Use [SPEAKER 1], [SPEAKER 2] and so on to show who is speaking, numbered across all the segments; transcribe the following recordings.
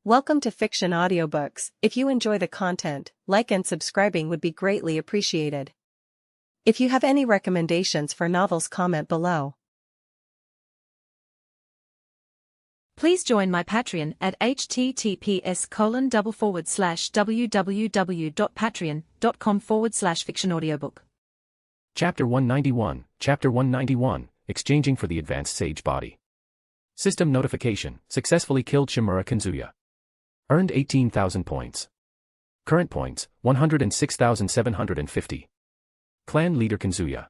[SPEAKER 1] Welcome to Fiction Audiobooks. If you enjoy the content, like and subscribing would be greatly appreciated. If you have any recommendations for novels, comment below.
[SPEAKER 2] Please join my Patreon at https://www.patreon.com/fictionaudiobook.
[SPEAKER 3] Chapter 191, Exchanging for the Advanced Sage Body. System notification, successfully killed Shimura Kanzuya. Earned 18,000 points. Current points, 106,750. Clan leader Kanzuya.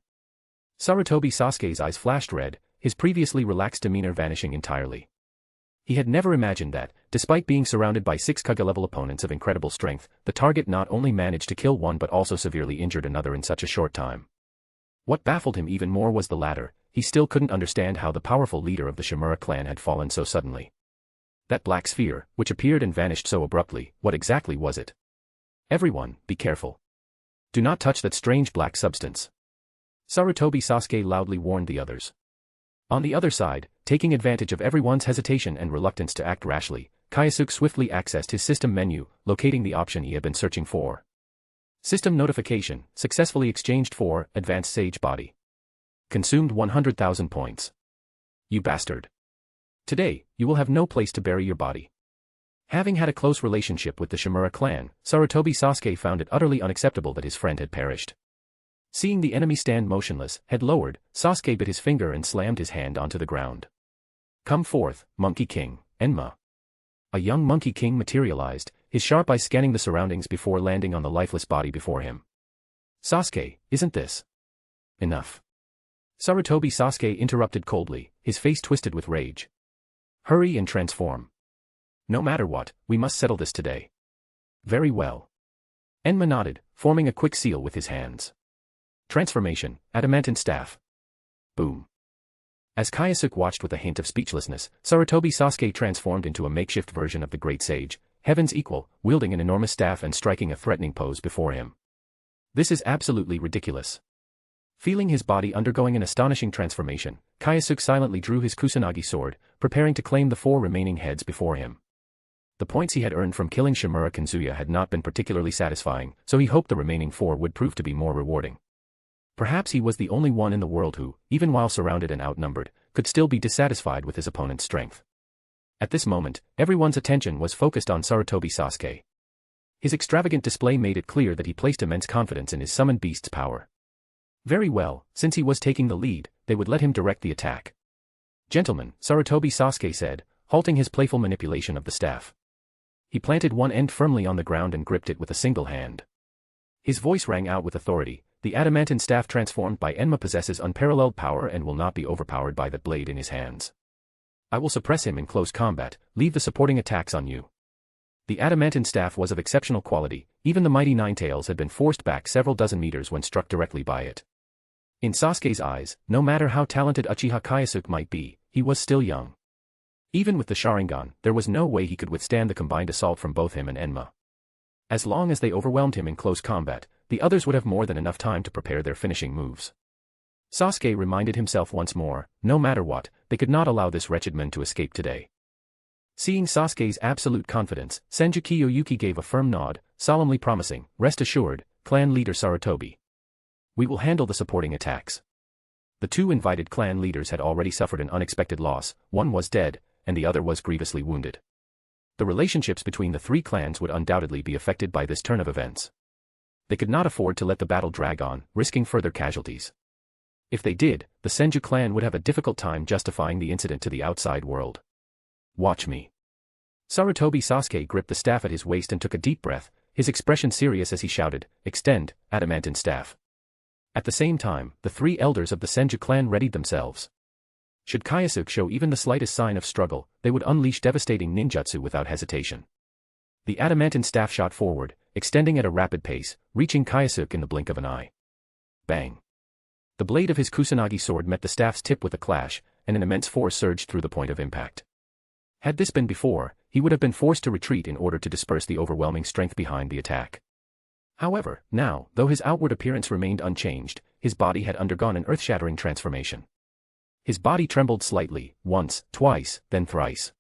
[SPEAKER 3] Sarutobi Sasuke's eyes flashed red, his previously relaxed demeanor vanishing entirely. He had never imagined that, despite being surrounded by 6 Kage-level opponents of incredible strength, the target not only managed to kill one but also severely injured another in such a short time. What baffled him even more was the latter. He still couldn't understand how the powerful leader of the Shimura clan had fallen so suddenly. That black sphere, which appeared and vanished so abruptly, what exactly was it? Everyone, be careful. Do not touch that strange black substance. Sarutobi Sasuke loudly warned the others. On the other side, taking advantage of everyone's hesitation and reluctance to act rashly, Kyōsuke swiftly accessed his system menu, locating the option he had been searching for. System notification, successfully exchanged for Advanced Sage Body. Consumed 100,000 points. You bastard. Today, you will have no place to bury your body. Having had a close relationship with the Shimura clan, Sarutobi Sasuke found it utterly unacceptable that his friend had perished. Seeing the enemy stand motionless, head lowered, Sasuke bit his finger and slammed his hand onto the ground. Come forth, Monkey King, Enma. A young Monkey King materialized, his sharp eyes scanning the surroundings before landing on the lifeless body before him. Sasuke, isn't this enough? Sarutobi Sasuke interrupted coldly, his face twisted with rage. Hurry and transform. No matter what, we must settle this today. Very well. Enma nodded, forming a quick seal with his hands. Transformation, adamantine staff. Boom. As Kyōsuke watched with a hint of speechlessness, Sarutobi Sasuke transformed into a makeshift version of the great sage, heaven's equal, wielding an enormous staff and striking a threatening pose before him. This is absolutely ridiculous. Feeling his body undergoing an astonishing transformation, Kyōsuke silently drew his Kusanagi sword, preparing to claim the 4 remaining heads before him. The points he had earned from killing Shimura Kanzuya had not been particularly satisfying, so he hoped the remaining 4 would prove to be more rewarding. Perhaps he was the only one in the world who, even while surrounded and outnumbered, could still be dissatisfied with his opponent's strength. At this moment, everyone's attention was focused on Sarutobi Sasuke. His extravagant display made it clear that he placed immense confidence in his summoned beast's power. Very well, since he was taking the lead, they would let him direct the attack. Gentlemen, Sarutobi Sasuke said, halting his playful manipulation of the staff. He planted one end firmly on the ground and gripped it with a single hand. His voice rang out with authority. The adamantine staff transformed by Enma possesses unparalleled power and will not be overpowered by that blade in his hands. I will suppress him in close combat, leave the supporting attacks on you. The adamantine staff was of exceptional quality, even the mighty Ninetales had been forced back several dozen meters when struck directly by it. In Sasuke's eyes, no matter how talented Uchiha Kyōsuke might be, he was still young. Even with the Sharingan, there was no way he could withstand the combined assault from both him and Enma. As long as they overwhelmed him in close combat, the others would have more than enough time to prepare their finishing moves. Sasuke reminded himself once more, no matter what, they could not allow this wretched man to escape today. Seeing Sasuke's absolute confidence, Senju Kiyoyuki gave a firm nod, solemnly promising, rest assured, clan leader Sarutobi. We will handle the supporting attacks. The 2 invited clan leaders had already suffered an unexpected loss, one was dead, and the other was grievously wounded. The relationships between the 3 clans would undoubtedly be affected by this turn of events. They could not afford to let the battle drag on, risking further casualties. If they did, the Senju clan would have a difficult time justifying the incident to the outside world. Watch me. Sarutobi Sasuke gripped the staff at his waist and took a deep breath, his expression serious as he shouted, extend, adamantine staff. At the same time, the 3 elders of the Senju clan readied themselves. Should Kyōsuke show even the slightest sign of struggle, they would unleash devastating ninjutsu without hesitation. The adamantine staff shot forward, extending at a rapid pace, reaching Kyōsuke in the blink of an eye. Bang! The blade of his Kusanagi sword met the staff's tip with a clash, and an immense force surged through the point of impact. Had this been before, he would have been forced to retreat in order to disperse the overwhelming strength behind the attack. However, now, though his outward appearance remained unchanged, his body had undergone an earth-shattering transformation. His body trembled slightly, once, twice, then thrice.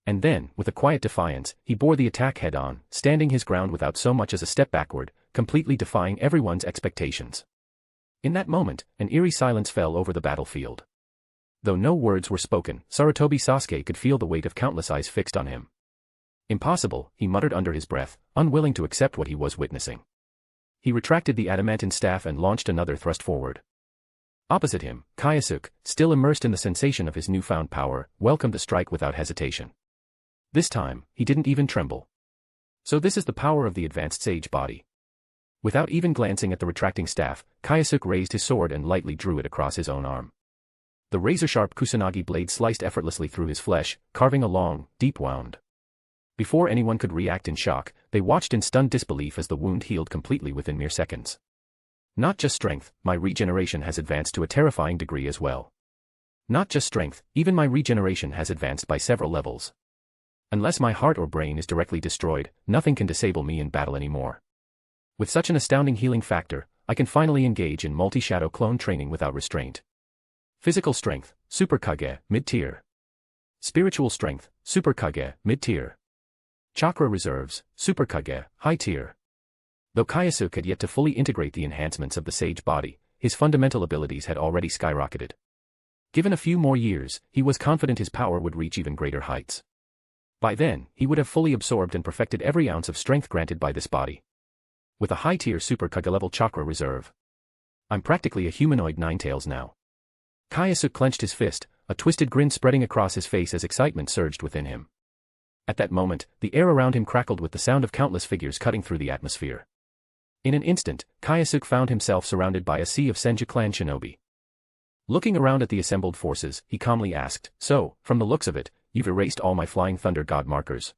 [SPEAKER 3] And then, with a quiet defiance, he bore the attack head-on, standing his ground without so much as a step backward, completely defying everyone's expectations. In that moment, an eerie silence fell over the battlefield. Though no words were spoken, Sarutobi Sasuke could feel the weight of countless eyes fixed on him. Impossible, he muttered under his breath, unwilling to accept what he was witnessing. He retracted the adamantine staff and launched another thrust forward. Opposite him, Kyōsuke, still immersed in the sensation of his newfound power, welcomed the strike without hesitation. This time, he didn't even tremble. So this is the power of the advanced sage body. Without even glancing at the retracting staff, Kyōsuke raised his sword and lightly drew it across his own arm. The razor-sharp kusanagi blade sliced effortlessly through his flesh, carving a long, deep wound. Before anyone could react in shock, they watched in stunned disbelief as the wound healed completely within mere seconds. Not just strength, my regeneration has advanced to a terrifying degree as well. Not just strength, even my regeneration has advanced by several levels. Unless my heart or brain is directly destroyed, nothing can disable me in battle anymore. With such an astounding healing factor, I can finally engage in multi-shadow clone training without restraint. Physical strength, Super Kage, mid-tier. Spiritual strength, Super Kage, mid-tier. Chakra reserves, Super Kage, high-tier. Though Kyōsuke had yet to fully integrate the enhancements of the sage body, his fundamental abilities had already skyrocketed. Given a few more years, he was confident his power would reach even greater heights. By then, he would have fully absorbed and perfected every ounce of strength granted by this body. With a high-tier Super Kage level chakra reserve, I'm practically a humanoid Ninetales now. Kyōsuke clenched his fist, a twisted grin spreading across his face as excitement surged within him. At that moment, the air around him crackled with the sound of countless figures cutting through the atmosphere. In an instant, Kyōsuke found himself surrounded by a sea of Senju clan shinobi. Looking around at the assembled forces, he calmly asked, "So, from the looks of it, you've erased all my Flying Thunder God markers."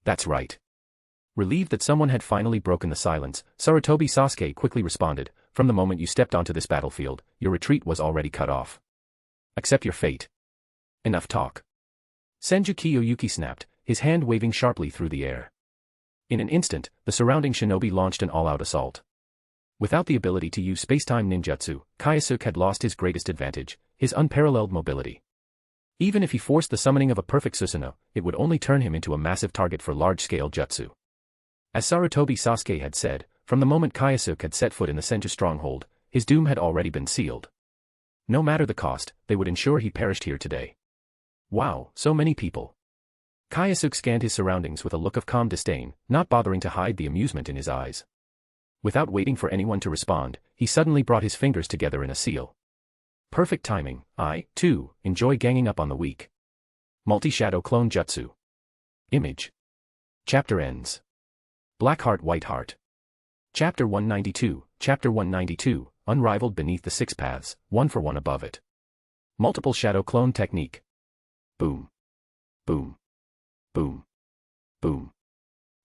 [SPEAKER 3] "That's right." Relieved that someone had finally broken the silence, Sarutobi Sasuke quickly responded, "From the moment you stepped onto this battlefield, your retreat was already cut off. Accept your fate." "Enough talk." Senju Kiyoyuki snapped, his hand waving sharply through the air. In an instant, the surrounding shinobi launched an all-out assault. Without the ability to use space-time ninjutsu, Kyōsuke had lost his greatest advantage, his unparalleled mobility. Even if he forced the summoning of a perfect Susanoo, it would only turn him into a massive target for large-scale jutsu. As Sarutobi Sasuke had said, from the moment Kyōsuke had set foot in the Senju stronghold, his doom had already been sealed. No matter the cost, they would ensure he perished here today. Wow, so many people. Kyōsuke scanned his surroundings with a look of calm disdain, not bothering to hide the amusement in his eyes. Without waiting for anyone to respond, he suddenly brought his fingers together in a seal. Perfect timing, I, too, enjoy ganging up on the weak. Multi-shadow clone jutsu. Image. Chapter ends. Black Heart White Heart. Chapter 192, Chapter 192, unrivaled beneath the six paths, one for one above it. Multiple shadow clone technique. Boom. Boom. Boom. Boom.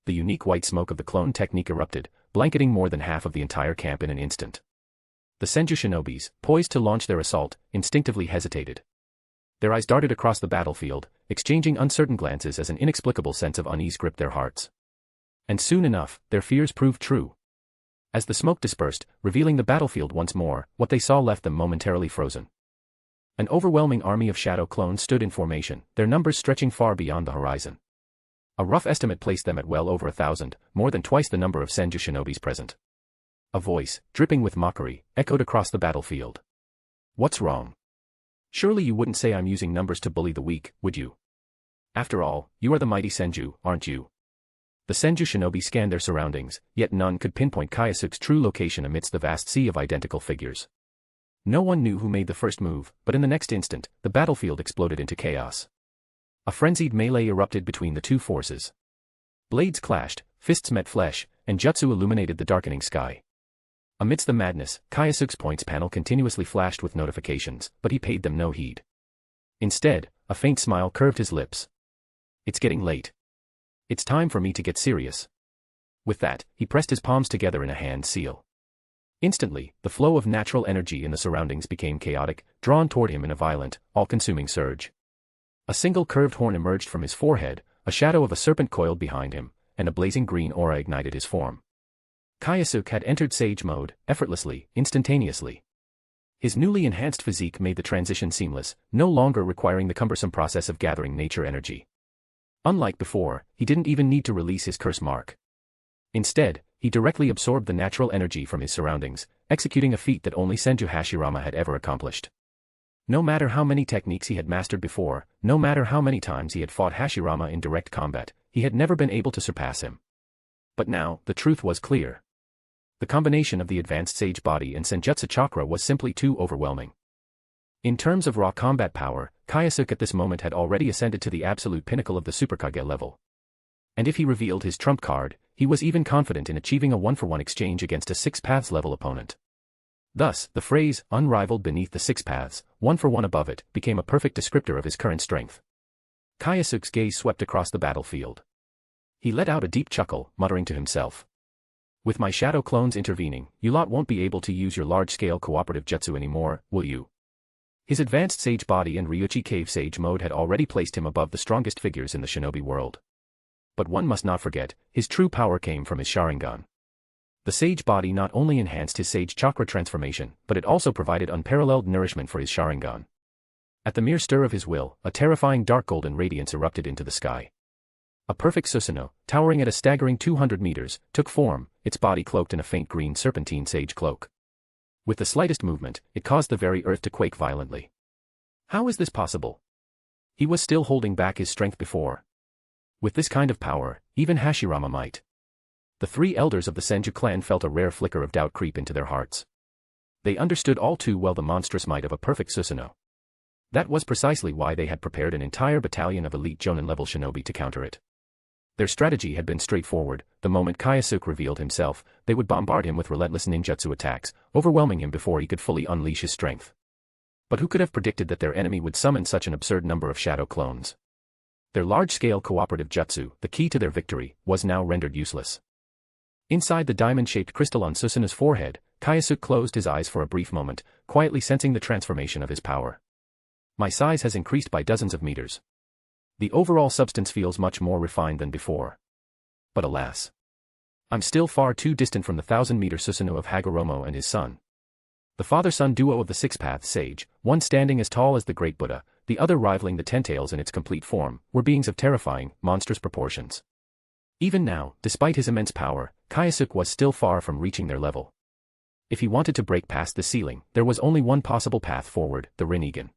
[SPEAKER 3] The unique white smoke of the clone technique erupted, blanketing more than half of the entire camp in an instant. The Senju shinobis, poised to launch their assault, instinctively hesitated. Their eyes darted across the battlefield, exchanging uncertain glances as an inexplicable sense of unease gripped their hearts. And soon enough, their fears proved true. As the smoke dispersed, revealing the battlefield once more, what they saw left them momentarily frozen. An overwhelming army of shadow clones stood in formation, their numbers stretching far beyond the horizon. A rough estimate placed them at well over 1,000, more than twice the number of Senju shinobis present. A voice, dripping with mockery, echoed across the battlefield. "What's wrong? Surely you wouldn't say I'm using numbers to bully the weak, would you? After all, you are the mighty Senju, aren't you?" The Senju shinobi scanned their surroundings, yet none could pinpoint Kyōsuke's true location amidst the vast sea of identical figures. No one knew who made the first move, but in the next instant, the battlefield exploded into chaos. A frenzied melee erupted between the two forces. Blades clashed, fists met flesh, and jutsu illuminated the darkening sky. Amidst the madness, Kyōsuke's points panel continuously flashed with notifications, but he paid them no heed. Instead, a faint smile curved his lips. "It's getting late. It's time for me to get serious." With that, he pressed his palms together in a hand seal. Instantly, the flow of natural energy in the surroundings became chaotic, drawn toward him in a violent, all-consuming surge. A single curved horn emerged from his forehead, a shadow of a serpent coiled behind him, and a blazing green aura ignited his form. Kyōsuke had entered sage mode, effortlessly, instantaneously. His newly enhanced physique made the transition seamless, no longer requiring the cumbersome process of gathering nature energy. Unlike before, he didn't even need to release his curse mark. Instead, he directly absorbed the natural energy from his surroundings, executing a feat that only Senju Hashirama had ever accomplished. No matter how many techniques he had mastered before, no matter how many times he had fought Hashirama in direct combat, he had never been able to surpass him. But now, the truth was clear. The combination of the advanced Sage Body and Senjutsu Chakra was simply too overwhelming. In terms of raw combat power, Kyōsuke at this moment had already ascended to the absolute pinnacle of the Superkage level. And if he revealed his trump card, he was even confident in achieving a 1-for-1 exchange against a 6 paths level opponent. Thus, the phrase, unrivaled beneath the 6 paths, 1-for-1 above it, became a perfect descriptor of his current strength. Kyōsuke's gaze swept across the battlefield. He let out a deep chuckle, muttering to himself. With my shadow clones intervening, you lot won't be able to use your large-scale cooperative jutsu anymore, will you? His advanced Sage Body and Ryuchi Cave Sage mode had already placed him above the strongest figures in the shinobi world. But one must not forget, his true power came from his Sharingan. The Sage Body not only enhanced his Sage Chakra transformation, but it also provided unparalleled nourishment for his Sharingan. At the mere stir of his will, a terrifying dark golden radiance erupted into the sky. A perfect Susanoo, towering at a staggering 200 meters, took form, its body cloaked in a faint green serpentine sage cloak. With the slightest movement, it caused the very earth to quake violently. How is this possible? He was still holding back his strength before. With this kind of power, even Hashirama might. The 3 elders of the Senju clan felt a rare flicker of doubt creep into their hearts. They understood all too well the monstrous might of a perfect Susanoo. That was precisely why they had prepared an entire battalion of elite Jonin-level shinobi to counter it. Their strategy had been straightforward. The moment Kyōsuke revealed himself, they would bombard him with relentless ninjutsu attacks, overwhelming him before he could fully unleash his strength. But who could have predicted that their enemy would summon such an absurd number of shadow clones? Their large-scale cooperative jutsu, the key to their victory, was now rendered useless. Inside the diamond-shaped crystal on Susanoo's forehead, Kyōsuke closed his eyes for a brief moment, quietly sensing the transformation of his power. My size has increased by dozens of meters. The overall substance feels much more refined than before. But alas, I'm still far too distant from the 1,000-meter Susanoo of Hagoromo and his son. The father-son duo of the 6-path sage, one standing as tall as the great Buddha, the other rivaling the Ten-Tails in its complete form, were beings of terrifying, monstrous proportions. Even now, despite his immense power, Kyōsuke was still far from reaching their level. If he wanted to break past the ceiling, there was only one possible path forward, the Rinnegan.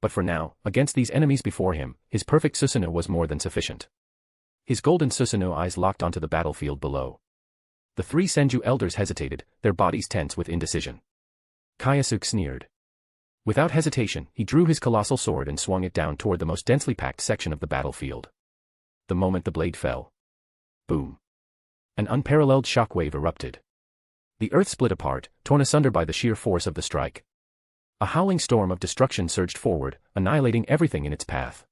[SPEAKER 3] But for now, against these enemies before him, his perfect Susanoo was more than sufficient. His golden Susanoo eyes locked onto the battlefield below. The 3 Senju elders hesitated, their bodies tense with indecision. Kyōsuke sneered. Without hesitation, he drew his colossal sword and swung it down toward the most densely packed section of the battlefield. The moment the blade fell. Boom. An unparalleled shockwave erupted. The earth split apart, torn asunder by the sheer force of the strike. A howling storm of destruction surged forward, annihilating everything in its path.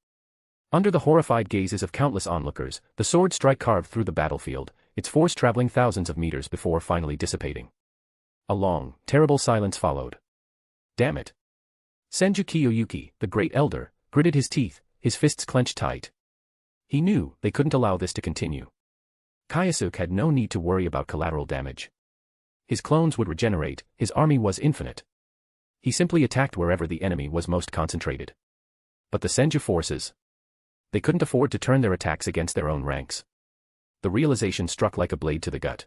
[SPEAKER 3] Under the horrified gazes of countless onlookers, the sword strike carved through the battlefield, its force traveling thousands of meters before finally dissipating. A long, terrible silence followed. Damn it. Senju Kiyoyuki, the great elder, gritted his teeth, his fists clenched tight. He knew they couldn't allow this to continue. Kyōsuke had no need to worry about collateral damage. His clones would regenerate, his army was infinite. He simply attacked wherever the enemy was most concentrated. But the Senju forces? They couldn't afford to turn their attacks against their own ranks. The realization struck like a blade to the gut.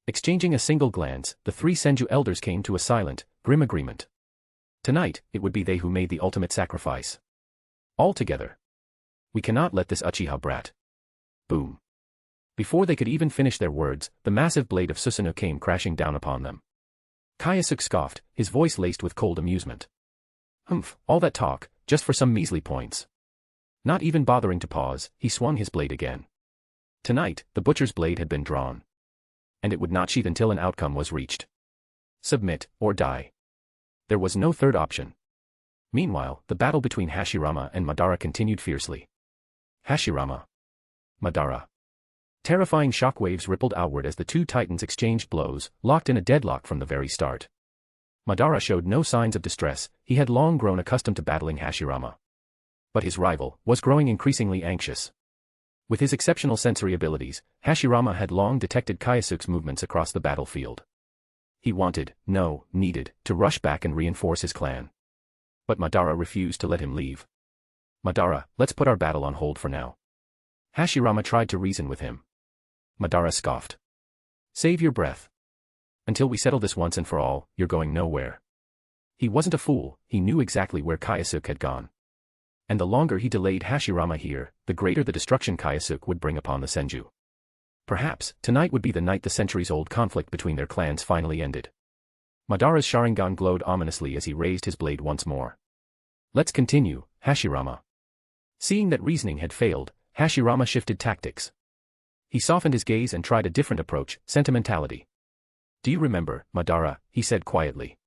[SPEAKER 3] Exchanging a single glance, the 3 Senju elders came to a silent, grim agreement. Tonight, it would be they who made the ultimate sacrifice. All together. We cannot let this Uchiha brat. Boom. Before they could even finish their words, the massive blade of Susanoo came crashing down upon them. Kyōsuke scoffed, his voice laced with cold amusement. Humph, all that talk, just for some measly points. Not even bothering to pause, he swung his blade again. Tonight, the butcher's blade had been drawn. And it would not sheath until an outcome was reached. Submit, or die. There was no third option. Meanwhile, the battle between Hashirama and Madara continued fiercely. Hashirama. Madara. Terrifying shockwaves rippled outward as the 2 titans exchanged blows, locked in a deadlock from the very start. Madara showed no signs of distress, he had long grown accustomed to battling Hashirama. But his rival was growing increasingly anxious. With his exceptional sensory abilities, Hashirama had long detected Kyōsuke's movements across the battlefield. He needed, to rush back and reinforce his clan. But Madara refused to let him leave. Madara, let's put our battle on hold for now. Hashirama tried to reason with him. Madara scoffed. Save your breath. Until we settle this once and for all, you're going nowhere. He wasn't a fool, he knew exactly where Kyōsuke had gone. And the longer he delayed Hashirama here, the greater the destruction Kyōsuke would bring upon the Senju. Perhaps, tonight would be the night the centuries-old conflict between their clans finally ended. Madara's Sharingan glowed ominously as he raised his blade once more. Let's continue, Hashirama. Seeing that reasoning had failed, Hashirama shifted tactics. He softened his gaze and tried a different approach, sentimentality. Do you remember, Madara, he said quietly.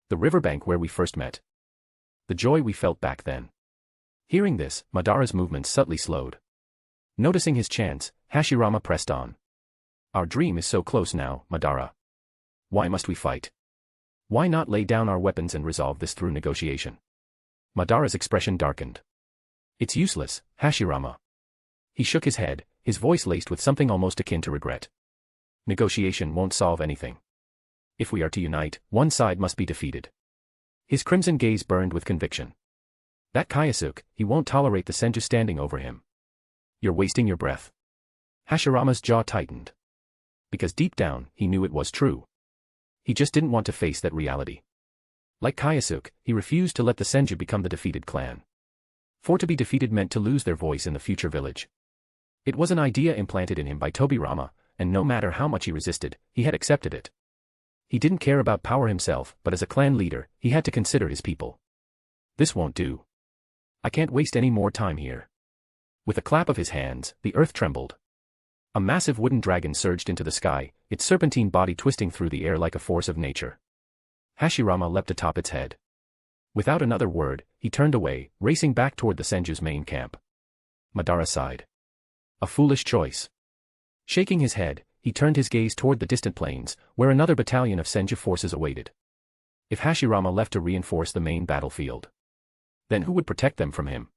[SPEAKER 3] The riverbank where we first met. The joy we felt back then. Hearing this, Madara's movements subtly slowed. Noticing his chance, Hashirama pressed on. Our dream is so close now, Madara. Why must we fight? Why not lay down our weapons and resolve this through negotiation? Madara's expression darkened. It's useless, Hashirama. He shook his head, his voice laced with something almost akin to regret. Negotiation won't solve anything. If we are to unite, one side must be defeated. His crimson gaze burned with conviction. That Kyōsuke, he won't tolerate the Senju standing over him. You're wasting your breath. Hashirama's jaw tightened. Because deep down, he knew it was true. He just didn't want to face that reality. Like Kyōsuke, he refused to let the Senju become the defeated clan. For to be defeated meant to lose their voice in the future village. It was an idea implanted in him by Tobirama, and no matter how much he resisted, he had accepted it. He didn't care about power himself, but as a clan leader, he had to consider his people. This won't do. I can't waste any more time here. With a clap of his hands, the earth trembled. A massive wooden dragon surged into the sky, its serpentine body twisting through the air like a force of nature. Hashirama leapt atop its head. Without another word, he turned away, racing back toward the Senju's main camp. Madara sighed. A foolish choice. Shaking his head, he turned his gaze toward the distant plains, where another battalion of Senju forces awaited. If Hashirama left to reinforce the main battlefield, then who would protect them from him?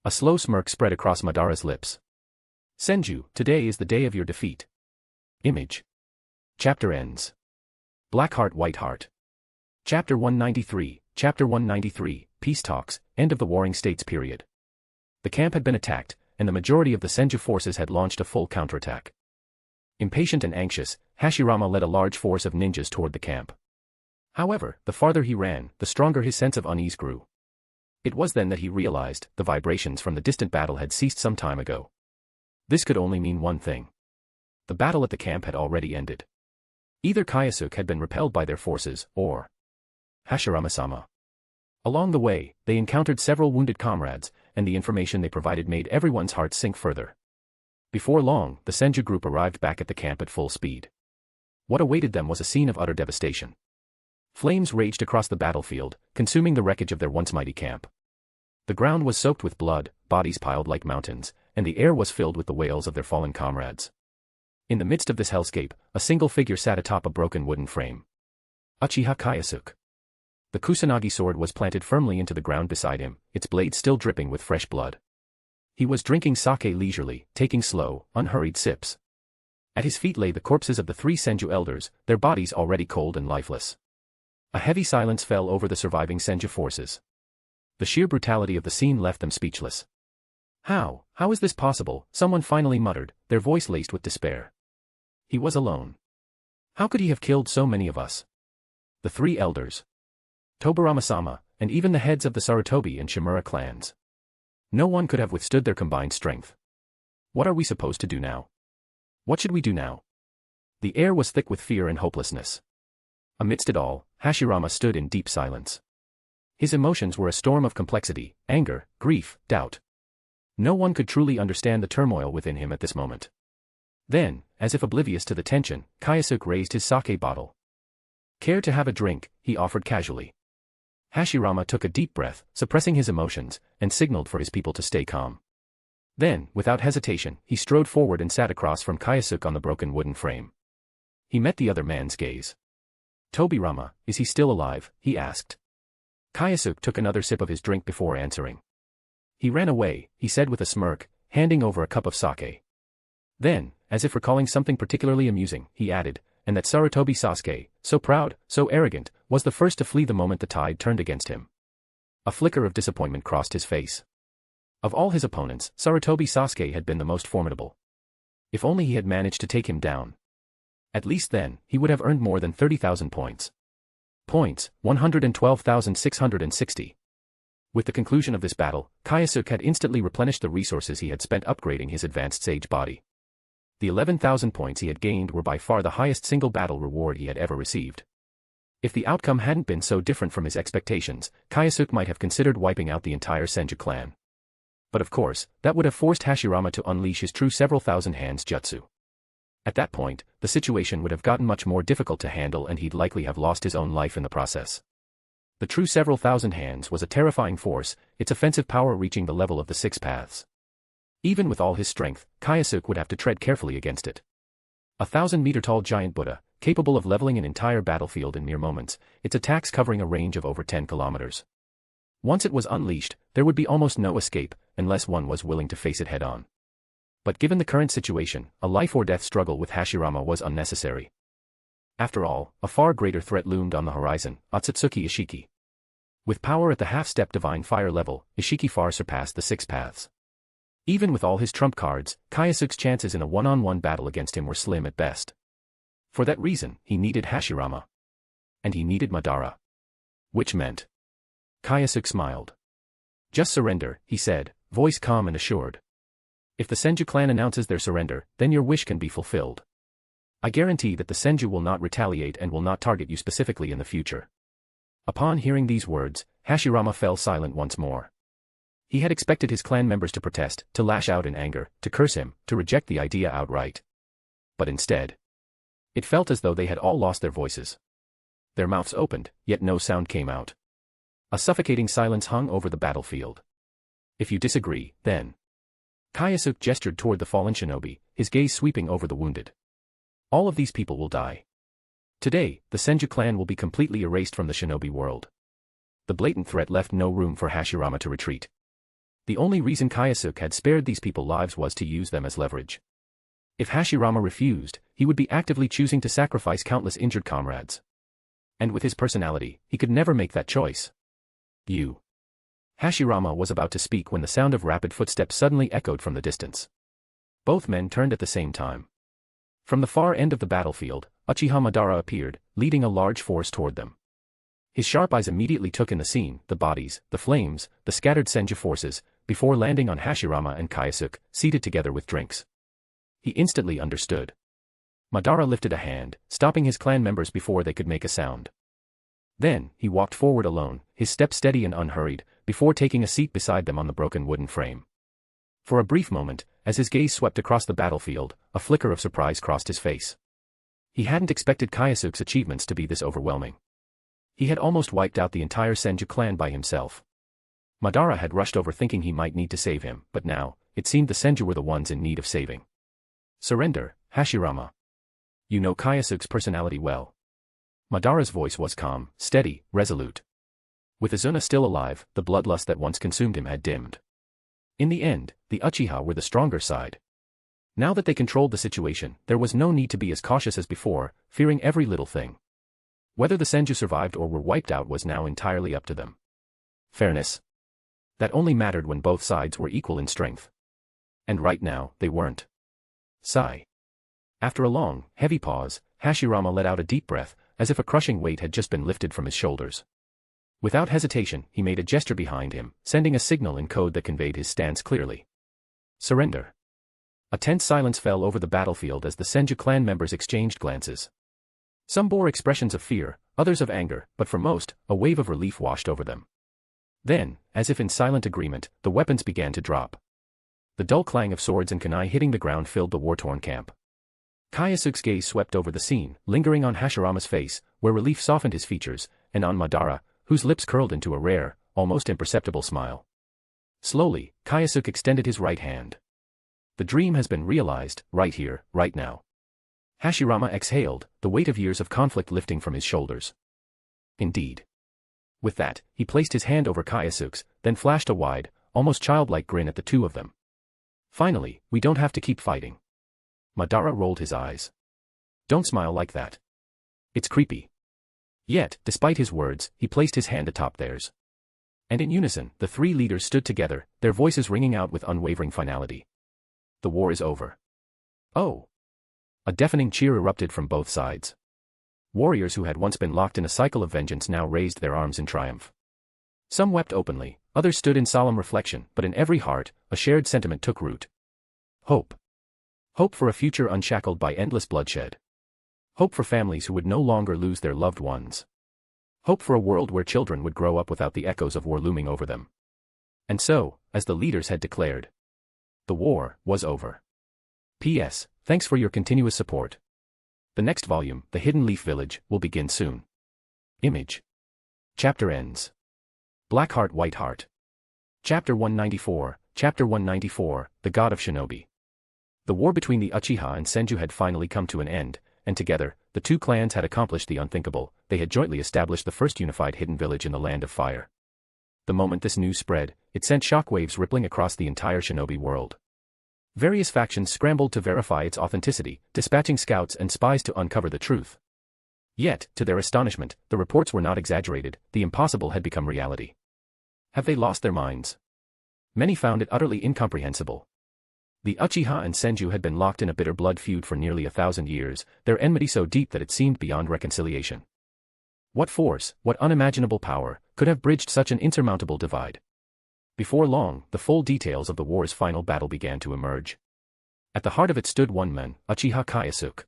[SPEAKER 3] A slow smirk spread across Madara's lips. Senju, today is the day of your defeat. Image. Chapter ends. Black Heart White Heart. Chapter 193, Chapter 193, Peace Talks, End of the Warring States period. The camp had been attacked, and the majority of the Senju forces had launched a full counterattack. Impatient and anxious, Hashirama led a large force of ninjas toward the camp. However, the farther he ran, the stronger his sense of unease grew. It was then that he realized the vibrations from the distant battle had ceased some time ago. This could only mean one thing. The battle at the camp had already ended. Either Kyōsuke had been repelled by their forces, or Hashirama-sama. Along the way, they encountered several wounded comrades, and the information they provided made everyone's hearts sink further. Before long, the Senju group arrived back at the camp at full speed. What awaited them was a scene of utter devastation. Flames raged across the battlefield, consuming the wreckage of their once mighty camp. The ground was soaked with blood, bodies piled like mountains, and the air was filled with the wails of their fallen comrades. In the midst of this hellscape, a single figure sat atop a broken wooden frame. Uchiha Kyōsuke. The Kusanagi sword was planted firmly into the ground beside him, its blade still dripping with fresh blood. He was drinking sake leisurely, taking slow, unhurried sips. At his feet lay the corpses of the 3 Senju elders, their bodies already cold and lifeless. A heavy silence fell over the surviving Senju forces. The sheer brutality of the scene left them speechless. How is this possible? Someone finally muttered, their voice laced with despair. He was alone. How could he have killed so many of us? The 3 elders. Tobirama-sama, and even the heads of the Sarutobi and Shimura clans. No one could have withstood their combined strength. What are we supposed to do now? What should we do now? The air was thick with fear and hopelessness. Amidst it all, Hashirama stood in deep silence. His emotions were a storm of complexity, anger, grief, doubt. No one could truly understand the turmoil within him at this moment. Then, as if oblivious to the tension, Kyōsuke raised his sake bottle. Care to have a drink, he offered casually. Hashirama took a deep breath, suppressing his emotions, and signaled for his people to stay calm. Then, without hesitation, he strode forward and sat across from Kyōsuke on the broken wooden frame. He met the other man's gaze. Tobirama, is he still alive? He asked. Kyōsuke took another sip of his drink before answering. He ran away, he said with a smirk, handing over a cup of sake. Then, as if recalling something particularly amusing, he added, and that Sarutobi Sasuke, so proud, so arrogant, was the first to flee the moment the tide turned against him. A flicker of disappointment crossed his face. Of all his opponents, Sarutobi Sasuke had been the most formidable. If only he had managed to take him down. At least then, he would have earned more than 30,000 points. Points, 112,660. With the conclusion of this battle, Kyōsuke had instantly replenished the resources he had spent upgrading his advanced sage body. The 11,000 points he had gained were by far the highest single battle reward he had ever received. If the outcome hadn't been so different from his expectations, Kyōsuke might have considered wiping out the entire Senju clan. But of course, that would have forced Hashirama to unleash his true several thousand hands jutsu. At that point, the situation would have gotten much more difficult to handle and he'd likely have lost his own life in the process. The true several thousand hands was a terrifying force, its offensive power reaching the level of the six paths. Even with all his strength, Kyōsuke would have to tread carefully against it. A 1,000-meter-tall giant Buddha, capable of leveling an entire battlefield in mere moments, its attacks covering a range of over 10 kilometers. Once it was unleashed, there would be almost no escape, unless one was willing to face it head-on. But given the current situation, a life-or-death struggle with Hashirama was unnecessary. After all, a far greater threat loomed on the horizon, Otsutsuki Ishiki. With power at the half-step divine fire level, Ishiki far surpassed the six paths. Even with all his trump cards, Kyōsuke's chances in a one-on-one battle against him were slim at best. For that reason, he needed Hashirama. And he needed Madara. Which meant. Kyōsuke smiled. Just surrender, he said, voice calm and assured. If the Senju clan announces their surrender, then your wish can be fulfilled. I guarantee that the Senju will not retaliate and will not target you specifically in the future. Upon hearing these words, Hashirama fell silent once more. He had expected his clan members to protest, to lash out in anger, to curse him, to reject the idea outright. But instead, it felt as though they had all lost their voices. Their mouths opened, yet no sound came out. A suffocating silence hung over the battlefield. If you disagree, then. Kyōsuke gestured toward the fallen shinobi, his gaze sweeping over the wounded. All of these people will die. Today, the Senju clan will be completely erased from the shinobi world. The blatant threat left no room for Hashirama to retreat. The only reason Kyōsuke had spared these people lives was to use them as leverage. If Hashirama refused, he would be actively choosing to sacrifice countless injured comrades. And with his personality, he could never make that choice. You. Hashirama was about to speak when the sound of rapid footsteps suddenly echoed from the distance. Both men turned at the same time. From the far end of the battlefield, Uchiha Madara appeared, leading a large force toward them. His sharp eyes immediately took in the scene, the bodies, the flames, the scattered Senju forces, before landing on Hashirama and Kyōsuke, seated together with drinks. He instantly understood. Madara lifted a hand, stopping his clan members before they could make a sound. Then, he walked forward alone, his step steady and unhurried, before taking a seat beside them on the broken wooden frame. For a brief moment, as his gaze swept across the battlefield, a flicker of surprise crossed his face. He hadn't expected Kyōsuke's achievements to be this overwhelming. He had almost wiped out the entire Senju clan by himself. Madara had rushed over thinking he might need to save him, but now, it seemed the Senju were the ones in need of saving. Surrender, Hashirama. You know Kyōsuke's personality well. Madara's voice was calm, steady, resolute. With Izuna still alive, the bloodlust that once consumed him had dimmed. In the end, the Uchiha were the stronger side. Now that they controlled the situation, there was no need to be as cautious as before, fearing every little thing. Whether the Senju survived or were wiped out was now entirely up to them. Fairness. That only mattered when both sides were equal in strength. And right now, they weren't. Sigh. After a long, heavy pause, Hashirama let out a deep breath, as if a crushing weight had just been lifted from his shoulders. Without hesitation, he made a gesture behind him, sending a signal in code that conveyed his stance clearly. Surrender. A tense silence fell over the battlefield as the Senju clan members exchanged glances. Some bore expressions of fear, others of anger, but for most, a wave of relief washed over them. Then, as if in silent agreement, the weapons began to drop. The dull clang of swords and kunai hitting the ground filled the war-torn camp. Kyōsuke's gaze swept over the scene, lingering on Hashirama's face, where relief softened his features, and on Madara, whose lips curled into a rare, almost imperceptible smile. Slowly, Kyōsuke extended his right hand. The dream has been realized, right here, right now. Hashirama exhaled, the weight of years of conflict lifting from his shoulders. Indeed. With that, he placed his hand over Kyōsuke's, then flashed a wide, almost childlike grin at the two of them. Finally, we don't have to keep fighting. Madara rolled his eyes. Don't smile like that. It's creepy. Yet, despite his words, he placed his hand atop theirs. And in unison, the three leaders stood together, their voices ringing out with unwavering finality. The war is over. Oh! A deafening cheer erupted from both sides. Warriors who had once been locked in a cycle of vengeance now raised their arms in triumph. Some wept openly, others stood in solemn reflection, but in every heart, a shared sentiment took root. Hope. Hope for a future unshackled by endless bloodshed. Hope for families who would no longer lose their loved ones. Hope for a world where children would grow up without the echoes of war looming over them. And so, as the leaders had declared, the war was over. P.S. Thanks for your continuous support. The next volume, The Hidden Leaf Village, will begin soon. Image. Chapter ends. Black Heart White Heart. Chapter 194, Chapter 194, The God of Shinobi. The war between the Uchiha and Senju had finally come to an end, and together, the two clans had accomplished the unthinkable. They had jointly established the first unified hidden village in the Land of Fire. The moment this news spread, it sent shockwaves rippling across the entire Shinobi world. Various factions scrambled to verify its authenticity, dispatching scouts and spies to uncover the truth. Yet, to their astonishment, the reports were not exaggerated. The impossible had become reality. Have they lost their minds? Many found it utterly incomprehensible. The Uchiha and Senju had been locked in a bitter blood feud for nearly 1,000 years, their enmity so deep that it seemed beyond reconciliation. What force, what unimaginable power, could have bridged such an insurmountable divide? Before long, the full details of the war's final battle began to emerge. At the heart of it stood one man, Uchiha Kyōsuke.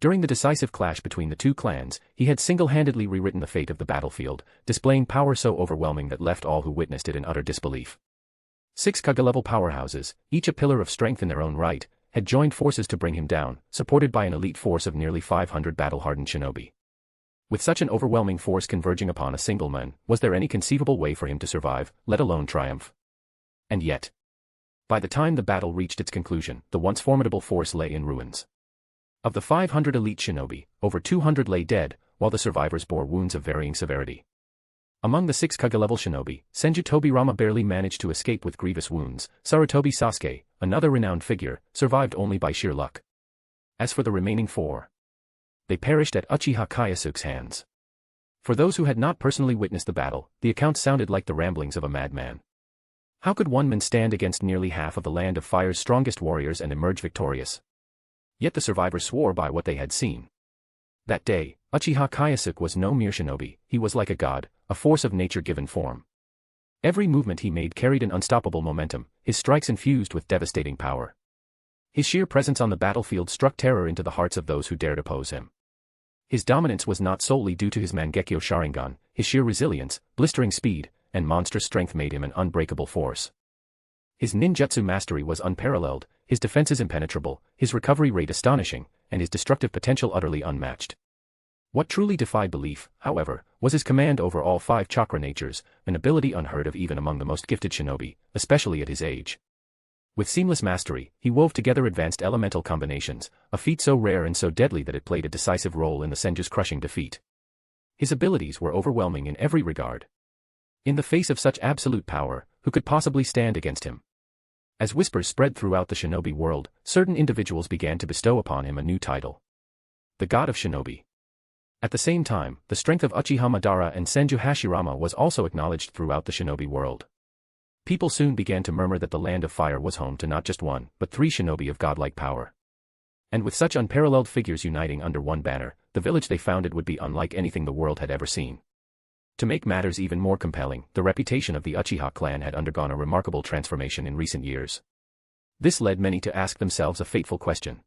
[SPEAKER 3] During the decisive clash between the two clans, he had single-handedly rewritten the fate of the battlefield, displaying power so overwhelming that left all who witnessed it in utter disbelief. 6 Kage-level powerhouses, each a pillar of strength in their own right, had joined forces to bring him down, supported by an elite force of nearly 500 battle-hardened shinobi. With such an overwhelming force converging upon a single man, was there any conceivable way for him to survive, let alone triumph? And yet, by the time the battle reached its conclusion, the once formidable force lay in ruins. Of the 500 elite shinobi, over 200 lay dead, while the survivors bore wounds of varying severity. Among the 6 Kage-level shinobi, Senju Tobirama barely managed to escape with grievous wounds. Sarutobi Sasuke, another renowned figure, survived only by sheer luck. As for the remaining 4, they perished at Uchiha Kyōsuke's hands. For those who had not personally witnessed the battle, the accounts sounded like the ramblings of a madman. How could one man stand against nearly half of the Land of Fire's strongest warriors and emerge victorious? Yet the survivors swore by what they had seen. That day, Uchiha Kyōsuke was no mere shinobi, he was like a god, a force of nature given form. Every movement he made carried an unstoppable momentum, his strikes infused with devastating power. His sheer presence on the battlefield struck terror into the hearts of those who dared oppose him. His dominance was not solely due to his Mangekyo Sharingan, his sheer resilience, blistering speed, and monstrous strength made him an unbreakable force. His ninjutsu mastery was unparalleled, his defenses impenetrable, his recovery rate astonishing, and his destructive potential utterly unmatched. What truly defied belief, however, was his command over all 5 chakra natures, an ability unheard of even among the most gifted shinobi, especially at his age. With seamless mastery, he wove together advanced elemental combinations, a feat so rare and so deadly that it played a decisive role in the Senju's crushing defeat. His abilities were overwhelming in every regard. In the face of such absolute power, who could possibly stand against him? As whispers spread throughout the shinobi world, certain individuals began to bestow upon him a new title: the God of Shinobi. At the same time, the strength of Uchiha Madara and Senju Hashirama was also acknowledged throughout the shinobi world. People soon began to murmur that the Land of Fire was home to not just 1, but 3 shinobi of godlike power. And with such unparalleled figures uniting under one banner, the village they founded would be unlike anything the world had ever seen. To make matters even more compelling, the reputation of the Uchiha clan had undergone a remarkable transformation in recent years. This led many to ask themselves a fateful question.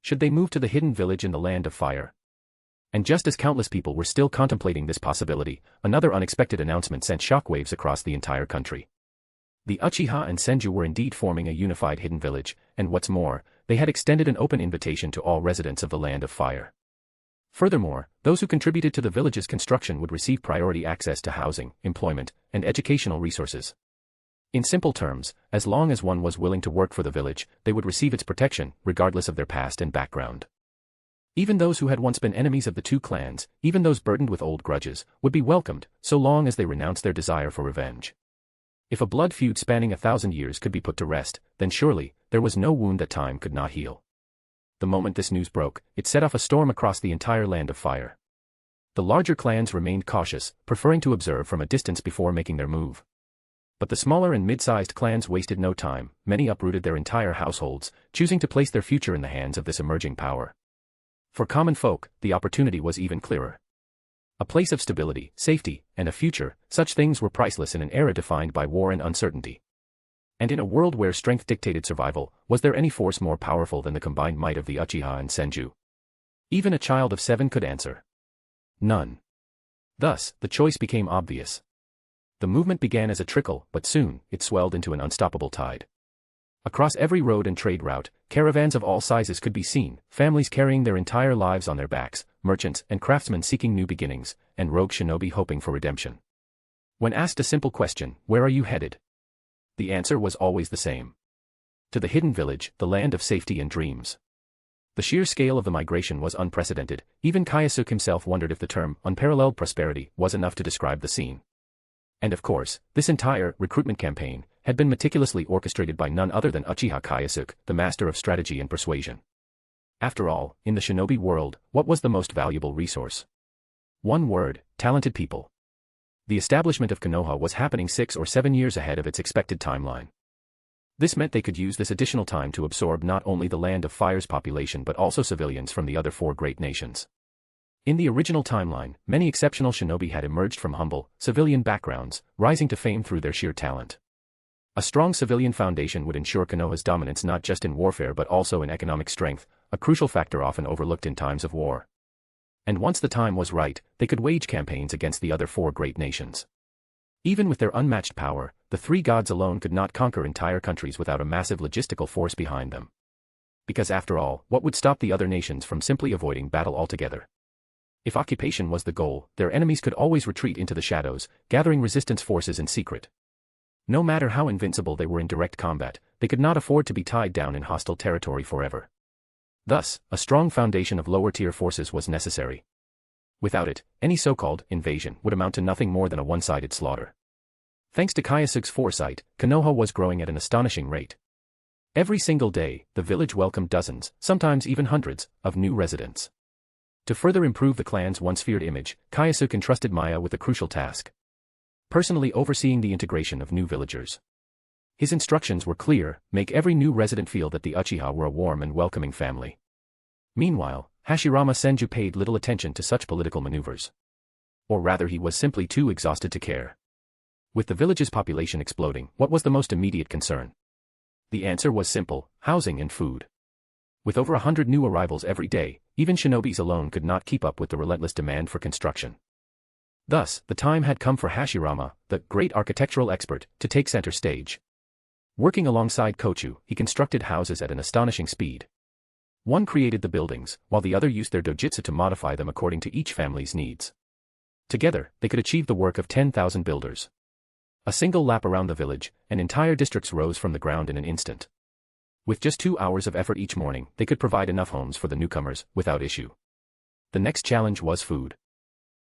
[SPEAKER 3] Should they move to the hidden village in the Land of Fire? And just as countless people were still contemplating this possibility, another unexpected announcement sent shockwaves across the entire country. The Uchiha and Senju were indeed forming a unified hidden village, and what's more, they had extended an open invitation to all residents of the Land of Fire. Furthermore, those who contributed to the village's construction would receive priority access to housing, employment, and educational resources. In simple terms, as long as one was willing to work for the village, they would receive its protection, regardless of their past and background. Even those who had once been enemies of the two clans, even those burdened with old grudges, would be welcomed, so long as they renounced their desire for revenge. If a blood feud spanning 1,000 years could be put to rest, then surely, there was no wound that time could not heal. The moment this news broke, it set off a storm across the entire Land of Fire. The larger clans remained cautious, preferring to observe from a distance before making their move. But the smaller and mid-sized clans wasted no time, many uprooted their entire households, choosing to place their future in the hands of this emerging power. For common folk, the opportunity was even clearer. A place of stability, safety, and a future, such things were priceless in an era defined by war and uncertainty. And in a world where strength dictated survival, was there any force more powerful than the combined might of the Uchiha and Senju? Even a child of 7 could answer. None. Thus, the choice became obvious. The movement began as a trickle, but soon, it swelled into an unstoppable tide. Across every road and trade route, caravans of all sizes could be seen, families carrying their entire lives on their backs, merchants and craftsmen seeking new beginnings, and rogue shinobi hoping for redemption. When asked a simple question, "Where are you headed?" the answer was always the same. To the hidden village, the land of safety and dreams. The sheer scale of the migration was unprecedented, even Kyōsuke himself wondered if the term unparalleled prosperity was enough to describe the scene. And of course, this entire recruitment campaign had been meticulously orchestrated by none other than Uchiha Kyōsuke, the master of strategy and persuasion. After all, in the shinobi world, what was the most valuable resource? One word: talented people. The establishment of Konoha was happening 6 or 7 years ahead of its expected timeline. This meant they could use this additional time to absorb not only the Land of Fire's population but also civilians from the other 4 great nations. In the original timeline, many exceptional shinobi had emerged from humble, civilian backgrounds, rising to fame through their sheer talent. A strong civilian foundation would ensure Konoha's dominance not just in warfare but also in economic strength, a crucial factor often overlooked in times of war. And once the time was right, they could wage campaigns against the other 4 great nations. Even with their unmatched power, the 3 gods alone could not conquer entire countries without a massive logistical force behind them. Because after all, what would stop the other nations from simply avoiding battle altogether? If occupation was the goal, their enemies could always retreat into the shadows, gathering resistance forces in secret. No matter how invincible they were in direct combat, they could not afford to be tied down in hostile territory forever. Thus, a strong foundation of lower-tier forces was necessary. Without it, any so-called invasion would amount to nothing more than a one-sided slaughter. Thanks to Kyōsuke's foresight, Konoha was growing at an astonishing rate. Every single day, the village welcomed dozens, sometimes even hundreds, of new residents. To further improve the clan's once feared image, Kyōsuke entrusted Maya with a crucial task: personally overseeing the integration of new villagers. His instructions were clear: make every new resident feel that the Uchiha were a warm and welcoming family. Meanwhile, Hashirama Senju paid little attention to such political maneuvers. Or rather, he was simply too exhausted to care. With the village's population exploding, what was the most immediate concern? The answer was simple: housing and food. With over 100 new arrivals every day, even shinobis alone could not keep up with the relentless demand for construction. Thus, the time had come for Hashirama, the great architectural expert, to take center stage. Working alongside Kochu, he constructed houses at an astonishing speed. One created the buildings, while the other used their dojutsu to modify them according to each family's needs. Together, they could achieve the work of 10,000 builders. A single lap around the village, and entire districts rose from the ground in an instant. With just 2 hours of effort each morning, they could provide enough homes for the newcomers, without issue. The next challenge was food.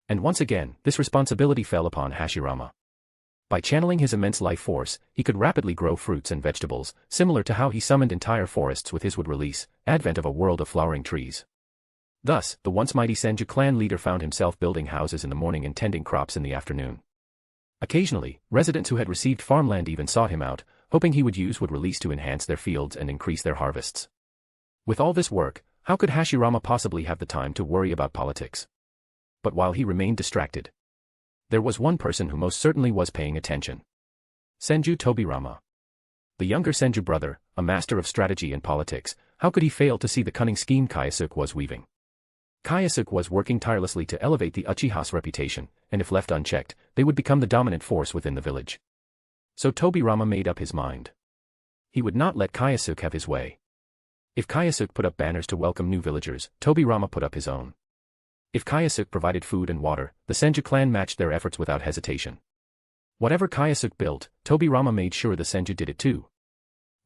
[SPEAKER 3] And once again, this responsibility fell upon Hashirama. By channeling his immense life force, he could rapidly grow fruits and vegetables, similar to how he summoned entire forests with his wood release, advent of a world of flowering trees. Thus, the once mighty Senju clan leader found himself building houses in the morning and tending crops in the afternoon. Occasionally, residents who had received farmland even sought him out, hoping he would use wood release to enhance their fields and increase their harvests. With all this work, how could Hashirama possibly have the time to worry about politics? But while he remained distracted, there was one person who most certainly was paying attention. Senju Tobirama. The younger Senju brother, a master of strategy and politics, how could he fail to see the cunning scheme Kyōsuke was weaving? Kyōsuke was working tirelessly to elevate the Uchiha's reputation, and if left unchecked, they would become the dominant force within the village. So Tobirama made up his mind. He would not let Kyōsuke have his way. If Kyōsuke put up banners to welcome new villagers, Tobirama put up his own. If Kyōsuke provided food and water, the Senju clan matched their efforts without hesitation. Whatever Kyōsuke built, Tobirama made sure the Senju did it too.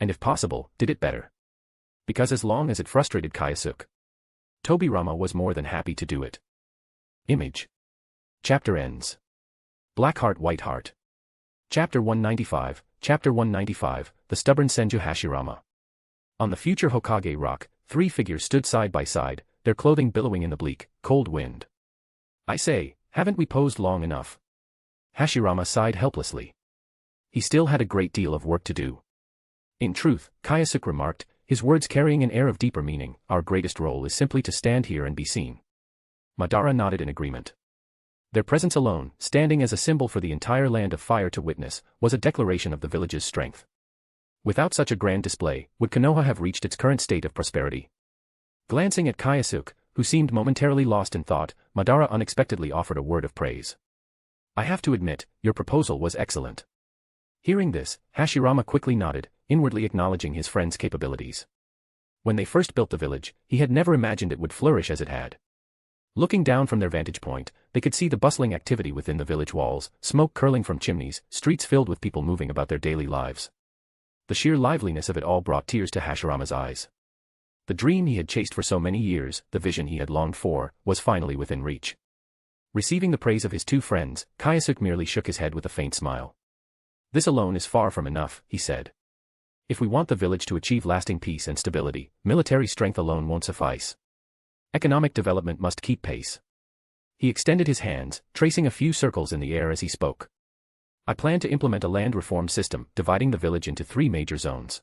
[SPEAKER 3] And if possible, did it better. Because as long as it frustrated Kyōsuke, Tobirama was more than happy to do it. Image. Chapter ends. Black Heart White Heart. Chapter 195, Chapter 195, The Stubborn Senju Hashirama. On the future Hokage rock, 3 figures stood side by side, their clothing billowing in the bleak, cold wind. I say, haven't we posed long enough? Hashirama sighed helplessly. He still had a great deal of work to do. In truth, Kyōsuke remarked, his words carrying an air of deeper meaning, our greatest role is simply to stand here and be seen. Madara nodded in agreement. Their presence alone, standing as a symbol for the entire land of fire to witness, was a declaration of the village's strength. Without such a grand display, would Konoha have reached its current state of prosperity? Glancing at Kyōsuke, who seemed momentarily lost in thought, Madara unexpectedly offered a word of praise. I have to admit, your proposal was excellent. Hearing this, Hashirama quickly nodded, inwardly acknowledging his friend's capabilities. When they first built the village, he had never imagined it would flourish as it had. Looking down from their vantage point, they could see the bustling activity within the village walls, smoke curling from chimneys, streets filled with people moving about their daily lives. The sheer liveliness of it all brought tears to Hashirama's eyes. The dream he had chased for so many years, the vision he had longed for, was finally within reach. Receiving the praise of his two friends, Kyōsuke merely shook his head with a faint smile. This alone is far from enough, he said. If we want the village to achieve lasting peace and stability, military strength alone won't suffice. Economic development must keep pace. He extended his hands, tracing a few circles in the air as he spoke. I plan to implement a land reform system, dividing the village into 3 major zones.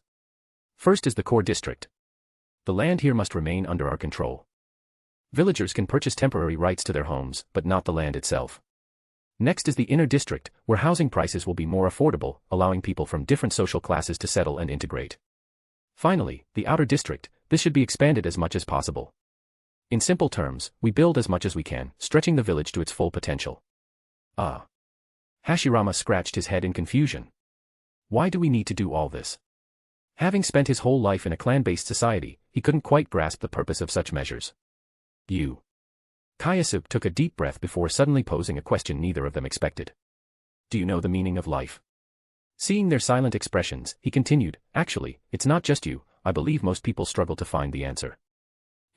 [SPEAKER 3] First is the core district. The land here must remain under our control. Villagers can purchase temporary rights to their homes, but not the land itself. Next is the inner district, where housing prices will be more affordable, allowing people from different social classes to settle and integrate. Finally, the outer district, this should be expanded as much as possible. In simple terms, we build as much as we can, stretching the village to its full potential. Ah. Hashirama scratched his head in confusion. Why do we need to do all this? Having spent his whole life in a clan-based society, he couldn't quite grasp the purpose of such measures. Kyōsuke took a deep breath before suddenly posing a question neither of them expected. Do you know the meaning of life? Seeing their silent expressions, he continued, actually, it's not just you, I believe most people struggle to find the answer.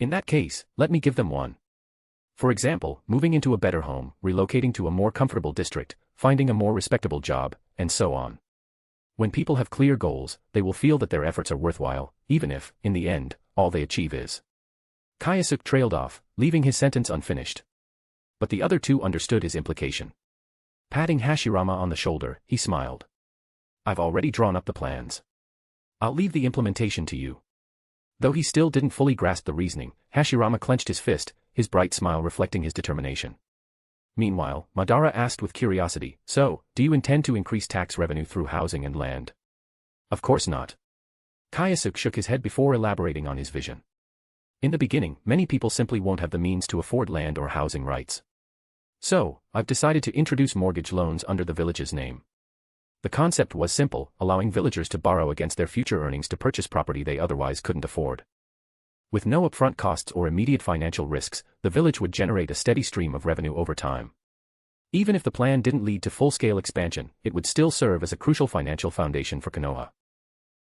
[SPEAKER 3] In that case, let me give them one. For example, moving into a better home, relocating to a more comfortable district, finding a more respectable job, and so on. When people have clear goals, they will feel that their efforts are worthwhile, even if, in the end, all they achieve is. Kyōsuke trailed off, leaving his sentence unfinished. But the other two understood his implication. Patting Hashirama on the shoulder, he smiled. I've already drawn up the plans. I'll leave the implementation to you. Though he still didn't fully grasp the reasoning, Hashirama clenched his fist, his bright smile reflecting his determination. Meanwhile, Madara asked with curiosity, so, do you intend to increase tax revenue through housing and land? Of course not. Kyōsuke shook his head before elaborating on his vision. In the beginning, many people simply won't have the means to afford land or housing rights. So, I've decided to introduce mortgage loans under the village's name. The concept was simple, allowing villagers to borrow against their future earnings to purchase property they otherwise couldn't afford. With no upfront costs or immediate financial risks, the village would generate a steady stream of revenue over time. Even if the plan didn't lead to full-scale expansion, it would still serve as a crucial financial foundation for Konoha.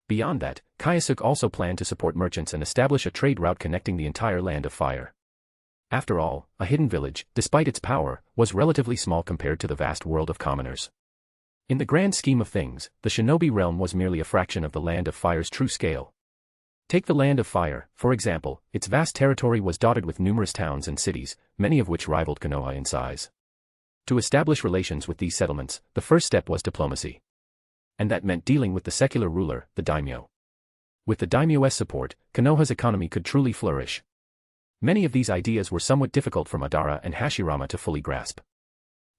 [SPEAKER 3] Beyond that, Kyōsuke also planned to support merchants and establish a trade route connecting the entire land of fire. After all, a hidden village, despite its power, was relatively small compared to the vast world of commoners. In the grand scheme of things, the shinobi realm was merely a fraction of the land of fire's true scale. Take the land of fire, for example, its vast territory was dotted with numerous towns and cities, many of which rivaled Konoha in size. To establish relations with these settlements, the first step was diplomacy. And that meant dealing with the secular ruler, the daimyo. With the daimyo's support, Konoha's economy could truly flourish. Many of these ideas were somewhat difficult for Madara and Hashirama to fully grasp.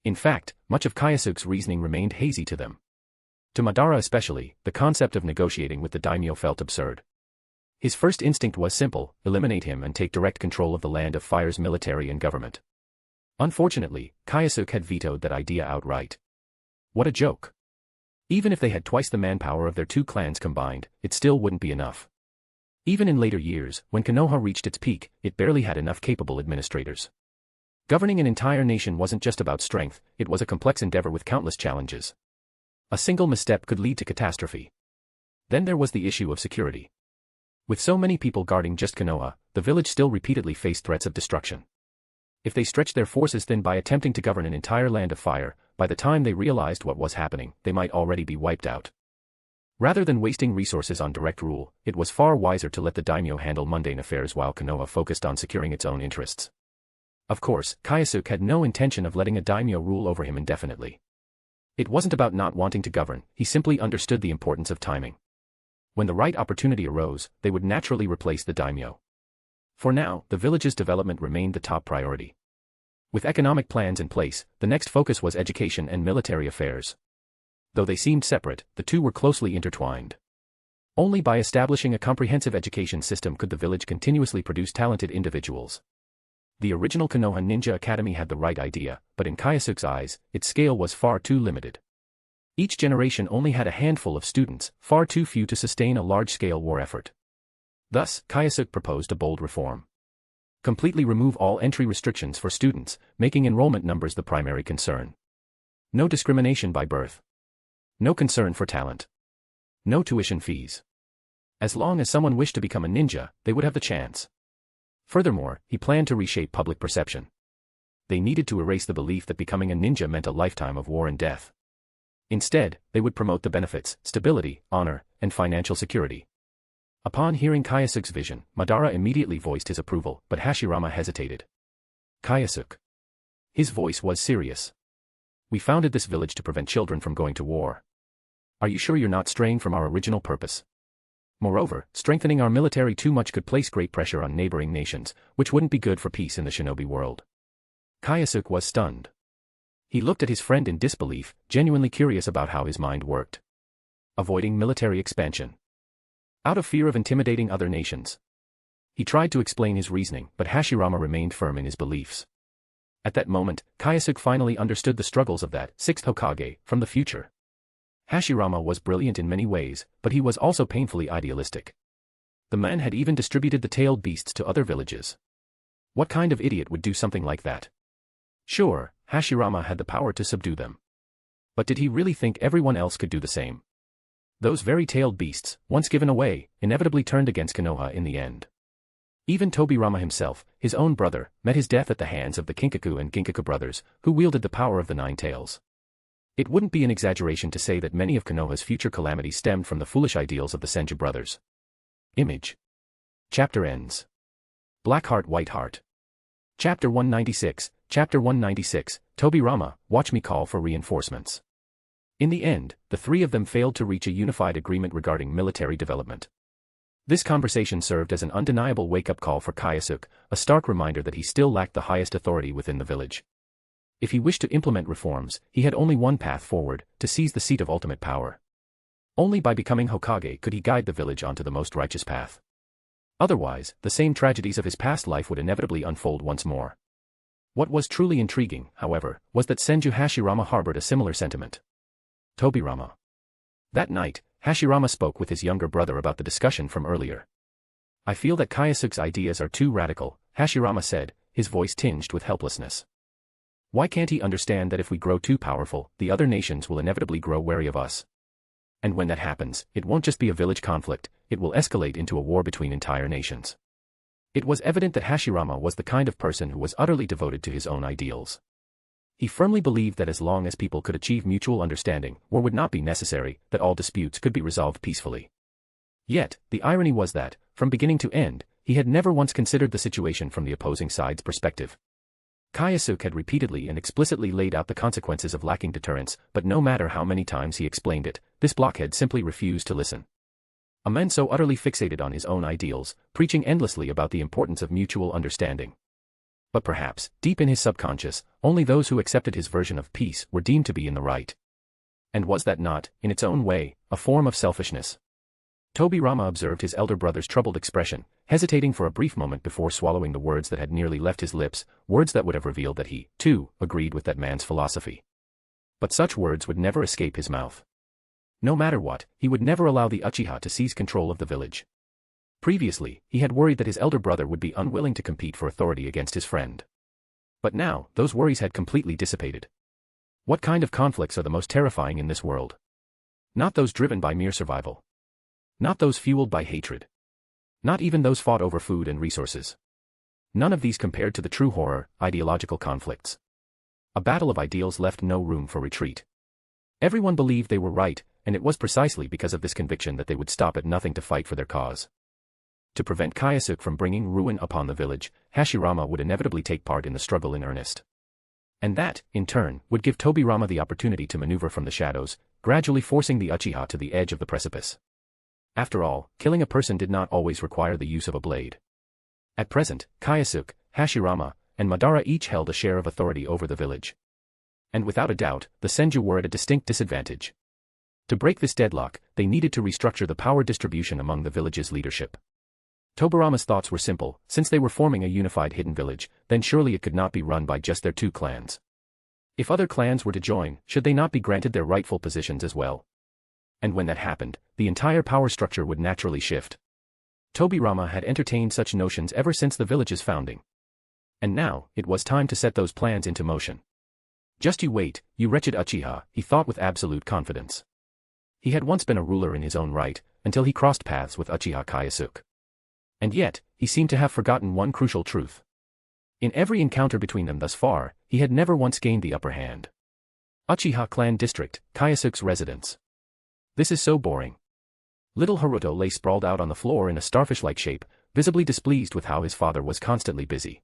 [SPEAKER 3] In fact, much of Kyōsuke's reasoning remained hazy to them. To Madara especially, the concept of negotiating with the daimyo felt absurd. His first instinct was simple, eliminate him and take direct control of the land of fire's military and government. Unfortunately, Kyōsuke had vetoed that idea outright. What a joke. Even if they had twice the manpower of their two clans combined, it still wouldn't be enough. Even in later years, when Konoha reached its peak, it barely had enough capable administrators. Governing an entire nation wasn't just about strength, it was a complex endeavor with countless challenges. A single misstep could lead to catastrophe. Then there was the issue of security. With so many people guarding just Konoha, the village still repeatedly faced threats of destruction. If they stretched their forces thin by attempting to govern an entire land of fire, by the time they realized what was happening, they might already be wiped out. Rather than wasting resources on direct rule, it was far wiser to let the daimyo handle mundane affairs while Konoha focused on securing its own interests. Of course, Kyōsuke had no intention of letting a daimyo rule over him indefinitely. It wasn't about not wanting to govern, he simply understood the importance of timing. When the right opportunity arose, they would naturally replace the daimyo. For now, the village's development remained the top priority. With economic plans in place, the next focus was education and military affairs. Though they seemed separate, the two were closely intertwined. Only by establishing a comprehensive education system could the village continuously produce talented individuals. The original Konoha Ninja Academy had the right idea, but in Kyōsuke's eyes, its scale was far too limited. Each generation only had a handful of students, far too few to sustain a large-scale war effort. Thus, Kyōsuke proposed a bold reform. Completely remove all entry restrictions for students, making enrollment numbers the primary concern. No discrimination by birth. No concern for talent. No tuition fees. As long as someone wished to become a ninja, they would have the chance. Furthermore, he planned to reshape public perception. They needed to erase the belief that becoming a ninja meant a lifetime of war and death. Instead, they would promote the benefits, stability, honor, and financial security. Upon hearing Kyōsuke's vision, Madara immediately voiced his approval, but Hashirama hesitated. Kyōsuke. His voice was serious. We founded this village to prevent children from going to war. Are you sure you're not straying from our original purpose? Moreover, strengthening our military too much could place great pressure on neighboring nations, which wouldn't be good for peace in the shinobi world. Kyōsuke was stunned. He looked at his friend in disbelief, genuinely curious about how his mind worked. Avoiding military expansion. Out of fear of intimidating other nations. He tried to explain his reasoning, but Hashirama remained firm in his beliefs. At that moment, Kyōsuke finally understood the struggles of that sixth Hokage from the future. Hashirama was brilliant in many ways, but he was also painfully idealistic. The man had even distributed the tailed beasts to other villages. What kind of idiot would do something like that? Sure, Hashirama had the power to subdue them. But did he really think everyone else could do the same? Those very tailed beasts, once given away, inevitably turned against Konoha in the end. Even Tobirama himself, his own brother, met his death at the hands of the Kinkaku and Ginkaku brothers, who wielded the power of the Nine Tails. It wouldn't be an exaggeration to say that many of Konoha's future calamities stemmed from the foolish ideals of the Senju brothers. Image. Chapter ends. Black Heart White Heart. Chapter 196, Chapter 196, Tobirama, watch me call for reinforcements. In the end, the three of them failed to reach a unified agreement regarding military development. This conversation served as an undeniable wake-up call for Kyōsuke, a stark reminder that he still lacked the highest authority within the village. If he wished to implement reforms, he had only one path forward, to seize the seat of ultimate power. Only by becoming Hokage could he guide the village onto the most righteous path. Otherwise, the same tragedies of his past life would inevitably unfold once more. What was truly intriguing, however, was that Senju Hashirama harbored a similar sentiment. Tobirama. That night, Hashirama spoke with his younger brother about the discussion from earlier. I feel that Kyōsuke's ideas are too radical, Hashirama said, his voice tinged with helplessness. Why can't he understand that if we grow too powerful, the other nations will inevitably grow wary of us? And when that happens, it won't just be a village conflict, it will escalate into a war between entire nations. It was evident that Hashirama was the kind of person who was utterly devoted to his own ideals. He firmly believed that as long as people could achieve mutual understanding, war would not be necessary, that all disputes could be resolved peacefully. Yet, the irony was that, from beginning to end, he had never once considered the situation from the opposing side's perspective. Kyōsuke had repeatedly and explicitly laid out the consequences of lacking deterrence, but no matter how many times he explained it, this blockhead simply refused to listen. A man so utterly fixated on his own ideals, preaching endlessly about the importance of mutual understanding. But perhaps, deep in his subconscious, only those who accepted his version of peace were deemed to be in the right. And was that not, in its own way, a form of selfishness? Tobirama observed his elder brother's troubled expression, hesitating for a brief moment before swallowing the words that had nearly left his lips, words that would have revealed that he, too, agreed with that man's philosophy. But such words would never escape his mouth. No matter what, he would never allow the Uchiha to seize control of the village. Previously, he had worried that his elder brother would be unwilling to compete for authority against his friend. But now, those worries had completely dissipated. What kind of conflicts are the most terrifying in this world? Not those driven by mere survival. Not those fueled by hatred. Not even those fought over food and resources. None of these compared to the true horror, ideological conflicts. A battle of ideals left no room for retreat. Everyone believed they were right, and it was precisely because of this conviction that they would stop at nothing to fight for their cause. To prevent Kyōsuke from bringing ruin upon the village, Hashirama would inevitably take part in the struggle in earnest. And that, in turn, would give Tobirama the opportunity to maneuver from the shadows, gradually forcing the Uchiha to the edge of the precipice. After all, killing a person did not always require the use of a blade. At present, Kyōsuke, Hashirama, and Madara each held a share of authority over the village. And without a doubt, the Senju were at a distinct disadvantage. To break this deadlock, they needed to restructure the power distribution among the village's leadership. Tobirama's thoughts were simple: since they were forming a unified hidden village, then surely it could not be run by just their two clans. If other clans were to join, should they not be granted their rightful positions as well? And when that happened, the entire power structure would naturally shift. Tobirama had entertained such notions ever since the village's founding. And now, it was time to set those plans into motion. Just you wait, you wretched Uchiha, he thought with absolute confidence. He had once been a ruler in his own right, until he crossed paths with Uchiha Kyōsuke. And yet, he seemed to have forgotten one crucial truth. In every encounter between them thus far, he had never once gained the upper hand. Uchiha Clan District, Kyōsuke's residence. This is so boring. Little Naruto lay sprawled out on the floor in a starfish-like shape, visibly displeased with how his father was constantly busy.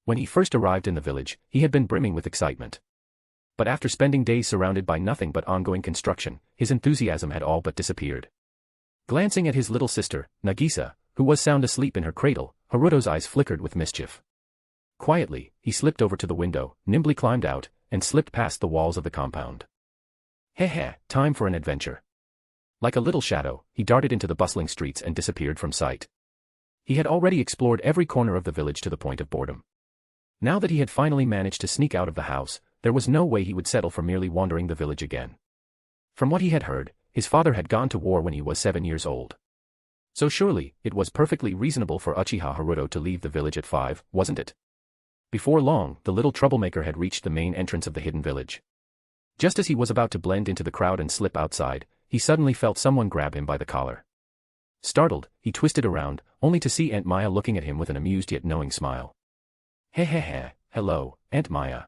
[SPEAKER 3] When he first arrived in the village, he had been brimming with excitement. But after spending days surrounded by nothing but ongoing construction, his enthusiasm had all but disappeared. Glancing at his little sister, Nagisa, who was sound asleep in her cradle, Naruto's eyes flickered with mischief. Quietly, he slipped over to the window, nimbly climbed out, and slipped past the walls of the compound. Heh, time for an adventure. Like a little shadow, he darted into the bustling streets and disappeared from sight. He had already explored every corner of the village to the point of boredom. Now that he had finally managed to sneak out of the house, there was no way he would settle for merely wandering the village again. From what he had heard, his father had gone to war when he was 7 years old. So surely, it was perfectly reasonable for Uchiha Naruto to leave the village at 5, wasn't it? Before long, the little troublemaker had reached the main entrance of the hidden village. Just as he was about to blend into the crowd and slip outside, he suddenly felt someone grab him by the collar. Startled, he twisted around, only to see Aunt Maya looking at him with an amused yet knowing smile. Hello, Aunt Maya.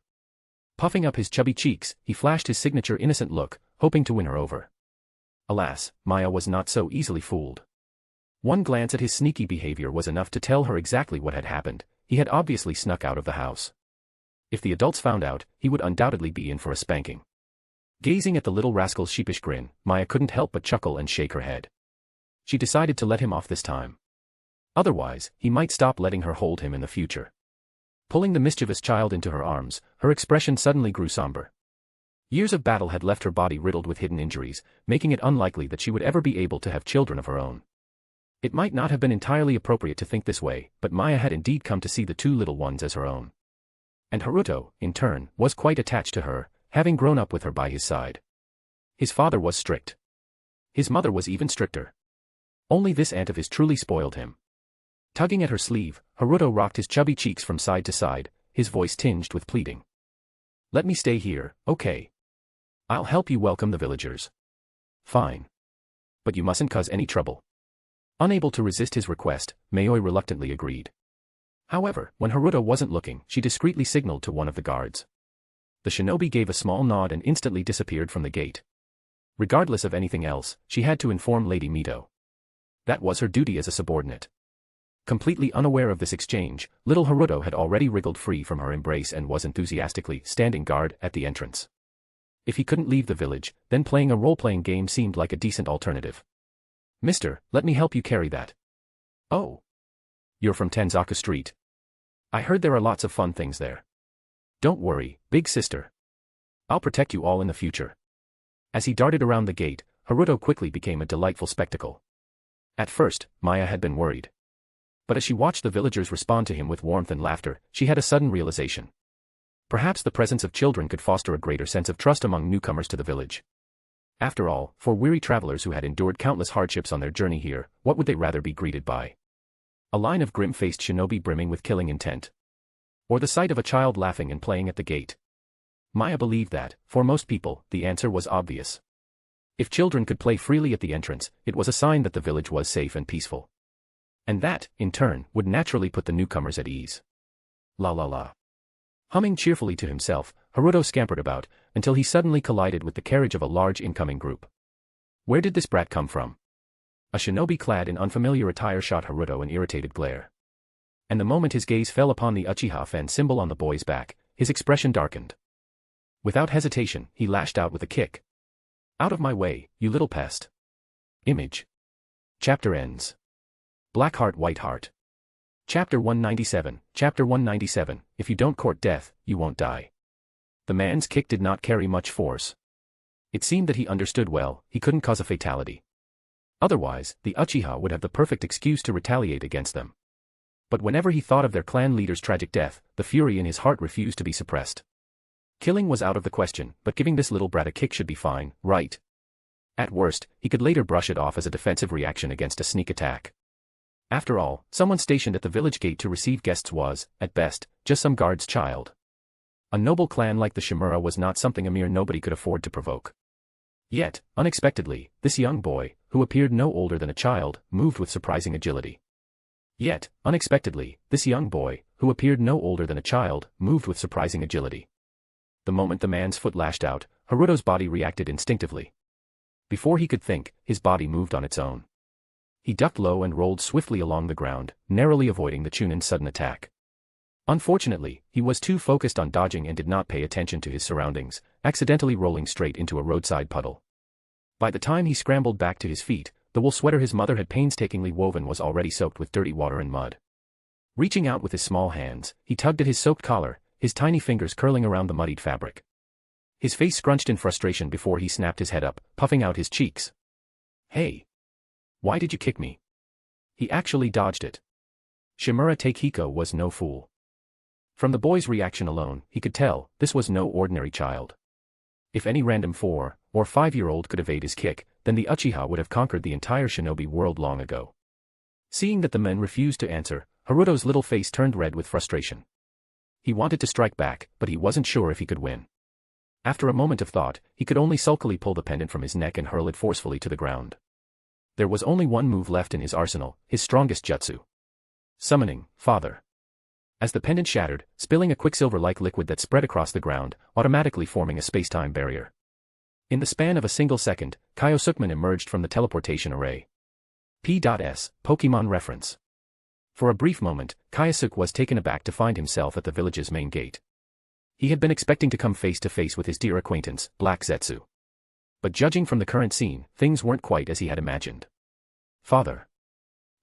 [SPEAKER 3] Puffing up his chubby cheeks, he flashed his signature innocent look, hoping to win her over. Alas, Maya was not so easily fooled. One glance at his sneaky behavior was enough to tell her exactly what had happened. He had obviously snuck out of the house. If the adults found out, he would undoubtedly be in for a spanking. Gazing at the little rascal's sheepish grin, Maya couldn't help but chuckle and shake her head. She decided to let him off this time. Otherwise, he might stop letting her hold him in the future. Pulling the mischievous child into her arms, her expression suddenly grew somber. Years of battle had left her body riddled with hidden injuries, making it unlikely that she would ever be able to have children of her own. It might not have been entirely appropriate to think this way, but Maya had indeed come to see the two little ones as her own. And Naruto, in turn, was quite attached to her, having grown up with her by his side. His father was strict. His mother was even stricter. Only this aunt of his truly spoiled him. Tugging at her sleeve, Naruto rocked his chubby cheeks from side to side, his voice tinged with pleading. Let me stay here, okay? I'll help you welcome the villagers. Fine. But you mustn't cause any trouble. Unable to resist his request, Mayoi reluctantly agreed. However, when Naruto wasn't looking, she discreetly signaled to one of the guards. The shinobi gave a small nod and instantly disappeared from the gate. Regardless of anything else, she had to inform Lady Mito. That was her duty as a subordinate. Completely unaware of this exchange, little Naruto had already wriggled free from her embrace and was enthusiastically standing guard at the entrance. If he couldn't leave the village, then playing a role-playing game seemed like a decent alternative. Mister, let me help you carry that. Oh. You're from Tanzaku Street. I heard there are lots of fun things there. Don't worry, big sister. I'll protect you all in the future. As he darted around the gate, Naruto quickly became a delightful spectacle. At first, Maya had been worried. But as she watched the villagers respond to him with warmth and laughter, she had a sudden realization. Perhaps the presence of children could foster a greater sense of trust among newcomers to the village. After all, for weary travelers who had endured countless hardships on their journey here, what would they rather be greeted by? A line of grim-faced shinobi brimming with killing intent? Or the sight of a child laughing and playing at the gate? Maya believed that, for most people, the answer was obvious. If children could play freely at the entrance, it was a sign that the village was safe and peaceful. And that, in turn, would naturally put the newcomers at ease. La la la. Humming cheerfully to himself, Naruto scampered about, until he suddenly collided with the carriage of a large incoming group. Where did this brat come from? A shinobi clad in unfamiliar attire shot Naruto an irritated glare. And the moment his gaze fell upon the Uchiha fan symbol on the boy's back, his expression darkened. Without hesitation, he lashed out with a kick. Out of my way, you little pest. Image. Chapter ends. Black heart, white heart. Chapter 197, Chapter 197, if you don't court death, you won't die. The man's kick did not carry much force. It seemed that he understood well, he couldn't cause a fatality. Otherwise, the Uchiha would have the perfect excuse to retaliate against them. But whenever he thought of their clan leader's tragic death, the fury in his heart refused to be suppressed. Killing was out of the question, but giving this little brat a kick should be fine, right? At worst, he could later brush it off as a defensive reaction against a sneak attack. After all, someone stationed at the village gate to receive guests was, at best, just some guard's child. A noble clan like the Shimura was not something a mere nobody could afford to provoke. Yet, unexpectedly, this young boy, who appeared no older than a child, moved with surprising agility. The moment the man's foot lashed out, Naruto's body reacted instinctively. Before he could think, his body moved on its own. He ducked low and rolled swiftly along the ground, narrowly avoiding the Chunin's sudden attack. Unfortunately, he was too focused on dodging and did not pay attention to his surroundings, accidentally rolling straight into a roadside puddle. By the time he scrambled back to his feet, the wool sweater his mother had painstakingly woven was already soaked with dirty water and mud. Reaching out with his small hands, he tugged at his soaked collar, his tiny fingers curling around the muddied fabric. His face scrunched in frustration before he snapped his head up, puffing out his cheeks. Hey! Why did you kick me? He actually dodged it. Shimura Takehiko was no fool. From the boy's reaction alone, he could tell, this was no ordinary child. If any random 4- or 5-year-old could evade his kick, then the Uchiha would have conquered the entire shinobi world long ago. Seeing that the men refused to answer, Naruto's little face turned red with frustration. He wanted to strike back, but he wasn't sure if he could win. After a moment of thought, he could only sulkily pull the pendant from his neck and hurl it forcefully to the ground. There was only one move left in his arsenal, his strongest jutsu. Summoning, Father. As the pendant shattered, spilling a quicksilver-like liquid that spread across the ground, automatically forming a space-time barrier. In the span of a single second, Kyōsuke emerged from the teleportation array. P.S. Pokemon reference. For a brief moment, Kyōsuke was taken aback to find himself at the village's main gate. He had been expecting to come face to face with his dear acquaintance, Black Zetsu. But judging from the current scene, things weren't quite as he had imagined. Father.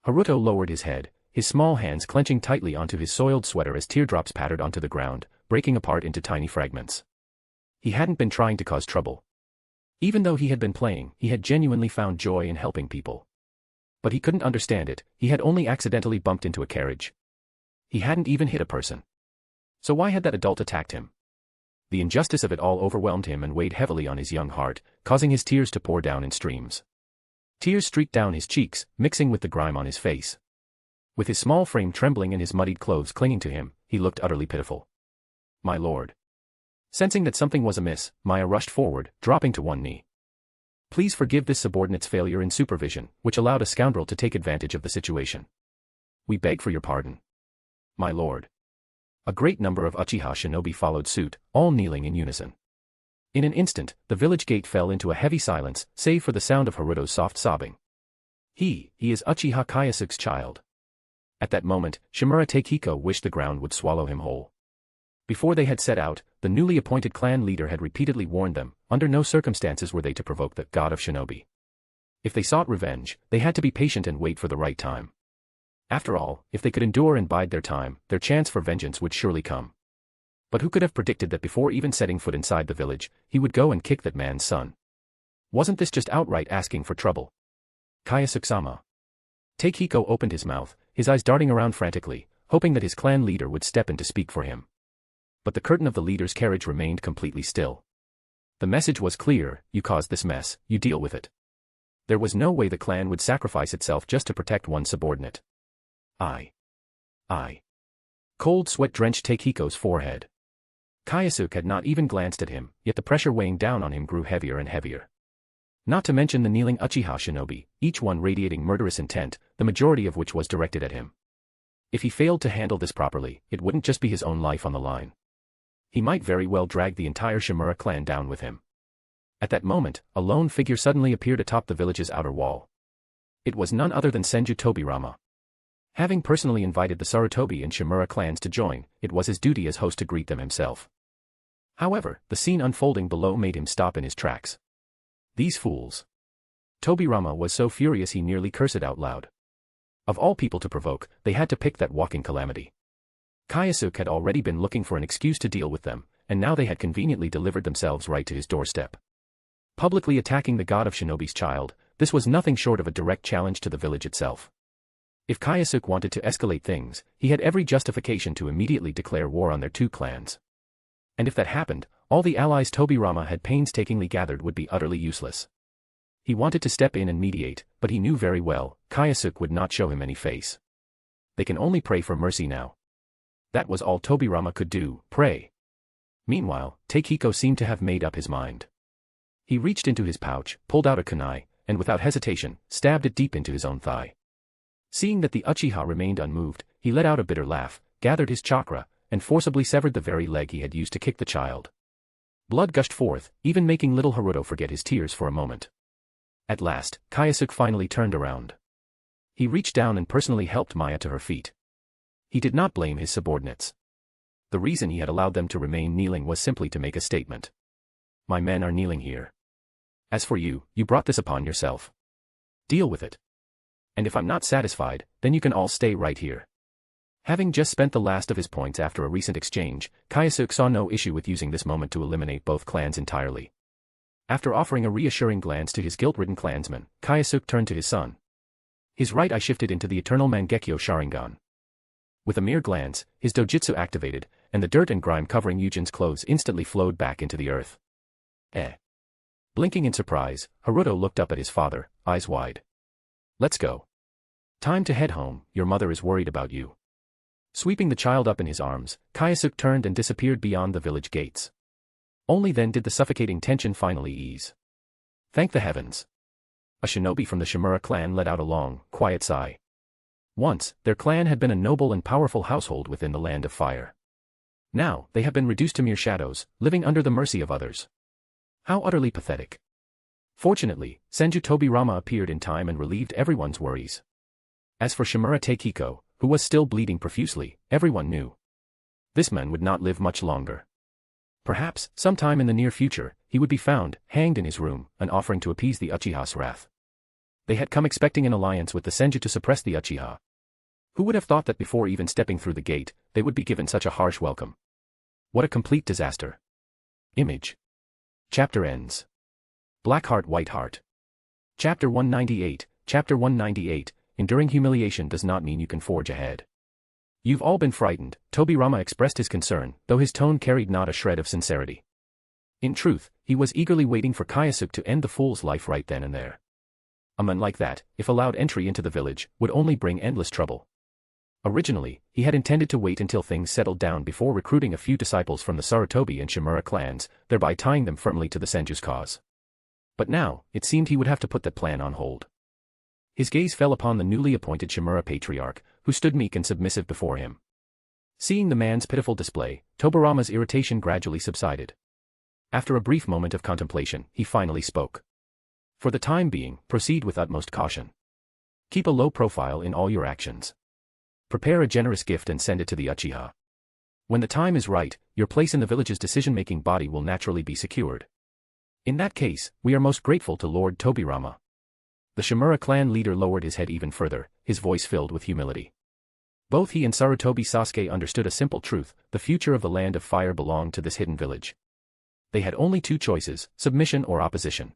[SPEAKER 3] Naruto lowered his head, his small hands clenching tightly onto his soiled sweater as teardrops pattered onto the ground, breaking apart into tiny fragments. He hadn't been trying to cause trouble. Even though he had been playing, he had genuinely found joy in helping people. But he couldn't understand it, he had only accidentally bumped into a carriage. He hadn't even hit a person. So why had that adult attacked him? The injustice of it all overwhelmed him and weighed heavily on his young heart, causing his tears to pour down in streams. Tears streaked down his cheeks, mixing with the grime on his face. With his small frame trembling and his muddied clothes clinging to him, he looked utterly pitiful. My lord. Sensing that something was amiss, Maya rushed forward, dropping to one knee. Please forgive this subordinate's failure in supervision, which allowed a scoundrel to take advantage of the situation. We beg for your pardon. My lord. A great number of Uchiha shinobi followed suit, all kneeling in unison. In an instant, the village gate fell into a heavy silence, save for the sound of Naruto's soft sobbing. He is Uchiha Kyōsuke's child. At that moment, Shimura Takehiko wished the ground would swallow him whole. Before they had set out, the newly appointed clan leader had repeatedly warned them, under no circumstances were they to provoke the God of Shinobi. If they sought revenge, they had to be patient and wait for the right time. After all, if they could endure and bide their time, their chance for vengeance would surely come. But who could have predicted that before even setting foot inside the village, he would go and kick that man's son? Wasn't this just outright asking for trouble? Kyōsuke-sama. Takehiko opened his mouth, his eyes darting around frantically, hoping that his clan leader would step in to speak for him. But the curtain of the leader's carriage remained completely still. The message was clear, you caused this mess, you deal with it. There was no way the clan would sacrifice itself just to protect one subordinate. I. Cold sweat drenched Takehiko's forehead. Kyōsuke had not even glanced at him, yet the pressure weighing down on him grew heavier and heavier. Not to mention the kneeling Uchiha shinobi, each one radiating murderous intent, the majority of which was directed at him. If he failed to handle this properly, it wouldn't just be his own life on the line. He might very well drag the entire Shimura clan down with him. At that moment, a lone figure suddenly appeared atop the village's outer wall. It was none other than Senju Tobirama. Having personally invited the Sarutobi and Shimura clans to join, it was his duty as host to greet them himself. However, the scene unfolding below made him stop in his tracks. These fools. Tobirama was so furious he nearly cursed out loud. Of all people to provoke, they had to pick that walking calamity. Kyōsuke had already been looking for an excuse to deal with them, and now they had conveniently delivered themselves right to his doorstep. Publicly attacking the God of Shinobi's child, this was nothing short of a direct challenge to the village itself. If Kyōsuke wanted to escalate things, he had every justification to immediately declare war on their two clans. And if that happened, all the allies Tobirama had painstakingly gathered would be utterly useless. He wanted to step in and mediate, but he knew very well, Kyōsuke would not show him any face. They can only pray for mercy now. That was all Tobirama could do, pray. Meanwhile, Takehiko seemed to have made up his mind. He reached into his pouch, pulled out a kunai, and without hesitation, stabbed it deep into his own thigh. Seeing that the Uchiha remained unmoved, he let out a bitter laugh, gathered his chakra, and forcibly severed the very leg he had used to kick the child. Blood gushed forth, even making little Haruto forget his tears for a moment. At last, Kyōsuke finally turned around. He reached down and personally helped Maya to her feet. He did not blame his subordinates. The reason he had allowed them to remain kneeling was simply to make a statement. My men are kneeling here. As for you, you brought this upon yourself. Deal with it. And if I'm not satisfied, then you can all stay right here. Having just spent the last of his points after a recent exchange, Kyōsuke saw no issue with using this moment to eliminate both clans entirely. After offering a reassuring glance to his guilt-ridden clansmen, Kyōsuke turned to his son. His right eye shifted into the eternal Mangekyo Sharingan. With a mere glance, his dojutsu activated, and the dirt and grime covering Yujin's clothes instantly flowed back into the earth. Blinking in surprise, Haruto looked up at his father, eyes wide. Let's go. Time to head home, your mother is worried about you. Sweeping the child up in his arms, Kyōsuke turned and disappeared beyond the village gates. Only then did the suffocating tension finally ease. Thank the heavens. A shinobi from the Shimura clan let out a long, quiet sigh. Once, their clan had been a noble and powerful household within the land of fire. Now, they have been reduced to mere shadows, living under the mercy of others. How utterly pathetic. Fortunately, Senju Tobirama appeared in time and relieved everyone's worries. As for Shimura Takehiko, who was still bleeding profusely, everyone knew. This man would not live much longer. Perhaps, sometime in the near future, he would be found, hanged in his room, an offering to appease the Uchiha's wrath. They had come expecting an alliance with the Senju to suppress the Uchiha. Who would have thought that before even stepping through the gate, they would be given such a harsh welcome? What a complete disaster. Image. Chapter ends. Black Heart White Heart. Chapter 198, Chapter 198, Enduring humiliation does not mean you can forge ahead. You've all been frightened, Tobirama expressed his concern, though his tone carried not a shred of sincerity. In truth, he was eagerly waiting for Kyōsuke to end the fool's life right then and there. A man like that, if allowed entry into the village, would only bring endless trouble. Originally, he had intended to wait until things settled down before recruiting a few disciples from the Sarutobi and Shimura clans, thereby tying them firmly to the Senju's cause. But now, it seemed he would have to put that plan on hold. His gaze fell upon the newly appointed Shimura patriarch, who stood meek and submissive before him. Seeing the man's pitiful display, Tobirama's irritation gradually subsided. After a brief moment of contemplation, he finally spoke. For the time being, proceed with utmost caution. Keep a low profile in all your actions. Prepare a generous gift and send it to the Uchiha. When the time is right, your place in the village's decision-making body will naturally be secured. In that case, we are most grateful to Lord Tobirama. The Shimura clan leader lowered his head even further, his voice filled with humility. Both he and Sarutobi Sasuke understood a simple truth: the future of the land of fire belonged to this hidden village. They had only two choices, submission or opposition.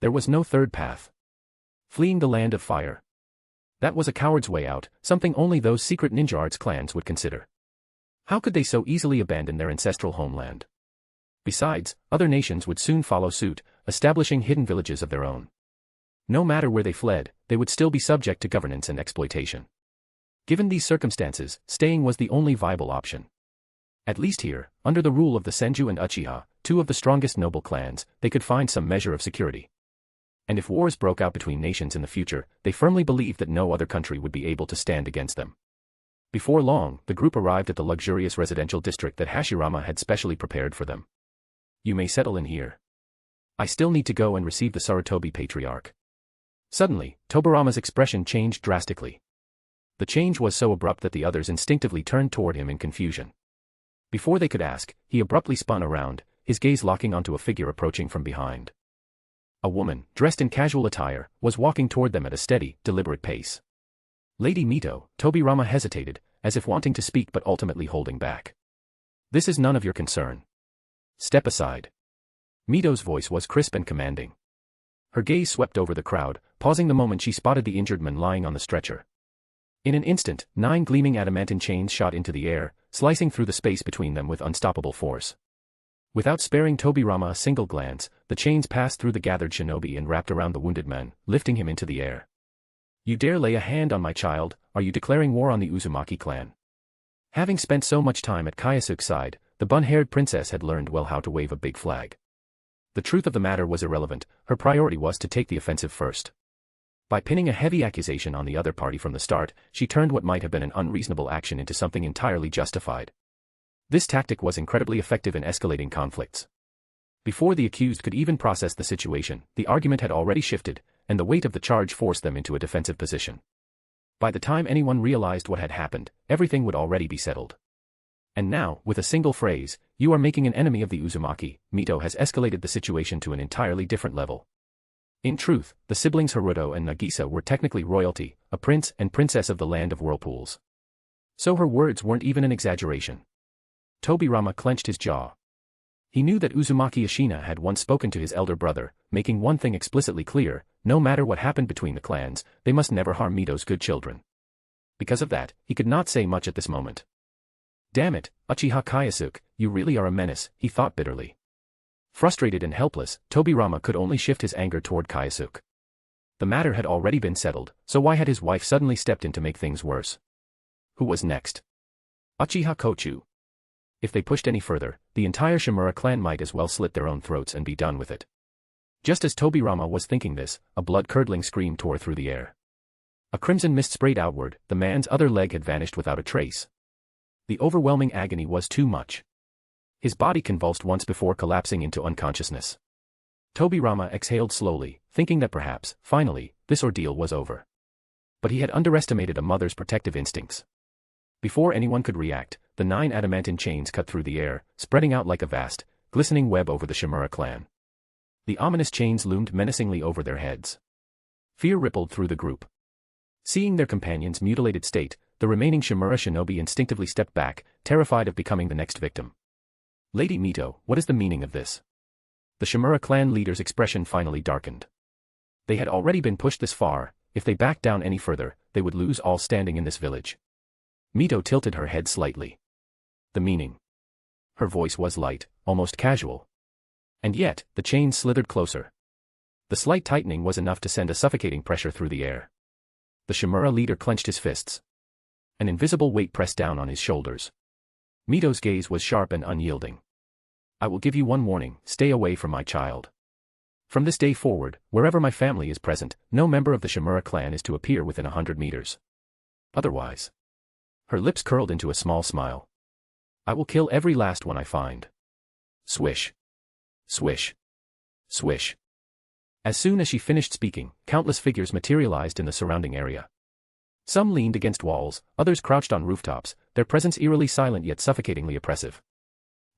[SPEAKER 3] There was no third path. Fleeing the land of fire. That was a coward's way out, something only those secret ninja arts clans would consider. How could they so easily abandon their ancestral homeland? Besides, other nations would soon follow suit, establishing hidden villages of their own. No matter where they fled, they would still be subject to governance and exploitation. Given these circumstances, staying was the only viable option. At least here, under the rule of the Senju and Uchiha, two of the strongest noble clans, they could find some measure of security. And if wars broke out between nations in the future, they firmly believed that no other country would be able to stand against them. Before long, the group arrived at the luxurious residential district that Hashirama had specially prepared for them. You may settle in here. I still need to go and receive the Sarutobi patriarch. Suddenly, Tobirama's expression changed drastically. The change was so abrupt that the others instinctively turned toward him in confusion. Before they could ask, he abruptly spun around, his gaze locking onto a figure approaching from behind. A woman, dressed in casual attire, was walking toward them at a steady, deliberate pace. Lady Mito, Tobirama hesitated, as if wanting to speak but ultimately holding back. This is none of your concern. Step aside. Mito's voice was crisp and commanding. Her gaze swept over the crowd, pausing the moment she spotted the injured man lying on the stretcher. In an instant, 9 gleaming adamantine chains shot into the air, slicing through the space between them with unstoppable force. Without sparing Tobirama a single glance, the chains passed through the gathered shinobi and wrapped around the wounded man, lifting him into the air. You dare lay a hand on my child, are you declaring war on the Uzumaki clan? Having spent so much time at Kyōsuke's side, the bun-haired princess had learned well how to wave a big flag. The truth of the matter was irrelevant, her priority was to take the offensive first. By pinning a heavy accusation on the other party from the start, she turned what might have been an unreasonable action into something entirely justified. This tactic was incredibly effective in escalating conflicts. Before the accused could even process the situation, the argument had already shifted, and the weight of the charge forced them into a defensive position. By the time anyone realized what had happened, everything would already be settled. And now, with a single phrase, "You are making an enemy of the Uzumaki," Mito has escalated the situation to an entirely different level. In truth, the siblings Haruto and Nagisa were technically royalty, a prince and princess of the land of whirlpools. So her words weren't even an exaggeration. Tobirama clenched his jaw. He knew that Uzumaki Ashina had once spoken to his elder brother, making one thing explicitly clear: no matter what happened between the clans, they must never harm Mito's good children. Because of that, he could not say much at this moment. Damn it, Uchiha Kyōsuke, you really are a menace, he thought bitterly. Frustrated and helpless, Tobirama could only shift his anger toward Kyōsuke. The matter had already been settled, so why had his wife suddenly stepped in to make things worse? Who was next? Uchiha Kochu. If they pushed any further, the entire Shimura clan might as well slit their own throats and be done with it. Just as Tobirama was thinking this, a blood-curdling scream tore through the air. A crimson mist sprayed outward, the man's other leg had vanished without a trace. The overwhelming agony was too much. His body convulsed once before collapsing into unconsciousness. Tobirama exhaled slowly, thinking that perhaps, finally, this ordeal was over. But he had underestimated a mother's protective instincts. Before anyone could react, the 9 adamantine chains cut through the air, spreading out like a vast, glistening web over the Shimura clan. The ominous chains loomed menacingly over their heads. Fear rippled through the group. Seeing their companion's mutilated state, the remaining Shimura shinobi instinctively stepped back, terrified of becoming the next victim. Lady Mito, what is the meaning of this? The Shimura clan leader's expression finally darkened. They had already been pushed this far, if they backed down any further, they would lose all standing in this village. Mito tilted her head slightly. The meaning. Her voice was light, almost casual. And yet, the chains slithered closer. The slight tightening was enough to send a suffocating pressure through the air. The Shimura leader clenched his fists. An invisible weight pressed down on his shoulders. Mito's gaze was sharp and unyielding. I will give you one warning, stay away from my child. From this day forward, wherever my family is present, no member of the Shimura clan is to appear within 100 meters. Otherwise. Her lips curled into a small smile. I will kill every last one I find. Swish. Swish. Swish. As soon as she finished speaking, countless figures materialized in the surrounding area. Some leaned against walls, others crouched on rooftops, their presence eerily silent yet suffocatingly oppressive.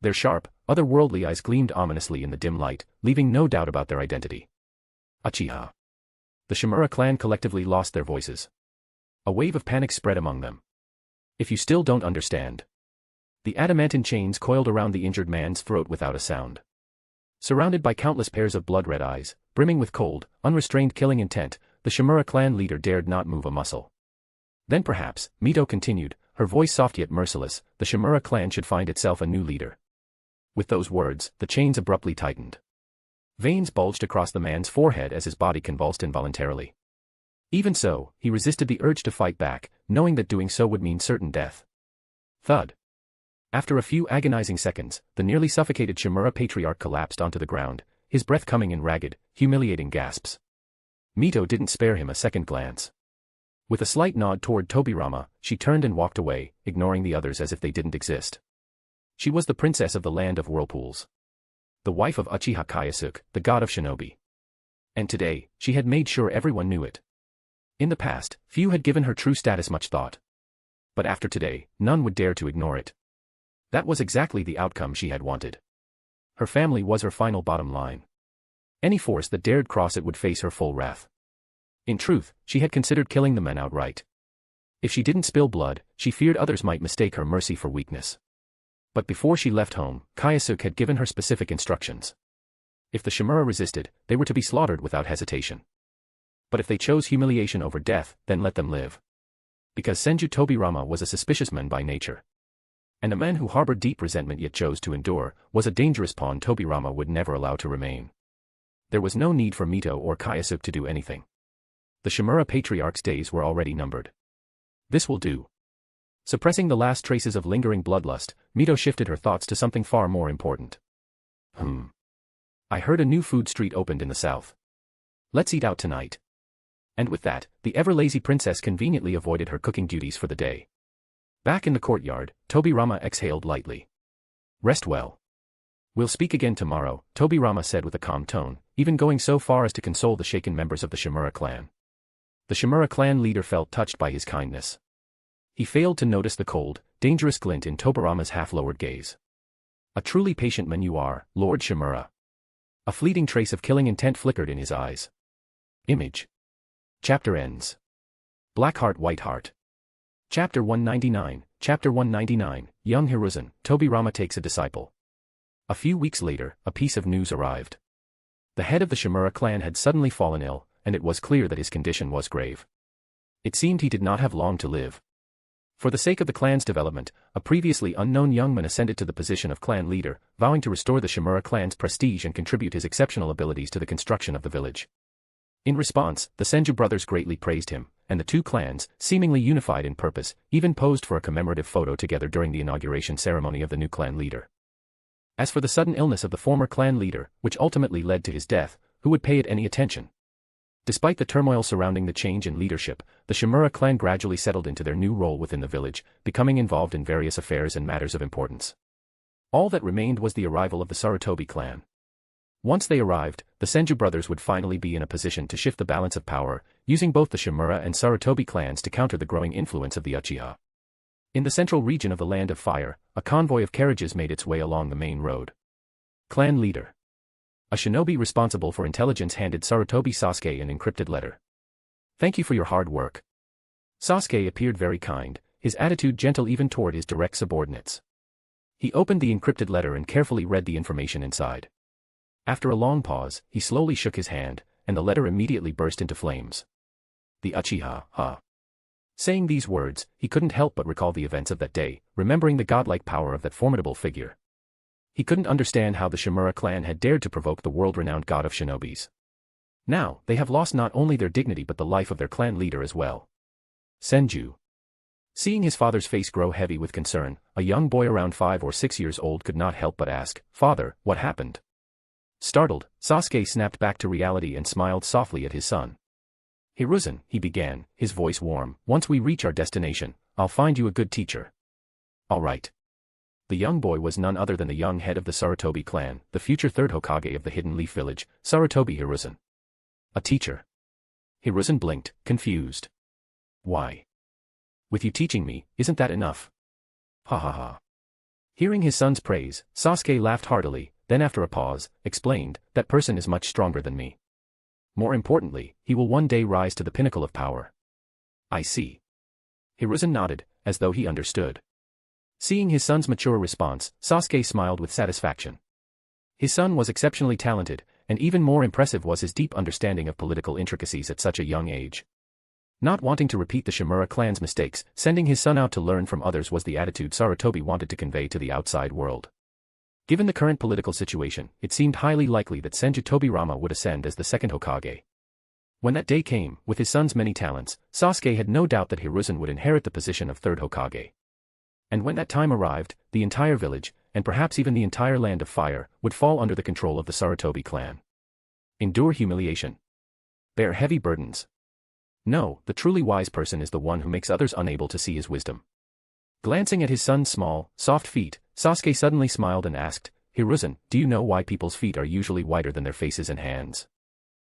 [SPEAKER 3] Their sharp, otherworldly eyes gleamed ominously in the dim light, leaving no doubt about their identity. Uchiha. The Shimura clan collectively lost their voices. A wave of panic spread among them. If you still don't understand. The adamantine chains coiled around the injured man's throat without a sound. Surrounded by countless pairs of blood-red eyes, brimming with cold, unrestrained killing intent, the Shimura clan leader dared not move a muscle. Then perhaps, Mito continued, her voice soft yet merciless, the Shimura clan should find itself a new leader. With those words, the chains abruptly tightened. Veins bulged across the man's forehead as his body convulsed involuntarily. Even so, he resisted the urge to fight back, knowing that doing so would mean certain death. Thud. After a few agonizing seconds, the nearly suffocated Shimura patriarch collapsed onto the ground, his breath coming in ragged, humiliating gasps. Mito didn't spare him a second glance. With a slight nod toward Tobirama, she turned and walked away, ignoring the others as if they didn't exist. She was the princess of the land of whirlpools. The wife of Uchiha Kyōsuke, the god of Shinobi. And today, she had made sure everyone knew it. In the past, few had given her true status much thought. But after today, none would dare to ignore it. That was exactly the outcome she had wanted. Her family was her final bottom line. Any force that dared cross it would face her full wrath. In truth, she had considered killing the men outright. If she didn't spill blood, she feared others might mistake her mercy for weakness. But before she left home, Kyōsuke had given her specific instructions. If the Shimura resisted, they were to be slaughtered without hesitation. But if they chose humiliation over death, then let them live. Because Senju Tobirama was a suspicious man by nature. And a man who harbored deep resentment yet chose to endure, was a dangerous pawn Tobirama would never allow to remain. There was no need for Mito or Kyōsuke to do anything. The Shimura patriarch's days were already numbered. This will do. Suppressing the last traces of lingering bloodlust, Mito shifted her thoughts to something far more important. I heard a new food street opened in the south. Let's eat out tonight. And with that, the ever-lazy princess conveniently avoided her cooking duties for the day. Back in the courtyard, Tobirama exhaled lightly. Rest well. We'll speak again tomorrow, Tobirama said with a calm tone, even going so far as to console the shaken members of the Shimura clan. The Shimura clan leader felt touched by his kindness. He failed to notice the cold, dangerous glint in Tobirama's half-lowered gaze. A truly patient man you are, Lord Shimura. A fleeting trace of killing intent flickered in his eyes. Image. Chapter ends. Black Heart White Heart. Chapter 199, Chapter 199, Young Hiruzen, Tobirama takes a disciple. A few weeks later, a piece of news arrived. The head of the Shimura clan had suddenly fallen ill, and it was clear that his condition was grave. It seemed he did not have long to live. For the sake of the clan's development, a previously unknown young man ascended to the position of clan leader, vowing to restore the Shimura clan's prestige and contribute his exceptional abilities to the construction of the village. In response, the Senju brothers greatly praised him, and the two clans, seemingly unified in purpose, even posed for a commemorative photo together during the inauguration ceremony of the new clan leader. As for the sudden illness of the former clan leader, which ultimately led to his death, who would pay it any attention? Despite the turmoil surrounding the change in leadership, the Shimura clan gradually settled into their new role within the village, becoming involved in various affairs and matters of importance. All that remained was the arrival of the Sarutobi clan. Once they arrived, the Senju brothers would finally be in a position to shift the balance of power, using both the Shimura and Sarutobi clans to counter the growing influence of the Uchiha. In the central region of the Land of Fire, a convoy of carriages made its way along the main road. Clan leader. A shinobi responsible for intelligence handed Sarutobi Sasuke an encrypted letter. Thank you for your hard work. Sasuke appeared very kind, his attitude gentle even toward his direct subordinates. He opened the encrypted letter and carefully read the information inside. After a long pause, he slowly shook his hand, and the letter immediately burst into flames. The Uchiha, Saying these words, he couldn't help but recall the events of that day, remembering the godlike power of that formidable figure. He couldn't understand how the Shimura clan had dared to provoke the world-renowned God of Shinobis. Now, they have lost not only their dignity but the life of their clan leader as well. Senju. Seeing his father's face grow heavy with concern, a young boy around 5 or 6 years old could not help but ask, "Father, what happened?" Startled, Sasuke snapped back to reality and smiled softly at his son. "Hiruzen," he began, his voice warm, "once we reach our destination, I'll find you a good teacher." "All right." The young boy was none other than the young head of the Sarutobi clan, the future third Hokage of the Hidden Leaf Village, Sarutobi Hiruzen. A teacher? Hiruzen blinked, confused. "Why? With you teaching me, isn't that enough?" Ha ha ha. Hearing his son's praise, Sasuke laughed heartily, then after a pause, explained, "That person is much stronger than me. More importantly, he will one day rise to the pinnacle of power." "I see." Hiruzen nodded, as though he understood. Seeing his son's mature response, Sasuke smiled with satisfaction. His son was exceptionally talented, and even more impressive was his deep understanding of political intricacies at such a young age. Not wanting to repeat the Shimura clan's mistakes, sending his son out to learn from others was the attitude Sarutobi wanted to convey to the outside world. Given the current political situation, it seemed highly likely that Senju Tobirama would ascend as the second Hokage. When that day came, with his son's many talents, Sasuke had no doubt that Hiruzen would inherit the position of third Hokage. And when that time arrived, the entire village, and perhaps even the entire Land of Fire, would fall under the control of the Sarutobi clan. Endure humiliation. Bear heavy burdens. No, the truly wise person is the one who makes others unable to see his wisdom. Glancing at his son's small, soft feet, Sasuke suddenly smiled and asked, "Hiruzen, do you know why people's feet are usually wider than their faces and hands?"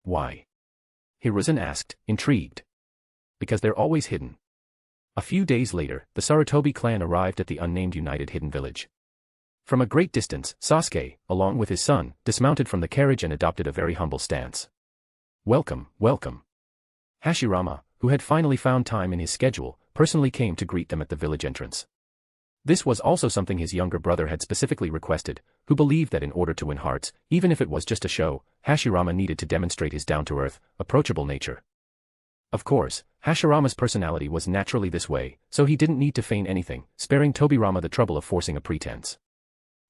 [SPEAKER 3] Why? Hiruzen asked, intrigued. Because they're always hidden. A few days later, the Sarutobi clan arrived at the unnamed United Hidden Village. From a great distance, Sasuke, along with his son, dismounted from the carriage and adopted a very humble stance. Welcome, welcome. Hashirama, who had finally found time in his schedule, personally came to greet them at the village entrance. This was also something his younger brother had specifically requested, who believed that in order to win hearts, even if it was just a show, Hashirama needed to demonstrate his down-to-earth, approachable nature. Of course, Hashirama's personality was naturally this way, so he didn't need to feign anything, sparing Tobirama the trouble of forcing a pretense.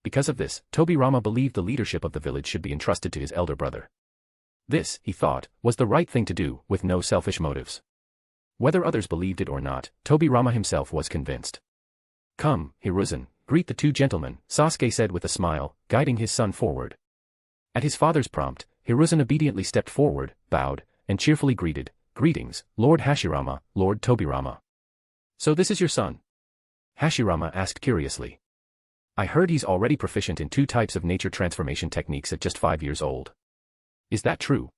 [SPEAKER 3] Because of this, Tobirama believed the leadership of the village should be entrusted to his elder brother. This, he thought, was the right thing to do, with no selfish motives. Whether others believed it or not, Tobirama himself was convinced. Come, Hiruzen, greet the two gentlemen, Sasuke said with a smile, guiding his son forward. At his father's prompt, Hiruzen obediently stepped forward, bowed, and cheerfully greeted, Greetings, Lord Hashirama, Lord Tobirama. So this is your son? Hashirama asked curiously. I heard he's already proficient in 2 types of nature transformation techniques at just 5 years old. Is that true?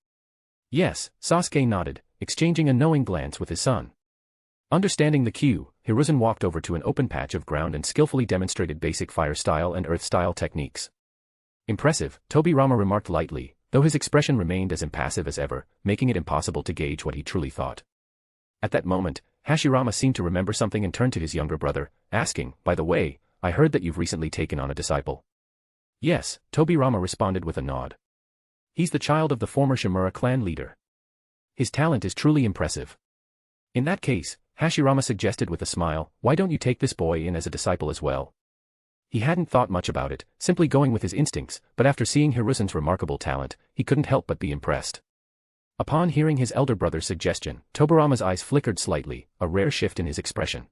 [SPEAKER 3] Yes, Sasuke nodded, exchanging a knowing glance with his son. Understanding the cue, Hiruzen walked over to an open patch of ground and skillfully demonstrated basic fire style and earth style techniques. Impressive, Tobirama remarked lightly, though his expression remained as impassive as ever, making it impossible to gauge what he truly thought. At that moment, Hashirama seemed to remember something and turned to his younger brother, asking, by the way, I heard that you've recently taken on a disciple. Yes, Tobirama responded with a nod. He's the child of the former Shimura clan leader. His talent is truly impressive. In that case, Hashirama suggested with a smile, why don't you take this boy in as a disciple as well? He hadn't thought much about it, simply going with his instincts, but after seeing Hiruzen's remarkable talent, he couldn't help but be impressed. Upon hearing his elder brother's suggestion, Tobirama's eyes flickered slightly, a rare shift in his expression.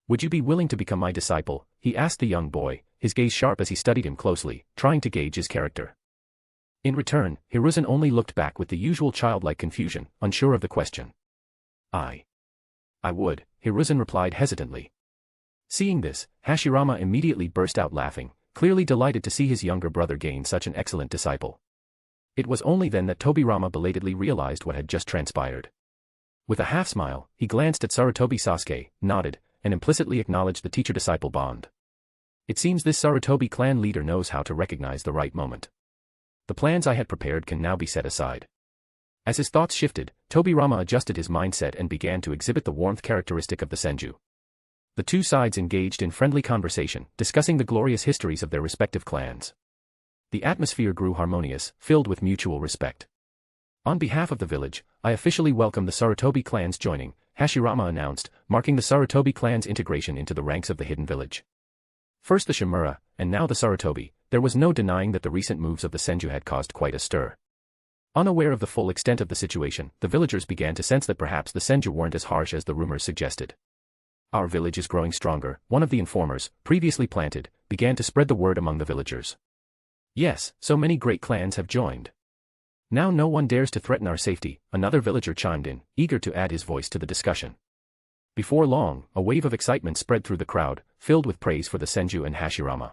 [SPEAKER 3] Would you be willing to become my disciple? He asked the young boy, his gaze sharp as he studied him closely, trying to gauge his character. In return, Hiruzen only looked back with the usual childlike confusion, unsure of the question. I would, Hiruzen replied hesitantly. Seeing this, Hashirama immediately burst out laughing, clearly delighted to see his younger brother gain such an excellent disciple. It was only then that Tobirama belatedly realized what had just transpired. With a half-smile, he glanced at Sarutobi Sasuke, nodded, and implicitly acknowledged the teacher-disciple bond. It seems this Sarutobi clan leader knows how to recognize the right moment. The plans I had prepared can now be set aside. As his thoughts shifted, Tobirama adjusted his mindset and began to exhibit the warmth characteristic of the Senju. The two sides engaged in friendly conversation, discussing the glorious histories of their respective clans. The atmosphere grew harmonious, filled with mutual respect. On behalf of the village, I officially welcome the Sarutobi clan's joining, Hashirama announced, marking the Sarutobi clan's integration into the ranks of the Hidden Village. First the Shimura, and now the Sarutobi, there was no denying that the recent moves of the Senju had caused quite a stir. Unaware of the full extent of the situation, the villagers began to sense that perhaps the Senju weren't as harsh as the rumors suggested. Our village is growing stronger, one of the informers, previously planted, began to spread the word among the villagers. Yes, so many great clans have joined. Now no one dares to threaten our safety, another villager chimed in, eager to add his voice to the discussion. Before long, a wave of excitement spread through the crowd, filled with praise for the Senju and Hashirama.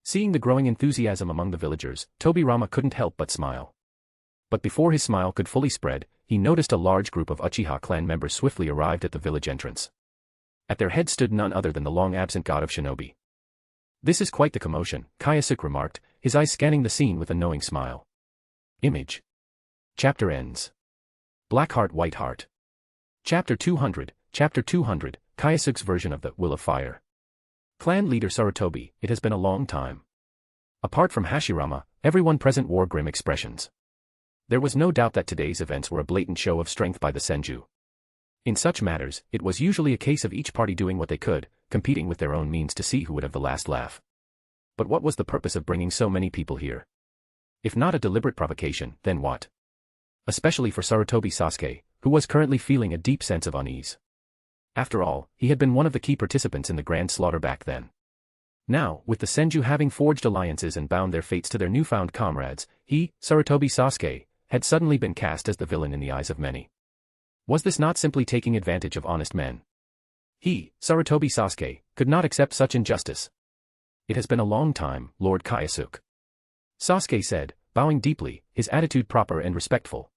[SPEAKER 3] Seeing the growing enthusiasm among the villagers, Tobirama couldn't help but smile. But before his smile could fully spread, he noticed a large group of Uchiha clan members swiftly arrived at the village entrance. At their head stood none other than the long-absent God of Shinobi. This is quite the commotion, Kyōsuke remarked, his eyes scanning the scene with a knowing smile. Image. Chapter ends. Black Heart White Heart. Chapter 200, Kyōsuke's version of the Will of Fire. Clan leader Sarutobi, it has been a long time. Apart from Hashirama, everyone present wore grim expressions. There was no doubt that today's events were a blatant show of strength by the Senju. In such matters, it was usually a case of each party doing what they could, competing with their own means to see who would have the last laugh. But what was the purpose of bringing so many people here? If not a deliberate provocation, then what? Especially for Sarutobi Sasuke, who was currently feeling a deep sense of unease. After all, he had been one of the key participants in the grand slaughter back then. Now, with the Senju having forged alliances and bound their fates to their newfound comrades, he, Sarutobi Sasuke, had suddenly been cast as the villain in the eyes of many. Was this not simply taking advantage of honest men? He, Sarutobi Sasuke, could not accept such injustice. It has been a long time, Lord Kyōsuke. Sasuke said, bowing deeply, his attitude proper and respectful.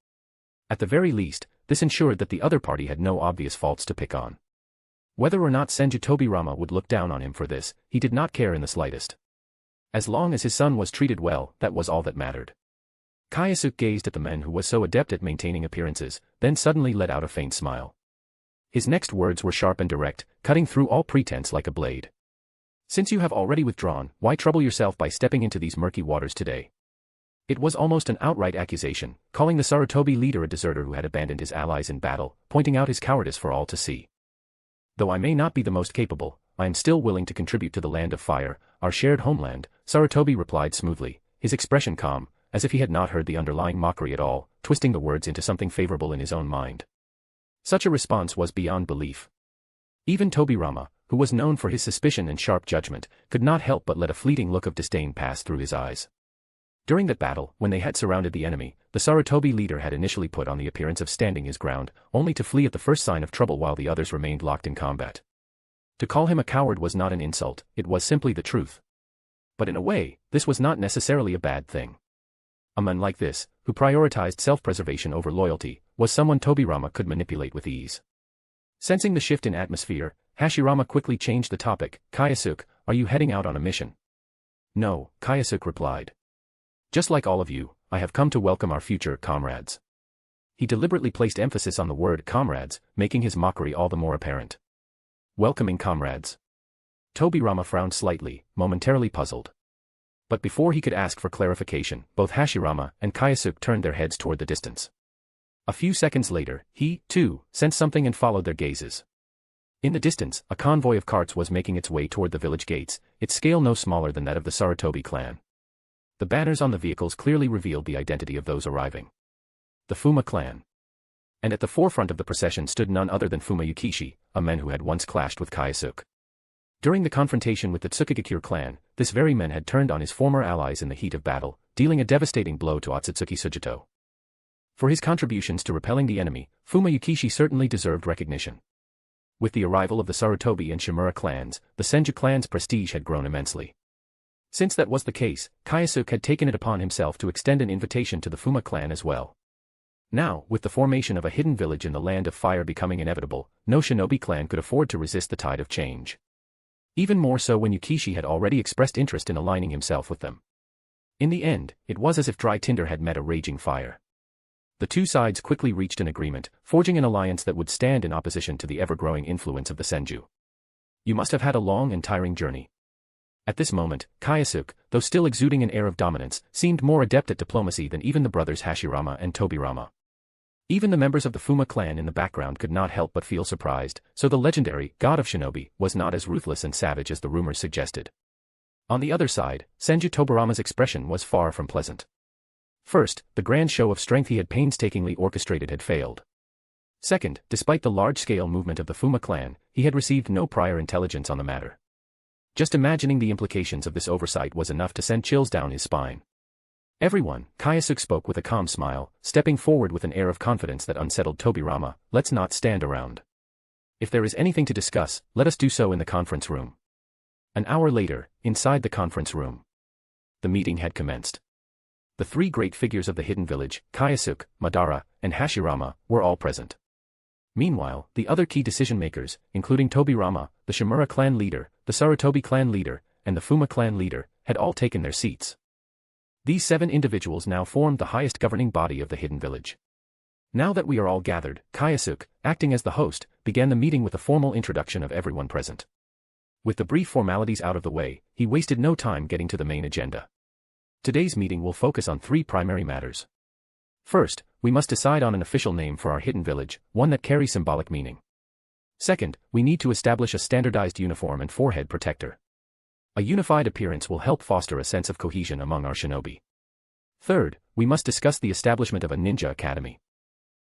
[SPEAKER 3] At the very least, this ensured that the other party had no obvious faults to pick on. Whether or not Senju Tobirama would look down on him for this, he did not care in the slightest. As long as his son was treated well, that was all that mattered. Kyōsuke gazed at the man who was so adept at maintaining appearances, then suddenly let out a faint smile. His next words were sharp and direct, cutting through all pretense like a blade. Since you have already withdrawn, why trouble yourself by stepping into these murky waters today? It was almost an outright accusation, calling the Sarutobi leader a deserter who had abandoned his allies in battle, pointing out his cowardice for all to see. Though I may not be the most capable, I am still willing to contribute to the land of fire, our shared homeland, Sarutobi replied smoothly, his expression calm, as if he had not heard the underlying mockery at all, twisting the words into something favorable in his own mind. Such a response was beyond belief. Even Tobirama, who was known for his suspicion and sharp judgment, could not help but let a fleeting look of disdain pass through his eyes. During that battle, when they had surrounded the enemy, the Sarutobi leader had initially put on the appearance of standing his ground, only to flee at the first sign of trouble while the others remained locked in combat. To call him a coward was not an insult, it was simply the truth. But in a way, this was not necessarily a bad thing. A man like this, who prioritized self-preservation over loyalty, was someone Tobirama could manipulate with ease. Sensing the shift in atmosphere, Hashirama quickly changed the topic. Kyōsuke, are you heading out on a mission? No, Kyōsuke replied. Just like all of you, I have come to welcome our future comrades. He deliberately placed emphasis on the word comrades, making his mockery all the more apparent. Welcoming comrades. Tobirama frowned slightly, momentarily puzzled. But before he could ask for clarification, both Hashirama and Kyōsuke turned their heads toward the distance. A few seconds later, he, too, sensed something and followed their gazes. In the distance, a convoy of carts was making its way toward the village gates, its scale no smaller than that of the Sarutobi clan. The banners on the vehicles clearly revealed the identity of those arriving. The Fuma clan. And at the forefront of the procession stood none other than Fuma Yukishi, a man who had once clashed with Kyōsuke. During the confrontation with the Tsukigakure clan, this very man had turned on his former allies in the heat of battle, dealing a devastating blow to Otsutsuki Sujito. For his contributions to repelling the enemy, Fuma Yukishi certainly deserved recognition. With the arrival of the Sarutobi and Shimura clans, the Senju clan's prestige had grown immensely. Since that was the case, Kyōsuke had taken it upon himself to extend an invitation to the Fuma clan as well. Now, with the formation of a hidden village in the land of fire becoming inevitable, no shinobi clan could afford to resist the tide of change. Even more so when Yukishi had already expressed interest in aligning himself with them. In the end, it was as if dry tinder had met a raging fire. The two sides quickly reached an agreement, forging an alliance that would stand in opposition to the ever-growing influence of the Senju. You must have had a long and tiring journey. At this moment, Kyōsuke, though still exuding an air of dominance, seemed more adept at diplomacy than even the brothers Hashirama and Tobirama. Even the members of the Fuma clan in the background could not help but feel surprised, so the legendary God of Shinobi was not as ruthless and savage as the rumors suggested. On the other side, Senju Tobirama's expression was far from pleasant. First, the grand show of strength he had painstakingly orchestrated had failed. Second, despite the large-scale movement of the Fuma clan, he had received no prior intelligence on the matter. Just imagining the implications of this oversight was enough to send chills down his spine. Everyone, Kyōsuke spoke with a calm smile, stepping forward with an air of confidence that unsettled Tobirama. Let's not stand around. If there is anything to discuss, let us do so in the conference room. An hour later, inside the conference room. The meeting had commenced. The three great figures of the hidden village, Kyōsuke, Madara, and Hashirama, were all present. Meanwhile, the other key decision-makers, including Tobirama, the Shimura clan leader, the Sarutobi clan leader, and the Fuma clan leader, had all taken their seats. These 7 individuals now formed the highest governing body of the hidden village. Now that we are all gathered, Kyōsuke, acting as the host, began the meeting with a formal introduction of everyone present. With the brief formalities out of the way, he wasted no time getting to the main agenda. Today's meeting will focus on 3 primary matters. First, we must decide on an official name for our hidden village, one that carries symbolic meaning. Second, we need to establish a standardized uniform and forehead protector. A unified appearance will help foster a sense of cohesion among our shinobi. Third, we must discuss the establishment of a ninja academy.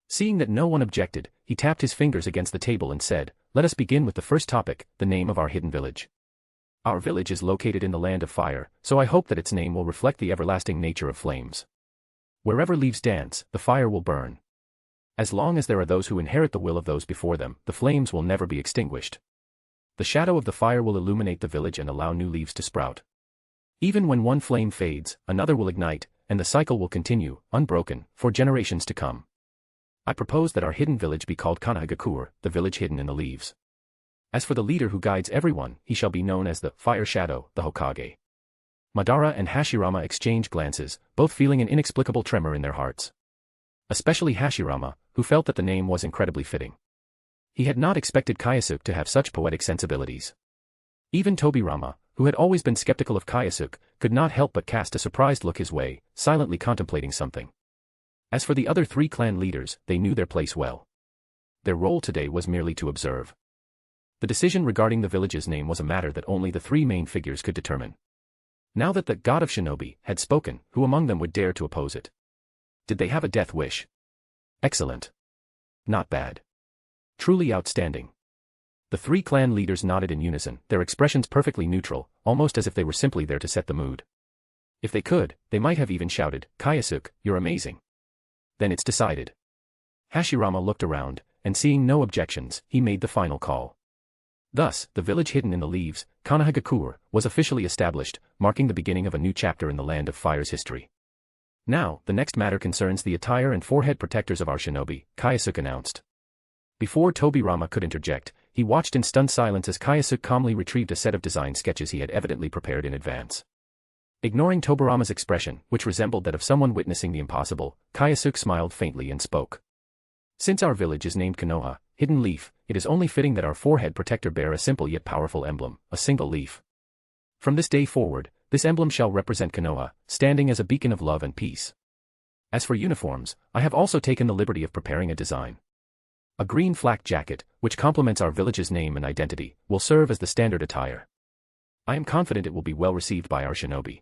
[SPEAKER 3] Seeing that no one objected, he tapped his fingers against the table and said, "Let us begin with the first topic, the name of our hidden village. Our village is located in the land of fire, so I hope that its name will reflect the everlasting nature of flames. Wherever leaves dance, the fire will burn. As long as there are those who inherit the will of those before them, the flames will never be extinguished. The shadow of the fire will illuminate the village and allow new leaves to sprout. Even when one flame fades, another will ignite, and the cycle will continue, unbroken, for generations to come." I propose that our hidden village be called Kanahagakur, the village hidden in the leaves. As for the leader who guides everyone, he shall be known as the Fire Shadow, the Hokage. Madara and Hashirama exchanged glances, both feeling an inexplicable tremor in their hearts. Especially Hashirama, who felt that the name was incredibly fitting. He had not expected Kyōsuke to have such poetic sensibilities. Even Tobirama, who had always been skeptical of Kyōsuke, could not help but cast a surprised look his way, silently contemplating something. As for the other three clan leaders, they knew their place well. Their role today was merely to observe. The decision regarding the village's name was a matter that only the three main figures could determine. Now that the God of Shinobi had spoken, who among them would dare to oppose it? Did they have a death wish? Excellent. Not bad. Truly outstanding. The three clan leaders nodded in unison, their expressions perfectly neutral, almost as if they were simply there to set the mood. If they could, they might have even shouted, "Kyōsuke, you're amazing." Then it's decided. Hashirama looked around, and seeing no objections, he made the final call. Thus, the village hidden in the leaves, Kanahagakur, was officially established, marking the beginning of a new chapter in the Land of Fire's history. Now, the next matter concerns the attire and forehead protectors of our shinobi, Kyōsuke announced. Before Tobirama could interject, he watched in stunned silence as Kyōsuke calmly retrieved a set of design sketches he had evidently prepared in advance. Ignoring Tobirama's expression, which resembled that of someone witnessing the impossible, Kyōsuke smiled faintly and spoke. Since our village is named Konoha, Hidden Leaf, it is only fitting that our forehead protector bear a simple yet powerful emblem, a single leaf. From this day forward, this emblem shall represent Konoha, standing as a beacon of love and peace. As for uniforms, I have also taken the liberty of preparing a design. A green flak jacket, which complements our village's name and identity, will serve as the standard attire. I am confident it will be well received by our shinobi.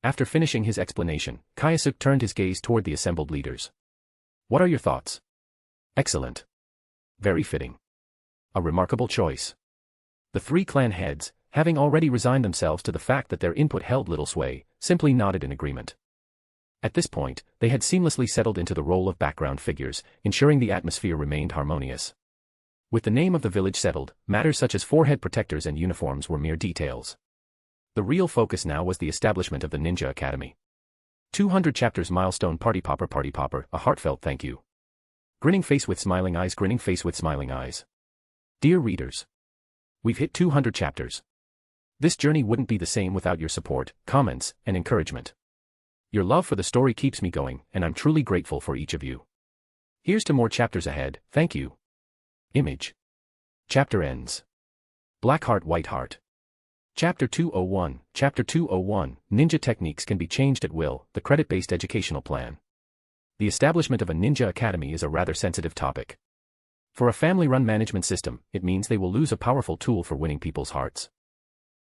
[SPEAKER 3] After finishing his explanation, Kyōsuke turned his gaze toward the assembled leaders. What are your thoughts? Excellent. Very fitting. A remarkable choice. The three clan heads, having already resigned themselves to the fact that their input held little sway, simply nodded in agreement. At this point, they had seamlessly settled into the role of background figures, ensuring the atmosphere remained harmonious. With the name of the village settled, matters such as forehead protectors and uniforms were mere details. The real focus now was the establishment of the Ninja Academy. 200 chapters milestone party popper, a heartfelt thank you. Grinning face with smiling eyes, grinning face with smiling eyes. Dear readers, we've hit 200 chapters. This journey wouldn't be the same without your support, comments, and encouragement. Your love for the story keeps me going, and I'm truly grateful for each of you. Here's to more chapters ahead, thank you. Image. Chapter ends. Black heart, white heart. Chapter 201, Chapter 201, Ninja techniques can be changed at will, the credit-based educational plan. The establishment of a ninja academy is a rather sensitive topic. For a family-run management system, it means they will lose a powerful tool for winning people's hearts.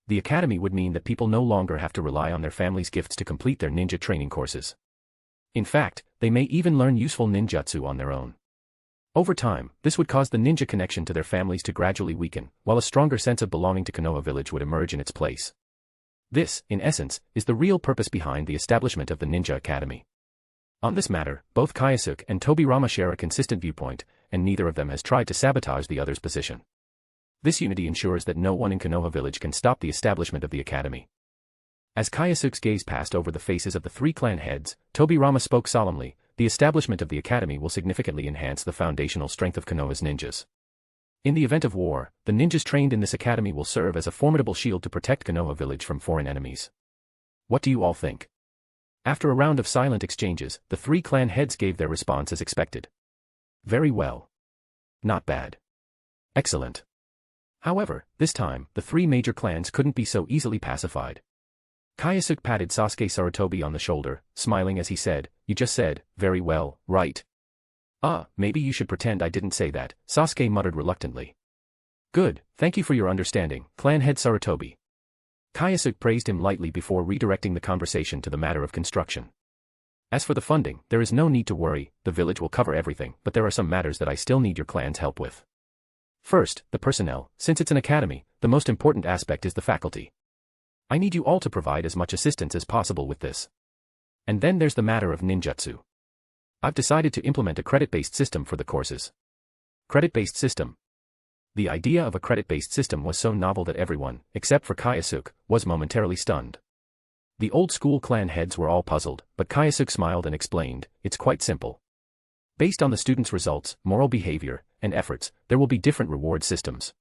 [SPEAKER 3] The academy would mean that people no longer have to rely on their family's gifts to complete their ninja training courses. In fact, they may even learn useful ninjutsu on their own. Over time, this would cause the ninja connection to their families to gradually weaken, while a stronger sense of belonging to Konoha village would emerge in its place. This, in essence, is the real purpose behind the establishment of the Ninja Academy. On this matter, both Kyōsuke and Tobirama share a consistent viewpoint, and neither of them has tried to sabotage the other's position. This unity ensures that no one in Konoha village can stop the establishment of the academy. As Kyōsuke's gaze passed over the faces of the three clan heads, Tobirama spoke solemnly, the establishment of the academy will significantly enhance the foundational strength of Konoha's ninjas. In the event of war, the ninjas trained in this academy will serve as a formidable shield to protect Konoha village from foreign enemies. What do you all think? After a round of silent exchanges, the three clan heads gave their response as expected. Very well. Not bad. Excellent. However, this time, the three major clans couldn't be so easily pacified. Kyōsuke patted Sasuke Sarutobi on the shoulder, smiling as he said, "You just said, very well, right?" Maybe you should pretend I didn't say that," Sasuke muttered reluctantly. "Good, thank you for your understanding, clan head Sarutobi." Kyōsuke praised him lightly before redirecting the conversation to the matter of construction. "As for the funding, there is no need to worry, the village will cover everything, but there are some matters that I still need your clan's help with. First, the personnel. Since it's an academy, the most important aspect is the faculty. I need you all to provide as much assistance as possible with this. And then there's the matter of ninjutsu. I've decided to implement a credit-based system for the courses." Credit-based system. The idea of a credit-based system was so novel that everyone, except for Kyōsuke, was momentarily stunned. The old-school clan heads were all puzzled, but Kyōsuke smiled and explained, "It's quite simple. Based on the students' results, moral behavior, and efforts, there will be different reward systems.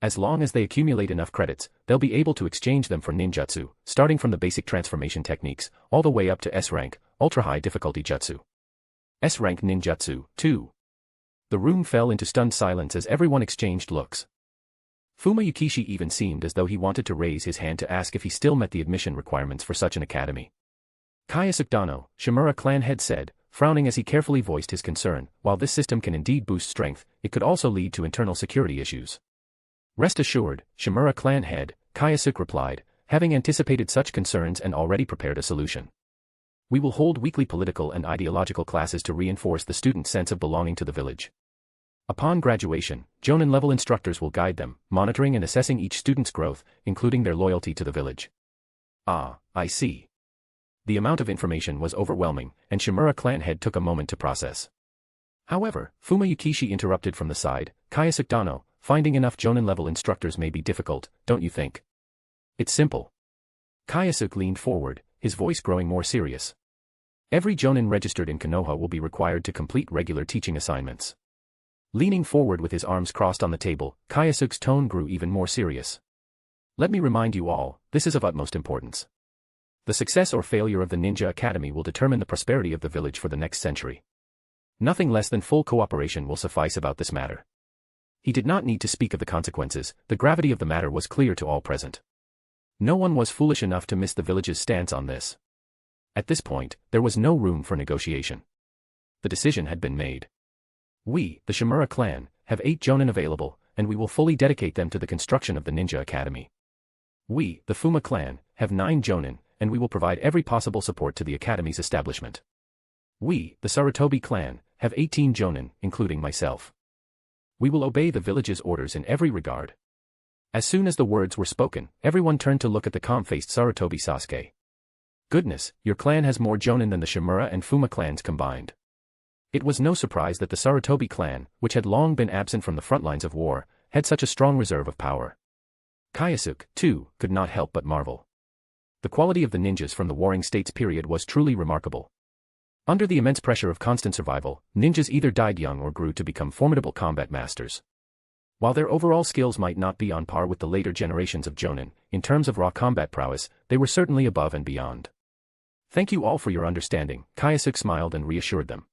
[SPEAKER 3] As long as they accumulate enough credits, they'll be able to exchange them for ninjutsu, starting from the basic transformation techniques, all the way up to S-rank, ultra-high difficulty jutsu. S-rank ninjutsu, 2. The room fell into stunned silence as everyone exchanged looks. Fuma Yukishi even seemed as though he wanted to raise his hand to ask if he still met the admission requirements for such an academy. Kyōsuke Dano, Shimura clan head said, frowning as he carefully voiced his concern, while this system can indeed boost strength, it could also lead to internal security issues. Rest assured, Shimura clan head, Kyōsuke replied, having anticipated such concerns and already prepared a solution. We will hold weekly political and ideological classes to reinforce the student's sense of belonging to the village. Upon graduation, Jonin-level instructors will guide them, monitoring and assessing each student's growth, including their loyalty to the village. Ah, I see. The amount of information was overwhelming, and Shimura clan head took a moment to process. However, Fuma Yukishi interrupted from the side, Kyōsuke Dano, finding enough Jonin-level instructors may be difficult, don't you think? It's simple. Kyōsuke leaned forward, his voice growing more serious. Every Jonin registered in Konoha will be required to complete regular teaching assignments. Leaning forward with his arms crossed on the table, Kyōsuke's tone grew even more serious. Let me remind you all, this is of utmost importance. The success or failure of the Ninja Academy will determine the prosperity of the village for the next century. Nothing less than full cooperation will suffice about this matter. He did not need to speak of the consequences, the gravity of the matter was clear to all present. No one was foolish enough to miss the village's stance on this. At this point, there was no room for negotiation. The decision had been made. We, the Shimura clan, have 8 Jonin available, and we will fully dedicate them to the construction of the Ninja Academy. We, the Fuma clan, have 9 Jonin, and we will provide every possible support to the Academy's establishment. We, the Sarutobi clan, have 18 Jonin, including myself. We will obey the village's orders in every regard. As soon as the words were spoken, everyone turned to look at the calm-faced Sarutobi Sasuke. Goodness, your clan has more Jonin than the Shimura and Fuma clans combined. It was no surprise that the Sarutobi clan, which had long been absent from the front lines of war, had such a strong reserve of power. Kyōsuke, too, could not help but marvel. The quality of the ninjas from the Warring States period was truly remarkable. Under the immense pressure of constant survival, ninjas either died young or grew to become formidable combat masters. While their overall skills might not be on par with the later generations of Jonin, in terms of raw combat prowess, they were certainly above and beyond. Thank you all for your understanding, Kyōsuke smiled and reassured them.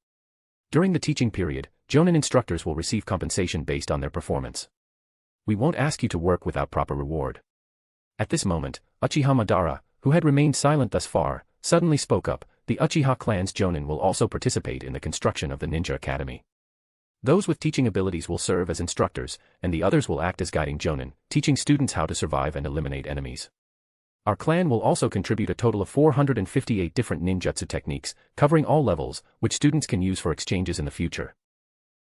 [SPEAKER 3] During the teaching period, Jonin instructors will receive compensation based on their performance. We won't ask you to work without proper reward. At this moment, Uchiha Madara, who had remained silent thus far, suddenly spoke up. The Uchiha clan's Jonin will also participate in the construction of the Ninja Academy. Those with teaching abilities will serve as instructors, and the others will act as guiding Jonin, teaching students how to survive and eliminate enemies. Our clan will also contribute a total of 458 different ninjutsu techniques, covering all levels, which students can use for exchanges in the future.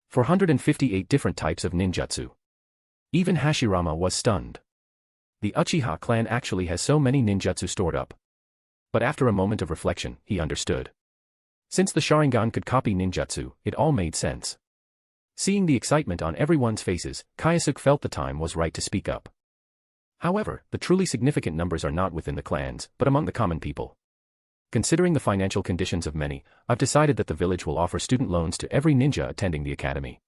[SPEAKER 3] 458 different types of ninjutsu. Even Hashirama was stunned. The Uchiha clan actually has so many ninjutsu stored up. But after a moment of reflection, he understood. Since the Sharingan could copy ninjutsu, it all made sense. Seeing the excitement on everyone's faces, Kyōsuke felt the time was right to speak up. However, the truly significant numbers are not within the clans, but among the common people. Considering the financial conditions of many, I've decided that the village will offer student loans to every ninja attending the academy.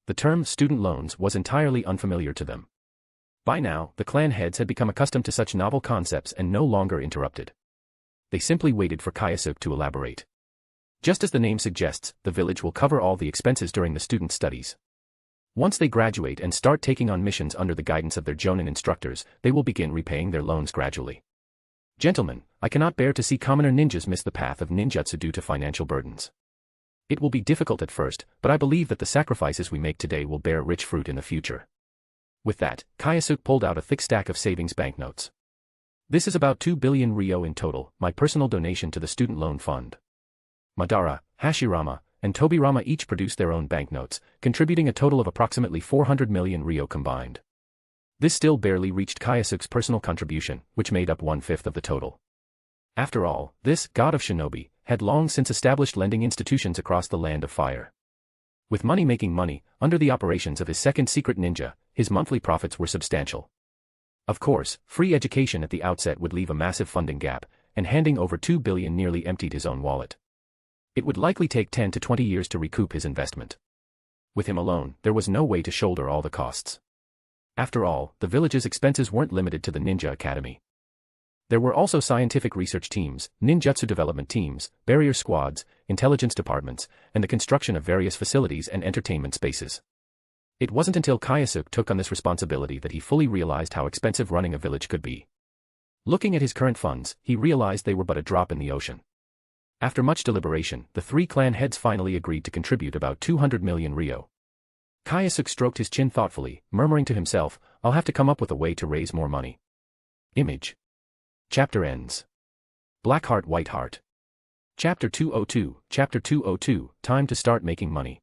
[SPEAKER 3] The term student loans was entirely unfamiliar to them. By now, the clan heads had become accustomed to such novel concepts and no longer interrupted. They simply waited for Kyōsuke to elaborate. Just as the name suggests, the village will cover all the expenses during the student studies. Once they graduate and start taking on missions under the guidance of their Jonin instructors, they will begin repaying their loans gradually. Gentlemen, I cannot bear to see commoner ninjas miss the path of ninjutsu due to financial burdens. It will be difficult at first, but I believe that the sacrifices we make today will bear rich fruit in the future. With that, Kyōsuke pulled out a thick stack of savings banknotes. This is about 2 billion ryo in total, my personal donation to the student loan fund. Madara, Hashirama, and Tobirama each produced their own banknotes, contributing a total of approximately 400 million ryo combined. This still barely reached Kyōsuke's personal contribution, which made up 1/5 of the total. After all, this God of Shinobi had long since established lending institutions across the Land of Fire. With money making money, under the operations of his second secret ninja, his monthly profits were substantial. Of course, free education at the outset would leave a massive funding gap, and handing over 2 billion nearly emptied his own wallet. It would likely take 10 to 20 years to recoup his investment. With him alone, there was no way to shoulder all the costs. After all, the village's expenses weren't limited to the ninja academy. There were also scientific research teams, ninjutsu development teams, barrier squads, intelligence departments, and the construction of various facilities and entertainment spaces. It wasn't until Kyōsuke took on this responsibility that he fully realized how expensive running a village could be. Looking at his current funds, he realized they were but a drop in the ocean. After much deliberation, the three clan heads finally agreed to contribute about 200 million ryo. Kyōsuke stroked his chin thoughtfully, murmuring to himself, "I'll have to come up with a way to raise more money." Image. Chapter ends. Black Heart White Heart. Chapter 202, Chapter 202, Time to start making money.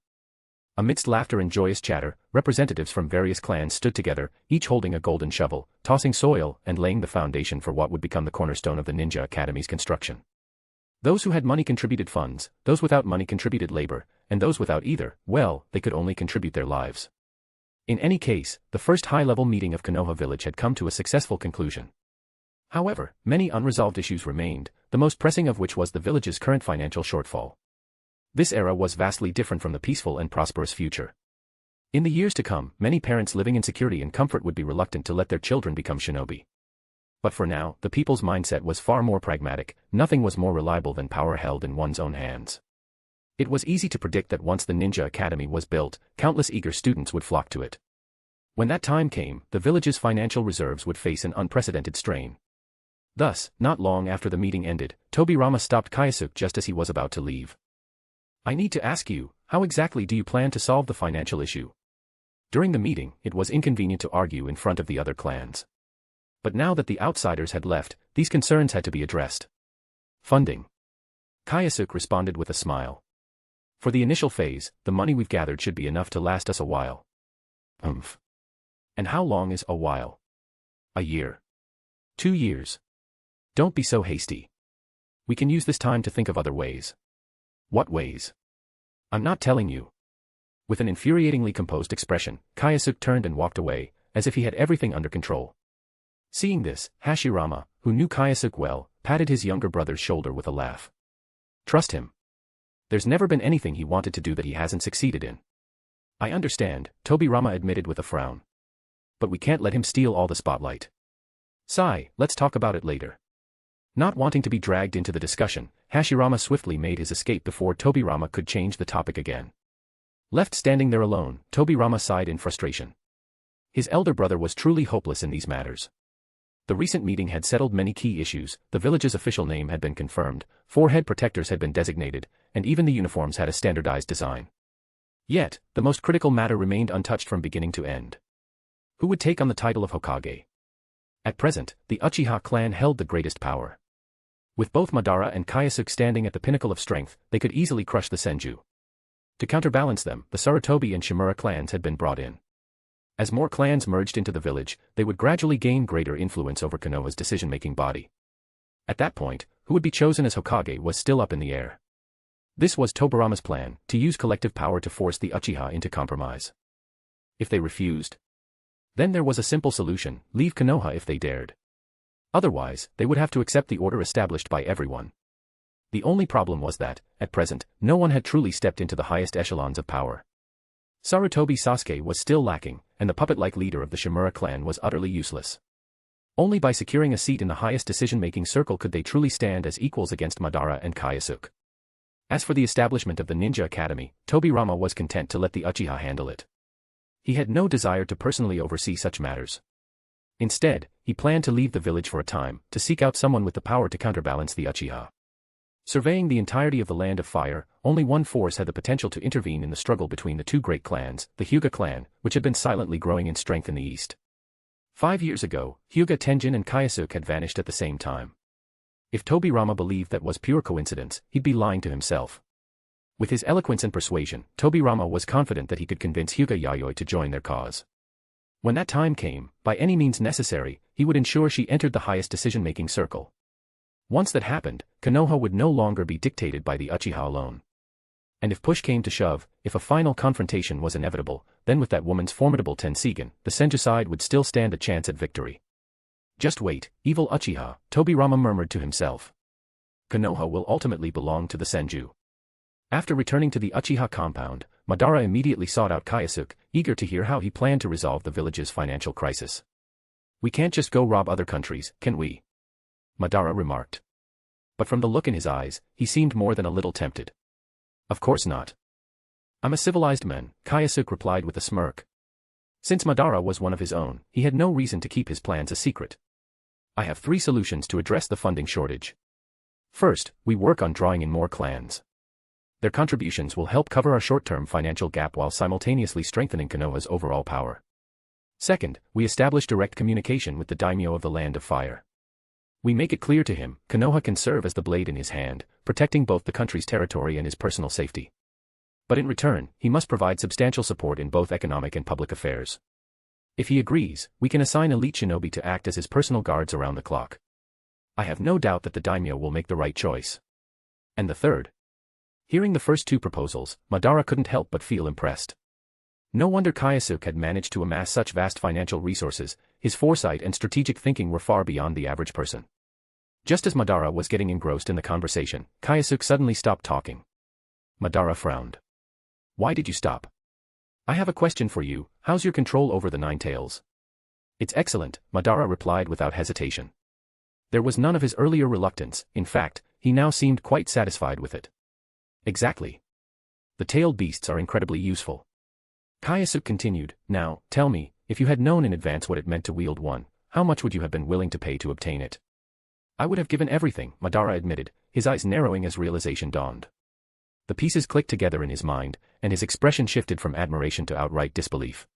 [SPEAKER 3] Amidst laughter and joyous chatter, representatives from various clans stood together, each holding a golden shovel, tossing soil and laying the foundation for what would become the cornerstone of the Ninja Academy's construction. Those who had money contributed funds, those without money contributed labor, and those without either, well, they could only contribute their lives. In any case, the first high-level meeting of Konoha village had come to a successful conclusion. However, many unresolved issues remained, the most pressing of which was the village's current financial shortfall. This era was vastly different from the peaceful and prosperous future. In the years to come, many parents living in security and comfort would be reluctant to let their children become shinobi. But for now, the people's mindset was far more pragmatic, nothing was more reliable than power held in one's own hands. It was easy to predict that once the Ninja Academy was built, countless eager students would flock to it. When that time came, the village's financial reserves would face an unprecedented strain. Thus, not long after the meeting ended, Tobirama stopped Kyōsuke just as he was about to leave. "I need to ask you, how exactly do you plan to solve the financial issue?" During the meeting, it was inconvenient to argue in front of the other clans. But now that the outsiders had left, these concerns had to be addressed. "Funding." Kyōsuke responded with a smile. "For the initial phase, the money we've gathered should be enough to last us a while." And how long is a while? A year. 2 years. Don't be so hasty. We can use this time to think of other ways. What ways? I'm not telling you. With an infuriatingly composed expression, Kyōsuke turned and walked away, as if he had everything under control. Seeing this, Hashirama, who knew Kyōsuke well, patted his younger brother's shoulder with a laugh. "Trust him. There's never been anything he wanted to do that he hasn't succeeded in." "I understand," Tobirama admitted with a frown. "But we can't let him steal all the spotlight. Sigh, let's talk about it later." Not wanting to be dragged into the discussion, Hashirama swiftly made his escape before Tobirama could change the topic again. Left standing there alone, Tobirama sighed in frustration. His elder brother was truly hopeless in these matters. The recent meeting had settled many key issues, the village's official name had been confirmed, 4 head protectors had been designated, and even the uniforms had a standardized design. Yet, the most critical matter remained untouched from beginning to end. Who would take on the title of Hokage? At present, the Uchiha clan held the greatest power. With both Madara and Kyōsuke standing at the pinnacle of strength, they could easily crush the Senju. To counterbalance them, the Sarutobi and Shimura clans had been brought in. As more clans merged into the village, they would gradually gain greater influence over Konoha's decision-making body. At that point, who would be chosen as Hokage was still up in the air. This was Tobirama's plan, to use collective power to force the Uchiha into compromise. If they refused, then there was a simple solution: leave Konoha if they dared. Otherwise, they would have to accept the order established by everyone. The only problem was that, at present, no one had truly stepped into the highest echelons of power. Sarutobi Sasuke was still lacking, and the puppet-like leader of the Shimura clan was utterly useless. Only by securing a seat in the highest decision-making circle could they truly stand as equals against Madara and Kyōsuke. As for the establishment of the Ninja Academy, Tobirama was content to let the Uchiha handle it. He had no desire to personally oversee such matters. Instead, he planned to leave the village for a time, to seek out someone with the power to counterbalance the Uchiha. Surveying the entirety of the Land of Fire, only one force had the potential to intervene in the struggle between the two great clans, the Hyuga clan, which had been silently growing in strength in the east. 5 years ago, Hyuga Tenjin and Kyōsuke had vanished at the same time. If Tobirama believed that was pure coincidence, he'd be lying to himself. With his eloquence and persuasion, Tobirama was confident that he could convince Hyuga Yayoi to join their cause. When that time came, by any means necessary, he would ensure she entered the highest decision-making circle. Once that happened, Konoha would no longer be dictated by the Uchiha alone. And if push came to shove, if a final confrontation was inevitable, then with that woman's formidable Tenseigan, the Senju side would still stand a chance at victory. Just wait, evil Uchiha, Tobirama murmured to himself. Konoha will ultimately belong to the Senju. After returning to the Uchiha compound, Madara immediately sought out Kyōsuke, eager to hear how he planned to resolve the village's financial crisis. "We can't just go rob other countries, can we?" Madara remarked. But from the look in his eyes, he seemed more than a little tempted. "Of course not. I'm a civilized man," Kyōsuke replied with a smirk. Since Madara was one of his own, he had no reason to keep his plans a secret. "I have 3 solutions to address the funding shortage. First, we work on drawing in more clans. Their contributions will help cover our short-term financial gap while simultaneously strengthening Konoha's overall power. Second, we establish direct communication with the daimyo of the Land of Fire. We make it clear to him, Konoha can serve as the blade in his hand, protecting both the country's territory and his personal safety. But in return, he must provide substantial support in both economic and public affairs. If he agrees, we can assign elite shinobi to act as his personal guards around the clock. I have no doubt that the daimyo will make the right choice." And the third? Hearing the first 2 proposals, Madara couldn't help but feel impressed. No wonder Kyōsuke had managed to amass such vast financial resources. His foresight and strategic thinking were far beyond the average person. Just as Madara was getting engrossed in the conversation, Kyōsuke suddenly stopped talking. Madara frowned. "Why did you stop?" "I have a question for you. How's your control over the 9 tails?" "It's excellent," Madara replied without hesitation. There was none of his earlier reluctance. In fact, he now seemed quite satisfied with it. "Exactly. The tailed beasts are incredibly useful." Kyōsuke continued, "Now, tell me, if you had known in advance what it meant to wield one, how much would you have been willing to pay to obtain it?" "I would have given everything," Madara admitted, his eyes narrowing as realization dawned. The pieces clicked together in his mind, and his expression shifted from admiration to outright disbelief.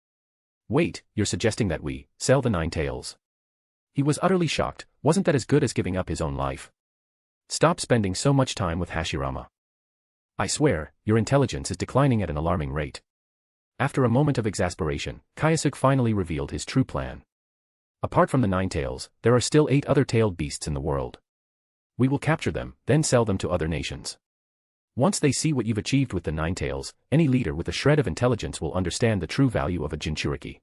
[SPEAKER 3] "Wait, you're suggesting that we sell the 9 tails?" He was utterly shocked. Wasn't that as good as giving up his own life? "Stop spending so much time with Hashirama. I swear, your intelligence is declining at an alarming rate." After a moment of exasperation, Kyōsuke finally revealed his true plan. "Apart from the 9 tails, there are still 8 other tailed beasts in the world. We will capture them, then sell them to other nations. Once they see what you've achieved with the 9 tails, any leader with a shred of intelligence will understand the true value of a Jinchuriki.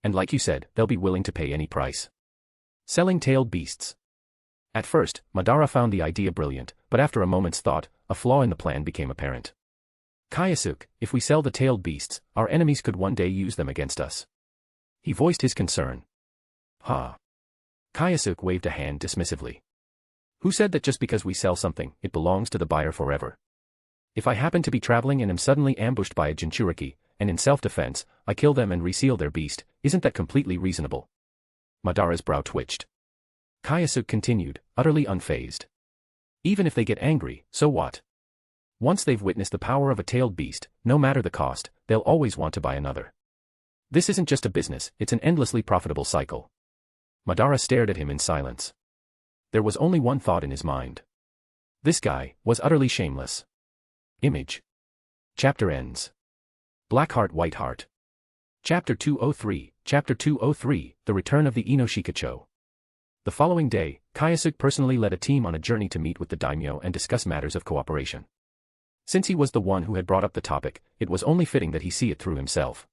[SPEAKER 3] And like you said, they'll be willing to pay any price." Selling tailed beasts. At first, Madara found the idea brilliant, but after a moment's thought, a flaw in the plan became apparent. "Kyōsuke, if we sell the tailed beasts, our enemies could one day use them against us." He voiced his concern. "Ha." Kyōsuke waved a hand dismissively. "Who said that just because we sell something, it belongs to the buyer forever? If I happen to be traveling and am suddenly ambushed by a Jinchuriki, and in self-defense, I kill them and reseal their beast, isn't that completely reasonable?" Madara's brow twitched. Kyōsuke continued, utterly unfazed. "Even if they get angry, so what? Once they've witnessed the power of a tailed beast, no matter the cost, they'll always want to buy another. This isn't just a business, it's an endlessly profitable cycle." Madara stared at him in silence. There was only one thought in his mind. This guy was utterly shameless. Image. Chapter ends. Black Heart White Heart. Chapter 203, Chapter 203, The Return of the Inoshikacho. The following day, Kyōsuke personally led a team on a journey to meet with the daimyo and discuss matters of cooperation. Since he was the one who had brought up the topic, it was only fitting that he see it through himself.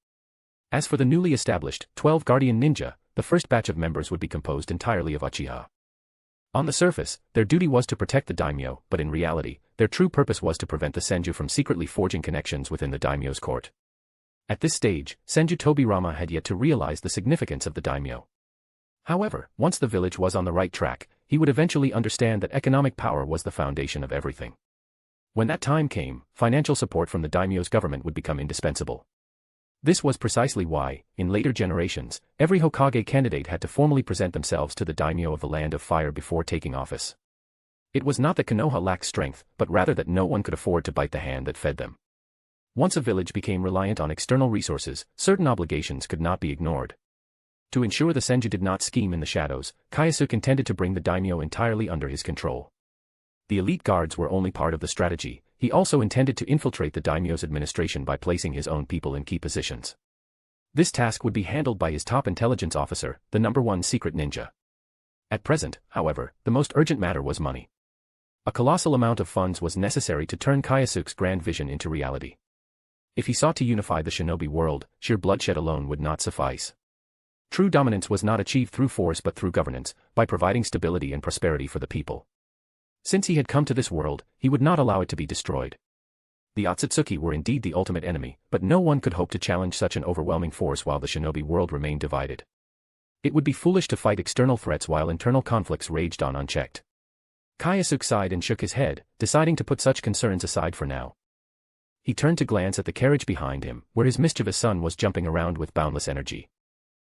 [SPEAKER 3] As for the newly established 12 Guardian Ninja, the first batch of members would be composed entirely of Uchiha. On the surface, their duty was to protect the daimyo, but in reality, their true purpose was to prevent the Senju from secretly forging connections within the daimyo's court. At this stage, Senju Tobirama had yet to realize the significance of the daimyo. However, once the village was on the right track, he would eventually understand that economic power was the foundation of everything. When that time came, financial support from the daimyo's government would become indispensable. This was precisely why, in later generations, every Hokage candidate had to formally present themselves to the daimyo of the Land of Fire before taking office. It was not that Konoha lacked strength, but rather that no one could afford to bite the hand that fed them. Once a village became reliant on external resources, certain obligations could not be ignored. To ensure the Senju did not scheme in the shadows, Kyōsuke intended to bring the daimyo entirely under his control. The elite guards were only part of the strategy. He also intended to infiltrate the daimyo's administration by placing his own people in key positions. This task would be handled by his top intelligence officer, the #1 secret ninja. At present, however, the most urgent matter was money. A colossal amount of funds was necessary to turn Kyōsuke's grand vision into reality. If he sought to unify the shinobi world, sheer bloodshed alone would not suffice. True dominance was not achieved through force but through governance, by providing stability and prosperity for the people. Since he had come to this world, he would not allow it to be destroyed. The Otsutsuki were indeed the ultimate enemy, but no one could hope to challenge such an overwhelming force while the shinobi world remained divided. It would be foolish to fight external threats while internal conflicts raged on unchecked. Kyōsuke sighed and shook his head, deciding to put such concerns aside for now. He turned to glance at the carriage behind him, where his mischievous son was jumping around with boundless energy.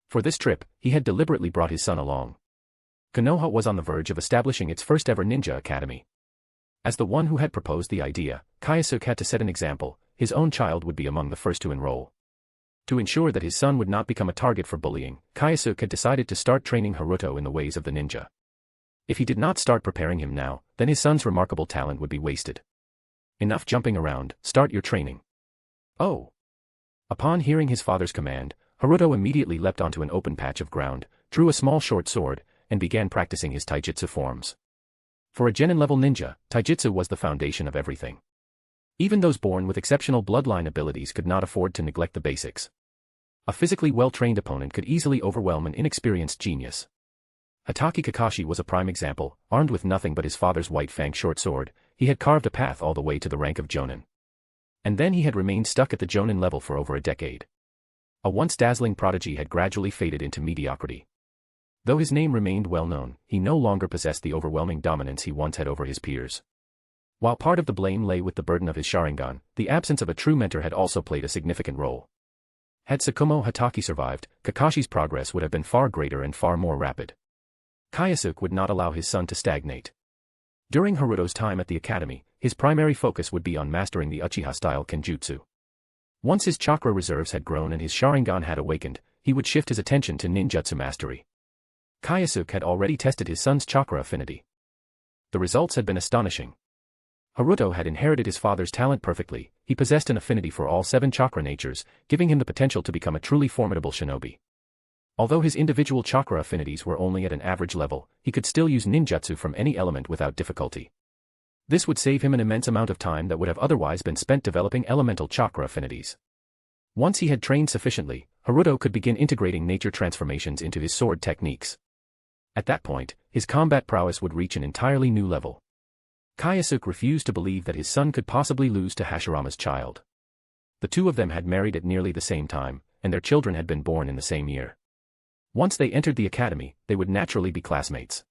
[SPEAKER 3] For this trip, he had deliberately brought his son along. Konoha was on the verge of establishing its first-ever ninja academy. As the one who had proposed the idea, Kyōsuke had to set an example. His own child would be among the first to enroll. To ensure that his son would not become a target for bullying, Kyōsuke had decided to start training Naruto in the ways of the ninja. If he did not start preparing him now, then his son's remarkable talent would be wasted. Enough jumping around, start your training. Oh! Upon hearing his father's command, Naruto immediately leapt onto an open patch of ground, drew a small short sword, and began practicing his taijutsu forms. For a genin-level ninja, taijutsu was the foundation of everything. Even those born with exceptional bloodline abilities could not afford to neglect the basics. A physically well-trained opponent could easily overwhelm an inexperienced genius. Hatake Kakashi was a prime example. Armed with nothing but his father's white-fanged short sword, he had carved a path all the way to the rank of Jonin. And then he had remained stuck at the Jonin level for over a decade. A once dazzling prodigy had gradually faded into mediocrity. Though his name remained well-known, he no longer possessed the overwhelming dominance he once had over his peers. While part of the blame lay with the burden of his Sharingan, the absence of a true mentor had also played a significant role. Had Tsukumo Hatake survived, Kakashi's progress would have been far greater and far more rapid. Kyōsuke would not allow his son to stagnate. During Naruto's time at the academy, his primary focus would be on mastering the Uchiha-style kenjutsu. Once his chakra reserves had grown and his Sharingan had awakened, he would shift his attention to ninjutsu mastery. Kyōsuke had already tested his son's chakra affinity. The results had been astonishing. Naruto had inherited his father's talent perfectly. He possessed an affinity for all 7 chakra natures, giving him the potential to become a truly formidable shinobi. Although his individual chakra affinities were only at an average level, he could still use ninjutsu from any element without difficulty. This would save him an immense amount of time that would have otherwise been spent developing elemental chakra affinities. Once he had trained sufficiently, Naruto could begin integrating nature transformations into his sword techniques. At that point, his combat prowess would reach an entirely new level. Kyōsuke refused to believe that his son could possibly lose to Hashirama's child. The two of them had married at nearly the same time, and their children had been born in the same year. Once they entered the academy, they would naturally be classmates.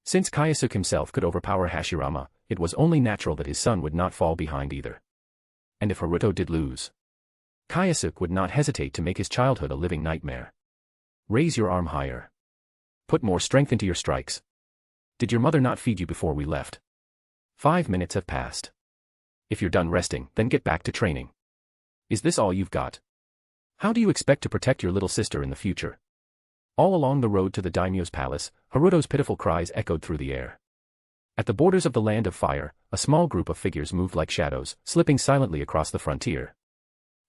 [SPEAKER 3] Since Kyōsuke himself could overpower Hashirama, it was only natural that his son would not fall behind either. And if Naruto did lose, Kyōsuke would not hesitate to make his childhood a living nightmare. Raise your arm higher. Put more strength into your strikes. Did your mother not feed you before we left? 5 minutes have passed. If you're done resting, then get back to training. Is this all you've got? How do you expect to protect your little sister in the future? All along the road to the daimyo's palace, Naruto's pitiful cries echoed through the air. At the borders of the land of fire, a small group of figures moved like shadows, slipping silently across the frontier.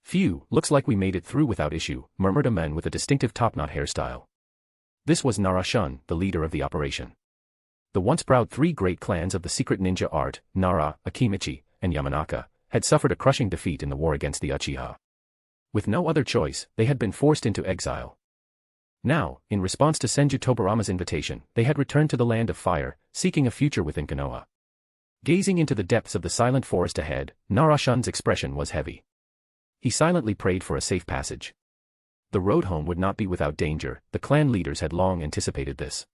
[SPEAKER 3] Phew, looks like we made it through without issue, murmured a man with a distinctive top-knot hairstyle. This was Nara-shun, the leader of the operation. The once proud 3 great clans of the secret ninja art, Nara, Akimichi, and Yamanaka, had suffered a crushing defeat in the war against the Uchiha. With no other choice, they had been forced into exile. Now, in response to Senju Tobarama's invitation, they had returned to the land of fire, seeking a future within Konoha. Gazing into the depths of the silent forest ahead, Nara-shun's expression was heavy. He silently prayed for a safe passage. The road home would not be without danger. The clan leaders had long anticipated this.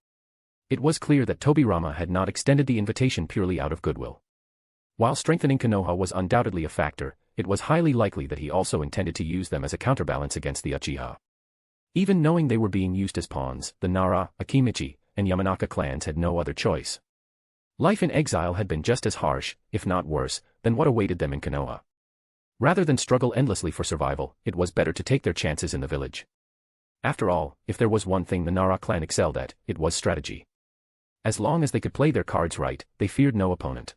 [SPEAKER 3] It was clear that Tobirama had not extended the invitation purely out of goodwill. While strengthening Konoha was undoubtedly a factor, it was highly likely that he also intended to use them as a counterbalance against the Uchiha. Even knowing they were being used as pawns, the Nara, Akimichi, and Yamanaka clans had no other choice. Life in exile had been just as harsh, if not worse, than what awaited them in Konoha. Rather than struggle endlessly for survival, it was better to take their chances in the village. After all, if there was one thing the Nara clan excelled at, it was strategy. As long as they could play their cards right, they feared no opponent.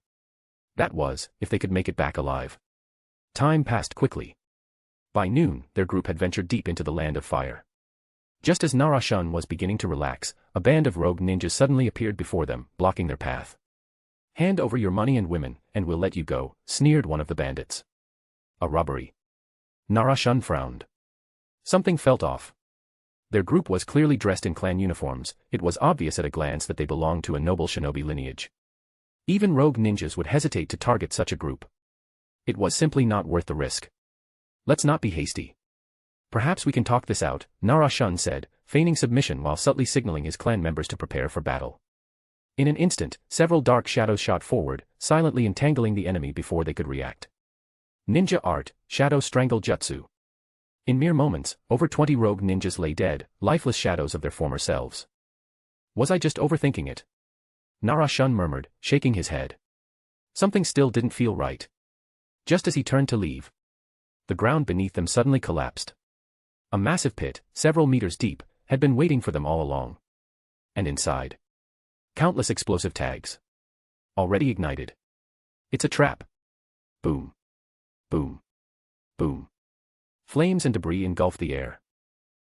[SPEAKER 3] That was, if they could make it back alive. Time passed quickly. By noon, their group had ventured deep into the land of fire. Just as Nara-shun was beginning to relax, a band of rogue ninjas suddenly appeared before them, blocking their path. "Hand over your money and women, and we'll let you go," sneered one of the bandits. A robbery. Nara-shun frowned. Something felt off. Their group was clearly dressed in clan uniforms. It was obvious at a glance that they belonged to a noble shinobi lineage. Even rogue ninjas would hesitate to target such a group. It was simply not worth the risk. Let's not be hasty. Perhaps we can talk this out, Nara-shun said, feigning submission while subtly signaling his clan members to prepare for battle. In an instant, several dark shadows shot forward, silently entangling the enemy before they could react. Ninja art, Shadow Strangle Jutsu. In mere moments, over 20 rogue ninjas lay dead, lifeless shadows of their former selves. Was I just overthinking it? Nara-shun murmured, shaking his head. Something still didn't feel right. Just as he turned to leave, the ground beneath them suddenly collapsed. A massive pit, several meters deep, had been waiting for them all along. And inside, countless explosive tags. Already ignited. It's a trap. Boom. Boom. Boom. Flames and debris engulfed the air.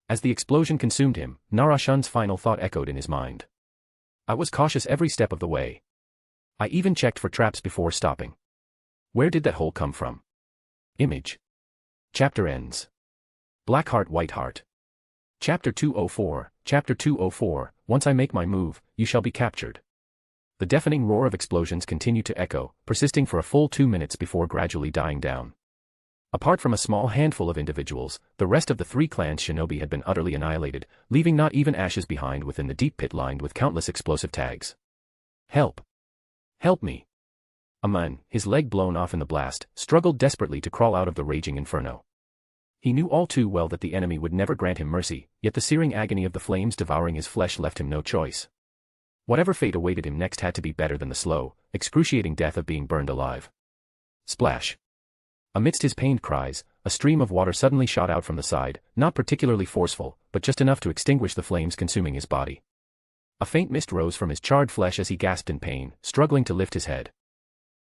[SPEAKER 3] As the explosion consumed him, Nara-shun's final thought echoed in his mind. I was cautious every step of the way. I even checked for traps before stopping. Where did that hole come from? Image. Chapter ends. Black Heart White Heart. Chapter 204, Chapter 204, Once I make my move, you shall be captured. The deafening roar of explosions continued to echo, persisting for a full 2 minutes before gradually dying down. Apart from a small handful of individuals, the rest of the 3 clans shinobi had been utterly annihilated, leaving not even ashes behind within the deep pit lined with countless explosive tags. Help! Help me! A man, his leg blown off in the blast, struggled desperately to crawl out of the raging inferno. He knew all too well that the enemy would never grant him mercy, yet the searing agony of the flames devouring his flesh left him no choice. Whatever fate awaited him next had to be better than the slow, excruciating death of being burned alive. Splash! Amidst his pained cries, a stream of water suddenly shot out from the side, not particularly forceful, but just enough to extinguish the flames consuming his body. A faint mist rose from his charred flesh as he gasped in pain, struggling to lift his head.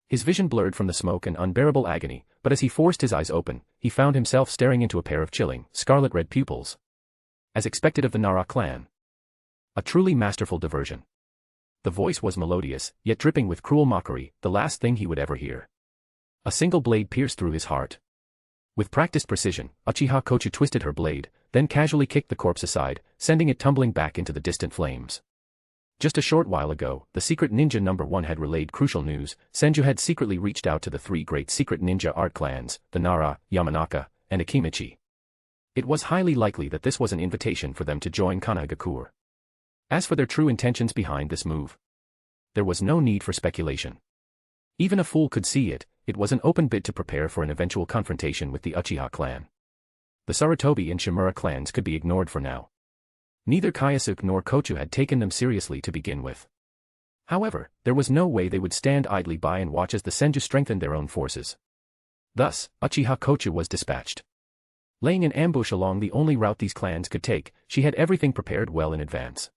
[SPEAKER 3] His vision blurred from the smoke and unbearable agony, but as he forced his eyes open, he found himself staring into a pair of chilling, scarlet-red pupils. As expected of the Nara clan. A truly masterful diversion. The voice was melodious, yet dripping with cruel mockery, the last thing he would ever hear. A single blade pierced through his heart. With practiced precision, Uchiha Kochu twisted her blade, then casually kicked the corpse aside, sending it tumbling back into the distant flames. Just a short while ago, the secret ninja number 1 had relayed crucial news. Senju had secretly reached out to the 3 great secret ninja art clans, the Nara, Yamanaka, and Akimichi. It was highly likely that this was an invitation for them to join Kanagakur. As for their true intentions behind this move, there was no need for speculation. Even a fool could see it. It was an open bid to prepare for an eventual confrontation with the Uchiha clan. The Sarutobi and Shimura clans could be ignored for now. Neither Kyōsuke nor Kochu had taken them seriously to begin with. However, there was no way they would stand idly by and watch as the Senju strengthened their own forces. Thus, Uchiha Kochu was dispatched. Laying an ambush along the only route these clans could take, she had everything prepared well in advance.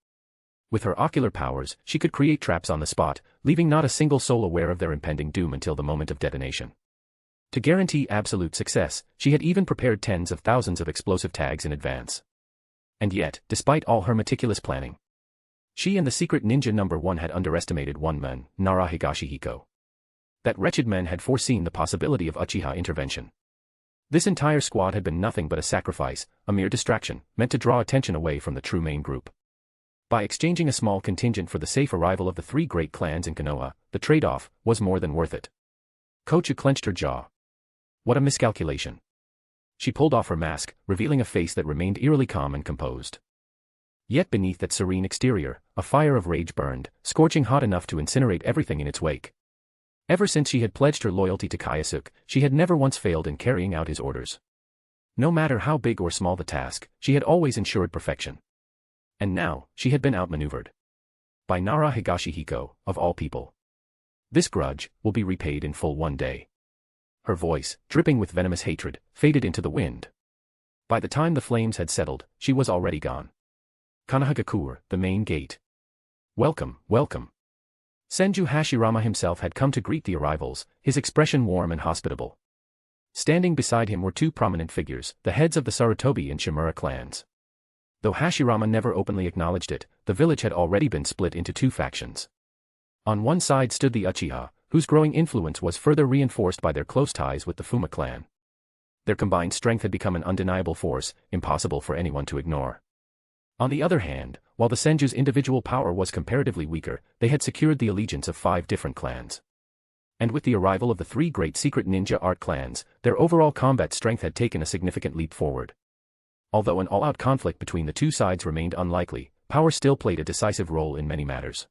[SPEAKER 3] With her ocular powers, she could create traps on the spot, leaving not a single soul aware of their impending doom until the moment of detonation. To guarantee absolute success, she had even prepared tens of thousands of explosive tags in advance. And yet, despite all her meticulous planning, she and the secret ninja number 1 had underestimated one man, Nara Higashihiko. That wretched man had foreseen the possibility of Uchiha intervention. This entire squad had been nothing but a sacrifice, a mere distraction, meant to draw attention away from the true main group. By exchanging a small contingent for the safe arrival of the 3 great clans in Konoha, the trade-off was more than worth it. Kochu clenched her jaw. What a miscalculation. She pulled off her mask, revealing a face that remained eerily calm and composed. Yet beneath that serene exterior, a fire of rage burned, scorching hot enough to incinerate everything in its wake. Ever since she had pledged her loyalty to Kyōsuke, she had never once failed in carrying out his orders. No matter how big or small the task, she had always ensured perfection. And now, she had been outmaneuvered. By Nara Higashihiko, of all people. This grudge will be repaid in full one day. Her voice, dripping with venomous hatred, faded into the wind. By the time the flames had settled, she was already gone. Kanagakur, the main gate. Welcome, welcome. Senju Hashirama himself had come to greet the arrivals, his expression warm and hospitable. Standing beside him were 2 prominent figures, the heads of the Sarutobi and Shimura clans. Though Hashirama never openly acknowledged it, the village had already been split into 2 factions. On one side stood the Uchiha, whose growing influence was further reinforced by their close ties with the Fuma clan. Their combined strength had become an undeniable force, impossible for anyone to ignore. On the other hand, while the Senju's individual power was comparatively weaker, they had secured the allegiance of 5 different clans. And with the arrival of the three great secret ninja art clans, their overall combat strength had taken a significant leap forward. Although an all-out conflict between the two sides remained unlikely, power still played a decisive role in many matters.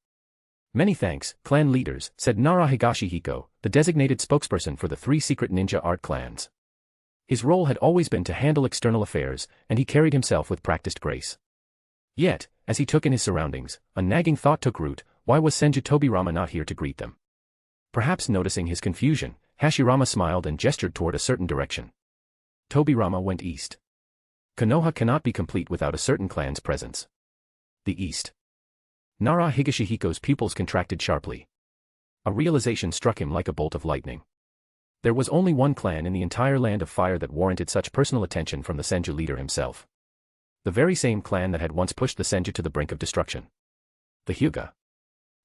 [SPEAKER 3] "Many thanks, clan leaders," said Nara Higashihiko, the designated spokesperson for the three secret ninja art clans. His role had always been to handle external affairs, and he carried himself with practiced grace. Yet, as he took in his surroundings, a nagging thought took root: why was Senju Tobirama not here to greet them? Perhaps noticing his confusion, Hashirama smiled and gestured toward a certain direction. Tobirama went east. Konoha cannot be complete without a certain clan's presence. The east. Nara Higashihiko's pupils contracted sharply. A realization struck him like a bolt of lightning. There was only one clan in the entire land of fire that warranted such personal attention from the Senju leader himself. The very same clan that had once pushed the Senju to the brink of destruction. The Hyuga.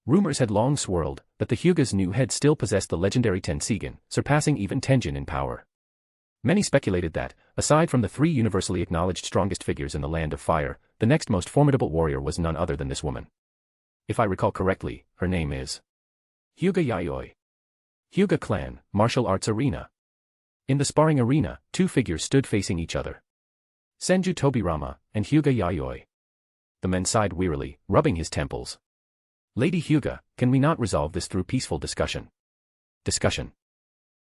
[SPEAKER 3] Rumors had long swirled that the Hyuga's new head still possessed the legendary Tenseigan, surpassing even Tenjin in power. Many speculated that, aside from the three universally acknowledged strongest figures in the land of fire, the next most formidable warrior was none other than this woman. If I recall correctly, her name is Hyuga Yayoi. Hyuga clan, martial arts arena. In the sparring arena, two figures stood facing each other. Senju Tobirama and Hyuga Yayoi. The man sighed wearily, rubbing his temples. "Lady Hyuga, can we not resolve this through peaceful discussion?" Discussion.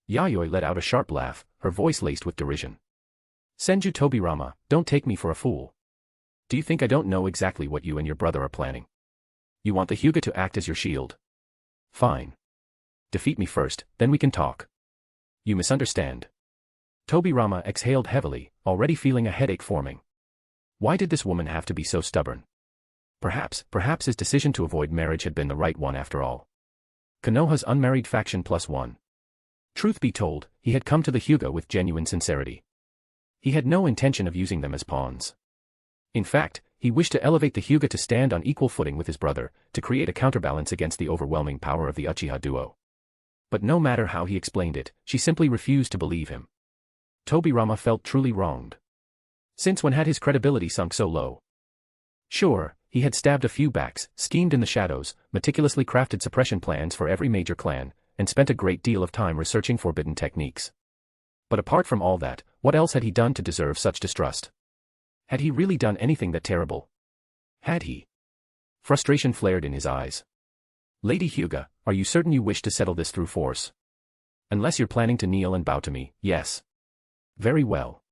[SPEAKER 3] Yayoi let out a sharp laugh, her voice laced with derision. "Senju Tobirama, don't take me for a fool. Do you think I don't know exactly what you and your brother are planning? You want the Hyuga to act as your shield? Fine. Defeat me first, then we can talk. You misunderstand." Tobirama exhaled heavily, already feeling a headache forming. Why did this woman have to be so stubborn? Perhaps his decision to avoid marriage had been the right one after all. Konoha's unmarried faction +1. Truth be told, he had come to the Hyuga with genuine sincerity. He had no intention of using them as pawns. In fact, he wished to elevate the Hyuga to stand on equal footing with his brother, to create a counterbalance against the overwhelming power of the Uchiha duo. But no matter how he explained it, she simply refused to believe him. Tobirama felt truly wronged. Since when had his credibility sunk so low? Sure, he had stabbed a few backs, schemed in the shadows, meticulously crafted suppression plans for every major clan, and spent a great deal of time researching forbidden techniques. But apart from all that, what else had he done to deserve such distrust? Had he really done anything that terrible? Had he? Frustration flared in his eyes. "Lady Hyuga, are you certain you wish to settle this through force? Unless you're planning to kneel and bow to me, yes. Very well.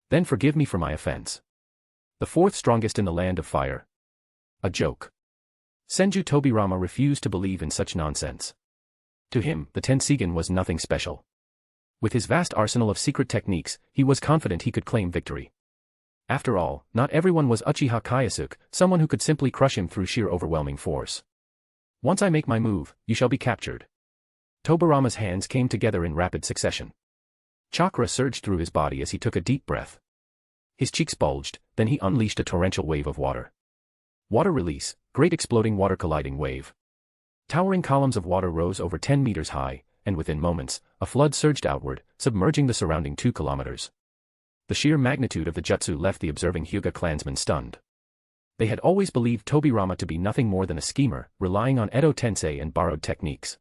[SPEAKER 3] Then forgive me for my offense. The fourth strongest in the land of fire. A joke." Senju Tobirama refused to believe in such nonsense. To him, the Tenseigan was nothing special. With his vast arsenal of secret techniques, he was confident he could claim victory. After all, not everyone was Uchiha Kyōsuke, someone who could simply crush him through sheer overwhelming force. "Once I make my move, you shall be captured." Tobirama's hands came together in rapid succession. Chakra surged through his body as he took a deep breath. His cheeks bulged, then he unleashed a torrential wave of water. Water release, great exploding water colliding wave. Towering columns of water rose over 10 meters high, and within moments, a flood surged outward, submerging the surrounding 2 kilometers. The sheer magnitude of the jutsu left the observing Hyuga clansmen stunned. They had always believed Tobirama to be nothing more than a schemer, relying on Edo Tensei and borrowed techniques.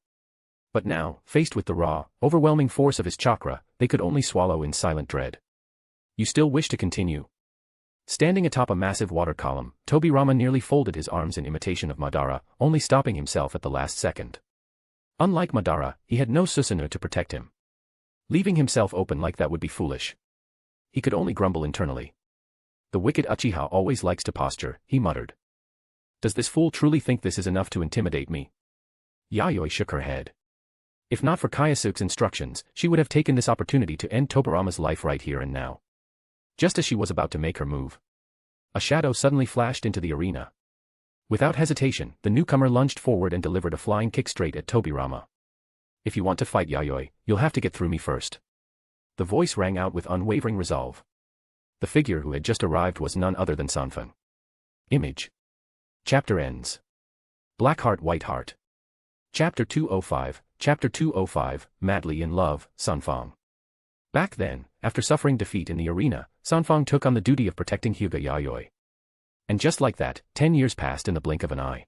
[SPEAKER 3] But now, faced with the raw, overwhelming force of his chakra, they could only swallow in silent dread. "You still wish to continue?" Standing atop a massive water column, Tobirama nearly folded his arms in imitation of Madara, only stopping himself at the last second. Unlike Madara, he had no Susanoo to protect him. Leaving himself open like that would be foolish. He could only grumble internally. "The wicked Uchiha always likes to posture," he muttered. "Does this fool truly think this is enough to intimidate me?" Yayoi shook her head. If not for Kyōsuke's instructions, she would have taken this opportunity to end Tobirama's life right here and now. Just as she was about to make her move, a shadow suddenly flashed into the arena. Without hesitation, the newcomer lunged forward and delivered a flying kick straight at Tobirama. "If you want to fight Yayoi, you'll have to get through me first." The voice rang out with unwavering resolve. The figure who had just arrived was none other than Sanfeng. Image. Chapter ends. Black Heart White Heart. Chapter 205, Madly in Love, Sanfeng. Back then, after suffering defeat in the arena, Sanfeng took on the duty of protecting Hyuga Yayoi. And just like that, 10 years passed in the blink of an eye.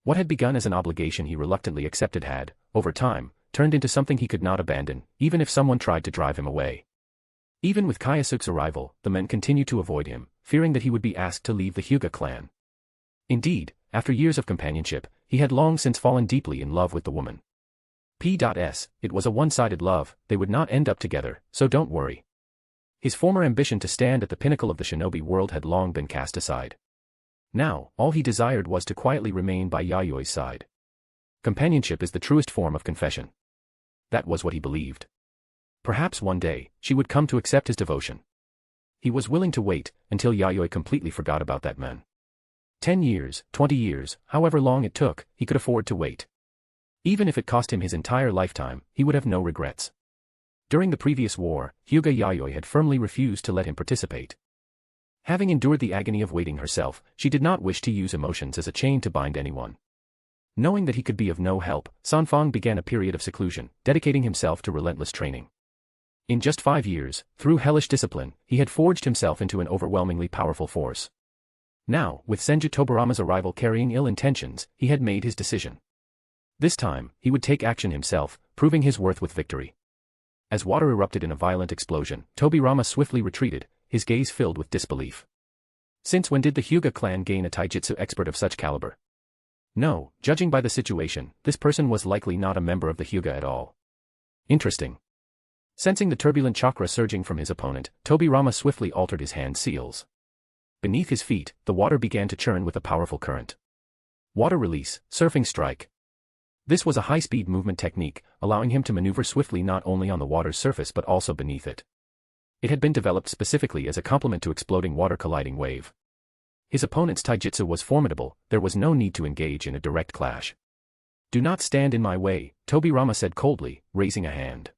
[SPEAKER 3] What had begun as an obligation he reluctantly accepted had, over time, turned into something he could not abandon, even if someone tried to drive him away. Even with Kyōsuke's arrival, the men continued to avoid him, fearing that he would be asked to leave the Hyuga clan. Indeed, after years of companionship, he had long since fallen deeply in love with the woman. P.S. It was a one-sided love, they would not end up together, so don't worry. His former ambition to stand at the pinnacle of the shinobi world had long been cast aside. Now, all he desired was to quietly remain by Yayoi's side. Companionship is the truest form of confession. That was what he believed. Perhaps one day, she would come to accept his devotion. He was willing to wait, until Yayoi completely forgot about that man. 10 years, 20 years, however long it took, he could afford to wait. Even if it cost him his entire lifetime, he would have no regrets. During the previous war, Hyuga Yayoi had firmly refused to let him participate. Having endured the agony of waiting herself, she did not wish to use emotions as a chain to bind anyone. Knowing that he could be of no help, Sanfang began a period of seclusion, dedicating himself to relentless training. In just 5 years, through hellish discipline, he had forged himself into an overwhelmingly powerful force. Now, with Senju Tobarama's arrival carrying ill intentions, he had made his decision. This time, he would take action himself, proving his worth with victory. As water erupted in a violent explosion, Tobirama swiftly retreated, his gaze filled with disbelief. Since when did the Hyuga clan gain a taijutsu expert of such caliber? No, judging by the situation, this person was likely not a member of the Hyuga at all. Interesting. Sensing the turbulent chakra surging from his opponent, Tobirama swiftly altered his hand seals. Beneath his feet, the water began to churn with a powerful current. Water release, surfing strike. This was a high-speed movement technique, allowing him to maneuver swiftly not only on the water's surface but also beneath it. It had been developed specifically as a complement to exploding water colliding wave. His opponent's taijutsu was formidable, there was no need to engage in a direct clash. "Do not stand in my way," Tobirama said coldly, raising a hand.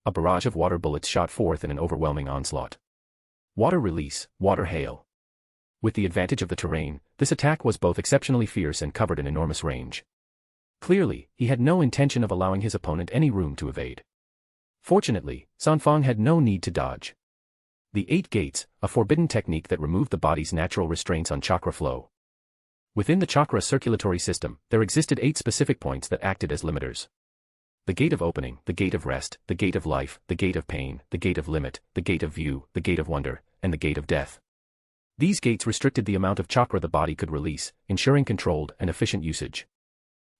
[SPEAKER 3] A barrage of water bullets shot forth in an overwhelming onslaught. Water release, water hail. With the advantage of the terrain, this attack was both exceptionally fierce and covered an enormous range. Clearly, he had no intention of allowing his opponent any room to evade. Fortunately, Sanfang had no need to dodge. The 8 gates, a forbidden technique that removed the body's natural restraints on chakra flow. Within the chakra circulatory system, there existed 8 specific points that acted as limiters. The gate of opening, the gate of rest, the gate of life, the gate of pain, the gate of limit, the gate of view, the gate of wonder, and the gate of death. These gates restricted the amount of chakra the body could release, ensuring controlled and efficient usage.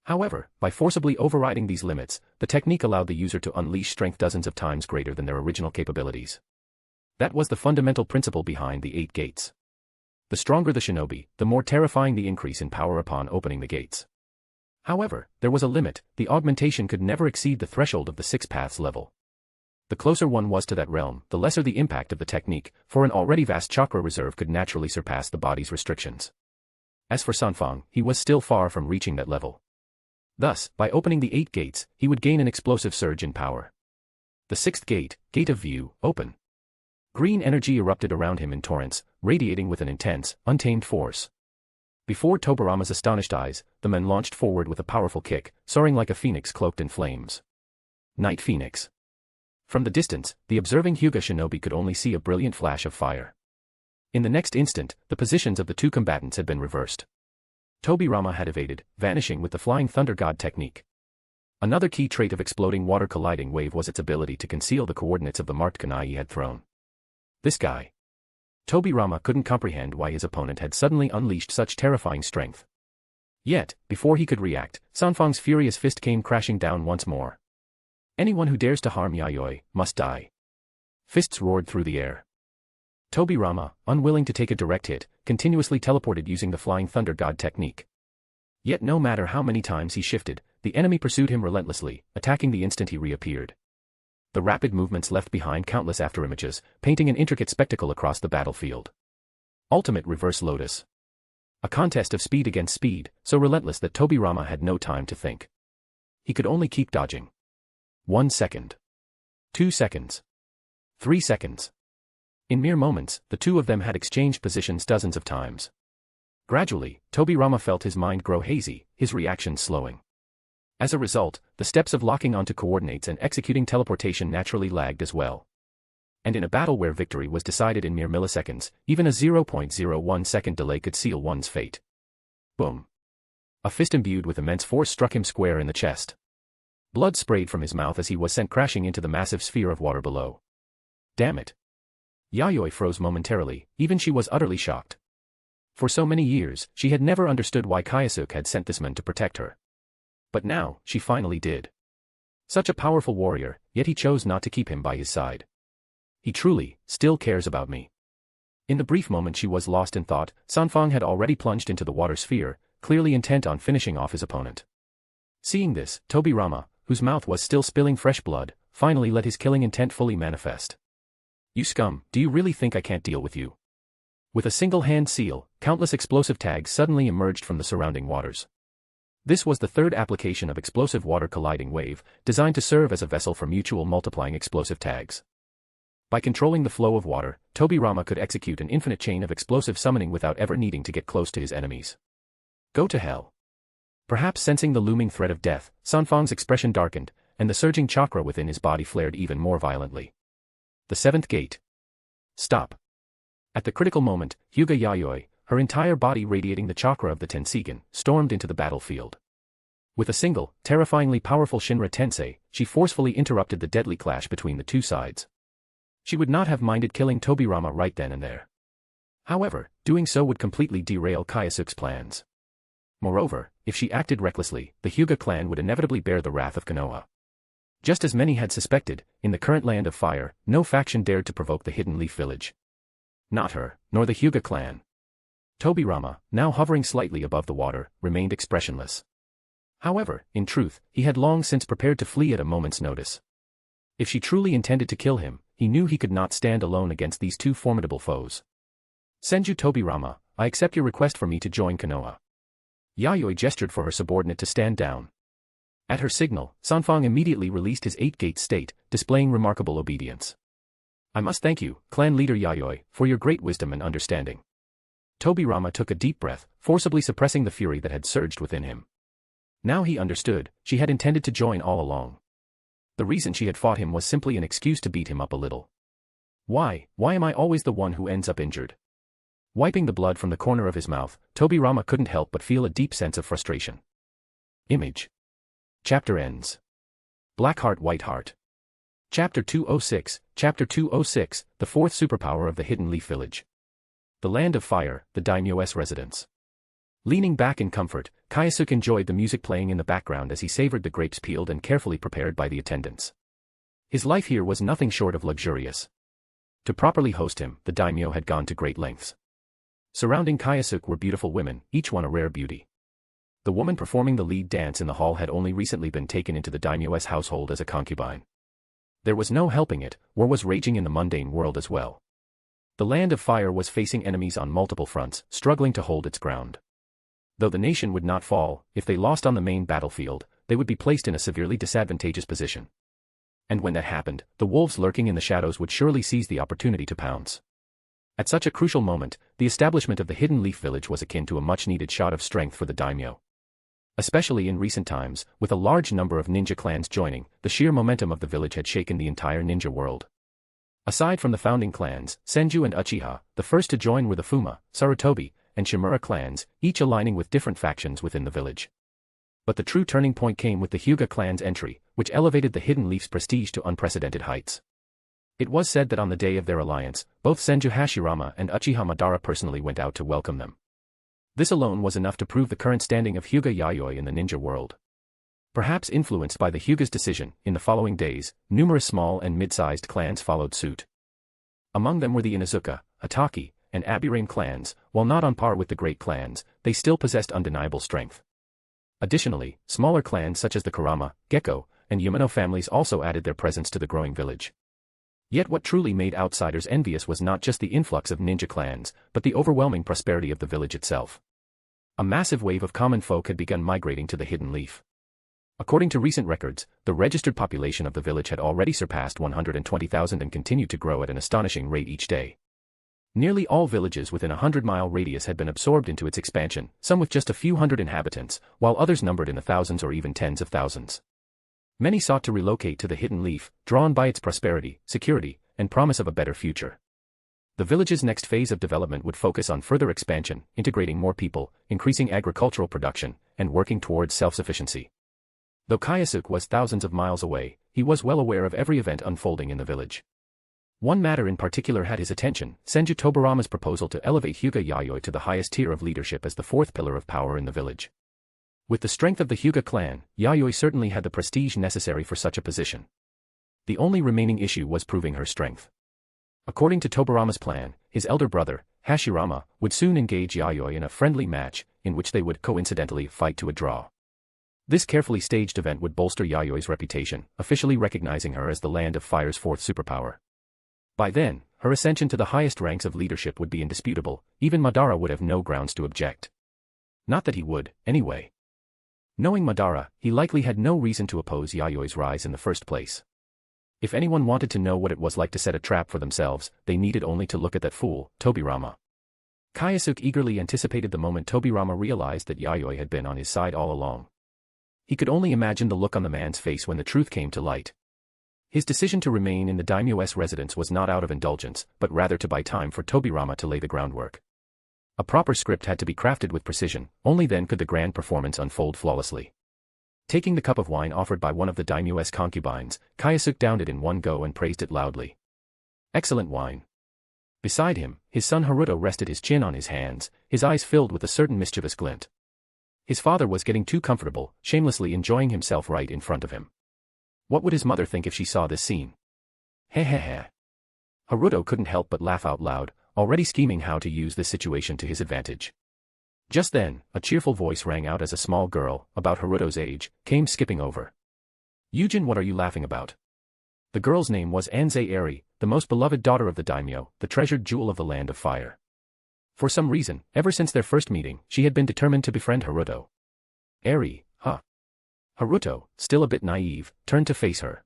[SPEAKER 3] However, by forcibly overriding these limits, the technique allowed the user to unleash strength dozens of times greater than their original capabilities. That was the fundamental principle behind the 8 gates. The stronger the shinobi, the more terrifying the increase in power upon opening the gates. However, there was a limit, the augmentation could never exceed the threshold of the 6 paths level. The closer one was to that realm, the lesser the impact of the technique, for an already vast chakra reserve could naturally surpass the body's restrictions. As for Sanfang, he was still far from reaching that level. Thus, by opening the 8 gates, he would gain an explosive surge in power. The 6th gate, gate of view, open. Green energy erupted around him in torrents, radiating with an intense, untamed force. Before Tobirama's astonished eyes, the men launched forward with a powerful kick, soaring like a phoenix cloaked in flames. Night Phoenix. From the distance, the observing Hyuga shinobi could only see a brilliant flash of fire. In the next instant, the positions of the 2 combatants had been reversed. Tobirama had evaded, vanishing with the Flying Thunder God technique. Another key trait of exploding water colliding wave was its ability to conceal the coordinates of the marked kunai he had thrown. This guy. Tobirama couldn't comprehend why his opponent had suddenly unleashed such terrifying strength. Yet, before he could react, Sanfang's furious fist came crashing down once more. Anyone who dares to harm Yayoi must die. Fists roared through the air. Tobirama, unwilling to take a direct hit, continuously teleported using the Flying Thunder God technique. Yet no matter how many times he shifted, the enemy pursued him relentlessly, attacking the instant he reappeared. The rapid movements left behind countless afterimages, painting an intricate spectacle across the battlefield. Ultimate Reverse Lotus. A contest of speed against speed, so relentless that Tobirama had no time to think. He could only keep dodging. 1 second. 2 seconds. 3 seconds. In mere moments, the 2 of them had exchanged positions dozens of times. Gradually, Tobirama felt his mind grow hazy, his reactions slowing. As a result, the steps of locking onto coordinates and executing teleportation naturally lagged as well. And in a battle where victory was decided in mere milliseconds, even a 0.01 second delay could seal one's fate. Boom. A fist imbued with immense force struck him square in the chest. Blood sprayed from his mouth as he was sent crashing into the massive sphere of water below. Damn it. Yayoi froze momentarily, even she was utterly shocked. For so many years, she had never understood why Kyōsuke had sent this man to protect her. But now, she finally did. Such a powerful warrior, yet he chose not to keep him by his side. He truly, still cares about me. In the brief moment she was lost in thought, Sanfang had already plunged into the water sphere, clearly intent on finishing off his opponent. Seeing this, Tobirama, whose mouth was still spilling fresh blood, finally let his killing intent fully manifest. You scum, do you really think I can't deal with you? With a single hand seal, countless explosive tags suddenly emerged from the surrounding waters. This was the third application of explosive water colliding wave, designed to serve as a vessel for mutual multiplying explosive tags. By controlling the flow of water, Tobirama could execute an infinite chain of explosive summoning without ever needing to get close to his enemies. Go to hell. Perhaps sensing the looming threat of death, Sanfang's expression darkened, and the surging chakra within his body flared even more violently. The seventh gate. Stop. At the critical moment, Hyuga Yayoi, her entire body radiating the chakra of the Tenseigan, stormed into the battlefield. With a single, terrifyingly powerful Shinra Tensei, she forcefully interrupted the deadly clash between the two sides. She would not have minded killing Tobirama right then and there. However, doing so would completely derail Kyōsuke's plans. Moreover, if she acted recklessly, the Hyuga clan would inevitably bear the wrath of Konoha. Just as many had suspected, in the current land of fire, no faction dared to provoke the Hidden Leaf village. Not her, nor the Hyuga clan. Tobirama, now hovering slightly above the water, remained expressionless. However, in truth, he had long since prepared to flee at a moment's notice. If she truly intended to kill him, he knew he could not stand alone against these two formidable foes. Senju Tobirama, I accept your request for me to join Konoha. Yayoi gestured for her subordinate to stand down. At her signal, Sanfang immediately released his eight-gate state, displaying remarkable obedience. I must thank you, clan leader Yayoi, for your great wisdom and understanding. Tobirama took a deep breath, forcibly suppressing the fury that had surged within him. Now he understood, she had intended to join all along. The reason she had fought him was simply an excuse to beat him up a little. Why am I always the one who ends up injured? Wiping the blood from the corner of his mouth, Tobirama couldn't help but feel a deep sense of frustration. Image. Chapter ends. Black Heart White Heart. Chapter 206, Chapter 206, the fourth superpower of the Hidden Leaf Village. The Land of Fire, the Daimyo's residence. Leaning back in comfort, Kyōsuke enjoyed the music playing in the background as he savored the grapes peeled and carefully prepared by the attendants. His life here was nothing short of luxurious. To properly host him, the daimyo had gone to great lengths. Surrounding Kyōsuke were beautiful women, each one a rare beauty. The woman performing the lead dance in the hall had only recently been taken into the daimyo's household as a concubine. There was no helping it, war was raging in the mundane world as well. The Land of Fire was facing enemies on multiple fronts, struggling to hold its ground. Though the nation would not fall, if they lost on the main battlefield, they would be placed in a severely disadvantageous position. And when that happened, the wolves lurking in the shadows would surely seize the opportunity to pounce. At such a crucial moment, the establishment of the Hidden Leaf Village was akin to a much-needed shot of strength for the daimyo. Especially in recent times, with a large number of ninja clans joining, the sheer momentum of the village had shaken the entire ninja world. Aside from the founding clans, Senju and Uchiha, the first to join were the Fuma, Sarutobi, and Shimura clans, each aligning with different factions within the village. But the true turning point came with the Hyuga clan's entry, which elevated the Hidden Leaf's prestige to unprecedented heights. It was said that on the day of their alliance, both Senju Hashirama and Uchiha Madara personally went out to welcome them. This alone was enough to prove the current standing of Hyuga Yayoi in the ninja world. Perhaps influenced by the Hyuga's decision, in the following days, numerous small and mid-sized clans followed suit. Among them were the Inuzuka, Ataki, and Abirame clans. While not on par with the great clans, they still possessed undeniable strength. Additionally, smaller clans such as the Kurama, Gekko, and Yamano families also added their presence to the growing village. Yet what truly made outsiders envious was not just the influx of ninja clans, but the overwhelming prosperity of the village itself. A massive wave of common folk had begun migrating to the Hidden Leaf. According to recent records, the registered population of the village had already surpassed 120,000 and continued to grow at an astonishing rate each day. Nearly all villages within a 100-mile radius had been absorbed into its expansion, some with just a few hundred inhabitants, while others numbered in the thousands or even tens of thousands. Many sought to relocate to the Hidden Leaf, drawn by its prosperity, security, and promise of a better future. The village's next phase of development would focus on further expansion, integrating more people, increasing agricultural production, and working towards self-sufficiency. Though Kyōsuke was thousands of miles away, he was well aware of every event unfolding in the village. One matter in particular had his attention: Senju Tobarama's proposal to elevate Hyuga Yayoi to the highest tier of leadership as the fourth pillar of power in the village. With the strength of the Hyuga clan, Yayoi certainly had the prestige necessary for such a position. The only remaining issue was proving her strength. According to Tobarama's plan, his elder brother, Hashirama, would soon engage Yayoi in a friendly match, in which they would coincidentally fight to a draw. This carefully staged event would bolster Yayoi's reputation, officially recognizing her as the Land of Fire's fourth superpower. By then, her ascension to the highest ranks of leadership would be indisputable. Even Madara would have no grounds to object. Not that he would, anyway. Knowing Madara, he likely had no reason to oppose Yayoi's rise in the first place. If anyone wanted to know what it was like to set a trap for themselves, they needed only to look at that fool, Tobirama. Kyōsuke eagerly anticipated the moment Tobirama realized that Yayoi had been on his side all along. He could only imagine the look on the man's face when the truth came to light. His decision to remain in the daimyo's residence was not out of indulgence, but rather to buy time for Tobirama to lay the groundwork. A proper script had to be crafted with precision, only then could the grand performance unfold flawlessly. Taking the cup of wine offered by one of the daimyo's concubines, Kyōsuke downed it in one go and praised it loudly. Excellent wine. Beside him, his son Haruto rested his chin on his hands, his eyes filled with a certain mischievous glint. His father was getting too comfortable, shamelessly enjoying himself right in front of him. What would his mother think if she saw this scene? Hehehe. Haruto couldn't help but laugh out loud, already scheming how to use this situation to his advantage. Just then, a cheerful voice rang out as a small girl, about Haruto's age, came skipping over. Yujin, what are you laughing about? The girl's name was Anzei Eri, the most beloved daughter of the daimyo, the treasured jewel of the Land of Fire. For some reason, ever since their first meeting, she had been determined to befriend Haruto. Eri, huh? Haruto, still a bit naive, turned to face her.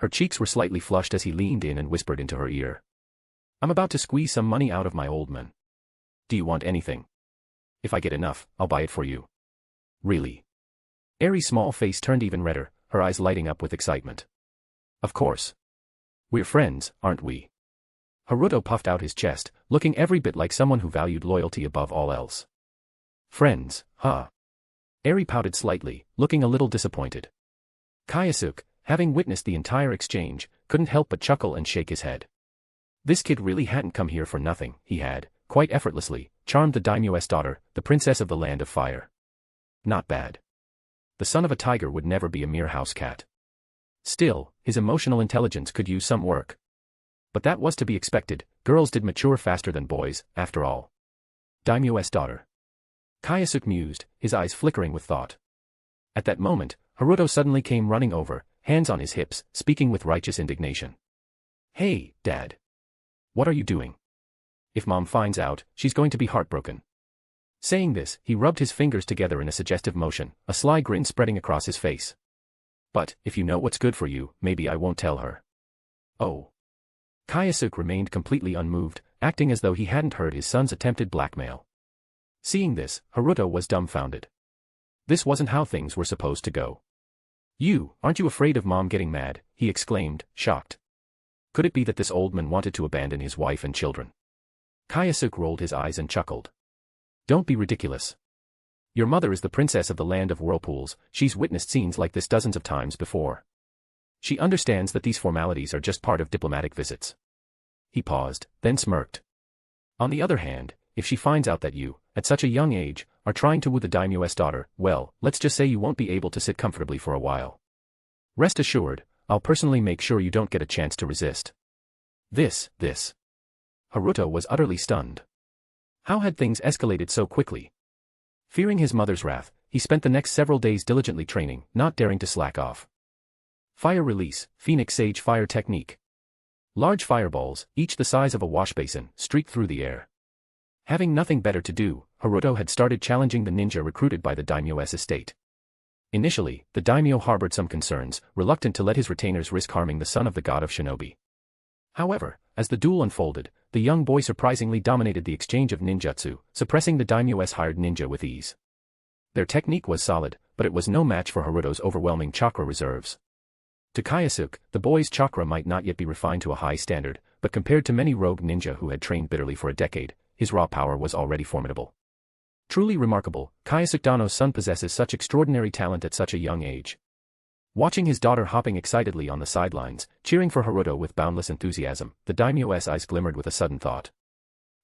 [SPEAKER 3] Her cheeks were slightly flushed as he leaned in and whispered into her ear. I'm about to squeeze some money out of my old man. Do you want anything? If I get enough, I'll buy it for you. Really? Eri's small face turned even redder, her eyes lighting up with excitement. Of course. We're friends, aren't we? Haruto puffed out his chest, looking every bit like someone who valued loyalty above all else. Friends, huh? Eri pouted slightly, looking a little disappointed. Kyōsuke, having witnessed the entire exchange, couldn't help but chuckle and shake his head. This kid really hadn't come here for nothing. He had, quite effortlessly, charmed the daimyo's daughter, the princess of the Land of Fire. Not bad. The son of a tiger would never be a mere house cat. Still, his emotional intelligence could use some work. But that was to be expected. Girls did mature faster than boys, after all. Daimyo's daughter. Kyōsuke mused, his eyes flickering with thought. At that moment, Haruto suddenly came running over, hands on his hips, speaking with righteous indignation. Hey, Dad. What are you doing? If Mom finds out, she's going to be heartbroken. Saying this, he rubbed his fingers together in a suggestive motion, a sly grin spreading across his face. But, if you know what's good for you, maybe I won't tell her. Oh. Kyōsuke remained completely unmoved, acting as though he hadn't heard his son's attempted blackmail. Seeing this, Haruto was dumbfounded. This wasn't how things were supposed to go. Aren't you afraid of Mom getting mad? He exclaimed, shocked. Could it be that this old man wanted to abandon his wife and children? Kyōsuke rolled his eyes and chuckled. Don't be ridiculous. Your mother is the princess of the Land of Whirlpools. She's witnessed scenes like this dozens of times before. She understands that these formalities are just part of diplomatic visits. He paused, then smirked. On the other hand, if she finds out that you, at such a young age, are trying to woo the daimyo's daughter, well, let's just say you won't be able to sit comfortably for a while. Rest assured, I'll personally make sure you don't get a chance to resist. This. Haruto was utterly stunned. How had things escalated so quickly? Fearing his mother's wrath, he spent the next several days diligently training, not daring to slack off. Fire release, Phoenix Sage fire technique. Large fireballs, each the size of a wash basin, streaked through the air. Having nothing better to do, Haruto had started challenging the ninja recruited by the daimyo's estate. Initially, the daimyo harbored some concerns, reluctant to let his retainers risk harming the son of the God of Shinobi. However, as the duel unfolded, the young boy surprisingly dominated the exchange of ninjutsu, suppressing the daimyo's hired ninja with ease. Their technique was solid, but it was no match for Haruto's overwhelming chakra reserves. To Kyōsuke, the boy's chakra might not yet be refined to a high standard, but compared to many rogue ninja who had trained bitterly for a decade, his raw power was already formidable. Truly remarkable, Kyōsuke Dano's son possesses such extraordinary talent at such a young age. Watching his daughter hopping excitedly on the sidelines, cheering for Naruto with boundless enthusiasm, the daimyo's eyes glimmered with a sudden thought.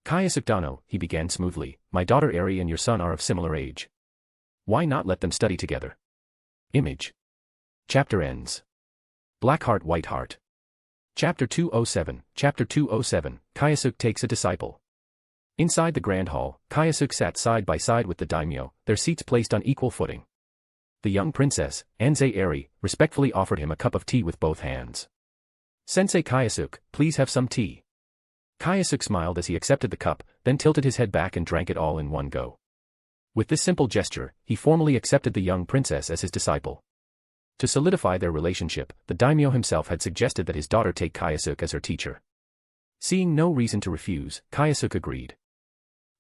[SPEAKER 3] Kyōsuke Dano, he began smoothly, my daughter Eri and your son are of similar age. Why not let them study together? Image. Chapter ends. Black Heart White Heart. Chapter 207, Kyōsuke takes a disciple. Inside the Grand Hall, Kyōsuke sat side by side with the daimyo, their seats placed on equal footing. The young princess, Anze Eri, respectfully offered him a cup of tea with both hands. Sensei Kyōsuke, please have some tea. Kyōsuke smiled as he accepted the cup, then tilted his head back and drank it all in one go. With this simple gesture, he formally accepted the young princess as his disciple. To solidify their relationship, the daimyo himself had suggested that his daughter take Kyōsuke as her teacher. Seeing no reason to refuse, Kyōsuke agreed.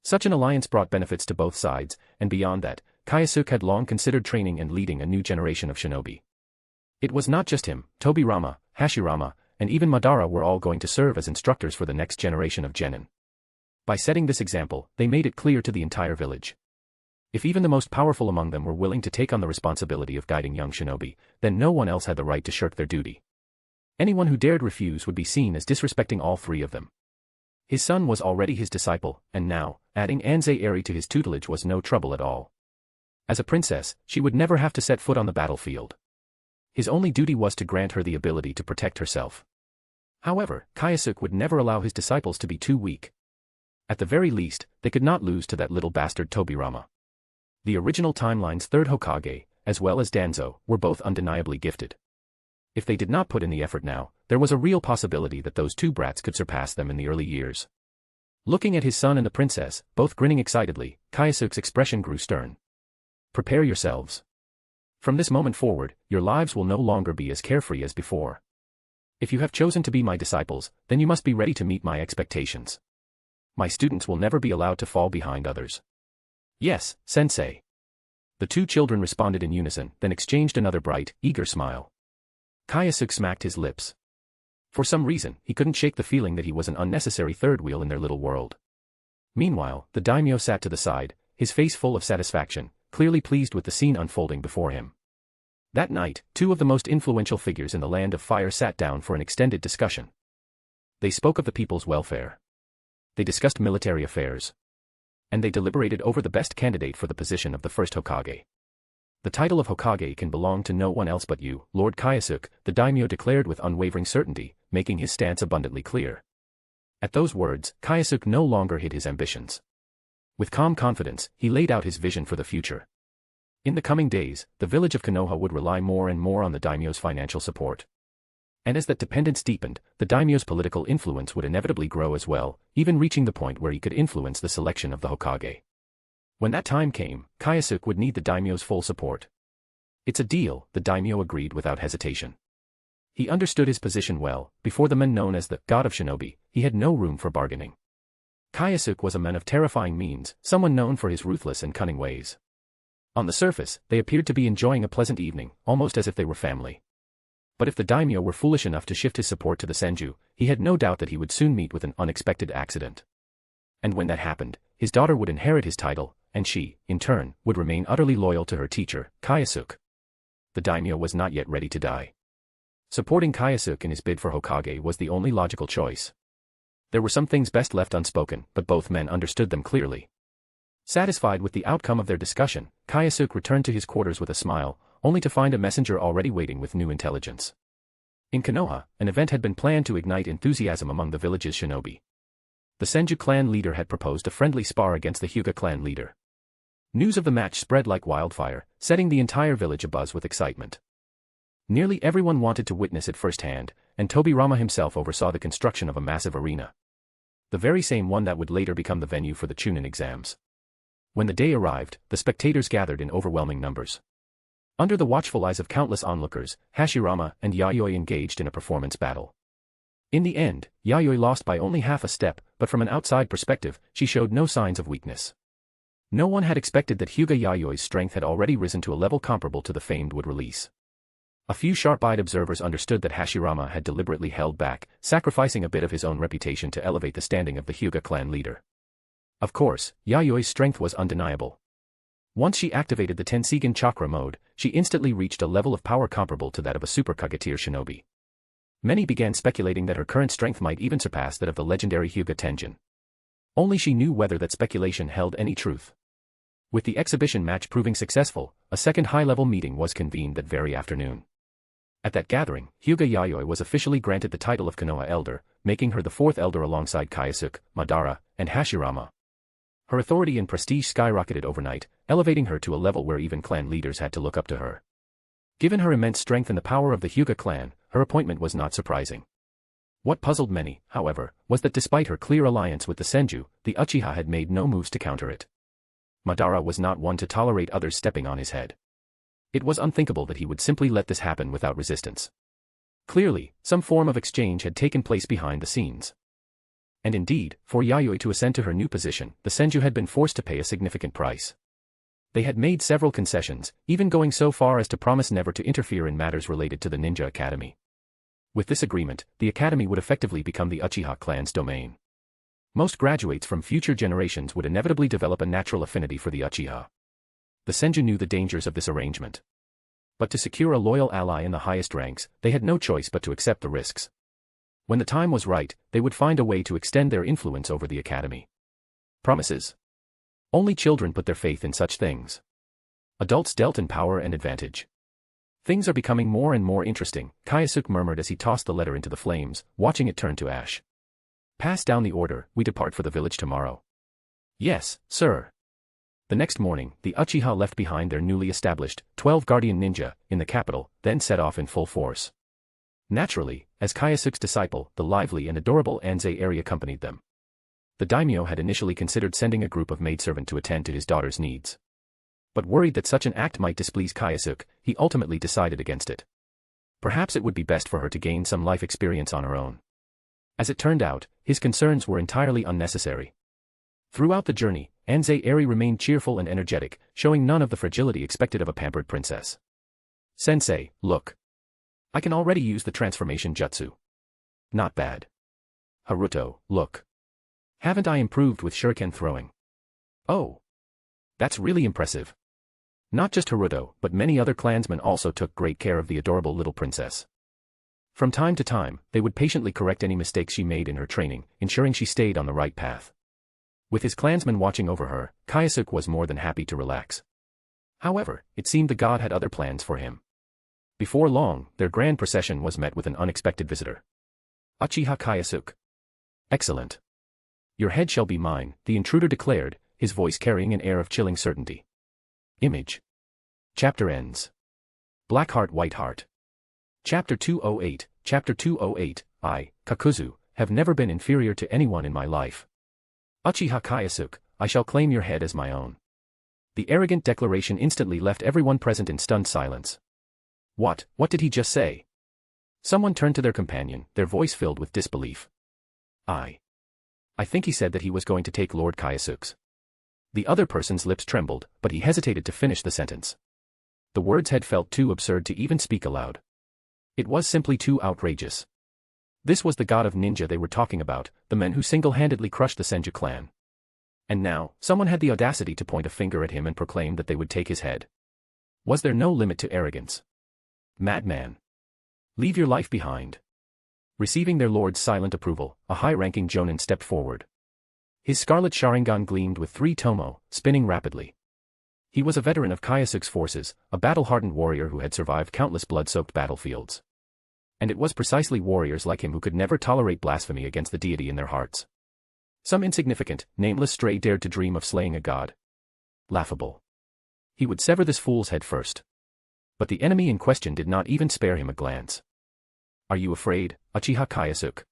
[SPEAKER 3] Such an alliance brought benefits to both sides, and beyond that, Kyōsuke had long considered training and leading a new generation of shinobi. It was not just him, Tobirama, Hashirama, and even Madara were all going to serve as instructors for the next generation of genin. By setting this example, they made it clear to the entire village. If even the most powerful among them were willing to take on the responsibility of guiding young shinobi, then no one else had the right to shirk their duty. Anyone who dared refuse would be seen as disrespecting all three of them. His son was already his disciple, and now, adding Anze Eri to his tutelage was no trouble at all. As a princess, she would never have to set foot on the battlefield. His only duty was to grant her the ability to protect herself. However, Kyōsuke would never allow his disciples to be too weak. At the very least, they could not lose to that little bastard Tobirama. The original timeline's third Hokage, as well as Danzo, were both undeniably gifted. If they did not put in the effort now, there was a real possibility that those two brats could surpass them in the early years. Looking at his son and the princess, both grinning excitedly, Kyōsuke's expression grew stern. Prepare yourselves. From this moment forward, your lives will no longer be as carefree as before. If you have chosen to be my disciples, then you must be ready to meet my expectations. My students will never be allowed to fall behind others. Yes, sensei. The two children responded in unison, then exchanged another bright, eager smile. Kyōsuke smacked his lips. For some reason, he couldn't shake the feeling that he was an unnecessary third wheel in their little world. Meanwhile, the daimyo sat to the side, his face full of satisfaction, clearly pleased with the scene unfolding before him. That night, two of the most influential figures in the Land of Fire sat down for an extended discussion. They spoke of the people's welfare. They discussed military affairs. And they deliberated over the best candidate for the position of the first Hokage. The title of Hokage can belong to no one else but you, Lord Kyōsuke, the daimyo declared with unwavering certainty, making his stance abundantly clear. At those words, Kyōsuke no longer hid his ambitions. With calm confidence, he laid out his vision for the future. In the coming days, the village of Konoha would rely more and more on the daimyo's financial support. And as that dependence deepened, the daimyo's political influence would inevitably grow as well, even reaching the point where he could influence the selection of the Hokage. When that time came, Kyōsuke would need the daimyo's full support. It's a deal, the daimyo agreed without hesitation. He understood his position well. Before the men known as the God of Shinobi, he had no room for bargaining. Kyōsuke was a man of terrifying means, someone known for his ruthless and cunning ways. On the surface, they appeared to be enjoying a pleasant evening, almost as if they were family. But if the daimyo were foolish enough to shift his support to the senju, he had no doubt that he would soon meet with an unexpected accident. And when that happened, his daughter would inherit his title, and she, in turn, would remain utterly loyal to her teacher, Kyōsuke. The daimyo was not yet ready to die. Supporting Kyōsuke in his bid for Hokage was the only logical choice. There were some things best left unspoken, but both men understood them clearly. Satisfied with the outcome of their discussion, Kyōsuke returned to his quarters with a smile, only to find a messenger already waiting with new intelligence. In Konoha, an event had been planned to ignite enthusiasm among the village's shinobi. The Senju clan leader had proposed a friendly spar against the Hyuga clan leader. News of the match spread like wildfire, setting the entire village abuzz with excitement. Nearly everyone wanted to witness it firsthand, and Tobirama himself oversaw the construction of a massive arena. The very same one that would later become the venue for the Chunin exams. When the day arrived, the spectators gathered in overwhelming numbers. Under the watchful eyes of countless onlookers, Hashirama and Yayoi engaged in a performance battle. In the end, Yayoi lost by only half a step, but from an outside perspective, she showed no signs of weakness. No one had expected that Hyuga Yayoi's strength had already risen to a level comparable to the famed wood release. A few sharp-eyed observers understood that Hashirama had deliberately held back, sacrificing a bit of his own reputation to elevate the standing of the Hyuga clan leader. Of course, Yayoi's strength was undeniable. Once she activated the Tenseigan chakra mode, she instantly reached a level of power comparable to that of a super Kage-tier shinobi. Many began speculating that her current strength might even surpass that of the legendary Hyuga Tenjin. Only she knew whether that speculation held any truth. With the exhibition match proving successful, a second high-level meeting was convened that very afternoon. At that gathering, Hyuga Yayoi was officially granted the title of Konoha Elder, making her the fourth elder alongside Kyōsuke, Madara, and Hashirama. Her authority and prestige skyrocketed overnight, elevating her to a level where even clan leaders had to look up to her. Given her immense strength and the power of the Hyuga clan, her appointment was not surprising. What puzzled many, however, was that despite her clear alliance with the Senju, the Uchiha had made no moves to counter it. Madara was not one to tolerate others stepping on his head. It was unthinkable that he would simply let this happen without resistance. Clearly, some form of exchange had taken place behind the scenes. And indeed, for Yayoi to ascend to her new position, the Senju had been forced to pay a significant price. They had made several concessions, even going so far as to promise never to interfere in matters related to the Ninja Academy. With this agreement, the academy would effectively become the Uchiha clan's domain. Most graduates from future generations would inevitably develop a natural affinity for the Uchiha. The Senju knew the dangers of this arrangement. But to secure a loyal ally in the highest ranks, they had no choice but to accept the risks. When the time was right, they would find a way to extend their influence over the academy. Promises. Only children put their faith in such things. Adults dealt in power and advantage. Things are becoming more and more interesting, Kyōsuke murmured as he tossed the letter into the flames, watching it turn to ash. Pass down the order, we depart for the village tomorrow. Yes, sir. The next morning, the Uchiha left behind their newly established 12 guardian ninja in the capital, then set off in full force. Naturally, as Kyōsuke's disciple, the lively and adorable Anzai Eri accompanied them. The daimyo had initially considered sending a group of maidservant to attend to his daughter's needs. But worried that such an act might displease Kyōsuke, he ultimately decided against it. Perhaps it would be best for her to gain some life experience on her own. As it turned out, his concerns were entirely unnecessary. Throughout the journey, Anzai Eri remained cheerful and energetic, showing none of the fragility expected of a pampered princess. Sensei, look. I can already use the transformation jutsu. Not bad. Haruto, look. Haven't I improved with shuriken throwing? Oh. That's really impressive. Not just Haruto, but many other clansmen also took great care of the adorable little princess. From time to time, they would patiently correct any mistakes she made in her training, ensuring she stayed on the right path. With his clansmen watching over her, Kyōsuke was more than happy to relax. However, it seemed the god had other plans for him. Before long, their grand procession was met with an unexpected visitor. Uchiha Kyōsuke. Excellent. Your head shall be mine, the intruder declared, his voice carrying an air of chilling certainty. Image. Chapter ends. Black Heart White Heart. Chapter 208, Chapter 208, I, Kakuzu, have never been inferior to anyone in my life. Uchiha Kyōsuke, I shall claim your head as my own. The arrogant declaration instantly left everyone present in stunned silence. What did he just say? Someone turned to their companion, their voice filled with disbelief. I think he said that he was going to take Lord Kyōsuke's. The other person's lips trembled, but he hesitated to finish the sentence. The words had felt too absurd to even speak aloud. It was simply too outrageous. This was the god of ninja they were talking about, the men who single-handedly crushed the Senju clan. And now, someone had the audacity to point a finger at him and proclaim that they would take his head. Was there no limit to arrogance? Madman. Leave your life behind. Receiving their lord's silent approval, a high-ranking jonin stepped forward. His scarlet Sharingan gleamed with 3 tomo, spinning rapidly. He was a veteran of Kyōsuke's forces, a battle-hardened warrior who had survived countless blood-soaked battlefields. And it was precisely warriors like him who could never tolerate blasphemy against the deity in their hearts. Some insignificant, nameless stray dared to dream of slaying a god. Laughable. He would sever this fool's head first. But the enemy in question did not even spare him a glance. Are you afraid, Uchiha Kyōsuke?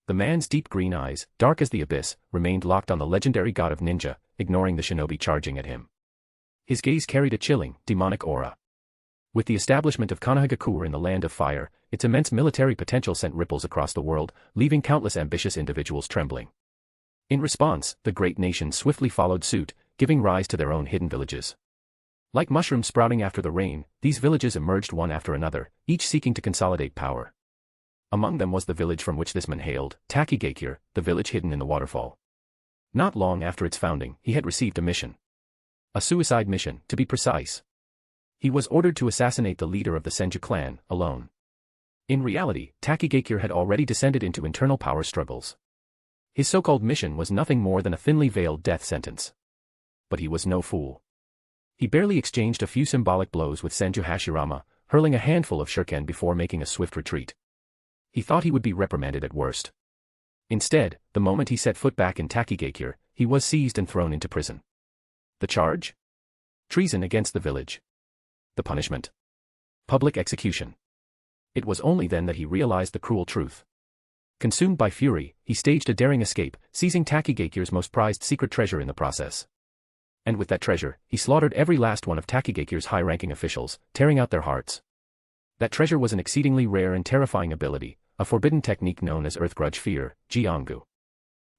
[SPEAKER 3] The man's deep green eyes, dark as the abyss, remained locked on the legendary god of ninja, ignoring the shinobi charging at him. His gaze carried a chilling, demonic aura. With the establishment of Konohagakure in the Land of Fire, its immense military potential sent ripples across the world, leaving countless ambitious individuals trembling. In response, the great nations swiftly followed suit, giving rise to their own hidden villages. Like mushrooms sprouting after the rain, these villages emerged one after another, each seeking to consolidate power. Among them was the village from which this man hailed, Takigakure, the village hidden in the waterfall. Not long after its founding, he had received a mission. A suicide mission, to be precise. He was ordered to assassinate the leader of the Senju clan, alone. In reality, Takigakure had already descended into internal power struggles. His so-called mission was nothing more than a thinly veiled death sentence. But he was no fool. He barely exchanged a few symbolic blows with Senju Hashirama, hurling a handful of shuriken before making a swift retreat. He thought he would be reprimanded at worst. Instead, the moment he set foot back in Takigakure, he was seized and thrown into prison. The charge? Treason against the village. The punishment? Public execution. It was only then that he realized the cruel truth. Consumed by fury, he staged a daring escape, seizing Takigakure's most prized secret treasure in the process. And with that treasure, he slaughtered every last one of Takigakure's high-ranking officials, tearing out their hearts. That treasure was an exceedingly rare and terrifying ability, a forbidden technique known as Earth Grudge Fear, Jiangu.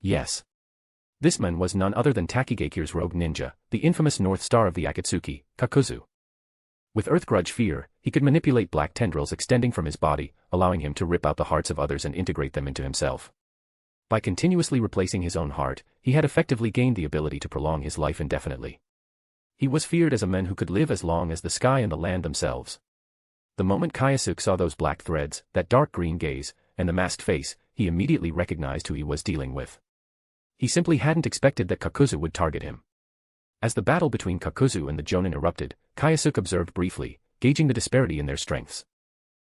[SPEAKER 3] Yes. This man was none other than Takigakure's rogue ninja, the infamous North Star of the Akatsuki, Kakuzu. With Earth Grudge Fear, he could manipulate black tendrils extending from his body, allowing him to rip out the hearts of others and integrate them into himself. By continuously replacing his own heart, he had effectively gained the ability to prolong his life indefinitely. He was feared as a man who could live as long as the sky and the land themselves. The moment Kyōsuke saw those black threads, that dark green gaze, and the masked face, he immediately recognized who he was dealing with. He simply hadn't expected that Kakuzu would target him. As the battle between Kakuzu and the Jonin erupted, Kyōsuke observed briefly, gauging the disparity in their strengths.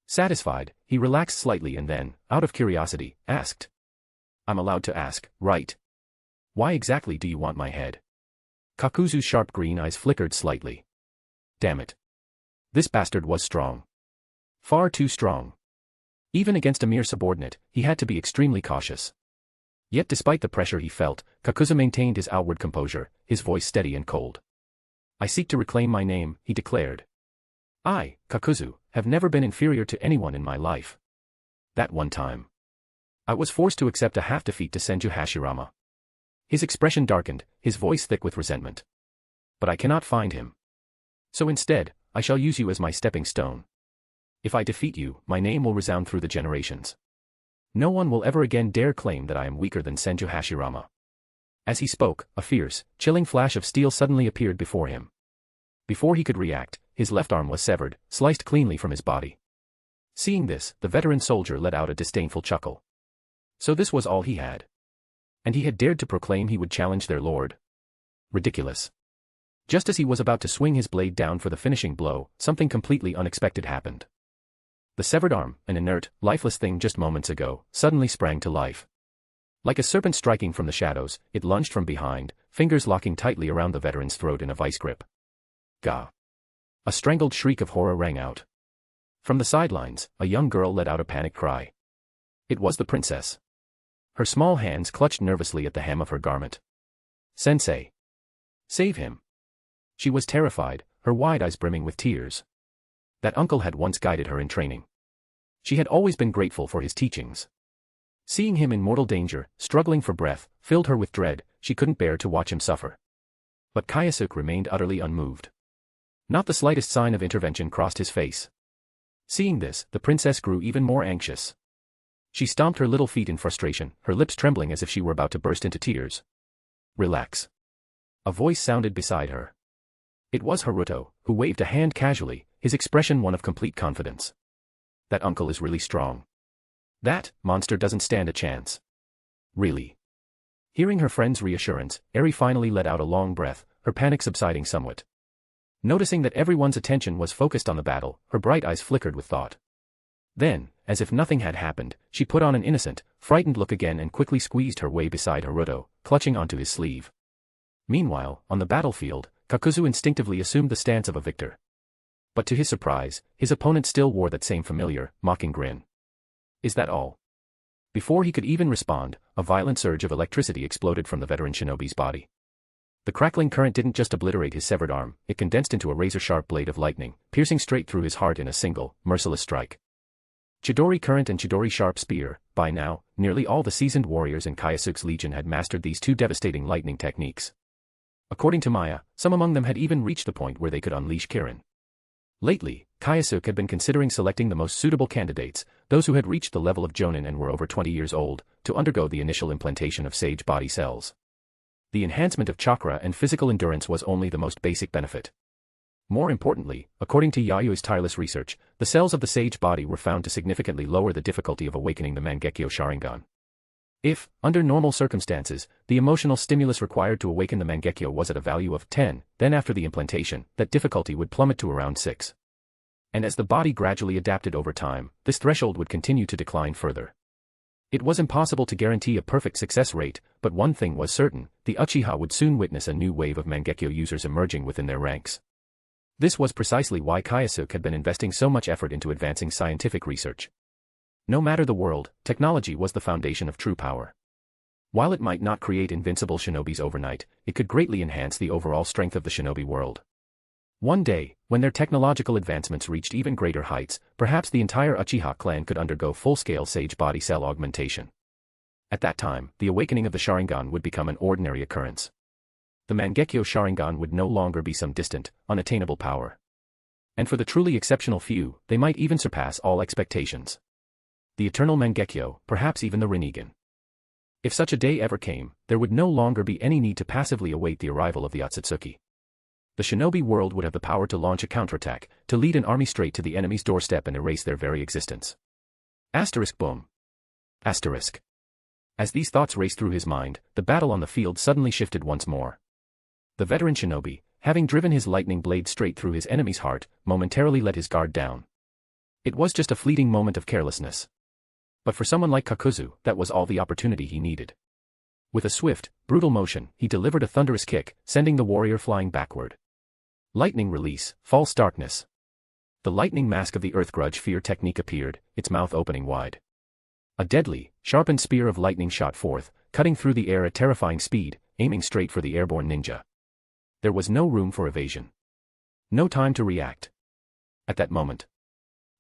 [SPEAKER 3] Satisfied, he relaxed slightly and then, out of curiosity, asked. I'm allowed to ask, right? Why exactly do you want my head? Kakuzu's sharp green eyes flickered slightly. Damn it. This bastard was strong. Far too strong. Even against a mere subordinate, he had to be extremely cautious. Yet despite the pressure he felt, Kakuzu maintained his outward composure, his voice steady and cold. I seek to reclaim my name, he declared. I, Kakuzu, have never been inferior to anyone in my life. That one time. I was forced to accept a half-defeat to Senju Hashirama. His expression darkened, his voice thick with resentment. But I cannot find him. So instead, I shall use you as my stepping stone. If I defeat you, my name will resound through the generations. No one will ever again dare claim that I am weaker than Senju Hashirama. As he spoke, a fierce, chilling flash of steel suddenly appeared before him. Before he could react, his left arm was severed, sliced cleanly from his body. Seeing this, the veteran soldier let out a disdainful chuckle. So this was all he had. And he had dared to proclaim he would challenge their lord. Ridiculous. Just as he was about to swing his blade down for the finishing blow, something completely unexpected happened. The severed arm, an inert, lifeless thing just moments ago, suddenly sprang to life. Like a serpent striking from the shadows, it lunged from behind, fingers locking tightly around the veteran's throat in a vice grip. Gah! A strangled shriek of horror rang out. From the sidelines, a young girl let out a panicked cry. It was the princess. Her small hands clutched nervously at the hem of her garment. Sensei! Save him! She was terrified, her wide eyes brimming with tears. That uncle had once guided her in training. She had always been grateful for his teachings. Seeing him in mortal danger, struggling for breath, filled her with dread, she couldn't bear to watch him suffer. But Kyōsuke remained utterly unmoved. Not the slightest sign of intervention crossed his face. Seeing this, the princess grew even more anxious. She stomped her little feet in frustration, her lips trembling as if she were about to burst into tears. Relax. A voice sounded beside her. It was Haruto, who waved a hand casually, his expression one of complete confidence. That uncle is really strong. That monster doesn't stand a chance. Really. Hearing her friend's reassurance, Eri finally let out a long breath, her panic subsiding somewhat. Noticing that everyone's attention was focused on the battle, her bright eyes flickered with thought. Then, as if nothing had happened, she put on an innocent, frightened look again and quickly squeezed her way beside Haruto, clutching onto his sleeve. Meanwhile, on the battlefield, Kakuzu instinctively assumed the stance of a victor. But to his surprise, his opponent still wore that same familiar, mocking grin. Is that all? Before he could even respond, a violent surge of electricity exploded from the veteran shinobi's body. The crackling current didn't just obliterate his severed arm, it condensed into a razor-sharp blade of lightning, piercing straight through his heart in a single, merciless strike. Chidori Current and Chidori Sharp Spear. By now, nearly all the seasoned warriors in Kyōsuke's legion had mastered these two devastating lightning techniques. According to Maya, some among them had even reached the point where they could unleash Kirin. Lately, Kyōsuke had been considering selecting the most suitable candidates, those who had reached the level of Jonin and were over 20 years old, to undergo the initial implantation of sage body cells. The enhancement of chakra and physical endurance was only the most basic benefit. More importantly, according to Yayui's tireless research, the cells of the sage body were found to significantly lower the difficulty of awakening the Mangekyo Sharingan. If, under normal circumstances, the emotional stimulus required to awaken the Mangekyo was at a value of 10, then after the implantation, that difficulty would plummet to around 6. And as the body gradually adapted over time, this threshold would continue to decline further. It was impossible to guarantee a perfect success rate, but one thing was certain: the Uchiha would soon witness a new wave of Mangekyo users emerging within their ranks. This was precisely why Kyōsuke had been investing so much effort into advancing scientific research. No matter the world, technology was the foundation of true power. While it might not create invincible shinobis overnight, it could greatly enhance the overall strength of the shinobi world. One day, when their technological advancements reached even greater heights, perhaps the entire Uchiha clan could undergo full-scale sage body cell augmentation. At that time, the awakening of the Sharingan would become an ordinary occurrence. The Mangekyo Sharingan would no longer be some distant, unattainable power. And for the truly exceptional few, they might even surpass all expectations. The eternal Mangekyo, perhaps even the Rinnegan. If such a day ever came, there would no longer be any need to passively await the arrival of the Otsutsuki. The shinobi world would have the power to launch a counterattack, to lead an army straight to the enemy's doorstep and erase their very existence. Boom. As these thoughts raced through his mind, the battle on the field suddenly shifted once more. The veteran shinobi, having driven his lightning blade straight through his enemy's heart, momentarily let his guard down. It was just a fleeting moment of carelessness. But for someone like Kakuzu, that was all the opportunity he needed. With a swift, brutal motion, he delivered a thunderous kick, sending the warrior flying backward. Lightning release, false darkness. The lightning mask of the Earth Grudge Fear technique appeared, its mouth opening wide. A deadly, sharpened spear of lightning shot forth, cutting through the air at terrifying speed, aiming straight for the airborne ninja. There was no room for evasion. No time to react. At that moment,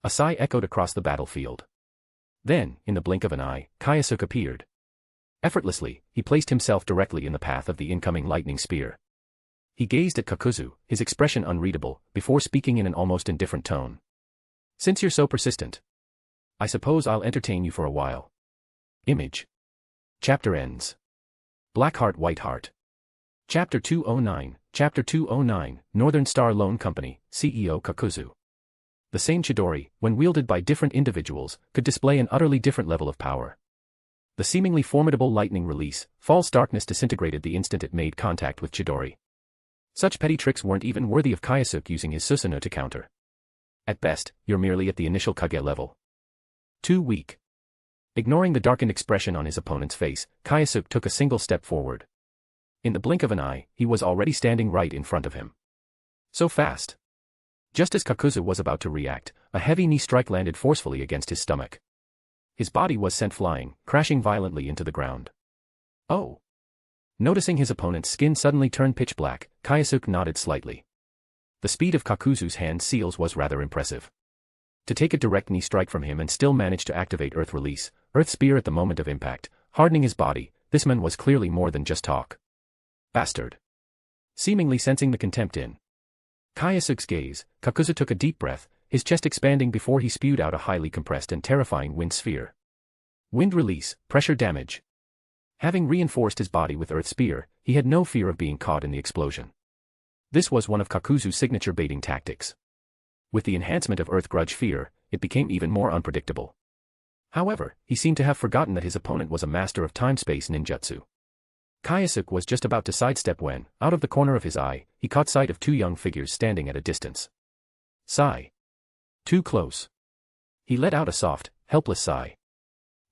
[SPEAKER 3] a sigh echoed across the battlefield. Then, in the blink of an eye, Kyōsuke appeared. Effortlessly, he placed himself directly in the path of the incoming lightning spear. He gazed at Kakuzu, his expression unreadable, before speaking in an almost indifferent tone. "Since you're so persistent, I suppose I'll entertain you for a while." Image. Chapter ends. Black Heart White Heart. Chapter 209, Chapter 209, Northern Star Loan Company, CEO Kakuzu. The same Chidori, when wielded by different individuals, could display an utterly different level of power. The seemingly formidable lightning release, false darkness disintegrated the instant it made contact with Chidori. Such petty tricks weren't even worthy of Kyōsuke using his Susanoo to counter. At best, you're merely at the initial Kage level. Too weak. Ignoring the darkened expression on his opponent's face, Kyōsuke took a single step forward. In the blink of an eye, he was already standing right in front of him. So fast. Just as Kakuzu was about to react, a heavy knee strike landed forcefully against his stomach. His body was sent flying, crashing violently into the ground. Oh! Noticing his opponent's skin suddenly turn pitch black, Kyōsuke nodded slightly. The speed of Kakuzu's hand seals was rather impressive. To take a direct knee strike from him and still manage to activate Earth Release, Earth Spear at the moment of impact, hardening his body, this man was clearly more than just talk. Bastard. Seemingly sensing the contempt in Kyōsuke's gaze, Kakuzu took a deep breath, his chest expanding before he spewed out a highly compressed and terrifying wind sphere. Wind release, pressure damage. Having reinforced his body with Earth Spear, he had no fear of being caught in the explosion. This was one of Kakuzu's signature baiting tactics. With the enhancement of Earth Grudge Fear, it became even more unpredictable. However, he seemed to have forgotten that his opponent was a master of time-space ninjutsu. Kyōsuke was just about to sidestep when, out of the corner of his eye, he caught sight of two young figures standing at a distance. Sigh. Too close. He let out a soft, helpless sigh.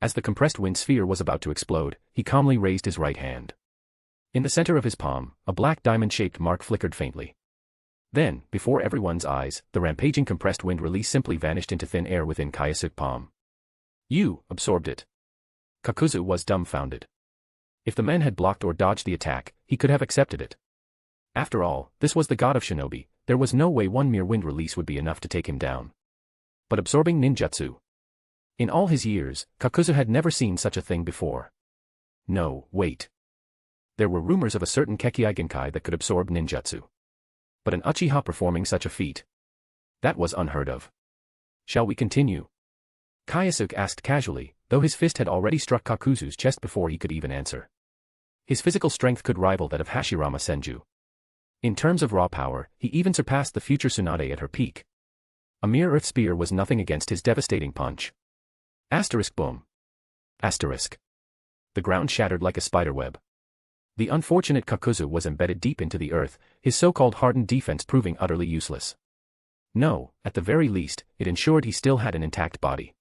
[SPEAKER 3] As the compressed wind sphere was about to explode, he calmly raised his right hand. In the center of his palm, a black diamond-shaped mark flickered faintly. Then, before everyone's eyes, the rampaging compressed wind release simply vanished into thin air within Kyōsuke's palm. You absorbed it. Kakuzu was dumbfounded. If the man had blocked or dodged the attack, he could have accepted it. After all, this was the God of Shinobi, there was no way one mere wind release would be enough to take him down. But absorbing ninjutsu. In all his years, Kakuzu had never seen such a thing before. No, wait. There were rumors of a certain Kekkei Genkai that could absorb ninjutsu. But an Uchiha performing such a feat. That was unheard of. Shall we continue? Kyōsuke asked casually, though his fist had already struck Kakuzu's chest before he could even answer. His physical strength could rival that of Hashirama Senju. In terms of raw power, he even surpassed the future Tsunade at her peak. A mere earth spear was nothing against his devastating punch. Asterisk boom. Asterisk. The ground shattered like a spiderweb. The unfortunate Kakuzu was embedded deep into the earth, his so-called hardened defense proving utterly useless. No, at the very least, it ensured he still had an intact body.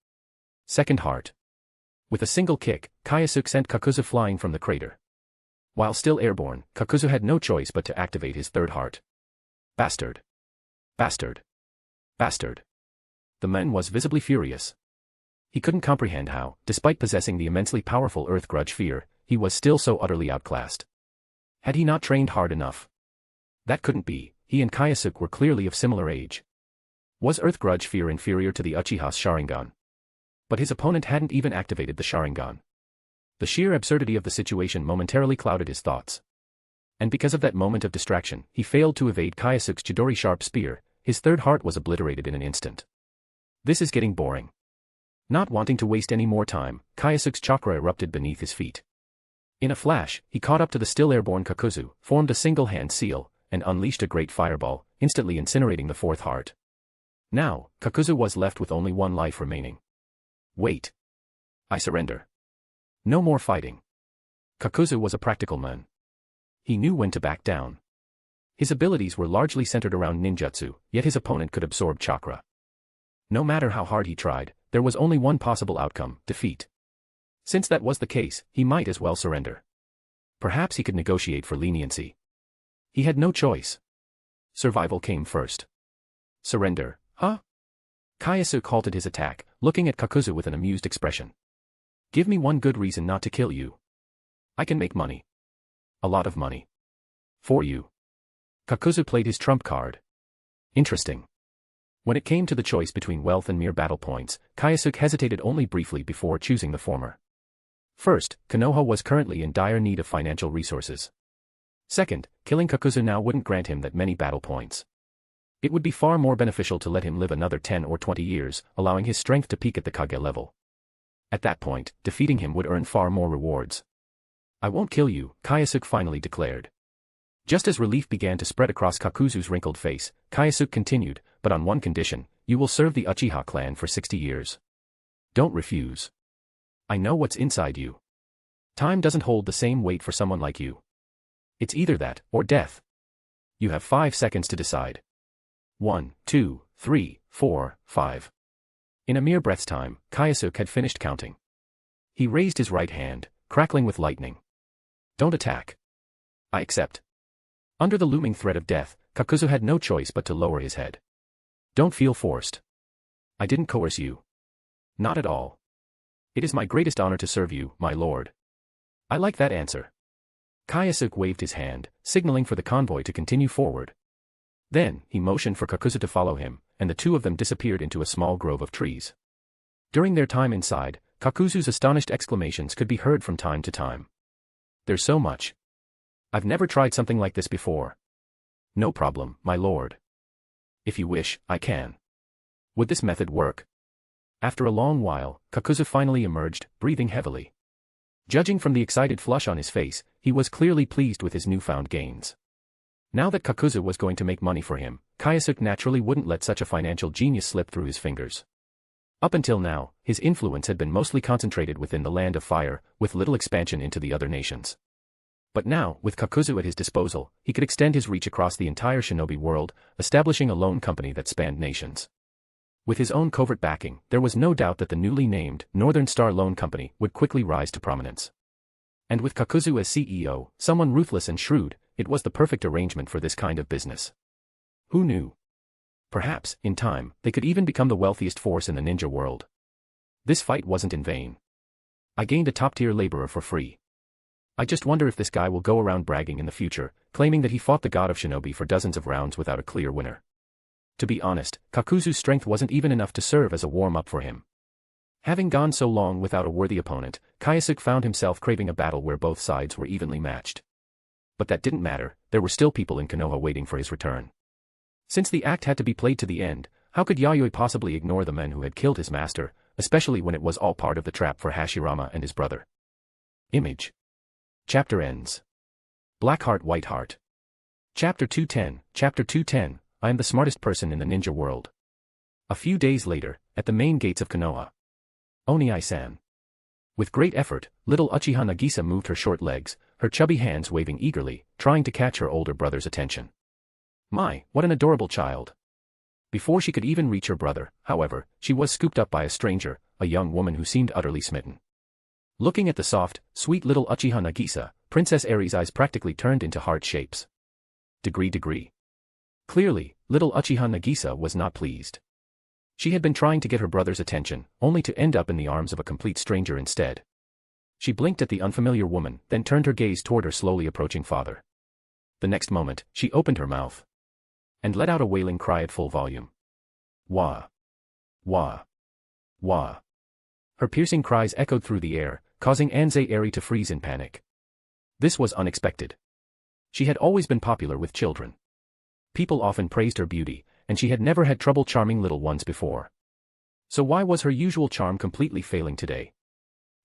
[SPEAKER 3] Second heart. With a single kick, Kyōsuke sent Kakuzu flying from the crater. While still airborne, Kakuzu had no choice but to activate his third heart. Bastard. Bastard. Bastard. The man was visibly furious. He couldn't comprehend how, despite possessing the immensely powerful Earth Grudge Fear, he was still so utterly outclassed. Had he not trained hard enough? That couldn't be, he and Kyōsuke were clearly of similar age. Was Earth Grudge Fear inferior to the Uchiha's Sharingan? But his opponent hadn't even activated the Sharingan. The sheer absurdity of the situation momentarily clouded his thoughts. And because of that moment of distraction, he failed to evade Kyōsuke's Chidori sharp spear. His third heart was obliterated in an instant. This is getting boring. Not wanting to waste any more time, Kyōsuke's chakra erupted beneath his feet. In a flash, he caught up to the still airborne Kakuzu, formed a single-hand seal, and unleashed a great fireball, instantly incinerating the fourth heart. Now, Kakuzu was left with only one life remaining. Wait. I surrender. No more fighting. Kakuzu was a practical man. He knew when to back down. His abilities were largely centered around ninjutsu, yet his opponent could absorb chakra. No matter how hard he tried, there was only one possible outcome, defeat. Since that was the case, he might as well surrender. Perhaps he could negotiate for leniency. He had no choice. Survival came first. Surrender, huh? Kyōsuke halted his attack, looking at Kakuzu with an amused expression. Give me one good reason not to kill you. I can make money. A lot of money. For you. Kakuzu played his trump card. Interesting. When it came to the choice between wealth and mere battle points, Kyōsuke hesitated only briefly before choosing the former. First, Konoha was currently in dire need of financial resources. Second, killing Kakuzu now wouldn't grant him that many battle points. It would be far more beneficial to let him live another 10 or 20 years, allowing his strength to peak at the Kage level. At that point, defeating him would earn far more rewards. I won't kill you, Kyōsuke finally declared. Just as relief began to spread across Kakuzu's wrinkled face, Kyōsuke continued, but on one condition, you will serve the Uchiha clan for 60 years. Don't refuse. I know what's inside you. Time doesn't hold the same weight for someone like you. It's either that, or death. You have 5 seconds to decide. 1, 2, 3, 4, 5. In a mere breath's time, Kyōsuke had finished counting. He raised his right hand, crackling with lightning. Don't attack. I accept. Under the looming threat of death, Kakuzu had no choice but to lower his head. Don't feel forced. I didn't coerce you. Not at all. It is my greatest honor to serve you, my lord. I like that answer. Kyōsuke waved his hand, signaling for the convoy to continue forward. Then, he motioned for Kakuzu to follow him, and the two of them disappeared into a small grove of trees. During their time inside, Kakuzu's astonished exclamations could be heard from time to time. There's so much. I've never tried something like this before. No problem, my lord. If you wish, I can. Would this method work? After a long while, Kakuzu finally emerged, breathing heavily. Judging from the excited flush on his face, he was clearly pleased with his newfound gains. Now that Kakuzu was going to make money for him, Kyōsuke naturally wouldn't let such a financial genius slip through his fingers. Up until now, his influence had been mostly concentrated within the Land of Fire, with little expansion into the other nations. But now, with Kakuzu at his disposal, he could extend his reach across the entire shinobi world, establishing a loan company that spanned nations. With his own covert backing, there was no doubt that the newly named Northern Star Loan Company would quickly rise to prominence. And with Kakuzu as CEO, someone ruthless and shrewd, it was the perfect arrangement for this kind of business. Who knew? Perhaps, in time, they could even become the wealthiest force in the ninja world. This fight wasn't in vain. I gained a top-tier laborer for free. I just wonder if this guy will go around bragging in the future, claiming that he fought the God of Shinobi for dozens of rounds without a clear winner. To be honest, Kakuzu's strength wasn't even enough to serve as a warm-up for him. Having gone so long without a worthy opponent, Kyōsuke found himself craving a battle where both sides were evenly matched. But that didn't matter, there were still people in Konoha waiting for his return. Since the act had to be played to the end, how could Yayoi possibly ignore the men who had killed his master, especially when it was all part of the trap for Hashirama and his brother? Image. Chapter ends. Black Heart White Heart. Chapter 210, I am the smartest person in the ninja world. A few days later, at the main gates of Konoha. Oni-san. With great effort, little Uchiha Nagisa moved her short legs, her chubby hands waving eagerly, trying to catch her older brother's attention. My, what an adorable child. Before she could even reach her brother, however, she was scooped up by a stranger, a young woman who seemed utterly smitten. Looking at the soft, sweet little Uchiha Nagisa, Princess Eri's eyes practically turned into heart shapes. Degree. Clearly, little Uchiha Nagisa was not pleased. She had been trying to get her brother's attention, only to end up in the arms of a complete stranger instead. She blinked at the unfamiliar woman, then turned her gaze toward her slowly approaching father. The next moment, she opened her mouth and let out a wailing cry at full volume. Wah! Wah! Wah! Her piercing cries echoed through the air, causing Anze Eri to freeze in panic. This was unexpected. She had always been popular with children. People often praised her beauty, and she had never had trouble charming little ones before. So why was her usual charm completely failing today?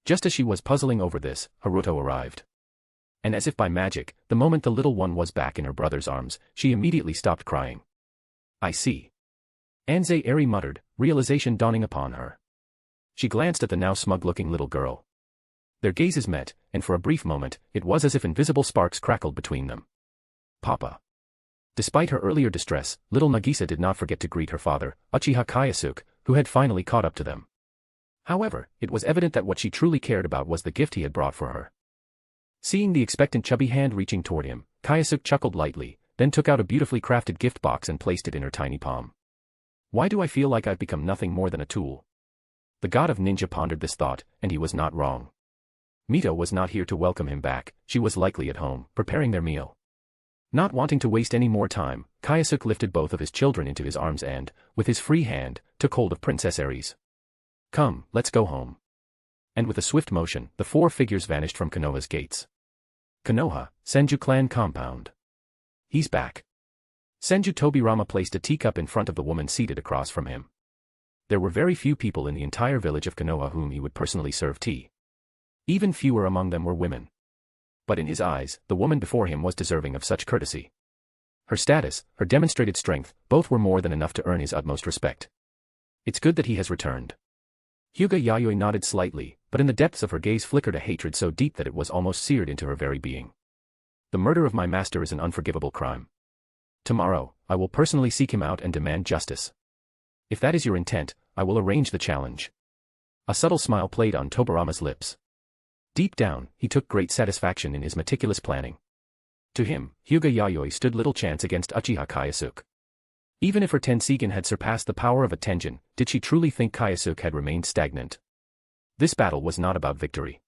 [SPEAKER 3] Just as she was puzzling over this, Haruto arrived. And as if by magic, the moment the little one was back in her brother's arms, she immediately stopped crying. I see. Anze Eri muttered, realization dawning upon her. She glanced at the now smug-looking little girl. Their gazes met, and for a brief moment, it was as if invisible sparks crackled between them. Papa. Despite her earlier distress, little Nagisa did not forget to greet her father, Uchiha Kyōsuke, who had finally caught up to them. However, it was evident that what she truly cared about was the gift he had brought for her. Seeing the expectant chubby hand reaching toward him, Kyōsuke chuckled lightly, then took out a beautifully crafted gift box and placed it in her tiny palm. Why do I feel like I've become nothing more than a tool? The god of ninja pondered this thought, and he was not wrong. Mito was not here to welcome him back, she was likely at home, preparing their meal. Not wanting to waste any more time, Kyōsuke lifted both of his children into his arms and, with his free hand, took hold of Princess Eri's. Come, let's go home. And with a swift motion, the four figures vanished from Konoha's gates. Konoha, Senju clan compound. He's back. Senju Tobirama placed a teacup in front of the woman seated across from him. There were very few people in the entire village of Konoha whom he would personally serve tea. Even fewer among them were women. But in his eyes, the woman before him was deserving of such courtesy. Her status, her demonstrated strength, both were more than enough to earn his utmost respect. It's good that he has returned. Hyuga Yayoi nodded slightly, but in the depths of her gaze flickered a hatred so deep that it was almost seared into her very being. The murder of my master is an unforgivable crime. Tomorrow, I will personally seek him out and demand justice. If that is your intent, I will arrange the challenge. A subtle smile played on Tobirama's lips. Deep down, he took great satisfaction in his meticulous planning. To him, Hyuga Yayoi stood little chance against Uchiha Kyōsuke. Even if her Tenseigan had surpassed the power of a Tenjin, did she truly think Kyōsuke had remained stagnant? This battle was not about victory.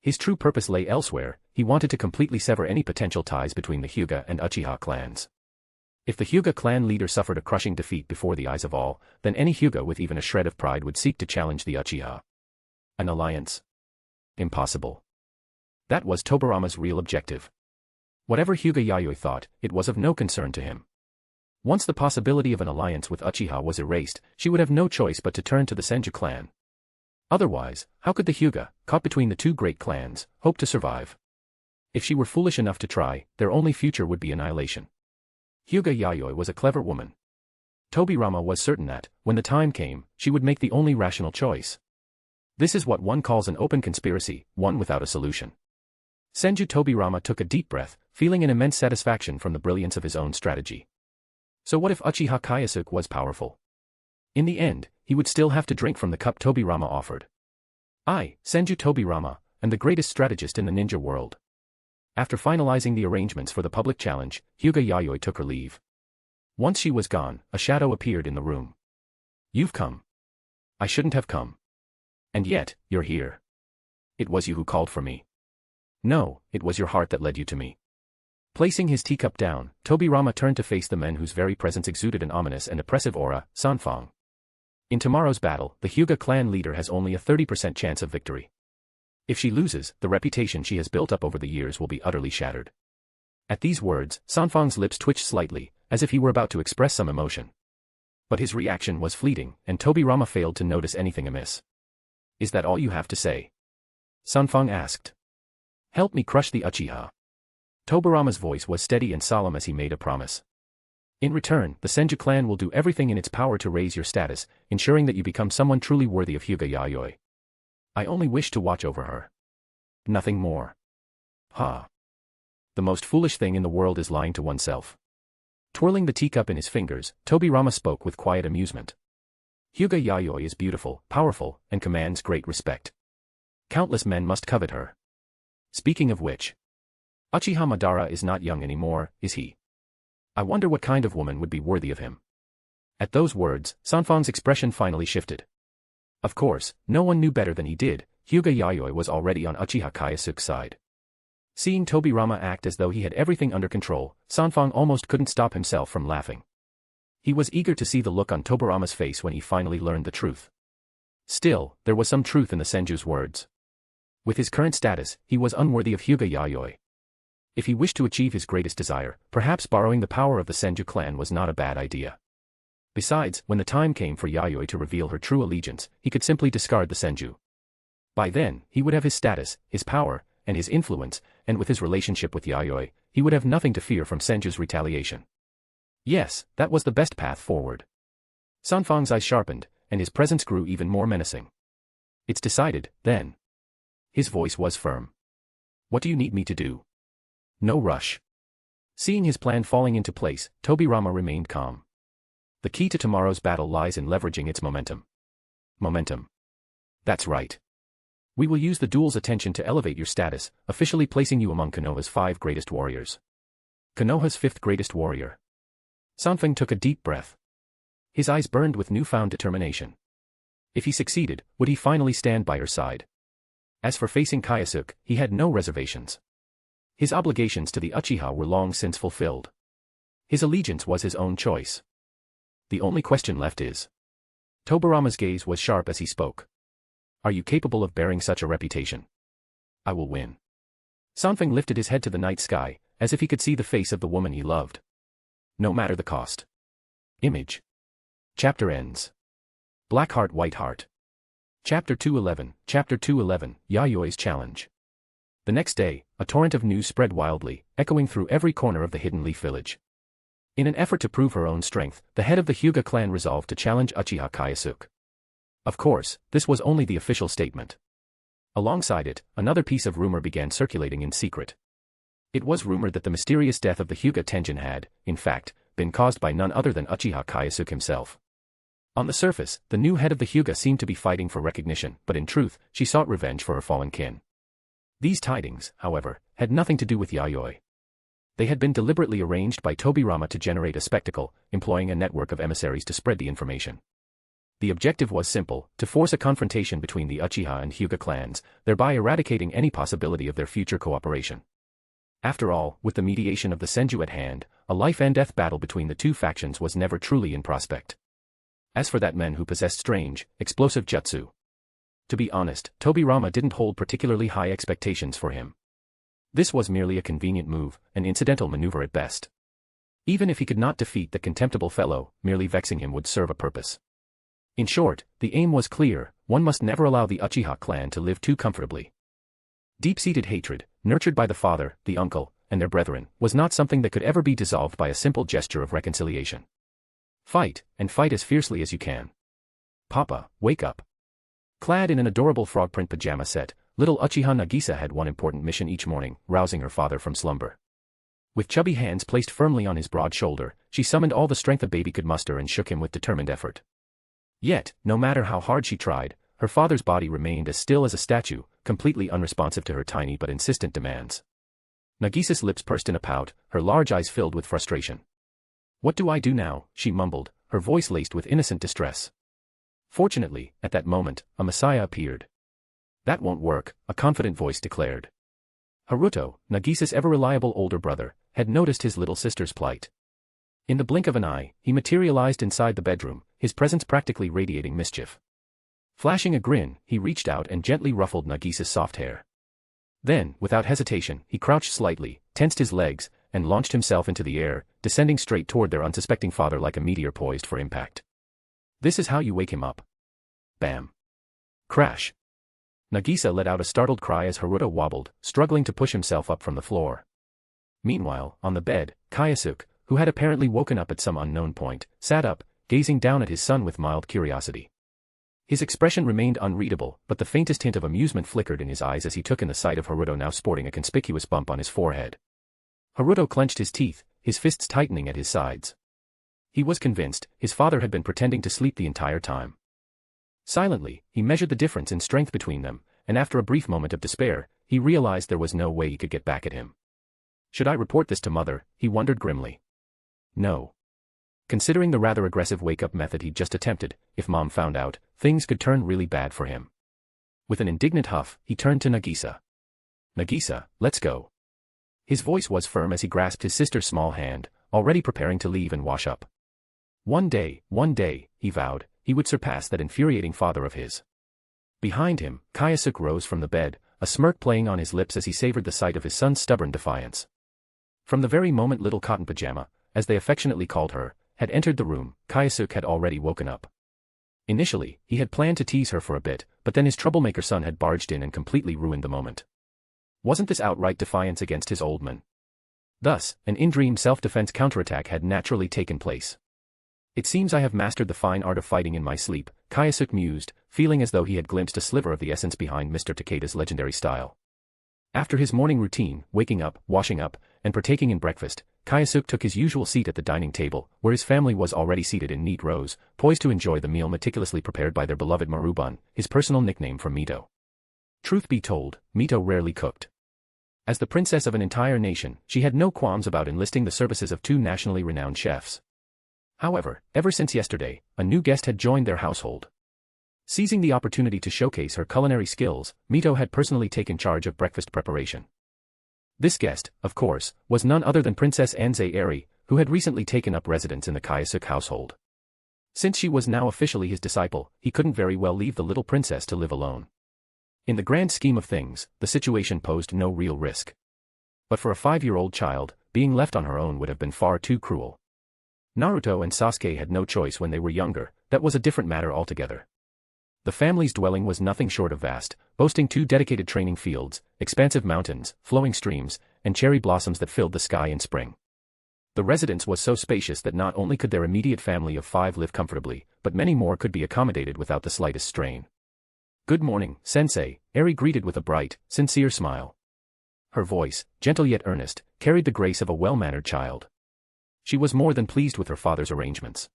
[SPEAKER 3] His true purpose lay elsewhere, he wanted to completely sever any potential ties between the Hyuga and Uchiha clans. If the Hyuga clan leader suffered a crushing defeat before the eyes of all, then any Hyuga with even a shred of pride would seek to challenge the Uchiha. An alliance? Impossible. That was Tobirama's real objective. Whatever Hyuga Yayoi thought, it was of no concern to him. Once the possibility of an alliance with Uchiha was erased, she would have no choice but to turn to the Senju clan. Otherwise, how could the Hyuga, caught between the two great clans, hope to survive? If she were foolish enough to try, their only future would be annihilation. Hyuga Yayoi was a clever woman. Tobirama was certain that, when the time came, she would make the only rational choice. This is what one calls an open conspiracy, one without a solution. Senju Tobirama took a deep breath, feeling an immense satisfaction from the brilliance of his own strategy. So what if Uchiha Kyōsuke was powerful? In the end, he would still have to drink from the cup Tobirama offered. I, Senju Tobirama, am the greatest strategist in the ninja world. After finalizing the arrangements for the public challenge, Hyuga Yayoi took her leave. Once she was gone, a shadow appeared in the room. You've come. I shouldn't have come. And yet, you're here. It was you who called for me. No, it was your heart that led you to me. Placing his teacup down, Tobirama turned to face the men whose very presence exuded an ominous and oppressive aura, Sanfang. In tomorrow's battle, the Hyuga clan leader has only a 30% chance of victory. If she loses, the reputation she has built up over the years will be utterly shattered. At these words, Sanfang's lips twitched slightly, as if he were about to express some emotion. But his reaction was fleeting, and Tobirama failed to notice anything amiss. Is that all you have to say? Sanfang asked. Help me crush the Uchiha. Tobirama's voice was steady and solemn as he made a promise. In return, the Senju clan will do everything in its power to raise your status, ensuring that you become someone truly worthy of Hyuga Yayoi. I only wish to watch over her. Nothing more. Ha. The most foolish thing in the world is lying to oneself. Twirling the teacup in his fingers, Tobirama spoke with quiet amusement. Hyuga Yayoi is beautiful, powerful, and commands great respect. Countless men must covet her. Speaking of which, Uchiha Madara is not young anymore, is he? I wonder what kind of woman would be worthy of him. At those words, Sanfang's expression finally shifted. Of course, no one knew better than he did, Hyuga Yayoi was already on Uchiha Kyōsuke's side. Seeing Tobirama act as though he had everything under control, Sanfang almost couldn't stop himself from laughing. He was eager to see the look on Tobirama's face when he finally learned the truth. Still, there was some truth in the Senju's words. With his current status, he was unworthy of Hyuga Yayoi. If he wished to achieve his greatest desire, perhaps borrowing the power of the Senju clan was not a bad idea. Besides, when the time came for Yayoi to reveal her true allegiance, he could simply discard the Senju. By then, he would have his status, his power, and his influence, and with his relationship with Yayoi, he would have nothing to fear from Senju's retaliation. Yes, that was the best path forward. Sanfang's eyes sharpened, and his presence grew even more menacing. It's decided, then. His voice was firm. What do you need me to do? No rush. Seeing his plan falling into place, Tobirama remained calm. The key to tomorrow's battle lies in leveraging its momentum. Momentum. That's right. We will use the duel's attention to elevate your status, officially placing you among Konoha's 5 greatest warriors. Konoha's 5th greatest warrior. Sanfang took a deep breath. His eyes burned with newfound determination. If he succeeded, would he finally stand by her side? As for facing Kyōsuke, he had no reservations. His obligations to the Uchiha were long since fulfilled. His allegiance was his own choice. The only question left is. Tobirama's gaze was sharp as he spoke. Are you capable of bearing such a reputation? I will win. Sanfang lifted his head to the night sky, as if he could see the face of the woman he loved. No matter the cost. Image. Chapter ends. Black Heart White Heart. Chapter 211, Chapter 211, Yayoi's Challenge. The next day, a torrent of news spread wildly, echoing through every corner of the Hidden Leaf village. In an effort to prove her own strength, the head of the Hyuga clan resolved to challenge Uchiha Kyōsuke. Of course, this was only the official statement. Alongside it, another piece of rumor began circulating in secret. It was rumored that the mysterious death of the Hyuga Tenjin had, in fact, been caused by none other than Uchiha Kyōsuke himself. On the surface, the new head of the Hyuga seemed to be fighting for recognition, but in truth, she sought revenge for her fallen kin. These tidings, however, had nothing to do with Yayoi. They had been deliberately arranged by Tobirama to generate a spectacle, employing a network of emissaries to spread the information. The objective was simple, to force a confrontation between the Uchiha and Hyuga clans, thereby eradicating any possibility of their future cooperation. After all, with the mediation of the Senju at hand, a life-and-death battle between the two factions was never truly in prospect. As for that man who possessed strange, explosive jutsu. To be honest, Tobirama didn't hold particularly high expectations for him. This was merely a convenient move, an incidental maneuver at best. Even if he could not defeat the contemptible fellow, merely vexing him would serve a purpose. In short, the aim was clear, one must never allow the Uchiha clan to live too comfortably. Deep-seated hatred, nurtured by the father, the uncle, and their brethren, was not something that could ever be dissolved by a simple gesture of reconciliation. Fight, and fight as fiercely as you can. Papa, wake up. Clad in an adorable frog-print pajama set, little Uchiha Nagisa had one important mission each morning, rousing her father from slumber. With chubby hands placed firmly on his broad shoulder, she summoned all the strength a baby could muster and shook him with determined effort. Yet, no matter how hard she tried, her father's body remained as still as a statue, completely unresponsive to her tiny but insistent demands. Nagisa's lips pursed in a pout, her large eyes filled with frustration. What do I do now? She mumbled, her voice laced with innocent distress. Fortunately, at that moment, a messiah appeared. That won't work, a confident voice declared. Haruto, Nagisa's ever-reliable older brother, had noticed his little sister's plight. In the blink of an eye, he materialized inside the bedroom, his presence practically radiating mischief. Flashing a grin, he reached out and gently ruffled Nagisa's soft hair. Then, without hesitation, he crouched slightly, tensed his legs, and launched himself into the air, descending straight toward their unsuspecting father like a meteor poised for impact. This is how you wake him up. Bam. Crash. Nagisa let out a startled cry as Haruto wobbled, struggling to push himself up from the floor. Meanwhile, on the bed, Kyōsuke, who had apparently woken up at some unknown point, sat up, gazing down at his son with mild curiosity. His expression remained unreadable, but the faintest hint of amusement flickered in his eyes as he took in the sight of Haruto now sporting a conspicuous bump on his forehead. Haruto clenched his teeth, his fists tightening at his sides. He was convinced his father had been pretending to sleep the entire time. Silently, he measured the difference in strength between them, and after a brief moment of despair, he realized there was no way he could get back at him. Should I report this to mother? He wondered grimly. No. Considering the rather aggressive wake-up method he'd just attempted, if mom found out, things could turn really bad for him. With an indignant huff, he turned to Nagisa. Nagisa, let's go. His voice was firm as he grasped his sister's small hand, already preparing to leave and wash up. One day, he vowed, he would surpass that infuriating father of his. Behind him, Kyōsuke rose from the bed, a smirk playing on his lips as he savored the sight of his son's stubborn defiance. From the very moment little Cotton Pajama, as they affectionately called her, had entered the room, Kyōsuke had already woken up. Initially, he had planned to tease her for a bit, but then his troublemaker son had barged in and completely ruined the moment. Wasn't this outright defiance against his old man? Thus, an in-dream self-defense counterattack had naturally taken place. It seems I have mastered the fine art of fighting in my sleep, Kyōsuke mused, feeling as though he had glimpsed a sliver of the essence behind Mr. Takeda's legendary style. After his morning routine, waking up, washing up, and partaking in breakfast, Kyōsuke took his usual seat at the dining table, where his family was already seated in neat rows, poised to enjoy the meal meticulously prepared by their beloved Marubun, his personal nickname for Mito. Truth be told, Mito rarely cooked. As the princess of an entire nation, she had no qualms about enlisting the services of two nationally renowned chefs. However, ever since yesterday, a new guest had joined their household. Seizing the opportunity to showcase her culinary skills, Mito had personally taken charge of breakfast preparation. This guest, of course, was none other than Princess Anze Eri, who had recently taken up residence in the Kyōsuke household. Since she was now officially his disciple, he couldn't very well leave the little princess to live alone. In the grand scheme of things, the situation posed no real risk. But for a 5-year-old child, being left on her own would have been far too cruel. Naruto and Sasuke had no choice when they were younger, that was a different matter altogether. The family's dwelling was nothing short of vast, boasting 2 dedicated training fields, expansive mountains, flowing streams, and cherry blossoms that filled the sky in spring. The residence was so spacious that not only could their immediate family of 5 live comfortably, but many more could be accommodated without the slightest strain. "Good morning, Sensei," Eri greeted with a bright, sincere smile. Her voice, gentle yet earnest, carried the grace of a well-mannered child. She was more than pleased with her father's arrangements.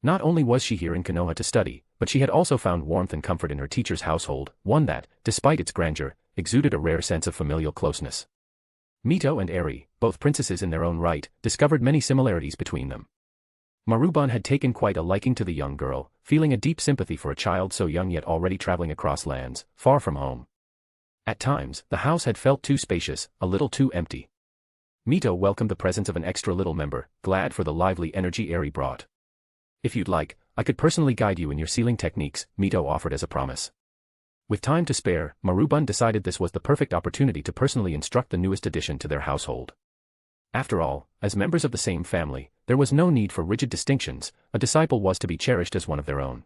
[SPEAKER 3] Not only was she here in Konoha to study, but she had also found warmth and comfort in her teacher's household, one that, despite its grandeur, exuded a rare sense of familial closeness. Mito and Eri, both princesses in their own right, discovered many similarities between them. Marubun had taken quite a liking to the young girl, feeling a deep sympathy for a child so young yet already traveling across lands, far from home. At times, the house had felt too spacious, a little too empty. Mito welcomed the presence of an extra little member, glad for the lively energy Eri brought. "If you'd like, I could personally guide you in your sealing techniques," Mito offered as a promise. With time to spare, Marubun decided this was the perfect opportunity to personally instruct the newest addition to their household. After all, as members of the same family, there was no need for rigid distinctions, a disciple was to be cherished as one of their own.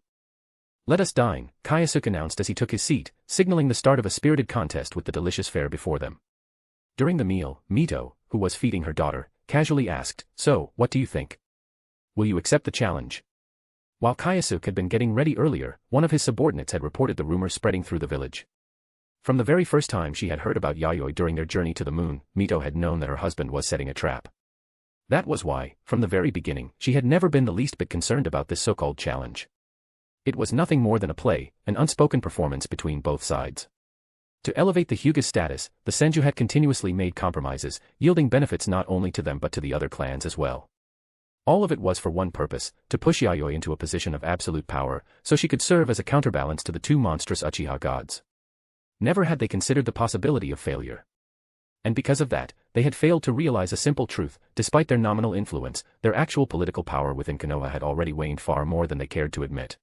[SPEAKER 3] "Let us dine," Kyōsuke announced as he took his seat, signaling the start of a spirited contest with the delicious fare before them. During the meal, Mito, who was feeding her daughter, casually asked, "So, what do you think? Will you accept the challenge?" While Kyōsuke had been getting ready earlier, one of his subordinates had reported the rumor spreading through the village. From the very first time she had heard about Yayoi during their journey to the moon, Mito had known that her husband was setting a trap. That was why, from the very beginning, she had never been the least bit concerned about this so-called challenge. It was nothing more than a play, an unspoken performance between both sides. To elevate the Hyuga's status, the Senju had continuously made compromises, yielding benefits not only to them but to the other clans as well. All of it was for one purpose, to push Yayoi into a position of absolute power, so she could serve as a counterbalance to the 2 monstrous Uchiha gods. Never had they considered the possibility of failure. And because of that, they had failed to realize a simple truth: despite their nominal influence, their actual political power within Konoha had already waned far more than they cared to admit.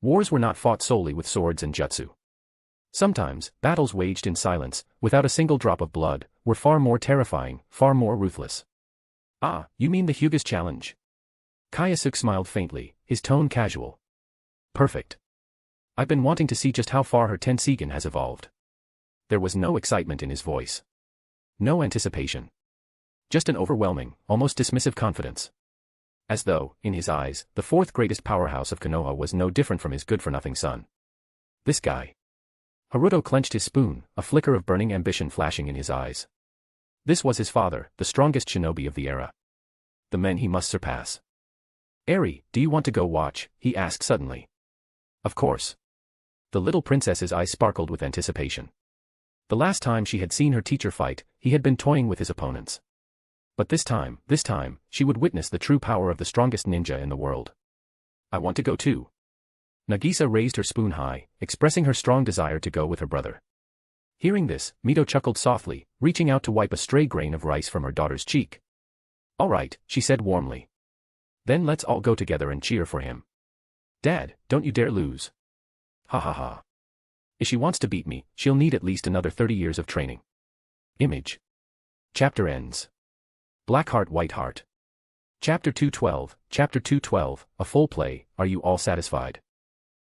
[SPEAKER 3] Wars were not fought solely with swords and jutsu. Sometimes, battles waged in silence, without a single drop of blood, were far more terrifying, far more ruthless. "Ah, you mean the Hyuga's challenge?" Kyōsuke smiled faintly, his tone casual. "Perfect. I've been wanting to see just how far her Tenseigan has evolved. There was no excitement in his voice. No anticipation. Just an overwhelming, almost dismissive confidence. As though, in his eyes, the fourth greatest powerhouse of Konoha was no different from his good-for-nothing son. This guy. Haruto clenched his spoon, a flicker of burning ambition flashing in his eyes. This was his father, the strongest shinobi of the era. The men he must surpass. Eri, do you want to go watch? He asked suddenly. Of course. The little princess's eyes sparkled with anticipation. The last time she had seen her teacher fight, he had been toying with his opponents. But this time, she would witness the true power of the strongest ninja in the world. I want to go too. Nagisa raised her spoon high, expressing her strong desire to go with her brother. Hearing this, Mito chuckled softly, reaching out to wipe a stray grain of rice from her daughter's cheek. All right, she said warmly. Then let's all go together and cheer for him. Dad, don't you dare lose. Ha ha ha. If she wants to beat me, she'll need at least another 30 years of training. Image. Chapter ends. Black Heart White Heart. Chapter 212, a full play, are you all satisfied?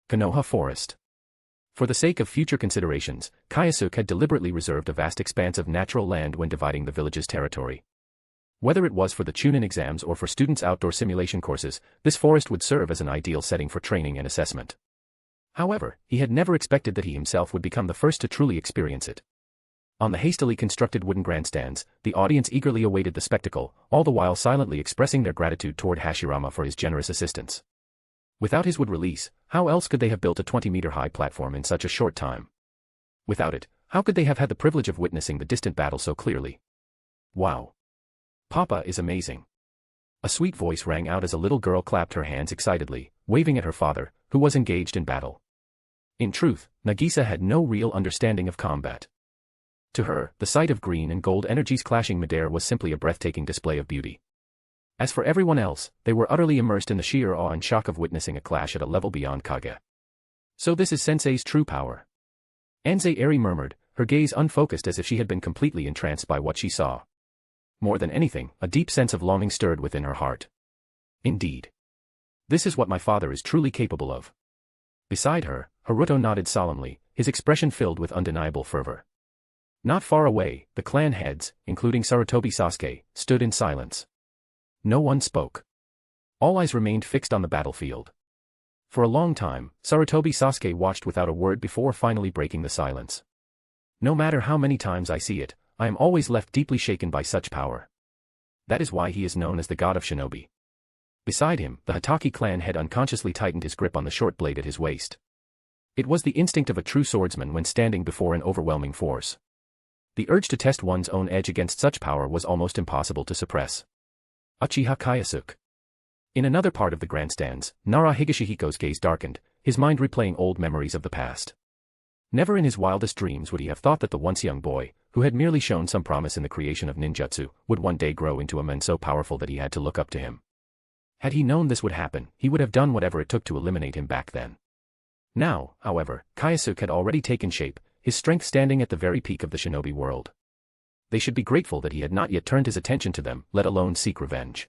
[SPEAKER 3] Konoha Forest. For the sake of future considerations, Kyōsuke had deliberately reserved a vast expanse of natural land when dividing the village's territory. Whether it was for the Chunin exams or for students' outdoor simulation courses, this forest would serve as an ideal setting for training and assessment. However, he had never expected that he himself would become the first to truly experience it. On the hastily constructed wooden grandstands, the audience eagerly awaited the spectacle, all the while silently expressing their gratitude toward Hashirama for his generous assistance. Without his wood release, how else could they have built a 20-meter-high platform in such a short time? Without it, how could they have had the privilege of witnessing the distant battle so clearly? Wow. Papa is amazing. A sweet voice rang out as a little girl clapped her hands excitedly, waving at her father, who was engaged in battle. In truth, Nagisa had no real understanding of combat. To her, the sight of green and gold energies clashing midair was simply a breathtaking display of beauty. As for everyone else, they were utterly immersed in the sheer awe and shock of witnessing a clash at a level beyond Kage. So this is Sensei's true power. Anze Eri murmured, her gaze unfocused as if she had been completely entranced by what she saw. More than anything, a deep sense of longing stirred within her heart. Indeed. This is what my father is truly capable of. Beside her, Haruto nodded solemnly, his expression filled with undeniable fervor. Not far away, the clan heads, including Sarutobi Sasuke, stood in silence. No one spoke. All eyes remained fixed on the battlefield. For a long time, Sarutobi Sasuke watched without a word before finally breaking the silence. No matter how many times I see it, I am always left deeply shaken by such power. That is why he is known as the God of Shinobi. Beside him, the Hatake clan head unconsciously tightened his grip on the short blade at his waist. It was the instinct of a true swordsman when standing before an overwhelming force. The urge to test one's own edge against such power was almost impossible to suppress. Uchiha Kyōsuke. In another part of the grandstands, Nara Higashihiko's gaze darkened, his mind replaying old memories of the past. Never in his wildest dreams would he have thought that the once young boy, who had merely shown some promise in the creation of ninjutsu, would one day grow into a man so powerful that he had to look up to him. Had he known this would happen, he would have done whatever it took to eliminate him back then. Now, however, Kyōsuke had already taken shape, his strength standing at the very peak of the shinobi world. They should be grateful that he had not yet turned his attention to them, let alone seek revenge.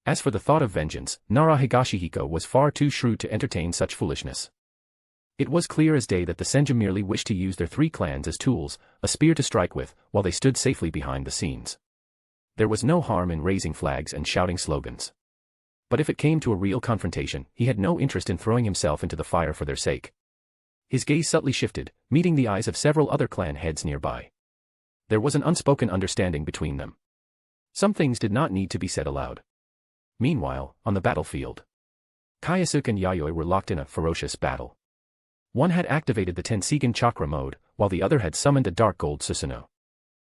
[SPEAKER 3] As for the thought of vengeance, Nara Higashihiko was far too shrewd to entertain such foolishness. It was clear as day that the Senju merely wished to use their three clans as tools, a spear to strike with, while they stood safely behind the scenes. There was no harm in raising flags and shouting slogans. But if it came to a real confrontation, he had no interest in throwing himself into the fire for their sake. His gaze subtly shifted, meeting the eyes of several other clan heads nearby. There was an unspoken understanding between them. Some things did not need to be said aloud. Meanwhile, on the battlefield, Kyōsuke and Yayoi were locked in a ferocious battle. One had activated the Tenseigan chakra mode, while the other had summoned a dark gold Susanoo.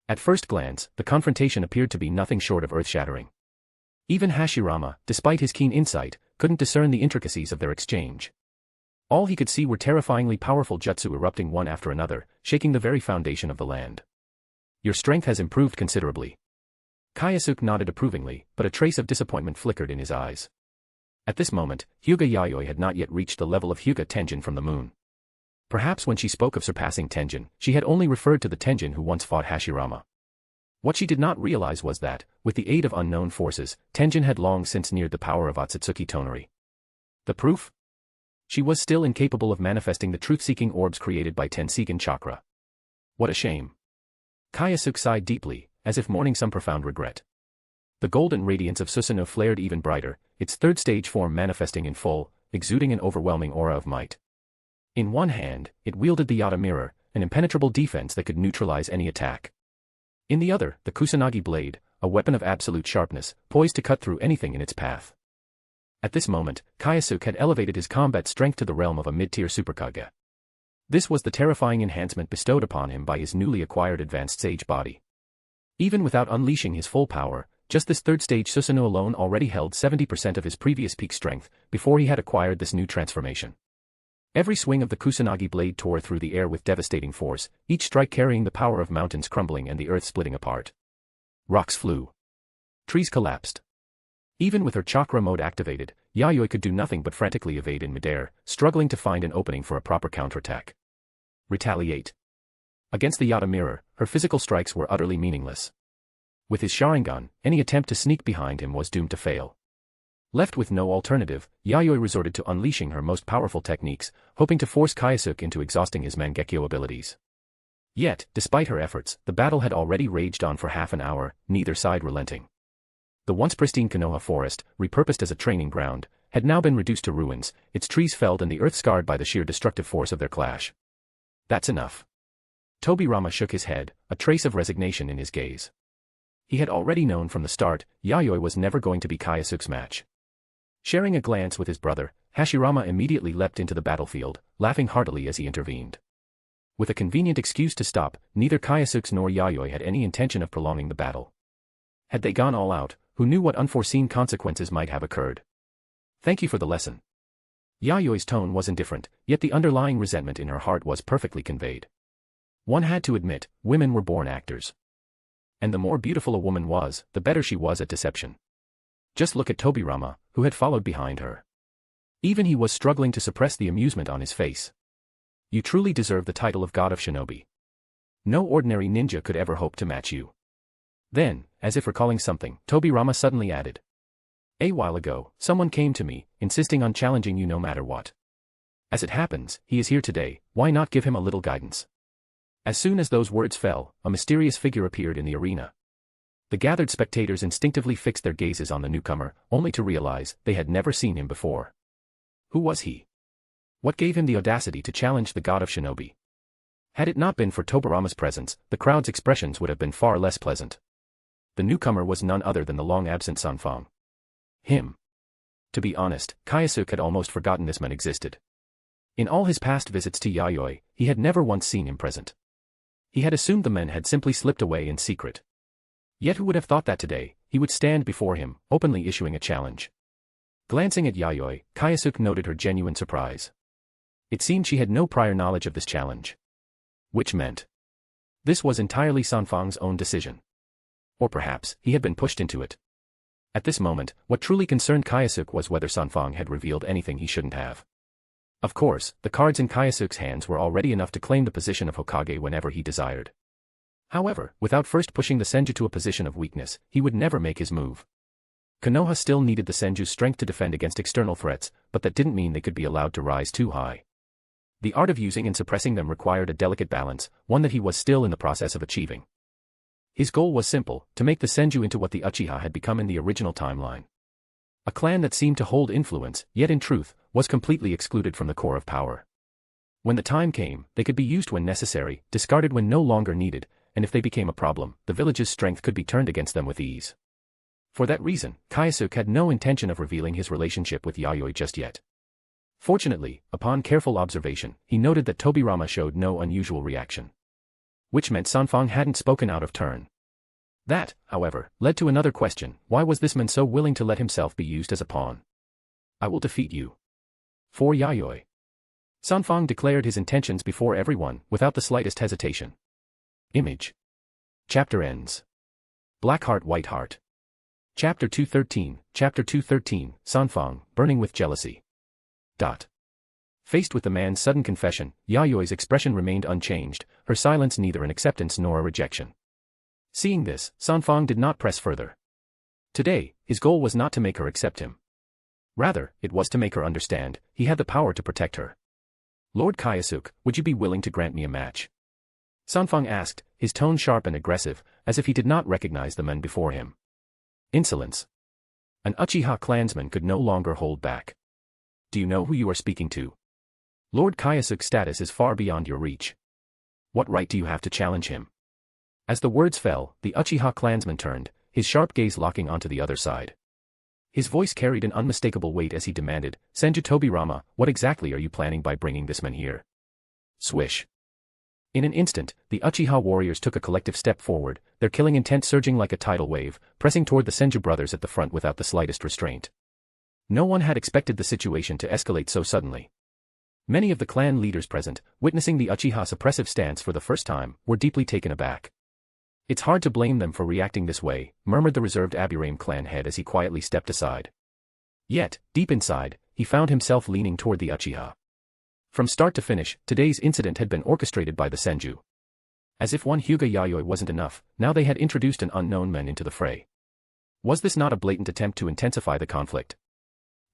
[SPEAKER 3] At first glance, the confrontation appeared to be nothing short of earth-shattering. Even Hashirama, despite his keen insight, couldn't discern the intricacies of their exchange. All he could see were terrifyingly powerful jutsu erupting one after another, shaking the very foundation of the land. Your strength has improved considerably. Kyōsuke nodded approvingly, but a trace of disappointment flickered in his eyes. At this moment, Hyuga Yayoi had not yet reached the level of Hyuga Tenjin from the moon. Perhaps when she spoke of surpassing Tenjin, she had only referred to the Tenjin who once fought Hashirama. What she did not realize was that, with the aid of unknown forces, Tenjin had long since neared the power of Otsutsuki Tonari. The proof? she was still incapable of manifesting the truth-seeking orbs created by Tenseigan chakra. What a shame. Kyōsuke sighed deeply, as if mourning some profound regret. The golden radiance of Susanoo flared even brighter, its third-stage form manifesting in full, exuding an overwhelming aura of might. In one hand, it wielded the Yata mirror, an impenetrable defense that could neutralize any attack. In the other, the Kusanagi blade, a weapon of absolute sharpness, poised to cut through anything in its path. At this moment, Kyōsuke had elevated his combat strength to the realm of a mid-tier superkage. This was the terrifying enhancement bestowed upon him by his newly acquired advanced sage body. Even without unleashing his full power, just this third-stage Susanoo alone already held 70% of his previous peak strength, before he had acquired this new transformation. Every swing of the Kusanagi blade tore through the air with devastating force, each strike carrying the power of mountains crumbling and the earth splitting apart. Rocks flew. Trees collapsed. Even with her chakra mode activated, Yayoi could do nothing but frantically evade in midair, struggling to find an opening for a proper counterattack. Retaliate. Against the Yata mirror, her physical strikes were utterly meaningless. With his Sharingan, any attempt to sneak behind him was doomed to fail. Left with no alternative, Yayoi resorted to unleashing her most powerful techniques, hoping to force Kyōsuke into exhausting his Mangekyo abilities. Yet, despite her efforts, the battle had already raged on for half an hour, neither side relenting. The once pristine Konoha forest, repurposed as a training ground, had now been reduced to ruins, its trees felled and the earth scarred by the sheer destructive force of their clash. That's enough. Tobirama shook his head, a trace of resignation in his gaze. He had already known from the start, Yayoi was never going to be Kyōsuke's match. Sharing a glance with his brother, Hashirama immediately leapt into the battlefield, laughing heartily as he intervened. With a convenient excuse to stop, neither Kyōsuke nor Yayoi had any intention of prolonging the battle. Had they gone all out, who knew what unforeseen consequences might have occurred? Thank you for the lesson. Yayoi's tone was indifferent, yet the underlying resentment in her heart was perfectly conveyed. One had to admit, women were born actors. And the more beautiful a woman was, the better she was at deception. Just look at Tobirama, who had followed behind her. Even he was struggling to suppress the amusement on his face. You truly deserve the title of God of Shinobi. No ordinary ninja could ever hope to match you. Then, as if recalling something, Tobirama suddenly added. A while ago, someone came to me, insisting on challenging you no matter what. As it happens, he is here today, why not give him a little guidance? As soon as those words fell, a mysterious figure appeared in the arena. The gathered spectators instinctively fixed their gazes on the newcomer, only to realize they had never seen him before. Who was he? What gave him the audacity to challenge the God of Shinobi? Had it not been for Tobirama's presence, the crowd's expressions would have been far less pleasant. The newcomer was none other than the long-absent Sanfang. Him. To be honest, Kyōsuke had almost forgotten this man existed. In all his past visits to Yayoi, he had never once seen him present. He had assumed the men had simply slipped away in secret. Yet who would have thought that today, he would stand before him, openly issuing a challenge. Glancing at Yayoi, Kyōsuke noted her genuine surprise. It seemed she had no prior knowledge of this challenge. Which meant this was entirely Sanfang's own decision. Or perhaps, he had been pushed into it. At this moment, what truly concerned Kyōsuke was whether Sanfang had revealed anything he shouldn't have. Of course, the cards in Kyōsuke's hands were already enough to claim the position of Hokage whenever he desired. However, without first pushing the Senju to a position of weakness, he would never make his move. Konoha still needed the Senju's strength to defend against external threats, but that didn't mean they could be allowed to rise too high. The art of using and suppressing them required a delicate balance, one that he was still in the process of achieving. His goal was simple, to make the Senju into what the Uchiha had become in the original timeline. A clan that seemed to hold influence, yet in truth, was completely excluded from the core of power. When the time came, they could be used when necessary, discarded when no longer needed, and if they became a problem, the village's strength could be turned against them with ease. For that reason, Kyōsuke had no intention of revealing his relationship with Yayoi just yet. Fortunately, upon careful observation, he noted that Tobirama showed no unusual reaction. Which meant Sanfang hadn't spoken out of turn. That, however, led to another question: why was this man so willing to let himself be used as a pawn? I will defeat you. For Yayoi. Sanfang declared his intentions before everyone, without the slightest hesitation. Image. Chapter ends. Black Heart White Heart. Chapter 213, Chapter 213, Sanfang, burning with jealousy. Faced with the man's sudden confession, Yayoi's expression remained unchanged, her silence neither an acceptance nor a rejection. Seeing this, Sanfang did not press further. Today, his goal was not to make her accept him. Rather, it was to make her understand, he had the power to protect her. Lord Kyōsuke, would you be willing to grant me a match? Sanfeng asked, his tone sharp and aggressive, as if he did not recognize the men before him. Insolence. An Uchiha clansman could no longer hold back. Do you know who you are speaking to? Lord Kyōsuke's status is far beyond your reach. What right do you have to challenge him? As the words fell, the Uchiha clansman turned, his sharp gaze locking onto the other side. His voice carried an unmistakable weight as he demanded, Senju Tobirama, what exactly are you planning by bringing this man here? Swish. In an instant, the Uchiha warriors took a collective step forward, their killing intent surging like a tidal wave, pressing toward the Senju brothers at the front without the slightest restraint. No one had expected the situation to escalate so suddenly. Many of the clan leaders present, witnessing the Uchiha's oppressive stance for the first time, were deeply taken aback. It's hard to blame them for reacting this way, murmured the reserved Aburame clan head as he quietly stepped aside. Yet, deep inside, he found himself leaning toward the Uchiha. From start to finish, today's incident had been orchestrated by the Senju. As if one Hyuga Yayoi wasn't enough, now they had introduced an unknown man into the fray. Was this not a blatant attempt to intensify the conflict?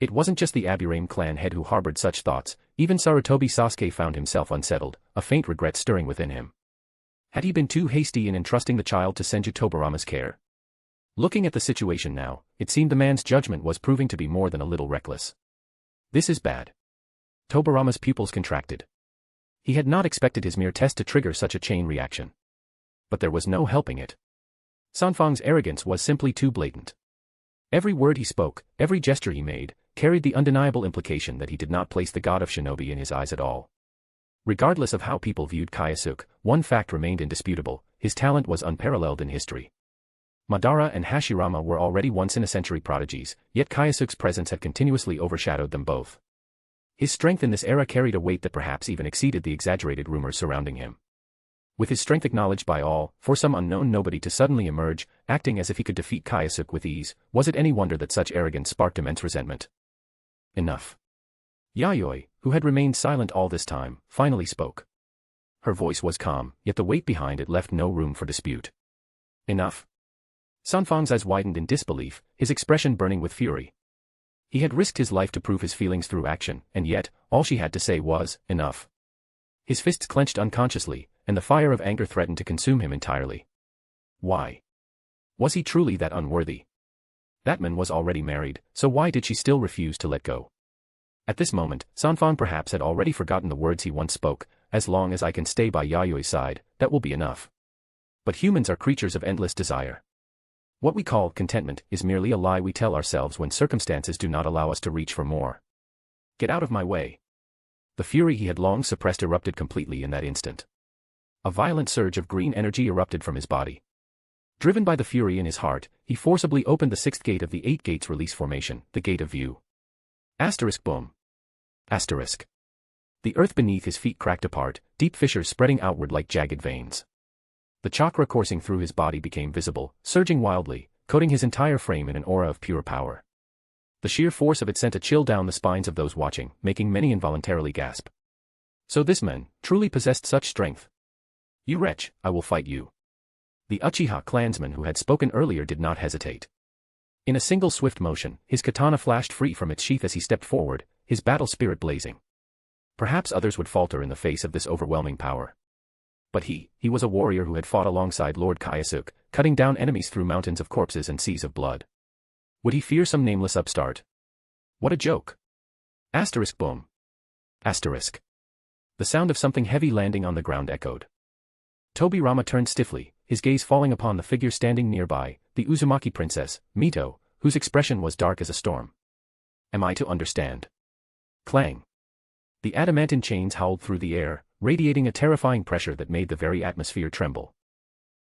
[SPEAKER 3] It wasn't just the Aburame clan head who harbored such thoughts, even Sarutobi Sasuke found himself unsettled, a faint regret stirring within him. Had he been too hasty in entrusting the child to Senju Tobirama's care? Looking at the situation now, it seemed the man's judgment was proving to be more than a little reckless. This is bad. Tobirama's pupils contracted. He had not expected his mere test to trigger such a chain reaction. But there was no helping it. Sanfeng's arrogance was simply too blatant. Every word he spoke, every gesture he made, carried the undeniable implication that he did not place the God of Shinobi in his eyes at all. Regardless of how people viewed Kyōsuke, one fact remained indisputable, his talent was unparalleled in history. Madara and Hashirama were already once-in-a-century prodigies, yet Kyōsuke's presence had continuously overshadowed them both. His strength in this era carried a weight that perhaps even exceeded the exaggerated rumors surrounding him. With his strength acknowledged by all, for some unknown nobody to suddenly emerge, acting as if he could defeat Kyōsuke with ease, was it any wonder that such arrogance sparked immense resentment? Enough. Yayoi, who had remained silent all this time, finally spoke. Her voice was calm, yet the weight behind it left no room for dispute. Enough. Sanfeng's eyes widened in disbelief, his expression burning with fury. He had risked his life to prove his feelings through action, and yet, all she had to say was, enough. His fists clenched unconsciously, and the fire of anger threatened to consume him entirely. Why? Was he truly that unworthy? That man was already married, so why did she still refuse to let go? At this moment, Sanfeng perhaps had already forgotten the words he once spoke, as long as I can stay by Yayoi's side, that will be enough. But humans are creatures of endless desire. What we call contentment is merely a lie we tell ourselves when circumstances do not allow us to reach for more. Get out of my way. The fury he had long suppressed erupted completely in that instant. A violent surge of green energy erupted from his body. Driven by the fury in his heart, he forcibly opened the sixth gate of the 8 gates release formation, the Gate of View. Asterisk boom. Asterisk. The earth beneath his feet cracked apart, deep fissures spreading outward like jagged veins. The chakra coursing through his body became visible, surging wildly, coating his entire frame in an aura of pure power. The sheer force of it sent a chill down the spines of those watching, making many involuntarily gasp. So this man truly possessed such strength. You wretch, I will fight you. The Uchiha clansman who had spoken earlier did not hesitate. In a single swift motion, his katana flashed free from its sheath as he stepped forward, his battle spirit blazing. Perhaps others would falter in the face of this overwhelming power. But he was a warrior who had fought alongside Lord Kyōsuke, cutting down enemies through mountains of corpses and seas of blood. Would he fear some nameless upstart? What a joke. Asterisk boom. Asterisk. The sound of something heavy landing on the ground echoed. Tobirama turned stiffly, his gaze falling upon the figure standing nearby, the Uzumaki princess, Mito, whose expression was dark as a storm. Am I to understand? Clang. The adamantine chains howled through the air, radiating a terrifying pressure that made the very atmosphere tremble.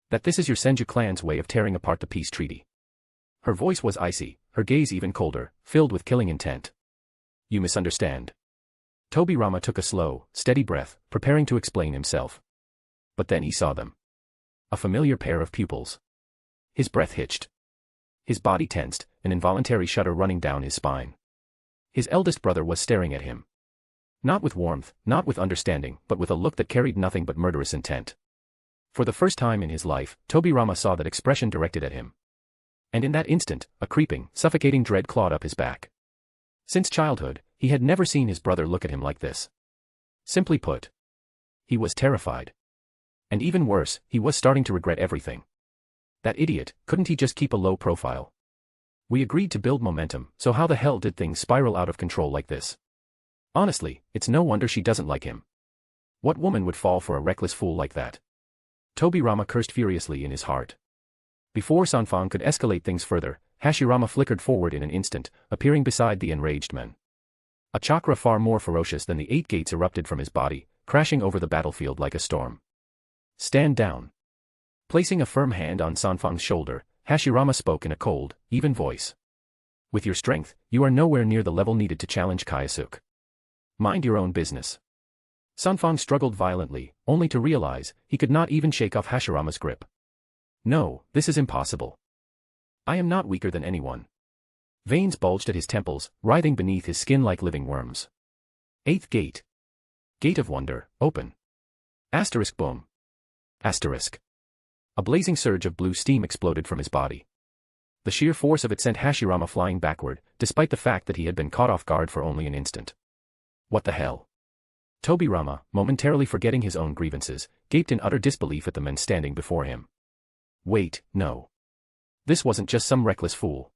[SPEAKER 3] That this is your Senju clan's way of tearing apart the peace treaty. Her voice was icy, her gaze even colder, filled with killing intent. You misunderstand. Tobirama took a slow, steady breath, preparing to explain himself. But then he saw them. A familiar pair of pupils. His breath hitched. His body tensed, an involuntary shudder running down his spine. His eldest brother was staring at him. Not with warmth, not with understanding, but with a look that carried nothing but murderous intent. For the first time in his life, Tobirama saw that expression directed at him. And in that instant, a creeping, suffocating dread clawed up his back. Since childhood, He had never seen his brother look at him like this. Simply put, he was terrified. And even worse, he was starting to regret everything. That idiot, couldn't he just keep a low profile? We agreed to build momentum, so how the hell did things spiral out of control like this? Honestly, it's no wonder she doesn't like him. What woman would fall for a reckless fool like that? Tobirama cursed furiously in his heart. Before Sanfang could escalate things further, Hashirama flickered forward in an instant, appearing beside the enraged men. A chakra far more ferocious than the 8 gates erupted from his body, crashing over the battlefield like a storm. Stand down. Placing a firm hand on Sanfang's shoulder, Hashirama spoke in a cold, even voice. With your strength, you are nowhere near the level needed to challenge Kyōsuke. Mind your own business. Sanfang struggled violently, only to realize he could not even shake off Hashirama's grip. No, this is impossible. I am not weaker than anyone. Veins bulged at his temples, writhing beneath his skin like living worms. 8th gate. Gate of Wonder, open. Asterisk boom. Asterisk. A blazing surge of blue steam exploded from his body. The sheer force of it sent Hashirama flying backward, despite the fact that he had been caught off guard for only an instant. What the hell? Tobirama, momentarily forgetting his own grievances, gaped in utter disbelief at the men standing before him. Wait, no. This wasn't just some reckless fool.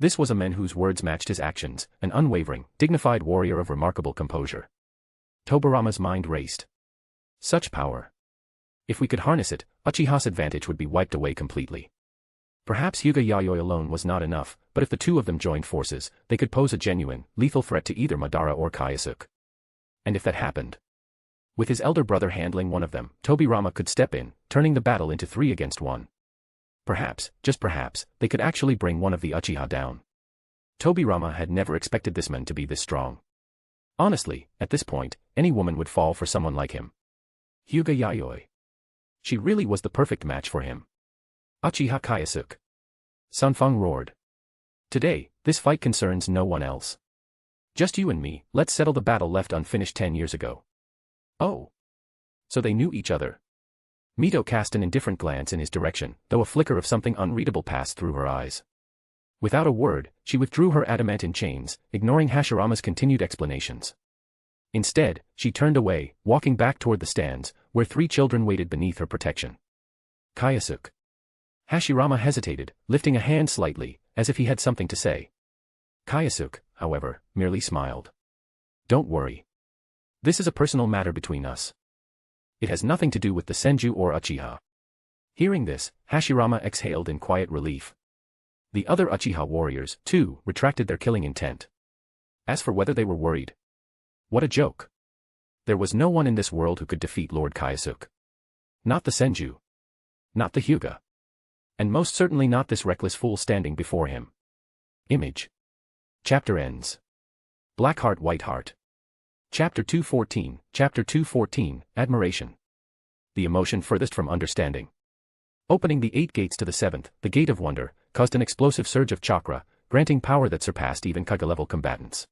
[SPEAKER 3] This was a man whose words matched his actions, an unwavering, dignified warrior of remarkable composure. Tobirama's mind raced. Such power. If we could harness it, Uchiha's advantage would be wiped away completely. Perhaps Hyuga Yayoi alone was not enough, but if the two of them joined forces, they could pose a genuine, lethal threat to either Madara or Kyōsuke. And if that happened? With his elder brother handling one of them, Tobirama could step in, turning the battle into 3 against 1. Perhaps, just perhaps, they could actually bring one of the Uchiha down. Tobirama had never expected this man to be this strong. Honestly, at this point, any woman would fall for someone like him. Hyuga Yayoi. She really was the perfect match for him. Uchiha Kyōsuke. Sanfang roared. Today, this fight concerns no one else. Just you and me, let's settle the battle left unfinished 10 years ago. Oh. So they knew each other. Mito cast an indifferent glance in his direction, though a flicker of something unreadable passed through her eyes. Without a word, she withdrew her adamantine chains, ignoring Hashirama's continued explanations. Instead, she turned away, walking back toward the stands, where 3 children waited beneath her protection. Kyōsuke. Hashirama hesitated, lifting a hand slightly, as if he had something to say. Kyōsuke, however, merely smiled. Don't worry. This is a personal matter between us. It has nothing to do with the Senju or Uchiha. Hearing this, Hashirama exhaled in quiet relief. The other Uchiha warriors, too, retracted their killing intent. As for whether they were worried. What a joke. There was no one in this world who could defeat Lord Kyōsuke. Not the Senju. Not the Hyuga. And most certainly not this reckless fool standing before him. Image. Chapter ends. Black Heart White Heart. Chapter 214, Chapter 214, Admiration. The emotion furthest from understanding. Opening the 8 gates to the 7th, the Gate of Wonder, caused an explosive surge of chakra, granting power that surpassed even Kage-level combatants.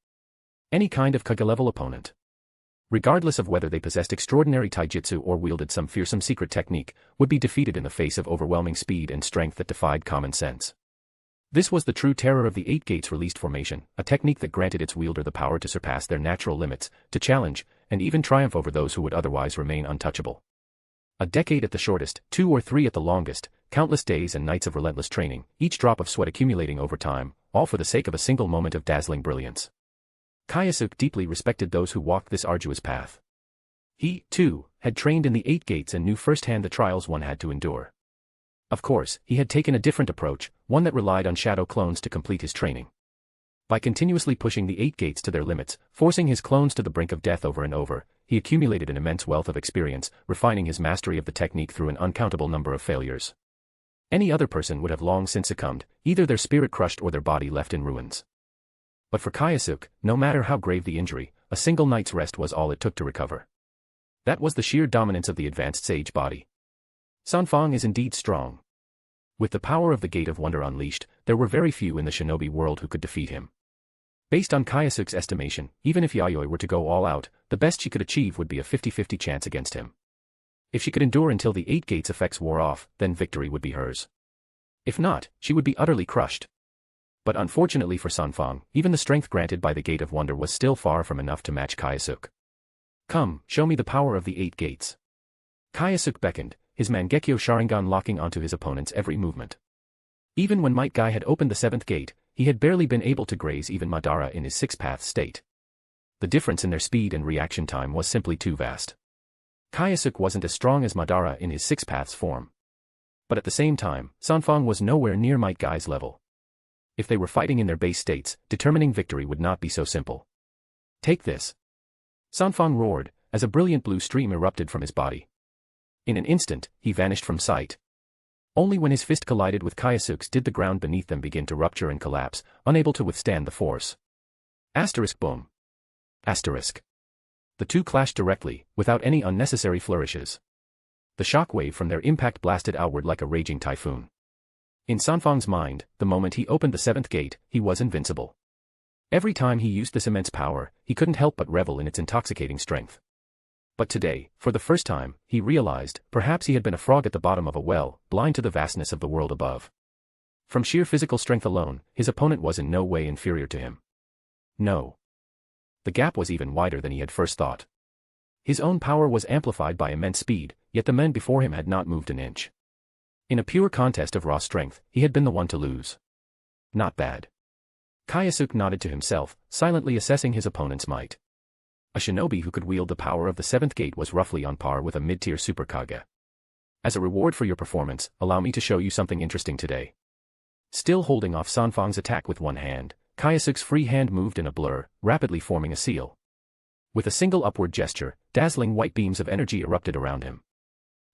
[SPEAKER 3] Any kind of Kage-level opponent. Regardless of whether they possessed extraordinary taijutsu or wielded some fearsome secret technique, would be defeated in the face of overwhelming speed and strength that defied common sense. This was the true terror of the 8 gates released formation, a technique that granted its wielder the power to surpass their natural limits, to challenge, and even triumph over those who would otherwise remain untouchable. A decade at the shortest, 2 or 3 at the longest, countless days and nights of relentless training, each drop of sweat accumulating over time, all for the sake of a single moment of dazzling brilliance. Kyōsuke deeply respected those who walked this arduous path. He, too, had trained in the 8 gates and knew firsthand the trials one had to endure. Of course, he had taken a different approach, one that relied on shadow clones to complete his training. By continuously pushing the 8 gates to their limits, forcing his clones to the brink of death over and over, he accumulated an immense wealth of experience, refining his mastery of the technique through an uncountable number of failures. Any other person would have long since succumbed, either their spirit crushed or their body left in ruins. But for Kyōsuke, no matter how grave the injury, a single night's rest was all it took to recover. That was the sheer dominance of the advanced sage body. Sanfang is indeed strong. With the power of the Gate of Wonder unleashed, there were very few in the shinobi world who could defeat him. Based on Kyōsuke's estimation, even if Yayoi were to go all out, the best she could achieve would be a 50-50 chance against him. If she could endure until the 8 gates effects wore off, then victory would be hers. If not, she would be utterly crushed. But unfortunately for Sanfang, even the strength granted by the Gate of Wonder was still far from enough to match Kyōsuke. Come, show me the power of the 8 gates. Kyōsuke beckoned, his Mangekyo Sharingan locking onto his opponent's every movement. Even when Might Guy had opened the 7th gate, he had barely been able to graze even Madara in his 6-path state. The difference in their speed and reaction time was simply too vast. Kyōsuke wasn't as strong as Madara in his 6-paths form. But at the same time, Sanfang was nowhere near Might Guy's level. If they were fighting in their base states, determining victory would not be so simple. Take this. Sanfang roared, as a brilliant blue stream erupted from his body. In an instant, he vanished from sight. Only when his fist collided with Kyōsuke's did the ground beneath them begin to rupture and collapse, unable to withstand the force. Asterisk boom. Asterisk. The two clashed directly, without any unnecessary flourishes. The shockwave from their impact blasted outward like a raging typhoon. In Sanfang's mind, the moment he opened the 7th gate, he was invincible. Every time he used this immense power, he couldn't help but revel in its intoxicating strength. But today, for the first time, he realized, perhaps he had been a frog at the bottom of a well, blind to the vastness of the world above. From sheer physical strength alone, his opponent was in no way inferior to him. No. The gap was even wider than he had first thought. His own power was amplified by immense speed, yet the men before him had not moved an inch. In a pure contest of raw strength, he had been the one to lose. Not bad. Kyōsuke nodded to himself, silently assessing his opponent's might. A shinobi who could wield the power of the 7th gate was roughly on par with a mid-tier Super Kage. As a reward for your performance, allow me to show you something interesting today. Still holding off Sanfang's attack with one hand, Kyōsuke's free hand moved in a blur, rapidly forming a seal. With a single upward gesture, dazzling white beams of energy erupted around him.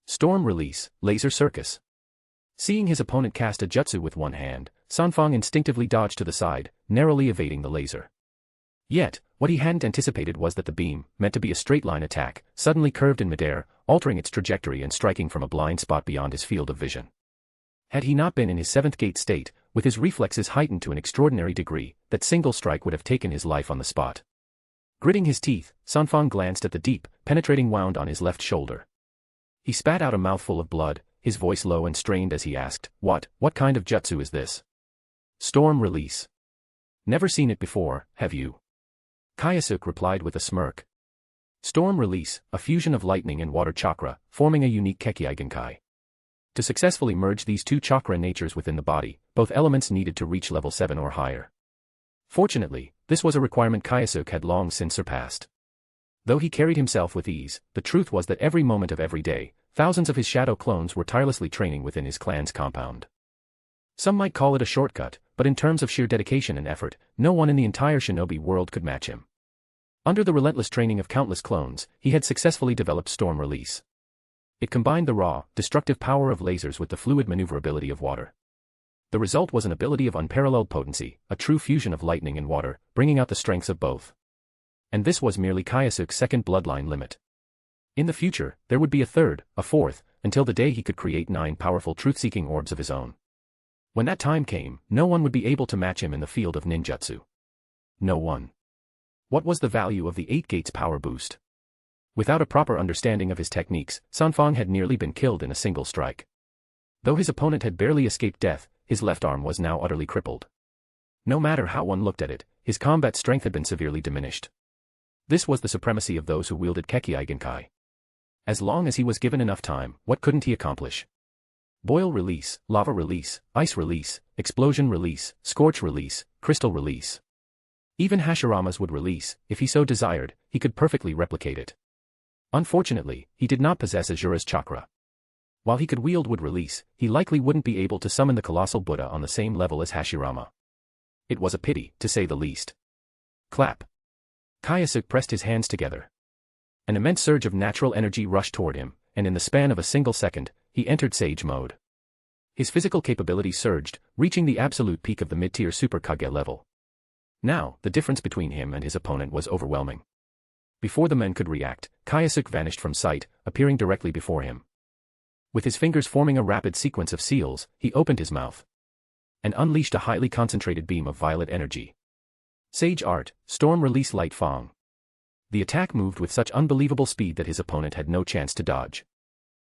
[SPEAKER 3] Storm release, laser circus. Seeing his opponent cast a jutsu with one hand, Sanfang instinctively dodged to the side, narrowly evading the laser. Yet, what he hadn't anticipated was that the beam, meant to be a straight-line attack, suddenly curved in midair, altering its trajectory and striking from a blind spot beyond his field of vision. Had he not been in his 7th gate state, with his reflexes heightened to an extraordinary degree, that single strike would have taken his life on the spot. Gritting his teeth, Sanfang glanced at the deep, penetrating wound on his left shoulder. He spat out a mouthful of blood, his voice low and strained as he asked, What kind of jutsu is this? Storm release. Never seen it before, have you? Kyōsuke replied with a smirk. Storm release, a fusion of lightning and water chakra, forming a unique Keigenkai. To successfully merge these two chakra natures within the body, both elements needed to reach level 7 or higher. Fortunately, this was a requirement Kyōsuke had long since surpassed. Though he carried himself with ease, the truth was that every moment of every day, thousands of his shadow clones were tirelessly training within his clan's compound. Some might call it a shortcut, but in terms of sheer dedication and effort, no one in the entire shinobi world could match him. Under the relentless training of countless clones, he had successfully developed Storm Release. It combined the raw, destructive power of lasers with the fluid maneuverability of water. The result was an ability of unparalleled potency, a true fusion of lightning and water, bringing out the strengths of both. And this was merely Kyōsuke's second bloodline limit. In the future, there would be a third, a fourth, until the day he could create 9 powerful truth-seeking orbs of his own. When that time came, no one would be able to match him in the field of ninjutsu. No one. What was the value of the 8 gates power boost? Without a proper understanding of his techniques, Sanfang had nearly been killed in a single strike. Though his opponent had barely escaped death, his left arm was now utterly crippled. No matter how one looked at it, his combat strength had been severely diminished. This was the supremacy of those who wielded Keigenkai. As long as he was given enough time, what couldn't he accomplish? Boil release, lava release, ice release, explosion release, scorch release, crystal release. Even Hashirama's would release, if he so desired, he could perfectly replicate it. Unfortunately, he did not possess Azura's chakra. While he could wield would release, he likely wouldn't be able to summon the colossal Buddha on the same level as Hashirama. It was a pity, to say the least. Clap. Kyōsuke pressed his hands together. An immense surge of natural energy rushed toward him, and in the span of a single second, he entered Sage mode. His physical capabilities surged, reaching the absolute peak of the mid-tier Super Kage level. Now, the difference between him and his opponent was overwhelming. Before the men could react, Kyōsuke vanished from sight, appearing directly before him. With his fingers forming a rapid sequence of seals, he opened his mouth and unleashed a highly concentrated beam of violet energy. Sage Art, Storm Release Light Fang. The attack moved with such unbelievable speed that his opponent had no chance to dodge.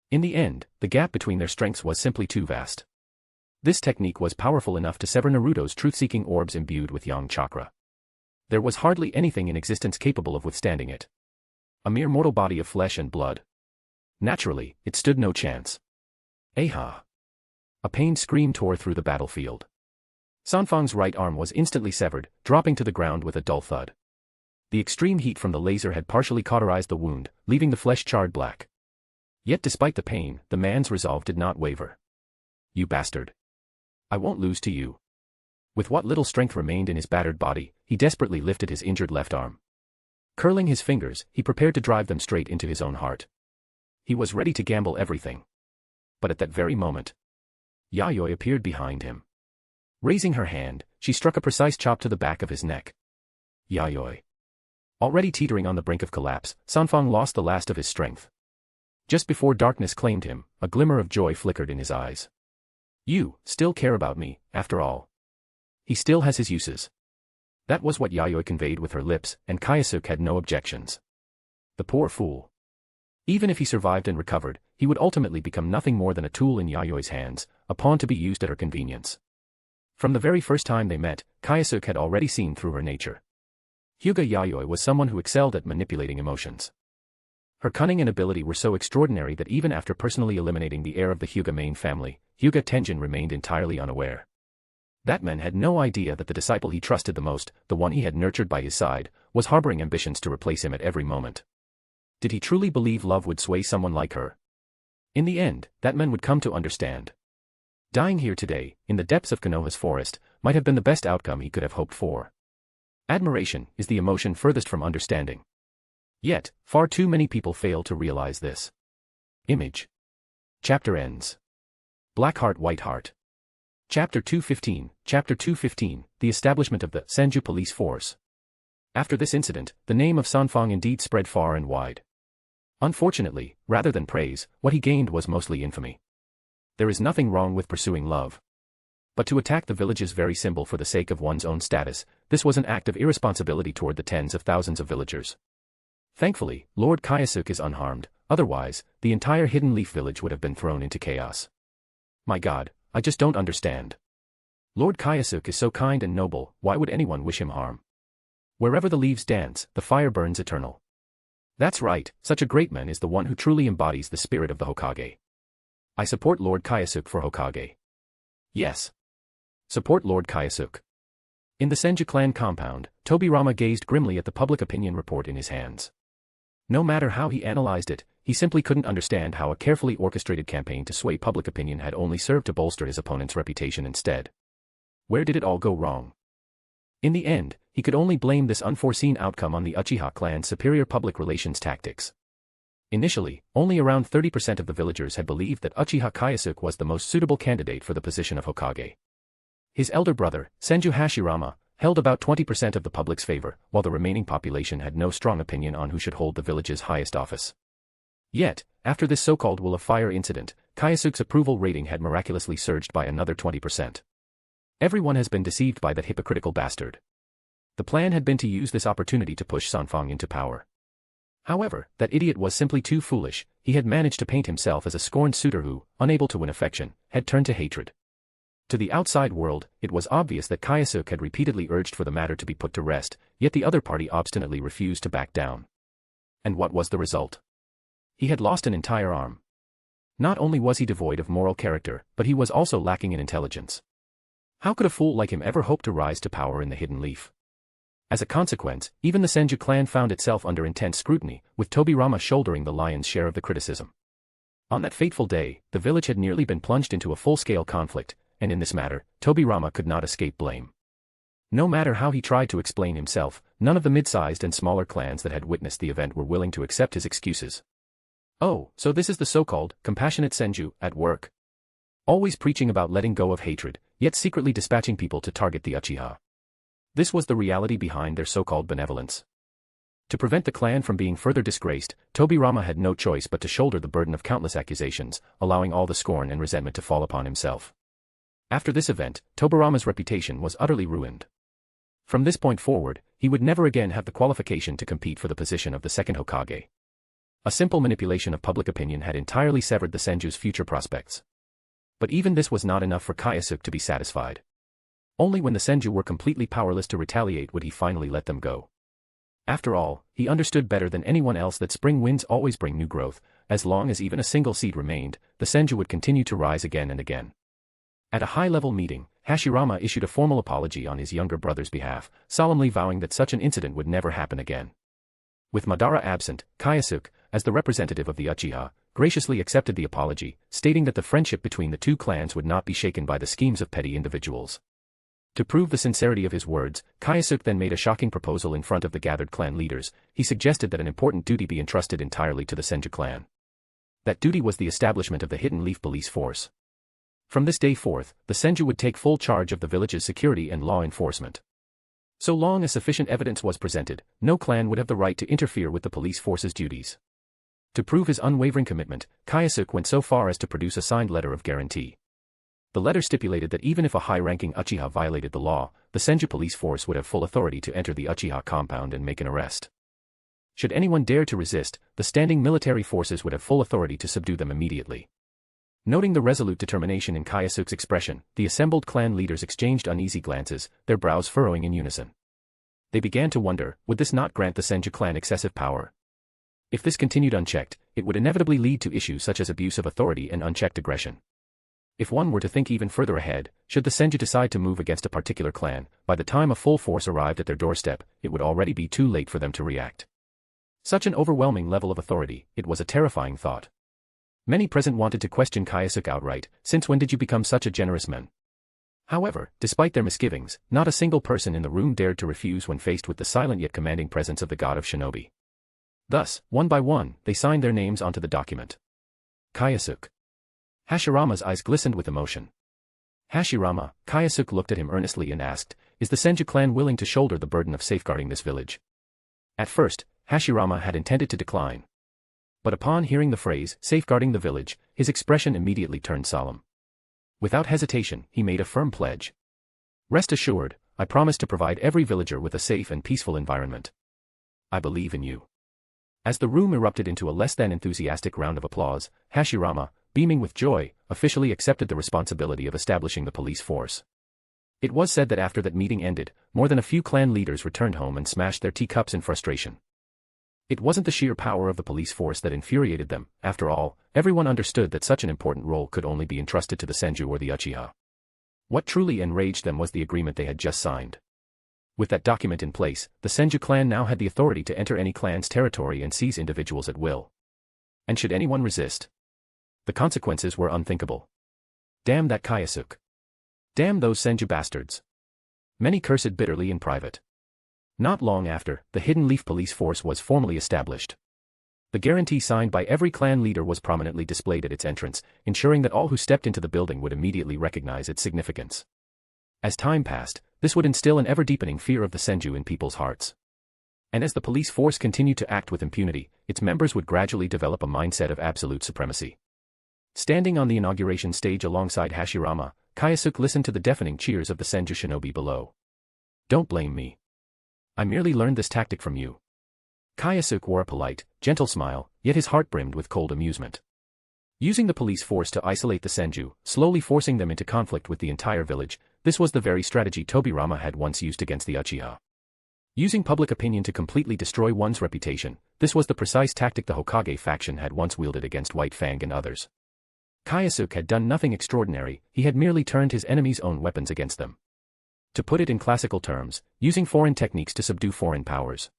[SPEAKER 3] In the end, the gap between their strengths was simply too vast. This technique was powerful enough to sever Naruto's truth-seeking orbs imbued with yang chakra. There was hardly anything in existence capable of withstanding it. A mere mortal body of flesh and blood. Naturally, it stood no chance. Aha! A pained scream tore through the battlefield. Sanfang's right arm was instantly severed, dropping to the ground with a dull thud. The extreme heat from the laser had partially cauterized the wound, leaving the flesh charred black. Yet despite the pain, the man's resolve did not waver. You bastard! I won't lose to you. With what little strength remained in his battered body, he desperately lifted his injured left arm. Curling his fingers, he prepared to drive them straight into his own heart. He was ready to gamble everything. But at that very moment, Yayoi appeared behind him. Raising her hand, she struck a precise chop to the back of his neck. Yayoi. Already teetering on the brink of collapse, Sanfang lost the last of his strength. Just before darkness claimed him, a glimmer of joy flickered in his eyes. You still care about me, after all. He still has his uses. That was what Yayoi conveyed with her lips, and Kyōsuke had no objections. The poor fool. Even if he survived and recovered, he would ultimately become nothing more than a tool in Yayoi's hands, a pawn to be used at her convenience. From the very first time they met, Kyōsuke had already seen through her nature. Hyuga Yayoi was someone who excelled at manipulating emotions. Her cunning and ability were so extraordinary that even after personally eliminating the heir of the Hyuga main family, Hyuga Tenjin remained entirely unaware. That man had no idea that the disciple he trusted the most, the one he had nurtured by his side, was harboring ambitions to replace him at every moment. Did he truly believe love would sway someone like her? In the end, that man would come to understand. Dying here today, in the depths of Konoha's forest, might have been the best outcome he could have hoped for. Admiration is the emotion furthest from understanding. Yet, far too many people fail to realize this. Image. Chapter ends. Black Heart White Heart. Chapter 215, Chapter 215, The Establishment of the Senju Police Force. After this incident, the name of Sanfang indeed spread far and wide. Unfortunately, rather than praise, what he gained was mostly infamy. There is nothing wrong with pursuing love. But to attack the village's very symbol for the sake of one's own status, this was an act of irresponsibility toward the tens of thousands of villagers. Thankfully, Lord Kyōsuke is unharmed, otherwise, the entire Hidden Leaf village would have been thrown into chaos. My God, I just don't understand. Lord Kyōsuke is so kind and noble, why would anyone wish him harm? Wherever the leaves dance, the fire burns eternal. That's right, such a great man is the one who truly embodies the spirit of the Hokage. I support Lord Kyōsuke for Hokage. Yes. Support Lord Kyōsuke. In the Senju clan compound, Tobirama gazed grimly at the public opinion report in his hands. No matter how he analyzed it, he simply couldn't understand how a carefully orchestrated campaign to sway public opinion had only served to bolster his opponent's reputation instead. Where did it all go wrong? In the end, he could only blame this unforeseen outcome on the Uchiha clan's superior public relations tactics. Initially, only around 30% of the villagers had believed that Uchiha Kyōsuke was the most suitable candidate for the position of Hokage. His elder brother, Senju Hashirama, held about 20% of the public's favor, while the remaining population had no strong opinion on who should hold the village's highest office. Yet, after this so-called Will of Fire incident, Kyōsuke's approval rating had miraculously surged by another 20%. Everyone has been deceived by that hypocritical bastard. The plan had been to use this opportunity to push Sanfang into power. However, that idiot was simply too foolish. He had managed to paint himself as a scorned suitor who, unable to win affection, had turned to hatred. To the outside world, it was obvious that Kyōsuke had repeatedly urged for the matter to be put to rest, yet the other party obstinately refused to back down. And what was the result? He had lost an entire arm. Not only was he devoid of moral character, but he was also lacking in intelligence. How could a fool like him ever hope to rise to power in the Hidden Leaf? As a consequence, even the Senju clan found itself under intense scrutiny, with Tobirama shouldering the lion's share of the criticism. On that fateful day, the village had nearly been plunged into a full-scale conflict, and in this matter, Tobirama could not escape blame. No matter how he tried to explain himself, none of the mid-sized and smaller clans that had witnessed the event were willing to accept his excuses. Oh, so this is the so-called compassionate Senju at work. Always preaching about letting go of hatred, yet secretly dispatching people to target the Uchiha. This was the reality behind their so-called benevolence. To prevent the clan from being further disgraced, Tobirama had no choice but to shoulder the burden of countless accusations, allowing all the scorn and resentment to fall upon himself. After this event, Tobirama's reputation was utterly ruined. From this point forward, he would never again have the qualification to compete for the position of the second Hokage. A simple manipulation of public opinion had entirely severed the Senju's future prospects. But even this was not enough for Kyōsuke to be satisfied. Only when the Senju were completely powerless to retaliate would he finally let them go. After all, he understood better than anyone else that spring winds always bring new growth. As long as even a single seed remained, the Senju would continue to rise again and again. At a high-level meeting, Hashirama issued a formal apology on his younger brother's behalf, solemnly vowing that such an incident would never happen again. With Madara absent, Kyōsuke, as the representative of the Uchiha, graciously accepted the apology, stating that the friendship between the two clans would not be shaken by the schemes of petty individuals. To prove the sincerity of his words, Kyōsuke then made a shocking proposal in front of the gathered clan leaders. He suggested that an important duty be entrusted entirely to the Senju clan. That duty was the establishment of the Hidden Leaf Police Force. From this day forth, the Senju would take full charge of the village's security and law enforcement. So long as sufficient evidence was presented, no clan would have the right to interfere with the police force's duties. To prove his unwavering commitment, Kyōsuke went so far as to produce a signed letter of guarantee. The letter stipulated that even if a high-ranking Uchiha violated the law, the Senju police force would have full authority to enter the Uchiha compound and make an arrest. Should anyone dare to resist, the standing military forces would have full authority to subdue them immediately. Noting the resolute determination in Kyōsuke's expression, the assembled clan leaders exchanged uneasy glances, their brows furrowing in unison. They began to wonder, would this not grant the Senju clan excessive power? If this continued unchecked, it would inevitably lead to issues such as abuse of authority and unchecked aggression. If one were to think even further ahead, should the Senju decide to move against a particular clan, by the time a full force arrived at their doorstep, it would already be too late for them to react. Such an overwhelming level of authority, it was a terrifying thought. Many present wanted to question Kyōsuke outright, since when did you become such a generous man? However, despite their misgivings, not a single person in the room dared to refuse when faced with the silent yet commanding presence of the God of Shinobi. Thus, one by one, they signed their names onto the document. Kyōsuke. Hashirama's eyes glistened with emotion. Hashirama, Kyōsuke looked at him earnestly and asked, is the Senju clan willing to shoulder the burden of safeguarding this village? At first, Hashirama had intended to decline. But upon hearing the phrase, safeguarding the village, his expression immediately turned solemn. Without hesitation, he made a firm pledge. Rest assured, I promise to provide every villager with a safe and peaceful environment. I believe in you. As the room erupted into a less than enthusiastic round of applause, Hashirama, beaming with joy, officially accepted the responsibility of establishing the police force. It was said that after that meeting ended, more than a few clan leaders returned home and smashed their teacups in frustration. It wasn't the sheer power of the police force that infuriated them. After all, everyone understood that such an important role could only be entrusted to the Senju or the Uchiha. What truly enraged them was the agreement they had just signed. With that document in place, the Senju clan now had the authority to enter any clan's territory and seize individuals at will. And should anyone resist, the consequences were unthinkable. Damn that Kyōsuke. Damn those Senju bastards. Many cursed bitterly in private. Not long after, the Hidden Leaf Police Force was formally established. The guarantee signed by every clan leader was prominently displayed at its entrance, ensuring that all who stepped into the building would immediately recognize its significance. As time passed, this would instill an ever-deepening fear of the Senju in people's hearts. And as the police force continued to act with impunity, its members would gradually develop a mindset of absolute supremacy. Standing on the inauguration stage alongside Hashirama, Kyōsuke listened to the deafening cheers of the Senju shinobi below. Don't blame me. I merely learned this tactic from you. Kyōsuke wore a polite, gentle smile, yet his heart brimmed with cold amusement. Using the police force to isolate the Senju, slowly forcing them into conflict with the entire village, this was the very strategy Tobirama had once used against the Uchiha. Using public opinion to completely destroy one's reputation, this was the precise tactic the Hokage faction had once wielded against White Fang and others. Kyōsuke had done nothing extraordinary, he had merely turned his enemies' own weapons against them. To put it in classical terms, using foreign techniques to subdue foreign powers.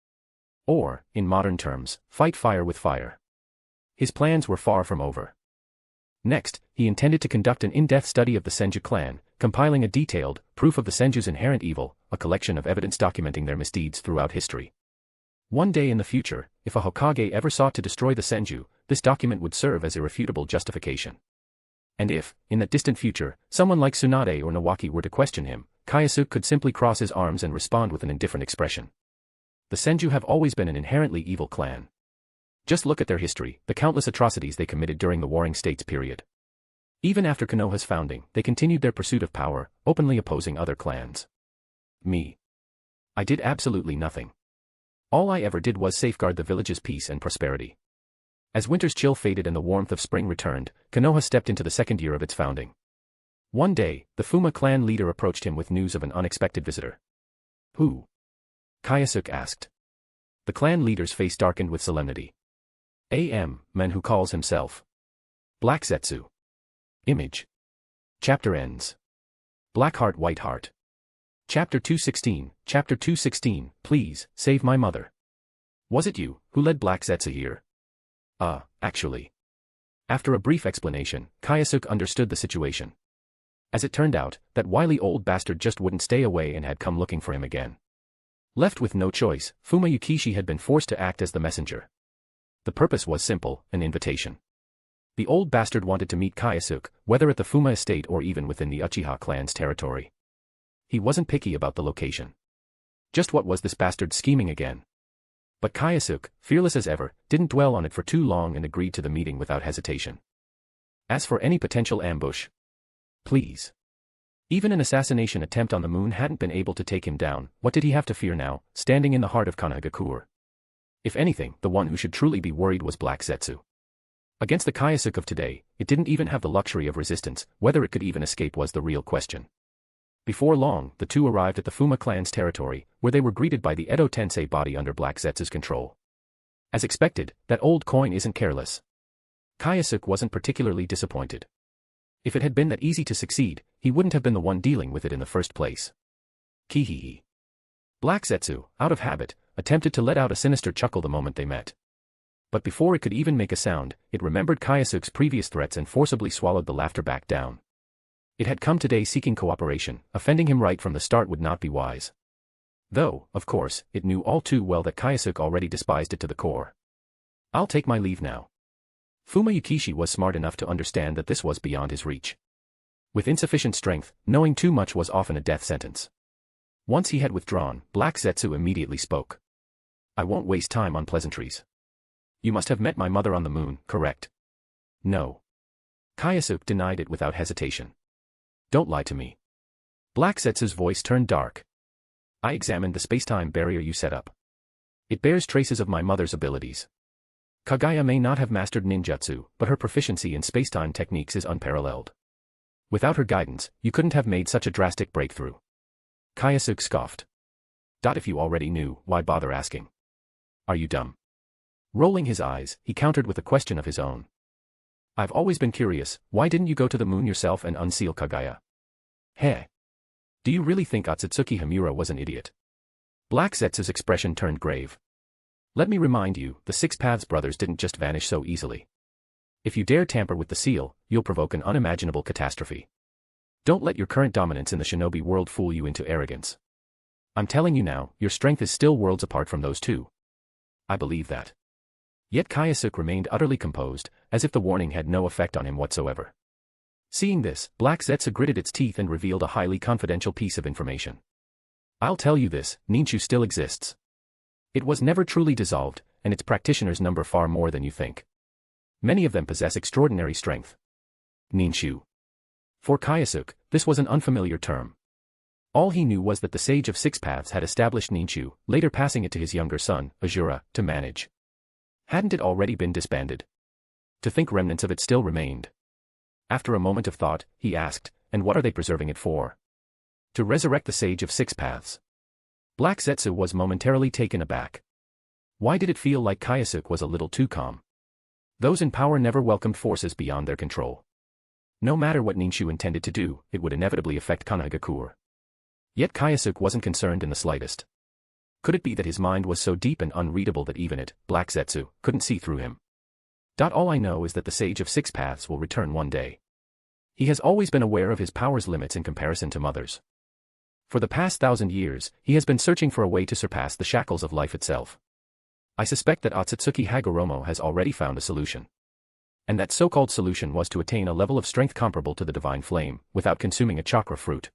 [SPEAKER 3] Or, in modern terms, fight fire with fire. His plans were far from over. Next, he intended to conduct an in-depth study of the Senju clan, compiling a detailed proof of the Senju's inherent evil, a collection of evidence documenting their misdeeds throughout history. One day in the future, if a Hokage ever sought to destroy the Senju, this document would serve as irrefutable justification. And if, in that distant future, someone like Tsunade or Nawaki were to question him, Kyōsuke could simply cross his arms and respond with an indifferent expression. The Senju have always been an inherently evil clan. Just look at their history, the countless atrocities they committed during the Warring States period. Even after Konoha's founding, they continued their pursuit of power, openly opposing other clans. Me. I did absolutely nothing. All I ever did was safeguard the village's peace and prosperity. As winter's chill faded and the warmth of spring returned, Konoha stepped into the second year of its founding. One day, the Fuma clan leader approached him with news of an unexpected visitor. Who? Kyōsuke asked. The clan leader's face darkened with solemnity. Man who calls himself Black Zetsu. Image. Chapter ends. Black Heart White Heart. Chapter 216, Chapter 216, please, save my mother. Was it you who led Black Zetsu here? Actually. After a brief explanation, Kyōsuke understood the situation. As it turned out, that wily old bastard just wouldn't stay away and had come looking for him again. Left with no choice, Fuma Yukishi had been forced to act as the messenger. The purpose was simple, an invitation. The old bastard wanted to meet Kyōsuke, whether at the Fuma estate or even within the Uchiha clan's territory. He wasn't picky about the location. Just what was this bastard scheming again? But Kyōsuke, fearless as ever, didn't dwell on it for too long and agreed to the meeting without hesitation. As for any potential ambush, please. Even an assassination attempt on the moon hadn't been able to take him down. What did he have to fear now, standing in the heart of Konohagakure? If anything, the one who should truly be worried was Black Zetsu. Against the Kyōsuke of today, it didn't even have the luxury of resistance. Whether it could even escape was the real question. Before long, the two arrived at the Fuma clan's territory, where they were greeted by the Edo Tensei body under Black Zetsu's control. As expected, that old coin isn't careless. Kyōsuke wasn't particularly disappointed. If it had been that easy to succeed, he wouldn't have been the one dealing with it in the first place. Kihihi. Black Zetsu, out of habit, attempted to let out a sinister chuckle the moment they met. But before it could even make a sound, it remembered Kyōsuke's previous threats and forcibly swallowed the laughter back down. It had come today seeking cooperation. Offending him right from the start would not be wise. Though, of course, it knew all too well that Kyōsuke already despised it to the core. I'll take my leave now. Fuma Yukishi was smart enough to understand that this was beyond his reach. With insufficient strength, knowing too much was often a death sentence. Once he had withdrawn, Black Zetsu immediately spoke. I won't waste time on pleasantries. You must have met my mother on the moon, correct? No. Kyōsuke denied it without hesitation. Don't lie to me. Black Zetsu's voice turned dark. I examined the space-time barrier you set up. It bears traces of my mother's abilities. Kaguya may not have mastered ninjutsu, but her proficiency in space-time techniques is unparalleled. Without her guidance, you couldn't have made such a drastic breakthrough. Kyōsuke scoffed. If you already knew, why bother asking? Are you dumb? Rolling his eyes, he countered with a question of his own. I've always been curious, why didn't you go to the moon yourself and unseal Kaguya? Heh. Do you really think Otsutsuki Himura was an idiot? Black Zetsu's expression turned grave. Let me remind you, the Six Paths brothers didn't just vanish so easily. If you dare tamper with the seal, you'll provoke an unimaginable catastrophe. Don't let your current dominance in the shinobi world fool you into arrogance. I'm telling you now, your strength is still worlds apart from those two. I believe that. Yet Kyōsuke remained utterly composed, as if the warning had no effect on him whatsoever. Seeing this, Black Zetsu gritted its teeth and revealed a highly confidential piece of information. I'll tell you this, ninchu still exists. It was never truly dissolved, and its practitioners number far more than you think. Many of them possess extraordinary strength. Ninchu. For Kyōsuke, this was an unfamiliar term. All he knew was that the Sage of Six Paths had established ninchu, later passing it to his younger son, Azura, to manage. Hadn't it already been disbanded? To think remnants of it still remained. After a moment of thought, he asked, and what are they preserving it for? To resurrect the Sage of Six Paths. Black Zetsu was momentarily taken aback. Why did it feel like Kyōsuke was a little too calm? Those in power never welcomed forces beyond their control. No matter what ninchu intended to do, it would inevitably affect Konohagakure. Yet Kyōsuke wasn't concerned in the slightest. Could it be that his mind was so deep and unreadable that even it, Black Zetsu, couldn't see through him? All I know is that the Sage of Six Paths will return one day. He has always been aware of his power's limits in comparison to mothers. For the past 1,000 years, he has been searching for a way to surpass the shackles of life itself. I suspect that Otsutsuki Hagoromo has already found a solution. And that so-called solution was to attain a level of strength comparable to the divine flame, without consuming a chakra fruit.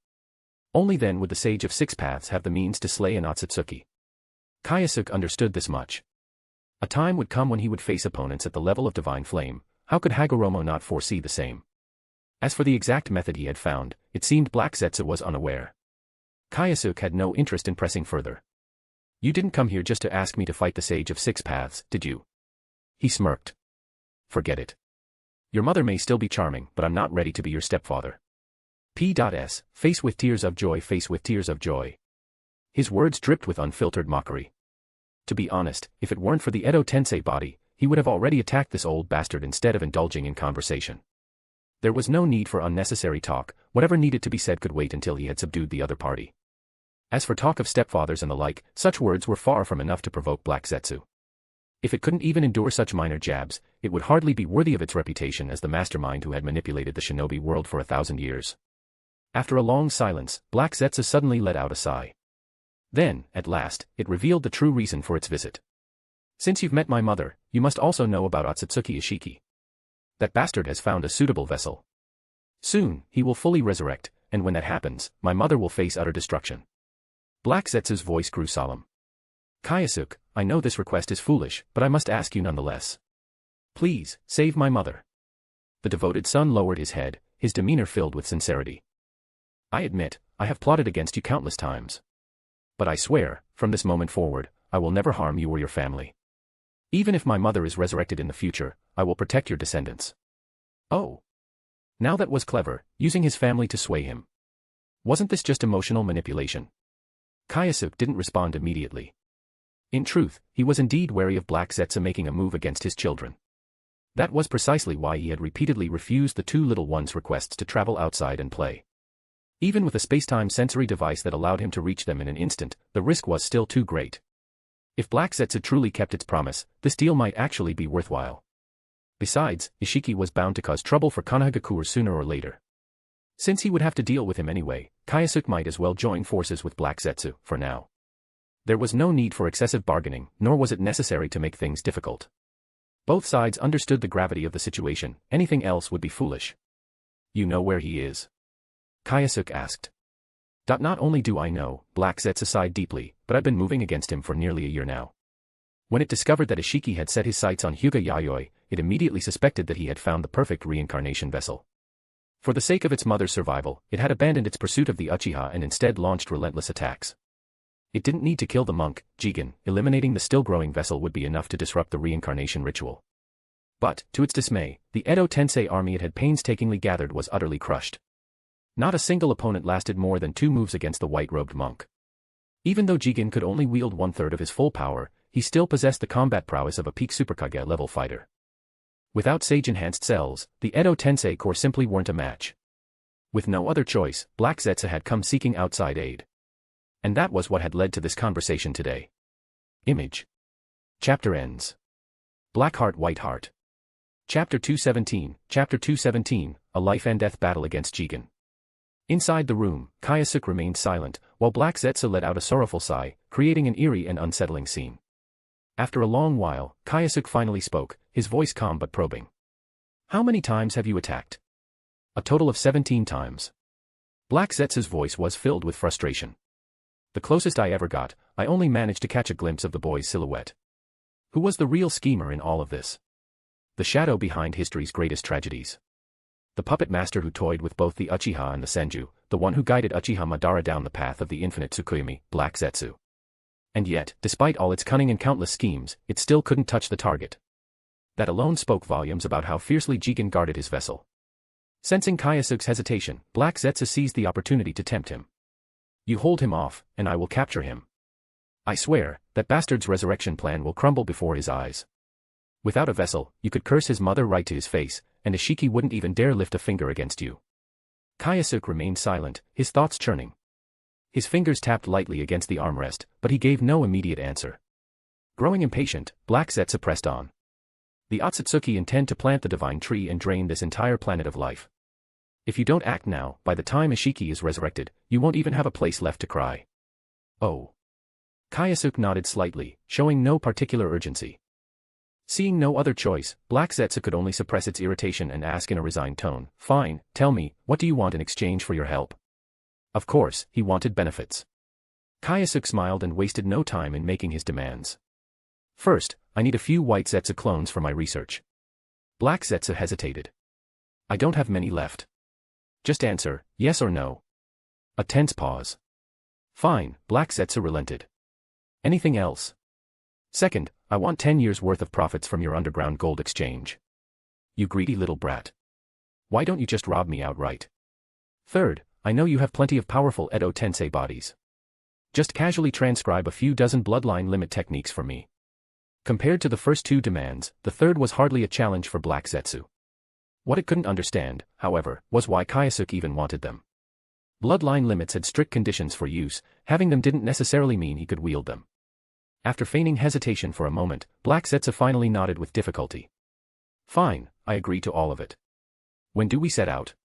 [SPEAKER 3] Only then would the Sage of Six Paths have the means to slay an Otsutsuki. Kyōsuke understood this much. A time would come when he would face opponents at the level of divine flame. How could Hagoromo not foresee the same? As for the exact method he had found, it seemed Black Zetsu was unaware. Kyōsuke had no interest in pressing further. You didn't come here just to ask me to fight the Sage of Six Paths, did you? He smirked. Forget it. Your mother may still be charming, but I'm not ready to be your stepfather. P.S. Face with tears of joy, face with tears of joy. His words dripped with unfiltered mockery. To be honest, if it weren't for the Edo Tensei body, he would have already attacked this old bastard instead of indulging in conversation. There was no need for unnecessary talk, whatever needed to be said could wait until he had subdued the other party. As for talk of stepfathers and the like, such words were far from enough to provoke Black Zetsu. If it couldn't even endure such minor jabs, it would hardly be worthy of its reputation as the mastermind who had manipulated the shinobi world for 1,000 years. After a long silence, Black Zetsu suddenly let out a sigh. Then, at last, it revealed the true reason for its visit. Since you've met my mother, you must also know about Otsutsuki Ishiki. That bastard has found a suitable vessel. Soon, he will fully resurrect, and when that happens, my mother will face utter destruction. Black Zetsu's voice grew solemn. Kyōsuke, I know this request is foolish, but I must ask you nonetheless. Please, save my mother. The devoted son lowered his head, his demeanor filled with sincerity. I admit, I have plotted against you countless times. But I swear, from this moment forward, I will never harm you or your family. Even if my mother is resurrected in the future, I will protect your descendants. Oh. Now that was clever, using his family to sway him. Wasn't this just emotional manipulation? Kyōsuke didn't respond immediately. In truth, he was indeed wary of Black Zetsu making a move against his children. That was precisely why he had repeatedly refused the two little ones' requests to travel outside and play. Even with a space-time sensory device that allowed him to reach them in an instant, the risk was still too great. If Black Zetsu truly kept its promise, this deal might actually be worthwhile. Besides, Ishiki was bound to cause trouble for Konohagakure sooner or later. Since he would have to deal with him anyway, Kyōsuke might as well join forces with Black Zetsu, for now. There was no need for excessive bargaining, nor was it necessary to make things difficult. Both sides understood the gravity of the situation, anything else would be foolish. You know where he is? Kyōsuke asked. Not only do I know, Black Zetsu sighed deeply, but I've been moving against him for nearly a year now. When it discovered that Ishiki had set his sights on Hyuga Yayoi, it immediately suspected that he had found the perfect reincarnation vessel. For the sake of its mother's survival, it had abandoned its pursuit of the Uchiha and instead launched relentless attacks. It didn't need to kill the monk, Jigen, eliminating the still-growing vessel would be enough to disrupt the reincarnation ritual. But, to its dismay, the Edo Tensei army it had painstakingly gathered was utterly crushed. Not a single opponent lasted more than 2 moves against the white-robed monk. Even though Jigen could only wield 1/3 of his full power, he still possessed the combat prowess of a peak Superkage-level fighter. Without sage-enhanced cells, the Edo Tensei Corps simply weren't a match. With no other choice, Black Zetsu had come seeking outside aid. And that was what had led to this conversation today. Image. Chapter ends. Black Heart White Heart. Chapter 217, A Life and Death Battle Against Jigen. Inside the room, Kyōsuke remained silent, while Black Zetsu let out a sorrowful sigh, creating an eerie and unsettling scene. After a long while, Kyōsuke finally spoke, his voice calm but probing. How many times have you attacked? A total of 17 times. Black Zetsu's voice was filled with frustration. The closest I ever got, I only managed to catch a glimpse of the boy's silhouette. Who was the real schemer in all of this? The shadow behind history's greatest tragedies. The puppet master who toyed with both the Uchiha and the Senju, the one who guided Uchiha Madara down the path of the infinite Tsukuyomi, Black Zetsu. And yet, despite all its cunning and countless schemes, it still couldn't touch the target. That alone spoke volumes about how fiercely Jigen guarded his vessel. Sensing Kyōsuke's hesitation, Black Zetsu seized the opportunity to tempt him. You hold him off, and I will capture him. I swear, that bastard's resurrection plan will crumble before his eyes. Without a vessel, you could curse his mother right to his face, and Ishiki wouldn't even dare lift a finger against you. Kyōsuke remained silent, his thoughts churning. His fingers tapped lightly against the armrest, but he gave no immediate answer. Growing impatient, Black Zetsu pressed on. The Otsutsuki intend to plant the divine tree and drain this entire planet of life. If you don't act now, by the time Ishiki is resurrected, you won't even have a place left to cry. Oh. Kyōsuke nodded slightly, showing no particular urgency. Seeing no other choice, Black Zetsu could only suppress its irritation and ask in a resigned tone, Fine, tell me, what do you want in exchange for your help? Of course, he wanted benefits. Kyōsuke smiled and wasted no time in making his demands. First, I need a few white Zetsu clones for my research. Black Zetsu hesitated. I don't have many left. Just answer, yes or no. A tense pause. Fine, Black Zetsu relented. Anything else? Second, I want 10 years' worth of profits from your underground gold exchange. You greedy little brat. Why don't you just rob me outright? Third, I know you have plenty of powerful Edo Tensei bodies. Just casually transcribe a few dozen bloodline limit techniques for me. Compared to the first two demands, the third was hardly a challenge for Black Zetsu. What it couldn't understand, however, was why Kyōsuke even wanted them. Bloodline limits had strict conditions for use, having them didn't necessarily mean he could wield them. After feigning hesitation for a moment, Black Zetsu finally nodded with difficulty. Fine, I agree to all of it. When do we set out?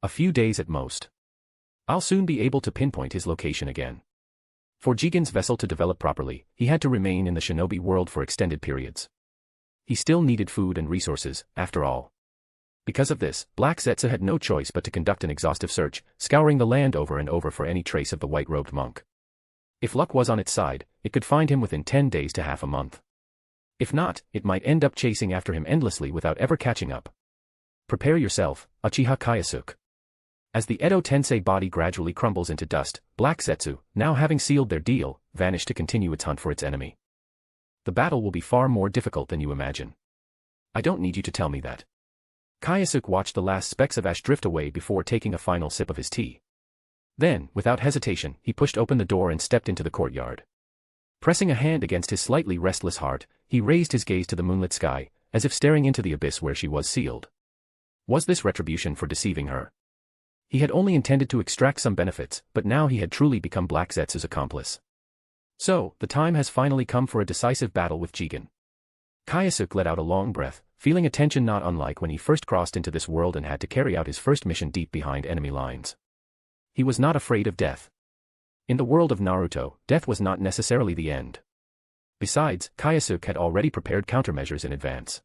[SPEAKER 3] A few days at most. I'll soon be able to pinpoint his location again. For Jigen's vessel to develop properly, he had to remain in the shinobi world for extended periods. He still needed food and resources, after all. Because of this, Black Zetsu had no choice but to conduct an exhaustive search, scouring the land over and over for any trace of the white-robed monk. If luck was on its side, it could find him within 10 days to half a month. If not, it might end up chasing after him endlessly without ever catching up. Prepare yourself, Uchiha Kyōsuke. As the Edo Tensei body gradually crumbles into dust, Black Zetsu, now having sealed their deal, vanished to continue its hunt for its enemy. The battle will be far more difficult than you imagine. I don't need you to tell me that. Kyōsuke watched the last specks of ash drift away before taking a final sip of his tea. Then, without hesitation, he pushed open the door and stepped into the courtyard. Pressing a hand against his slightly restless heart, he raised his gaze to the moonlit sky, as if staring into the abyss where she was sealed. Was this retribution for deceiving her? He had only intended to extract some benefits, but now he had truly become Black Zetsu's accomplice. So, the time has finally come for a decisive battle with Jigen. Kyōsuke let out a long breath, feeling a tension not unlike when he first crossed into this world and had to carry out his first mission deep behind enemy lines. He was not afraid of death. In the world of Naruto, death was not necessarily the end. Besides, Kyōsuke had already prepared countermeasures in advance.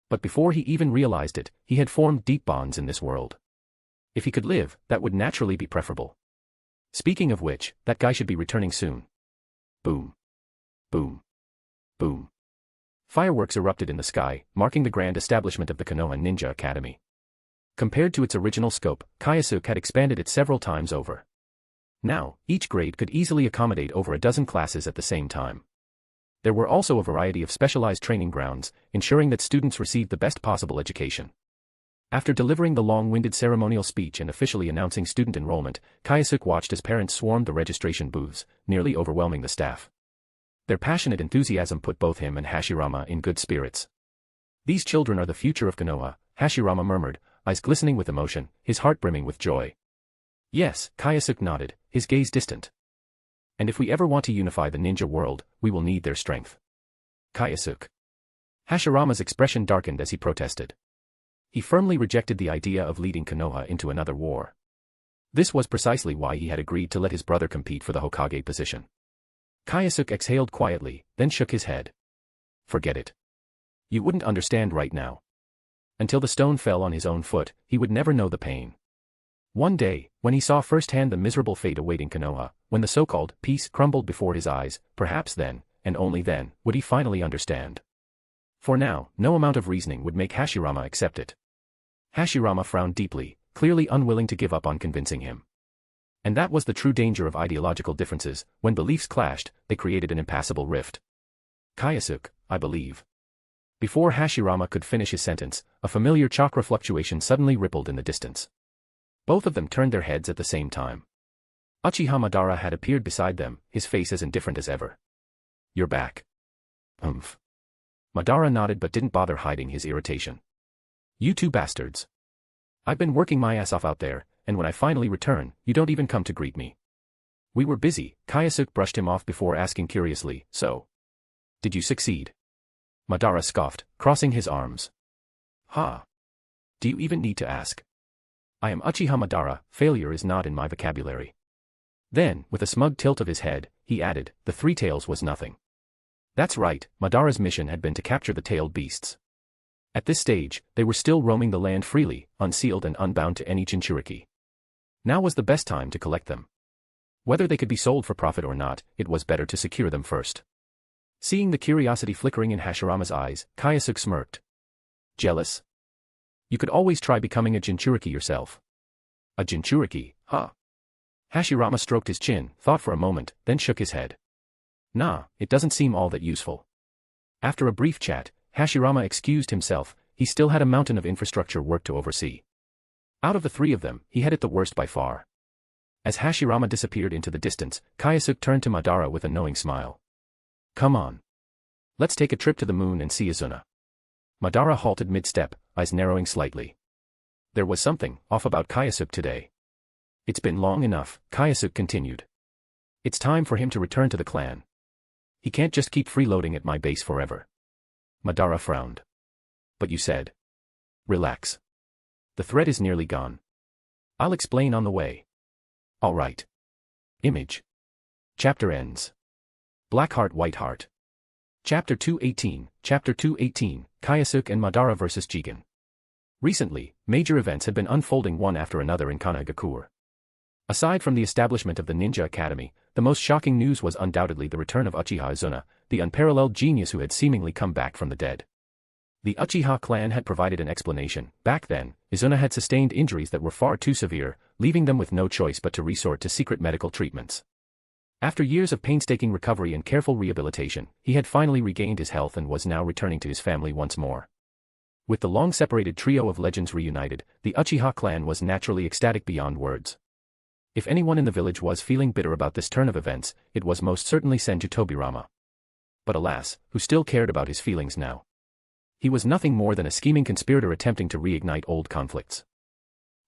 [SPEAKER 3] But before he even realized it, he had formed deep bonds in this world. If he could live, that would naturally be preferable. Speaking of which, that guy should be returning soon. Boom. Boom. Boom. Fireworks erupted in the sky, marking the grand establishment of the Konoha Ninja Academy. Compared to its original scope, Kyōsuke had expanded it several times over. Now, each grade could easily accommodate over a dozen classes at the same time. There were also a variety of specialized training grounds, ensuring that students received the best possible education. After delivering the long-winded ceremonial speech and officially announcing student enrollment, Kyōsuke watched as parents swarmed the registration booths, nearly overwhelming the staff. Their passionate enthusiasm put both him and Hashirama in good spirits. These children are the future of Konoha, Hashirama murmured, eyes glistening with emotion, his heart brimming with joy. Yes, Kyōsuke nodded, his gaze distant. And if we ever want to unify the ninja world, we will need their strength. Kyōsuke. Hashirama's expression darkened as he protested. He firmly rejected the idea of leading Konoha into another war. This was precisely why he had agreed to let his brother compete for the Hokage position. Kyōsuke exhaled quietly, then shook his head. Forget it. You wouldn't understand right now. Until the stone fell on his own foot, he would never know the pain. One day, when he saw firsthand the miserable fate awaiting Konoha, when the so-called peace crumbled before his eyes, perhaps then, and only then, would he finally understand. For now, no amount of reasoning would make Hashirama accept it. Hashirama frowned deeply, clearly unwilling to give up on convincing him. And that was the true danger of ideological differences. When beliefs clashed, they created an impassable rift. Kyōsuke, I believe. Before Hashirama could finish his sentence, a familiar chakra fluctuation suddenly rippled in the distance. Both of them turned their heads at the same time. Uchiha Madara had appeared beside them, his face as indifferent as ever. You're back. Humph. Madara nodded but didn't bother hiding his irritation. You two bastards. I've been working my ass off out there, and when I finally return, you don't even come to greet me. We were busy. Kyōsuke brushed him off before asking curiously, so? Did you succeed? Madara scoffed, crossing his arms. Ha! Do you even need to ask? I am Uchiha Madara, failure is not in my vocabulary. Then, with a smug tilt of his head, he added, the three tails was nothing. That's right, Madara's mission had been to capture the tailed beasts. At this stage, they were still roaming the land freely, unsealed and unbound to any Jinchuriki. Now was the best time to collect them. Whether they could be sold for profit or not, it was better to secure them first. Seeing the curiosity flickering in Hashirama's eyes, Kyōsuke smirked. Jealous? You could always try becoming a Jinchuriki yourself. A Jinchuriki, huh? Hashirama stroked his chin, thought for a moment, then shook his head. Nah, it doesn't seem all that useful. After a brief chat, Hashirama excused himself. He still had a mountain of infrastructure work to oversee. Out of the three of them, he had it the worst by far. As Hashirama disappeared into the distance, Kyōsuke turned to Madara with a knowing smile. Come on. Let's take a trip to the moon and see Izuna. Madara halted mid-step, eyes narrowing slightly. There was something off about Kyōsuke today. It's been long enough, Kyōsuke continued. It's time for him to return to the clan. He can't just keep freeloading at my base forever. Madara frowned. But you said. Relax. The threat is nearly gone. I'll explain on the way. All right. Image. Chapter ends. Black Heart White Heart. Chapter 218, Chapter 218, Kyōsuke and Madara vs. Jigen. Recently, major events had been unfolding one after another in Kanagakuren. Aside from the establishment of the Ninja Academy, the most shocking news was undoubtedly the return of Uchiha Izuna, the unparalleled genius who had seemingly come back from the dead. The Uchiha clan had provided an explanation. Back then, Izuna had sustained injuries that were far too severe, leaving them with no choice but to resort to secret medical treatments. After years of painstaking recovery and careful rehabilitation, he had finally regained his health and was now returning to his family once more. With the long-separated trio of legends reunited, the Uchiha clan was naturally ecstatic beyond words. If anyone in the village was feeling bitter about this turn of events, it was most certainly Senju Tobirama. But alas, who still cared about his feelings now? He was nothing more than a scheming conspirator attempting to reignite old conflicts.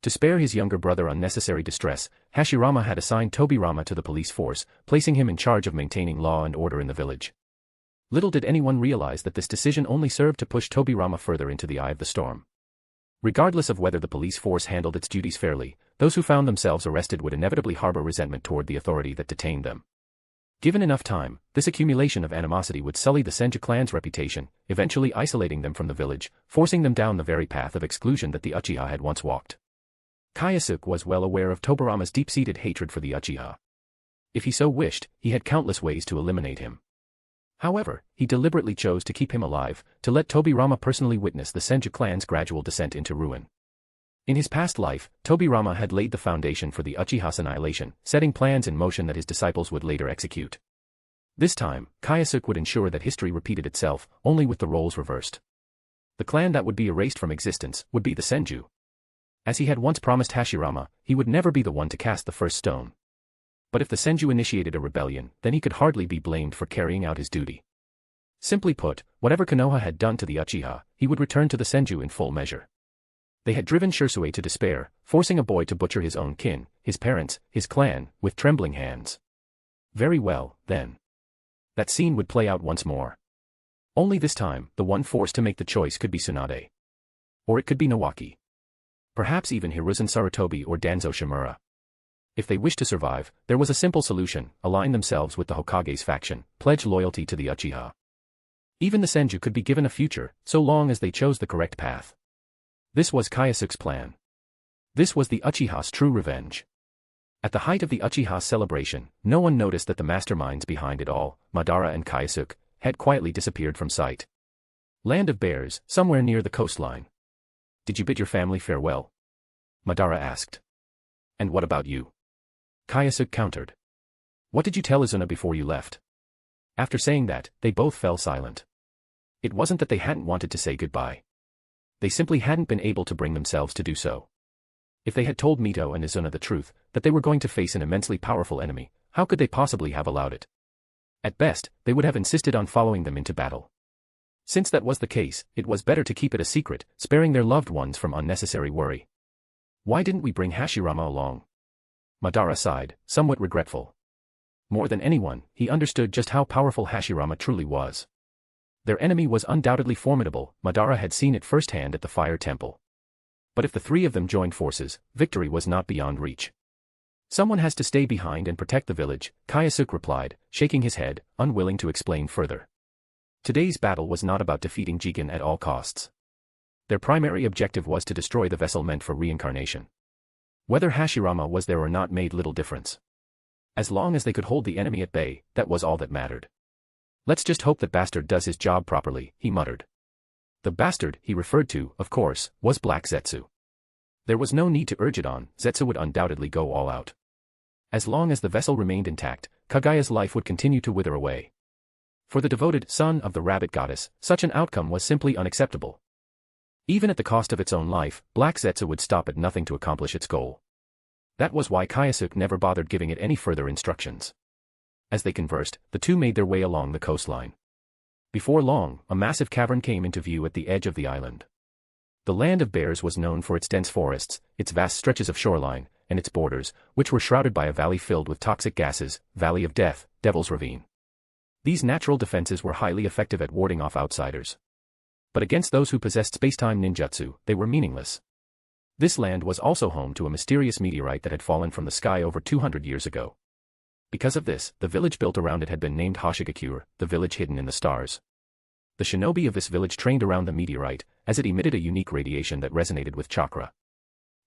[SPEAKER 3] To spare his younger brother unnecessary distress, Hashirama had assigned Tobirama to the police force, placing him in charge of maintaining law and order in the village. Little did anyone realize that this decision only served to push Tobirama further into the eye of the storm. Regardless of whether the police force handled its duties fairly, those who found themselves arrested would inevitably harbor resentment toward the authority that detained them. Given enough time, this accumulation of animosity would sully the Senju clan's reputation, eventually isolating them from the village, forcing them down the very path of exclusion that the Uchiha had once walked. Kyōsuke was well aware of Tobirama's deep-seated hatred for the Uchiha. If he so wished, he had countless ways to eliminate him. However, he deliberately chose to keep him alive, to let Tobirama personally witness the Senju clan's gradual descent into ruin. In his past life, Tobirama had laid the foundation for the Uchiha's annihilation, setting plans in motion that his disciples would later execute. This time, Kyōsuke would ensure that history repeated itself, only with the roles reversed. The clan that would be erased from existence would be the Senju. As he had once promised Hashirama, he would never be the one to cast the first stone. But if the Senju initiated a rebellion, then he could hardly be blamed for carrying out his duty. Simply put, whatever Konoha had done to the Uchiha, he would return to the Senju in full measure. They had driven Kyōsuke to despair, forcing a boy to butcher his own kin, his parents, his clan, with trembling hands. Very well, then. That scene would play out once more. Only this time, the one forced to make the choice could be Tsunade. Or it could be Nawaki. Perhaps even Hiruzen Sarutobi or Danzo Shimura. If they wished to survive, there was a simple solution: align themselves with the Hokage's faction, pledge loyalty to the Uchiha. Even the Senju could be given a future, so long as they chose the correct path. This was Kyōsuke's plan. This was the Uchiha's true revenge. At the height of the Uchiha's celebration, no one noticed that the masterminds behind it all, Madara and Kyōsuke, had quietly disappeared from sight. Land of Bears, somewhere near the coastline. Did you bid your family farewell? Madara asked. And what about you? Kyōsuke countered. What did you tell Izuna before you left? After saying that, they both fell silent. It wasn't that they hadn't wanted to say goodbye. They simply hadn't been able to bring themselves to do so. If they had told Mito and Izuna the truth, that they were going to face an immensely powerful enemy, how could they possibly have allowed it? At best, they would have insisted on following them into battle. Since that was the case, it was better to keep it a secret, sparing their loved ones from unnecessary worry. Why didn't we bring Hashirama along? Madara sighed, somewhat regretful. More than anyone, he understood just how powerful Hashirama truly was. Their enemy was undoubtedly formidable, Madara had seen it firsthand at the Fire Temple. But if the three of them joined forces, victory was not beyond reach. Someone has to stay behind and protect the village, Kyōsuke replied, shaking his head, unwilling to explain further. Today's battle was not about defeating Jigen at all costs. Their primary objective was to destroy the vessel meant for reincarnation. Whether Hashirama was there or not made little difference. As long as they could hold the enemy at bay, that was all that mattered. Let's just hope that bastard does his job properly, he muttered. The bastard he referred to, of course, was Black Zetsu. There was no need to urge it on, Zetsu would undoubtedly go all out. As long as the vessel remained intact, Kagaya's life would continue to wither away. For the devoted son of the rabbit goddess, such an outcome was simply unacceptable. Even at the cost of its own life, Black Zetsu would stop at nothing to accomplish its goal. That was why Kyōsuke never bothered giving it any further instructions. As they conversed, the two made their way along the coastline. Before long, a massive cavern came into view at the edge of the island. The land of bears was known for its dense forests, its vast stretches of shoreline, and its borders, which were shrouded by a valley filled with toxic gases, Valley of Death, Devil's Ravine. These natural defenses were highly effective at warding off outsiders. But against those who possessed spacetime ninjutsu, they were meaningless. This land was also home to a mysterious meteorite that had fallen from the sky over 200 years ago. Because of this, the village built around it had been named Hoshigakure, the village hidden in the stars. The shinobi of this village trained around the meteorite, as it emitted a unique radiation that resonated with chakra.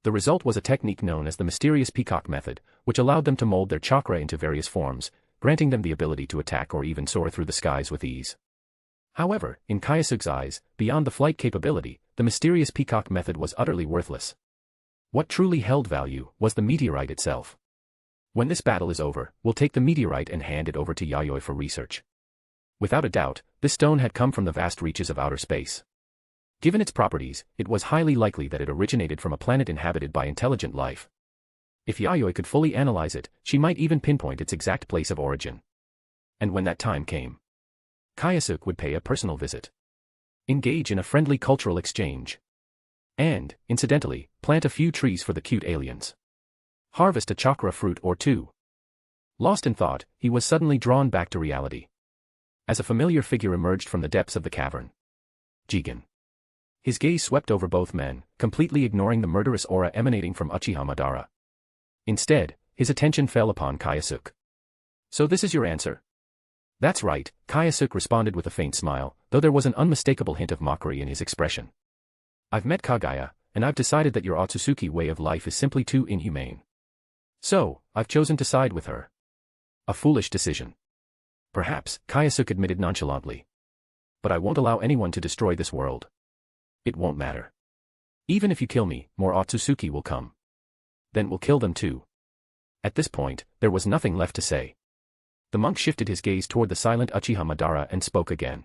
[SPEAKER 3] The result was a technique known as the mysterious peacock method, which allowed them to mold their chakra into various forms, granting them the ability to attack or even soar through the skies with ease. However, in Kyōsuke's eyes, beyond the flight capability, the mysterious peacock method was utterly worthless. What truly held value was the meteorite itself. When this battle is over, we'll take the meteorite and hand it over to Yayoi for research. Without a doubt, this stone had come from the vast reaches of outer space. Given its properties, it was highly likely that it originated from a planet inhabited by intelligent life. If Yayoi could fully analyze it, she might even pinpoint its exact place of origin. And when that time came, Kyōsuke would pay a personal visit. Engage in a friendly cultural exchange. And, incidentally, plant a few trees for the cute aliens. Harvest a chakra fruit or two. Lost in thought, he was suddenly drawn back to reality. As a familiar figure emerged from the depths of the cavern. Jigen. His gaze swept over both men, completely ignoring the murderous aura emanating from Uchiha Madara. Instead, his attention fell upon Kyōsuke. So this is your answer? That's right, Kyōsuke responded with a faint smile, though there was an unmistakable hint of mockery in his expression. I've met Kagaya, and I've decided that your Otsutsuki way of life is simply too inhumane. So, I've chosen to side with her. A foolish decision. Perhaps, Kyōsuke admitted nonchalantly. But I won't allow anyone to destroy this world. It won't matter. Even if you kill me, more Otsutsuki will come. Then we'll kill them too. At this point, there was nothing left to say. The monk shifted his gaze toward the silent Uchiha Madara and spoke again.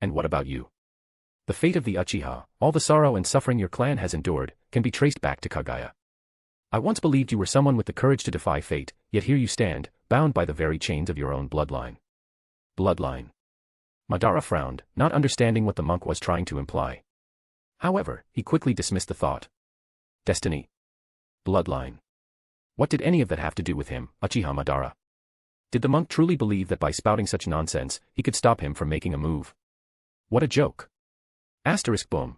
[SPEAKER 3] And what about you? The fate of the Uchiha, all the sorrow and suffering your clan has endured, can be traced back to Kagaya. I once believed you were someone with the courage to defy fate, yet here you stand, bound by the very chains of your own bloodline. Bloodline. Madara frowned, not understanding what the monk was trying to imply. However, he quickly dismissed the thought. Destiny. Bloodline. What did any of that have to do with him, Uchiha Madara? Did the monk truly believe that by spouting such nonsense, he could stop him from making a move? What a joke. Asterisk boom.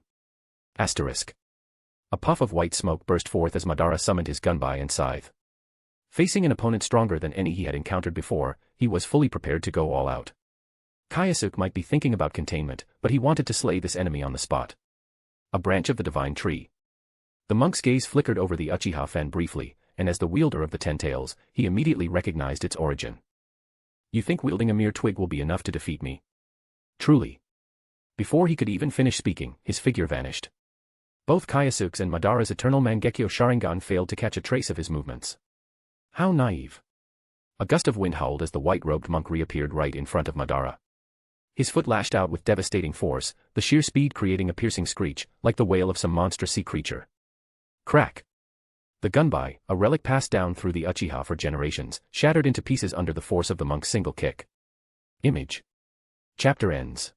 [SPEAKER 3] Asterisk. A puff of white smoke burst forth as Madara summoned his gunbai and scythe. Facing an opponent stronger than any he had encountered before, he was fully prepared to go all out. Kyōsuke might be thinking about containment, but he wanted to slay this enemy on the spot. A branch of the divine tree. The monk's gaze flickered over the Uchiha fan briefly, and as the wielder of the ten tails, he immediately recognized its origin. You think wielding a mere twig will be enough to defeat me? Truly. Before he could even finish speaking, his figure vanished. Both Kyōsuke's and Madara's eternal Mangekyo Sharingan failed to catch a trace of his movements. How naive. A gust of wind howled as the white-robed monk reappeared right in front of Madara. His foot lashed out with devastating force, the sheer speed creating a piercing screech, like the wail of some monstrous sea creature. Crack. The gunbai, a relic passed down through the Uchiha for generations, shattered into pieces under the force of the monk's single kick. Image. Chapter ends.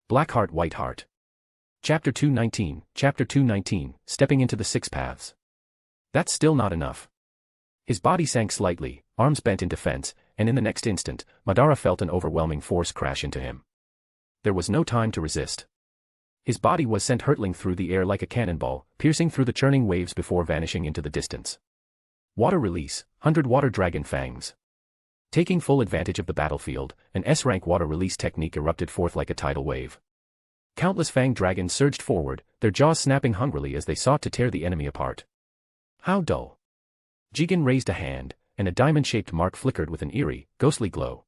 [SPEAKER 3] Black Heart White Heart. Chapter 219, Stepping into the Six Paths. That's still not enough. His body sank slightly, arms bent in defense, and in the next instant, Madara felt an overwhelming force crash into him. There was no time to resist. His body was sent hurtling through the air like a cannonball, piercing through the churning waves before vanishing into the distance. Water release, 100 water dragon fangs. Taking full advantage of the battlefield, an S-rank water release technique erupted forth like a tidal wave. Countless fanged dragons surged forward, their jaws snapping hungrily as they sought to tear the enemy apart. How dull. Jigen raised a hand, and a diamond-shaped mark flickered with an eerie, ghostly glow.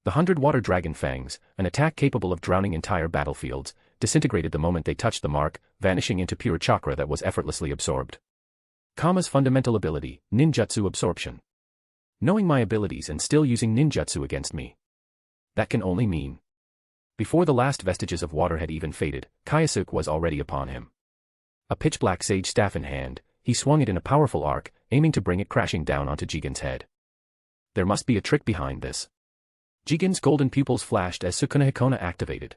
[SPEAKER 3] The 100 water dragon fangs, an attack capable of drowning entire battlefields, disintegrated the moment they touched the mark, vanishing into pure chakra that was effortlessly absorbed. Kama's fundamental ability, ninjutsu absorption. Knowing my abilities and still using ninjutsu against me. That can only mean. Before the last vestiges of water had even faded, Kyōsuke was already upon him. A pitch-black sage staff in hand, he swung it in a powerful arc, aiming to bring it crashing down onto Jigen's head. There must be a trick behind this. Jigen's golden pupils flashed as Sukuna Hikona activated.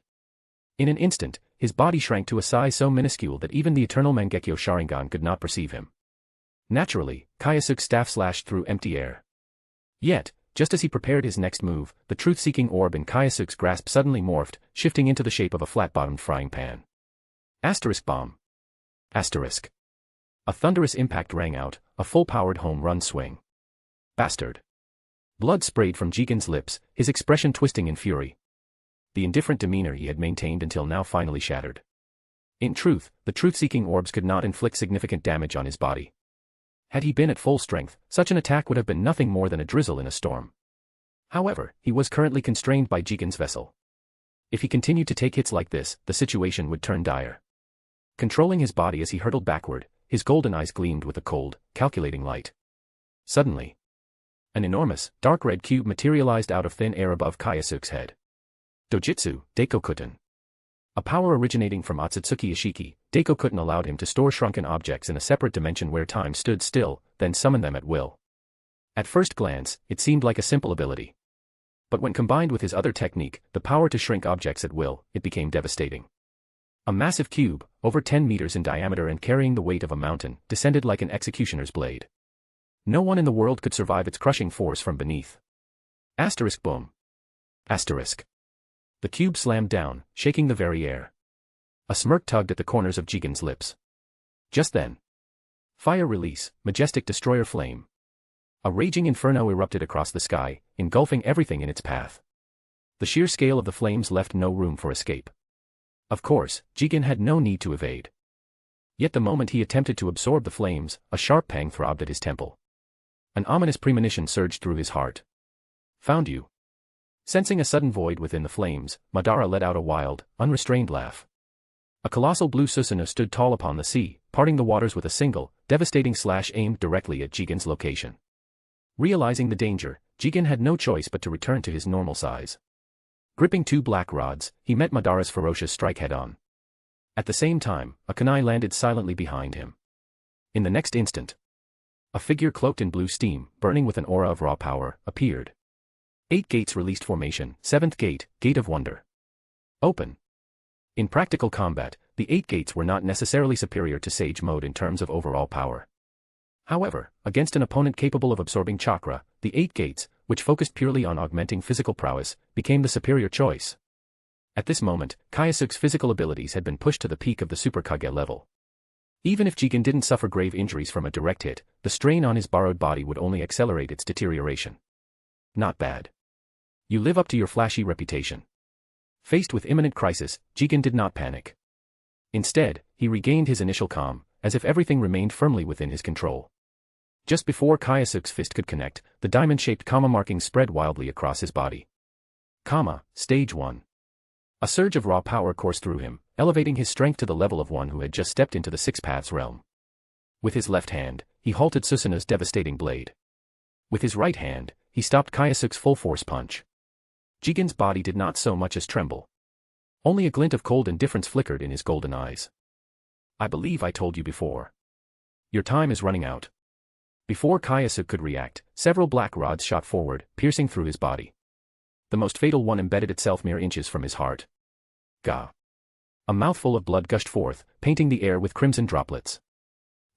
[SPEAKER 3] In an instant, his body shrank to a size so minuscule that even the eternal Mangekyo Sharingan could not perceive him. Naturally, Kyōsuke's staff slashed through empty air. Yet, just as he prepared his next move, the truth-seeking orb in Kyōsuke's grasp suddenly morphed, shifting into the shape of a flat-bottomed frying pan. Asterisk bomb. Asterisk. A thunderous impact rang out, a full-powered home run swing. Bastard. Blood sprayed from Jigen's lips, his expression twisting in fury. The indifferent demeanor he had maintained until now finally shattered. In truth, the truth-seeking orbs could not inflict significant damage on his body. Had he been at full strength, such an attack would have been nothing more than a drizzle in a storm. However, he was currently constrained by Jigen's vessel. If he continued to take hits like this, the situation would turn dire. Controlling his body as he hurtled backward, his golden eyes gleamed with a cold, calculating light. Suddenly, an enormous, dark red cube materialized out of thin air above Kyōsuke's head. Dojutsu, Daikokutten. A power originating from Otsutsuki Ishiki, Daikokutten allowed him to store shrunken objects in a separate dimension where time stood still, then summon them at will. At first glance, it seemed like a simple ability. But when combined with his other technique, the power to shrink objects at will, it became devastating. A massive cube, over 10 meters in diameter and carrying the weight of a mountain, descended like an executioner's blade. No one in the world could survive its crushing force from beneath. Asterisk boom. Asterisk. The cube slammed down, shaking the very air. A smirk tugged at the corners of Jigen's lips. Just then. Fire release, majestic destroyer flame. A raging inferno erupted across the sky, engulfing everything in its path. The sheer scale of the flames left no room for escape. Of course, Jigen had no need to evade. Yet the moment he attempted to absorb the flames, a sharp pang throbbed at his temple. An ominous premonition surged through his heart. Found you. Sensing a sudden void within the flames, Madara let out a wild, unrestrained laugh. A colossal blue Susanoo stood tall upon the sea, parting the waters with a single, devastating slash aimed directly at Jigen's location. Realizing the danger, Jigen had no choice but to return to his normal size. Gripping two black rods, he met Madara's ferocious strike head-on. At the same time, a kunai landed silently behind him. In the next instant, a figure cloaked in blue steam, burning with an aura of raw power, appeared. 8 gates released formation, 7th gate, Gate of Wonder. Open. In practical combat, the 8 gates were not necessarily superior to Sage Mode in terms of overall power. However, against an opponent capable of absorbing chakra, the 8 gates, which focused purely on augmenting physical prowess, became the superior choice. At this moment, Kyōsuke's physical abilities had been pushed to the peak of the Super Kage level. Even if Jigen didn't suffer grave injuries from a direct hit, the strain on his borrowed body would only accelerate its deterioration. Not bad. You live up to your flashy reputation. Faced with imminent crisis, Jigen did not panic. Instead, he regained his initial calm, as if everything remained firmly within his control. Just before Kyōsuke's fist could connect, the diamond-shaped Kama marking spread wildly across his body. Kama, Stage 1. A surge of raw power coursed through him, elevating his strength to the level of one who had just stepped into the Six Paths realm. With his left hand, he halted Susanoo's devastating blade. With his right hand, he stopped Kyōsuke's full-force punch. Jigen's body did not so much as tremble. Only a glint of cold indifference flickered in his golden eyes. I believe I told you before. Your time is running out. Before Kyōsuke could react, several black rods shot forward, piercing through his body. The most fatal one embedded itself mere inches from his heart. Gah! A mouthful of blood gushed forth, painting the air with crimson droplets.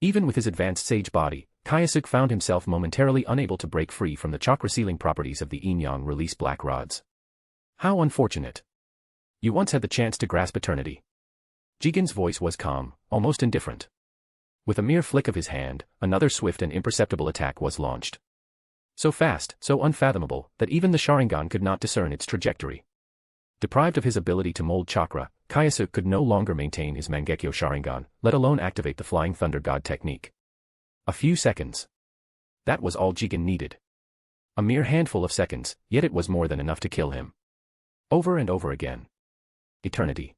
[SPEAKER 3] Even with his advanced sage body, Kyōsuke found himself momentarily unable to break free from the chakra-sealing properties of the yin-yang release black rods. How unfortunate. You once had the chance to grasp eternity. Jigen's voice was calm, almost indifferent. With a mere flick of his hand, another swift and imperceptible attack was launched. So fast, so unfathomable, that even the Sharingan could not discern its trajectory. Deprived of his ability to mold chakra, Kyōsuke could no longer maintain his Mangekyo Sharingan, let alone activate the Flying Thunder God technique. A few seconds. That was all Jigen needed. A mere handful of seconds, yet it was more than enough to kill him. Over and over again. Eternity.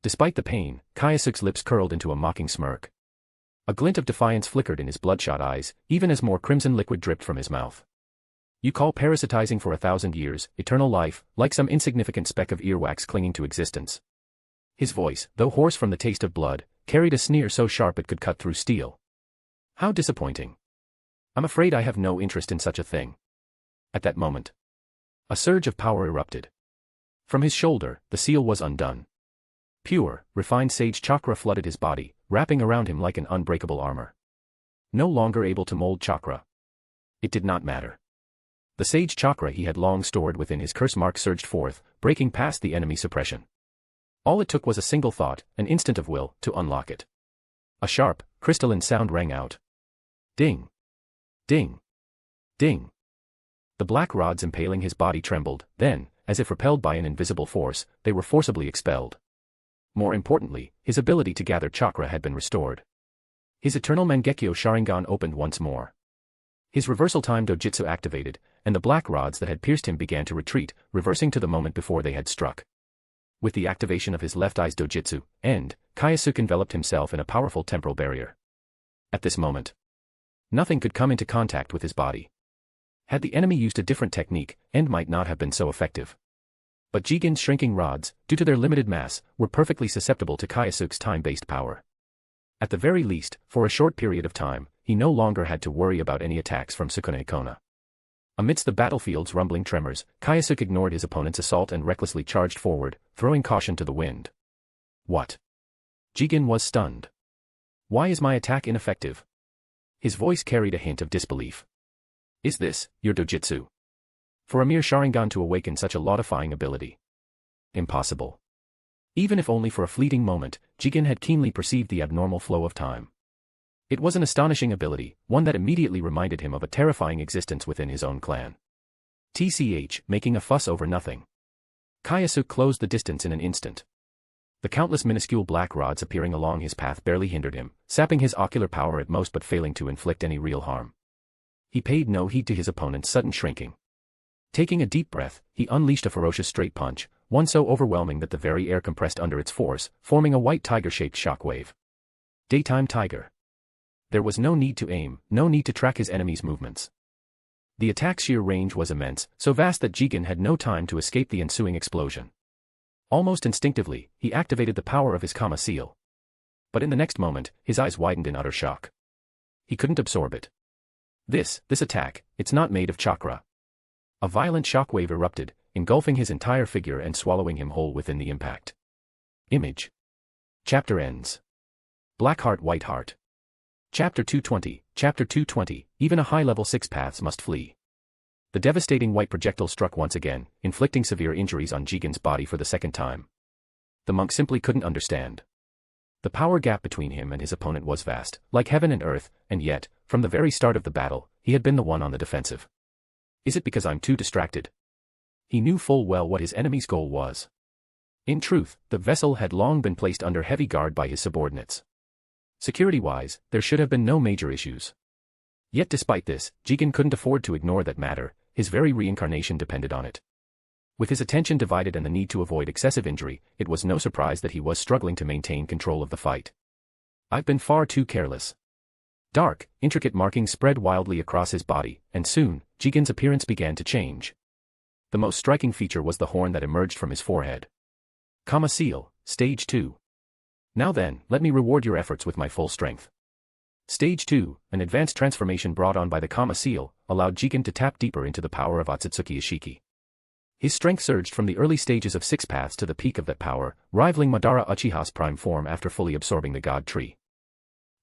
[SPEAKER 3] Despite the pain, Kyōsuke's lips curled into a mocking smirk. A glint of defiance flickered in his bloodshot eyes, even as more crimson liquid dripped from his mouth. You call parasitizing for 1,000 years, eternal life, like some insignificant speck of earwax clinging to existence. His voice, though hoarse from the taste of blood, carried a sneer so sharp it could cut through steel. How disappointing. I'm afraid I have no interest in such a thing. At that moment, a surge of power erupted. From his shoulder, the seal was undone. Pure, refined sage chakra flooded his body, wrapping around him like an unbreakable armor. No longer able to mold chakra. It did not matter. The sage chakra he had long stored within his curse mark surged forth, breaking past the enemy suppression. All it took was a single thought, an instant of will, to unlock it. A sharp, crystalline sound rang out. Ding! Ding! Ding! The black rods impaling his body trembled, then, as if repelled by an invisible force, they were forcibly expelled. More importantly, his ability to gather chakra had been restored. His eternal Mangekyo Sharingan opened once more. His reversal time dojutsu activated, and the black rods that had pierced him began to retreat, reversing to the moment before they had struck. With the activation of his left eye's dojutsu, Kyōsuke enveloped himself in a powerful temporal barrier. At this moment, nothing could come into contact with his body. Had the enemy used a different technique, might not have been so effective. But Jigen's shrinking rods, due to their limited mass, were perfectly susceptible to Kyōsuke's time-based power. At the very least, for a short period of time, he no longer had to worry about any attacks from Sukune Kona. Amidst the battlefield's rumbling tremors, Kyōsuke ignored his opponent's assault and recklessly charged forward, throwing caution to the wind. What? Jigen was stunned. Why is my attack ineffective? His voice carried a hint of disbelief. Is this your dojutsu? For a mere Sharingan to awaken such a law-defying ability? Impossible. Even if only for a fleeting moment, Jigen had keenly perceived the abnormal flow of time. It was an astonishing ability, one that immediately reminded him of a terrifying existence within his own clan. TCH, making a fuss over nothing. Kyōsuke closed the distance in an instant. The countless minuscule black rods appearing along his path barely hindered him, sapping his ocular power at most but failing to inflict any real harm. He paid no heed to his opponent's sudden shrinking. Taking a deep breath, he unleashed a ferocious straight punch, one so overwhelming that the very air compressed under its force, forming a white tiger-shaped shockwave. Daytime tiger. There was no need to aim, no need to track his enemy's movements. The attack's sheer range was immense, so vast that Jigen had no time to escape the ensuing explosion. Almost instinctively, he activated the power of his Kama seal. But in the next moment, his eyes widened in utter shock. He couldn't absorb it. This attack, it's not made of chakra. A violent shockwave erupted, engulfing his entire figure and swallowing him whole within the impact. Image. Chapter ends. Black Heart White Heart. Chapter 220, even a high-level 6 paths must flee. The devastating white projectile struck once again, inflicting severe injuries on Jigen's body for the second time. The monk simply couldn't understand. The power gap between him and his opponent was vast, like heaven and earth, and yet, from the very start of the battle, he had been the one on the defensive. Is it because I'm too distracted? He knew full well what his enemy's goal was. In truth, the vessel had long been placed under heavy guard by his subordinates. Security-wise, there should have been no major issues. Yet despite this, Jigen couldn't afford to ignore that matter, his very reincarnation depended on it. With his attention divided and the need to avoid excessive injury, it was no surprise that he was struggling to maintain control of the fight. I've been far too careless. Dark, intricate markings spread wildly across his body, and soon, Jigen's appearance began to change. The most striking feature was the horn that emerged from his forehead. Kama Seal, Stage 2. Now then, let me reward your efforts with my full strength. Stage 2, an advanced transformation brought on by the Kama Seal, allowed Jigen to tap deeper into the power of Otsutsuki Ishiki. His strength surged from the early stages of 6 paths to the peak of that power, rivaling Madara Uchiha's prime form after fully absorbing the God Tree.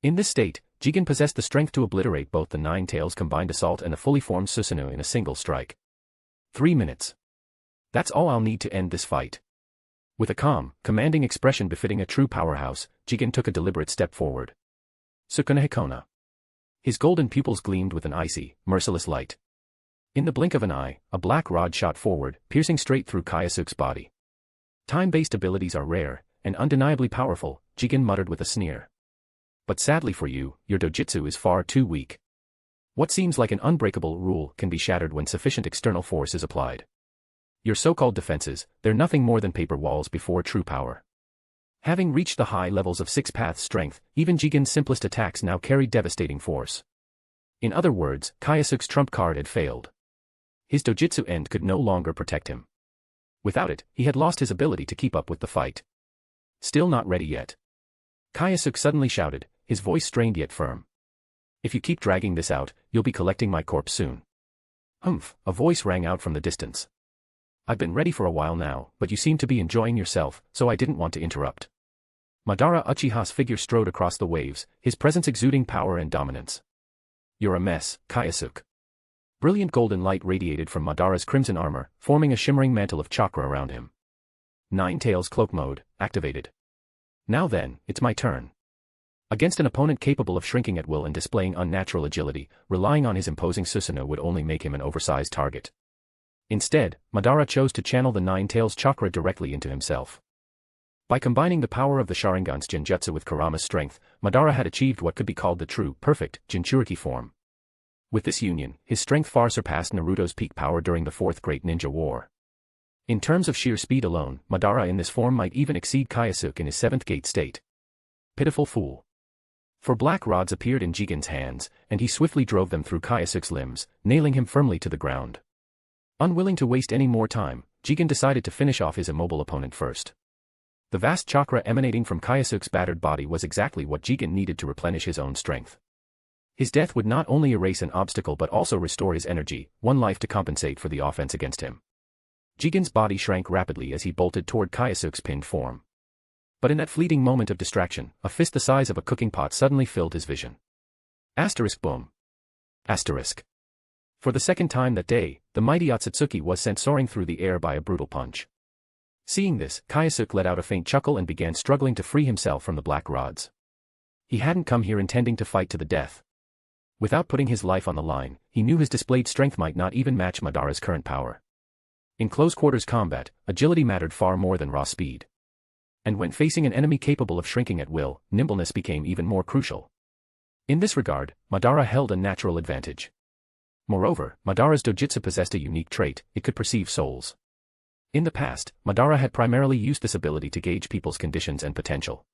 [SPEAKER 3] In this state, Jigen possessed the strength to obliterate both the Nine Tails combined assault and the fully formed Susanoo in a single strike. 3 minutes. That's all I'll need to end this fight. With a calm, commanding expression befitting a true powerhouse, Jigen took a deliberate step forward. Sukune Kona. His golden pupils gleamed with an icy, merciless light. In the blink of an eye, a black rod shot forward, piercing straight through Kyōsuke's body. Time-based abilities are rare, and undeniably powerful, Jigen muttered with a sneer. But sadly for you, your dojutsu is far too weak. What seems like an unbreakable rule can be shattered when sufficient external force is applied. Your so-called defenses, they're nothing more than paper walls before true power. Having reached the high levels of 6 paths strength, even Jigen's simplest attacks now carried devastating force. In other words, Kyōsuke's trump card had failed. His dojutsu end could no longer protect him. Without it, he had lost his ability to keep up with the fight. Still not ready yet. Kyōsuke suddenly shouted, his voice strained yet firm. If you keep dragging this out, you'll be collecting my corpse soon. Humph, a voice rang out from the distance. I've been ready for a while now, but you seem to be enjoying yourself, so I didn't want to interrupt. Madara Uchiha's figure strode across the waves, his presence exuding power and dominance. You're a mess, Kyōsuke. Brilliant golden light radiated from Madara's crimson armor, forming a shimmering mantle of chakra around him. Nine Tails Cloak Mode, activated. Now then, it's my turn. Against an opponent capable of shrinking at will and displaying unnatural agility, relying on his imposing Susanoo would only make him an oversized target. Instead, Madara chose to channel the Nine Tails chakra directly into himself. By combining the power of the Sharingan's Genjutsu with Kurama's strength, Madara had achieved what could be called the true, perfect, Jinchuriki form. With this union, his strength far surpassed Naruto's peak power during the Fourth Great Ninja War. In terms of sheer speed alone, Madara in this form might even exceed Kyōsuke in his seventh gate state. Pitiful fool. Four black rods appeared in Jigen's hands, and he swiftly drove them through Kyōsuke's limbs, nailing him firmly to the ground. Unwilling to waste any more time, Jigen decided to finish off his immobile opponent first. The vast chakra emanating from Kyōsuke's battered body was exactly what Jigen needed to replenish his own strength. His death would not only erase an obstacle but also restore his energy, one life to compensate for the offense against him. Jigen's body shrank rapidly as he bolted toward Kyōsuke's pinned form. But in that fleeting moment of distraction, a fist the size of a cooking pot suddenly filled his vision. Boom. For the second time that day, the mighty Otsutsuki was sent soaring through the air by a brutal punch. Seeing this, Kyōsuke let out a faint chuckle and began struggling to free himself from the black rods. He hadn't come here intending to fight to the death. Without putting his life on the line, he knew his displayed strength might not even match Madara's current power. In close-quarters combat, agility mattered far more than raw speed. And when facing an enemy capable of shrinking at will, nimbleness became even more crucial. In this regard, Madara held a natural advantage. Moreover, Madara's dojutsu possessed a unique trait: it could perceive souls. In the past, Madara had primarily used this ability to gauge people's conditions and potential.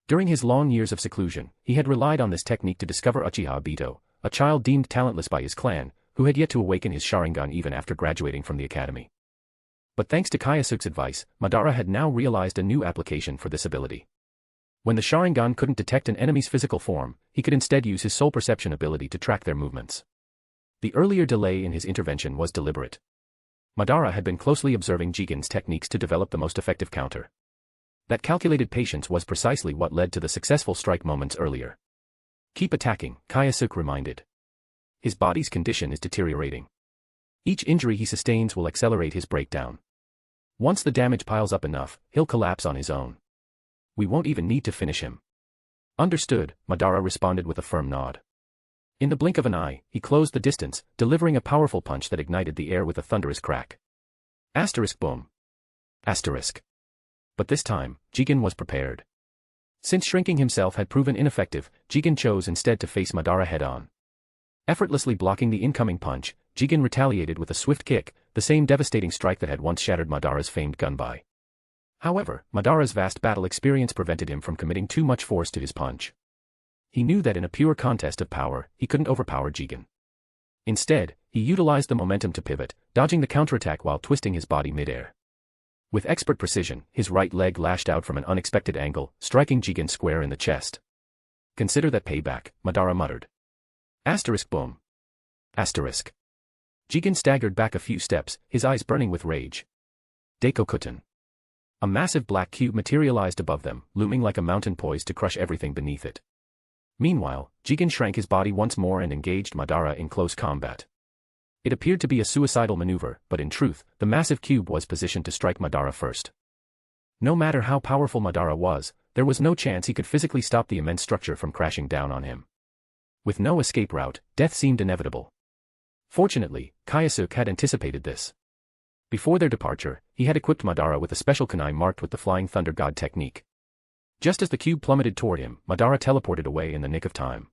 [SPEAKER 3] During his long years of seclusion, he had relied on this technique to discover Uchiha Obito, a child deemed talentless by his clan, who had yet to awaken his Sharingan even after graduating from the academy. But thanks to Kyōsuke's advice, Madara had now realized a new application for this ability. When the Sharingan couldn't detect an enemy's physical form, he could instead use his soul perception ability to track their movements. The earlier delay in his intervention was deliberate. Madara had been closely observing Jigen's techniques to develop the most effective counter. That calculated patience was precisely what led to the successful strike moments earlier. Keep attacking, Kyōsuke reminded. His body's condition is deteriorating. Each injury he sustains will accelerate his breakdown. Once the damage piles up enough, he'll collapse on his own. We won't even need to finish him. Understood, Madara responded with a firm nod. In the blink of an eye, he closed the distance, delivering a powerful punch that ignited the air with a thunderous crack. Boom. But this time, Jigen was prepared. Since shrinking himself had proven ineffective, Jigen chose instead to face Madara head-on. Effortlessly blocking the incoming punch, Jigen retaliated with a swift kick, the same devastating strike that had once shattered Madara's famed gunbai. However, Madara's vast battle experience prevented him from committing too much force to his punch. He knew that in a pure contest of power, he couldn't overpower Jigen. Instead, he utilized the momentum to pivot, dodging the counterattack while twisting his body mid-air. With expert precision, his right leg lashed out from an unexpected angle, striking Jigen square in the chest. Consider that payback, Madara muttered. Boom. Jigen staggered back a few steps, his eyes burning with rage. Deikokuton. A massive black cube materialized above them, looming like a mountain poised to crush everything beneath it. Meanwhile, Jigen shrank his body once more and engaged Madara in close combat. It appeared to be a suicidal maneuver, but in truth, the massive cube was positioned to strike Madara first. No matter how powerful Madara was, there was no chance he could physically stop the immense structure from crashing down on him. With no escape route, death seemed inevitable. Fortunately, Kyōsuke had anticipated this. Before their departure, he had equipped Madara with a special kunai marked with the Flying Thunder God technique. Just as the cube plummeted toward him, Madara teleported away in the nick of time.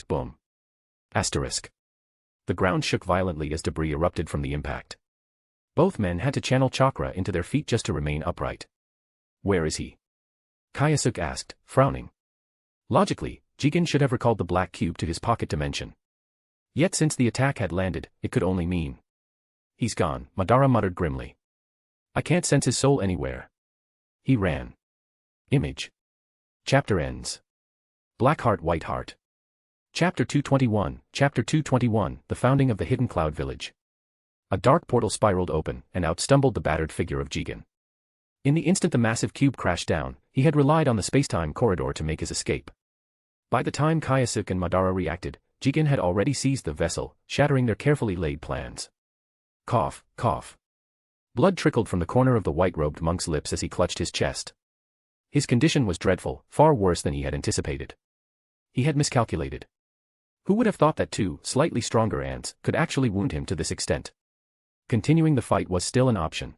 [SPEAKER 3] Boom. The ground shook violently as debris erupted from the impact. Both men had to channel chakra into their feet just to remain upright. Where is he? Kyōsuke asked, frowning. Logically, Jigen should have recalled the black cube to his pocket dimension. Yet since the attack had landed, it could only mean. He's gone, Madara muttered grimly. I can't sense his soul anywhere. He ran. Image. Chapter ends. Black heart, white heart. Chapter 221, The Founding of the Hidden Cloud Village. A dark portal spiraled open, and out stumbled the battered figure of Jigen. In the instant the massive cube crashed down, he had relied on the spacetime corridor to make his escape. By the time Kyōsuke and Madara reacted, Jigen had already seized the vessel, shattering their carefully laid plans. Cough, cough. Blood trickled from the corner of the white-robed monk's lips as he clutched his chest. His condition was dreadful, far worse than he had anticipated. He had miscalculated. Who would have thought that two slightly stronger ants could actually wound him to this extent? Continuing the fight was still an option.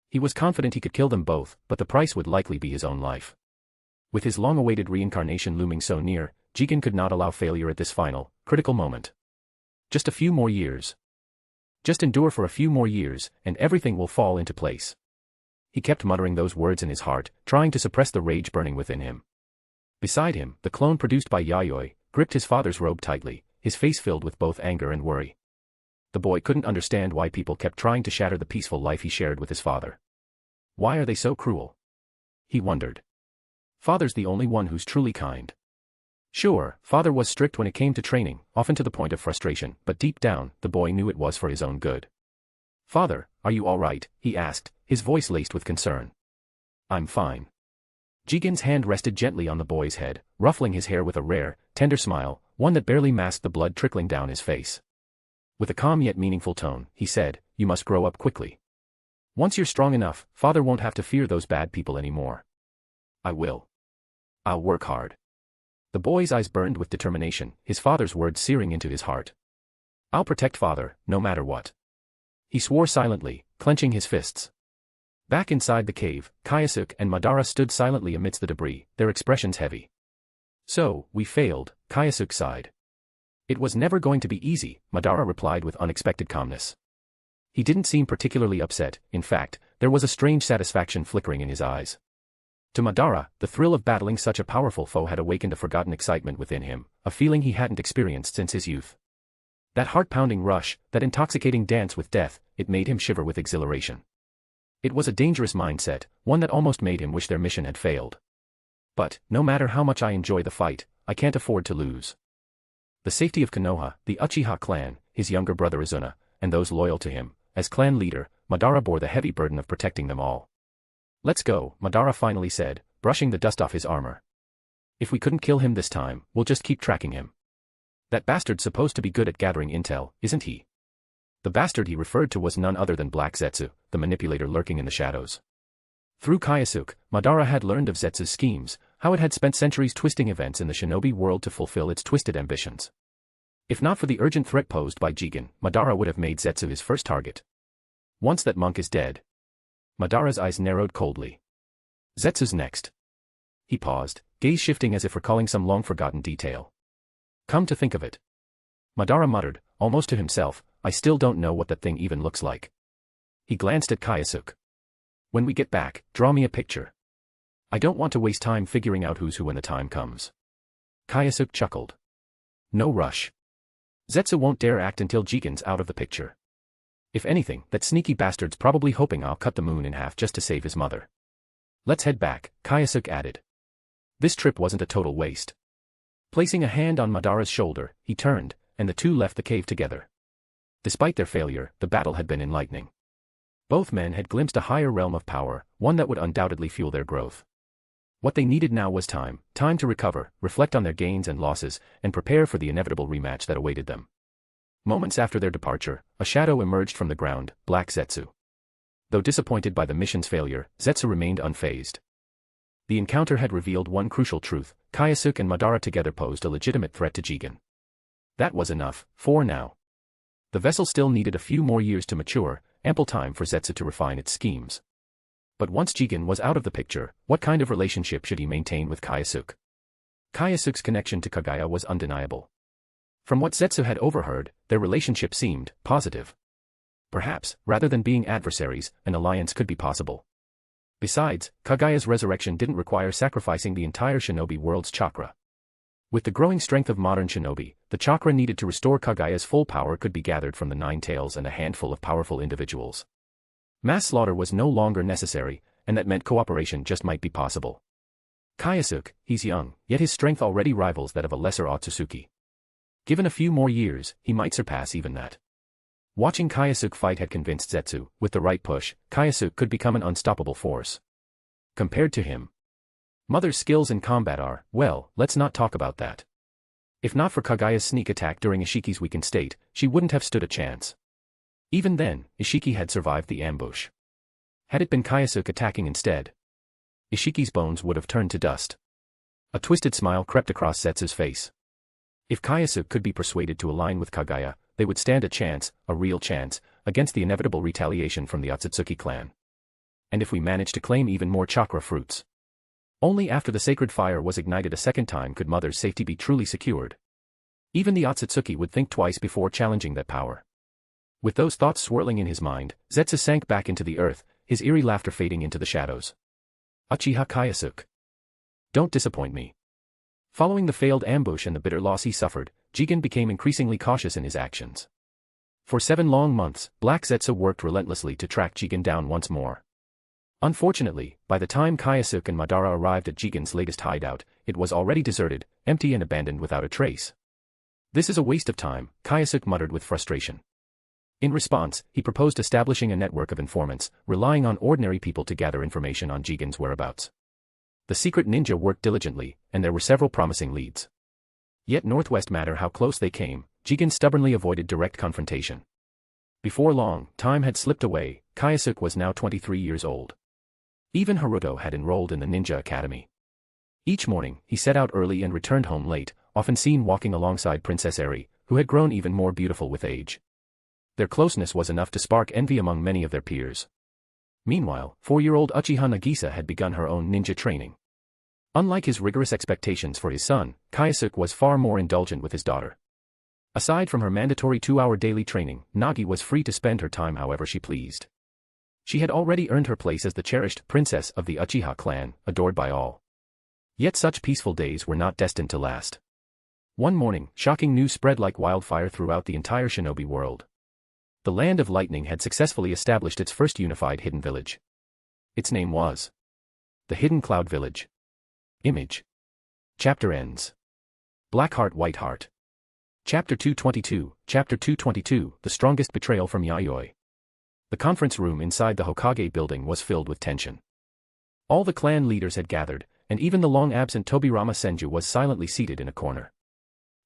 [SPEAKER 3] He was confident he could kill them both, but the price would likely be his own life. With his long-awaited reincarnation looming so near, Jigen could not allow failure at this final, critical moment. Just a few more years. Just endure for a few more years, and everything will fall into place. He kept muttering those words in his heart, trying to suppress the rage burning within him. Beside him, the clone produced by Yayoi gripped his father's robe tightly, his face filled with both anger and worry. The boy couldn't understand why people kept trying to shatter the peaceful life he shared with his father. Why are they so cruel? He wondered. Father's the only one who's truly kind. Sure, father was strict when it came to training, often to the point of frustration, but deep down, the boy knew it was for his own good. Father, are you all right? He asked, his voice laced with concern. I'm fine. Jigen's hand rested gently on the boy's head, ruffling his hair with a rare, tender smile, one that barely masked the blood trickling down his face. With a calm yet meaningful tone, he said, you must grow up quickly. Once you're strong enough, father won't have to fear those bad people anymore. I will. I'll work hard. The boy's eyes burned with determination, his father's words searing into his heart. I'll protect father, no matter what. He swore silently, clenching his fists. Back inside the cave, Kyōsuke and Madara stood silently amidst the debris, their expressions heavy. So, we failed, Kyōsuke sighed. It was never going to be easy, Madara replied with unexpected calmness. He didn't seem particularly upset, in fact, there was a strange satisfaction flickering in his eyes. To Madara, the thrill of battling such a powerful foe had awakened a forgotten excitement within him, a feeling he hadn't experienced since his youth. That heart-pounding rush, that intoxicating dance with death, it made him shiver with exhilaration. It was a dangerous mindset, one that almost made him wish their mission had failed. But, no matter how much I enjoy the fight, I can't afford to lose. The safety of Konoha, the Uchiha clan, his younger brother Izuna, and those loyal to him, as clan leader, Madara bore the heavy burden of protecting them all. Let's go, Madara finally said, brushing the dust off his armor. If we couldn't kill him this time, we'll just keep tracking him. That bastard's supposed to be good at gathering intel, isn't he? The bastard he referred to was none other than Black Zetsu, the manipulator lurking in the shadows. Through Kyōsuke, Madara had learned of Zetsu's schemes, how it had spent centuries twisting events in the shinobi world to fulfill its twisted ambitions. If not for the urgent threat posed by Jigen, Madara would have made Zetsu his first target. Once that monk is dead. Madara's eyes narrowed coldly. Zetsu's next. He paused, gaze shifting as if recalling some long-forgotten detail. Come to think of it. Madara muttered, almost to himself, I still don't know what that thing even looks like. He glanced at Kyōsuke. When we get back, draw me a picture. I don't want to waste time figuring out who's who when the time comes. Kyōsuke chuckled. No rush. Zetsu won't dare act until Jigen's out of the picture. If anything, that sneaky bastard's probably hoping I'll cut the moon in half just to save his mother. Let's head back, Kyōsuke added. This trip wasn't a total waste. Placing a hand on Madara's shoulder, he turned, and the two left the cave together. Despite their failure, the battle had been enlightening. Both men had glimpsed a higher realm of power, one that would undoubtedly fuel their growth. What they needed now was time to recover, reflect on their gains and losses, and prepare for the inevitable rematch that awaited them. Moments after their departure, a shadow emerged from the ground, Black Zetsu. Though disappointed by the mission's failure, Zetsu remained unfazed. The encounter had revealed one crucial truth: Kyōsuke and Madara together posed a legitimate threat to Jigen. That was enough, for now. The vessel still needed a few more years to mature, ample time for Zetsu to refine its schemes. But once Jigen was out of the picture, what kind of relationship should he maintain with Kyōsuke? Kyōsuke's connection to Kaguya was undeniable. From what Zetsu had overheard, their relationship seemed positive. Perhaps, rather than being adversaries, an alliance could be possible. Besides, Kaguya's resurrection didn't require sacrificing the entire shinobi world's chakra. With the growing strength of modern shinobi, the chakra needed to restore Kaguya's full power could be gathered from the Nine Tails and a handful of powerful individuals. Mass slaughter was no longer necessary, and that meant cooperation just might be possible. Kyōsuke, he's young, yet his strength already rivals that of a lesser Otsutsuki. Given a few more years, he might surpass even that. Watching Kyōsuke fight had convinced Zetsu, with the right push, Kyōsuke could become an unstoppable force. Compared to him, Mother's skills in combat are, well, let's not talk about that. If not for Kaguya's sneak attack during Ishiki's weakened state, she wouldn't have stood a chance. Even then, Ishiki had survived the ambush. Had it been Kyōsuke attacking instead, Ishiki's bones would have turned to dust. A twisted smile crept across Zetsu's face. If Kyōsuke could be persuaded to align with Kaguya, they would stand a chance, a real chance, against the inevitable retaliation from the Otsutsuki clan. And if we managed to claim even more chakra fruits. Only after the sacred fire was ignited a second time could Mother's safety be truly secured. Even the Otsutsuki would think twice before challenging that power. With those thoughts swirling in his mind, Zetsu sank back into the earth, his eerie laughter fading into the shadows. Uchiha Kyōsuke. Don't disappoint me. Following the failed ambush and the bitter loss he suffered, Jigen became increasingly cautious in his actions. For 7 long months, Black Zetsu worked relentlessly to track Jigen down once more. Unfortunately, by the time Kyōsuke and Madara arrived at Jigen's latest hideout, it was already deserted, empty and abandoned without a trace. This is a waste of time, Kyōsuke muttered with frustration. In response, he proposed establishing a network of informants, relying on ordinary people to gather information on Jigen's whereabouts. The secret ninja worked diligently, and there were several promising leads. Yet no matter how close they came, Jigen stubbornly avoided direct confrontation. Before long, time had slipped away, Kyōsuke was now 23 years old. Even Naruto had enrolled in the ninja academy. Each morning, he set out early and returned home late, often seen walking alongside Princess Eri, who had grown even more beautiful with age. Their closeness was enough to spark envy among many of their peers. Meanwhile, 4-year-old Uchiha Nagisa had begun her own ninja training. Unlike his rigorous expectations for his son, Kyōsuke was far more indulgent with his daughter. Aside from her mandatory 2-hour daily training, Nagi was free to spend her time however she pleased. She had already earned her place as the cherished princess of the Uchiha clan, adored by all. Yet such peaceful days were not destined to last. One morning, shocking news spread like wildfire throughout the entire shinobi world. The Land of Lightning had successfully established its first unified hidden village. Its name was the Hidden Cloud Village. Image. Chapter ends. Black Heart White Heart. Chapter 222, Chapter 222, The Strongest Betrayal from Yayoi. The conference room inside the Hokage building was filled with tension. All the clan leaders had gathered, and even the long-absent Tobirama Senju was silently seated in a corner.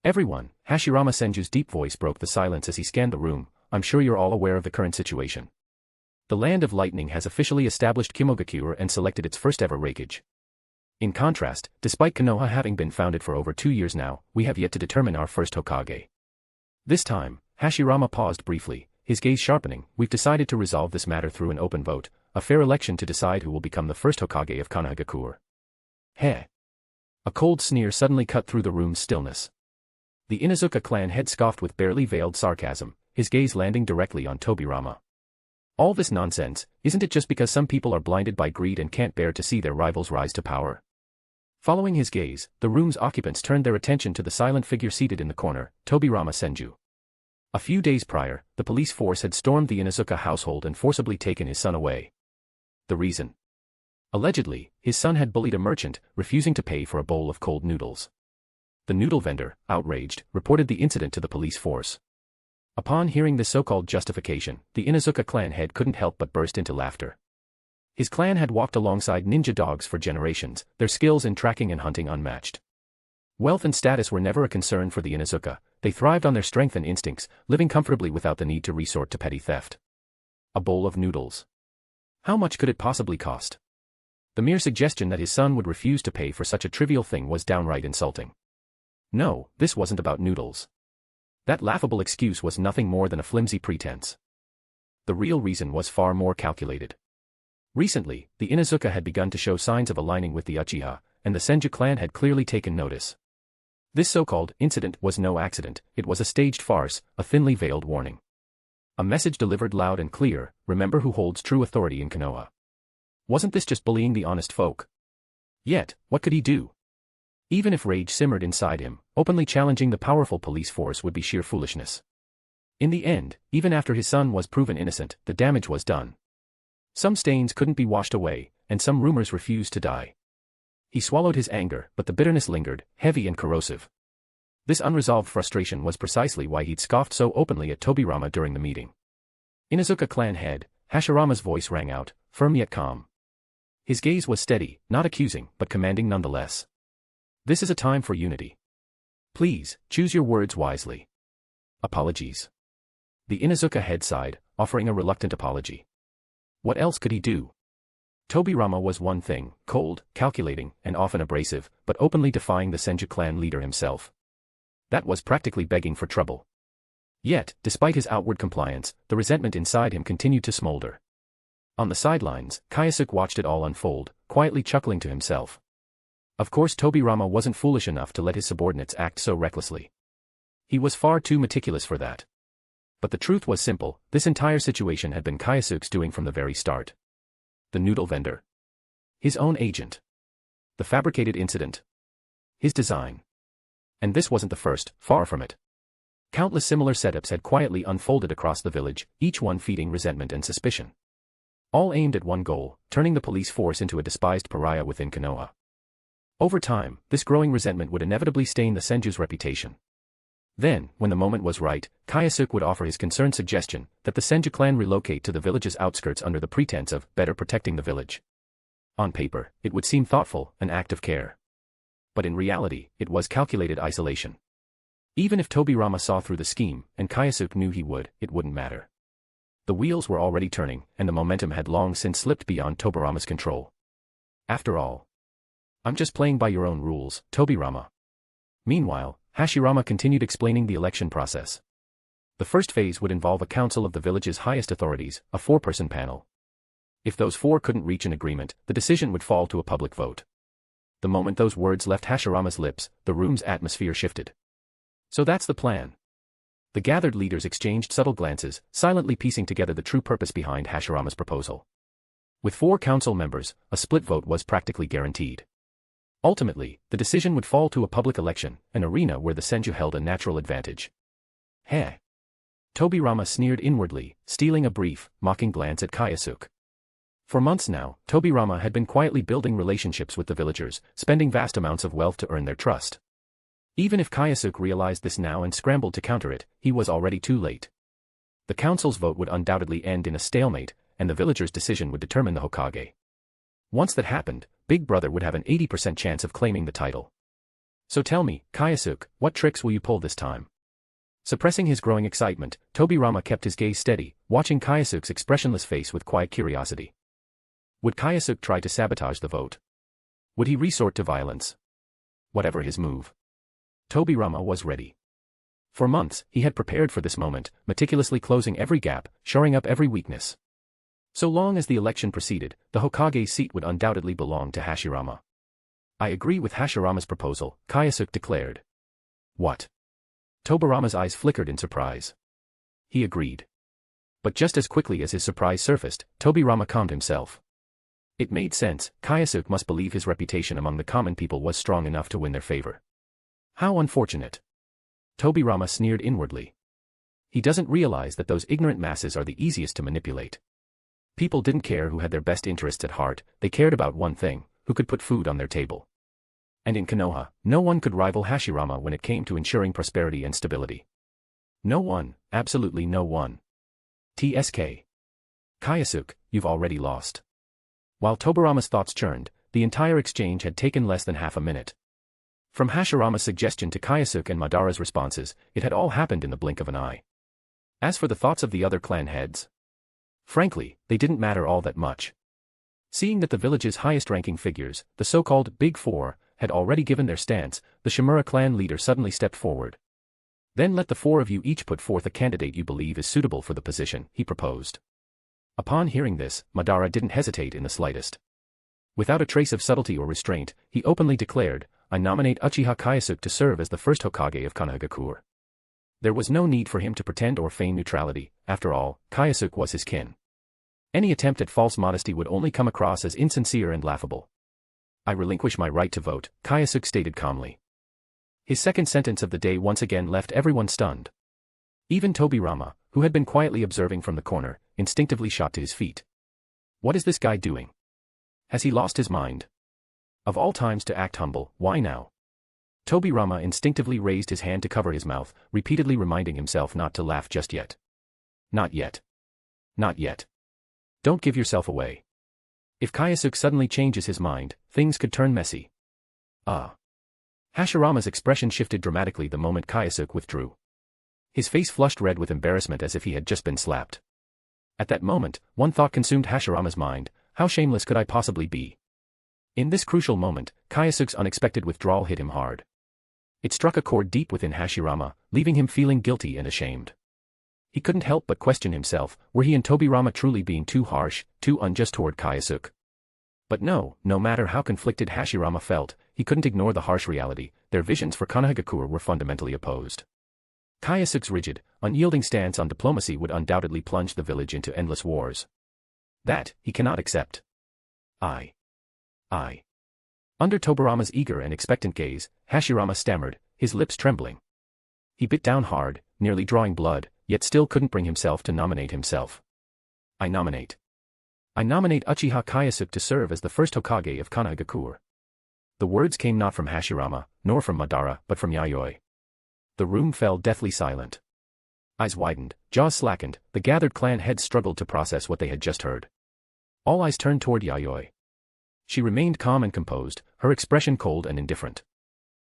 [SPEAKER 3] Everyone, Hashirama Senju's deep voice broke the silence as he scanned the room. I'm sure you're all aware of the current situation. The Land of Lightning has officially established Kimogakure and selected its first-ever Reikage. In contrast, despite Konoha having been founded for over 2 years now, we have yet to determine our first Hokage. This time, Hashirama paused briefly, his gaze sharpening. We've decided to resolve this matter through an open vote, a fair election to decide who will become the first Hokage of Konohagakure. Heh. A cold sneer suddenly cut through the room's stillness. The Inuzuka clan head scoffed with barely veiled sarcasm, his gaze landing directly on Tobirama. All this nonsense, isn't it just because some people are blinded by greed and can't bear to see their rivals rise to power? Following his gaze, the room's occupants turned their attention to the silent figure seated in the corner, Tobirama Senju. A few days prior, the police force had stormed the Inuzuka household and forcibly taken his son away. The reason? Allegedly, his son had bullied a merchant, refusing to pay for a bowl of cold noodles. The noodle vendor, outraged, reported the incident to the police force. Upon hearing this so-called justification, the Inuzuka clan head couldn't help but burst into laughter. His clan had walked alongside ninja dogs for generations, their skills in tracking and hunting unmatched. Wealth and status were never a concern for the Inuzuka, they thrived on their strength and instincts, living comfortably without the need to resort to petty theft. A bowl of noodles. How much could it possibly cost? The mere suggestion that his son would refuse to pay for such a trivial thing was downright insulting. No, this wasn't about noodles. That laughable excuse was nothing more than a flimsy pretense. The real reason was far more calculated. Recently, the Inuzuka had begun to show signs of aligning with the Uchiha, and the Senju clan had clearly taken notice. This so-called incident was no accident, it was a staged farce, a thinly veiled warning. A message delivered loud and clear, remember who holds true authority in Konoha. Wasn't this just bullying the honest folk? Yet, what could he do? Even if rage simmered inside him, openly challenging the powerful police force would be sheer foolishness. In the end, even after his son was proven innocent, the damage was done. Some stains couldn't be washed away, and some rumors refused to die. He swallowed his anger, but the bitterness lingered, heavy and corrosive. This unresolved frustration was precisely why he'd scoffed so openly at Tobirama during the meeting. Inuzuka clan head, Hashirama's voice rang out, firm yet calm. His gaze was steady, not accusing, but commanding nonetheless. This is a time for unity. Please, choose your words wisely. Apologies. The Inuzuka head sighed, offering a reluctant apology. What else could he do? Tobirama was one thing, cold, calculating, and often abrasive, but openly defying the Senju clan leader himself. That was practically begging for trouble. Yet, despite his outward compliance, the resentment inside him continued to smolder. On the sidelines, Kyōsuke watched it all unfold, quietly chuckling to himself. Of course Tobirama wasn't foolish enough to let his subordinates act so recklessly. He was far too meticulous for that. But the truth was simple, this entire situation had been Kyōsuke's doing from the very start. The noodle vendor. His own agent. The fabricated incident. His design. And this wasn't the first, far from it. Countless similar setups had quietly unfolded across the village, each one feeding resentment and suspicion. All aimed at one goal, turning the police force into a despised pariah within Konoha. Over time, this growing resentment would inevitably stain the Senju's reputation. Then, when the moment was right, Kyōsuke would offer his concerned suggestion that the Senju clan relocate to the village's outskirts under the pretense of better protecting the village. On paper, it would seem thoughtful, an act of care. But in reality, it was calculated isolation. Even if Tobirama saw through the scheme, and Kyōsuke knew he would, it wouldn't matter. The wheels were already turning, and the momentum had long since slipped beyond Tobirama's control. After all, I'm just playing by your own rules, Tobirama. Meanwhile, Hashirama continued explaining the election process. The first phase would involve a council of the village's highest authorities, a 4-person panel. If those 4 couldn't reach an agreement, the decision would fall to a public vote. The moment those words left Hashirama's lips, the room's atmosphere shifted. So that's the plan. The gathered leaders exchanged subtle glances, silently piecing together the true purpose behind Hashirama's proposal. With 4 council members, a split vote was practically guaranteed. Ultimately, the decision would fall to a public election, an arena where the Senju held a natural advantage. Heh. Tobirama sneered inwardly, stealing a brief, mocking glance at Kyōsuke. For months now, Tobirama had been quietly building relationships with the villagers, spending vast amounts of wealth to earn their trust. Even if Kyōsuke realized this now and scrambled to counter it, he was already too late. The council's vote would undoubtedly end in a stalemate, and the villagers' decision would determine the Hokage. Once that happened, Big Brother would have an 80% chance of claiming the title. So tell me, Kyōsuke, what tricks will you pull this time? Suppressing his growing excitement, Tobirama kept his gaze steady, watching Kyōsuke's expressionless face with quiet curiosity. Would Kyōsuke try to sabotage the vote? Would he resort to violence? Whatever his move, Tobirama was ready. For months, he had prepared for this moment, meticulously closing every gap, shoring up every weakness. So long as the election proceeded, the Hokage's seat would undoubtedly belong to Hashirama. I agree with Hashirama's proposal, Kyōsuke declared. What? Tobirama's eyes flickered in surprise. He agreed. But just as quickly as his surprise surfaced, Tobirama calmed himself. It made sense, Kyōsuke must believe his reputation among the common people was strong enough to win their favor. How unfortunate. Tobirama sneered inwardly. He doesn't realize that those ignorant masses are the easiest to manipulate. People didn't care who had their best interests at heart, they cared about one thing, who could put food on their table. And in Konoha, no one could rival Hashirama when it came to ensuring prosperity and stability. No one, absolutely no one. TSK. Kyōsuke, you've already lost. While Tobirama's thoughts churned, the entire exchange had taken less than half a minute. From Hashirama's suggestion to Kyōsuke and Madara's responses, it had all happened in the blink of an eye. As for the thoughts of the other clan heads, frankly, they didn't matter all that much. Seeing that the village's highest-ranking figures, the so-called Big Four, had already given their stance, the Shimura clan leader suddenly stepped forward. Then let the 4 of you each put forth a candidate you believe is suitable for the position, he proposed. Upon hearing this, Madara didn't hesitate in the slightest. Without a trace of subtlety or restraint, he openly declared, I nominate Uchiha Kyōsuke to serve as the first Hokage of Konohagakure. There was no need for him to pretend or feign neutrality, after all, Kyōsuke was his kin. Any attempt at false modesty would only come across as insincere and laughable. I relinquish my right to vote, Kyōsuke stated calmly. His second sentence of the day once again left everyone stunned. Even Tobirama, who had been quietly observing from the corner, instinctively shot to his feet. What is this guy doing? Has he lost his mind? Of all times to act humble, why now? Tobirama instinctively raised his hand to cover his mouth, repeatedly reminding himself not to laugh just yet. Not yet. Not yet. Don't give yourself away. If Kyōsuke suddenly changes his mind, things could turn messy. Hashirama's expression shifted dramatically the moment Kyōsuke withdrew. His face flushed red with embarrassment as if he had just been slapped. At that moment, one thought consumed Hashirama's mind: how shameless could I possibly be? In this crucial moment, Kyōsuke's unexpected withdrawal hit him hard. It struck a chord deep within Hashirama, leaving him feeling guilty and ashamed. He couldn't help but question himself, were he and Tobirama truly being too harsh, too unjust toward Kyōsuke? But no matter how conflicted Hashirama felt, he couldn't ignore the harsh reality: their visions for Konohagakure were fundamentally opposed. Kyōsuke's rigid, unyielding stance on diplomacy would undoubtedly plunge the village into endless wars. That, he cannot accept. Under Tobirama's eager and expectant gaze, Hashirama stammered, his lips trembling. He bit down hard, nearly drawing blood, yet still couldn't bring himself to nominate himself. I nominate Uchiha Kyōsuke to serve as the first Hokage of Konohagakure. The words came not from Hashirama, nor from Madara, but from Yayoi. The room fell deathly silent. Eyes widened, jaws slackened, the gathered clan heads struggled to process what they had just heard. All eyes turned toward Yayoi. She remained calm and composed, her expression cold and indifferent.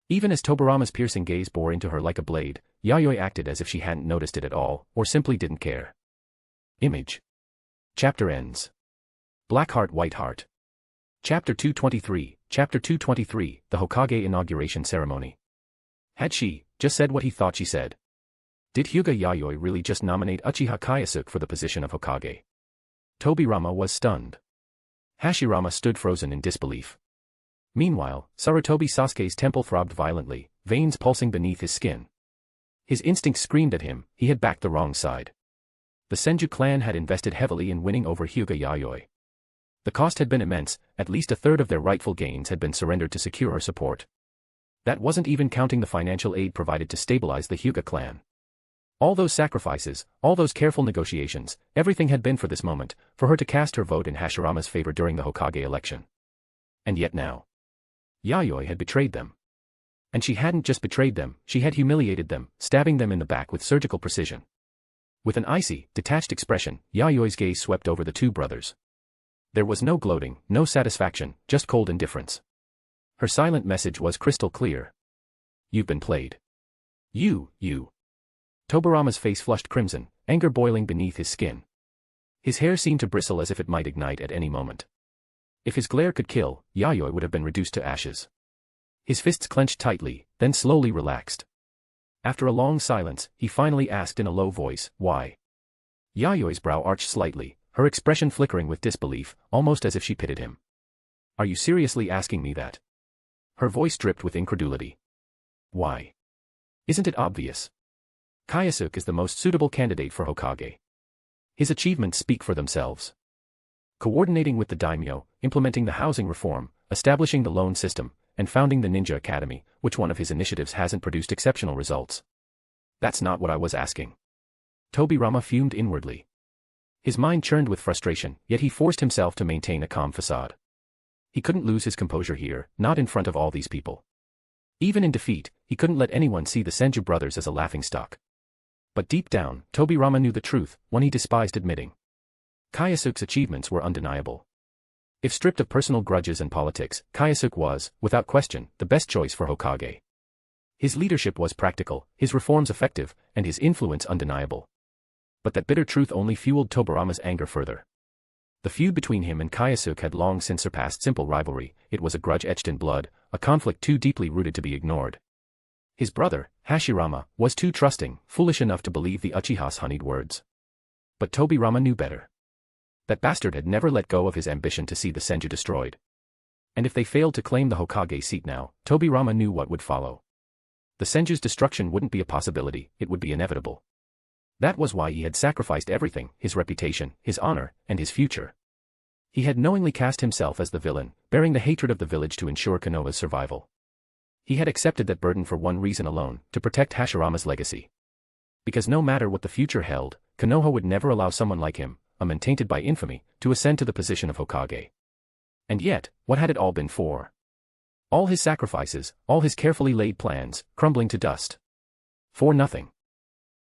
[SPEAKER 3] Even as Tobirama's piercing gaze bore into her like a blade, Yayoi acted as if she hadn't noticed it at all, or simply didn't care. Image. Chapter ends. Black Heart White Heart. Chapter 223, Chapter 223, The Hokage Inauguration Ceremony. Had she just said what he thought she said? Did Hyuga Yayoi really just nominate Uchiha Kyōsuke for the position of Hokage? Tobirama was stunned. Hashirama stood frozen in disbelief. Meanwhile, Sarutobi Sasuke's temple throbbed violently, veins pulsing beneath his skin. His instincts screamed at him, he had backed the wrong side. The Senju clan had invested heavily in winning over Hyuga Yayoi. The cost had been immense, at least a third of their rightful gains had been surrendered to secure her support. That wasn't even counting the financial aid provided to stabilize the Hyuga clan. All those sacrifices, all those careful negotiations, everything had been for this moment, for her to cast her vote in Hashirama's favor during the Hokage election. And yet now, Yayoi had betrayed them. And she hadn't just betrayed them, she had humiliated them, stabbing them in the back with surgical precision. With an icy, detached expression, Yayoi's gaze swept over the two brothers. There was no gloating, no satisfaction, just cold indifference. Her silent message was crystal clear. You've been played. You. Tobirama's face flushed crimson, anger boiling beneath his skin. His hair seemed to bristle as if it might ignite at any moment. If his glare could kill, Yayoi would have been reduced to ashes. His fists clenched tightly, then slowly relaxed. After a long silence, he finally asked in a low voice, why? Yayoi's brow arched slightly, her expression flickering with disbelief, almost as if she pitied him. Are you seriously asking me that? Her voice dripped with incredulity. Why? Isn't it obvious? Kyōsuke is the most suitable candidate for Hokage. His achievements speak for themselves. Coordinating with the daimyo, implementing the housing reform, establishing the loan system, and founding the Ninja Academy, which one of his initiatives hasn't produced exceptional results? That's not what I was asking. Tobirama fumed inwardly. His mind churned with frustration, yet he forced himself to maintain a calm facade. He couldn't lose his composure here, not in front of all these people. Even in defeat, he couldn't let anyone see the Senju brothers as a laughingstock. But deep down, Tobirama knew the truth, one he despised admitting. Kyōsuke's achievements were undeniable. If stripped of personal grudges and politics, Kyōsuke was, without question, the best choice for Hokage. His leadership was practical, his reforms effective, and his influence undeniable. But that bitter truth only fueled Tobirama's anger further. The feud between him and Kyōsuke had long since surpassed simple rivalry, it was a grudge etched in blood, a conflict too deeply rooted to be ignored. His brother, Hashirama, was too trusting, foolish enough to believe the Uchiha's honeyed words. But Tobirama knew better. That bastard had never let go of his ambition to see the Senju destroyed. And if they failed to claim the Hokage seat now, Tobirama knew what would follow. The Senju's destruction wouldn't be a possibility, it would be inevitable. That was why he had sacrificed everything, his reputation, his honor, and his future. He had knowingly cast himself as the villain, bearing the hatred of the village to ensure Konoha's survival. He had accepted that burden for one reason alone, to protect Hashirama's legacy. Because no matter what the future held, Konoha would never allow someone like him, a man tainted by infamy, to ascend to the position of Hokage. And yet, what had it all been for? All his sacrifices, all his carefully laid plans, crumbling to dust. For nothing.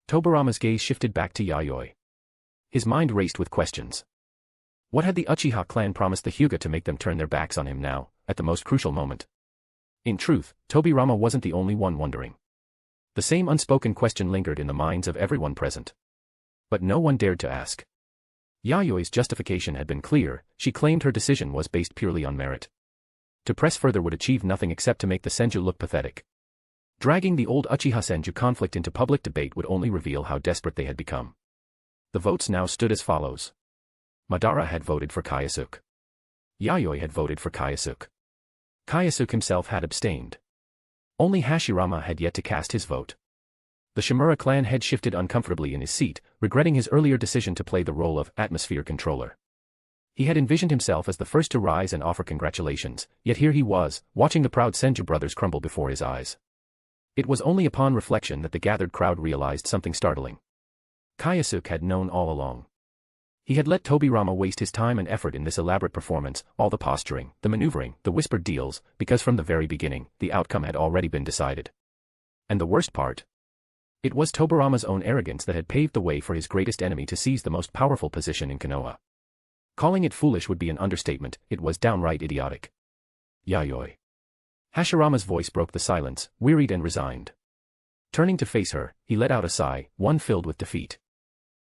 [SPEAKER 3] Tobirama's gaze shifted back to Yayoi. His mind raced with questions. What had the Uchiha clan promised the Hyuga to make them turn their backs on him now, at the most crucial moment? In truth, Tobirama wasn't the only one wondering. The same unspoken question lingered in the minds of everyone present. But no one dared to ask. Yayoi's justification had been clear. She claimed her decision was based purely on merit. To press further would achieve nothing except to make the Senju look pathetic. Dragging the old Uchiha Senju conflict into public debate would only reveal how desperate they had become. The votes now stood as follows. Madara had voted for Kyōsuke. Yayoi had voted for Kyōsuke. Kyōsuke himself had abstained. Only Hashirama had yet to cast his vote. The Shimura clan head shifted uncomfortably in his seat, regretting his earlier decision to play the role of atmosphere controller. He had envisioned himself as the first to rise and offer congratulations, yet here he was, watching the proud Senju brothers crumble before his eyes. It was only upon reflection that the gathered crowd realized something startling. Kyōsuke had known all along. He had let Tobirama waste his time and effort in this elaborate performance, all the posturing, the maneuvering, the whispered deals, because from the very beginning, the outcome had already been decided. And the worst part? It was Tobirama's own arrogance that had paved the way for his greatest enemy to seize the most powerful position in Konoha. Calling it foolish would be an understatement, it was downright idiotic. Yayoi. Hashirama's voice broke the silence, wearied and resigned. Turning to face her, he let out a sigh, one filled with defeat.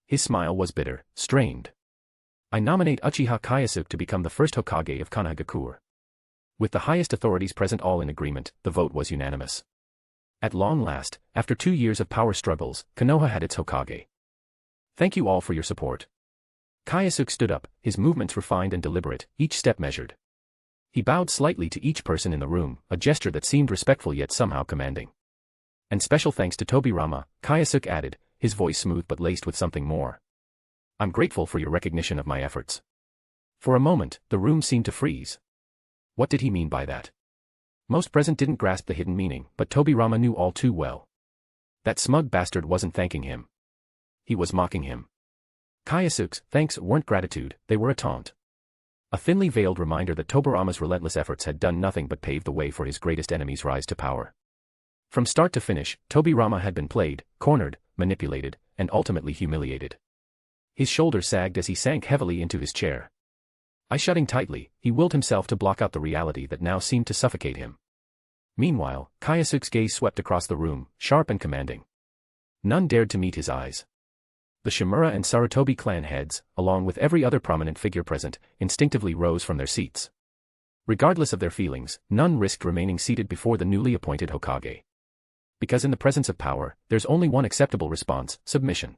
[SPEAKER 3] His smile was bitter, strained. I nominate Uchiha Kyōsuke to become the first Hokage of Konohagakure. With the highest authorities present all in agreement, the vote was unanimous. At long last, after 2 years of power struggles, Konoha had its Hokage. Thank you all for your support. Kyōsuke stood up, his movements refined and deliberate, each step measured. He bowed slightly to each person in the room, a gesture that seemed respectful yet somehow commanding. And special thanks to Tobirama, Kyōsuke added, his voice smooth but laced with something more. I'm grateful for your recognition of my efforts. For a moment, the room seemed to freeze. What did he mean by that? Most present didn't grasp the hidden meaning, but Tobirama knew all too well. That smug bastard wasn't thanking him. He was mocking him. Kyōsuke's thanks weren't gratitude, they were a taunt. A thinly veiled reminder that Tobirama's relentless efforts had done nothing but pave the way for his greatest enemy's rise to power. From start to finish, Tobirama had been played, cornered, manipulated, and ultimately humiliated. His shoulders sagged as he sank heavily into his chair. Eyes shutting tightly, he willed himself to block out the reality that now seemed to suffocate him. Meanwhile, Kyōsuke's gaze swept across the room, sharp and commanding. None dared to meet his eyes. The Shimura and Sarutobi clan heads, along with every other prominent figure present, instinctively rose from their seats. Regardless of their feelings, none risked remaining seated before the newly appointed Hokage. Because in the presence of power, there's only one acceptable response, submission.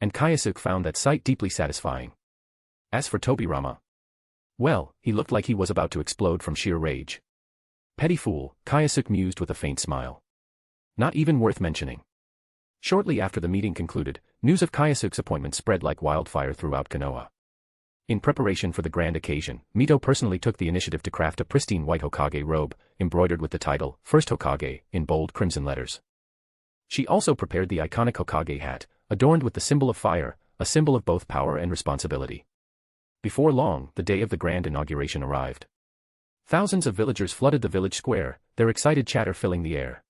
[SPEAKER 3] And Kyōsuke found that sight deeply satisfying. As for Tobirama, well, he looked like he was about to explode from sheer rage. Petty fool, Kyōsuke mused with a faint smile. Not even worth mentioning. Shortly after the meeting concluded, news of Kyōsuke's appointment spread like wildfire throughout Konoha. In preparation for the grand occasion, Mito personally took the initiative to craft a pristine white Hokage robe, embroidered with the title, First Hokage, in bold crimson letters. She also prepared the iconic Hokage hat, adorned with the symbol of fire, a symbol of both power and responsibility. Before long, the day of the grand inauguration arrived. Thousands of villagers flooded the village square, their excited chatter filling the air.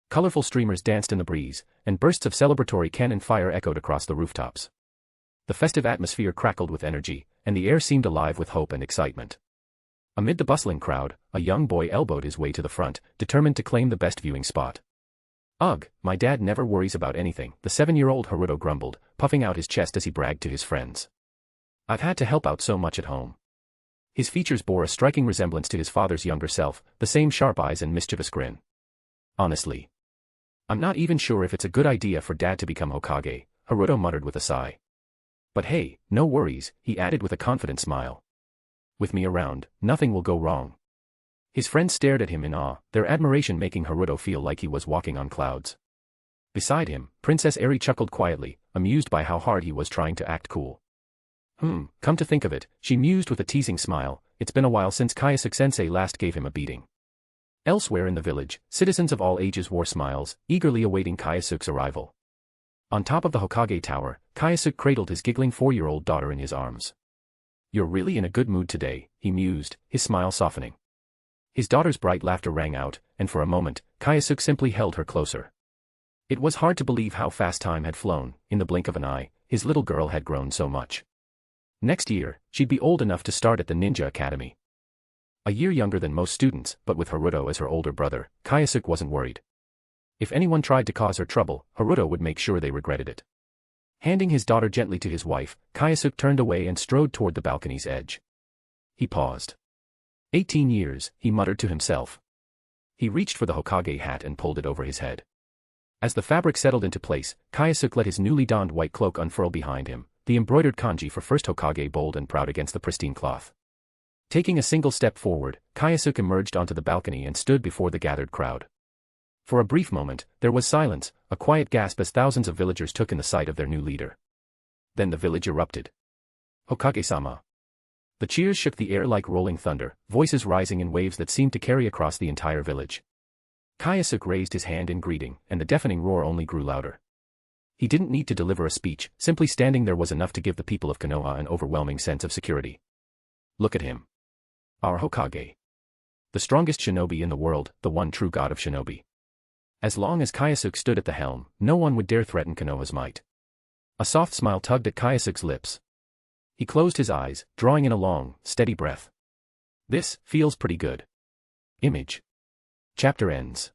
[SPEAKER 3] Colorful streamers danced in the breeze, and bursts of celebratory cannon fire echoed across the rooftops. The festive atmosphere crackled with energy, and the air seemed alive with hope and excitement. Amid the bustling crowd, a young boy elbowed his way to the front, determined to claim the best viewing spot. Ugh, my dad never worries about anything, the 7-year-old Haruto grumbled, puffing out his chest as he bragged to his friends. I've had to help out so much at home. His features bore a striking resemblance to his father's younger self, the same sharp eyes and mischievous grin. Honestly, I'm not even sure if it's a good idea for Dad to become Hokage, Haruto muttered with a sigh. But hey, no worries, he added with a confident smile. With me around, nothing will go wrong. His friends stared at him in awe, their admiration making Haruto feel like he was walking on clouds. Beside him, Princess Eri chuckled quietly, amused by how hard he was trying to act cool. Come to think of it, she mused with a teasing smile, it's been a while since Kyōsuke-sensei last gave him a beating. Elsewhere in the village, citizens of all ages wore smiles, eagerly awaiting Kyōsuke's arrival. On top of the Hokage tower, Kyōsuke cradled his giggling 4-year-old daughter in his arms. You're really in a good mood today, he mused, his smile softening. His daughter's bright laughter rang out, and for a moment, Kyōsuke simply held her closer. It was hard to believe how fast time had flown. In the blink of an eye, his little girl had grown so much. Next year, she'd be old enough to start at the Ninja Academy. A year younger than most students, but with Haruto as her older brother, Kyōsuke wasn't worried. If anyone tried to cause her trouble, Haruto would make sure they regretted it. Handing his daughter gently to his wife, Kyōsuke turned away and strode toward the balcony's edge. He paused. 18 years, he muttered to himself. He reached for the Hokage hat and pulled it over his head. As the fabric settled into place, Kyōsuke let his newly donned white cloak unfurl behind him, the embroidered kanji for first Hokage bold and proud against the pristine cloth. Taking a single step forward, Kyōsuke emerged onto the balcony and stood before the gathered crowd. For a brief moment, there was silence, a quiet gasp as thousands of villagers took in the sight of their new leader. Then the village erupted. Hokage-sama. The cheers shook the air like rolling thunder, voices rising in waves that seemed to carry across the entire village. Kyōsuke raised his hand in greeting, and the deafening roar only grew louder. He didn't need to deliver a speech, simply standing there was enough to give the people of Konoha an overwhelming sense of security. Look at him. Our Hokage. The strongest shinobi in the world, the one true god of shinobi. As long as Kyōsuke stood at the helm, no one would dare threaten Konoha's might. A soft smile tugged at Kyōsuke's lips. He closed his eyes, drawing in a long, steady breath. This feels pretty good. Image. Chapter ends.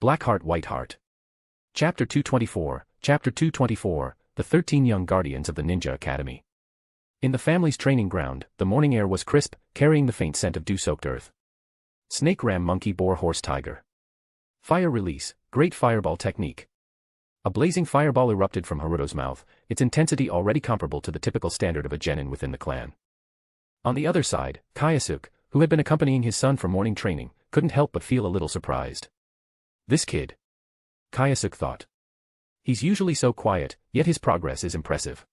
[SPEAKER 3] Black Heart White Heart. Chapter 224, Chapter 224, The 13 Young Guardians of the Ninja Academy. In the family's training ground, the morning air was crisp, carrying the faint scent of dew-soaked earth. Snake ram monkey boar horse tiger. Fire release, great fireball technique. A blazing fireball erupted from Haruto's mouth, its intensity already comparable to the typical standard of a genin within the clan. On the other side, Kyōsuke, who had been accompanying his son for morning training, couldn't help but feel a little surprised. This kid. Kyōsuke thought. He's usually so quiet, yet his progress is impressive.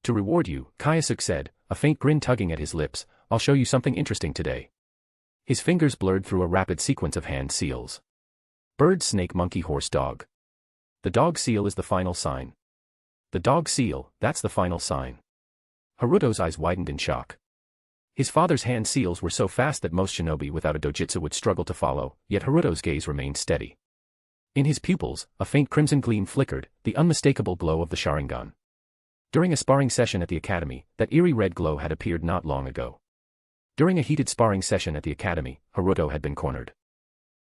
[SPEAKER 3] To reward you, Kyōsuke said, a faint grin tugging at his lips, I'll show you something interesting today. His fingers blurred through a rapid sequence of hand seals. Bird, snake, monkey, horse, dog. The dog seal is the final sign. The dog seal, that's the final sign. Haruto's eyes widened in shock. His father's hand seals were so fast that most shinobi without a dojutsu would struggle to follow, yet Haruto's gaze remained steady. In his pupils, a faint crimson gleam flickered, the unmistakable glow of the Sharingan. During a sparring session at the academy, that eerie red glow had appeared not long ago. During a heated sparring session at the academy, Haruto had been cornered.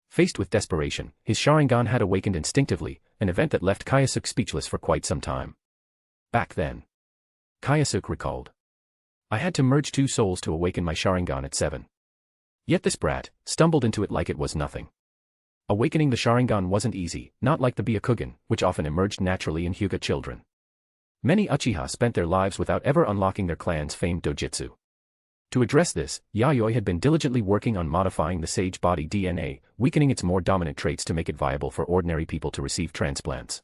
[SPEAKER 3] Faced with desperation, his Sharingan had awakened instinctively, an event that left Kyōsuke speechless for quite some time. Back then. Kyōsuke recalled. I had to merge two souls to awaken my Sharingan at 7. Yet this brat stumbled into it like it was nothing. Awakening the Sharingan wasn't easy, not like the Byakugan, which often emerged naturally in Hyuga children. Many Uchiha spent their lives without ever unlocking their clan's famed dojutsu. To address this, Yayoi had been diligently working on modifying the sage body DNA, weakening its more dominant traits to make it viable for ordinary people to receive transplants.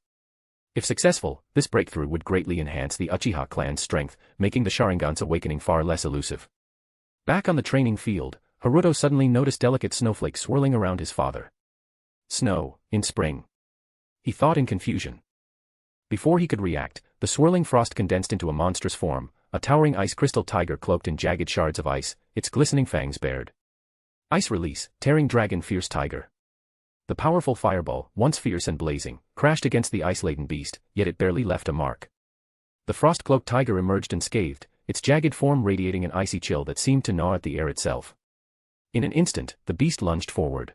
[SPEAKER 3] If successful, this breakthrough would greatly enhance the Uchiha clan's strength, making the Sharingan's awakening far less elusive. Back on the training field, Haruto suddenly noticed delicate snowflakes swirling around his father. Snow, in spring. He thought in confusion. Before he could react, the swirling frost condensed into a monstrous form, a towering ice crystal tiger cloaked in jagged shards of ice, its glistening fangs bared. Ice release, tearing dragon fierce tiger. The powerful fireball, once fierce and blazing, crashed against the ice-laden beast, yet it barely left a mark. The frost-cloaked tiger emerged unscathed, its jagged form radiating an icy chill that seemed to gnaw at the air itself. In an instant, the beast lunged forward.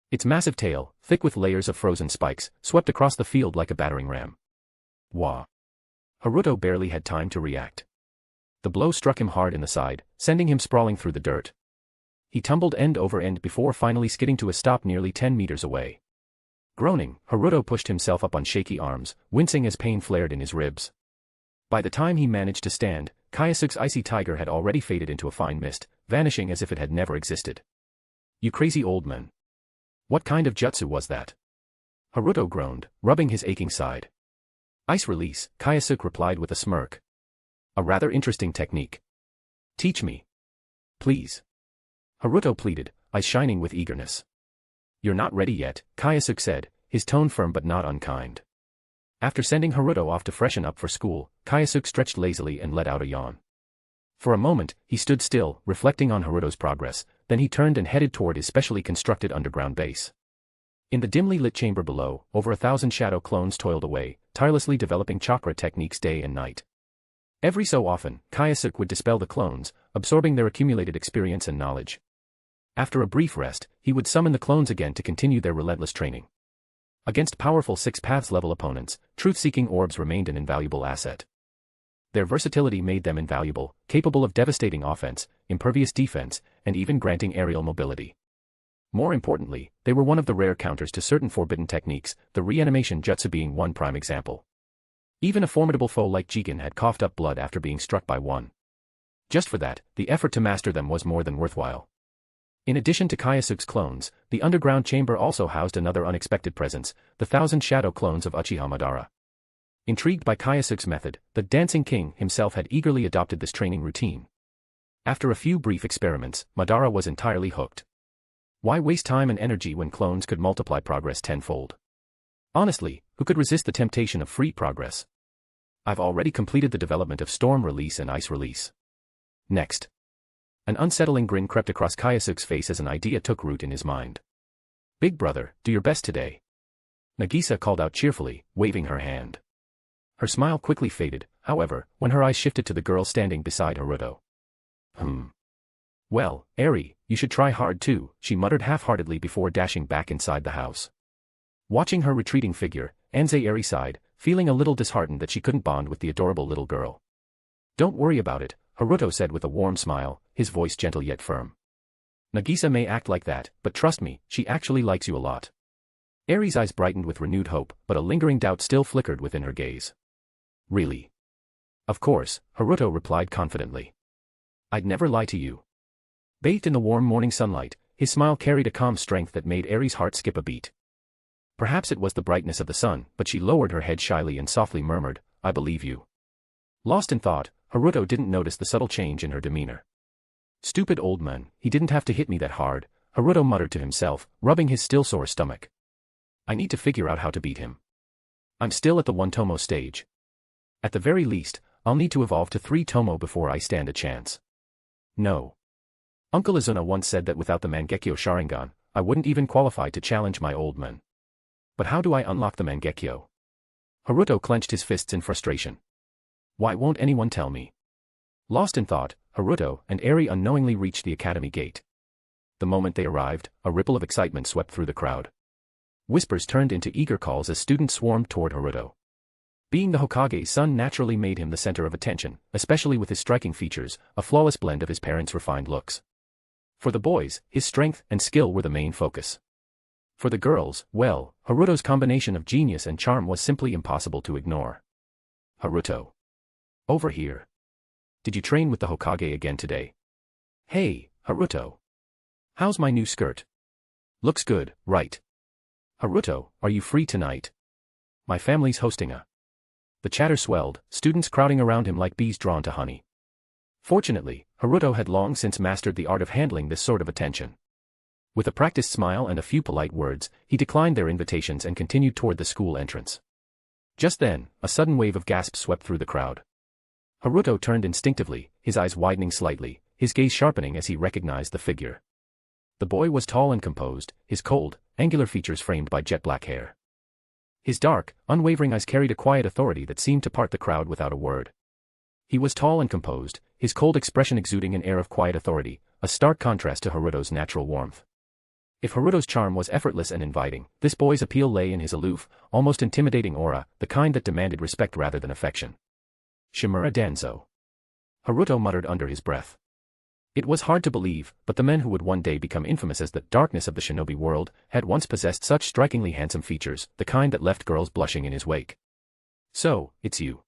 [SPEAKER 3] Its massive tail, thick with layers of frozen spikes, swept across the field like a battering ram. Wah! Haruto barely had time to react. The blow struck him hard in the side, sending him sprawling through the dirt. He tumbled end over end before finally skidding to a stop nearly 10 meters away. Groaning, Haruto pushed himself up on shaky arms, wincing as pain flared in his ribs. By the time he managed to stand, Kyōsuke's icy tiger had already faded into a fine mist, vanishing as if it had never existed. You crazy old man. What kind of jutsu was that? Haruto groaned, rubbing his aching side. Ice release, Kyōsuke replied with a smirk. A rather interesting technique. Teach me. Please. Haruto pleaded, eyes shining with eagerness. You're not ready yet, Kyōsuke said, his tone firm but not unkind. After sending Haruto off to freshen up for school, Kyōsuke stretched lazily and let out a yawn. For a moment, he stood still, reflecting on Haruto's progress, then he turned and headed toward his specially constructed underground base. In the dimly lit chamber below, over 1,000 shadow clones toiled away, tirelessly developing chakra techniques day and night. Every so often, Kyōsuke would dispel the clones, absorbing their accumulated experience and knowledge. After a brief rest, he would summon the clones again to continue their relentless training. Against powerful 6 paths level opponents, truth-seeking orbs remained an invaluable asset. Their versatility made them invaluable, capable of devastating offense, impervious defense, and even granting aerial mobility. More importantly, they were one of the rare counters to certain forbidden techniques, the reanimation jutsu being one prime example. Even a formidable foe like Jigen had coughed up blood after being struck by one. Just for that, the effort to master them was more than worthwhile. In addition to Kyōsuke's clones, the underground chamber also housed another unexpected presence, the 1,000 shadow clones of Uchiha Madara. Intrigued by Kyōsuke's method, the Dancing King himself had eagerly adopted this training routine. After a few brief experiments, Madara was entirely hooked. Why waste time and energy when clones could multiply progress tenfold? Honestly, who could resist the temptation of free progress? I've already completed the development of Storm Release and Ice Release. Next. An unsettling grin crept across Kyōsuke's face as an idea took root in his mind. Big brother, do your best today. Nagisa called out cheerfully, waving her hand. Her smile quickly faded, however, when her eyes shifted to the girl standing beside Haruto. Well, Eri, you should try hard too, she muttered half-heartedly before dashing back inside the house. Watching her retreating figure, Anze Eri sighed, feeling a little disheartened that she couldn't bond with the adorable little girl. Don't worry about it, Haruto said with a warm smile, his voice gentle yet firm. Nagisa may act like that, but trust me, she actually likes you a lot. Eri's eyes brightened with renewed hope, but a lingering doubt still flickered within her gaze. Really? Of course, Haruto replied confidently. I'd never lie to you. Bathed in the warm morning sunlight, his smile carried a calm strength that made Eri's heart skip a beat. Perhaps it was the brightness of the sun, but she lowered her head shyly and softly murmured, I believe you. Lost in thought, Haruto didn't notice the subtle change in her demeanor. Stupid old man, he didn't have to hit me that hard, Haruto muttered to himself, rubbing his still sore stomach. I need to figure out how to beat him. I'm still at the 1 tomo stage. At the very least, I'll need to evolve to 3 tomo before I stand a chance. No. Uncle Izuna once said that without the Mangekyo Sharingan, I wouldn't even qualify to challenge my old man. But how do I unlock the Mangekyo? Haruto clenched his fists in frustration. Why won't anyone tell me? Lost in thought, Haruto and Eri unknowingly reached the academy gate. The moment they arrived, a ripple of excitement swept through the crowd. Whispers turned into eager calls as students swarmed toward Haruto. Being the Hokage's son naturally made him the center of attention, especially with his striking features, a flawless blend of his parents' refined looks. For the boys, his strength and skill were the main focus. For the girls, well, Haruto's combination of genius and charm was simply impossible to ignore. Haruto. Over here. Did you train with the Hokage again today? Hey, Haruto. How's my new skirt? Looks good, right? Haruto, are you free tonight? My family's hosting a... The chatter swelled, students crowding around him like bees drawn to honey. Fortunately, Haruto had long since mastered the art of handling this sort of attention. With a practiced smile and a few polite words, he declined their invitations and continued toward the school entrance. Just then, a sudden wave of gasps swept through the crowd. Haruto turned instinctively, his eyes widening slightly, his gaze sharpening as he recognized the figure. The boy was tall and composed, his cold, angular features framed by jet black hair. His dark, unwavering eyes carried a quiet authority that seemed to part the crowd without a word. He was tall and composed, his cold expression exuding an air of quiet authority, a stark contrast to Haruto's natural warmth. If Haruto's charm was effortless and inviting, this boy's appeal lay in his aloof, almost intimidating aura, the kind that demanded respect rather than affection. Shimura Danzo. Haruto muttered under his breath. It was hard to believe, but the man who would one day become infamous as the darkness of the shinobi world had once possessed such strikingly handsome features, the kind that left girls blushing in his wake. So, it's you.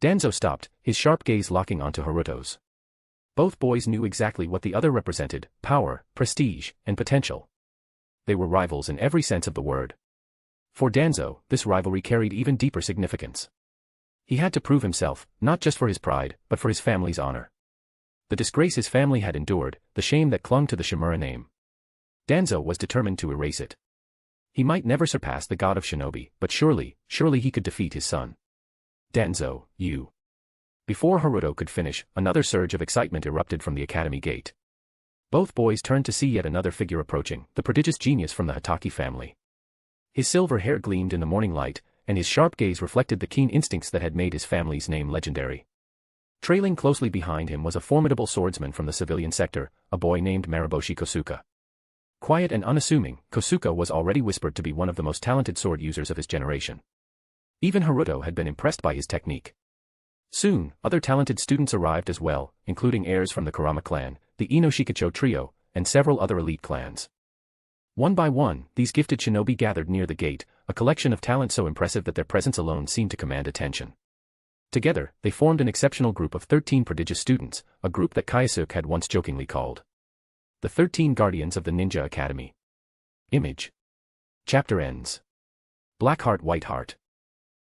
[SPEAKER 3] Danzo stopped, his sharp gaze locking onto Haruto's. Both boys knew exactly what the other represented: power, prestige, and potential. They were rivals in every sense of the word. For Danzo, this rivalry carried even deeper significance. He had to prove himself, not just for his pride, but for his family's honor. The disgrace his family had endured, the shame that clung to the Shimura name. Danzo was determined to erase it. He might never surpass the God of Shinobi, but surely he could defeat his son. Danzo, you. Before Haruto could finish, another surge of excitement erupted from the academy gate. Both boys turned to see yet another figure approaching, the prodigious genius from the Hitaki family. His silver hair gleamed in the morning light, and his sharp gaze reflected the keen instincts that had made his family's name legendary. Trailing closely behind him was a formidable swordsman from the civilian sector, a boy named Mariboshi Kyōsuke. Quiet and unassuming, Kyōsuke was already whispered to be one of the most talented sword users of his generation. Even Naruto had been impressed by his technique. Soon, other talented students arrived as well, including heirs from the Kurama clan, the Inoshikacho trio, and several other elite clans. One by one, these gifted shinobi gathered near the gate, a collection of talent so impressive that their presence alone seemed to command attention. Together, they formed an exceptional group of 13 prodigious students, a group that Kyōsuke had once jokingly called the 13 Guardians of the Ninja Academy. Image. Chapter ends. Black Heart White Heart.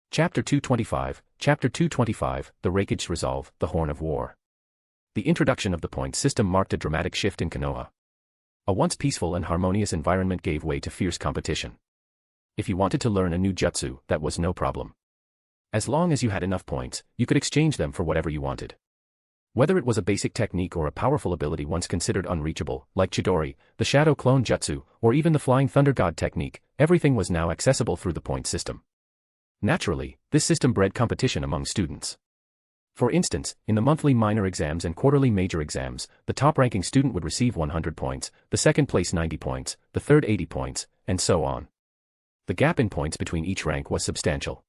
[SPEAKER 3] Chapter 225, Chapter 225, The Reikage Resolve, The Horn of War. The introduction of the point system marked a dramatic shift in Konoha. A once peaceful and harmonious environment gave way to fierce competition. If you wanted to learn a new jutsu, that was no problem. As long as you had enough points, you could exchange them for whatever you wanted. Whether it was a basic technique or a powerful ability once considered unreachable, like Chidori, the Shadow Clone Jutsu, or even the Flying Thunder God technique, everything was now accessible through the point system. Naturally, this system bred competition among students. For instance, in the monthly minor exams and quarterly major exams, the top-ranking student would receive 100 points, the second place 90 points, the third 80 points, and so on. The gap in points between each rank was substantial.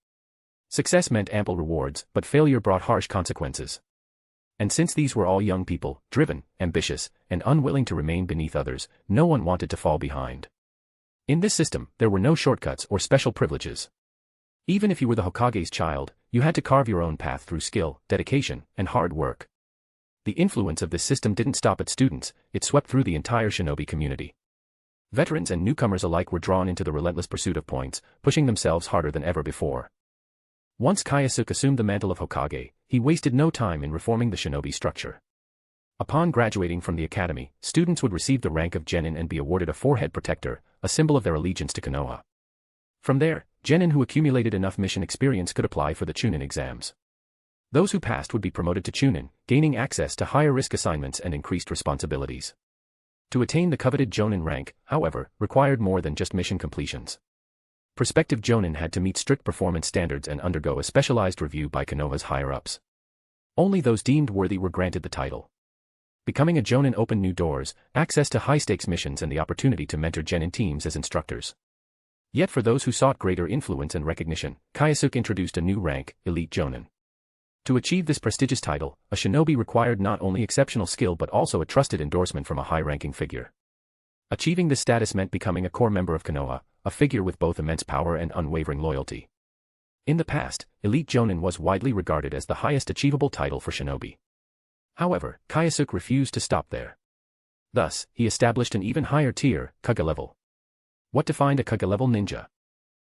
[SPEAKER 3] Success meant ample rewards, but failure brought harsh consequences. And since these were all young people, driven, ambitious, and unwilling to remain beneath others, no one wanted to fall behind. In this system, there were no shortcuts or special privileges. Even if you were the Hokage's child, you had to carve your own path through skill, dedication, and hard work. The influence of this system didn't stop at students, it swept through the entire shinobi community. Veterans and newcomers alike were drawn into the relentless pursuit of points, pushing themselves harder than ever before. Once Kyōsuke assumed the mantle of Hokage, he wasted no time in reforming the shinobi structure. Upon graduating from the academy, students would receive the rank of genin and be awarded a forehead protector, a symbol of their allegiance to Konoha. From there, genin who accumulated enough mission experience could apply for the chunin exams. Those who passed would be promoted to chunin, gaining access to higher-risk assignments and increased responsibilities. To attain the coveted jonin rank, however, required more than just mission completions. Prospective jonin had to meet strict performance standards and undergo a specialized review by Konoha's higher-ups. Only those deemed worthy were granted the title. Becoming a jonin opened new doors, access to high-stakes missions and the opportunity to mentor genin teams as instructors. Yet for those who sought greater influence and recognition, Kyōsuke introduced a new rank, Elite Jonin. To achieve this prestigious title, a shinobi required not only exceptional skill but also a trusted endorsement from a high-ranking figure. Achieving this status meant becoming a core member of Konoha, a figure with both immense power and unwavering loyalty. In the past, Elite Jonin was widely regarded as the highest achievable title for shinobi. However, Kyōsuke refused to stop there. Thus, he established an even higher tier, Kage level. What defined a Kage-level ninja?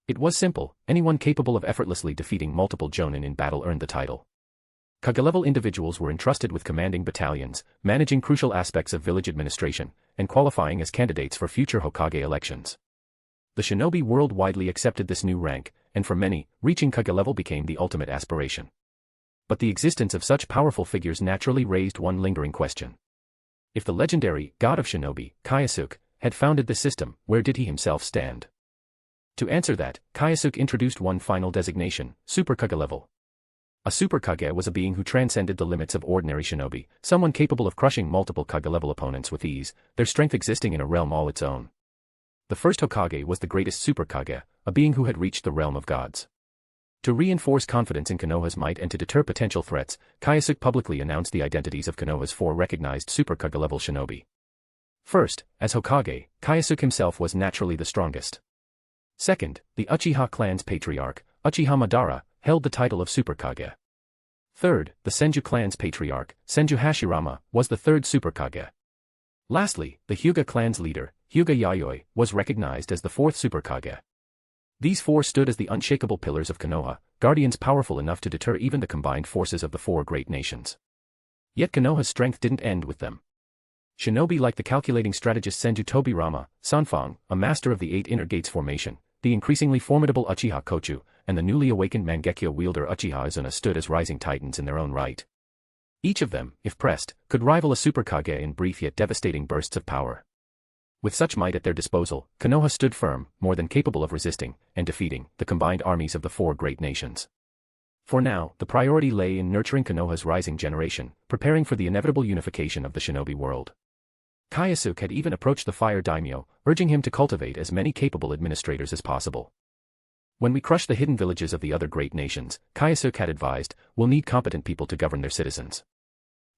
[SPEAKER 3] It was simple, anyone capable of effortlessly defeating multiple jonin in battle earned the title. Kage-level individuals were entrusted with commanding battalions, managing crucial aspects of village administration, and qualifying as candidates for future Hokage elections. The shinobi world widely accepted this new rank, and for many, reaching Kage-level became the ultimate aspiration. But the existence of such powerful figures naturally raised one lingering question. If the legendary God of Shinobi, Kyōsuke, had founded this system, where did he himself stand? To answer that, Kyōsuke introduced one final designation, Super Kage level. A Super Kage was a being who transcended the limits of ordinary shinobi, someone capable of crushing multiple Kage level opponents with ease, their strength existing in a realm all its own. The first Hokage was the greatest Super Kage, a being who had reached the realm of gods. To reinforce confidence in Konoha's might and to deter potential threats, Kyōsuke publicly announced the identities of Konoha's 4 recognized Super Kage level shinobi. First, as Hokage, Kyōsuke himself was naturally the strongest. Second, the Uchiha clan's patriarch, Uchiha Madara, held the title of Super Kage. Third, the Senju clan's patriarch, Senju Hashirama, was the 3rd Super Kage. Lastly, the Hyuga clan's leader, Hyuga Yayoi, was recognized as the 4th Super Kage. These 4 stood as the unshakable pillars of Konoha, guardians powerful enough to deter even the combined forces of the 4 great nations. Yet Konoha's strength didn't end with them. Shinobi like the calculating strategist Senju Tobirama, Sanfang, a master of the 8 Inner Gates formation, the increasingly formidable Uchiha Kochu, and the newly awakened Mangekyo wielder Uchiha Izuna stood as rising titans in their own right. Each of them, if pressed, could rival a Super Kage in brief yet devastating bursts of power. With such might at their disposal, Konoha stood firm, more than capable of resisting, and defeating, the combined armies of the four great nations. For now, the priority lay in nurturing Konoha's rising generation, preparing for the inevitable unification of the shinobi world. Kyōsuke had even approached the Fire Daimyo, urging him to cultivate as many capable administrators as possible. When we crush the hidden villages of the other great nations, Kyōsuke had advised, we'll need competent people to govern their citizens.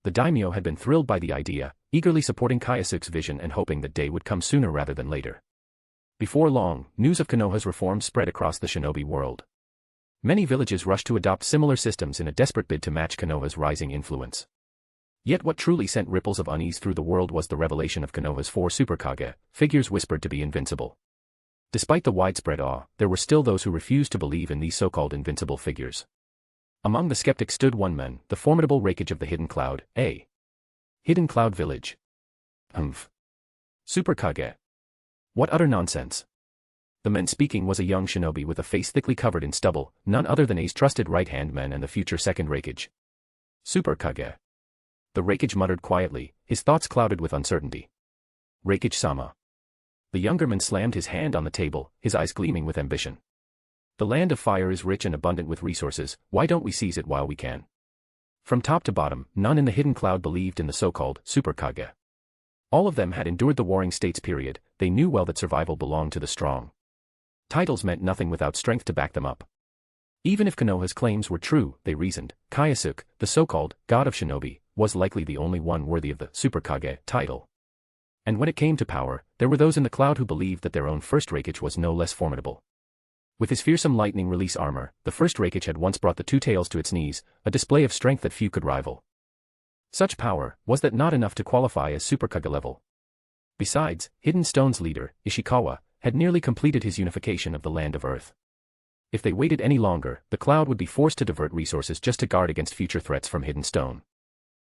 [SPEAKER 3] The daimyo had been thrilled by the idea, eagerly supporting Kyōsuke's vision and hoping that day would come sooner rather than later. Before long, news of Konoha's reforms spread across the shinobi world. Many villages rushed to adopt similar systems in a desperate bid to match Konoha's rising influence. Yet what truly sent ripples of unease through the world was the revelation of Konoha's 4 Super Kage, figures whispered to be invincible. Despite the widespread awe, there were still those who refused to believe in these so-called invincible figures. Among the skeptics stood one man, the formidable Raikage of the Hidden Cloud, a Hidden Cloud Village. Super Kage. What utter nonsense. The man speaking was a young shinobi with a face thickly covered in stubble, none other than A's trusted right-hand man and the future second Raikage. Super Kage. The Raikage muttered quietly, his thoughts clouded with uncertainty. Raikage-sama. The younger man slammed his hand on the table, his eyes gleaming with ambition. The land of fire is rich and abundant with resources, why don't we seize it while we can? From top to bottom, none in the Hidden Cloud believed in the so-called Super Kage. All of them had endured the Warring States period, they knew well that survival belonged to the strong. Titles meant nothing without strength to back them up. Even if Konoha's claims were true, they reasoned, Kyōsuke, the so-called God of Shinobi, was likely the only one worthy of the Super Kage title. And when it came to power, there were those in the cloud who believed that their own first Raikage was no less formidable. With his fearsome lightning release armor, the first Raikage had once brought the Two Tails to its knees, a display of strength that few could rival. Such power, was that not enough to qualify as Super Kage level? Besides, Hidden Stone's leader, Ishikawa, had nearly completed his unification of the land of Earth. If they waited any longer, the cloud would be forced to divert resources just to guard against future threats from Hidden Stone.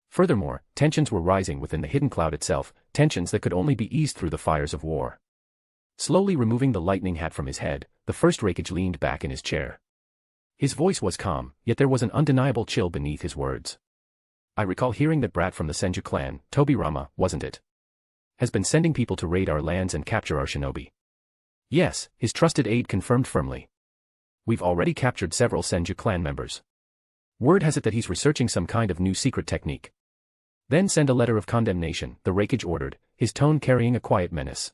[SPEAKER 3] Furthermore, tensions were rising within the Hidden Cloud itself, tensions that could only be eased through the fires of war. Slowly removing the lightning hat from his head, the first Raikage leaned back in his chair. His voice was calm, yet there was an undeniable chill beneath his words. I recall hearing that brat from the Senju clan, Tobirama, wasn't it? Has been sending people to raid our lands and capture our shinobi. Yes, his trusted aide confirmed firmly. We've already captured several Senju clan members. Word has it that he's researching some kind of new secret technique. Then send a letter of condemnation, the Raikage ordered, his tone carrying a quiet menace.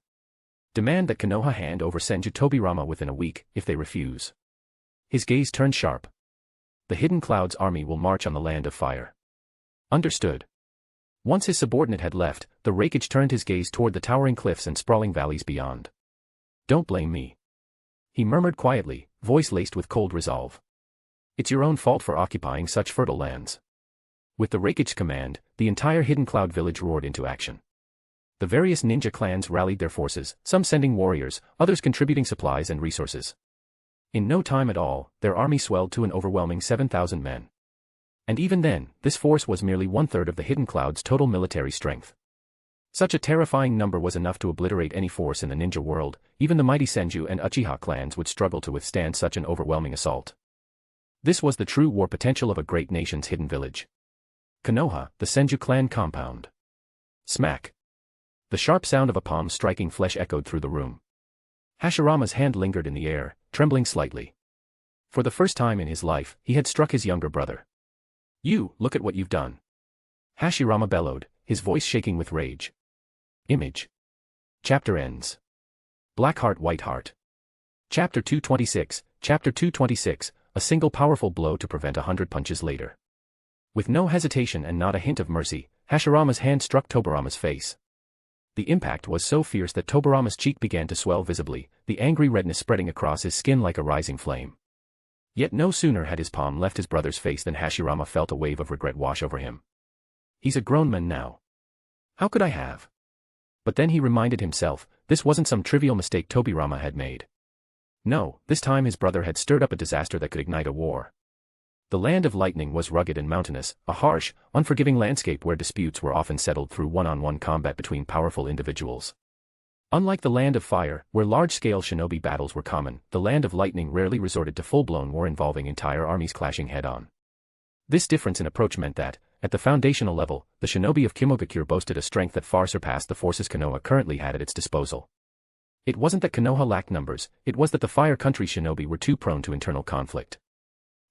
[SPEAKER 3] Demand that Konoha hand over Senju Tobirama within a week, if they refuse. His gaze turned sharp. The Hidden Cloud's army will march on the land of fire. Understood. Once his subordinate had left, the Raikage turned his gaze toward the towering cliffs and sprawling valleys beyond. Don't blame me. He murmured quietly, voice laced with cold resolve. It's your own fault for occupying such fertile lands. With the Raikage's command, the entire Hidden Cloud village roared into action. The various ninja clans rallied their forces, some sending warriors, others contributing supplies and resources. In no time at all, their army swelled to an overwhelming 7,000 men. And even then, this force was merely one-third of the Hidden Cloud's total military strength. Such a terrifying number was enough to obliterate any force in the ninja world, even the mighty Senju and Uchiha clans would struggle to withstand such an overwhelming assault. This was the true war potential of a great nation's hidden village. Konoha, the Senju clan compound. Smack. The sharp sound of a palm striking flesh echoed through the room. Hashirama's hand lingered in the air, trembling slightly. For the first time in his life, he had struck his younger brother. You, look at what you've done. Hashirama bellowed, his voice shaking with rage. Image. Chapter ends. Black Heart White Heart. Chapter 226, Chapter 226, a single powerful blow to prevent 100 punches later. With no hesitation and not a hint of mercy, Hashirama's hand struck Tobirama's face. The impact was so fierce that Tobirama's cheek began to swell visibly, the angry redness spreading across his skin like a rising flame. Yet no sooner had his palm left his brother's face than Hashirama felt a wave of regret wash over him. He's a grown man now. How could I have? But then he reminded himself, this wasn't some trivial mistake Tobirama had made. No, this time his brother had stirred up a disaster that could ignite a war. The land of lightning was rugged and mountainous, a harsh, unforgiving landscape where disputes were often settled through one-on-one combat between powerful individuals. Unlike the land of fire, where large-scale shinobi battles were common, the land of lightning rarely resorted to full-blown war involving entire armies clashing head-on. This difference in approach meant that, At the foundational level, the shinobi of Kimogakure boasted a strength that far surpassed the forces Konoha currently had at its disposal. It wasn't that Konoha lacked numbers, it was that the Fire Country shinobi were too prone to internal conflict.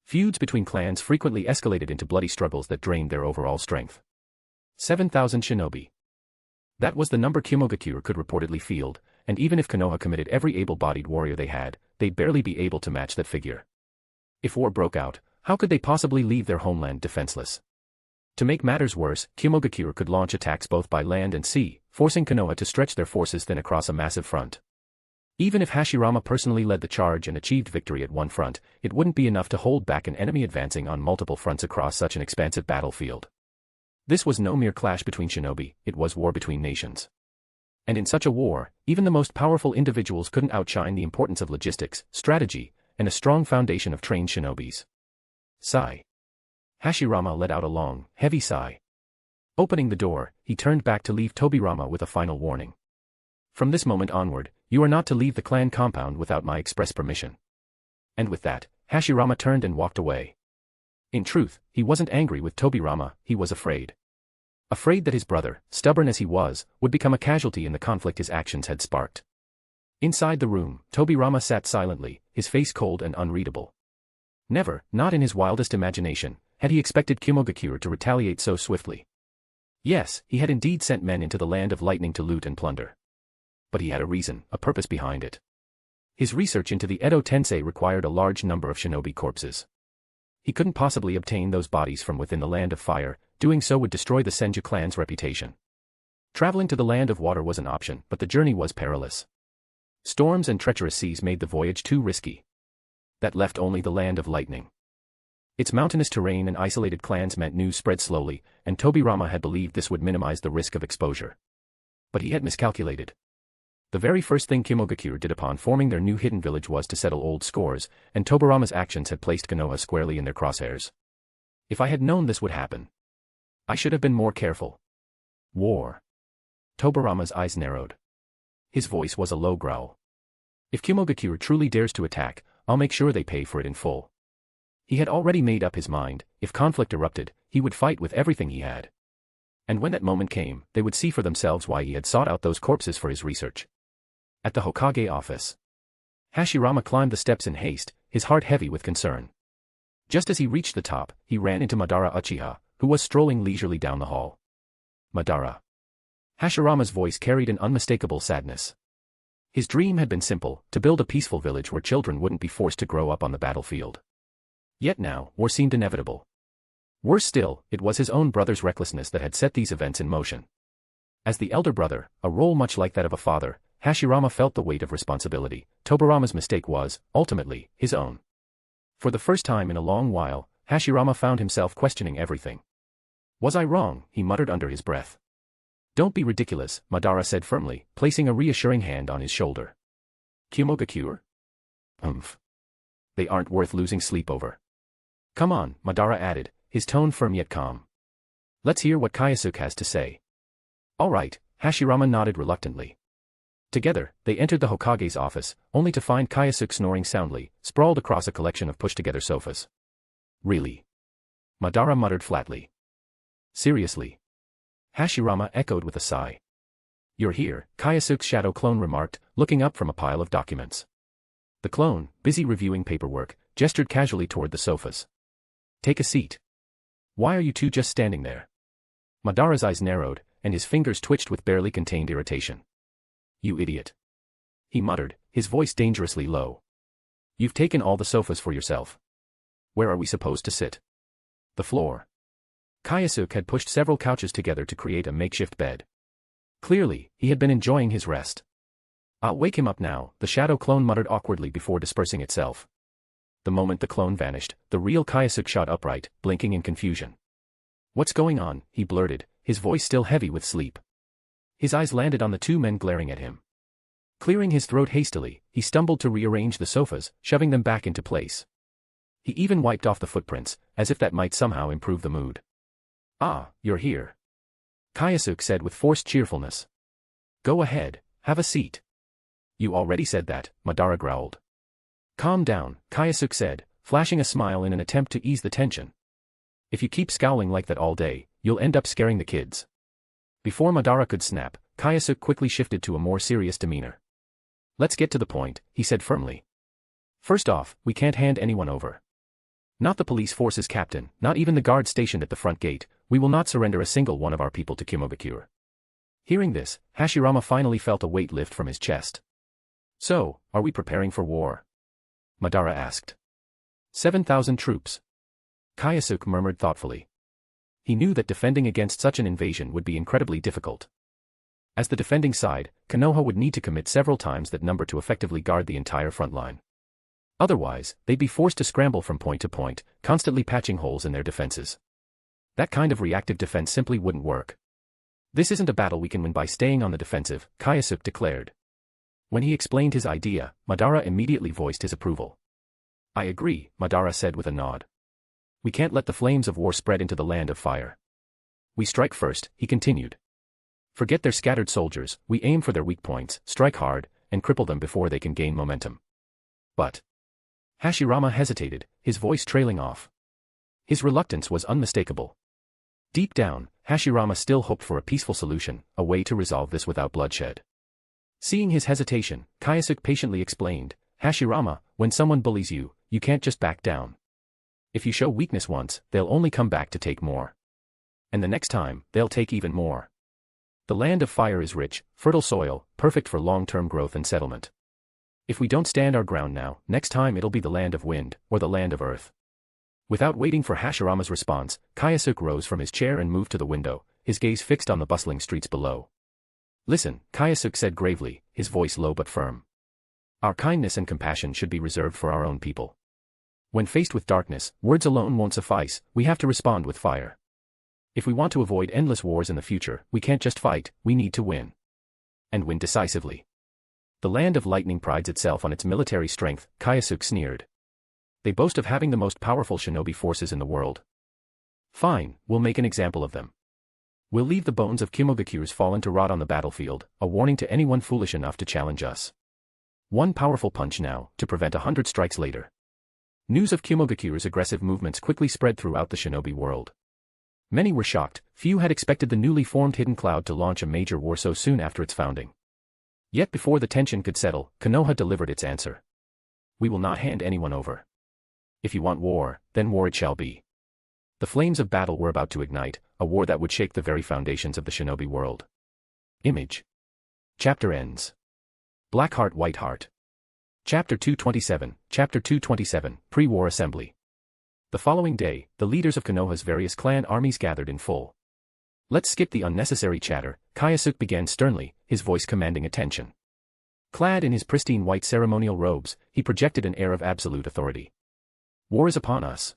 [SPEAKER 3] Feuds between clans frequently escalated into bloody struggles that drained their overall strength. 7,000 shinobi. That was the number Kimogakure could reportedly field, and even if Konoha committed every able-bodied warrior they had, they'd barely be able to match that figure. If war broke out, how could they possibly leave their homeland defenseless? To make matters worse, Kimogakure could launch attacks both by land and sea, forcing Konoha to stretch their forces thin across a massive front. Even if Hashirama personally led the charge and achieved victory at one front, it wouldn't be enough to hold back an enemy advancing on multiple fronts across such an expansive battlefield. This was no mere clash between shinobi, it was war between nations. And in such a war, even the most powerful individuals couldn't outshine the importance of logistics, strategy, and a strong foundation of trained shinobis. Sigh. Hashirama let out a long, heavy sigh. Opening the door, he turned back to leave Tobirama with a final warning. From this moment onward, you are not to leave the clan compound without my express permission. And with that, Hashirama turned and walked away. In truth, he wasn't angry with Tobirama, he was afraid. Afraid that his brother, stubborn as he was, would become a casualty in the conflict his actions had sparked. Inside the room, Tobirama sat silently, his face cold and unreadable. Never, not in his wildest imagination, had he expected Kimogakure to retaliate so swiftly. Yes, he had indeed sent men into the land of lightning to loot and plunder. But he had a reason, a purpose behind it. His research into the Edo Tensei required a large number of shinobi corpses. He couldn't possibly obtain those bodies from within the Land of Fire, doing so would destroy the Senju clan's reputation. Traveling to the Land of Water was an option, but the journey was perilous. Storms and treacherous seas made the voyage too risky. That left only the Land of Lightning. Its mountainous terrain and isolated clans meant news spread slowly, and Tobirama had believed this would minimize the risk of exposure. But he had miscalculated. The very first thing Kimogakure did upon forming their new hidden village was to settle old scores, and Tobirama's actions had placed Konoha squarely in their crosshairs. If I had known this would happen, I should have been more careful. War. Tobirama's eyes narrowed. His voice was a low growl. If Kimogakure truly dares to attack, I'll make sure they pay for it in full. He had already made up his mind, if conflict erupted, he would fight with everything he had. And when that moment came, they would see for themselves why he had sought out those corpses for his research. At the Hokage office, Hashirama climbed the steps in haste, his heart heavy with concern. Just as he reached the top, he ran into Madara Uchiha, who was strolling leisurely down the hall. Madara. Hashirama's voice carried an unmistakable sadness. His dream had been simple, to build a peaceful village where children wouldn't be forced to grow up on the battlefield. Yet now, war seemed inevitable. Worse still, it was his own brother's recklessness that had set these events in motion. As the elder brother, a role much like that of a father, Hashirama felt the weight of responsibility. Tobirama's mistake was, ultimately, his own. For the first time in a long while, Hashirama found himself questioning everything. Was I wrong? He muttered under his breath. Don't be ridiculous, Madara said firmly, placing a reassuring hand on his shoulder. Kimogakure? They aren't worth losing sleep over. Come on, Madara added, his tone firm yet calm. Let's hear what Kyōsuke has to say. All right, Hashirama nodded reluctantly. Together, they entered the Hokage's office, only to find Kyōsuke snoring soundly, sprawled across a collection of pushed-together sofas. Really? Madara muttered flatly. Seriously? Hashirama echoed with a sigh. You're here, Kyōsuke's shadow clone remarked, looking up from a pile of documents. The clone, busy reviewing paperwork, gestured casually toward the sofas. Take a seat. Why are you two just standing there? Madara's eyes narrowed, and his fingers twitched with barely contained irritation. You idiot. He muttered, his voice dangerously low. You've taken all the sofas for yourself. Where are we supposed to sit? The floor. Kyōsuke had pushed several couches together to create a makeshift bed. Clearly, he had been enjoying his rest. I'll wake him up now, the shadow clone muttered awkwardly before dispersing itself. The moment the clone vanished, the real Kyōsuke shot upright, blinking in confusion. What's going on? He blurted, his voice still heavy with sleep. His eyes landed on the two men glaring at him. Clearing his throat hastily, he stumbled to rearrange the sofas, shoving them back into place. He even wiped off the footprints, as if that might somehow improve the mood. Ah, you're here. Kyōsuke said with forced cheerfulness. Go ahead, have a seat. You already said that, Madara growled. Calm down, Kyōsuke said, flashing a smile in an attempt to ease the tension. If you keep scowling like that all day, you'll end up scaring the kids. Before Madara could snap, Kyōsuke quickly shifted to a more serious demeanor. Let's get to the point, he said firmly. First off, we can't hand anyone over. Not the police force's captain, not even the guard stationed at the front gate. We will not surrender a single one of our people to Kyōsuke. Hearing this, Hashirama finally felt a weight lift from his chest. So, are we preparing for war? Madara asked. 7,000 troops. Kyōsuke murmured thoughtfully. He knew that defending against such an invasion would be incredibly difficult. As the defending side, Konoha would need to commit several times that number to effectively guard the entire front line. Otherwise, they'd be forced to scramble from point to point, constantly patching holes in their defenses. That kind of reactive defense simply wouldn't work. This isn't a battle we can win by staying on the defensive, Kyōsuke declared. When he explained his idea, Madara immediately voiced his approval. I agree, Madara said with a nod. We can't let the flames of war spread into the land of fire. We strike first, he continued. Forget their scattered soldiers, we aim for their weak points, strike hard, and cripple them before they can gain momentum. But Hashirama hesitated, his voice trailing off. His reluctance was unmistakable. Deep down, Hashirama still hoped for a peaceful solution, a way to resolve this without bloodshed. Seeing his hesitation, Kyōsuke patiently explained, Hashirama, when someone bullies you, you can't just back down. If you show weakness once, they'll only come back to take more. And the next time, they'll take even more. The land of fire is rich, fertile soil, perfect for long-term growth and settlement. If we don't stand our ground now, next time it'll be the land of wind, or the land of earth. Without waiting for Hashirama's response, Kyōsuke rose from his chair and moved to the window, his gaze fixed on the bustling streets below. Listen, Kyōsuke said gravely, his voice low but firm. Our kindness and compassion should be reserved for our own people. When faced with darkness, words alone won't suffice, we have to respond with fire. If we want to avoid endless wars in the future, we can't just fight, we need to win. And win decisively. The land of lightning prides itself on its military strength, Kyōsuke sneered. They boast of having the most powerful shinobi forces in the world. Fine, we'll make an example of them. We'll leave the bones of Kyōsuke's fallen to rot on the battlefield, a warning to anyone foolish enough to challenge us. One powerful punch now, to prevent 100 strikes later. News of Kyōsuke's aggressive movements quickly spread throughout the shinobi world. Many were shocked, few had expected the newly formed Hidden Cloud to launch a major war so soon after its founding. Yet before the tension could settle, Konoha delivered its answer. We will not hand anyone over. If you want war, then war it shall be. The flames of battle were about to ignite, a war that would shake the very foundations of the shinobi world. Image. Chapter ends. Black Heart White Heart. Chapter 227, Chapter 227, Pre-War Assembly. The following day, the leaders of Konoha's various clan armies gathered in full. Let's skip the unnecessary chatter, Kyōsuke began sternly, his voice commanding attention. Clad in his pristine white ceremonial robes, he projected an air of absolute authority. War is upon us.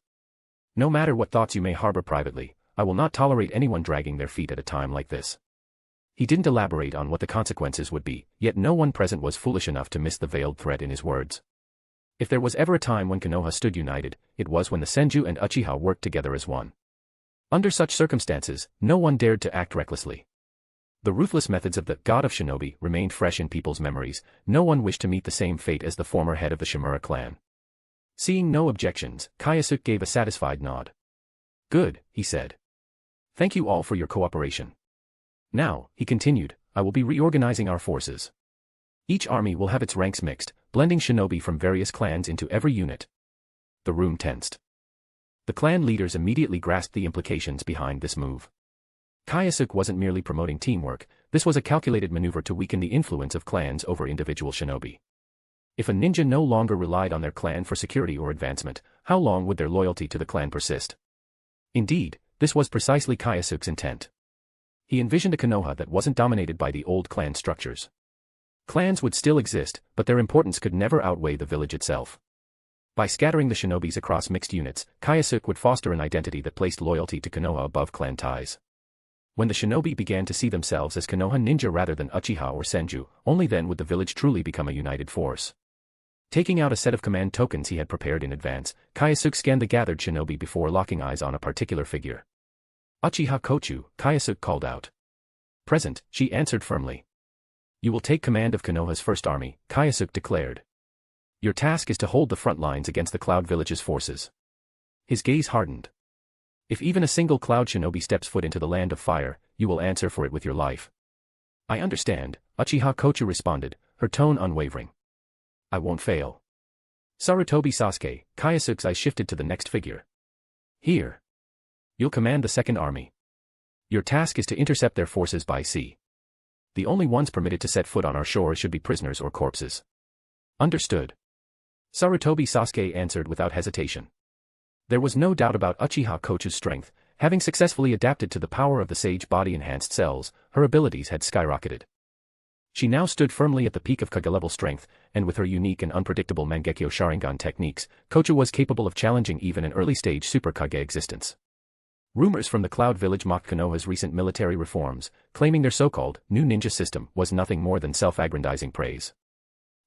[SPEAKER 3] No matter what thoughts you may harbor privately, I will not tolerate anyone dragging their feet at a time like this. He didn't elaborate on what the consequences would be, yet no one present was foolish enough to miss the veiled threat in his words. If there was ever a time when Konoha stood united, it was when the Senju and Uchiha worked together as one. Under such circumstances, no one dared to act recklessly. The ruthless methods of the God of Shinobi remained fresh in people's memories, no one wished to meet the same fate as the former head of the Shimura clan. Seeing no objections, Kyōsuke gave a satisfied nod. Good, he said. Thank you all for your cooperation. Now, he continued, I will be reorganizing our forces. Each army will have its ranks mixed, blending shinobi from various clans into every unit. The room tensed. The clan leaders immediately grasped the implications behind this move. Kyōsuke wasn't merely promoting teamwork, this was a calculated maneuver to weaken the influence of clans over individual shinobi. If a ninja no longer relied on their clan for security or advancement, how long would their loyalty to the clan persist? Indeed, this was precisely Kyōsuke's intent. He envisioned a Konoha that wasn't dominated by the old clan structures. Clans would still exist, but their importance could never outweigh the village itself. By scattering the shinobis across mixed units, Kyōsuke would foster an identity that placed loyalty to Konoha above clan ties. When the shinobi began to see themselves as Konoha ninja rather than Uchiha or Senju, only then would the village truly become a united force. Taking out a set of command tokens he had prepared in advance, Kyōsuke scanned the gathered shinobi before locking eyes on a particular figure. Uchiha Kochu, Kyōsuke called out. Present, she answered firmly. You will take command of Konoha's first army, Kyōsuke declared. Your task is to hold the front lines against the Cloud Village's forces. His gaze hardened. If even a single cloud shinobi steps foot into the land of fire, you will answer for it with your life. I understand, Uchiha Kochu responded, her tone unwavering. I won't fail. Sarutobi Sasuke, Kyōsuke's eyes shifted to the next figure. Here. You'll command the second army. Your task is to intercept their forces by sea. The only ones permitted to set foot on our shores should be prisoners or corpses. Understood. Sarutobi Sasuke answered without hesitation. There was no doubt about Uchiha Kochu's strength. Having successfully adapted to the power of the sage body-enhanced cells, her abilities had skyrocketed. She now stood firmly at the peak of Kage-level strength, and with her unique and unpredictable Mangekyo Sharingan techniques, Kochu was capable of challenging even an early-stage Super Kage existence. Rumors from the Cloud Village mocked Konoha's recent military reforms, claiming their so-called new ninja system was nothing more than self-aggrandizing praise.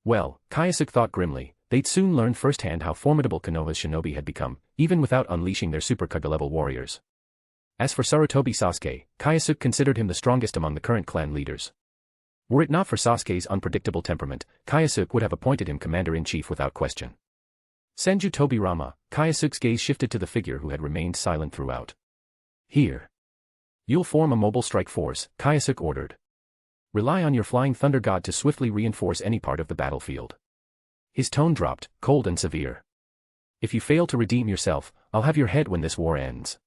[SPEAKER 3] Well, Kyōsuke thought grimly, they'd soon learn firsthand how formidable Konoha's shinobi had become, even without unleashing their Super Kage-level warriors. As for Sarutobi Sasuke, Kyōsuke considered him the strongest among the current clan leaders. Were it not for Sasuke's unpredictable temperament, Kyōsuke would have appointed him commander-in-chief without question. Senju Tobirama, Kyōsuke's gaze shifted to the figure who had remained silent throughout. Here. You'll form a mobile strike force, Kyōsuke ordered. Rely on your flying thunder god to swiftly reinforce any part of the battlefield. His tone dropped, cold and severe. If you fail to redeem yourself, I'll have your head when this war ends.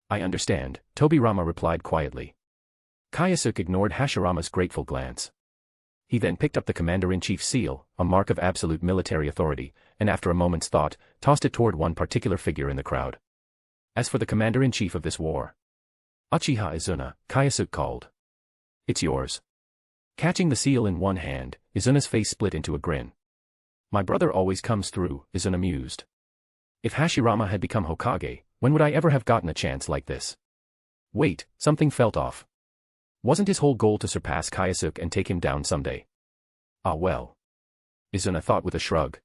[SPEAKER 3] I understand, Tobirama replied quietly. Kyōsuke ignored Hashirama's grateful glance. He then picked up the commander-in-chief's seal, a mark of absolute military authority, and after a moment's thought, tossed it toward one particular figure in the crowd. As for the commander-in-chief of this war, Uchiha Izuna, Kyōsuke called. It's yours. Catching the seal in one hand, Izuna's face split into a grin. My brother always comes through, Izuna mused. If Hashirama had become Hokage, when would I ever have gotten a chance like this? Wait, something felt off. Wasn't his whole goal to surpass Kyōsuke and take him down someday? Ah well. Izuna thought with a shrug.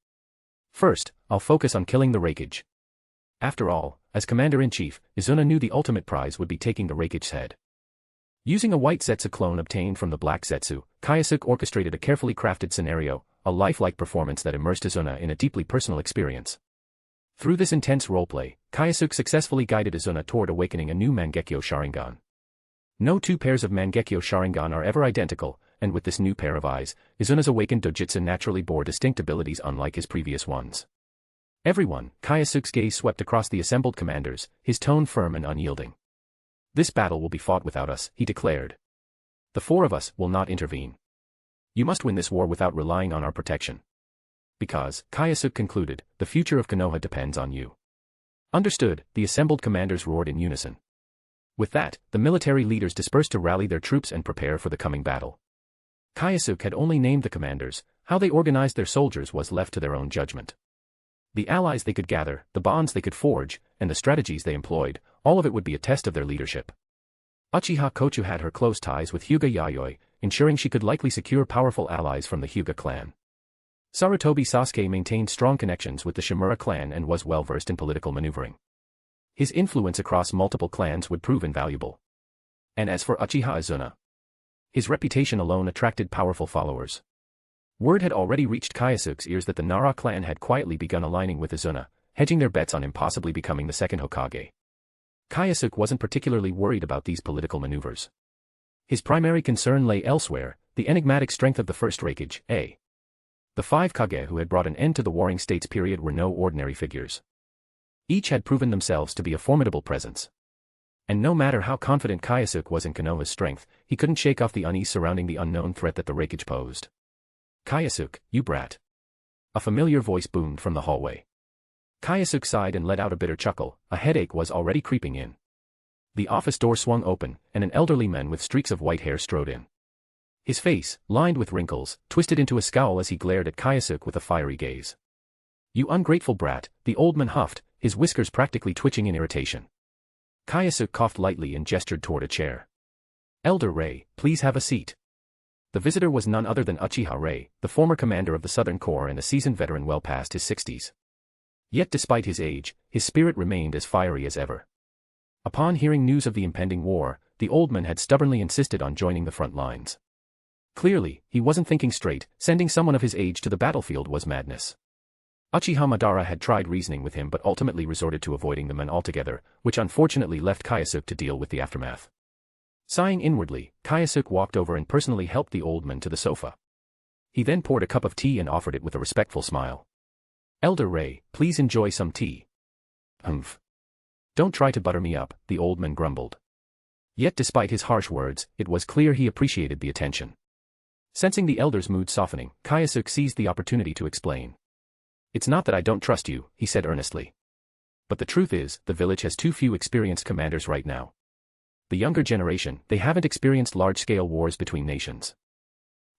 [SPEAKER 3] First, I'll focus on killing the Raikage. After all, as commander-in-chief, Izuna knew the ultimate prize would be taking the Raikage's head. Using a white Zetsu clone obtained from the black Zetsu, Kyōsuke orchestrated a carefully crafted scenario, a lifelike performance that immersed Izuna in a deeply personal experience. Through this intense roleplay, Kyōsuke successfully guided Izuna toward awakening a new Mangekyo Sharingan. No two pairs of Mangekyo Sharingan are ever identical, and with this new pair of eyes, Izuna's awakened dojutsu naturally bore distinct abilities unlike his previous ones. Everyone, Kyōsuke's gaze swept across the assembled commanders, his tone firm and unyielding. This battle will be fought without us, he declared. The four of us will not intervene. You must win this war without relying on our protection. Because, Kyōsuke concluded, the future of Konoha depends on you. Understood, the assembled commanders roared in unison. With that, the military leaders dispersed to rally their troops and prepare for the coming battle. Kyōsuke had only named the commanders, how they organized their soldiers was left to their own judgment. The allies they could gather, the bonds they could forge, and the strategies they employed, all of it would be a test of their leadership. Uchiha Kochu had her close ties with Hyuga Yayoi, ensuring she could likely secure powerful allies from the Hyuga clan. Sarutobi Sasuke maintained strong connections with the Shimura clan and was well versed in political maneuvering. His influence across multiple clans would prove invaluable. And as for Uchiha Izuna, his reputation alone attracted powerful followers. Word had already reached Kyōsuke's ears that the Nara clan had quietly begun aligning with Izuna, hedging their bets on him possibly becoming the second Hokage. Kyōsuke wasn't particularly worried about these political maneuvers. His primary concern lay elsewhere, the enigmatic strength of the first Raikage, A. The five Kage who had brought an end to the Warring States period were no ordinary figures. Each had proven themselves to be a formidable presence. And no matter how confident Kyōsuke was in Konoha's strength, he couldn't shake off the unease surrounding the unknown threat that the Raikage posed. Kyōsuke, you brat. A familiar voice boomed from the hallway. Kyōsuke sighed and let out a bitter chuckle, a headache was already creeping in. The office door swung open, and an elderly man with streaks of white hair strode in. His face, lined with wrinkles, twisted into a scowl as he glared at Kyōsuke with a fiery gaze. You ungrateful brat, the old man huffed, his whiskers practically twitching in irritation. Kyōsuke coughed lightly and gestured toward a chair. Elder Rei, please have a seat. The visitor was none other than Uchiha Rei, the former commander of the Southern Corps and a seasoned veteran well past his 60s. Yet despite his age, his spirit remained as fiery as ever. Upon hearing news of the impending war, the old man had stubbornly insisted on joining the front lines. Clearly, he wasn't thinking straight, sending someone of his age to the battlefield was madness. Uchiha Madara had tried reasoning with him but ultimately resorted to avoiding the men altogether, which unfortunately left Kyōsuke to deal with the aftermath. Sighing inwardly, Kyōsuke walked over and personally helped the old man to the sofa. He then poured a cup of tea and offered it with a respectful smile. "Elder Ray, please enjoy some tea." "Humph. Don't try to butter me up," the old man grumbled. Yet despite his harsh words, it was clear he appreciated the attention. Sensing the elder's mood softening, Kyōsuke seized the opportunity to explain. "It's not that I don't trust you," he said earnestly. "But the truth is, the village has too few experienced commanders right now. The younger generation, they haven't experienced large-scale wars between nations.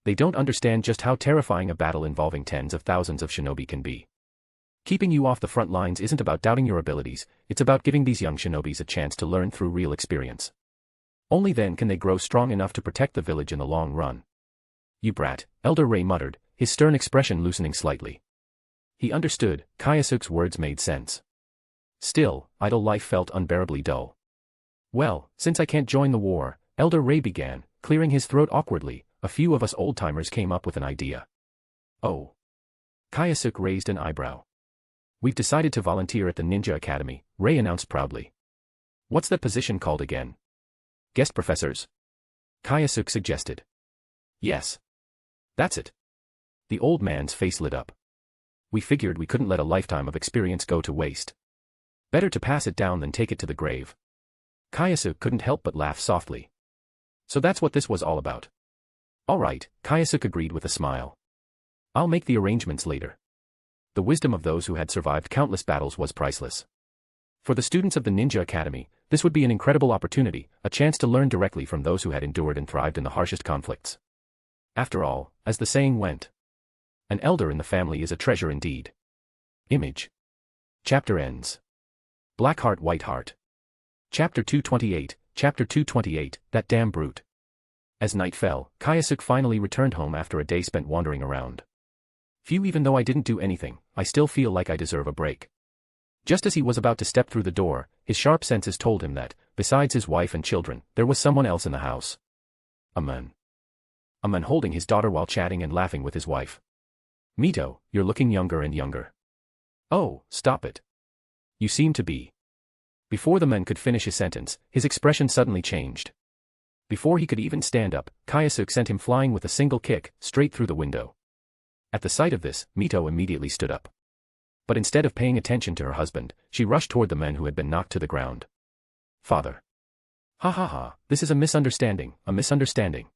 [SPEAKER 3] They don't understand just how terrifying a battle involving tens of thousands of shinobi can be. Keeping you off the front lines isn't about doubting your abilities, it's about giving these young shinobis a chance to learn through real experience. Only then can they grow strong enough to protect the village in the long run." "You brat," Elder Ray muttered, his stern expression loosening slightly. He understood, Kyōsuke's words made sense. Still, idle life felt unbearably dull. "Well, since I can't join the war," Elder Ray began, clearing his throat awkwardly, "a few of us old-timers came up with an idea." "Oh." Kyōsuke raised an eyebrow. "We've decided to volunteer at the Ninja Academy," Ray announced proudly. "What's that position called again?" "Guest professors?" Kyōsuke suggested. "Yes. That's it." The old man's face lit up. "We figured we couldn't let a lifetime of experience go to waste. Better to pass it down than take it to the grave." Kyōsuke couldn't help but laugh softly. "So that's what this was all about." "All right," Kyōsuke agreed with a smile. "I'll make the arrangements later." The wisdom of those who had survived countless battles was priceless. For the students of the Ninja Academy, this would be an incredible opportunity, a chance to learn directly from those who had endured and thrived in the harshest conflicts. After all, as the saying went, an elder in the family is a treasure indeed. Image. Chapter ends. Black Heart White Heart. Chapter 228, Chapter 228, That Damn Brute. As night fell, Kyōsuke finally returned home after a day spent wandering around. "Phew, even though I didn't do anything, I still feel like I deserve a break." Just as he was about to step through the door, his sharp senses told him that, besides his wife and children, there was someone else in the house. A man. A man holding his daughter while chatting and laughing with his wife. "Mito, you're looking younger and younger." "Oh, stop it. You seem to be." Before the man could finish his sentence, his expression suddenly changed. Before he could even stand up, Kyōsuke sent him flying with a single kick, straight through the window. At the sight of this, Mito immediately stood up. But instead of paying attention to her husband, she rushed toward the man who had been knocked to the ground. "Father." "Ha ha ha, this is a misunderstanding, a misunderstanding."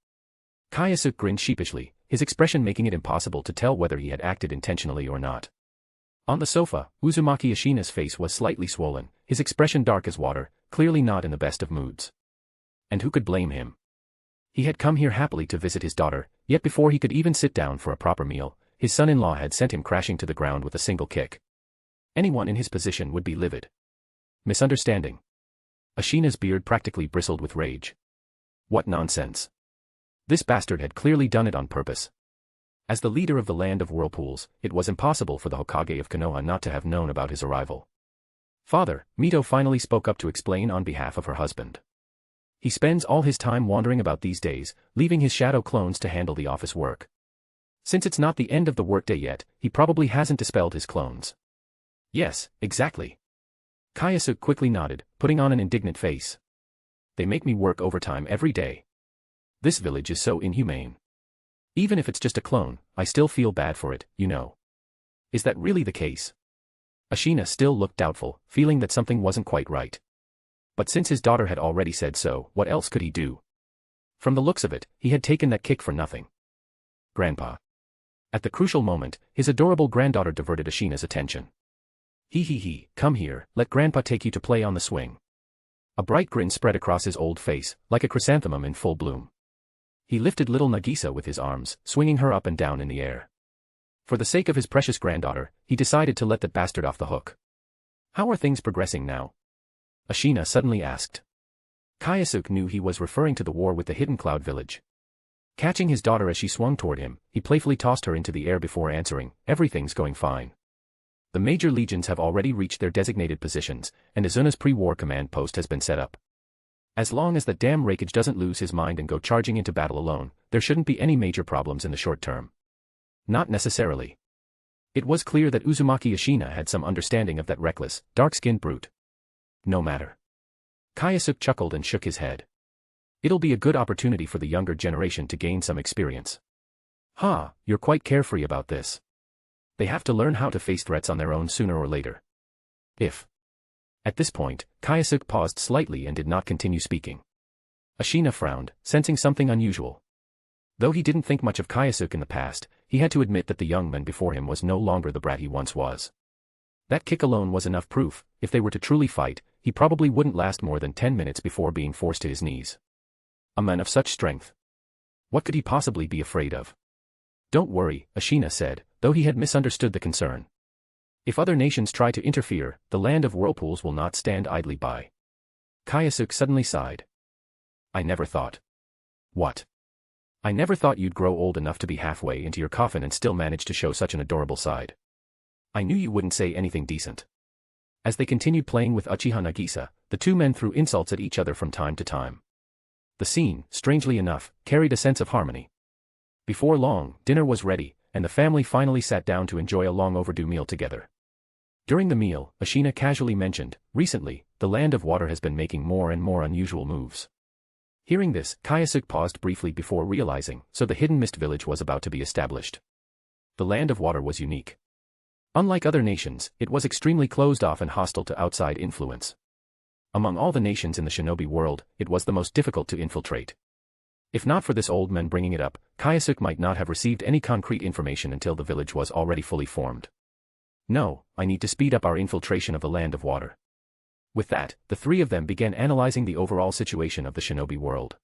[SPEAKER 3] Kyōsuke grinned sheepishly, his expression making it impossible to tell whether he had acted intentionally or not. On the sofa, Uzumaki Ashina's face was slightly swollen, his expression dark as water, clearly not in the best of moods. And who could blame him? He had come here happily to visit his daughter, yet before he could even sit down for a proper meal, his son-in-law had sent him crashing to the ground with a single kick. Anyone in his position would be livid. Misunderstanding. Ashina's beard practically bristled with rage. What nonsense. This bastard had clearly done it on purpose. As the leader of the land of whirlpools, it was impossible for the Hokage of Konoha not to have known about his arrival. "Father," Mito finally spoke up to explain on behalf of her husband. "He spends all his time wandering about these days, leaving his shadow clones to handle the office work. Since it's not the end of the workday yet, he probably hasn't dispelled his clones." "Yes, exactly." Kyōsuke quickly nodded, putting on an indignant face. "They make me work overtime every day. This village is so inhumane. Even if it's just a clone, I still feel bad for it, you know." "Is that really the case?" Ashina still looked doubtful, feeling that something wasn't quite right. But since his daughter had already said so, what else could he do? From the looks of it, he had taken that kick for nothing. "Grandpa." At the crucial moment, his adorable granddaughter diverted Ashina's attention. He, come here, let Grandpa take you to play on the swing." A bright grin spread across his old face, like a chrysanthemum in full bloom. He lifted little Nagisa with his arms, swinging her up and down in the air. For the sake of his precious granddaughter, he decided to let that bastard off the hook. "How are things progressing now?" Ashina suddenly asked. Kyōsuke knew he was referring to the war with the Hidden Cloud village. Catching his daughter as she swung toward him, he playfully tossed her into the air before answering, "Everything's going fine. The major legions have already reached their designated positions, and Izuna's pre-war command post has been set up. As long as the damn Raikage doesn't lose his mind and go charging into battle alone, there shouldn't be any major problems in the short term." "Not necessarily." It was clear that Uzumaki Ashina had some understanding of that reckless, dark-skinned brute. No matter. Kyōsuke chuckled and shook his head. It'll be a good opportunity for the younger generation to gain some experience. Ha, you're quite carefree about this. They have to learn how to face threats on their own sooner or later. If. At this point, Kyōsuke paused slightly and did not continue speaking. Ashina frowned, sensing something unusual. Though he didn't think much of Kyōsuke in the past, he had to admit that the young man before him was no longer the brat he once was. That kick alone was enough proof. If they were to truly fight, he probably wouldn't last more than 10 minutes before being forced to his knees. A man of such strength. What could he possibly be afraid of? Don't worry, Ashina said, though he had misunderstood the concern. If other nations try to interfere, the land of whirlpools will not stand idly by. Kyōsuke suddenly sighed. I never thought. What? I never thought you'd grow old enough to be halfway into your coffin and still manage to show such an adorable side. I knew you wouldn't say anything decent. As they continued playing with Uchiha Nagisa, the two men threw insults at each other from time to time. The scene, strangely enough, carried a sense of harmony. Before long, dinner was ready, and the family finally sat down to enjoy a long overdue meal together. During the meal, Ashina casually mentioned, recently, the land of water has been making more and more unusual moves. Hearing this, Kyōsuke paused briefly before realizing, so the hidden mist village was about to be established. The land of water was unique. Unlike other nations, it was extremely closed off and hostile to outside influence. Among all the nations in the shinobi world, it was the most difficult to infiltrate. If not for this old man bringing it up, Kyōsuke might not have received any concrete information until the village was already fully formed. No, I need to speed up our infiltration of the land of water. With that, the three of them began analyzing the overall situation of the shinobi world.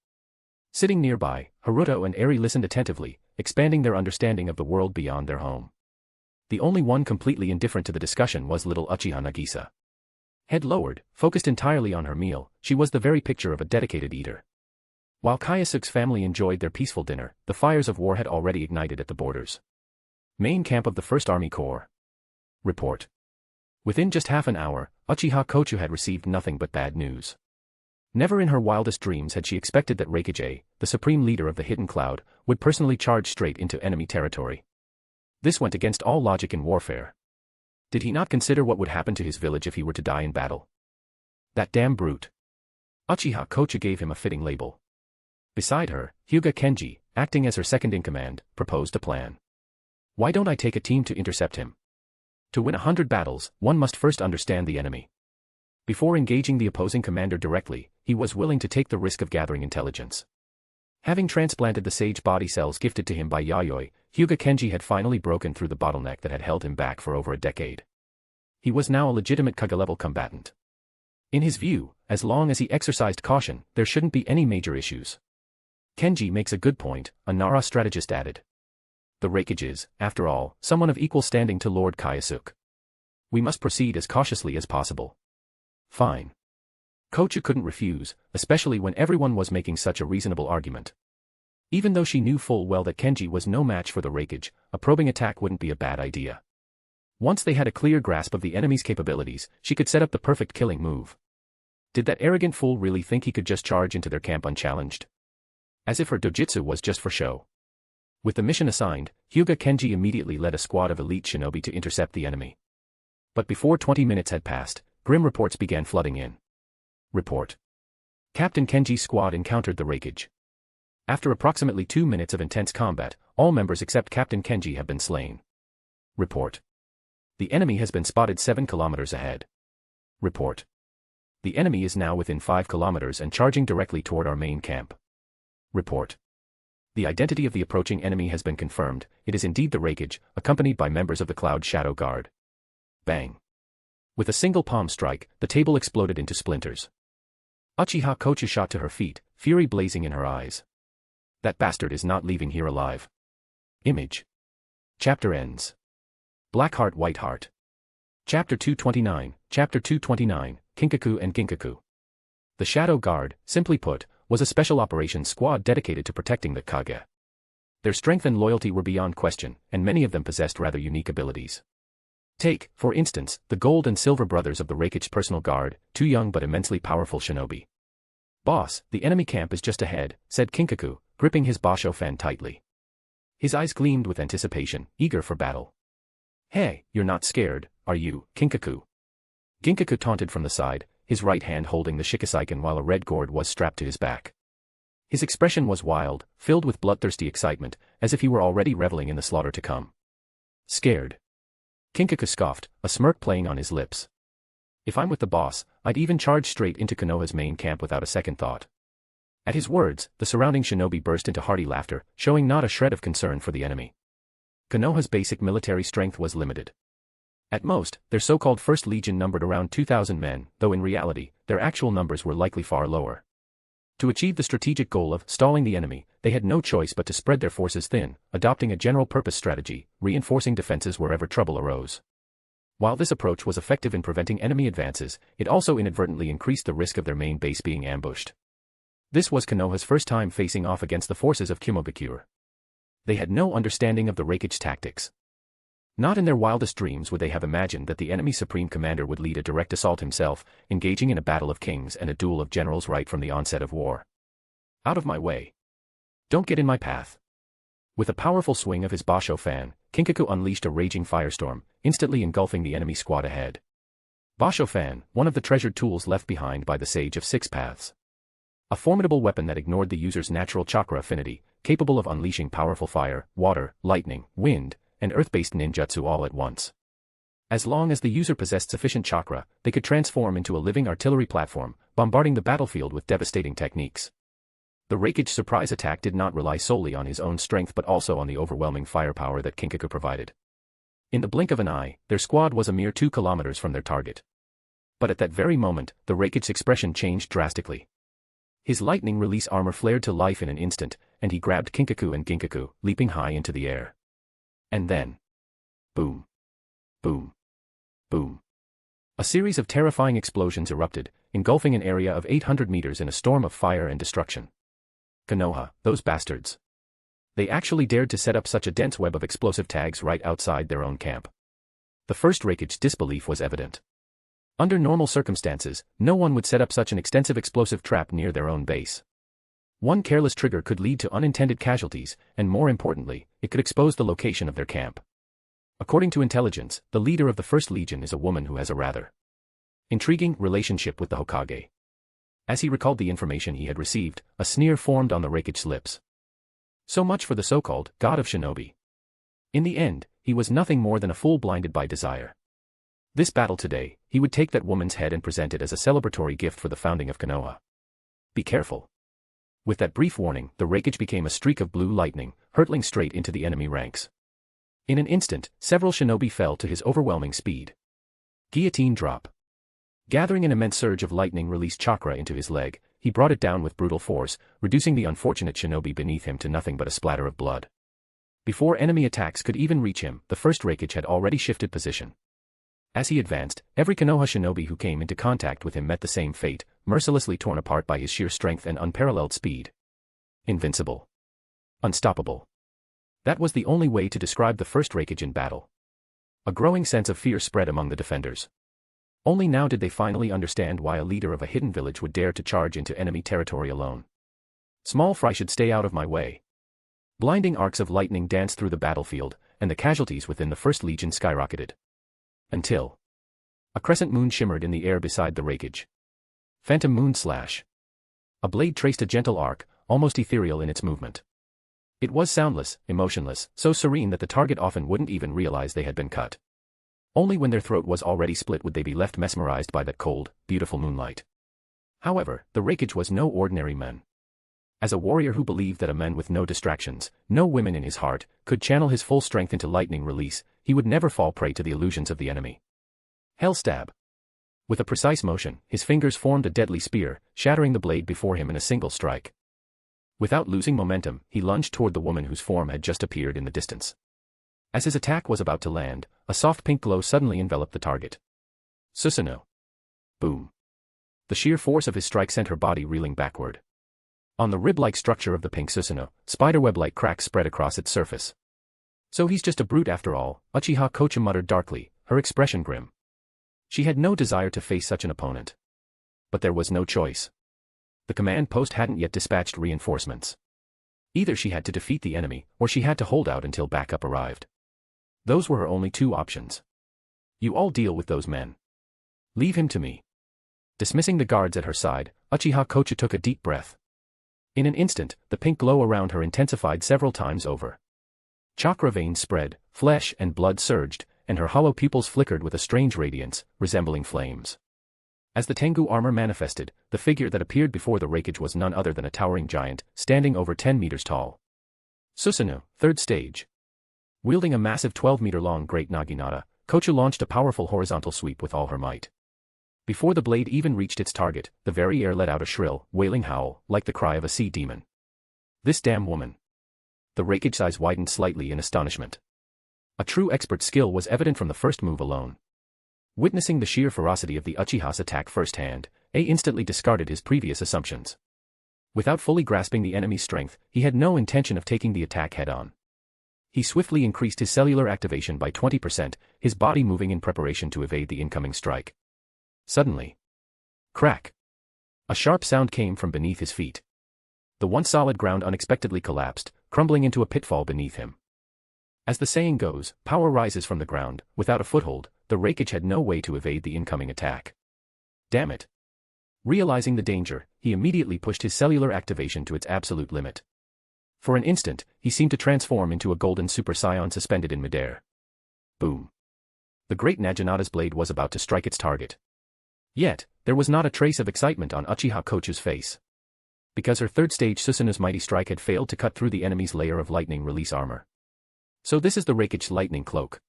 [SPEAKER 3] Sitting nearby, Haruto and Eri listened attentively, expanding their understanding of the world beyond their home. The only one completely indifferent to the discussion was little Uchiha Nagisa. Head lowered, focused entirely on her meal, she was the very picture of a dedicated eater. While Kyōsuke's family enjoyed their peaceful dinner, the fires of war had already ignited at the borders. Main camp of the 1st Army Corps. Report. Within just half an hour, Uchiha Kochu had received nothing but bad news. Never in her wildest dreams had she expected that Reikage, the supreme leader of the Hidden Cloud, would personally charge straight into enemy territory. This went against all logic in warfare. Did he not consider what would happen to his village if he were to die in battle? That damn brute. Uchiha Kochu gave him a fitting label. Beside her, Hyuga Kenji, acting as her second-in-command, proposed a plan. Why don't I take a team to intercept him? To win 100 battles, one must first understand the enemy. Before engaging the opposing commander directly, he was willing to take the risk of gathering intelligence. Having transplanted the sage body cells gifted to him by Yayoi, Hyuga Kenji had finally broken through the bottleneck that had held him back for over a decade. He was now a legitimate Kage-level combatant. In his view, as long as he exercised caution, there shouldn't be any major issues. Kenji makes a good point, a Nara strategist added. The Reikage is, after all, someone of equal standing to Lord Kyōsuke. We must proceed as cautiously as possible. Fine. Kochu couldn't refuse, especially when everyone was making such a reasonable argument. Even though she knew full well that Kenji was no match for the Reikage, a probing attack wouldn't be a bad idea. Once they had a clear grasp of the enemy's capabilities, she could set up the perfect killing move. Did that arrogant fool really think he could just charge into their camp unchallenged? As if her dojutsu was just for show. With the mission assigned, Hyuga Kenji immediately led a squad of elite shinobi to intercept the enemy. But before 20 minutes had passed, grim reports began flooding in. Report. Captain Kenji's squad encountered the Reikage. After approximately 2 minutes of intense combat, all members except Captain Kenji have been slain. Report. The enemy has been spotted 7 kilometers ahead. Report. The enemy is now within 5 kilometers and charging directly toward our main camp. Report. The identity of the approaching enemy has been confirmed. It is indeed the Reikage, accompanied by members of the Cloud Shadow Guard. Bang. With a single palm strike, the table exploded into splinters. Uchiha Kochu shot to her feet, fury blazing in her eyes. That bastard is not leaving here alive. Image. Chapter ends. Black Heart White Heart. Chapter 229, Chapter 229, Kinkaku and Ginkaku. The Shadow Guard, simply put, was a special operations squad dedicated to protecting the Kage. Their strength and loyalty were beyond question, and many of them possessed rather unique abilities. Take, for instance, the Gold and Silver brothers of the Reikage personal guard, 2 young but immensely powerful shinobi. Boss, the enemy camp is just ahead, said Kinkaku, gripping his basho fan tightly. His eyes gleamed with anticipation, eager for battle. Hey, you're not scared, are you, Kinkaku? Ginkaku taunted from the side, his right hand holding the shikisaiken while a red gourd was strapped to his back. His expression was wild, filled with bloodthirsty excitement, as if he were already reveling in the slaughter to come. Scared? Kinkaku scoffed, a smirk playing on his lips. If I'm with the boss, I'd even charge straight into Konoha's main camp without a second thought. At his words, the surrounding shinobi burst into hearty laughter, showing not a shred of concern for the enemy. Konoha's basic military strength was limited. At most, their so-called First Legion numbered around 2,000 men, though in reality, their actual numbers were likely far lower. To achieve the strategic goal of stalling the enemy, they had no choice but to spread their forces thin, adopting a general-purpose strategy, reinforcing defenses wherever trouble arose. While this approach was effective in preventing enemy advances, it also inadvertently increased the risk of their main base being ambushed. This was Konoha's first time facing off against the forces of Kimobukure. They had no understanding of the Reikage tactics. Not in their wildest dreams would they have imagined that the enemy's supreme commander would lead a direct assault himself, engaging in a battle of kings and a duel of generals right from the onset of war. Out of my way. Don't get in my path. With a powerful swing of his Basho fan, Kinkaku unleashed a raging firestorm, instantly engulfing the enemy squad ahead. Basho fan, one of the treasured tools left behind by the Sage of Six Paths. A formidable weapon that ignored the user's natural chakra affinity, capable of unleashing powerful fire, water, lightning, wind, and earth-based ninjutsu all at once. As long as the user possessed sufficient chakra, they could transform into a living artillery platform, bombarding the battlefield with devastating techniques. The Reikage surprise attack did not rely solely on his own strength but also on the overwhelming firepower that Kinkaku provided. In the blink of an eye, their squad was a mere 2 kilometers from their target. But at that very moment, the Reikage's expression changed drastically. His lightning release armor flared to life in an instant, and he grabbed Kinkaku and Ginkaku, leaping high into the air. And then... boom. Boom. Boom. A series of terrifying explosions erupted, engulfing an area of 800 meters in a storm of fire and destruction. Konoha, those bastards. They actually dared to set up such a dense web of explosive tags right outside their own camp. The first Reikage's disbelief was evident. Under normal circumstances, no one would set up such an extensive explosive trap near their own base. One careless trigger could lead to unintended casualties, and more importantly, it could expose the location of their camp. According to intelligence, the leader of the First Legion is a woman who has a rather intriguing relationship with the Hokage. As he recalled the information he had received, a sneer formed on the Reikage's lips. So much for the so-called God of Shinobi. In the end, he was nothing more than a fool blinded by desire. This battle today, he would take that woman's head and present it as a celebratory gift for the founding of Konoha. Be careful. With that brief warning, the Reikage became a streak of blue lightning, hurtling straight into the enemy ranks. In an instant, several shinobi fell to his overwhelming speed. Guillotine drop. Gathering an immense surge of lightning-released chakra into his leg, he brought it down with brutal force, reducing the unfortunate shinobi beneath him to nothing but a splatter of blood. Before enemy attacks could even reach him, the first Reikage had already shifted position. As he advanced, every Konoha shinobi who came into contact with him met the same fate, mercilessly torn apart by his sheer strength and unparalleled speed. Invincible. Unstoppable. That was the only way to describe the first Reikage in battle. A growing sense of fear spread among the defenders. Only now did they finally understand why a leader of a hidden village would dare to charge into enemy territory alone. Small fry should stay out of my way. Blinding arcs of lightning danced through the battlefield, and the casualties within the First Legion skyrocketed. Until a crescent moon shimmered in the air beside the Reikage. Phantom moon slash. A blade traced a gentle arc, almost ethereal in its movement. It was soundless, emotionless, so serene that the target often wouldn't even realize they had been cut. Only when their throat was already split would they be left mesmerized by that cold, beautiful moonlight. However, the Reikage was no ordinary man. As a warrior who believed that a man with no distractions, no women in his heart, could channel his full strength into lightning release, he would never fall prey to the illusions of the enemy. Hell stab. With a precise motion, his fingers formed a deadly spear, shattering the blade before him in a single strike. Without losing momentum, he lunged toward the woman whose form had just appeared in the distance. As his attack was about to land, a soft pink glow suddenly enveloped the target. Susanoo. Boom. The sheer force of his strike sent her body reeling backward. On the rib-like structure of the pink Susanoo, spiderweb-like cracks spread across its surface. So he's just a brute after all, Uchiha Kocha muttered darkly, her expression grim. She had no desire to face such an opponent. But there was no choice. The command post hadn't yet dispatched reinforcements. Either she had to defeat the enemy, or she had to hold out until backup arrived. Those were her only two options. You all deal with those men. Leave him to me. Dismissing the guards at her side, Uchiha Kochu took a deep breath. In an instant, the pink glow around her intensified several times over. Chakra veins spread, flesh and blood surged, and her hollow pupils flickered with a strange radiance, resembling flames. As the Tengu armor manifested, the figure that appeared before the Reikage was none other than a towering giant, standing over 10 meters tall. Susanoo, third stage. Wielding a massive 12-meter-long great naginata, Kochu launched a powerful horizontal sweep with all her might. Before the blade even reached its target, the very air let out a shrill, wailing howl, like the cry of a sea demon. This damn woman. The Reikage's eyes widened slightly in astonishment. A true expert's skill was evident from the first move alone. Witnessing the sheer ferocity of the Uchiha's attack firsthand, A instantly discarded his previous assumptions. Without fully grasping the enemy's strength, he had no intention of taking the attack head-on. He swiftly increased his cellular activation by 20%, his body moving in preparation to evade the incoming strike. Suddenly. Crack. A sharp sound came from beneath his feet. The once solid ground unexpectedly collapsed, crumbling into a pitfall beneath him. As the saying goes, power rises from the ground. Without a foothold, the Reikage had no way to evade the incoming attack. Damn it. Realizing the danger, he immediately pushed his cellular activation to its absolute limit. For an instant, he seemed to transform into a golden Super Saiyan suspended in midair. Boom. The great Naginata's blade was about to strike its target. Yet, there was not a trace of excitement on Uchiha Kochu's face. Because her third-stage Susanoo's mighty strike had failed to cut through the enemy's layer of lightning release armor. So this is the Reikage's lightning cloak.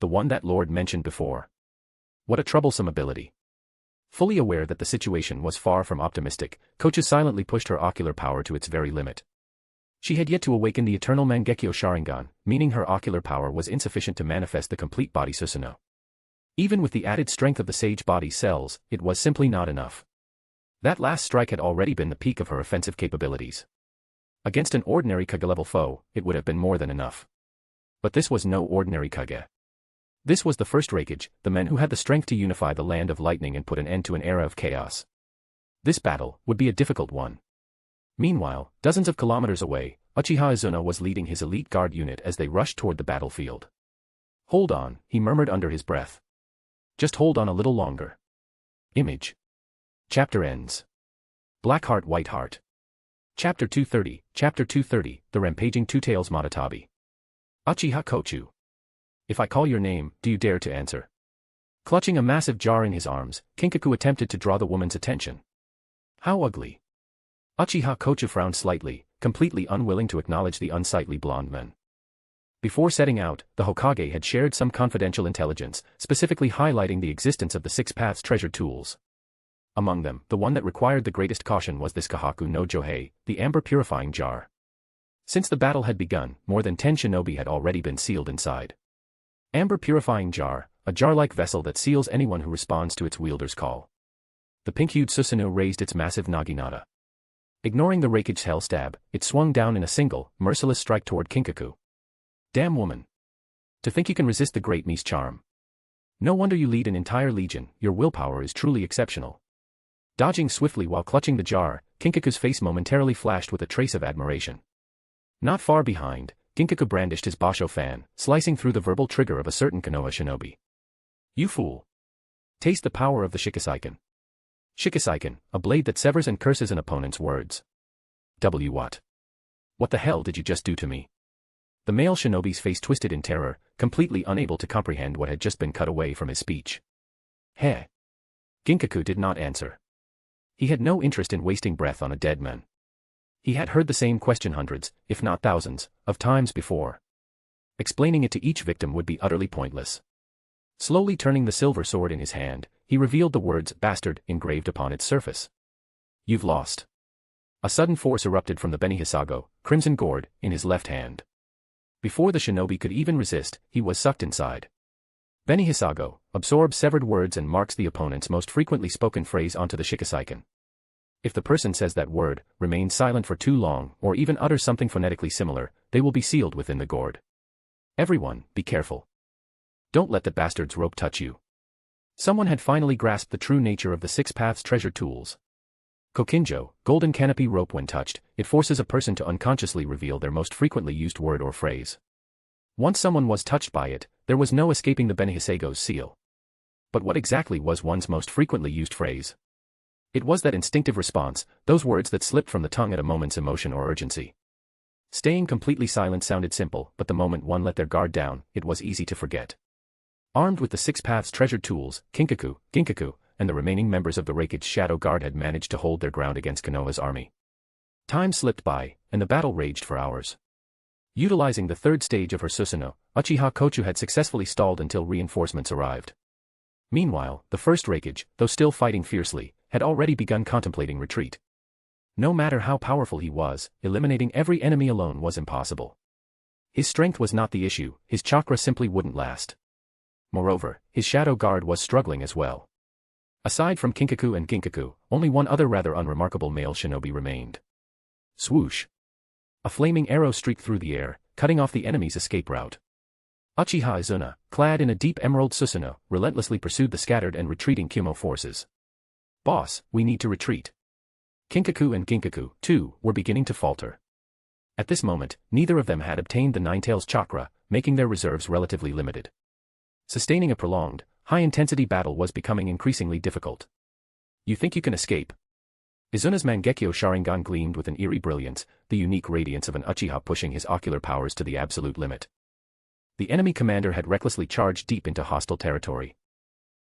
[SPEAKER 3] The one that Lord mentioned before. What a troublesome ability. Fully aware that the situation was far from optimistic, Kochu silently pushed her ocular power to its very limit. She had yet to awaken the eternal Mangekyo Sharingan, meaning her ocular power was insufficient to manifest the complete body Susanoo. Even with the added strength of the sage body cells, it was simply not enough. That last strike had already been the peak of her offensive capabilities. Against an ordinary Kage-level foe, it would have been more than enough. But this was no ordinary Kage. This was the first Reikage, the men who had the strength to unify the land of lightning and put an end to an era of chaos. This battle would be a difficult one. Meanwhile, dozens of kilometers away, Uchiha Izuna was leading his elite guard unit as they rushed toward the battlefield. Hold on, he murmured under his breath. Just hold on a little longer. Image. Chapter ends. Black Heart White Heart. Chapter 230, The Rampaging Two-Tails Matatabi. Uchiha Kochu. If I call your name, do you dare to answer? Clutching a massive jar in his arms, Kinkaku attempted to draw the woman's attention. How ugly. Uchiha Kochu frowned slightly, completely unwilling to acknowledge the unsightly blonde man. Before setting out, the Hokage had shared some confidential intelligence, specifically highlighting the existence of the Six Paths treasured tools. Among them, the one that required the greatest caution was this Kahaku no Johei, the amber purifying jar. Since the battle had begun, more than 10 shinobi had already been sealed inside. Amber purifying jar, a jar-like vessel that seals anyone who responds to its wielder's call. The pink-hued Susanoo raised its massive naginata. Ignoring the Reikage's hell stab, it swung down in a single, merciless strike toward Kinkaku. Damn woman. To think you can resist the Great Mi's charm. No wonder you lead an entire legion, your willpower is truly exceptional. Dodging swiftly while clutching the jar, Kinkaku's face momentarily flashed with a trace of admiration. Not far behind, Kinkaku brandished his Basho fan, slicing through the verbal trigger of a certain Konoha shinobi. You fool. Taste the power of the Shikisaiken. Shikisaiken, a blade that severs and curses an opponent's words. What? What the hell did you just do to me? The male shinobi's face twisted in terror, completely unable to comprehend what had just been cut away from his speech. Heh. Kinkaku did not answer. He had no interest in wasting breath on a dead man. He had heard the same question hundreds, if not thousands, of times before. Explaining it to each victim would be utterly pointless. Slowly turning the silver sword in his hand, he revealed the words "bastard" engraved upon its surface. You've lost. A sudden force erupted from the Benihisago, crimson gourd, in his left hand. Before the shinobi could even resist, he was sucked inside. Benihisago absorbs severed words and marks the opponent's most frequently spoken phrase onto the Shikisaiken. If the person says that word, remains silent for too long, or even utters something phonetically similar, they will be sealed within the gourd. Everyone, be careful. Don't let the bastard's rope touch you. Someone had finally grasped the true nature of the Six Paths treasured tools. Kokinjo, golden canopy rope. When touched, it forces a person to unconsciously reveal their most frequently used word or phrase. Once someone was touched by it, there was no escaping the Benihisego's seal. But what exactly was one's most frequently used phrase? It was that instinctive response, those words that slipped from the tongue at a moment's emotion or urgency. Staying completely silent sounded simple, but the moment one let their guard down, it was easy to forget. Armed with the Six Paths' treasured tools, Kinkaku, Ginkaku, and the remaining members of the Raikage Shadow Guard had managed to hold their ground against Konoha's army. Time slipped by, and the battle raged for hours. Utilizing the third stage of her Susanoo, Uchiha Kochu had successfully stalled until reinforcements arrived. Meanwhile, the first Raikage, though still fighting fiercely, had already begun contemplating retreat. No matter how powerful he was, eliminating every enemy alone was impossible. His strength was not the issue, his chakra simply wouldn't last. Moreover, his Shadow Guard was struggling as well. Aside from Kinkaku and Ginkaku, only one other rather unremarkable male shinobi remained. Swoosh! A flaming arrow streaked through the air, cutting off the enemy's escape route. Uchiha Izuna, clad in a deep emerald Susanoo, relentlessly pursued the scattered and retreating Kyōmo forces. "Boss, we need to retreat." Kinkaku and Ginkaku, too, were beginning to falter. At this moment, neither of them had obtained the Ninetales chakra, making their reserves relatively limited. Sustaining a prolonged, high-intensity battle was becoming increasingly difficult. "You think you can escape?" Izuna's Mangekyo Sharingan gleamed with an eerie brilliance, the unique radiance of an Uchiha pushing his ocular powers to the absolute limit. The enemy commander had recklessly charged deep into hostile territory.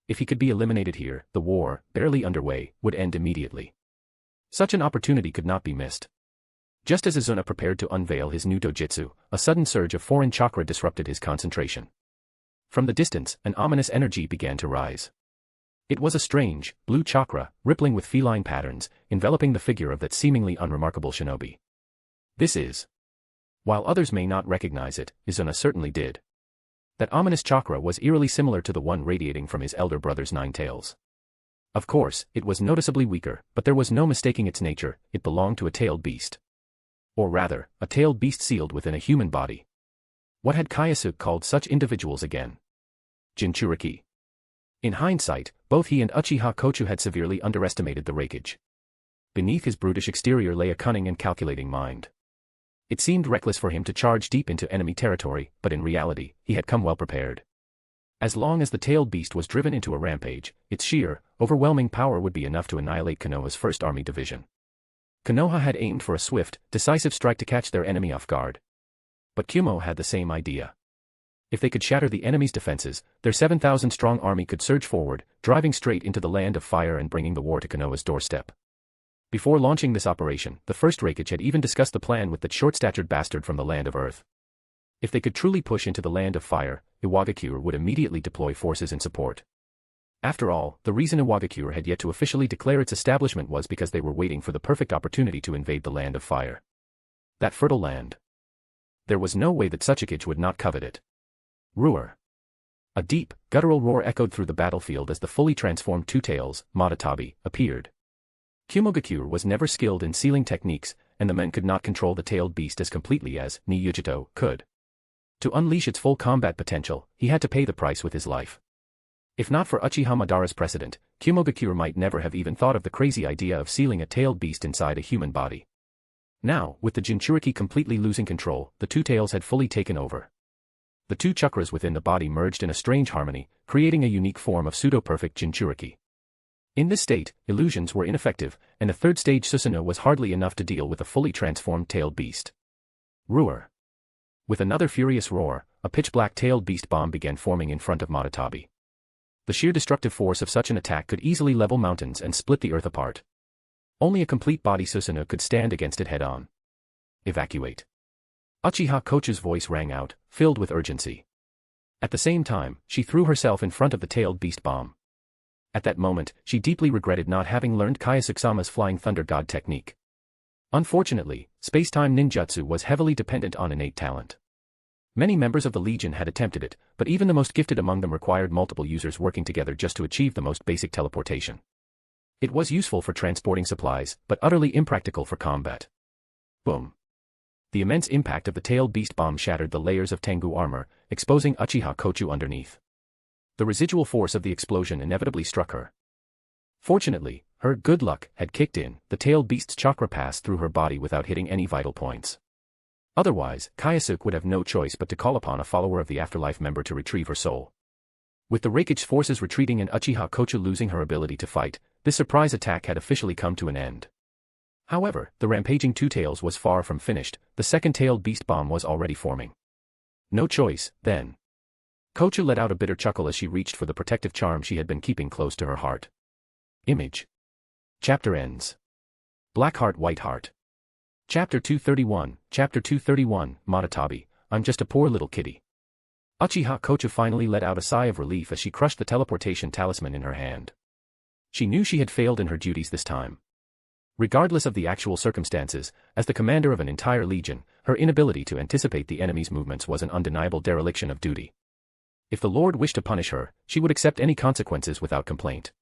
[SPEAKER 3] If he could be eliminated here, the war, barely underway, would end immediately. Such an opportunity could not be missed. Just as Izuna prepared to unveil his new dojutsu, a sudden surge of foreign chakra disrupted his concentration. From the distance, an ominous energy began to rise. It was a strange, blue chakra, rippling with feline patterns, enveloping the figure of that seemingly unremarkable shinobi. This is. While others may not recognize it, Izuna certainly did. That ominous chakra was eerily similar to the one radiating from his elder brother's Ninetales. Of course, it was noticeably weaker, but there was no mistaking its nature, it belonged to a tailed beast. Or rather, a tailed beast sealed within a human body. What had Kyōsuke called such individuals again? Jinchuriki. In hindsight, both he and Uchiha Kochu had severely underestimated the Raikage. Beneath his brutish exterior lay a cunning and calculating mind. It seemed reckless for him to charge deep into enemy territory, but in reality, he had come well prepared. As long as the tailed beast was driven into a rampage, its sheer, overwhelming power would be enough to annihilate Konoha's first army division. Konoha had aimed for a swift, decisive strike to catch their enemy off guard. But Kyōmo had the same idea. If they could shatter the enemy's defenses, their 7,000-strong army could surge forward, driving straight into the land of fire and bringing the war to Konoha's doorstep. Before launching this operation, the first Raikage had even discussed the plan with that short-statured bastard from the land of earth. If they could truly push into the land of fire, Iwagakure would immediately deploy forces in support. After all, the reason Iwagakure had yet to officially declare its establishment was because they were waiting for the perfect opportunity to invade the land of fire. That fertile land. There was no way that Tsuchikage would not covet it. Roar. A deep, guttural roar echoed through the battlefield as the fully transformed Two Tails, Matatabi, appeared. Kyōmogakure was never skilled in sealing techniques, and the men could not control the tailed beast as completely as Niyujito could. To unleash its full combat potential, he had to pay the price with his life. If not for Uchiha Madara's precedent, Kyōmogakure might never have even thought of the crazy idea of sealing a tailed beast inside a human body. Now, with the Jinchuriki completely losing control, the Two Tails had fully taken over. The two chakras within the body merged in a strange harmony, creating a unique form of pseudo-perfect Jinchuriki. In this state, illusions were ineffective, and a third-stage Susanoo was hardly enough to deal with a fully transformed tailed beast. Roar. With another furious roar, a pitch-black tailed beast bomb began forming in front of Matatabi. The sheer destructive force of such an attack could easily level mountains and split the earth apart. Only a complete body Susanoo could stand against it head-on. Evacuate. Uchiha Kochu's voice rang out, filled with urgency. At the same time, she threw herself in front of the tailed beast bomb. At that moment, she deeply regretted not having learned Kyōsuke-sama's Flying Thunder God technique. Unfortunately, space-time ninjutsu was heavily dependent on innate talent. Many members of the Legion had attempted it, but even the most gifted among them required multiple users working together just to achieve the most basic teleportation. It was useful for transporting supplies, but utterly impractical for combat. Boom. The immense impact of the tailed beast bomb shattered the layers of Tengu armor, exposing Uchiha Kochu underneath. The residual force of the explosion inevitably struck her. Fortunately, her good luck had kicked in, the tailed beast's chakra passed through her body without hitting any vital points. Otherwise, Kyōsuke would have no choice but to call upon a follower of the afterlife member to retrieve her soul. With the Reikage forces retreating and Uchiha Kocha losing her ability to fight, this surprise attack had officially come to an end. However, the rampaging Two Tails was far from finished, the second-tailed beast bomb was already forming. No choice, then. Kocha let out a bitter chuckle as she reached for the protective charm she had been keeping close to her heart. Image. Chapter ends. Black Heart White Heart. Chapter 231, Chapter 231, Matatabi, I'm just a poor little kitty. Uchiha Kocha finally let out a sigh of relief as she crushed the teleportation talisman in her hand. She knew she had failed in her duties this time. Regardless of the actual circumstances, as the commander of an entire legion, her inability to anticipate the enemy's movements was an undeniable dereliction of duty. If the Lord wished to punish her, she would accept any consequences without complaint.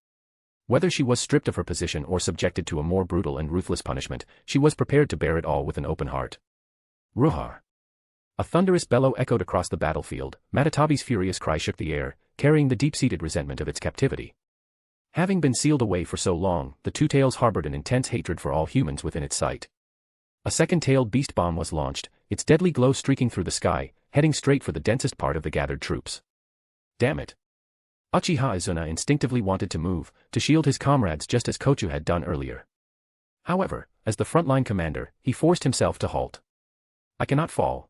[SPEAKER 3] Whether she was stripped of her position or subjected to a more brutal and ruthless punishment, she was prepared to bear it all with an open heart. Ruhar. A thunderous bellow echoed across the battlefield. Matatabi's furious cry shook the air, carrying the deep-seated resentment of its captivity. Having been sealed away for so long, the Two Tails harbored an intense hatred for all humans within its sight. A second-tailed beast bomb was launched, its deadly glow streaking through the sky, heading straight for the densest part of the gathered troops. Damn it. Uchiha Izuna instinctively wanted to move, to shield his comrades just as Kochu had done earlier. However, as the frontline commander, he forced himself to halt. I cannot fall.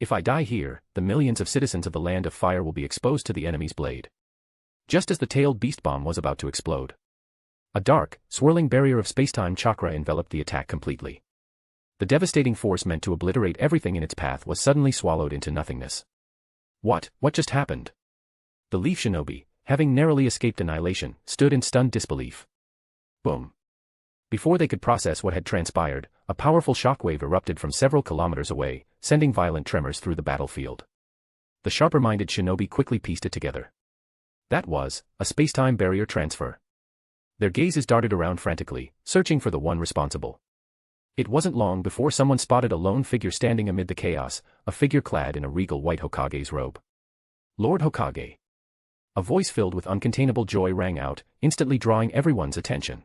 [SPEAKER 3] If I die here, the millions of citizens of the Land of Fire will be exposed to the enemy's blade. Just as the tailed beast bomb was about to explode, a dark, swirling barrier of spacetime chakra enveloped the attack completely. The devastating force meant to obliterate everything in its path was suddenly swallowed into nothingness. What just happened? The Leaf Shinobi, having narrowly escaped annihilation, stood in stunned disbelief. Boom. Before they could process what had transpired, a powerful shockwave erupted from several kilometers away, sending violent tremors through the battlefield. The sharper-minded shinobi quickly pieced it together. That was a spacetime barrier transfer. Their gazes darted around frantically, searching for the one responsible. It wasn't long before someone spotted a lone figure standing amid the chaos, a figure clad in a regal white Hokage's robe. Lord Hokage. A voice filled with uncontainable joy rang out, instantly drawing everyone's attention.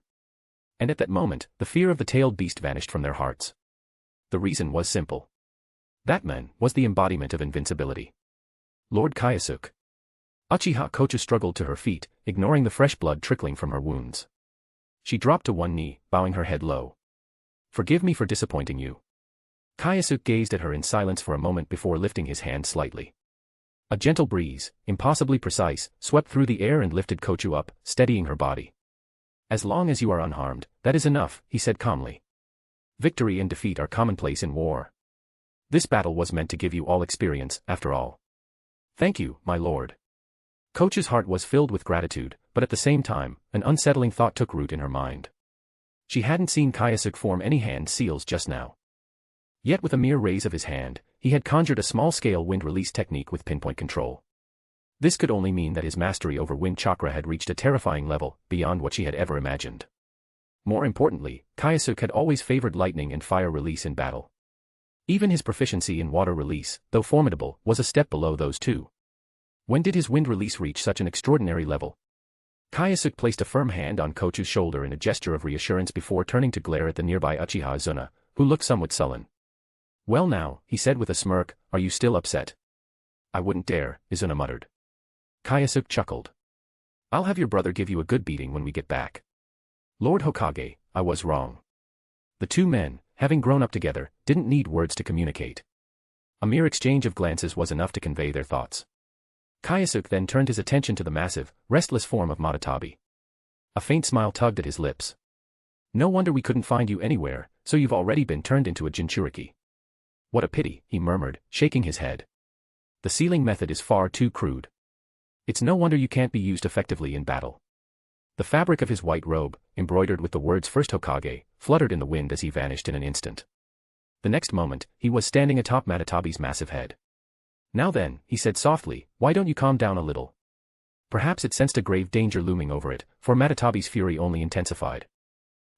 [SPEAKER 3] And at that moment, the fear of the tailed beast vanished from their hearts. The reason was simple. That man was the embodiment of invincibility. Lord Kyōsuke. Uchiha Kocha struggled to her feet, ignoring the fresh blood trickling from her wounds. She dropped to one knee, bowing her head low. Forgive me for disappointing you. Kyōsuke gazed at her in silence for a moment before lifting his hand slightly. A gentle breeze, impossibly precise, swept through the air and lifted Kochu up, steadying her body. As long as you are unharmed, that is enough, he said calmly. Victory and defeat are commonplace in war. This battle was meant to give you all experience, after all. Thank you, my lord. Kochu's heart was filled with gratitude, but at the same time, an unsettling thought took root in her mind. She hadn't seen Kyōsuke form any hand seals just now. Yet with a mere raise of his hand, he had conjured a small-scale wind release technique with pinpoint control. This could only mean that his mastery over wind chakra had reached a terrifying level, beyond what she had ever imagined. More importantly, Kyōsuke had always favored lightning and fire release in battle. Even his proficiency in water release, though formidable, was a step below those two. When did his wind release reach such an extraordinary level? Kyōsuke placed a firm hand on Kochu's shoulder in a gesture of reassurance before turning to glare at the nearby Uchiha Izuna, who looked somewhat sullen. Well now, he said with a smirk, are you still upset? I wouldn't dare, Izuna muttered. Kyōsuke chuckled. I'll have your brother give you a good beating when we get back. Lord Hokage, I was wrong. The two men, having grown up together, didn't need words to communicate. A mere exchange of glances was enough to convey their thoughts. Kyōsuke then turned his attention to the massive, restless form of Matatabi. A faint smile tugged at his lips. No wonder we couldn't find you anywhere, so you've already been turned into a Jinchuriki. What a pity, he murmured, shaking his head. The sealing method is far too crude. It's no wonder you can't be used effectively in battle. The fabric of his white robe, embroidered with the words First Hokage, fluttered in the wind as he vanished in an instant. The next moment, he was standing atop Matatabi's massive head. Now then, he said softly, why don't you calm down a little? Perhaps it sensed a grave danger looming over it, for Matatabi's fury only intensified.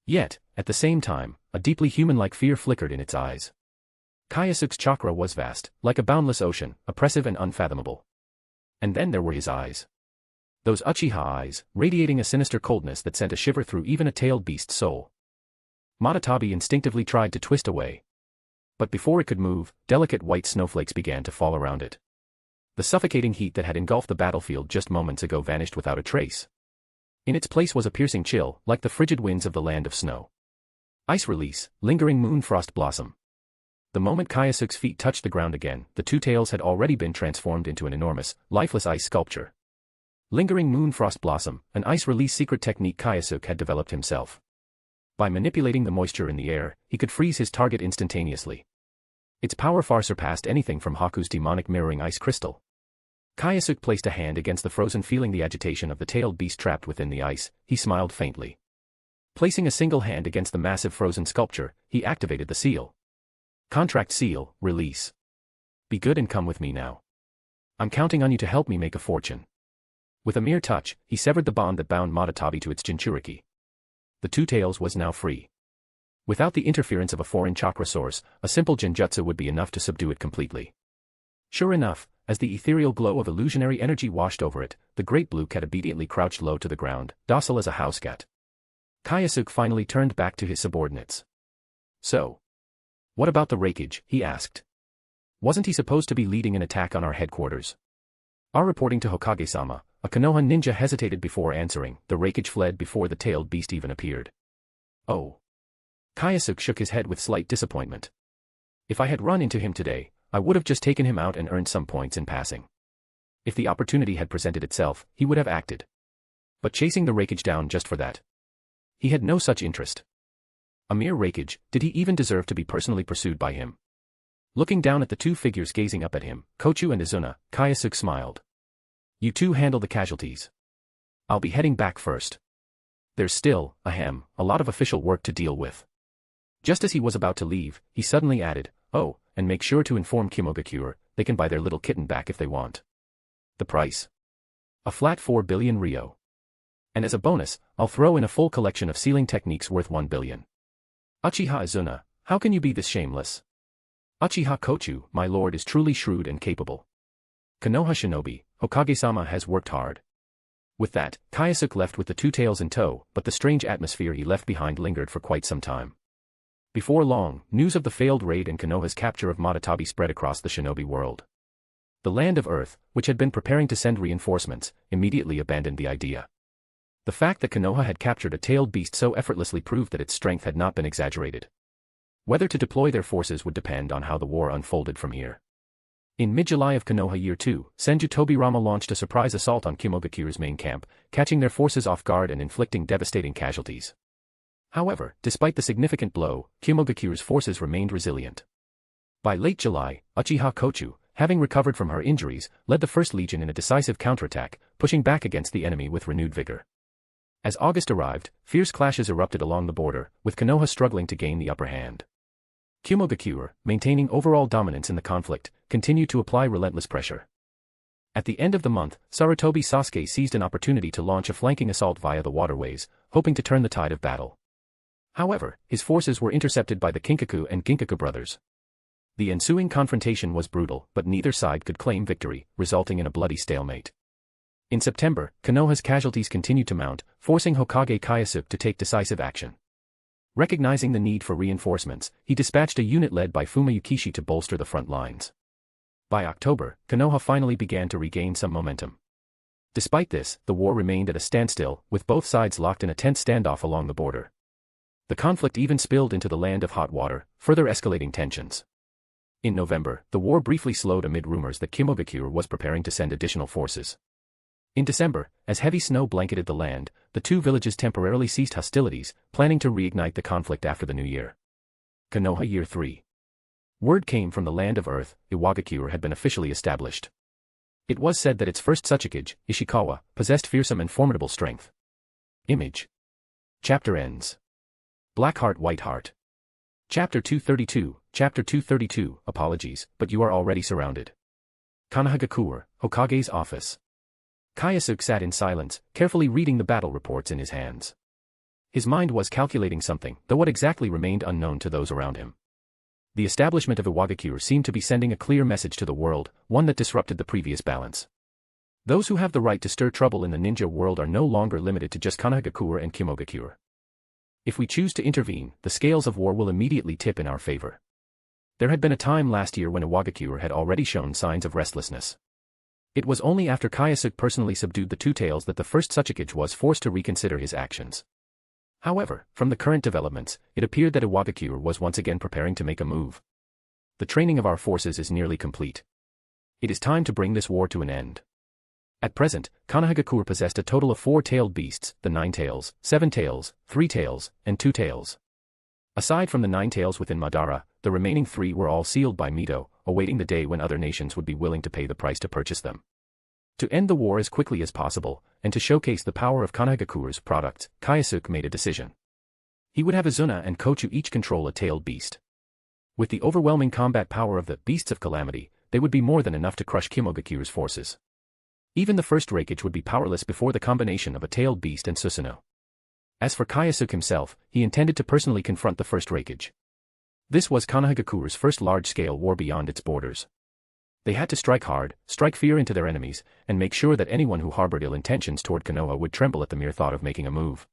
[SPEAKER 3] Yet, at the same time, a deeply human-like fear flickered in its eyes. Kyōsuke's chakra was vast, like a boundless ocean, oppressive and unfathomable. And then there were his eyes. Those Uchiha eyes, radiating a sinister coldness that sent a shiver through even a tailed beast's soul. Matatabi instinctively tried to twist away. But before it could move, delicate white snowflakes began to fall around it. The suffocating heat that had engulfed the battlefield just moments ago vanished without a trace. In its place was a piercing chill, like the frigid winds of the land of snow. Ice release, lingering moon frost blossom. The moment Kyōsuke's feet touched the ground again, the two tails had already been transformed into an enormous, lifeless ice sculpture. Lingering moon frost blossom, an ice release secret technique Kyōsuke had developed himself. By manipulating the moisture in the air, he could freeze his target instantaneously. Its power far surpassed anything from Haku's demonic mirroring ice crystal. Kyōsuke placed a hand against the frozen, feeling the agitation of the tailed beast trapped within the ice. He smiled faintly. Placing a single hand against the massive frozen sculpture, he activated the seal. Contract seal, release. Be good and come with me now. I'm counting on you to help me make a fortune. With a mere touch, he severed the bond that bound Madatabi to its Jinchuriki. The two tails was now free. Without the interference of a foreign chakra source, a simple genjutsu would be enough to subdue it completely. Sure enough, as the ethereal glow of illusionary energy washed over it, the great blue cat obediently crouched low to the ground, docile as a house cat. Kyōsuke finally turned back to his subordinates. So, what about the Reikage? He asked. Wasn't he supposed to be leading an attack on our headquarters? Our reporting to Hokage-sama, a Konoha ninja hesitated before answering. The Reikage fled before the tailed beast even appeared. Oh. Kyōsuke shook his head with slight disappointment. If I had run into him today, I would have just taken him out and earned some points in passing. If the opportunity had presented itself, he would have acted. But chasing the Reikage down just for that? He had no such interest. A mere Reikage, did he even deserve to be personally pursued by him? Looking down at the two figures gazing up at him, Kochu and Izuna, Kyōsuke smiled. You two handle the casualties. I'll be heading back first. There's still, a lot of official work to deal with. Just as he was about to leave, he suddenly added, oh, and make sure to inform Kimogakure, they can buy their little kitten back if they want. The price? A flat 4 billion ryo. And as a bonus, I'll throw in a full collection of sealing techniques worth 1 billion. Uchiha Izuna, how can you be this shameless? Uchiha Kochu, my lord is truly shrewd and capable. Konoha Shinobi, Hokage-sama has worked hard. With that, Kyōsuke left with the two tails in tow, but the strange atmosphere he left behind lingered for quite some time. Before long, news of the failed raid and Konoha's capture of Madatabi spread across the shinobi world. The Land of Earth, which had been preparing to send reinforcements, immediately abandoned the idea. The fact that Konoha had captured a tailed beast so effortlessly proved that its strength had not been exaggerated. Whether to deploy their forces would depend on how the war unfolded from here. In mid-July of Konoha Year 2, Senju Tobirama launched a surprise assault on Kimogakure's main camp, catching their forces off guard and inflicting devastating casualties. However, despite the significant blow, Kimogakure's forces remained resilient. By late July, Uchiha Kochu, having recovered from her injuries, led the 1st Legion in a decisive counterattack, pushing back against the enemy with renewed vigor. As August arrived, fierce clashes erupted along the border, with Konoha struggling to gain the upper hand. Kimogakure, maintaining overall dominance in the conflict, continued to apply relentless pressure. At the end of the month, Sarutobi Sasuke seized an opportunity to launch a flanking assault via the waterways, hoping to turn the tide of battle. However, his forces were intercepted by the Kinkaku and Ginkaku brothers. The ensuing confrontation was brutal, but neither side could claim victory, resulting in a bloody stalemate. In September, Konoha's casualties continued to mount, forcing Hokage Kyōsuke to take decisive action. Recognizing the need for reinforcements, he dispatched a unit led by Fuma Yukishi to bolster the front lines. By October, Konoha finally began to regain some momentum. Despite this, the war remained at a standstill, with both sides locked in a tense standoff along the border. The conflict even spilled into the Land of Hot Water, further escalating tensions. In November, the war briefly slowed amid rumors that Kimogakure was preparing to send additional forces. In December, as heavy snow blanketed the land, the two villages temporarily ceased hostilities, planning to reignite the conflict after the new year. Konoha Year 3. Word came from the Land of Earth, Iwagakure had been officially established. It was said that its first Tsuchikage, Ishikawa, possessed fearsome and formidable strength. Image. Chapter ends. Black Heart White Heart. Chapter 232, Chapter 232, apologies, but you are already surrounded. Konohagakure, Hokage's office. Kyōsuke sat in silence, carefully reading the battle reports in his hands. His mind was calculating something, though what exactly remained unknown to those around him. The establishment of Iwagakure seemed to be sending a clear message to the world, one that disrupted the previous balance. Those who have the right to stir trouble in the ninja world are no longer limited to just Konohagakure and Kimogakure. If we choose to intervene, the scales of war will immediately tip in our favor. There had been a time last year when Iwagakure had already shown signs of restlessness. It was only after Kyōsuke personally subdued the Two Tails that the first Tsuchikage was forced to reconsider his actions. However, from the current developments, it appeared that Iwagakure was once again preparing to make a move. The training of our forces is nearly complete. It is time to bring this war to an end. At present, Konohagakure possessed a total of 4-tailed beasts, the 9 tails, 7 tails, 3 tails, and 2 tails. Aside from the 9 tails within Madara, the remaining 3 were all sealed by Mito, awaiting the day when other nations would be willing to pay the price to purchase them. To end the war as quickly as possible, and to showcase the power of Konohagakure's products, Kyōsuke made a decision. He would have Izuna and Kochu each control a tailed beast. With the overwhelming combat power of the Beasts of Calamity, they would be more than enough to crush Kimogakure's forces. Even the first Reikage would be powerless before the combination of a tailed beast and Susanoo. As for Kyōsuke himself, he intended to personally confront the first Reikage. This was Konohagakure's first large-scale war beyond its borders. They had to strike hard, strike fear into their enemies, and make sure that anyone who harbored ill intentions toward Konoha would tremble at the mere thought of making a move.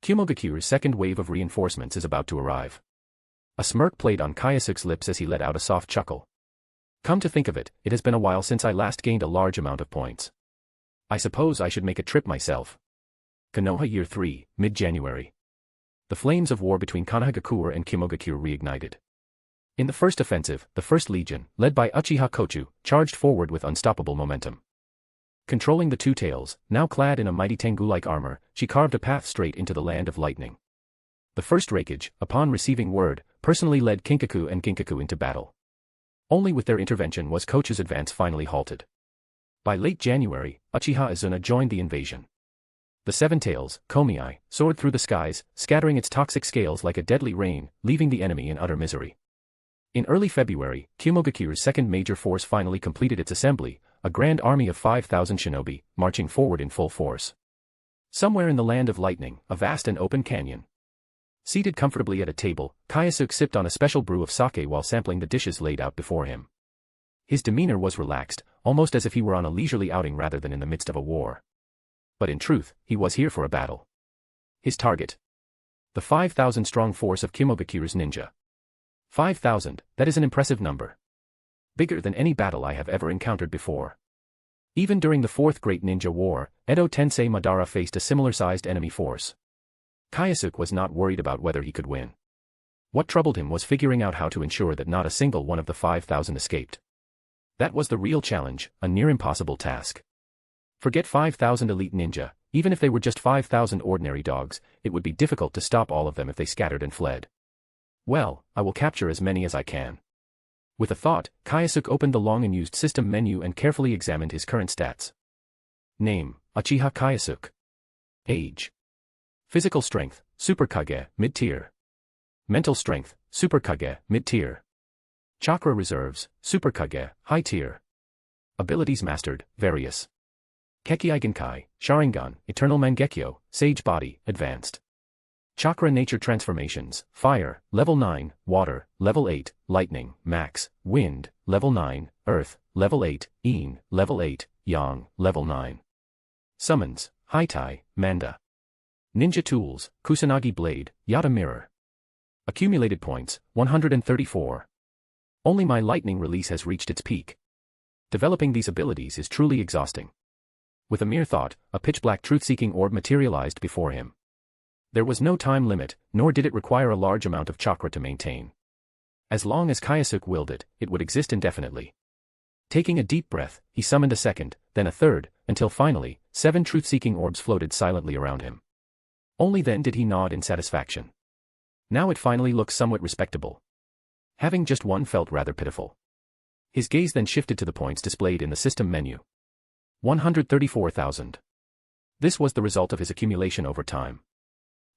[SPEAKER 3] Kimogakure's second wave of reinforcements is about to arrive. A smirk played on Kyōsuke's lips as he let out a soft chuckle. Come to think of it, it has been a while since I last gained a large amount of points. I suppose I should make a trip myself. Konoha Year 3, mid-January. The flames of war between Konohagakure and Kimogakure reignited. In the first offensive, the First Legion, led by Uchiha Kochu, charged forward with unstoppable momentum. Controlling the Two Tails, now clad in a mighty Tengu-like armor, she carved a path straight into the land of lightning. The first Reikage, upon receiving word, personally led Kinkaku and Ginkaku into battle. Only with their intervention was Kochu's advance finally halted. By late January, Uchiha Izuna joined the invasion. The Seven Tails, Komiai, soared through the skies, scattering its toxic scales like a deadly rain, leaving the enemy in utter misery. In early February, Kimogakure's second major force finally completed its assembly, a grand army of 5,000 shinobi, marching forward in full force. Somewhere in the land of lightning, a vast and open canyon. Seated comfortably at a table, Kyōsuke sipped on a special brew of sake while sampling the dishes laid out before him. His demeanor was relaxed, almost as if he were on a leisurely outing rather than in the midst of a war. But in truth, he was here for a battle. His target. The 5,000-strong force of Kimogakure's ninja. 5,000, that is an impressive number. Bigger than any battle I have ever encountered before. Even during the Fourth Great Ninja War, Edo Tensei Madara faced a similar-sized enemy force. Kyōsuke was not worried about whether he could win. What troubled him was figuring out how to ensure that not a single one of the 5,000 escaped. That was the real challenge, a near-impossible task. Forget 5,000 elite ninja, even if they were just 5,000 ordinary dogs, it would be difficult to stop all of them if they scattered and fled. Well, I will capture as many as I can. With a thought, Kyōsuke opened the long-unused system menu and carefully examined his current stats. Name, Uchiha Kyōsuke. Age. Physical strength, Super Kage, mid-tier. Mental strength, Super Kage, mid-tier. Chakra reserves, Super Kage, high-tier. Abilities mastered, various. Kekkei Genkai, Sharingan, Eternal Mangekyo, Sage Body, Advanced. Chakra Nature Transformations, Fire, Level 9, Water, Level 8, Lightning, Max, Wind, Level 9, Earth, Level 8, Yin, Level 8, Yang, Level 9. Summons, Haitai, Manda. Ninja Tools, Kusanagi Blade, Yata Mirror. Accumulated points, 134. Only my lightning release has reached its peak. Developing these abilities is truly exhausting. With a mere thought, a pitch-black truth-seeking orb materialized before him. There was no time limit, nor did it require a large amount of chakra to maintain. As long as Kyōsuke willed it, it would exist indefinitely. Taking a deep breath, he summoned a second, then a third, until finally, 7 truth-seeking orbs floated silently around him. Only then did he nod in satisfaction. Now it finally looked somewhat respectable. Having just one felt rather pitiful. His gaze then shifted to the points displayed in the system menu. 134,000. This was the result of his accumulation over time.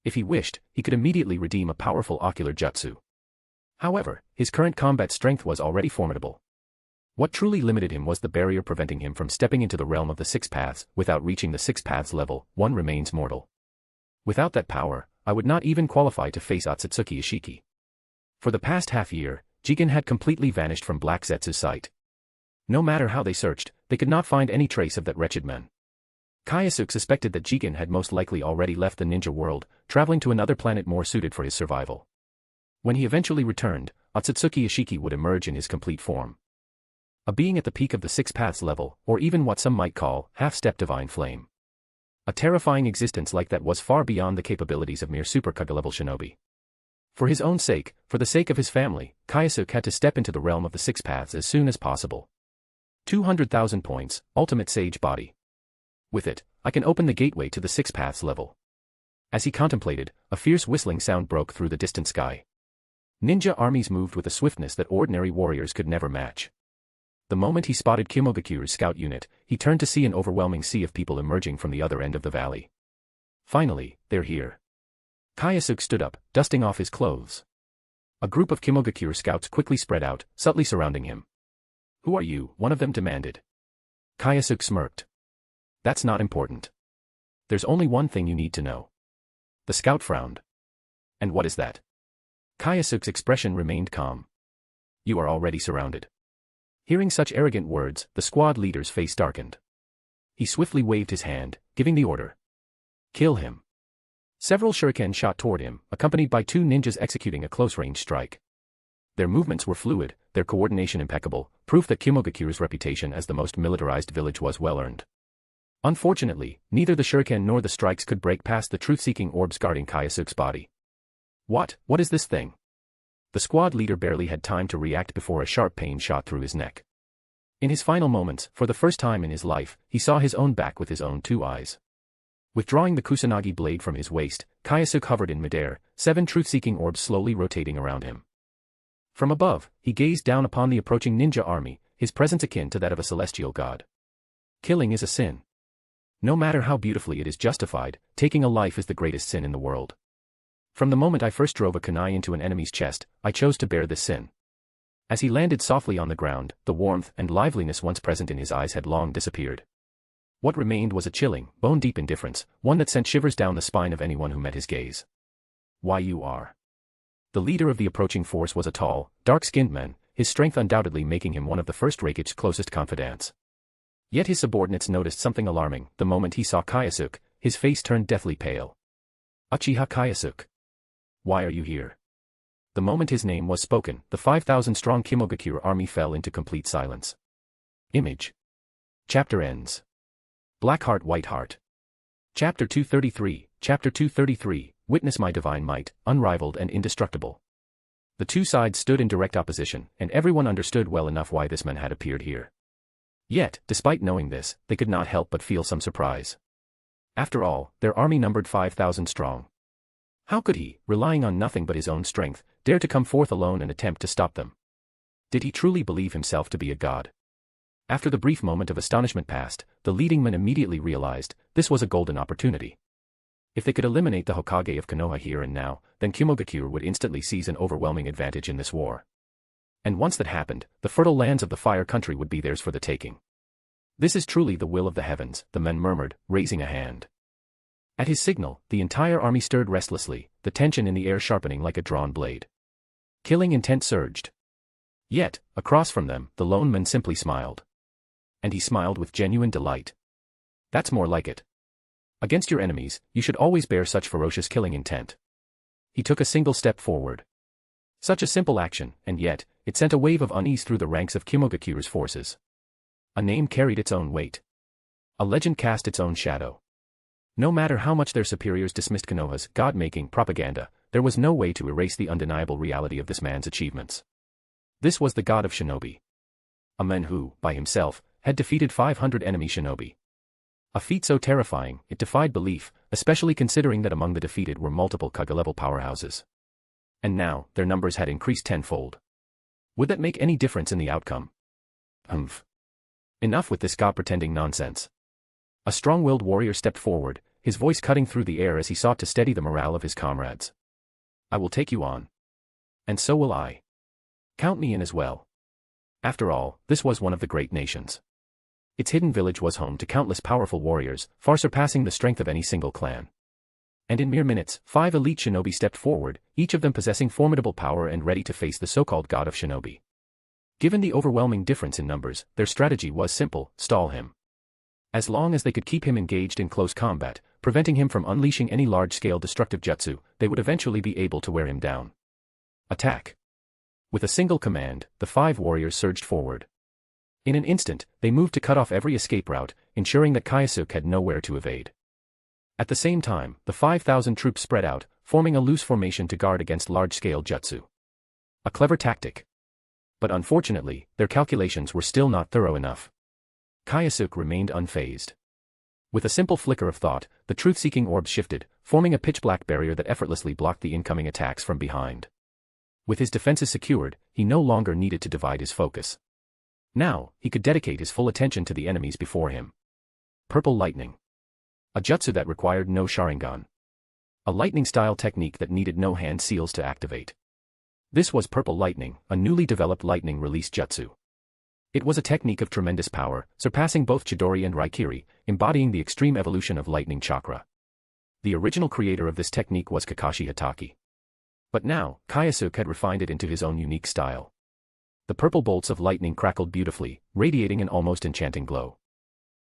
[SPEAKER 3] If he wished, he could immediately redeem a powerful ocular jutsu. However, his current combat strength was already formidable. What truly limited him was the barrier preventing him from stepping into the realm of the Six Paths. Without reaching the Six Paths level, one remains mortal. Without that power, I would not even qualify to face Otsutsuki Ishiki. For the past half-year, Jigen had completely vanished from Black Zetsu's sight. No matter how they searched, they could not find any trace of that wretched man. Kyōsuke suspected that Jigen had most likely already left the ninja world, traveling to another planet more suited for his survival. When he eventually returned, Otsutsuki Ishiki would emerge in his complete form. A being at the peak of the Six Paths level, or even what some might call, half-step divine flame. A terrifying existence like that was far beyond the capabilities of mere super Kage-level shinobi. For his own sake, for the sake of his family, Kyōsuke had to step into the realm of the Six Paths as soon as possible. 200,000 points, ultimate sage body. With it, I can open the gateway to the Six Paths level. As he contemplated, a fierce whistling sound broke through the distant sky. Ninja armies moved with a swiftness that ordinary warriors could never match. The moment he spotted Kimogakuru's scout unit, he turned to see an overwhelming sea of people emerging from the other end of the valley. Finally, they're here. Kyōsuke stood up, dusting off his clothes. A group of Kimogakure scouts quickly spread out, subtly surrounding him. "Who are you?" one of them demanded. Kyōsuke smirked. "That's not important. There's only one thing you need to know." The scout frowned. "And what is that?" Kyōsuke's expression remained calm. "You are already surrounded." Hearing such arrogant words, the squad leader's face darkened. He swiftly waved his hand, giving the order. "Kill him." Several shuriken shot toward him, accompanied by two ninjas executing a close-range strike. Their movements were fluid, their coordination impeccable, proof that Kimogakuru's reputation as the most militarized village was well-earned. Unfortunately, neither the shuriken nor the strikes could break past the truth-seeking orbs guarding Kyōsuke's body. What is this thing?" The squad leader barely had time to react before a sharp pain shot through his neck. In his final moments, for the first time in his life, he saw his own back with his own two eyes. Withdrawing the kusanagi blade from his waist, Kyōsuke hovered in midair, 7 truth-seeking orbs slowly rotating around him. From above, he gazed down upon the approaching ninja army, his presence akin to that of a celestial god. Killing is a sin. No matter how beautifully it is justified, taking a life is the greatest sin in the world. From the moment I first drove a kunai into an enemy's chest, I chose to bear this sin. As he landed softly on the ground, the warmth and liveliness once present in his eyes had long disappeared. What remained was a chilling, bone-deep indifference, one that sent shivers down the spine of anyone who met his gaze. "Why you are." The leader of the approaching force was a tall, dark-skinned man, his strength undoubtedly making him one of the first Reikich's closest confidants. Yet his subordinates noticed something alarming. The moment he saw Kyōsuke, his face turned deathly pale. "Uchiha Kyōsuke. Why are you here?" The moment his name was spoken, the 5,000-strong Kimogakure army fell into complete silence. Image. Chapter ends. Black Heart White Heart. Chapter 233, Chapter 233, Witness my divine might, unrivaled and indestructible. The two sides stood in direct opposition, and everyone understood well enough why this man had appeared here. Yet, despite knowing this, they could not help but feel some surprise. After all, their army numbered 5,000 strong. How could he, relying on nothing but his own strength, dare to come forth alone and attempt to stop them? Did he truly believe himself to be a god? After the brief moment of astonishment passed, the leading man immediately realized this was a golden opportunity. If they could eliminate the Hokage of Konoha here and now, then Kimogakure would instantly seize an overwhelming advantage in this war. And once that happened, the fertile lands of the Fire Country would be theirs for the taking. "This is truly the will of the heavens," the man murmured, raising a hand. At his signal, the entire army stirred restlessly, the tension in the air sharpening like a drawn blade. Killing intent surged. Yet, across from them, the lone man simply smiled. And he smiled with genuine delight. "That's more like it. Against your enemies, you should always bear such ferocious killing intent." He took a single step forward. Such a simple action, and yet, it sent a wave of unease through the ranks of Kimogakure's forces. A name carried its own weight. A legend cast its own shadow. No matter how much their superiors dismissed Konoha's god-making propaganda, there was no way to erase the undeniable reality of this man's achievements. This was the God of Shinobi. A man who, by himself, had defeated 500 enemy shinobi. A feat so terrifying, it defied belief, especially considering that among the defeated were multiple Kage-level powerhouses. And now, their numbers had increased tenfold. Would that make any difference in the outcome? Enough with this god-pretending nonsense. A strong-willed warrior stepped forward, his voice cutting through the air as he sought to steady the morale of his comrades. "I will take you on. And so will I. Count me in as well." After all, this was one of the great nations. Its hidden village was home to countless powerful warriors, far surpassing the strength of any single clan. And in mere minutes, 5 elite shinobi stepped forward, each of them possessing formidable power and ready to face the so-called God of Shinobi. Given the overwhelming difference in numbers, their strategy was simple: stall him. As long as they could keep him engaged in close combat, preventing him from unleashing any large-scale destructive jutsu, they would eventually be able to wear him down. Attack. With a single command, the 5 warriors surged forward. In an instant, they moved to cut off every escape route, ensuring that Kyōsuke had nowhere to evade. At the same time, the 5,000 troops spread out, forming a loose formation to guard against large-scale jutsu. A clever tactic. But unfortunately, their calculations were still not thorough enough. Kyōsuke remained unfazed. With a simple flicker of thought, the truth-seeking orbs shifted, forming a pitch-black barrier that effortlessly blocked the incoming attacks from behind. With his defenses secured, he no longer needed to divide his focus. Now, he could dedicate his full attention to the enemies before him. Purple Lightning. A jutsu that required no Sharingan. A lightning-style technique that needed no hand seals to activate. This was Purple Lightning, a newly developed lightning release jutsu. It was a technique of tremendous power, surpassing both Chidori and Raikiri, embodying the extreme evolution of lightning chakra. The original creator of this technique was Kakashi Hatake. But now, Kyōsuke had refined it into his own unique style. The purple bolts of lightning crackled beautifully, radiating an almost enchanting glow.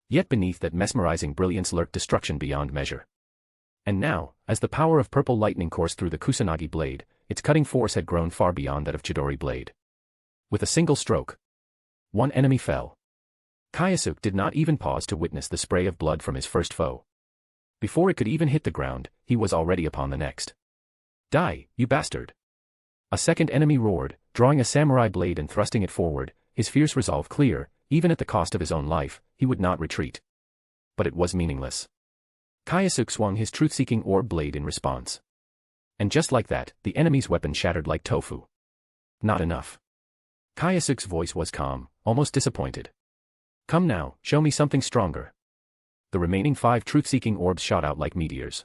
[SPEAKER 3] Yet beneath that mesmerizing brilliance lurked destruction beyond measure. And now, as the power of purple lightning coursed through the Kusanagi blade, its cutting force had grown far beyond that of Chidori blade. With a single stroke, one enemy fell. Kyōsuke did not even pause to witness the spray of blood from his first foe. Before it could even hit the ground, he was already upon the next. Die, you bastard! A second enemy roared, drawing a samurai blade and thrusting it forward, his fierce resolve clear. Even at the cost of his own life, he would not retreat. But it was meaningless. Kyōsuke swung his truth-seeking orb blade in response. And just like that, the enemy's weapon shattered like tofu. Not enough. Kyōsuke's voice was calm, almost disappointed. Come now, show me something stronger. The remaining 5 truth-seeking orbs shot out like meteors.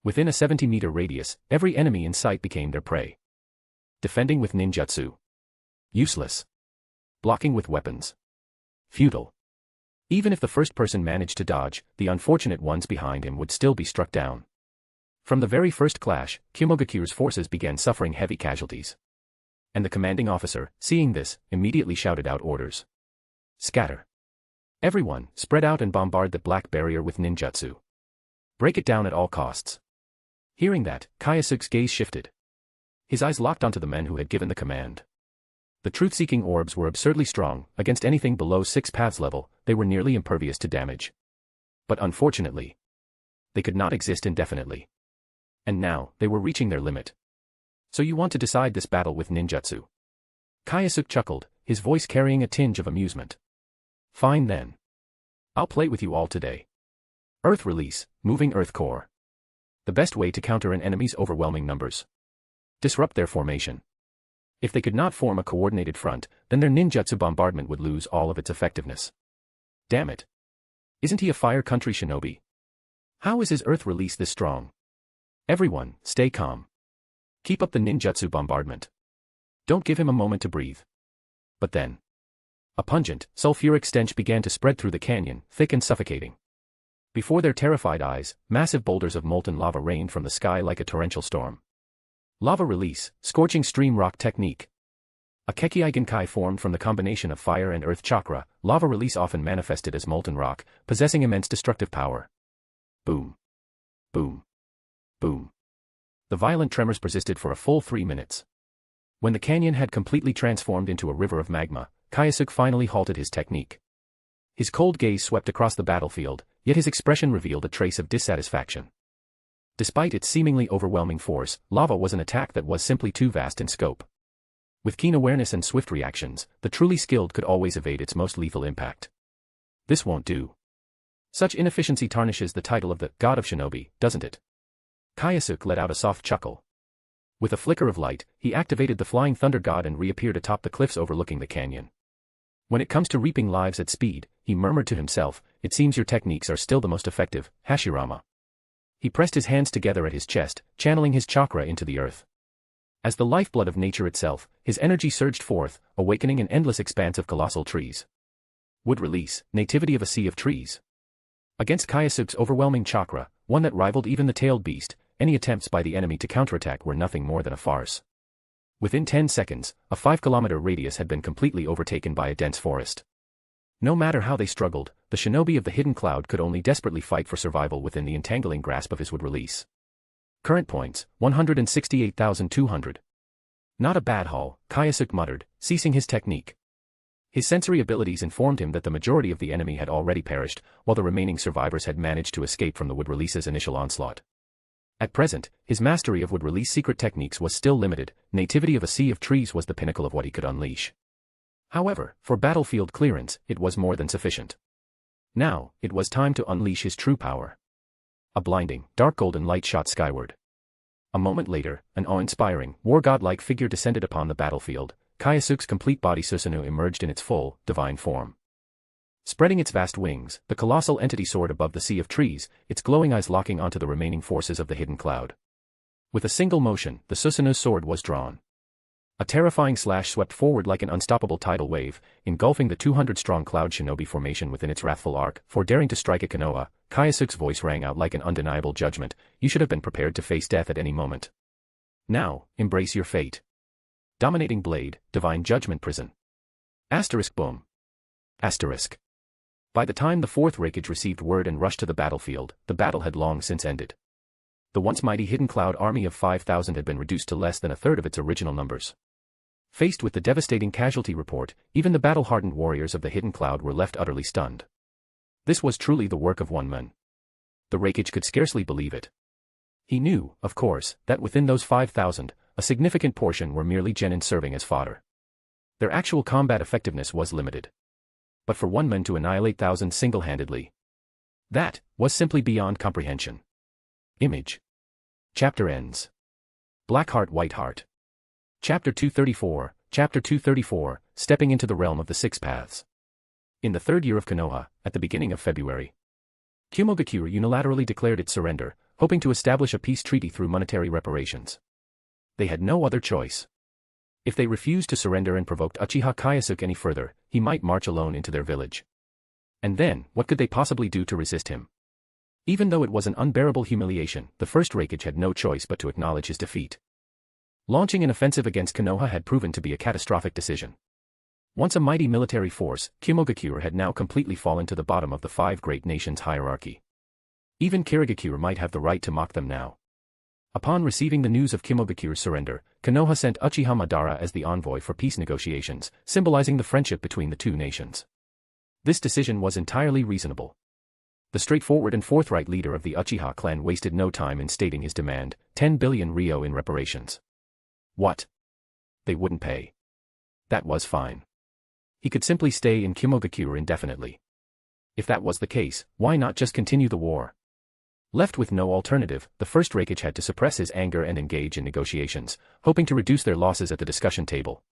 [SPEAKER 3] Within a 70-meter radius, every enemy in sight became their prey. Defending with ninjutsu. Useless. Blocking with weapons. Futile. Even if the first person managed to dodge, the unfortunate ones behind him would still be struck down. From the very first clash, Kumogakure's forces began suffering heavy casualties. And the commanding officer, seeing this, immediately shouted out orders. Scatter. Everyone, spread out and bombard the black barrier with ninjutsu. Break it down at all costs. Hearing that, Kyōsuke's gaze shifted. His eyes locked onto the men who had given the command. The truth-seeking orbs were absurdly strong. Against anything below 6 paths level, they were nearly impervious to damage. But unfortunately, they could not exist indefinitely. And now, they were reaching their limit. So you want to decide this battle with ninjutsu? Kyōsuke chuckled, his voice carrying a tinge of amusement. Fine then. I'll play with you all today. Earth Release, Moving Earth Core. The best way to counter an enemy's overwhelming numbers. Disrupt their formation. If they could not form a coordinated front, then their ninjutsu bombardment would lose all of its effectiveness. Damn it. Isn't he a Fire Country shinobi? How is his Earth Release this strong? Everyone, stay calm. Keep up the ninjutsu bombardment. Don't give him a moment to breathe. But then, a pungent, sulfuric stench began to spread through the canyon, thick and suffocating. Before their terrified eyes, massive boulders of molten lava rained from the sky like a torrential storm. Lava Release, Scorching Stream Rock Technique. A Kekki-Genkai formed from the combination of fire and earth chakra, Lava Release often manifested as molten rock, possessing immense destructive power. Boom. Boom. Boom. The violent tremors persisted for a full 3 minutes. When the canyon had completely transformed into a river of magma, Kyōsuke finally halted his technique. His cold gaze swept across the battlefield, yet his expression revealed a trace of dissatisfaction. Despite its seemingly overwhelming force, lava was an attack that was simply too vast in scope. With keen awareness and swift reactions, the truly skilled could always evade its most lethal impact. This won't do. Such inefficiency tarnishes the title of the God of Shinobi, doesn't it? Kyōsuke let out a soft chuckle. With a flicker of light, he activated the Flying Thunder God and reappeared atop the cliffs overlooking the canyon. When it comes to reaping lives at speed, he murmured to himself, it seems your techniques are still the most effective, Hashirama. He pressed his hands together at his chest, channeling his chakra into the earth. As the lifeblood of nature itself, his energy surged forth, awakening an endless expanse of colossal trees. Wood Release, Nativity of a Sea of Trees. Against Kyōsuke's overwhelming chakra, one that rivaled even the tailed beast, any attempts by the enemy to counterattack were nothing more than a farce. Within 10 seconds, a 5-kilometer radius had been completely overtaken by a dense forest. No matter how they struggled, the shinobi of the hidden cloud could only desperately fight for survival within the entangling grasp of his Wood Release. Current points, 168,200. Not a bad haul, Kyōsuke muttered, ceasing his technique. His sensory abilities informed him that the majority of the enemy had already perished, while the remaining survivors had managed to escape from the wood-release's initial onslaught. At present, his mastery of wood-release secret techniques was still limited, nativity of a sea of trees was the pinnacle of what he could unleash. However, for battlefield clearance, it was more than sufficient. Now, it was time to unleash his true power. A blinding, dark golden light shot skyward. A moment later, an awe-inspiring, war-god-like figure descended upon the battlefield. Kyōsuke's complete body Susanoo emerged in its full, divine form. Spreading its vast wings, the colossal entity soared above the sea of trees, its glowing eyes locking onto the remaining forces of the hidden cloud. With a single motion, the Susanoo sword was drawn. A terrifying slash swept forward like an unstoppable tidal wave, engulfing the 200-strong cloud shinobi formation within its wrathful arc. For daring to strike at Konoha, Kyōsuke's voice rang out like an undeniable judgment. You should have been prepared to face death at any moment. Now, embrace your fate. Dominating blade, divine judgment prison. Asterisk boom. Asterisk. By the time the fourth Reikage received word and rushed to the battlefield, the battle had long since ended. The once mighty hidden cloud army of 5,000 had been reduced to less than a third of its original numbers. Faced with the devastating casualty report, even the battle-hardened warriors of the hidden cloud were left utterly stunned. This was truly the work of one man. The Reikage could scarcely believe it. He knew, of course, that within those 5,000, a significant portion were merely genin serving as fodder. Their actual combat effectiveness was limited. But for one man to annihilate thousands single-handedly, that was simply beyond comprehension. Image. Chapter ends. Black Heart White Heart. Chapter 234, Chapter 234, Stepping into the Realm of the Six Paths. In the third year of Konoha, at the beginning of February, Kyōsuke unilaterally declared its surrender, hoping to establish a peace treaty through monetary reparations. They had no other choice. If they refused to surrender and provoked Uchiha Kyōsuke any further, he might march alone into their village. And then, what could they possibly do to resist him? Even though it was an unbearable humiliation, the first Reikage had no choice but to acknowledge his defeat. Launching an offensive against Konoha had proven to be a catastrophic decision. Once a mighty military force, Kyōsuke had now completely fallen to the bottom of the five great nations' hierarchy. Even Kirigakure might have the right to mock them now. Upon receiving the news of Kyōsuke's surrender, Konoha sent Uchiha Madara as the envoy for peace negotiations, symbolizing the friendship between the two nations. This decision was entirely reasonable. The straightforward and forthright leader of the Uchiha clan wasted no time in stating his demand, 10 billion ryo in reparations. What? They wouldn't pay. That was fine. He could simply stay in Kyōsuke indefinitely. If that was the case, why not just continue the war? Left with no alternative, the first Reikage had to suppress his anger and engage in negotiations, hoping to reduce their losses at the discussion table.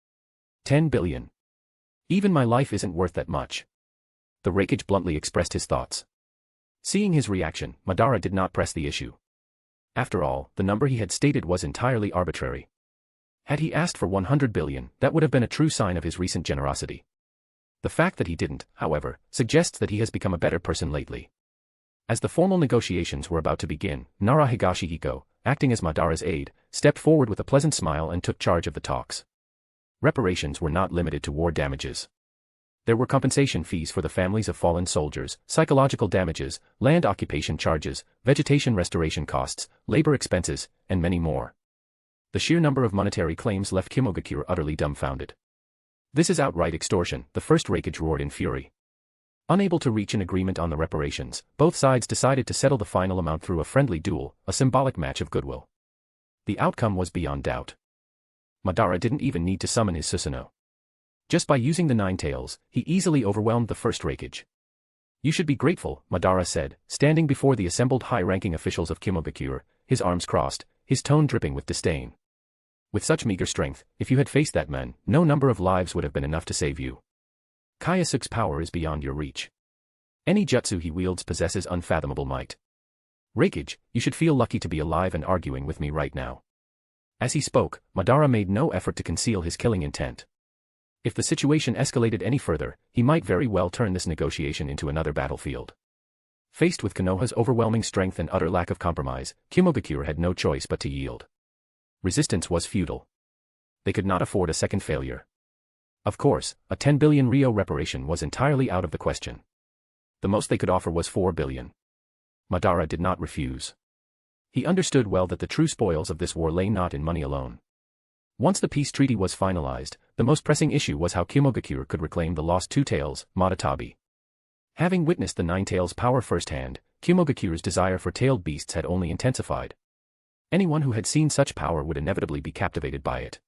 [SPEAKER 3] 10 billion. Even my life isn't worth that much. The Reikage bluntly expressed his thoughts. Seeing his reaction, Madara did not press the issue. After all, the number he had stated was entirely arbitrary. Had he asked for 100 billion, that would have been a true sign of his recent generosity. The fact that he didn't, however, suggests that he has become a better person lately. As the formal negotiations were about to begin, Nara Higashihiko, acting as Madara's aide, stepped forward with a pleasant smile and took charge of the talks. Reparations were not limited to war damages. There were compensation fees for the families of fallen soldiers, psychological damages, land occupation charges, vegetation restoration costs, labor expenses, and many more. The sheer number of monetary claims left Kyōsuke utterly dumbfounded. This is outright extortion, the first Reikage roared in fury. Unable to reach an agreement on the reparations, both sides decided to settle the final amount through a friendly duel, a symbolic match of goodwill. The outcome was beyond doubt. Madara didn't even need to summon his Susanoo. Just by using the Nine Tails, he easily overwhelmed the first Reikage. You should be grateful, Madara said, standing before the assembled high-ranking officials of Kyōsuke, his arms crossed, his tone dripping with disdain. With such meager strength, if you had faced that man, no number of lives would have been enough to save you. Kyōsuke's power is beyond your reach. Any jutsu he wields possesses unfathomable might. Reikage, you should feel lucky to be alive and arguing with me right now. As he spoke, Madara made no effort to conceal his killing intent. If the situation escalated any further, he might very well turn this negotiation into another battlefield. Faced with Konoha's overwhelming strength and utter lack of compromise, Kyōsuke had no choice but to yield. Resistance was futile. They could not afford a second failure. Of course, a 10 billion ryo reparation was entirely out of the question. The most they could offer was 4 billion. Madara did not refuse. He understood well that the true spoils of this war lay not in money alone. Once the peace treaty was finalized, the most pressing issue was how Kyōsuke could reclaim the lost two tails, Matatabi. Having witnessed the nine tails' power firsthand, Kyōsuke's desire for tailed beasts had only intensified. Anyone who had seen such power would inevitably be captivated by it.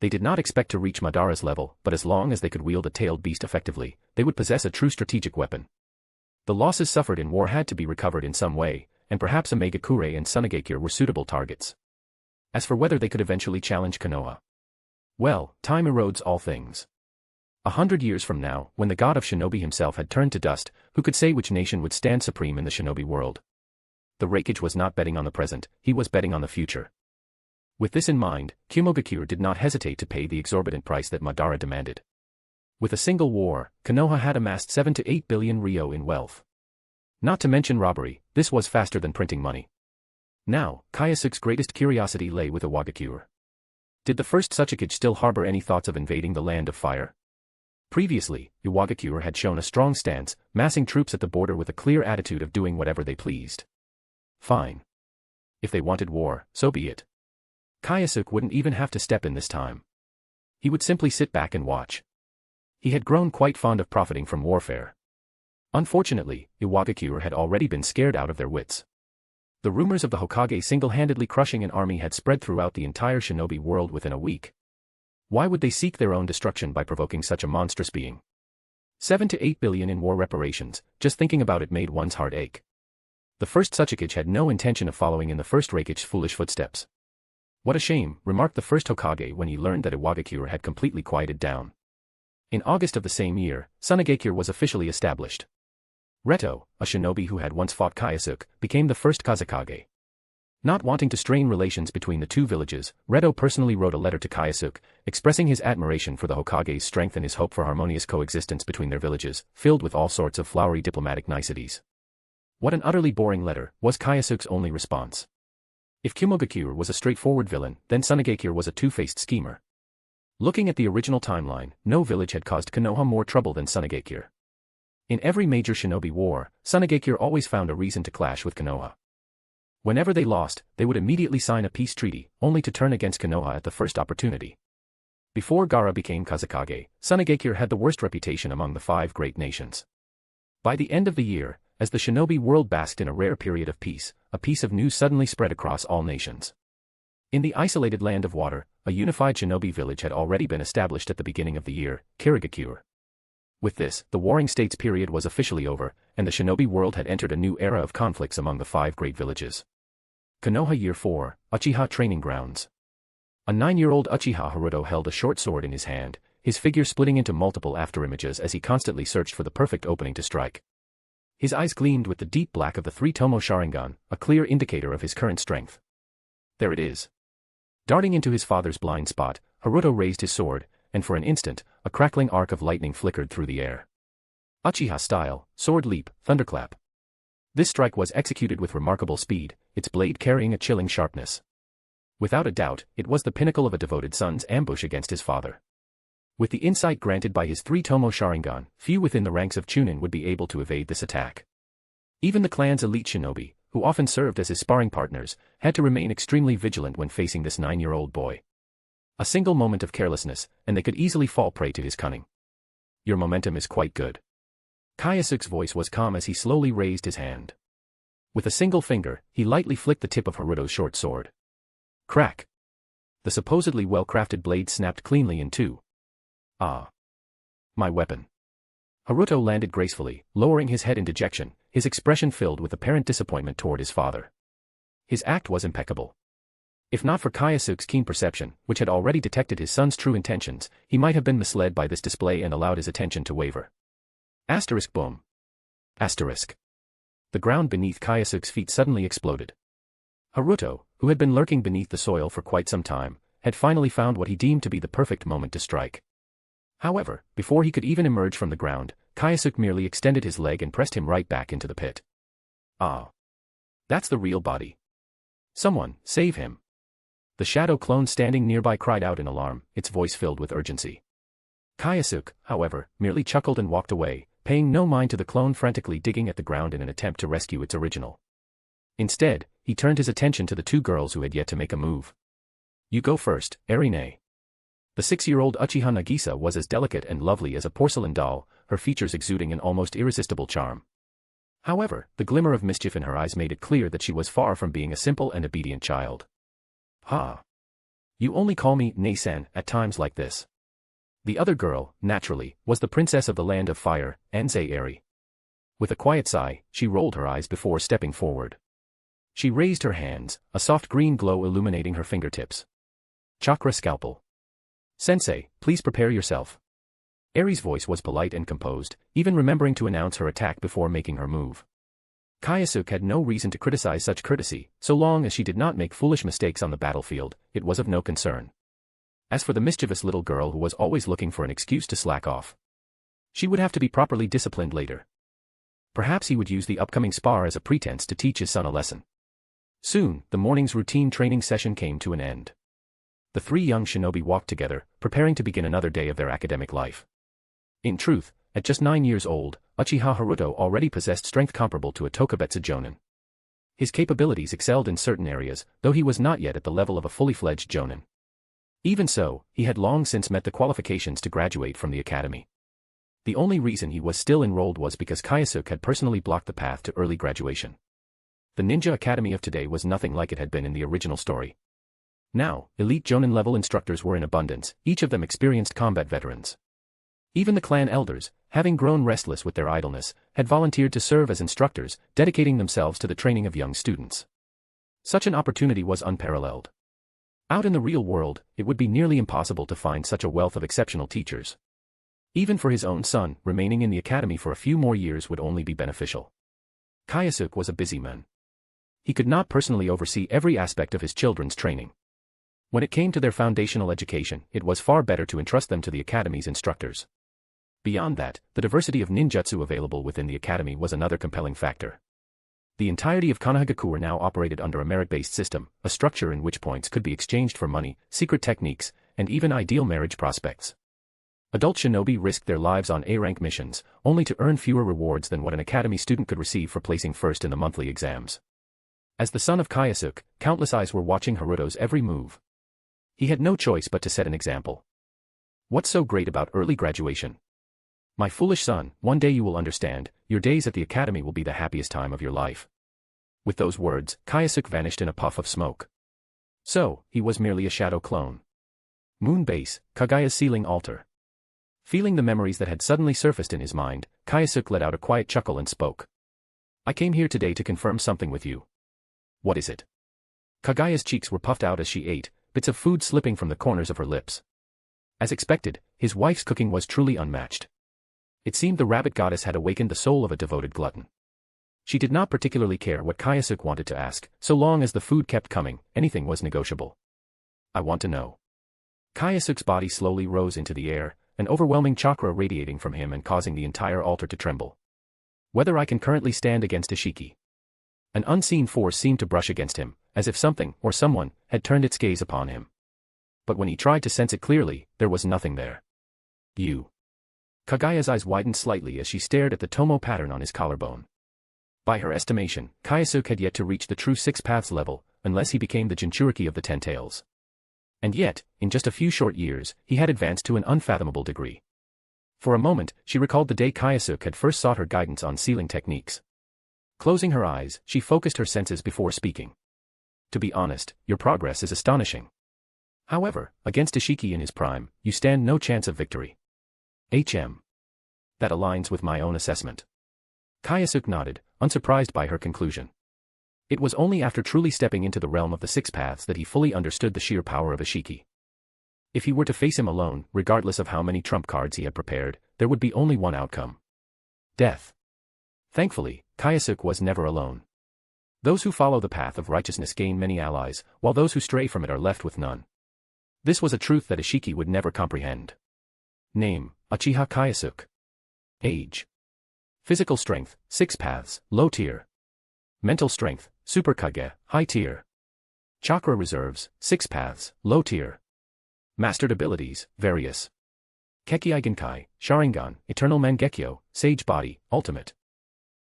[SPEAKER 3] They did not expect to reach Madara's level, but as long as they could wield a tailed beast effectively, they would possess a true strategic weapon. The losses suffered in war had to be recovered in some way, and perhaps Omegakure and Tsunegakure were suitable targets. As for whether they could eventually challenge Konoha, well, time erodes all things. 100 years from now, when the god of Shinobi himself had turned to dust, who could say which nation would stand supreme in the Shinobi world? The Reikage was not betting on the present, he was betting on the future. With this in mind, Kyōsuke did not hesitate to pay the exorbitant price that Madara demanded. With a single war, Konoha had amassed 7 to 8 billion ryo in wealth. Not to mention robbery, this was faster than printing money. Now, Kyōsuke's greatest curiosity lay with Iwagakure. Did the first Tsuchikage still harbor any thoughts of invading the Land of Fire? Previously, Iwagakure had shown a strong stance, massing troops at the border with a clear attitude of doing whatever they pleased. Fine. If they wanted war, so be it. Kyōsuke wouldn't even have to step in this time. He would simply sit back and watch. He had grown quite fond of profiting from warfare. Unfortunately, Iwagakure had already been scared out of their wits. The rumors of the Hokage single-handedly crushing an army had spread throughout the entire Shinobi world within a week. Why would they seek their own destruction by provoking such a monstrous being? 7 to 8 billion in war reparations, just thinking about it made one's heart ache. The first Tsuchikage had no intention of following in the first Reikage's foolish footsteps. What a shame, remarked the first Hokage when he learned that Iwagakure had completely quieted down. In August of the same year, Tsunegakure was officially established. Reto, a shinobi who had once fought Kyōsuke, became the first Kazekage. Not wanting to strain relations between the two villages, Reto personally wrote a letter to Kyōsuke, expressing his admiration for the Hokage's strength and his hope for harmonious coexistence between their villages, filled with all sorts of flowery diplomatic niceties. What an utterly boring letter, was Kyōsuke's only response. If Kyōsuke was a straightforward villain, then Tsunegakure was a two-faced schemer. Looking at the original timeline, no village had caused Konoha more trouble than Tsunegakure. In every major shinobi war, Tsunegakure always found a reason to clash with Konoha. Whenever they lost, they would immediately sign a peace treaty, only to turn against Konoha at the first opportunity. Before Gaara became Kazekage, Tsunegakure had the worst reputation among the 5 great nations. By the end of the year, as the shinobi world basked in a rare period of peace, a piece of news suddenly spread across all nations. In the isolated land of water, a unified shinobi village had already been established at the beginning of the year, Kirigakure. With this, the Warring States period was officially over, and the shinobi world had entered a new era of conflicts among the 5 great villages. Konoha Year 4, Uchiha Training Grounds. A 9-year-old Uchiha Haruto held a short sword in his hand, his figure splitting into multiple afterimages as he constantly searched for the perfect opening to strike. His eyes gleamed with the deep black of the 3-tomo Sharingan, a clear indicator of his current strength. There it is. Darting into his father's blind spot, Haruto raised his sword, and for an instant, a crackling arc of lightning flickered through the air. Uchiha style, sword leap, thunderclap. This strike was executed with remarkable speed, its blade carrying a chilling sharpness. Without a doubt, it was the pinnacle of a devoted son's ambush against his father. With the insight granted by his 3-tomo Sharingan, few within the ranks of Chunin would be able to evade this attack. Even the clan's elite shinobi, who often served as his sparring partners, had to remain extremely vigilant when facing this 9-year-old boy. A single moment of carelessness, and they could easily fall prey to his cunning. Your momentum is quite good. Kyōsuke's voice was calm as he slowly raised his hand. With a single finger, he lightly flicked the tip of Haruto's short sword. Crack! The supposedly well-crafted blade snapped cleanly in two. Ah! My weapon. Haruto landed gracefully, lowering his head in dejection, his expression filled with apparent disappointment toward his father. His act was impeccable. If not for Kyōsuke's keen perception, which had already detected his son's true intentions, he might have been misled by this display and allowed his attention to waver. Asterisk boom. Asterisk. The ground beneath Kyōsuke's feet suddenly exploded. Haruto, who had been lurking beneath the soil for quite some time, had finally found what he deemed to be the perfect moment to strike. However, before he could even emerge from the ground, Kyōsuke merely extended his leg and pressed him right back into the pit. Ah. That's the real body. Someone, save him. The shadow clone standing nearby cried out in alarm, its voice filled with urgency. Kyōsuke, however, merely chuckled and walked away, paying no mind to the clone frantically digging at the ground in an attempt to rescue its original. Instead, he turned his attention to the 2 girls who had yet to make a move. You go first, Erine. The 6-year-old Uchiha Nagisa was as delicate and lovely as a porcelain doll, her features exuding an almost irresistible charm. However, the glimmer of mischief in her eyes made it clear that she was far from being a simple and obedient child. Ha! You only call me Ne-san at times like this. The other girl, naturally, was the princess of the land of fire, Anzei Eri. With a quiet sigh, she rolled her eyes before stepping forward. She raised her hands, a soft green glow illuminating her fingertips. Chakra scalpel. Sensei, please prepare yourself. Eri's voice was polite and composed, even remembering to announce her attack before making her move. Kyōsuke had no reason to criticize such courtesy, so long as she did not make foolish mistakes on the battlefield, it was of no concern. As for the mischievous little girl who was always looking for an excuse to slack off, she would have to be properly disciplined later. Perhaps he would use the upcoming spar as a pretense to teach his son a lesson. Soon, the morning's routine training session came to an end. The 3 young shinobi walked together, preparing to begin another day of their academic life. In truth, at just 9 years old, Uchiha Haruto already possessed strength comparable to a Tokubetsu Jonin. His capabilities excelled in certain areas, though he was not yet at the level of a fully fledged Jonin. Even so, he had long since met the qualifications to graduate from the academy. The only reason he was still enrolled was because Kyōsuke had personally blocked the path to early graduation. The ninja academy of today was nothing like it had been in the original story. Now, elite Jonin-level instructors were in abundance, each of them experienced combat veterans. Even the clan elders, having grown restless with their idleness, had volunteered to serve as instructors, dedicating themselves to the training of young students. Such an opportunity was unparalleled. Out in the real world, it would be nearly impossible to find such a wealth of exceptional teachers. Even for his own son, remaining in the academy for a few more years would only be beneficial. Kyōsuke was a busy man. He could not personally oversee every aspect of his children's training. When it came to their foundational education, it was far better to entrust them to the academy's instructors. Beyond that, the diversity of ninjutsu available within the academy was another compelling factor. The entirety of Konohagakure now operated under a merit-based system, a structure in which points could be exchanged for money, secret techniques, and even ideal marriage prospects. Adult shinobi risked their lives on A-rank missions, only to earn fewer rewards than what an academy student could receive for placing first in the monthly exams. As the son of Kyōsuke, countless eyes were watching Haruto's every move. He had no choice but to set an example. What's so great about early graduation? My foolish son, one day you will understand, your days at the academy will be the happiest time of your life. With those words, Kyōsuke vanished in a puff of smoke. So, he was merely a shadow clone. Moon Base, Kagaya's ceiling altar. Feeling the memories that had suddenly surfaced in his mind, Kyōsuke let out a quiet chuckle and spoke. I came here today to confirm something with you. What is it? Kagaya's cheeks were puffed out as she ate, bits of food slipping from the corners of her lips. As expected, his wife's cooking was truly unmatched. It seemed the rabbit goddess had awakened the soul of a devoted glutton. She did not particularly care what Kyōsuke wanted to ask, so long as the food kept coming, anything was negotiable. I want to know. Kyōsuke's body slowly rose into the air, an overwhelming chakra radiating from him and causing the entire altar to tremble. Whether I can currently stand against Ishiki. An unseen force seemed to brush against him, as if something, or someone, had turned its gaze upon him. But when he tried to sense it clearly, there was nothing there. You. Kagaya's eyes widened slightly as she stared at the tomo pattern on his collarbone. By her estimation, Kyōsuke had yet to reach the true 6 paths level, unless he became the Jinchuriki of the Ten Tails. And yet, in just a few short years, he had advanced to an unfathomable degree. For a moment, she recalled the day Kyōsuke had first sought her guidance on sealing techniques. Closing her eyes, she focused her senses before speaking. To be honest, your progress is astonishing. However, against Ishiki in his prime, you stand no chance of victory. That aligns with my own assessment. Kyōsuke nodded, unsurprised by her conclusion. It was only after truly stepping into the realm of the 6 paths that he fully understood the sheer power of Ishiki. If he were to face him alone, regardless of how many trump cards he had prepared, there would be only one outcome. Death. Thankfully, Kyōsuke was never alone. Those who follow the path of righteousness gain many allies, while those who stray from it are left with none. This was a truth that Ishiki would never comprehend. Name, Uchiha Kyōsuke. Age. Physical strength, 6 paths, low tier. Mental strength, Super Kage, high tier. Chakra reserves, 6 paths, low tier. Mastered abilities, various. Kekkei Genkai, Sharingan, Eternal Mangekyo, Sage Body, Ultimate.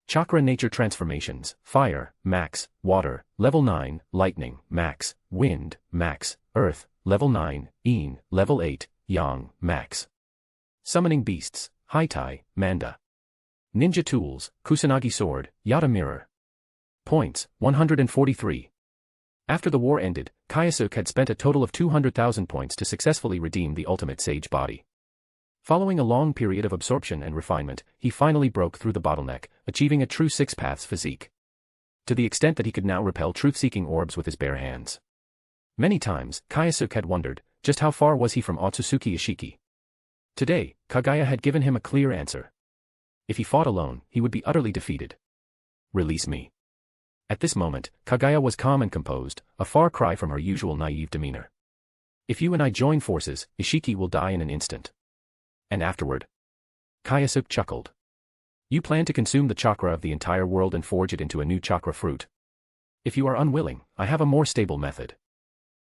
[SPEAKER 3] Chakra nature transformations, Fire, Max, Water, Level 9, Lightning, Max, Wind, Max, Earth, Level 9, Yin, Level 8, Yang, Max. Summoning Beasts, Haitai, Manda. Ninja Tools, Kusanagi Sword, Yata Mirror. Points, 143. After the war ended, Kyōsuke had spent a total of 200,000 points to successfully redeem the ultimate sage body. Following a long period of absorption and refinement, he finally broke through the bottleneck, achieving a true Six Paths physique. To the extent that he could now repel truth-seeking orbs with his bare hands. Many times, Kyōsuke had wondered, just how far was he from Otsutsuki Ishiki? Today, Kagaya had given him a clear answer. If he fought alone, he would be utterly defeated. Release me. At this moment, Kagaya was calm and composed, a far cry from her usual naive demeanor. If you and I join forces, Ishiki will die in an instant. And afterward? Kyōsuke chuckled. You plan to consume the chakra of the entire world and forge it into a new chakra fruit. If you are unwilling, I have a more stable method.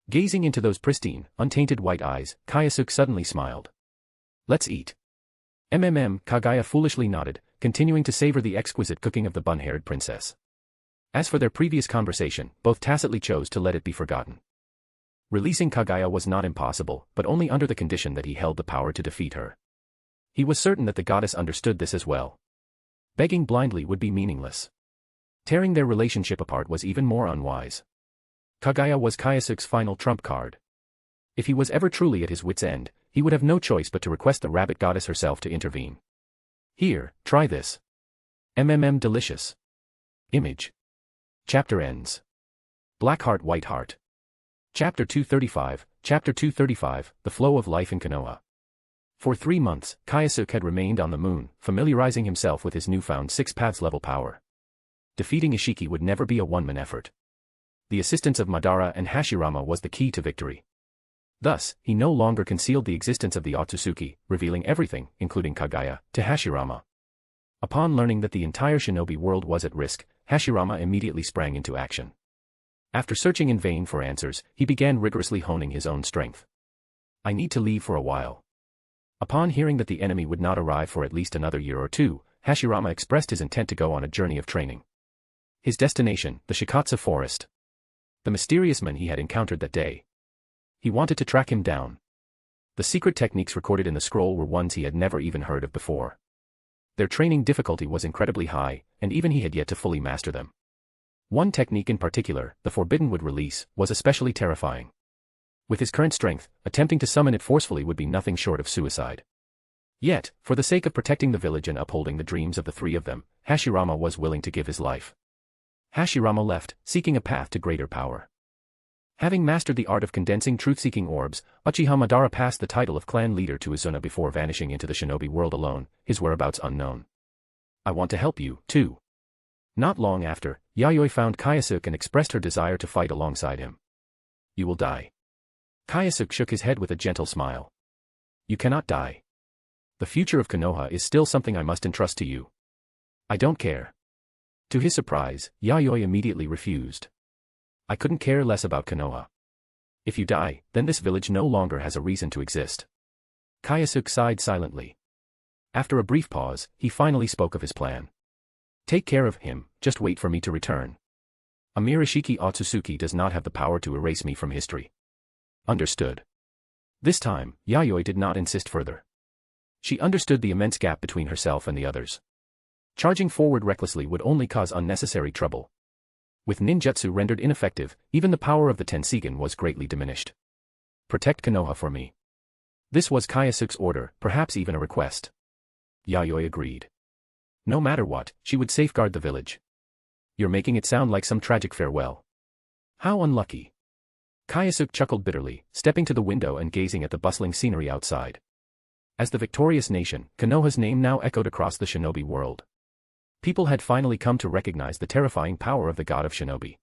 [SPEAKER 3] Gazing into those pristine, untainted white eyes, Kyōsuke suddenly smiled. Let's eat. Kagaya foolishly nodded, continuing to savor the exquisite cooking of the bun-haired princess. As for their previous conversation, both tacitly chose to let it be forgotten. Releasing Kagaya was not impossible, but only under the condition that he held the power to defeat her. He was certain that the goddess understood this as well. Begging blindly would be meaningless. Tearing their relationship apart was even more unwise. Kagaya was Kyōsuke's final trump card. If he was ever truly at his wit's end, he would have no choice but to request the rabbit goddess herself to intervene. Here, try this. Delicious. Image. Chapter ends. Black Heart White Heart. Chapter 235, Chapter 235, The Flow of Life in Konoha. For 3 months, Kyōsuke had remained on the moon, familiarizing himself with his newfound Six Paths level power. Defeating Ishiki would never be a one-man effort. The assistance of Madara and Hashirama was the key to victory. Thus, he no longer concealed the existence of the Otsutsuki, revealing everything, including Kagaya, to Hashirama. Upon learning that the entire shinobi world was at risk, Hashirama immediately sprang into action. After searching in vain for answers, he began rigorously honing his own strength. I need to leave for a while. Upon hearing that the enemy would not arrive for at least another year or two, Hashirama expressed his intent to go on a journey of training. His destination, the Shikatsu forest. The mysterious man he had encountered that day. He wanted to track him down. The secret techniques recorded in the scroll were ones he had never even heard of before. Their training difficulty was incredibly high, and even he had yet to fully master them. One technique in particular, the Forbidden Wood Release, was especially terrifying. With his current strength, attempting to summon it forcefully would be nothing short of suicide. Yet, for the sake of protecting the village and upholding the dreams of the three of them, Hashirama was willing to give his life. Hashirama left, seeking a path to greater power. Having mastered the art of condensing truth-seeking orbs, Uchiha Madara passed the title of clan leader to Izuna before vanishing into the shinobi world alone, his whereabouts unknown. I want to help you, too. Not long after, Yayoi found Kyōsuke and expressed her desire to fight alongside him. You will die. Kyōsuke shook his head with a gentle smile. You cannot die. The future of Konoha is still something I must entrust to you. I don't care. To his surprise, Yayoi immediately refused. I couldn't care less about Konoha. If you die, then this village no longer has a reason to exist. Kyōsuke sighed silently. After a brief pause, he finally spoke of his plan. Take care of him, just wait for me to return. A mere Ishiki Otsutsuki does not have the power to erase me from history. Understood. This time, Yayoi did not insist further. She understood the immense gap between herself and the others. Charging forward recklessly would only cause unnecessary trouble. With ninjutsu rendered ineffective, even the power of the Tenseigan was greatly diminished. Protect Konoha for me. This was Kyōsuke's order, perhaps even a request. Yayoi agreed. No matter what, she would safeguard the village. You're making it sound like some tragic farewell. How unlucky. Kyōsuke chuckled bitterly, stepping to the window and gazing at the bustling scenery outside. As the victorious nation, Konoha's name now echoed across the shinobi world. People had finally come to recognize the terrifying power of the God of Shinobi.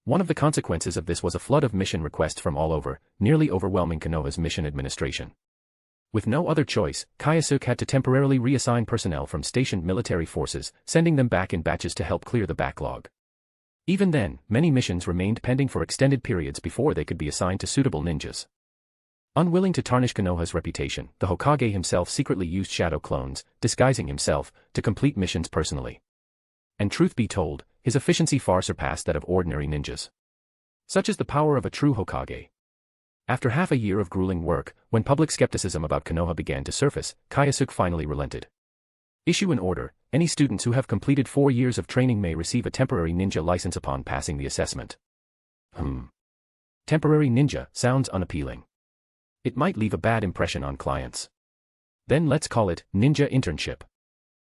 [SPEAKER 3] One of the consequences of this was a flood of mission requests from all over, nearly overwhelming Konoha's mission administration. With no other choice, Kyōsuke had to temporarily reassign personnel from stationed military forces, sending them back in batches to help clear the backlog. Even then, many missions remained pending for extended periods before they could be assigned to suitable ninjas. Unwilling to tarnish Konoha's reputation, the Hokage himself secretly used shadow clones, disguising himself, to complete missions personally. And truth be told, his efficiency far surpassed that of ordinary ninjas. Such is the power of a true Hokage. After half a year of grueling work, when public skepticism about Konoha began to surface, Kyōsuke finally relented. Issue an order: any students who have completed 4 years of training may receive a temporary ninja license upon passing the assessment. Temporary ninja sounds unappealing. It might leave a bad impression on clients. Then let's call it ninja internship.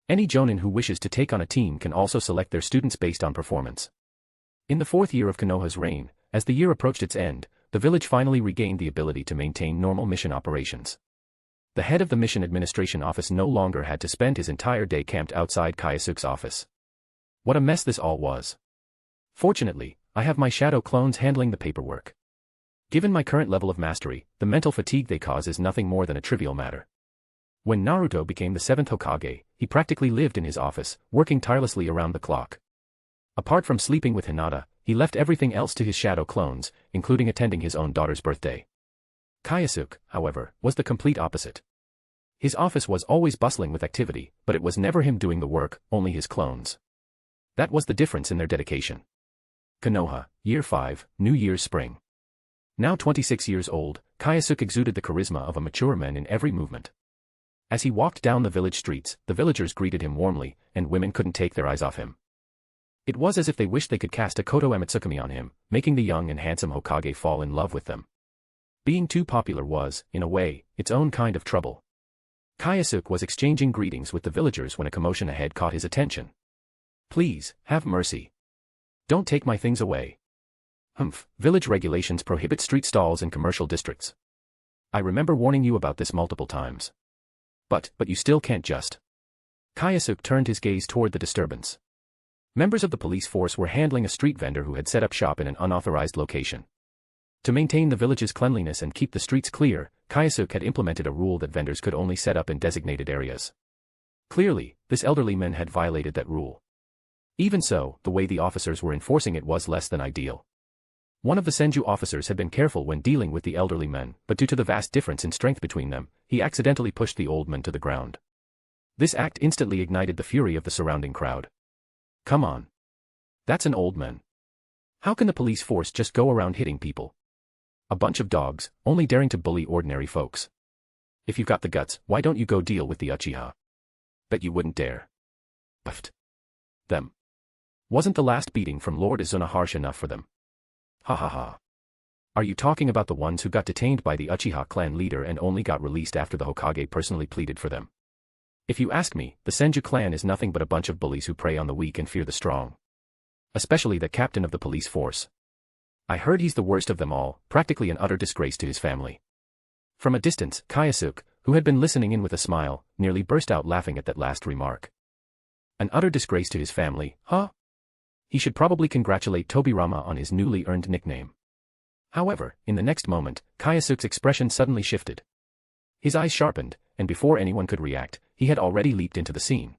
[SPEAKER 3] Any jonin who wishes to take on a team can also select their students based on performance. In the 4th year of Konoha's reign, as the year approached its end, the village finally regained the ability to maintain normal mission operations. The head of the mission administration office no longer had to spend his entire day camped outside Kyōsuke's office. What a mess this all was. Fortunately, I have my shadow clones handling the paperwork. Given my current level of mastery, the mental fatigue they cause is nothing more than a trivial matter. When Naruto became the 7th Hokage, he practically lived in his office, working tirelessly around the clock. Apart from sleeping with Hinata, he left everything else to his shadow clones, including attending his own daughter's birthday. Kyōsuke, however, was the complete opposite. His office was always bustling with activity, but it was never him doing the work, only his clones. That was the difference in their dedication. Konoha, Year 5, New Year's Spring. Now 26 years old, Kyōsuke exuded the charisma of a mature man in every movement. As he walked down the village streets, the villagers greeted him warmly, and women couldn't take their eyes off him. It was as if they wished they could cast a Koto Amatsukami on him, making the young and handsome Hokage fall in love with them. Being too popular was, in a way, its own kind of trouble. Kyōsuke was exchanging greetings with the villagers when a commotion ahead caught his attention. "Please, have mercy. Don't take my things away." Village regulations prohibit street stalls in commercial districts. I remember warning you about this multiple times. But you still can't just. Kyōsuke turned his gaze toward the disturbance. Members of the police force were handling a street vendor who had set up shop in an unauthorized location. To maintain the village's cleanliness and keep the streets clear, Kyōsuke had implemented a rule that vendors could only set up in designated areas. Clearly, this elderly man had violated that rule. Even so, the way the officers were enforcing it was less than ideal. One of the Senju officers had been careful when dealing with the elderly men, but due to the vast difference in strength between them, he accidentally pushed the old man to the ground. This act instantly ignited the fury of the surrounding crowd. Come on. That's an old man. How can the police force just go around hitting people? A bunch of dogs, only daring to bully ordinary folks. If you've got the guts, why don't you go deal with the Uchiha? Bet you wouldn't dare. Buffed. Them. Wasn't the last beating from Lord Izuna harsh enough for them? Ha ha ha. Are you talking about the ones who got detained by the Uchiha clan leader and only got released after the Hokage personally pleaded for them? If you ask me, the Senju clan is nothing but a bunch of bullies who prey on the weak and fear the strong. Especially the captain of the police force. I heard he's the worst of them all, practically an utter disgrace to his family. From a distance, Kyōsuke, who had been listening in with a smile, nearly burst out laughing at that last remark. An utter disgrace to his family, huh? He should probably congratulate Tobirama on his newly earned nickname. However, in the next moment, Kyōsuke's expression suddenly shifted. His eyes sharpened, and before anyone could react, he had already leaped into the scene.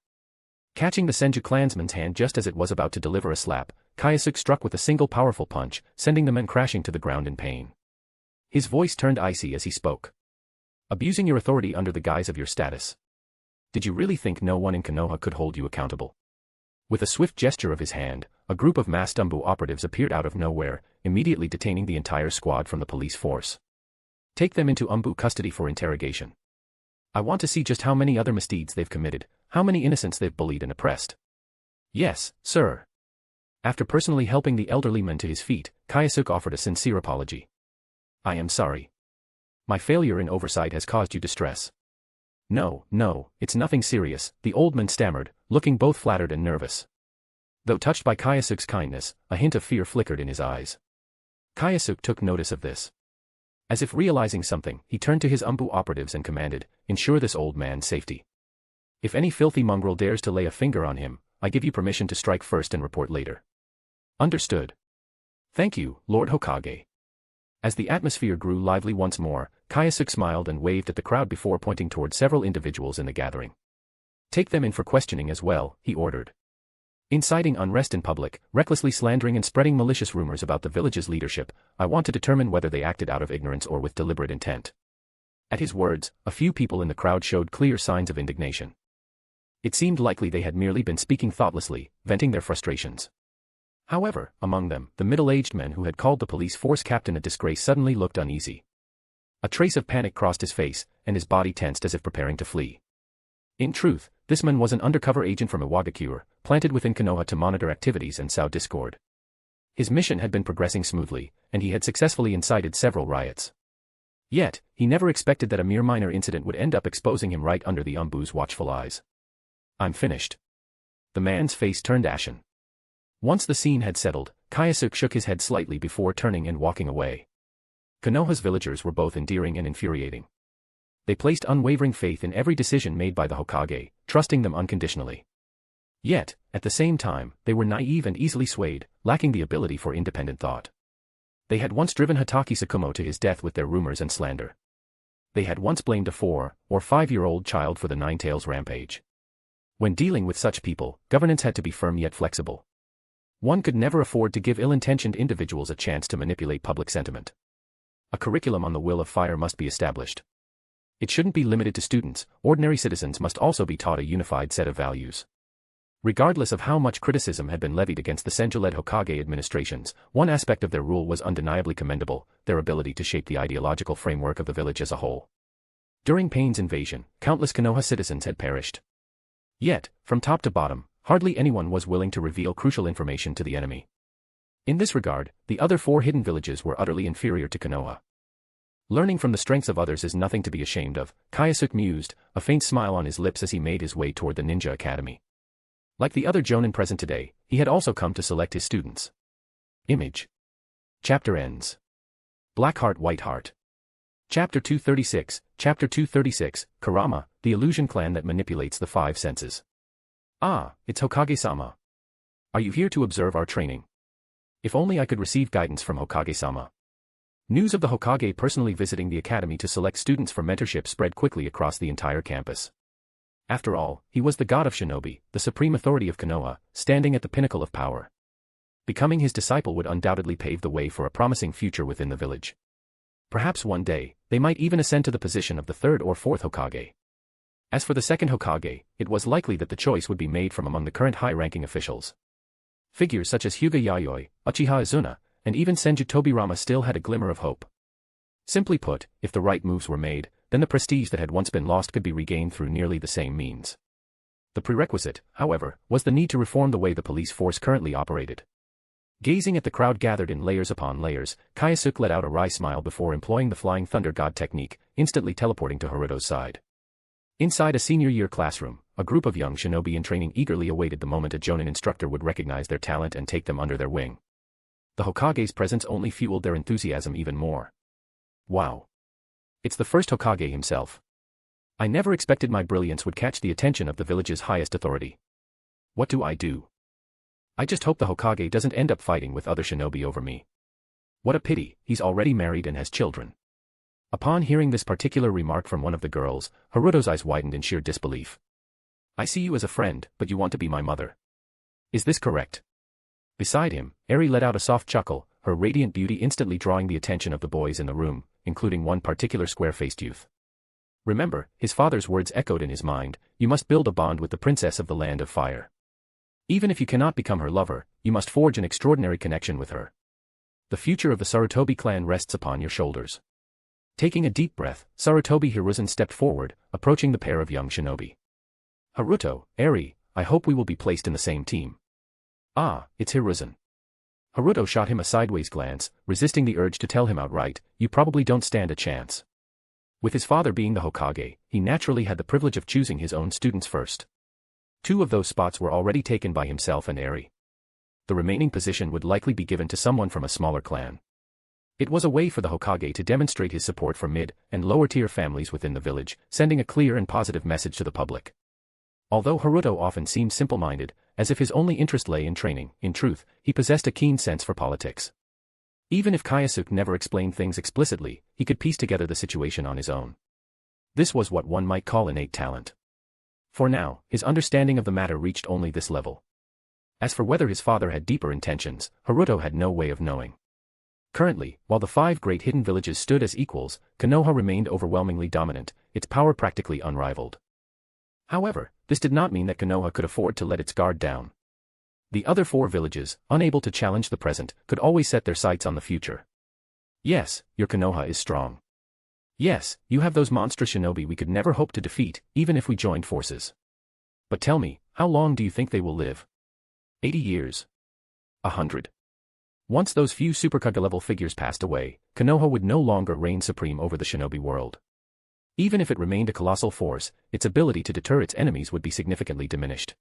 [SPEAKER 3] Catching the Senju clansman's hand just as it was about to deliver a slap, Kyōsuke struck with a single powerful punch, sending the men crashing to the ground in pain. His voice turned icy as he spoke. Abusing your authority under the guise of your status. Did you really think no one in Konoha could hold you accountable? With a swift gesture of his hand, a group of masked Umbu operatives appeared out of nowhere, immediately detaining the entire squad from the police force. Take them into Umbu custody for interrogation. I want to see just how many other misdeeds they've committed, how many innocents they've bullied and oppressed. Yes, sir. After personally helping the elderly man to his feet, Kyōsuke offered a sincere apology. I am sorry. My failure in oversight has caused you distress. No, it's nothing serious, the old man stammered, looking both flattered and nervous. Though touched by Kyōsuke's kindness, a hint of fear flickered in his eyes. Kyōsuke took notice of this. As if realizing something, he turned to his Umbu operatives and commanded, ensure this old man's safety. If any filthy mongrel dares to lay a finger on him, I give you permission to strike first and report later. Understood. Thank you, Lord Hokage. As the atmosphere grew lively once more, Kyōsuke smiled and waved at the crowd before pointing toward several individuals in the gathering. Take them in for questioning as well, he ordered. Inciting unrest in public, recklessly slandering and spreading malicious rumors about the village's leadership, I want to determine whether they acted out of ignorance or with deliberate intent. At his words, a few people in the crowd showed clear signs of indignation. It seemed likely they had merely been speaking thoughtlessly, venting their frustrations. However, among them, the middle-aged man who had called the police force captain a disgrace suddenly looked uneasy. A trace of panic crossed his face, and his body tensed as if preparing to flee. In truth, this man was an undercover agent from Iwagakure, planted within Konoha to monitor activities and sow discord. His mission had been progressing smoothly, and he had successfully incited several riots. Yet, he never expected that a mere minor incident would end up exposing him right under the Umbu's watchful eyes. I'm finished. The man's face turned ashen. Once the scene had settled, Kyōsuke shook his head slightly before turning and walking away. Konoha's villagers were both endearing and infuriating. They placed unwavering faith in every decision made by the Hokage, trusting them unconditionally. Yet, at the same time, they were naive and easily swayed, lacking the ability for independent thought. They had once driven Hatake Tsukumo to his death with their rumors and slander. They had once blamed a 4- or 5-year-old child for the Nine-Tails rampage. When dealing with such people, governance had to be firm yet flexible. One could never afford to give ill-intentioned individuals a chance to manipulate public sentiment. A curriculum on the will of fire must be established. It shouldn't be limited to students, ordinary citizens must also be taught a unified set of values. Regardless of how much criticism had been levied against the Senju-led Hokage administrations, one aspect of their rule was undeniably commendable: their ability to shape the ideological framework of the village as a whole. During Pain's invasion, countless Konoha citizens had perished. Yet, from top to bottom, hardly anyone was willing to reveal crucial information to the enemy. In this regard, the other 4 hidden villages were utterly inferior to Konoha. Learning from the strengths of others is nothing to be ashamed of, Kyōsuke mused, a faint smile on his lips as he made his way toward the ninja academy. Like the other jonin present today, he had also come to select his students. Image. Chapter ends. Black Heart White Heart. Chapter 236, Chapter 236, Kurama, the illusion clan that manipulates the 5 senses. Ah, it's Hokage-sama. Are you here to observe our training? If only I could receive guidance from Hokage-sama. News of the Hokage personally visiting the academy to select students for mentorship spread quickly across the entire campus. After all, he was the god of Shinobi, the supreme authority of Konoha, standing at the pinnacle of power. Becoming his disciple would undoubtedly pave the way for a promising future within the village. Perhaps one day, they might even ascend to the position of the 3rd or 4th Hokage. As for the 2nd Hokage, it was likely that the choice would be made from among the current high-ranking officials. Figures such as Hyuga Yayoi, Uchiha Izuna, and even Senju Tobirama still had a glimmer of hope. Simply put, if the right moves were made, then the prestige that had once been lost could be regained through nearly the same means. The prerequisite, however, was the need to reform the way the police force currently operated. Gazing at the crowd gathered in layers upon layers, Kyōsuke let out a wry smile before employing the Flying Thunder God technique, instantly teleporting to Haruto's side. Inside a senior-year classroom, a group of young shinobi in training eagerly awaited the moment a jonin instructor would recognize their talent and take them under their wing. The Hokage's presence only fueled their enthusiasm even more. Wow! It's the first Hokage himself. I never expected my brilliance would catch the attention of the village's highest authority. What do? I just hope the Hokage doesn't end up fighting with other shinobi over me. What a pity, he's already married and has children. Upon hearing this particular remark from one of the girls, Haruto's eyes widened in sheer disbelief. I see you as a friend, but you want to be my mother. Is this correct? Beside him, Eri let out a soft chuckle, her radiant beauty instantly drawing the attention of the boys in the room, including one particular square-faced youth. Remember, his father's words echoed in his mind: you must build a bond with the princess of the land of fire. Even if you cannot become her lover, you must forge an extraordinary connection with her. The future of the Sarutobi clan rests upon your shoulders. Taking a deep breath, Sarutobi Hiruzen stepped forward, approaching the pair of young shinobi. Haruto, Eri, I hope we will be placed in the same team. Ah, it's Hiruzen. Haruto shot him a sideways glance, resisting the urge to tell him outright, you probably don't stand a chance. With his father being the Hokage, he naturally had the privilege of choosing his own students first. 2 of those spots were already taken by himself and Eri. The remaining position would likely be given to someone from a smaller clan. It was a way for the Hokage to demonstrate his support for mid- and lower-tier families within the village, sending a clear and positive message to the public. Although Haruto often seemed simple-minded, as if his only interest lay in training, in truth, he possessed a keen sense for politics. Even if Kyōsuke never explained things explicitly, he could piece together the situation on his own. This was what one might call innate talent. For now, his understanding of the matter reached only this level. As for whether his father had deeper intentions, Haruto had no way of knowing. Currently, while the 5 great hidden villages stood as equals, Konoha remained overwhelmingly dominant, its power practically unrivaled. However, this did not mean that Konoha could afford to let its guard down. The other 4 villages, unable to challenge the present, could always set their sights on the future. Yes, your Konoha is strong. Yes, you have those monstrous shinobi we could never hope to defeat, even if we joined forces. But tell me, how long do you think they will live? 80 years? 100. Once those few Superkage-level figures passed away, Konoha would no longer reign supreme over the shinobi world. Even if it remained a colossal force, its ability to deter its enemies would be significantly diminished.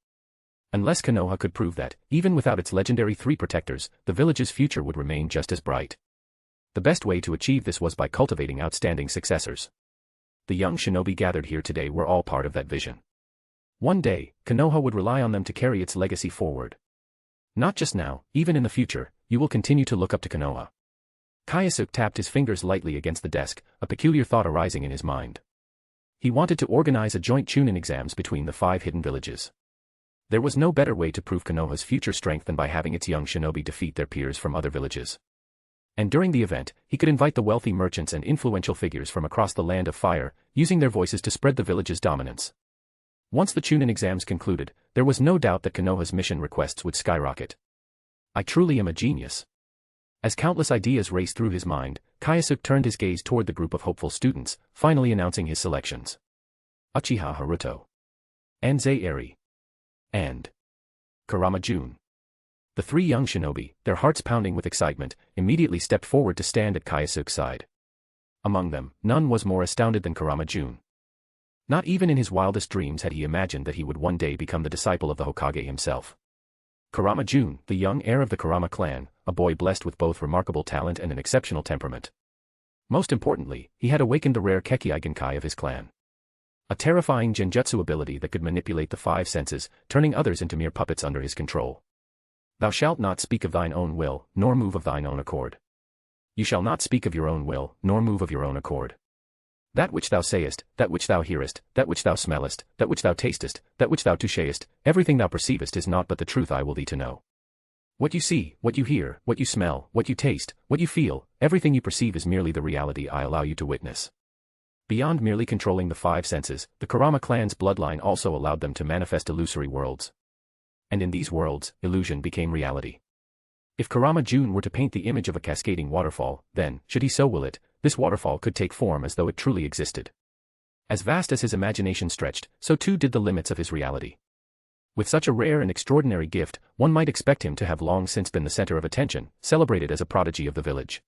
[SPEAKER 3] Unless Konoha could prove that, even without its legendary 3 protectors, the village's future would remain just as bright. The best way to achieve this was by cultivating outstanding successors. The young shinobi gathered here today were all part of that vision. One day, Konoha would rely on them to carry its legacy forward. Not just now, even in the future, you will continue to look up to Konoha. Kyōsuke tapped his fingers lightly against the desk, a peculiar thought arising in his mind. He wanted to organize a joint chunin exams between the 5 hidden villages. There was no better way to prove Konoha's future strength than by having its young shinobi defeat their peers from other villages. And during the event, he could invite the wealthy merchants and influential figures from across the Land of Fire, using their voices to spread the village's dominance. Once the chunin exams concluded, there was no doubt that Konoha's mission requests would skyrocket. I truly am a genius. As countless ideas raced through his mind, Kyōsuke turned his gaze toward the group of hopeful students, finally announcing his selections. Uchiha Haruto, Anzai Eri, and Kurama Jun. The 3 young shinobi, their hearts pounding with excitement, immediately stepped forward to stand at Kyōsuke's side. Among them, none was more astounded than Kurama Jun. Not even in his wildest dreams had he imagined that he would one day become the disciple of the Hokage himself. Kurama Jun, the young heir of the Kurama clan, a boy blessed with both remarkable talent and an exceptional temperament. Most importantly, he had awakened the rare Kekkei Genkai of his clan. A terrifying genjutsu ability that could manipulate the 5 senses, turning others into mere puppets under his control. Thou shalt not speak of thine own will, nor move of thine own accord. You shall not speak of your own will, nor move of your own accord. That which thou sayest, that which thou hearest, that which thou smellest, that which thou tastest, that which thou touchest, everything thou perceivest is naught but the truth I will thee to know. What you see, what you hear, what you smell, what you taste, what you feel, everything you perceive is merely the reality I allow you to witness. Beyond merely controlling the 5 senses, the Kurama clan's bloodline also allowed them to manifest illusory worlds. And in these worlds, illusion became reality. If Kurama Jun were to paint the image of a cascading waterfall, then, should he so will it, this waterfall could take form as though it truly existed. As vast as his imagination stretched, so too did the limits of his reality. With such a rare and extraordinary gift, one might expect him to have long since been the center of attention, celebrated as a prodigy of the village.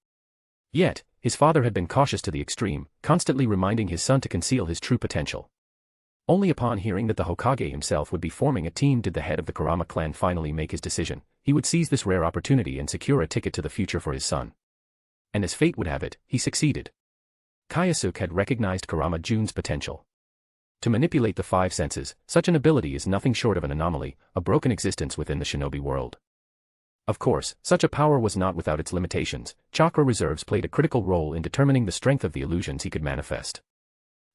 [SPEAKER 3] Yet, his father had been cautious to the extreme, constantly reminding his son to conceal his true potential. Only upon hearing that the Hokage himself would be forming a team did the head of the Kurama clan finally make his decision. He would seize this rare opportunity and secure a ticket to the future for his son. And as fate would have it, he succeeded. Kyōsuke had recognized Kurama Jun's potential. To manipulate the 5 senses, such an ability is nothing short of an anomaly, a broken existence within the shinobi world. Of course, such a power was not without its limitations. Chakra reserves played a critical role in determining the strength of the illusions he could manifest.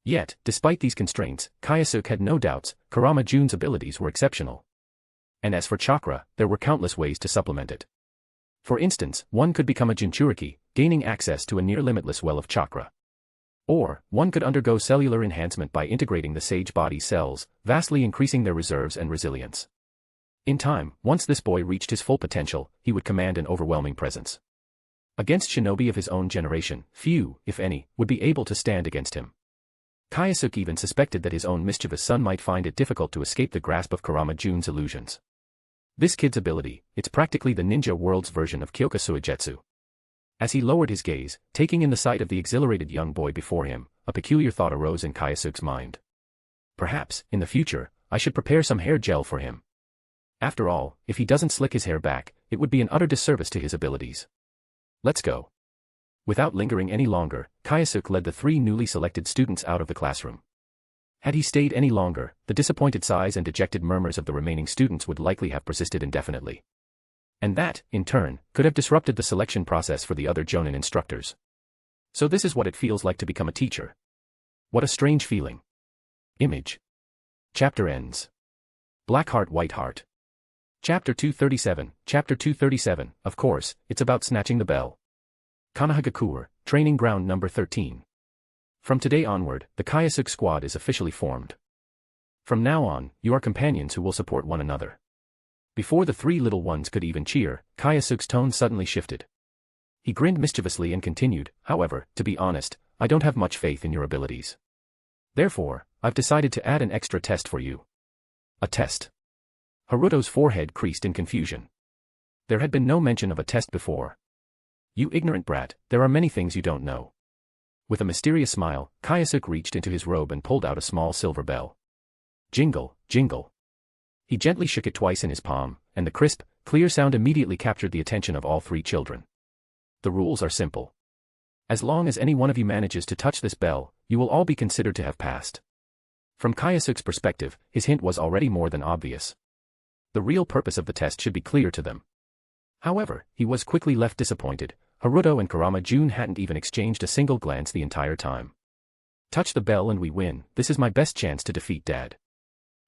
[SPEAKER 3] Yet, despite these constraints, Kyōsuke had no doubts, Kurama Jun's abilities were exceptional. And as for chakra, there were countless ways to supplement it. For instance, one could become a Jinchuriki, gaining access to a near-limitless well of chakra. Or, one could undergo cellular enhancement by integrating the sage body cells, vastly increasing their reserves and resilience. In time, once this boy reached his full potential, he would command an overwhelming presence. Against shinobi of his own generation, few, if any, would be able to stand against him. Kyōsuke even suspected that his own mischievous son might find it difficult to escape the grasp of Kurama Jun's illusions. This kid's ability, it's practically the ninja world's version of Kyoka Suigetsu. As he lowered his gaze, taking in the sight of the exhilarated young boy before him, a peculiar thought arose in Kyōsuke's mind. Perhaps, in the future, I should prepare some hair gel for him. After all, if he doesn't slick his hair back, it would be an utter disservice to his abilities. Let's go. Without lingering any longer, Kyōsuke led the 3 newly selected students out of the classroom. Had he stayed any longer, the disappointed sighs and dejected murmurs of the remaining students would likely have persisted indefinitely. And that, in turn, could have disrupted the selection process for the other Jonin instructors. So this is what it feels like to become a teacher. What a strange feeling. Image. Chapter ends. Black Heart White Heart. Chapter 237, Chapter 237, of course, it's about snatching the bell. Konohagakure, Training Ground Number 13. From today onward, the Kyōsuke squad is officially formed. From now on, you are companions who will support one another. Before the 3 little ones could even cheer, Kyōsuke's tone suddenly shifted. He grinned mischievously and continued, however, to be honest, I don't have much faith in your abilities. Therefore, I've decided to add an extra test for you. A test. Haruto's forehead creased in confusion. There had been no mention of a test before. You ignorant brat, there are many things you don't know. With a mysterious smile, Kyōsuke reached into his robe and pulled out a small silver bell. Jingle, jingle. He gently shook it twice in his palm, and the crisp, clear sound immediately captured the attention of all three children. The rules are simple. As long as any one of you manages to touch this bell, you will all be considered to have passed. From Kyōsuke's perspective, his hint was already more than obvious. The real purpose of the test should be clear to them. However, he was quickly left disappointed. Haruto and Kurama Jun hadn't even exchanged a single glance the entire time. Touch the bell and we win, this is my best chance to defeat Dad.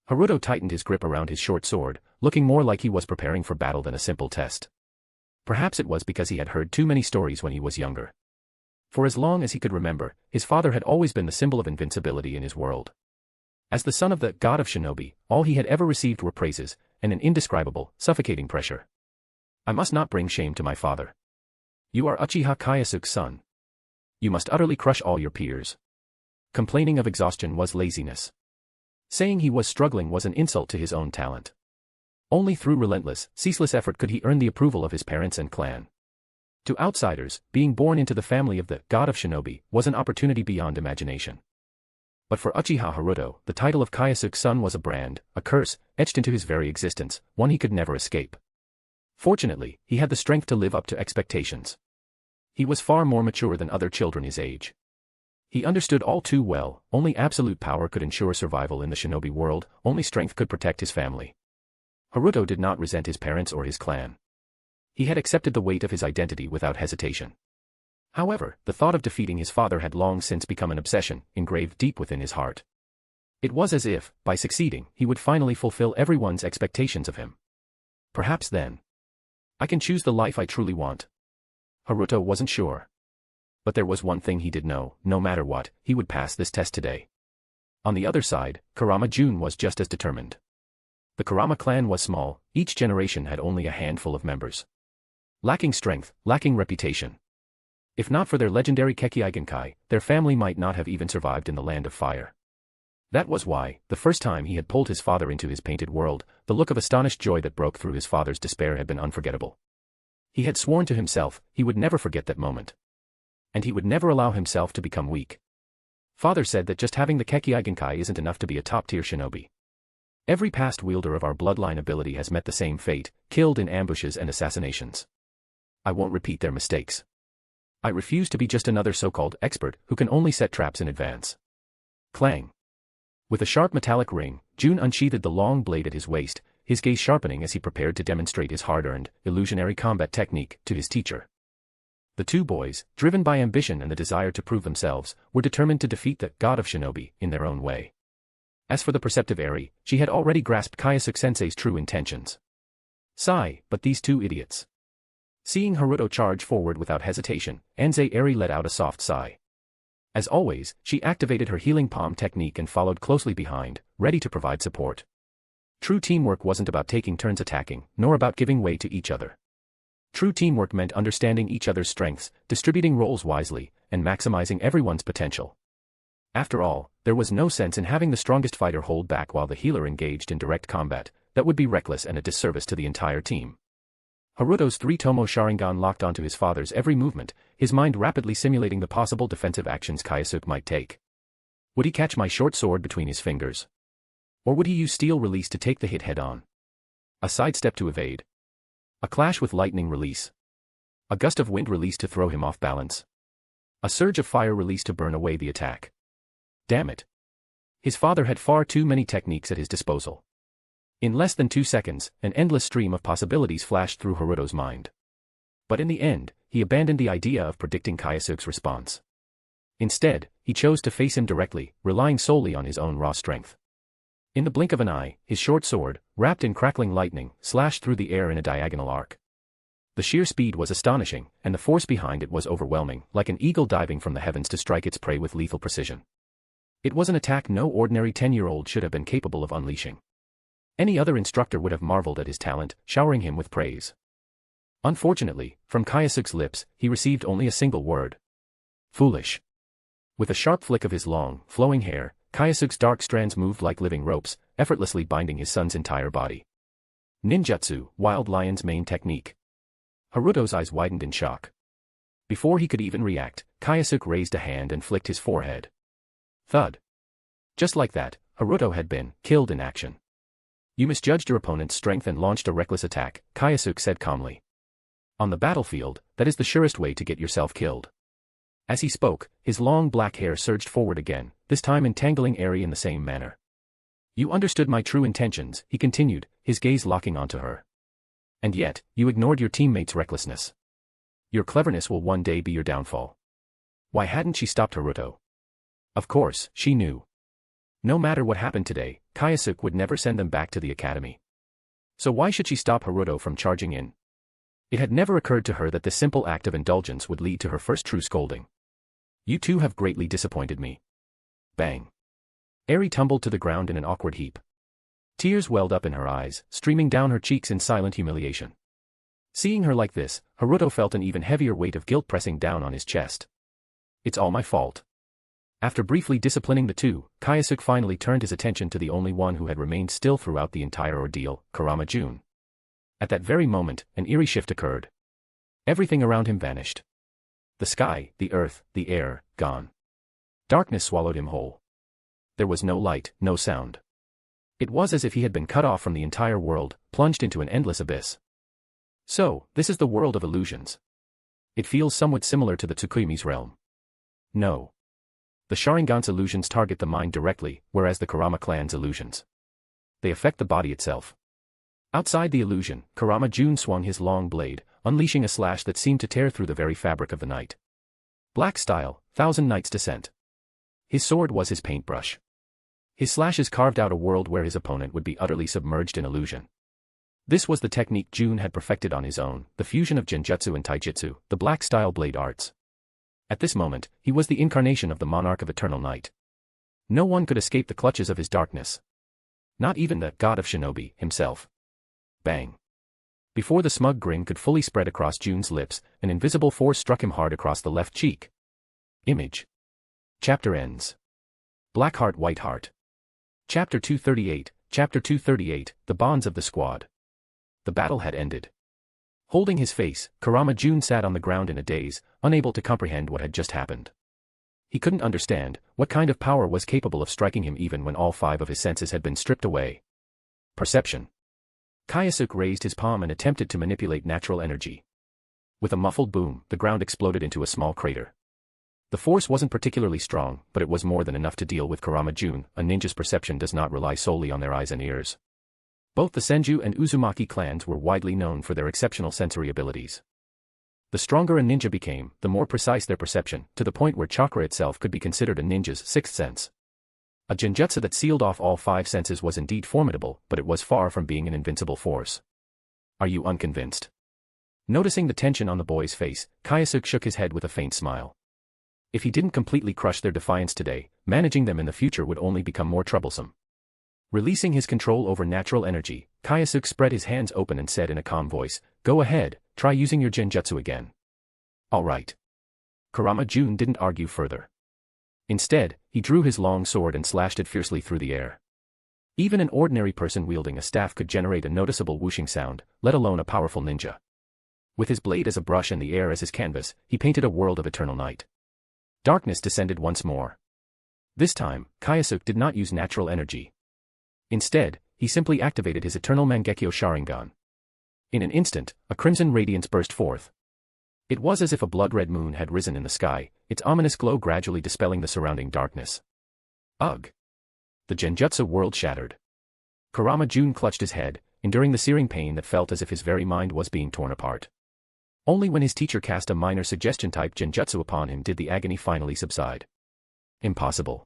[SPEAKER 3] Haruto tightened his grip around his short sword, looking more like he was preparing for battle than a simple test. Perhaps it was because he had heard too many stories when he was younger. For as long as he could remember, his father had always been the symbol of invincibility in his world. As the son of the God of Shinobi, all he had ever received were praises, and an indescribable, suffocating pressure. I must not bring shame to my father. You are Uchiha Kyōsuke's son. You must utterly crush all your peers. Complaining of exhaustion was laziness. Saying he was struggling was an insult to his own talent. Only through relentless, ceaseless effort could he earn the approval of his parents and clan. To outsiders, being born into the family of the God of Shinobi was an opportunity beyond imagination. But for Uchiha Haruto, the title of Kyōsuke's son was a brand, a curse, etched into his very existence, one he could never escape. Fortunately, he had the strength to live up to expectations. He was far more mature than other children his age. He understood all too well, only absolute power could ensure survival in the shinobi world, only strength could protect his family. Haruto did not resent his parents or his clan. He had accepted the weight of his identity without hesitation. However, the thought of defeating his father had long since become an obsession, engraved deep within his heart. It was as if, by succeeding, he would finally fulfill everyone's expectations of him. Perhaps then, I can choose the life I truly want. Haruto wasn't sure. But there was one thing he did know, no matter what, he would pass this test today. On the other side, Kurama Jun was just as determined. The Kurama clan was small, each generation had only a handful of members. Lacking strength, lacking reputation. If not for their legendary Kekkei, their family might not have even survived in the land of fire. That was why, the first time he had pulled his father into his painted world, the look of astonished joy that broke through his father's despair had been unforgettable. He had sworn to himself, he would never forget that moment. And he would never allow himself to become weak. Father said that just having the Kekkei isn't enough to be a top-tier shinobi. Every past wielder of our bloodline ability has met the same fate, killed in ambushes and assassinations. I won't repeat their mistakes. I refuse to be just another so-called expert who can only set traps in advance. Clang. With a sharp metallic ring, Jun unsheathed the long blade at his waist, his gaze sharpening as he prepared to demonstrate his hard-earned, illusionary combat technique to his teacher. The two boys, driven by ambition and the desire to prove themselves, were determined to defeat the God of Shinobi in their own way. As for the perceptive Eri, she had already grasped Kyōsuke-sensei's true intentions. Sigh, but these two idiots. Seeing Haruto charge forward without hesitation, Anzai Eri let out a soft sigh. As always, she activated her healing palm technique and followed closely behind, ready to provide support. True teamwork wasn't about taking turns attacking, nor about giving way to each other. True teamwork meant understanding each other's strengths, distributing roles wisely, and maximizing everyone's potential. After all, there was no sense in having the strongest fighter hold back while the healer engaged in direct combat. That would be reckless and a disservice to the entire team. Haruto's three-tomo Sharingan locked onto his father's every movement, his mind rapidly simulating the possible defensive actions Kyōsuke might take. Would he catch my short sword between his fingers? Or would he use steel release to take the hit head-on? A sidestep to evade. A clash with lightning release. A gust of wind release to throw him off balance. A surge of fire release to burn away the attack. Damn it. His father had far too many techniques at his disposal. In less than 2 seconds, an endless stream of possibilities flashed through Haruto's mind. But in the end, he abandoned the idea of predicting Kyōsuke's response. Instead, he chose to face him directly, relying solely on his own raw strength. In the blink of an eye, his short sword, wrapped in crackling lightning, slashed through the air in a diagonal arc. The sheer speed was astonishing, and the force behind it was overwhelming, like an eagle diving from the heavens to strike its prey with lethal precision. It was an attack no ordinary 10-year-old should have been capable of unleashing. Any other instructor would have marveled at his talent, showering him with praise. Unfortunately, from Kyōsuke's lips, he received only a single word. Foolish. With a sharp flick of his long, flowing hair, Kyōsuke's dark strands moved like living ropes, effortlessly binding his son's entire body. Ninjutsu, Wild Lion's main technique. Haruto's eyes widened in shock. Before he could even react, Kyōsuke raised a hand and flicked his forehead. Thud. Just like that, Haruto had been killed in action. You misjudged your opponent's strength and launched a reckless attack, Kyōsuke said calmly. On the battlefield, that is the surest way to get yourself killed. As he spoke, his long black hair surged forward again, this time entangling Eri in the same manner. You understood my true intentions, he continued, his gaze locking onto her. And yet, you ignored your teammates' recklessness. Your cleverness will one day be your downfall. Why hadn't she stopped Haruto? Of course, she knew. No matter what happened today, Kyōsuke would never send them back to the academy. So why should she stop Haruto from charging in? It had never occurred to her that this simple act of indulgence would lead to her first true scolding. You two have greatly disappointed me. Bang. Eri tumbled to the ground in an awkward heap. Tears welled up in her eyes, streaming down her cheeks in silent humiliation. Seeing her like this, Haruto felt an even heavier weight of guilt pressing down on his chest. It's all my fault. After briefly disciplining the two, Kyōsuke finally turned his attention to the only one who had remained still throughout the entire ordeal, Kurama Jun. At that very moment, an eerie shift occurred. Everything around him vanished. The sky, the earth, the air, gone. Darkness swallowed him whole. There was no light, no sound. It was as if he had been cut off from the entire world, plunged into an endless abyss. So, this is the world of illusions. It feels somewhat similar to the Tsukuyomi's realm. No. The Sharingan's illusions target the mind directly, whereas the Kurama clan's illusions, they affect the body itself. Outside the illusion, Kurama Jun swung his long blade, unleashing a slash that seemed to tear through the very fabric of the night. Black style, Thousand Nights Descent. His sword was his paintbrush. His slashes carved out a world where his opponent would be utterly submerged in illusion. This was the technique Jun had perfected on his own, the fusion of Genjutsu and Taijutsu, the black-style blade arts. At this moment, he was the incarnation of the monarch of eternal night. No one could escape the clutches of his darkness. Not even the God of Shinobi himself. Bang. Before the smug grin could fully spread across Jun's lips, an invisible force struck him hard across the left cheek. Image. Chapter ends. Black Heart White Heart. Chapter 238, Chapter 238, The Bonds of the Squad. The battle had ended. Holding his face, Kurama Jun sat on the ground in a daze, unable to comprehend what had just happened. He couldn't understand what kind of power was capable of striking him even when all 5 of his senses had been stripped away. Perception. Kyōsuke raised his palm and attempted to manipulate natural energy. With a muffled boom, the ground exploded into a small crater. The force wasn't particularly strong, but it was more than enough to deal with Kurama Jun. A ninja's perception does not rely solely on their eyes and ears. Both the Senju and Uzumaki clans were widely known for their exceptional sensory abilities. The stronger a ninja became, the more precise their perception, to the point where chakra itself could be considered a ninja's sixth sense. A genjutsu that sealed off all 5 senses was indeed formidable, but it was far from being an invincible force. Are you unconvinced? Noticing the tension on the boy's face, Kyōsuke shook his head with a faint smile. If he didn't completely crush their defiance today, managing them in the future would only become more troublesome. Releasing his control over natural energy, Kyōsuke spread his hands open and said in a calm voice, "Go ahead, try using your genjutsu again." All right. Kurama Jun didn't argue further. Instead, he drew his long sword and slashed it fiercely through the air. Even an ordinary person wielding a staff could generate a noticeable whooshing sound, let alone a powerful ninja. With his blade as a brush and the air as his canvas, he painted a world of eternal night. Darkness descended once more. This time, Kyōsuke did not use natural energy. Instead, he simply activated his eternal Mangekyo Sharingan. In an instant, a crimson radiance burst forth. It was as if a blood-red moon had risen in the sky, its ominous glow gradually dispelling the surrounding darkness. Ugh! The genjutsu world shattered. Kurama Jun clutched his head, enduring the searing pain that felt as if his very mind was being torn apart. Only when his teacher cast a minor suggestion-type genjutsu upon him did the agony finally subside. Impossible.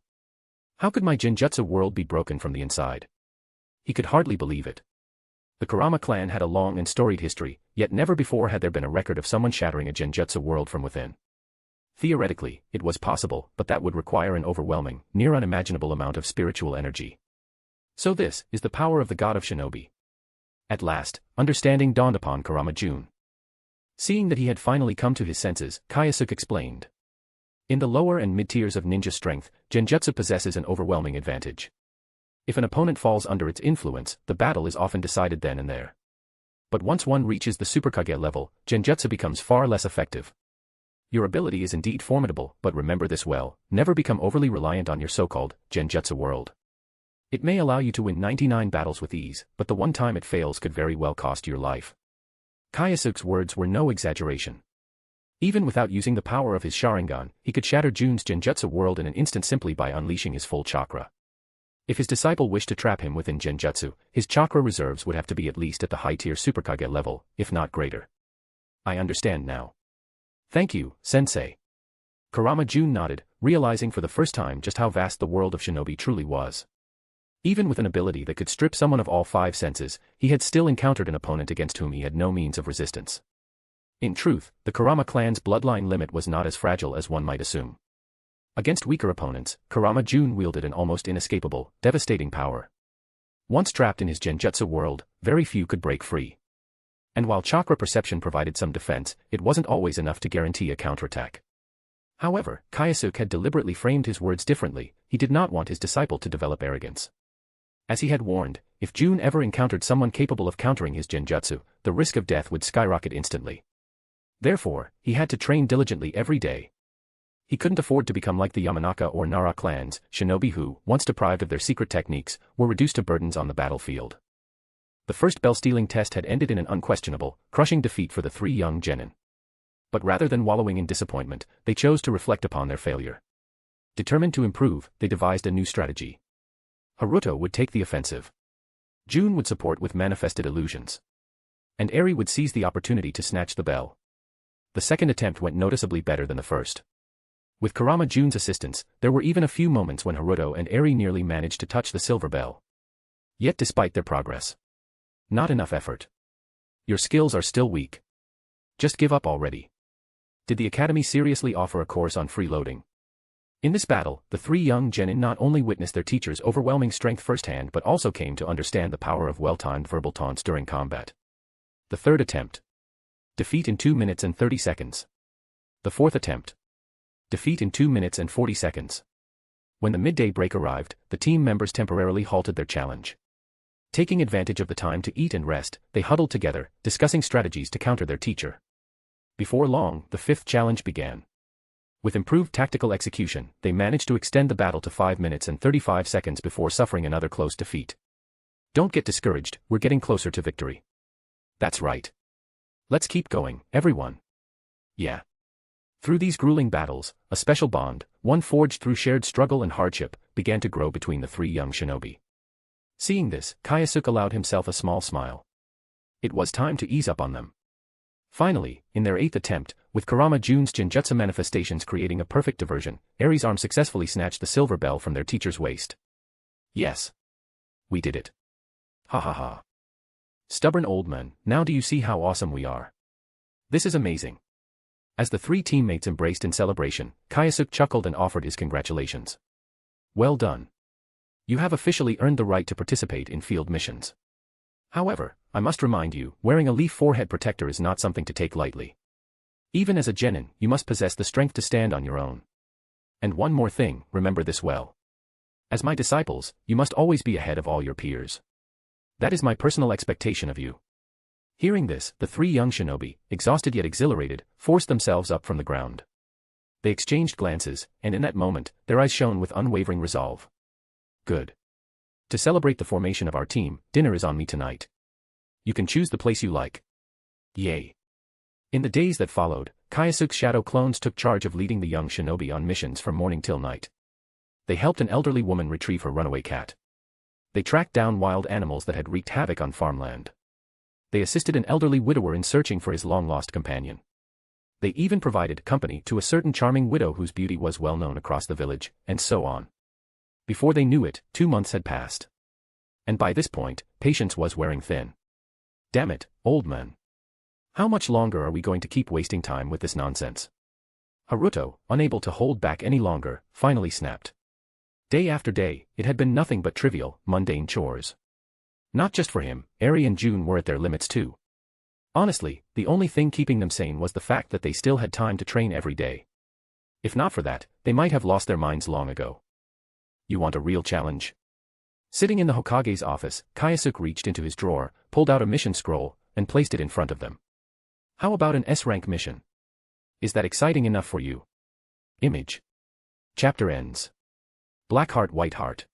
[SPEAKER 3] How could my genjutsu world be broken from the inside? He could hardly believe it. The Kurama clan had a long and storied history, yet never before had there been a record of someone shattering a genjutsu world from within. Theoretically, it was possible, but that would require an overwhelming, near unimaginable amount of spiritual energy. So this is the power of the God of Shinobi. At last, understanding dawned upon Kurama Jun. Seeing that he had finally come to his senses, Kyōsuke explained. In the lower and mid-tiers of ninja strength, Genjutsu possesses an overwhelming advantage. If an opponent falls under its influence, the battle is often decided then and there. But once one reaches the Superkage level, Genjutsu becomes far less effective. Your ability is indeed formidable, but remember this well, never become overly reliant on your so-called Genjutsu world. It may allow you to win 99 battles with ease, but the one time it fails could very well cost your life. Kyōsuke's words were no exaggeration. Even without using the power of his Sharingan, he could shatter Jun's Genjutsu world in an instant simply by unleashing his full chakra. If his disciple wished to trap him within Genjutsu, his chakra reserves would have to be at least at the high-tier Superkage level, if not greater. I understand now. Thank you, Sensei. Kurama Jun nodded, realizing for the first time just how vast the world of shinobi truly was. Even with an ability that could strip someone of all 5 senses, he had still encountered an opponent against whom he had no means of resistance. In truth, the Kurama clan's bloodline limit was not as fragile as one might assume. Against weaker opponents, Kurama Jun wielded an almost inescapable, devastating power. Once trapped in his Genjutsu world, very few could break free. And while chakra perception provided some defense, it wasn't always enough to guarantee a counterattack. However, Kyōsuke had deliberately framed his words differently. He did not want his disciple to develop arrogance. As he had warned, if Jun ever encountered someone capable of countering his Genjutsu, the risk of death would skyrocket instantly. Therefore, he had to train diligently every day. He couldn't afford to become like the Yamanaka or Nara clans, shinobi who, once deprived of their secret techniques, were reduced to burdens on the battlefield. The first bell-stealing test had ended in an unquestionable, crushing defeat for the 3 young genin. But rather than wallowing in disappointment, they chose to reflect upon their failure. Determined to improve, they devised a new strategy. Haruto would take the offensive. Jun would support with manifested illusions. And Eri would seize the opportunity to snatch the bell. The second attempt went noticeably better than the first. With Kurama Jun's assistance, there were even a few moments when Haruto and Eri nearly managed to touch the silver bell. Yet despite their progress, not enough effort. Your skills are still weak. Just give up already. Did the academy seriously offer a course on freeloading? In this battle, the 3 young genin not only witnessed their teacher's overwhelming strength firsthand but also came to understand the power of well-timed verbal taunts during combat. The third attempt. Defeat in 2 minutes and 30 seconds. The fourth attempt. Defeat in 2 minutes and 40 seconds. When the midday break arrived, the team members temporarily halted their challenge. Taking advantage of the time to eat and rest, they huddled together, discussing strategies to counter their teacher. Before long, the 5th challenge began. With improved tactical execution, they managed to extend the battle to 5 minutes and 35 seconds before suffering another close defeat. Don't get discouraged, we're getting closer to victory. That's right. Let's keep going, everyone. Yeah. Through these grueling battles, a special bond, one forged through shared struggle and hardship, began to grow between the 3 young shinobi. Seeing this, Kyōsuke allowed himself a small smile. It was time to ease up on them. Finally, in their 8th attempt, with Kurama Jun's Genjutsu manifestations creating a perfect diversion, Eri's arm successfully snatched the silver bell from their teacher's waist. Yes. We did it. Ha ha ha. Stubborn old man, now do you see how awesome we are? This is amazing. As the 3 teammates embraced in celebration, Kyōsuke chuckled and offered his congratulations. Well done. You have officially earned the right to participate in field missions. However, I must remind you, wearing a leaf forehead protector is not something to take lightly. Even as a genin, you must possess the strength to stand on your own. And one more thing, remember this well. As my disciples, you must always be ahead of all your peers. That is my personal expectation of you. Hearing this, the 3 young shinobi, exhausted yet exhilarated, forced themselves up from the ground. They exchanged glances, and in that moment, their eyes shone with unwavering resolve. Good. To celebrate the formation of our team, dinner is on me tonight. You can choose the place you like. Yay. In the days that followed, Kyōsuke's shadow clones took charge of leading the young shinobi on missions from morning till night. They helped an elderly woman retrieve her runaway cat. They tracked down wild animals that had wreaked havoc on farmland. They assisted an elderly widower in searching for his long-lost companion. They even provided company to a certain charming widow whose beauty was well known across the village, and so on. Before they knew it, 2 months had passed. And by this point, patience was wearing thin. Damn it, old man. How much longer are we going to keep wasting time with this nonsense? Haruto, unable to hold back any longer, finally snapped. Day after day, it had been nothing but trivial, mundane chores. Not just for him, Eri and Jun were at their limits too. Honestly, the only thing keeping them sane was the fact that they still had time to train every day. If not for that, they might have lost their minds long ago. You want a real challenge? Sitting in the Hokage's office, Kyōsuke reached into his drawer, pulled out a mission scroll, and placed it in front of them. How about an S-rank mission? Is that exciting enough for you? Image. Chapter ends. Black Heart White Heart.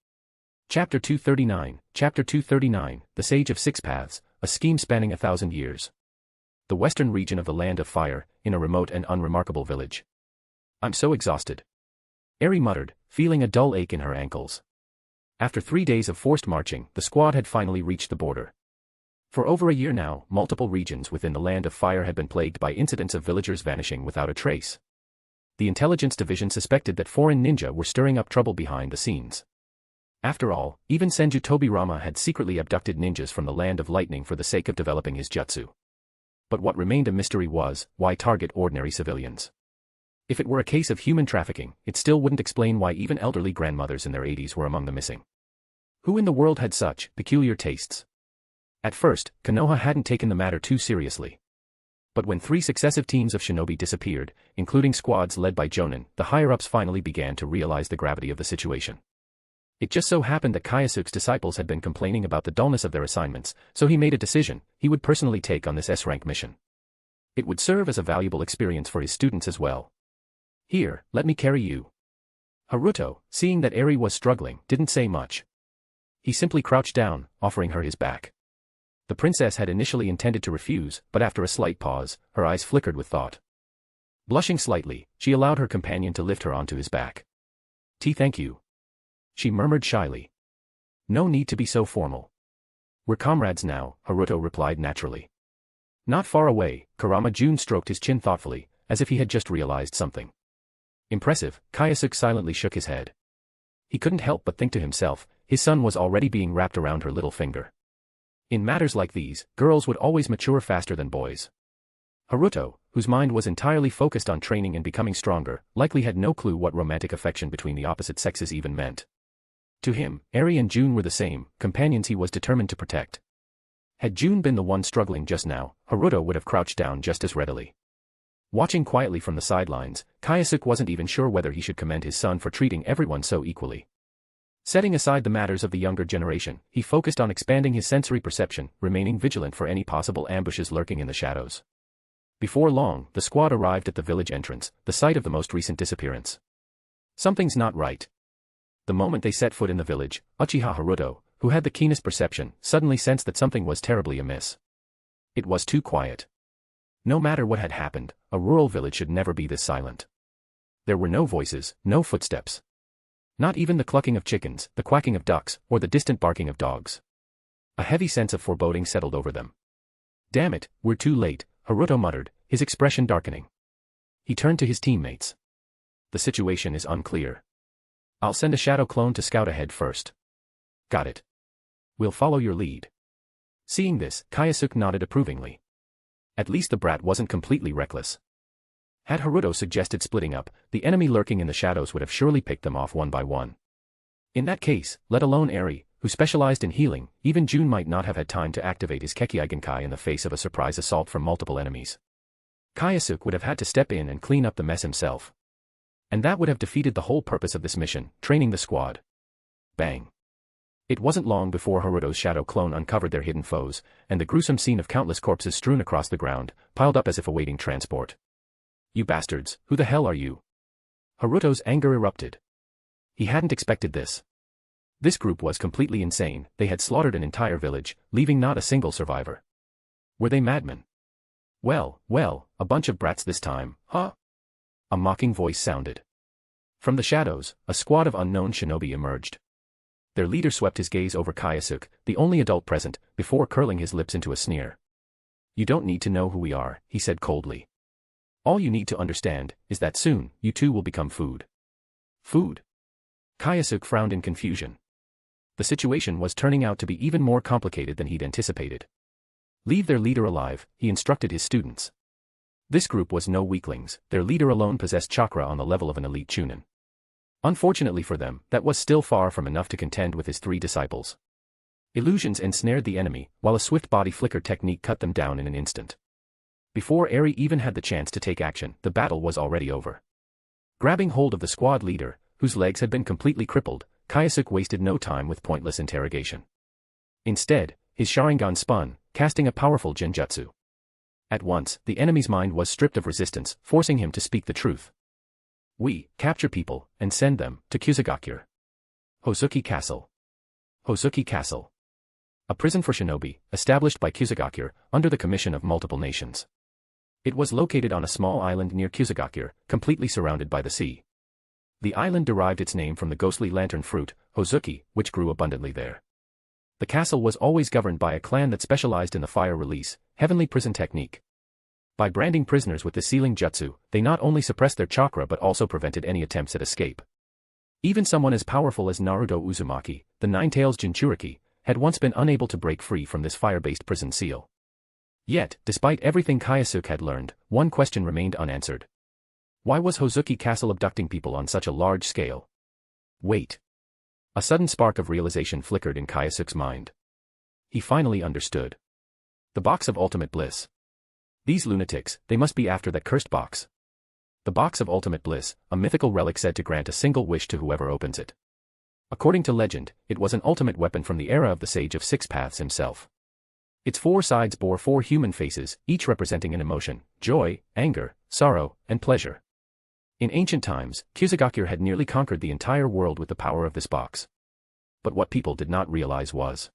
[SPEAKER 3] Chapter 239, Chapter 239, The Sage of Six Paths, a scheme spanning 1,000 years. The western region of the Land of Fire, in a remote and unremarkable village. I'm so exhausted. Eri muttered, feeling a dull ache in her ankles. After 3 days of forced marching, the squad had finally reached the border. For over a year now, multiple regions within the Land of Fire had been plagued by incidents of villagers vanishing without a trace. The intelligence division suspected that foreign ninja were stirring up trouble behind the scenes. After all, even Senju Tobirama had secretly abducted ninjas from the Land of Lightning for the sake of developing his jutsu. But what remained a mystery was, why target ordinary civilians? If it were a case of human trafficking, it still wouldn't explain why even elderly grandmothers in their 80s were among the missing. Who in the world had such peculiar tastes? At first, Konoha hadn't taken the matter too seriously. But when 3 successive teams of shinobi disappeared, including squads led by Jonin, the higher-ups finally began to realize the gravity of the situation. It just so happened that Kyōsuke's disciples had been complaining about the dullness of their assignments, so he made a decision: he would personally take on this S-rank mission. It would serve as a valuable experience for his students as well. Here, let me carry you. Haruto, seeing that Eri was struggling, didn't say much. He simply crouched down, offering her his back. The princess had initially intended to refuse, but after a slight pause, her eyes flickered with thought. Blushing slightly, she allowed her companion to lift her onto his back. Thank you. She murmured shyly. No need to be so formal. We're comrades now, Haruto replied naturally. Not far away, Kurama Jun stroked his chin thoughtfully, as if he had just realized something. Impressive, Kyōsuke silently shook his head. He couldn't help but think to himself, his son was already being wrapped around her little finger. In matters like these, girls would always mature faster than boys. Haruto, whose mind was entirely focused on training and becoming stronger, likely had no clue what romantic affection between the opposite sexes even meant. To him, Eri and Jun were the same, companions he was determined to protect. Had Jun been the one struggling just now, Haruto would have crouched down just as readily. Watching quietly from the sidelines, Kyōsuke wasn't even sure whether he should commend his son for treating everyone so equally. Setting aside the matters of the younger generation, he focused on expanding his sensory perception, remaining vigilant for any possible ambushes lurking in the shadows. Before long, the squad arrived at the village entrance, the site of the most recent disappearance. Something's not right. The moment they set foot in the village, Uchiha Haruto, who had the keenest perception, suddenly sensed that something was terribly amiss. It was too quiet. No matter what had happened, a rural village should never be this silent. There were no voices, no footsteps. Not even the clucking of chickens, the quacking of ducks, or the distant barking of dogs. A heavy sense of foreboding settled over them. Damn it, we're too late, Haruto muttered, his expression darkening. He turned to his teammates. The situation is unclear. I'll send a shadow clone to scout ahead first. Got it. We'll follow your lead. Seeing this, Kyōsuke nodded approvingly. At least the brat wasn't completely reckless. Had Haruto suggested splitting up, the enemy lurking in the shadows would have surely picked them off one by one. In that case, let alone Eri, who specialized in healing, even Jun might not have had time to activate his Kekkei in the face of a surprise assault from multiple enemies. Kyōsuke would have had to step in and clean up the mess himself. And that would have defeated the whole purpose of this mission, training the squad. Bang. It wasn't long before Haruto's shadow clone uncovered their hidden foes, and the gruesome scene of countless corpses strewn across the ground, piled up as if awaiting transport. You bastards, who the hell are you? Haruto's anger erupted. He hadn't expected this. This group was completely insane, they had slaughtered an entire village, leaving not a single survivor. Were they madmen? Well, a bunch of brats this time, huh? A mocking voice sounded. From the shadows, a squad of unknown shinobi emerged. Their leader swept his gaze over Kyōsuke, the only adult present, before curling his lips into a sneer. You don't need to know who we are, he said coldly. All you need to understand is that soon, you too will become food. Food? Kyōsuke frowned in confusion. The situation was turning out to be even more complicated than he'd anticipated. Leave their leader alive, he instructed his students. This group was no weaklings, their leader alone possessed chakra on the level of an elite chunin. Unfortunately for them, that was still far from enough to contend with his 3 disciples. Illusions ensnared the enemy, while a swift body flicker technique cut them down in an instant. Before Eri even had the chance to take action, the battle was already over. Grabbing hold of the squad leader, whose legs had been completely crippled, Kyōsuke wasted no time with pointless interrogation. Instead, his Sharingan spun, casting a powerful genjutsu. At once, the enemy's mind was stripped of resistance, forcing him to speak the truth. We capture people and send them to Kyōsuke. Hozuki Castle. Hozuki Castle. A prison for shinobi, established by Kyōsuke, under the commission of multiple nations. It was located on a small island near Kyōsuke, completely surrounded by the sea. The island derived its name from the ghostly lantern fruit, Hozuki, which grew abundantly there. The castle was always governed by a clan that specialized in the fire release, heavenly prison technique. By branding prisoners with the sealing jutsu, they not only suppressed their chakra but also prevented any attempts at escape. Even someone as powerful as Naruto Uzumaki, the Nine-Tails Jinchuriki, had once been unable to break free from this fire-based prison seal. Yet, despite everything Kyōsuke had learned, one question remained unanswered. Why was Hozuki Castle abducting people on such a large scale? Wait. A sudden spark of realization flickered in Kyōsuke's mind. He finally understood. The box of ultimate bliss. These lunatics, they must be after that cursed box. The box of ultimate bliss, a mythical relic said to grant a single wish to whoever opens it. According to legend, it was an ultimate weapon from the era of the Sage of Six Paths himself. Its four sides bore four human faces, each representing an emotion: joy, anger, sorrow, and pleasure. In ancient times, Kyōsuke had nearly conquered the entire world with the power of this box. But what people did not realize was,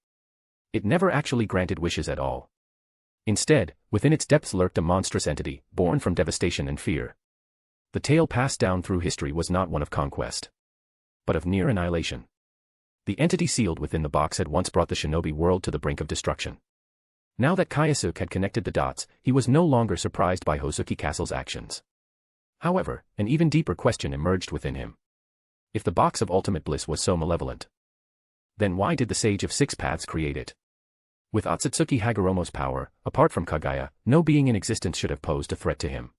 [SPEAKER 3] it never actually granted wishes at all. Instead, within its depths lurked a monstrous entity, born from devastation and fear. The tale passed down through history was not one of conquest, but of near annihilation. The entity sealed within the box had once brought the shinobi world to the brink of destruction. Now that Kyōsuke had connected the dots, he was no longer surprised by Hozuki Castle's actions. However, an even deeper question emerged within him. If the box of ultimate bliss was so malevolent, then why did the Sage of Six Paths create it? With Otsutsuki Hagoromo's power, apart from Kagaya, no being in existence should have posed a threat to him.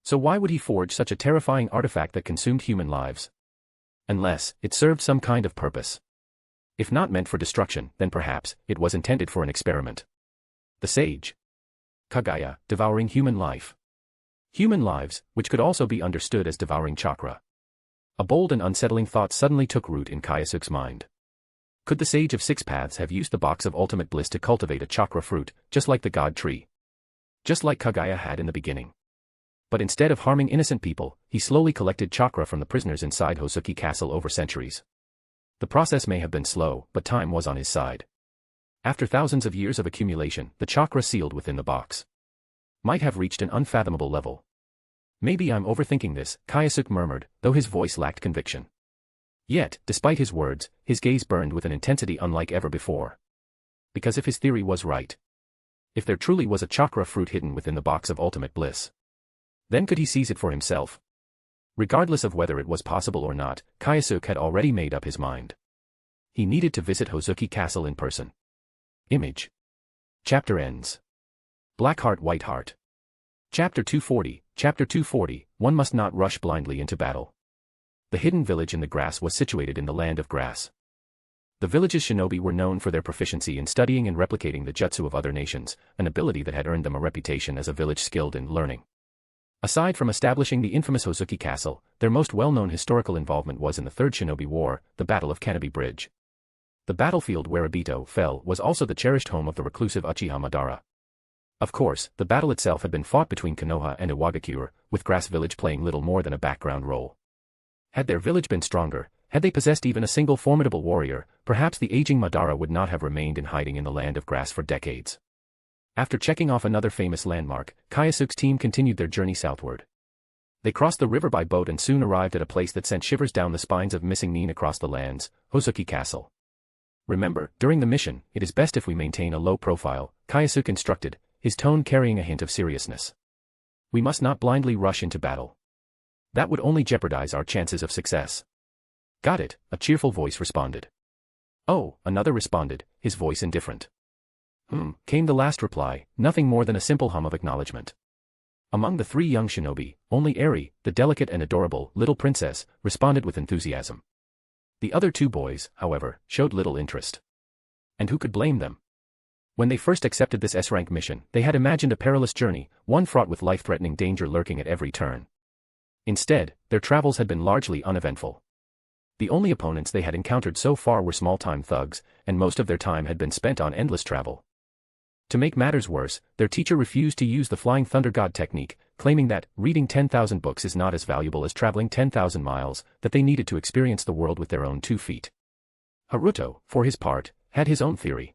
[SPEAKER 3] So why would he forge such a terrifying artifact that consumed human lives? Unless it served some kind of purpose. If not meant for destruction, then perhaps it was intended for an experiment. The sage Kagaya, devouring human life. Human lives, which could also be understood as devouring chakra. A bold and unsettling thought suddenly took root in Kyōsuke's mind. Could the Sage of Six Paths have used the box of ultimate bliss to cultivate a chakra fruit, just like the god tree? Just like Kagaya had in the beginning. But instead of harming innocent people, he slowly collected chakra from the prisoners inside Hozuki Castle over centuries. The process may have been slow, but time was on his side. After thousands of years of accumulation, the chakra sealed within the box might have reached an unfathomable level. Maybe I'm overthinking this, Kyōsuke murmured, though his voice lacked conviction. Yet, despite his words, his gaze burned with an intensity unlike ever before. Because if his theory was right, if there truly was a chakra fruit hidden within the box of ultimate bliss, then could he seize it for himself? Regardless of whether it was possible or not, Kyōsuke had already made up his mind. He needed to visit Hozuki Castle in person. Image. Chapter ends. Black Heart White Heart. Chapter 240, Chapter 240, one must not rush blindly into battle. The hidden village in the grass was situated in the land of grass. The village's shinobi were known for their proficiency in studying and replicating the jutsu of other nations, an ability that had earned them a reputation as a village skilled in learning. Aside from establishing the infamous Hozuki Castle, their most well-known historical involvement was in the Third Shinobi War, the Battle of Kanobi Bridge. The battlefield where Obito fell was also the cherished home of the reclusive Uchiha Madara. Of course, the battle itself had been fought between Konoha and Iwagakure, with Grass Village playing little more than a background role. Had their village been stronger, had they possessed even a single formidable warrior, perhaps the aging Madara would not have remained in hiding in the land of grass for decades. After checking off another famous landmark, Kyōsuke's team continued their journey southward. They crossed the river by boat and soon arrived at a place that sent shivers down the spines of missing nin across the lands, Hozuki Castle. Remember, during the mission, it is best if we maintain a low profile, Kyōsuke instructed, his tone carrying a hint of seriousness. We must not blindly rush into battle. That would only jeopardize our chances of success. Got it, a cheerful voice responded. Oh, another responded, his voice indifferent. Came the last reply, nothing more than a simple hum of acknowledgement. Among the three young shinobi, only Eri, the delicate and adorable little princess, responded with enthusiasm. The other two boys, however, showed little interest. And who could blame them? When they first accepted this S-rank mission, they had imagined a perilous journey, one fraught with life-threatening danger lurking at every turn. Instead, their travels had been largely uneventful. The only opponents they had encountered so far were small-time thugs, and most of their time had been spent on endless travel. To make matters worse, their teacher refused to use the Flying Thunder God technique, claiming that reading 10,000 books is not as valuable as traveling 10,000 miles, that they needed to experience the world with their own 2 feet. Naruto, for his part, had his own theory.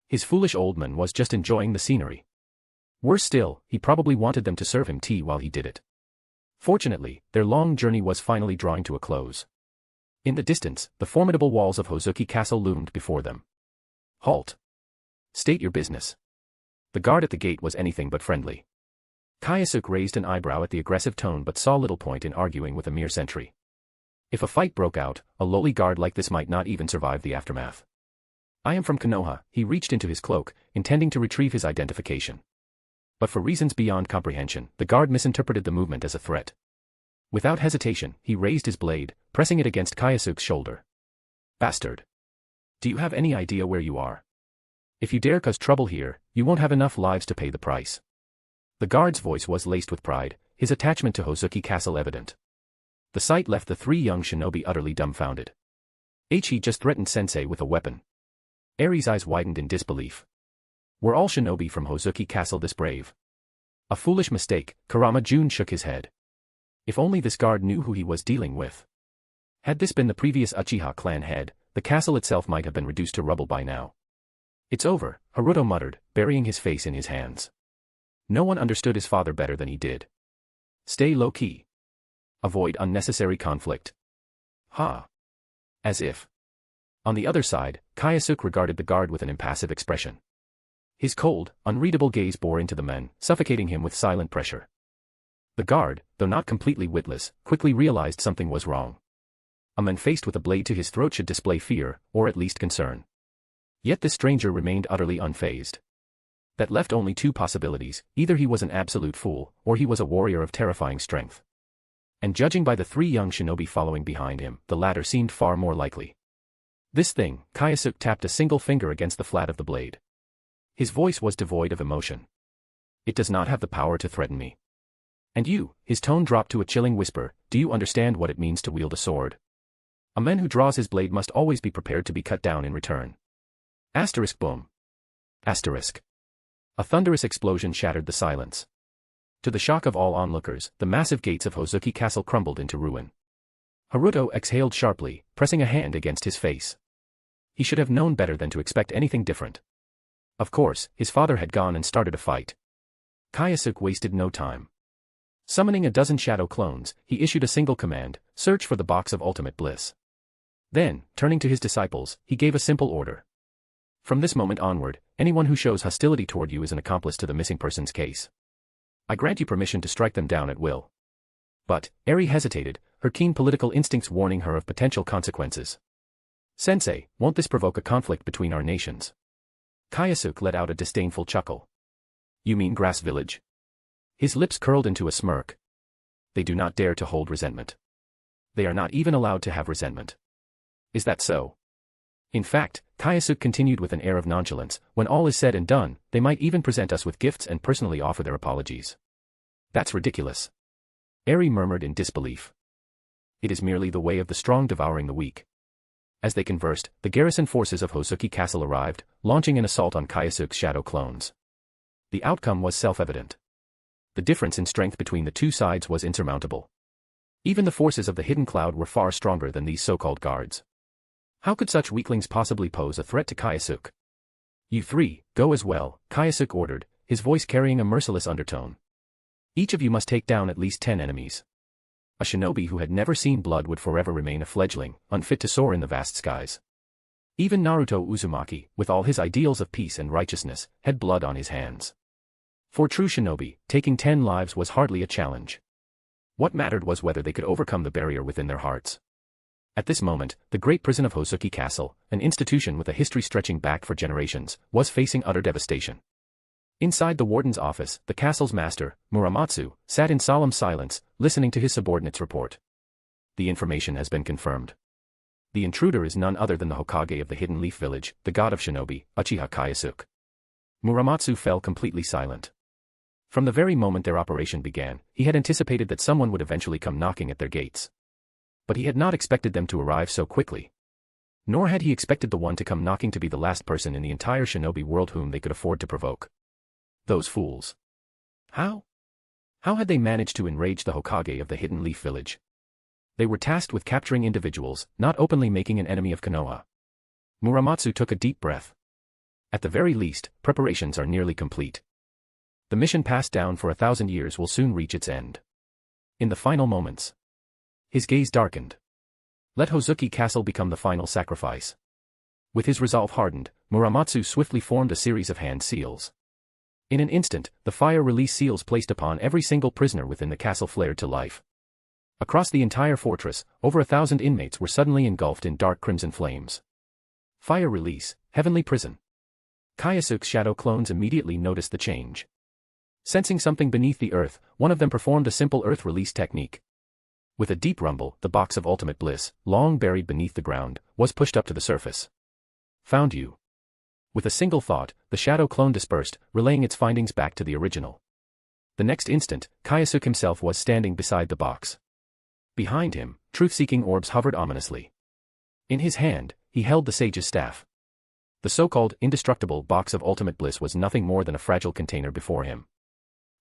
[SPEAKER 3] His foolish old man was just enjoying the scenery. Worse still, he probably wanted them to serve him tea while he did it. Fortunately, their long journey was finally drawing to a close. In the distance, the formidable walls of Hozuki Castle loomed before them. Halt. State your business. The guard at the gate was anything but friendly. Kyōsuke raised an eyebrow at the aggressive tone but saw little point in arguing with a mere sentry. If a fight broke out, a lowly guard like this might not even survive the aftermath. I am from Konoha. He reached into his cloak, intending to retrieve his identification. But for reasons beyond comprehension, the guard misinterpreted the movement as a threat. Without hesitation, he raised his blade, pressing it against Kyōsuke's shoulder. Bastard. Do you have any idea where you are? If you dare cause trouble here, you won't have enough lives to pay the price. The guard's voice was laced with pride, his attachment to Hozuki Castle evident. The sight left the 3 young shinobi utterly dumbfounded. He just threatened Sensei with a weapon. Eri's eyes widened in disbelief. Were all shinobi from Hozuki Castle this brave? A foolish mistake, Kurama Jun shook his head. If only this guard knew who he was dealing with. Had this been the previous Uchiha clan head, the castle itself might have been reduced to rubble by now. It's over, Naruto muttered, burying his face in his hands. No one understood his father better than he did. Stay low-key. Avoid unnecessary conflict. Ha. As if. On the other side, Kyōsuke regarded the guard with an impassive expression. His cold, unreadable gaze bore into the men, suffocating him with silent pressure. The guard, though not completely witless, quickly realized something was wrong. A man faced with a blade to his throat should display fear, or at least concern. Yet this stranger remained utterly unfazed. That left only 2 possibilities: either he was an absolute fool, or he was a warrior of terrifying strength. And judging by the 3 young shinobi following behind him, the latter seemed far more likely. This thing, Kyōsuke tapped a single finger against the flat of the blade. His voice was devoid of emotion. It does not have the power to threaten me. And you, his tone dropped to a chilling whisper, do you understand what it means to wield a sword? A man who draws his blade must always be prepared to be cut down in return. Asterisk boom. Asterisk. A thunderous explosion shattered the silence. To the shock of all onlookers, the massive gates of Hozuki Castle crumbled into ruin. Naruto exhaled sharply, pressing a hand against his face. He should have known better than to expect anything different. Of course, his father had gone and started a fight. Kyōsuke wasted no time. Summoning a dozen shadow clones, he issued a single command: search for the box of ultimate bliss. Then, turning to his disciples, he gave a simple order. From this moment onward, anyone who shows hostility toward you is an accomplice to the missing persons case. I grant you permission to strike them down at will. But, Eri hesitated, her keen political instincts warning her of potential consequences. Sensei, won't this provoke a conflict between our nations? Kyōsuke let out a disdainful chuckle. You mean Grass Village? His lips curled into a smirk. They do not dare to hold resentment. They are not even allowed to have resentment. Is that so? In fact, Kyōsuke continued with an air of nonchalance, when all is said and done, they might even present us with gifts and personally offer their apologies. That's ridiculous. Eri murmured in disbelief. It is merely the way of the strong devouring the weak. As they conversed, the garrison forces of Hozuki Castle arrived, launching an assault on Kyōsuke's shadow clones. The outcome was self-evident. The difference in strength between the 2 sides was insurmountable. Even the forces of the hidden cloud were far stronger than these so-called guards. How could such weaklings possibly pose a threat to Kyōsuke? You 3, go as well, Kyōsuke ordered, his voice carrying a merciless undertone. Each of you must take down at least 10 enemies. A shinobi who had never seen blood would forever remain a fledgling, unfit to soar in the vast skies. Even Naruto Uzumaki, with all his ideals of peace and righteousness, had blood on his hands. For true shinobi, taking 10 lives was hardly a challenge. What mattered was whether they could overcome the barrier within their hearts. At this moment, the great prison of Hozuki Castle, an institution with a history stretching back for generations, was facing utter devastation. Inside the warden's office, the castle's master, Muramatsu, sat in solemn silence, listening to his subordinate's report. The information has been confirmed. The intruder is none other than the Hokage of the Hidden Leaf Village, the god of Shinobi, Uchiha Kyōsuke. Muramatsu fell completely silent. From the very moment their operation began, he had anticipated that someone would eventually come knocking at their gates. But he had not expected them to arrive so quickly. Nor had he expected the one to come knocking to be the last person in the entire shinobi world whom they could afford to provoke. Those fools. How? How had they managed to enrage the Hokage of the Hidden Leaf Village? They were tasked with capturing individuals, not openly making an enemy of Konoha. Muramatsu took a deep breath. At the very least, preparations are nearly complete. The mission passed down for 1,000 years will soon reach its end. In the final moments, his gaze darkened. Let Hozuki Castle become the final sacrifice. With his resolve hardened, Muramatsu swiftly formed a series of hand seals. In an instant, the fire release seals placed upon every single prisoner within the castle flared to life. Across the entire fortress, over 1,000 inmates were suddenly engulfed in dark crimson flames. Fire release, heavenly prison. Kyōsuke's shadow clones immediately noticed the change. Sensing something beneath the earth, one of them performed a simple earth release technique. With a deep rumble, the box of ultimate bliss, long buried beneath the ground, was pushed up to the surface. Found you. With a single thought, the shadow clone dispersed, relaying its findings back to the original. The next instant, Kyōsuke himself was standing beside the box. Behind him, truth-seeking orbs hovered ominously. In his hand, he held the sage's staff. The so-called indestructible box of ultimate bliss was nothing more than a fragile container before him.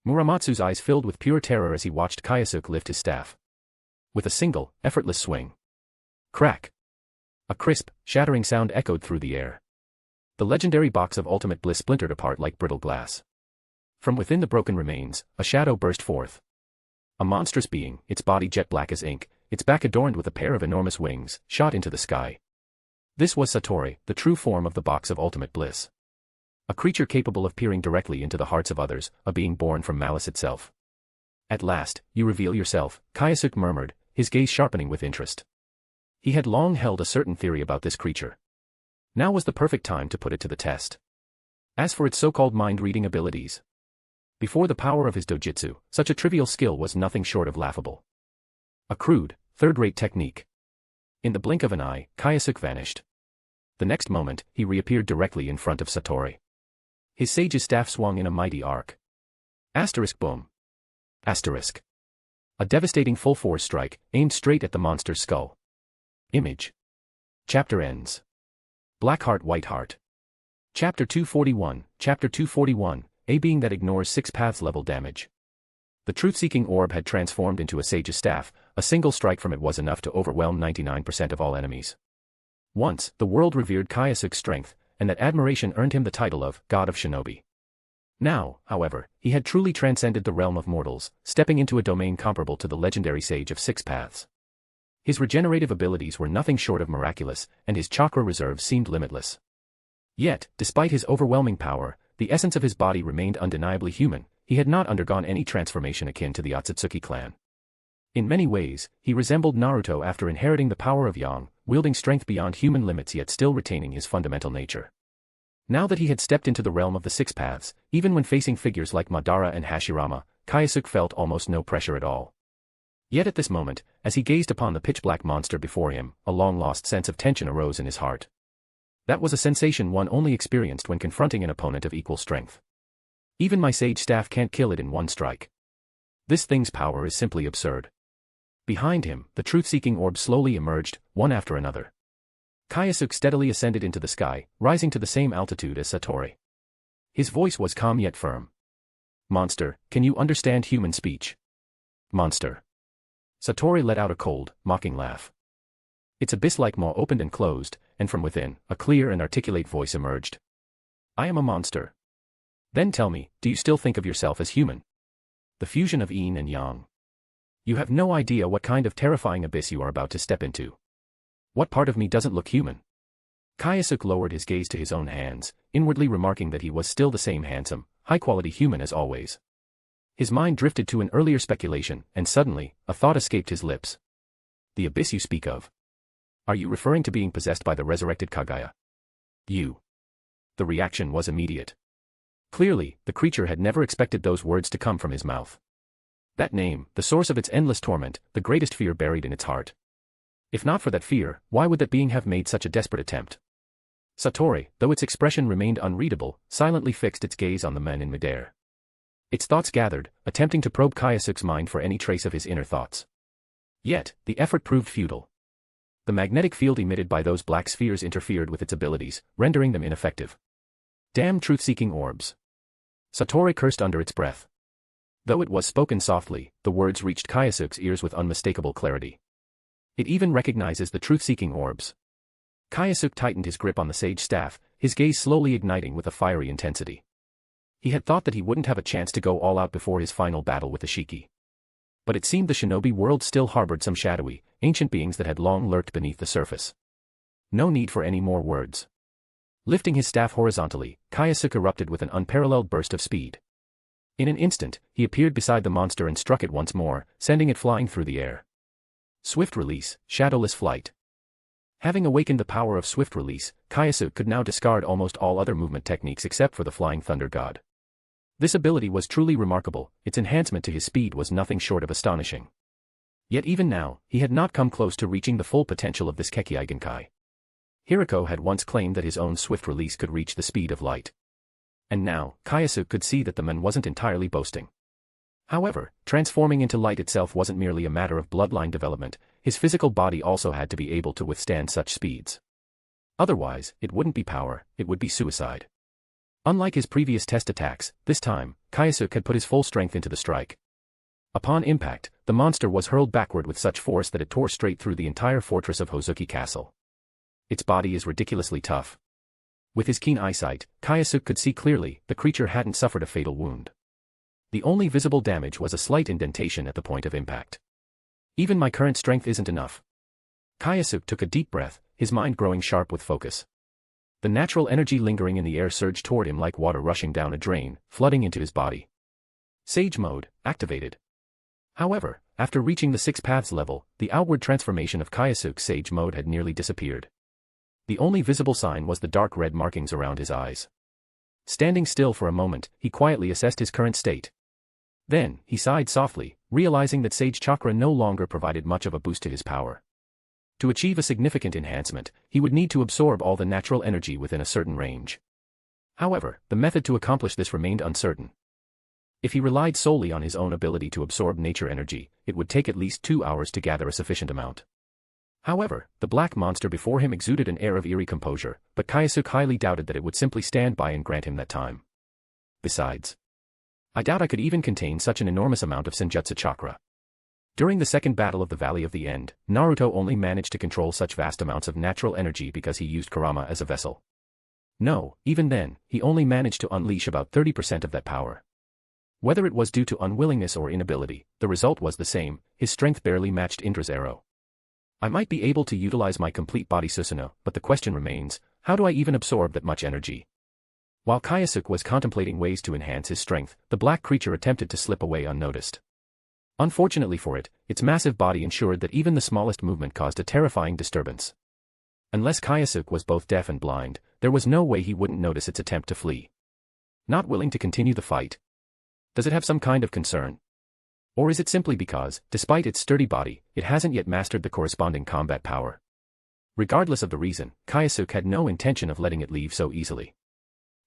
[SPEAKER 3] Muramatsu's eyes filled with pure terror as he watched Kyōsuke lift his staff. With a single, effortless swing. Crack! A crisp, shattering sound echoed through the air. The legendary box of ultimate bliss splintered apart like brittle glass. From within the broken remains, a shadow burst forth. A monstrous being, its body jet black as ink, its back adorned with a pair of enormous wings, shot into the sky. This was Satori, the true form of the box of ultimate bliss. A creature capable of peering directly into the hearts of others, a being born from malice itself. At last, you reveal yourself, Kyōsuke murmured, his gaze sharpening with interest. He had long held a certain theory about this creature. Now was the perfect time to put it to the test. As for its so-called mind-reading abilities, before the power of his dojutsu, such a trivial skill was nothing short of laughable. A crude, third-rate technique. In the blink of an eye, Kyōsuke vanished. The next moment, he reappeared directly in front of Satori. His sage's staff swung in a mighty arc. Asterisk boom. Asterisk. A devastating full-force strike, aimed straight at the monster's skull. Image. Chapter ends. Black Heart White Heart. Chapter 241, Chapter 241, a being that ignores 6 paths level damage. The truth-seeking orb had transformed into a sage's staff, a single strike from it was enough to overwhelm 99% of all enemies. Once, the world revered Kyōsuke's strength, and that admiration earned him the title of God of Shinobi. Now, however, he had truly transcended the realm of mortals, stepping into a domain comparable to the legendary sage of 6 paths. His regenerative abilities were nothing short of miraculous, and his chakra reserves seemed limitless. Yet, despite his overwhelming power, the essence of his body remained undeniably human. He had not undergone any transformation akin to the Otsutsuki clan. In many ways, he resembled Naruto after inheriting the power of Yang, wielding strength beyond human limits yet still retaining his fundamental nature. Now that he had stepped into the realm of the 6 paths, even when facing figures like Madara and Hashirama, Kyōsuke felt almost no pressure at all. Yet at this moment, as he gazed upon the pitch-black monster before him, a long-lost sense of tension arose in his heart. That was a sensation one only experienced when confronting an opponent of equal strength. Even my sage staff can't kill it in one strike. This thing's power is simply absurd. Behind him, the truth-seeking orbs slowly emerged, one after another. Kyōsuke steadily ascended into the sky, rising to the same altitude as Satori. His voice was calm yet firm. Monster, can you understand human speech? Monster. Satori let out a cold, mocking laugh. Its abyss-like maw opened and closed, and from within, a clear and articulate voice emerged. I am a monster. Then tell me, do you still think of yourself as human? The fusion of yin and yang. You have no idea what kind of terrifying abyss you are about to step into. What part of me doesn't look human? Kyōsuke lowered his gaze to his own hands, inwardly remarking that he was still the same handsome, high-quality human as always. His mind drifted to an earlier speculation, and suddenly, a thought escaped his lips. The abyss you speak of. Are you referring to being possessed by the resurrected Kaguya? You. The reaction was immediate. Clearly, the creature had never expected those words to come from his mouth. That name, the source of its endless torment, the greatest fear buried in its heart. If not for that fear, why would that being have made such a desperate attempt? Satori, though its expression remained unreadable, silently fixed its gaze on the men in midair. Its thoughts gathered, attempting to probe Kyōsuke's mind for any trace of his inner thoughts. Yet, the effort proved futile. The magnetic field emitted by those black spheres interfered with its abilities, rendering them ineffective. Damn truth-seeking orbs. Satori cursed under its breath. Though it was spoken softly, the words reached Kyōsuke's ears with unmistakable clarity. It even recognizes the truth-seeking orbs. Kyōsuke tightened his grip on the sage staff, his gaze slowly igniting with a fiery intensity. He had thought that he wouldn't have a chance to go all out before his final battle with the Shiki. But it seemed the shinobi world still harbored some shadowy, ancient beings that had long lurked beneath the surface. No need for any more words. Lifting his staff horizontally, Kyōsuke erupted with an unparalleled burst of speed. In an instant, he appeared beside the monster and struck it once more, sending it flying through the air. Swift release, shadowless flight. Having awakened the power of swift release, Kyōsuke could now discard almost all other movement techniques except for the flying thunder god. This ability was truly remarkable, its enhancement to his speed was nothing short of astonishing. Yet even now, he had not come close to reaching the full potential of this Kekki-Eigenkai. Hirako had once claimed that his own swift release could reach the speed of light. And now, Kyōsuke could see that the man wasn't entirely boasting. However, transforming into light itself wasn't merely a matter of bloodline development, his physical body also had to be able to withstand such speeds. Otherwise, it wouldn't be power, it would be suicide. Unlike his previous test attacks, this time, Kyōsuke had put his full strength into the strike. Upon impact, the monster was hurled backward with such force that it tore straight through the entire fortress of Hozuki Castle. Its body is ridiculously tough. With his keen eyesight, Kyōsuke could see clearly the creature hadn't suffered a fatal wound. The only visible damage was a slight indentation at the point of impact. Even my current strength isn't enough. Kyōsuke took a deep breath, his mind growing sharp with focus. The natural energy lingering in the air surged toward him like water rushing down a drain, flooding into his body. Sage mode, activated. However, after reaching the 6 paths level, the outward transformation of Kyōsuke's sage mode had nearly disappeared. The only visible sign was the dark red markings around his eyes. Standing still for a moment, he quietly assessed his current state. Then, he sighed softly, realizing that sage chakra no longer provided much of a boost to his power. To achieve a significant enhancement, he would need to absorb all the natural energy within a certain range. However, the method to accomplish this remained uncertain. If he relied solely on his own ability to absorb nature energy, it would take at least 2 hours to gather a sufficient amount. However, the black monster before him exuded an air of eerie composure, but Kyōsuke highly doubted that it would simply stand by and grant him that time. Besides, I doubt I could even contain such an enormous amount of senjutsu chakra. During the second battle of the Valley of the End, Naruto only managed to control such vast amounts of natural energy because he used Kurama as a vessel. No, even then, he only managed to unleash about 30% of that power. Whether it was due to unwillingness or inability, the result was the same, his strength barely matched Indra's arrow. I might be able to utilize my complete body Susanoo, but the question remains, how do I even absorb that much energy? While Kyōsuke was contemplating ways to enhance his strength, the black creature attempted to slip away unnoticed. Unfortunately for it, its massive body ensured that even the smallest movement caused a terrifying disturbance. Unless Kyōsuke was both deaf and blind, there was no way he wouldn't notice its attempt to flee. Not willing to continue the fight? Does it have some kind of concern? Or is it simply because, despite its sturdy body, it hasn't yet mastered the corresponding combat power? Regardless of the reason, Kyōsuke had no intention of letting it leave so easily.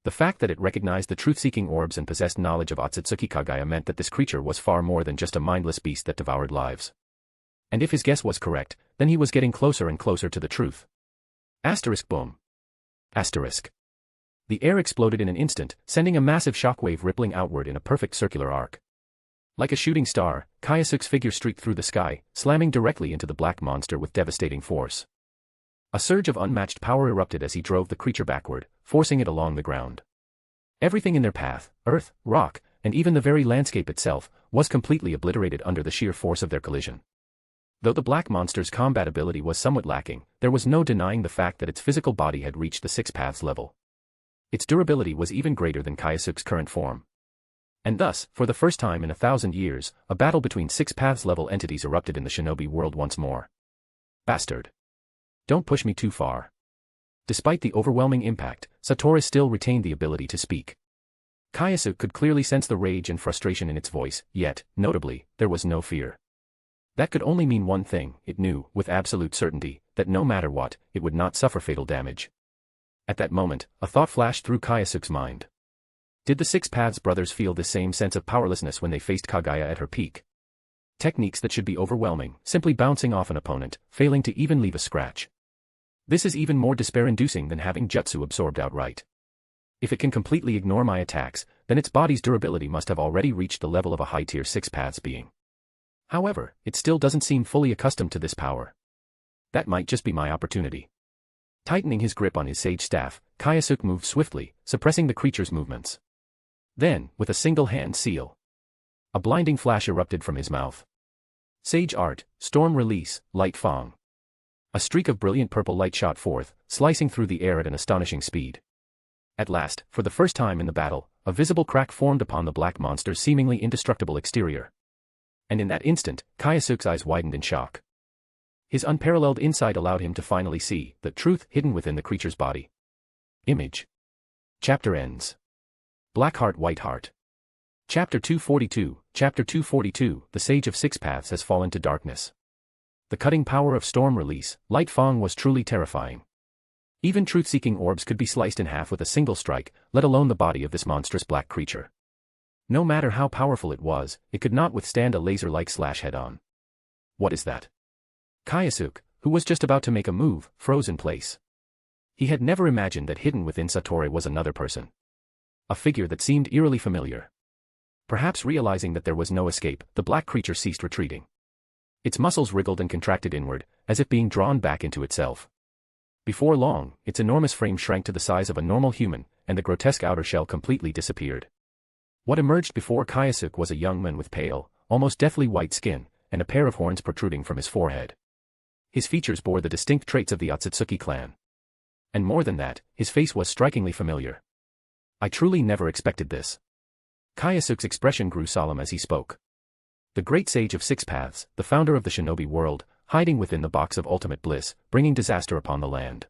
[SPEAKER 3] The fact that it recognized the truth-seeking orbs and possessed knowledge of Otsutsuki Kagaya meant that this creature was far more than just a mindless beast that devoured lives. And if his guess was correct, then he was getting closer and closer to the truth. Asterisk boom. Asterisk. The air exploded in an instant, sending a massive shockwave rippling outward in a perfect circular arc. Like a shooting star, Kyōsuke's figure streaked through the sky, slamming directly into the black monster with devastating force. A surge of unmatched power erupted as he drove the creature backward, forcing it along the ground. Everything in their path, earth, rock, and even the very landscape itself, was completely obliterated under the sheer force of their collision. Though the black monster's combat ability was somewhat lacking, there was no denying the fact that its physical body had reached the 6 paths level. Its durability was even greater than Kyōsuke's current form. And thus, for the first time in 1,000 years, a battle between 6 paths level entities erupted in the shinobi world once more. Bastard. Don't push me too far. Despite the overwhelming impact, Satori still retained the ability to speak. Kyōsuke could clearly sense the rage and frustration in its voice, yet, notably, there was no fear. That could only mean one thing: it knew, with absolute certainty, that no matter what, it would not suffer fatal damage. At that moment, a thought flashed through Kyōsuke's mind. Did the Six Paths brothers feel the same sense of powerlessness when they faced Kaguya at her peak? Techniques that should be overwhelming, simply bouncing off an opponent, failing to even leave a scratch. This is even more despair-inducing than having jutsu absorbed outright. If it can completely ignore my attacks, then its body's durability must have already reached the level of a high-tier Six Paths being. However, it still doesn't seem fully accustomed to this power. That might just be my opportunity. Tightening his grip on his sage staff, Kyōsuke moved swiftly, suppressing the creature's movements. Then, with a single hand seal, a blinding flash erupted from his mouth. Sage Art, Storm Release, Light Fang. A streak of brilliant purple light shot forth, slicing through the air at an astonishing speed. At last, for the first time in the battle, a visible crack formed upon the black monster's seemingly indestructible exterior. And in that instant, Kyōsuke's eyes widened in shock. His unparalleled insight allowed him to finally see the truth hidden within the creature's body. Image. Chapter ends. Black Heart White Heart. Chapter 242, Chapter 242, The Sage of Six Paths has fallen to darkness. The cutting power of Storm Release, Light Fang was truly terrifying. Even truth-seeking orbs could be sliced in half with a single strike, let alone the body of this monstrous black creature. No matter how powerful it was, it could not withstand a laser-like slash head-on. What is that? Kyōsuke, who was just about to make a move, froze in place. He had never imagined that hidden within Satori was another person. A figure that seemed eerily familiar. Perhaps realizing that there was no escape, the black creature ceased retreating. Its muscles wriggled and contracted inward, as if being drawn back into itself. Before long, its enormous frame shrank to the size of a normal human, and the grotesque outer shell completely disappeared. What emerged before Kyōsuke was a young man with pale, almost deathly white skin, and a pair of horns protruding from his forehead. His features bore the distinct traits of the Otsutsuki clan. And more than that, his face was strikingly familiar. I truly never expected this. Kyōsuke's expression grew solemn as he spoke. The great sage of Six Paths, the founder of the shinobi world, hiding within the box of ultimate bliss, bringing disaster upon the land.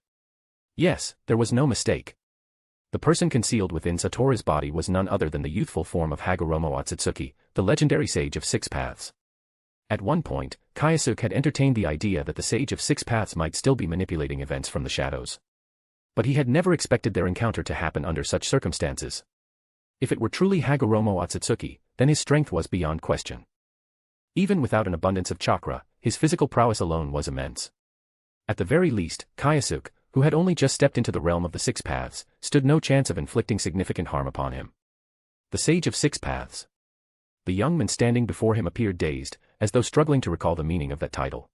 [SPEAKER 3] Yes, there was no mistake. The person concealed within Satori's body was none other than the youthful form of Hagoromo Otsutsuki, the legendary sage of Six Paths. At one point, Kyōsuke had entertained the idea that the sage of Six Paths might still be manipulating events from the shadows. But he had never expected their encounter to happen under such circumstances. If it were truly Hagoromo Otsutsuki, then his strength was beyond question. Even without an abundance of chakra, his physical prowess alone was immense. At the very least, Kyōsuke, who had only just stepped into the realm of the Six Paths, stood no chance of inflicting significant harm upon him. The Sage of Six Paths. The young man standing before him appeared dazed, as though struggling to recall the meaning of that title.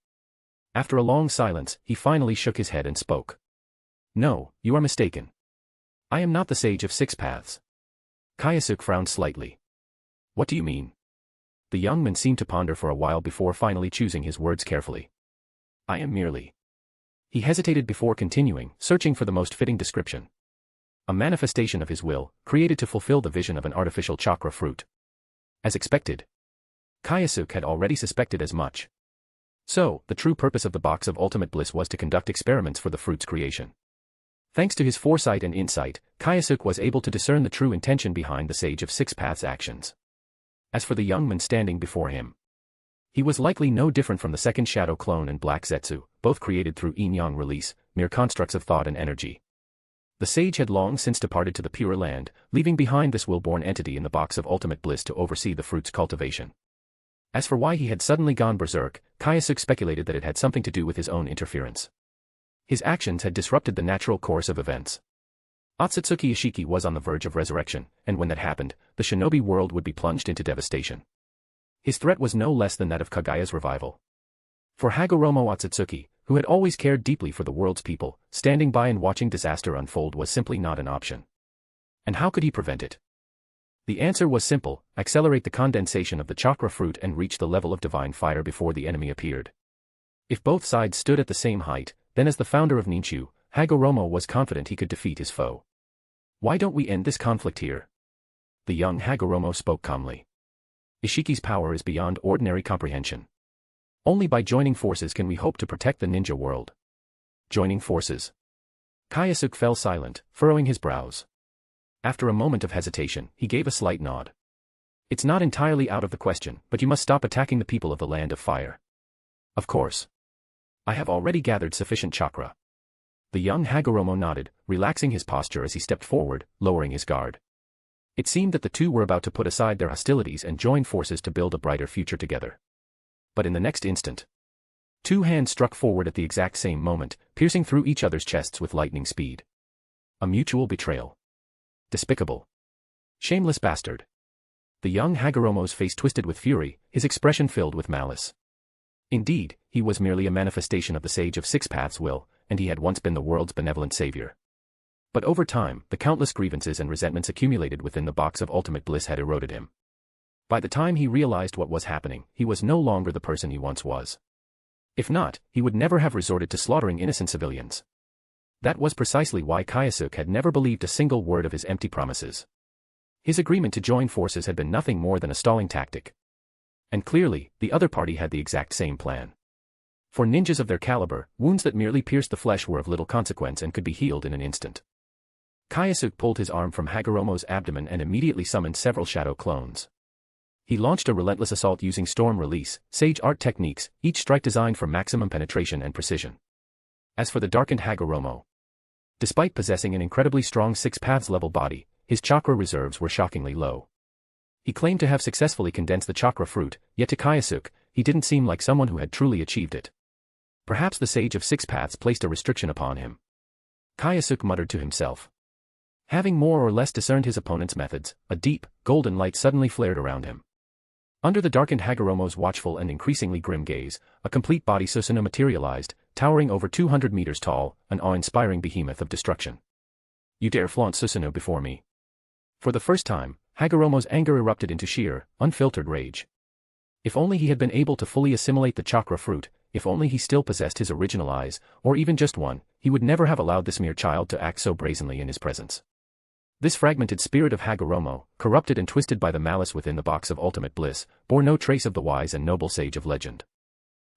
[SPEAKER 3] After a long silence, he finally shook his head and spoke. No, you are mistaken. I am not the Sage of Six Paths. Kyōsuke frowned slightly. What do you mean? The young man seemed to ponder for a while before finally choosing his words carefully. I am merely. He hesitated before continuing, searching for the most fitting description. A manifestation of his will, created to fulfill the vision of an artificial chakra fruit. As expected. Kyōsuke had already suspected as much. So, the true purpose of the box of ultimate bliss was to conduct experiments for the fruit's creation. Thanks to his foresight and insight, Kyōsuke was able to discern the true intention behind the Sage of Six Paths' actions. As for the young man standing before him, he was likely no different from the second shadow clone and black Zetsu, both created through yin-yang release, mere constructs of thought and energy. The sage had long since departed to the Pure Land, leaving behind this will-born entity in the box of ultimate bliss to oversee the fruit's cultivation. As for why he had suddenly gone berserk, Kyōsuke speculated that it had something to do with his own interference. His actions had disrupted the natural course of events. Otsutsuki Ishiki was on the verge of resurrection, and when that happened, the shinobi world would be plunged into devastation. His threat was no less than that of Kaguya's revival. For Hagoromo Otsutsuki, who had always cared deeply for the world's people, standing by and watching disaster unfold was simply not an option. And how could he prevent it? The answer was simple: accelerate the condensation of the chakra fruit and reach the level of divine fire before the enemy appeared. If both sides stood at the same height, then as the founder of Ninshu, Hagoromo was confident he could defeat his foe. Why don't we end this conflict here? The young Hagoromo spoke calmly. Ishiki's power is beyond ordinary comprehension. Only by joining forces can we hope to protect the ninja world. Joining forces. Kyōsuke fell silent, furrowing his brows. After a moment of hesitation, he gave a slight nod. It's not entirely out of the question, but you must stop attacking the people of the Land of Fire. Of course. I have already gathered sufficient chakra. The young Hagoromo nodded, relaxing his posture as he stepped forward, lowering his guard. It seemed that the two were about to put aside their hostilities and join forces to build a brighter future together. But in the next instant, two hands struck forward at the exact same moment, piercing through each other's chests with lightning speed. A mutual betrayal. Despicable. Shameless bastard. The young Hagoromo's face twisted with fury, his expression filled with malice. Indeed, he was merely a manifestation of the Sage of Six Paths' will, and he had once been the world's benevolent savior. But over time, the countless grievances and resentments accumulated within the box of ultimate bliss had eroded him. By the time he realized what was happening, he was no longer the person he once was. If not, he would never have resorted to slaughtering innocent civilians. That was precisely why Kyōsuke had never believed a single word of his empty promises. His agreement to join forces had been nothing more than a stalling tactic. And clearly, the other party had the exact same plan. For ninjas of their caliber, wounds that merely pierced the flesh were of little consequence and could be healed in an instant. Kyōsuke pulled his arm from Hagoromo's abdomen and immediately summoned several shadow clones. He launched a relentless assault using storm release, sage art techniques, each strike designed for maximum penetration and precision. As for the darkened Hagoromo, despite possessing an incredibly strong Six Paths level body, his chakra reserves were shockingly low. He claimed to have successfully condensed the chakra fruit, yet to Kyōsuke, he didn't seem like someone who had truly achieved it. Perhaps the Sage of Six Paths placed a restriction upon him. Kyōsuke muttered to himself. Having more or less discerned his opponent's methods, a deep, golden light suddenly flared around him. Under the darkened Hagoromo's watchful and increasingly grim gaze, a complete body Susanoo materialized, towering over 200 meters tall, an awe-inspiring behemoth of destruction. You dare flaunt Susanoo before me? For the first time, Hagoromo's anger erupted into sheer, unfiltered rage. If only he had been able to fully assimilate the chakra fruit, if only he still possessed his original eyes, or even just one, he would never have allowed this mere child to act so brazenly in his presence. This fragmented spirit of Hagoromo, corrupted and twisted by the malice within the box of ultimate bliss, bore no trace of the wise and noble sage of legend.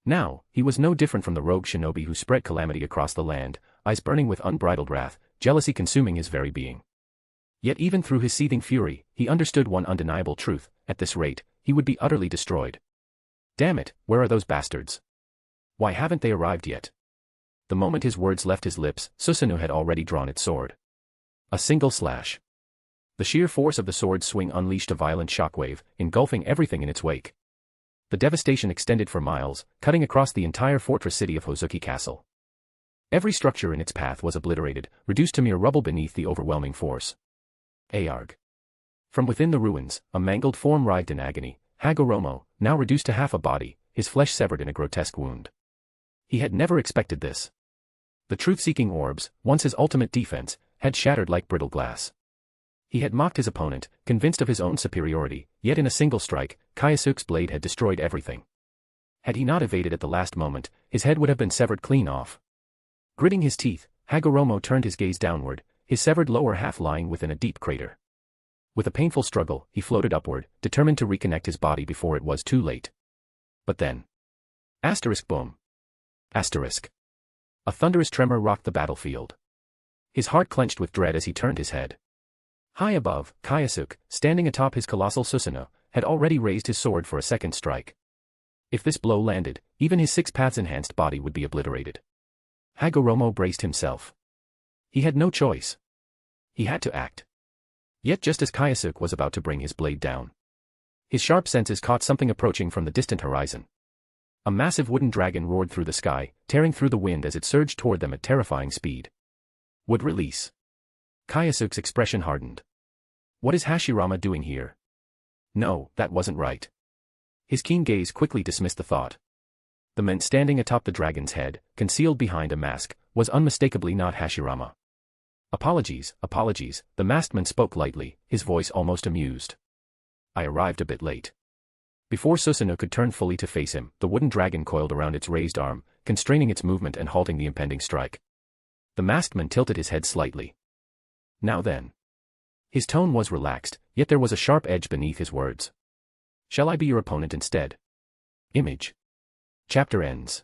[SPEAKER 3] Now, he was no different from the rogue shinobi who spread calamity across the land, eyes burning with unbridled wrath, jealousy consuming his very being. Yet even through his seething fury, he understood one undeniable truth: at this rate, he would be utterly destroyed. Damn it, where are those bastards? Why haven't they arrived yet? The moment his words left his lips, Susanoo had already drawn its sword. A single slash. The sheer force of the sword's swing unleashed a violent shockwave, engulfing everything in its wake. The devastation extended for miles, cutting across the entire fortress city of Hozuki Castle. Every structure in its path was obliterated, reduced to mere rubble beneath the overwhelming force. Arg. From within the ruins, a mangled form writhed in agony, Hagoromo, now reduced to half a body, his flesh severed in a grotesque wound. He had never expected this. The truth-seeking orbs, once his ultimate defense, had shattered like brittle glass. He had mocked his opponent, convinced of his own superiority, yet in a single strike, Kyōsuke's blade had destroyed everything. Had he not evaded at the last moment, his head would have been severed clean off. Gritting his teeth, Hagoromo turned his gaze downward, his severed lower half lying within a deep crater. With a painful struggle, he floated upward, determined to reconnect his body before it was too late. But then. Boom. A thunderous tremor rocked the battlefield. His heart clenched with dread as he turned his head. High above, Kyōsuke, standing atop his colossal Susanoo, had already raised his sword for a second strike. If this blow landed, even his Six Paths enhanced body would be obliterated. Hagoromo braced himself. He had no choice. He had to act. Yet just as Kyōsuke was about to bring his blade down, his sharp senses caught something approaching from the distant horizon. A massive wooden dragon roared through the sky, tearing through the wind as it surged toward them at terrifying speed. Would release. Kyōsuke's expression hardened. What is Hashirama doing here? No, that wasn't right. His keen gaze quickly dismissed the thought. The man standing atop the dragon's head, concealed behind a mask, was unmistakably not Hashirama. Apologies, the masked man spoke lightly, his voice almost amused. I arrived a bit late. Before Susanoo could turn fully to face him, the wooden dragon coiled around its raised arm, constraining its movement and halting the impending strike. The masked man tilted his head slightly. Now then. His tone was relaxed, yet there was a sharp edge beneath his words. Shall I be your opponent instead? Image. Chapter ends.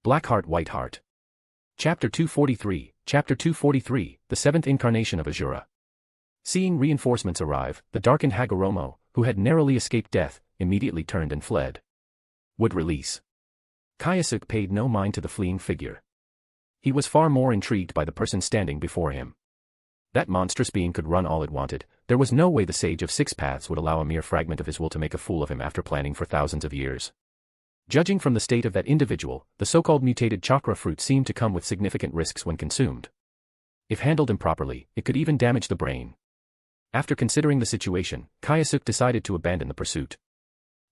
[SPEAKER 3] Black Heart White Heart. Chapter 243, the seventh incarnation of Asura. Seeing reinforcements arrive, the darkened Hagoromo, who had narrowly escaped death, immediately turned and fled. Would release. Kyōsuke paid no mind to the fleeing figure. He was far more intrigued by the person standing before him. That monstrous being could run all it wanted, There was no way the Sage of Six Paths would allow a mere fragment of his will to make a fool of him after planning for thousands of years. Judging from the state of that individual, the so-called mutated chakra fruit seemed to come with significant risks when consumed. If handled improperly, it could even damage the brain. After considering the situation, Kyōsuke decided to abandon the pursuit.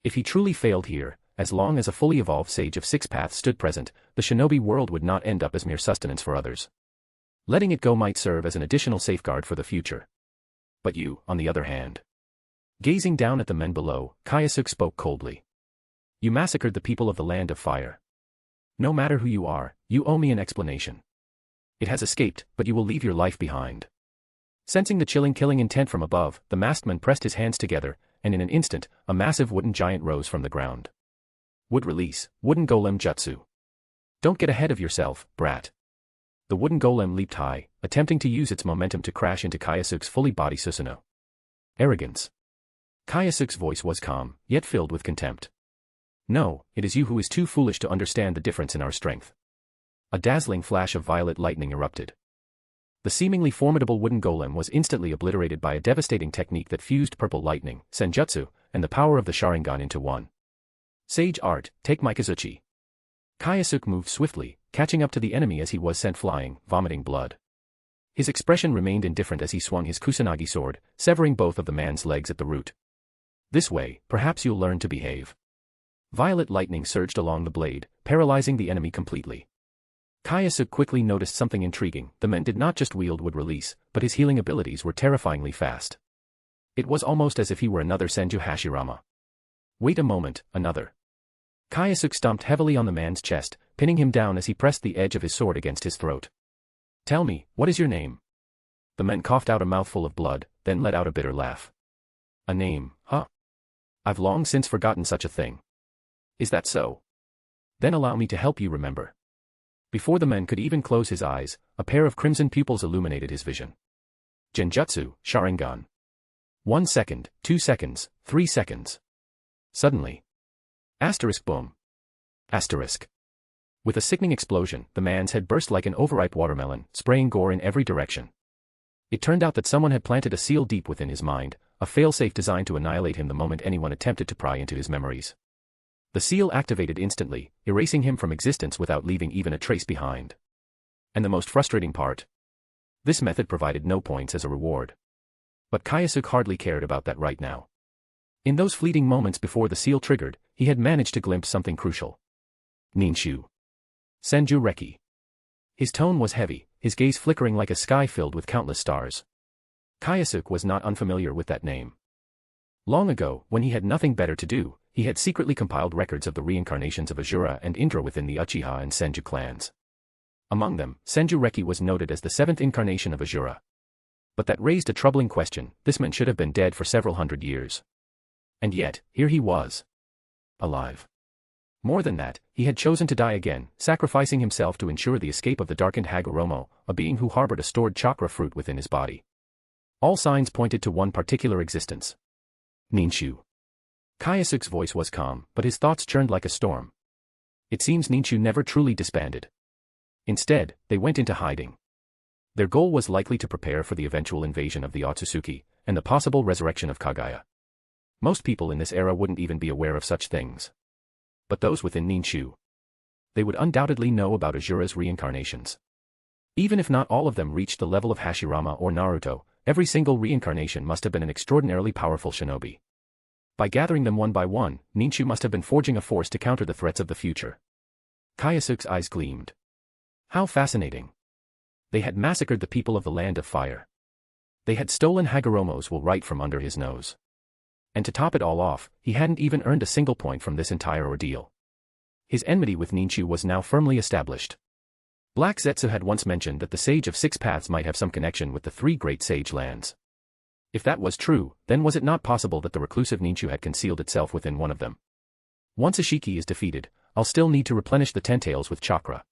[SPEAKER 3] If he truly failed here, as long as a fully evolved Sage of Six Paths stood present, the shinobi world would not end up as mere sustenance for others. Letting it go might serve as an additional safeguard for the future. But you, on the other hand. Gazing down at the men below, Kyōsuke spoke coldly. You massacred the people of the Land of Fire. No matter who you are, you owe me an explanation. It has escaped, but you will leave your life behind. Sensing the chilling killing intent from above, the masked man pressed his hands together, and in an instant, a massive wooden giant rose from the ground. Wood release, wooden golem jutsu. Don't get ahead of yourself, brat. The wooden golem leaped high, attempting to use its momentum to crash into Kyōsuke's fully body Susanoo. Arrogance. Kyōsuke's voice was calm, yet filled with contempt. No, it is you who is too foolish to understand the difference in our strength. A dazzling flash of violet lightning erupted. The seemingly formidable wooden golem was instantly obliterated by a devastating technique that fused purple lightning, senjutsu, and the power of the Sharingan into one. Sage art, take my Kazuchi. Kyōsuke moved swiftly, catching up to the enemy as he was sent flying, vomiting blood. His expression remained indifferent as he swung his kusanagi sword, severing both of the man's legs at the root. This way, perhaps you'll learn to behave. Violet lightning surged along the blade, paralyzing the enemy completely. Kyōsuke quickly noticed something intriguing. The man did not just wield wood release, but his healing abilities were terrifyingly fast. It was almost as if he were another Senju Hashirama. Wait a moment, another. Kyōsuke stomped heavily on the man's chest, pinning him down as he pressed the edge of his sword against his throat. Tell me, what is your name? The man coughed out a mouthful of blood, then let out a bitter laugh. A name, huh? I've long since forgotten such a thing. Is that so? Then allow me to help you remember. Before the man could even close his eyes, a pair of crimson pupils illuminated his vision. Genjutsu, Sharingan. 1 second, 2 seconds, 3 seconds. Suddenly. Asterisk boom. Asterisk. With a sickening explosion, the man's head burst like an overripe watermelon, spraying gore in every direction. It turned out that someone had planted a seal deep within his mind, a failsafe designed to annihilate him the moment anyone attempted to pry into his memories. The seal activated instantly, erasing him from existence without leaving even a trace behind. And the most frustrating part? This method provided no points as a reward. But Kyōsuke hardly cared about that right now. In those fleeting moments before the seal triggered, he had managed to glimpse something crucial. Ninshu. Senju Reki. His tone was heavy, his gaze flickering like a sky filled with countless stars. Kyōsuke was not unfamiliar with that name. Long ago, when he had nothing better to do, he had secretly compiled records of the reincarnations of Asura and Indra within the Uchiha and Senju clans. Among them, Senju Reki was noted as the 7th incarnation of Asura. But that raised a troubling question. This man should have been dead for several hundred years. And yet, here he was. Alive. More than that, he had chosen to die again, sacrificing himself to ensure the escape of the darkened Hagoromo, a being who harbored a stored chakra fruit within his body. All signs pointed to one particular existence. Ninshu. Kyōsuke's voice was calm, but his thoughts churned like a storm. It seems Ninshu never truly disbanded. Instead, they went into hiding. Their goal was likely to prepare for the eventual invasion of the Otsutsuki, and the possible resurrection of Kagaya. Most people in this era wouldn't even be aware of such things. But those within Ninshu. They would undoubtedly know about Asura's reincarnations. Even if not all of them reached the level of Hashirama or Naruto, every single reincarnation must have been an extraordinarily powerful shinobi. By gathering them one by one, Ninshu must have been forging a force to counter the threats of the future. Kyōsuke's eyes gleamed. How fascinating. They had massacred the people of the Land of Fire. They had stolen Hagoromo's will right from under his nose. And to top it all off, he hadn't even earned a single point from this entire ordeal. His enmity with Ninshu was now firmly established. Black Zetsu had once mentioned that the Sage of Six Paths might have some connection with the 3 great sage lands. If that was true, then was it not possible that the reclusive Ninshu had concealed itself within one of them? Once Ishiki is defeated, I'll still need to replenish the Tentails with chakra.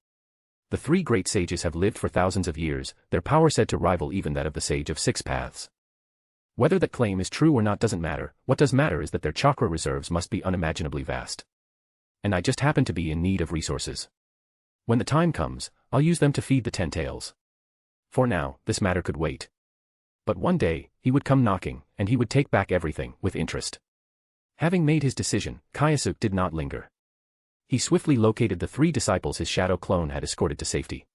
[SPEAKER 3] The 3 great sages have lived for thousands of years, their power said to rival even that of the Sage of Six Paths. Whether that claim is true or not doesn't matter, what does matter is that their chakra reserves must be unimaginably vast. And I just happen to be in need of resources. When the time comes, I'll use them to feed the Tentails. For now, this matter could wait. But one day, he would come knocking, and he would take back everything, with interest. Having made his decision, Kyōsuke did not linger. He swiftly located the 3 disciples his shadow clone had escorted to safety.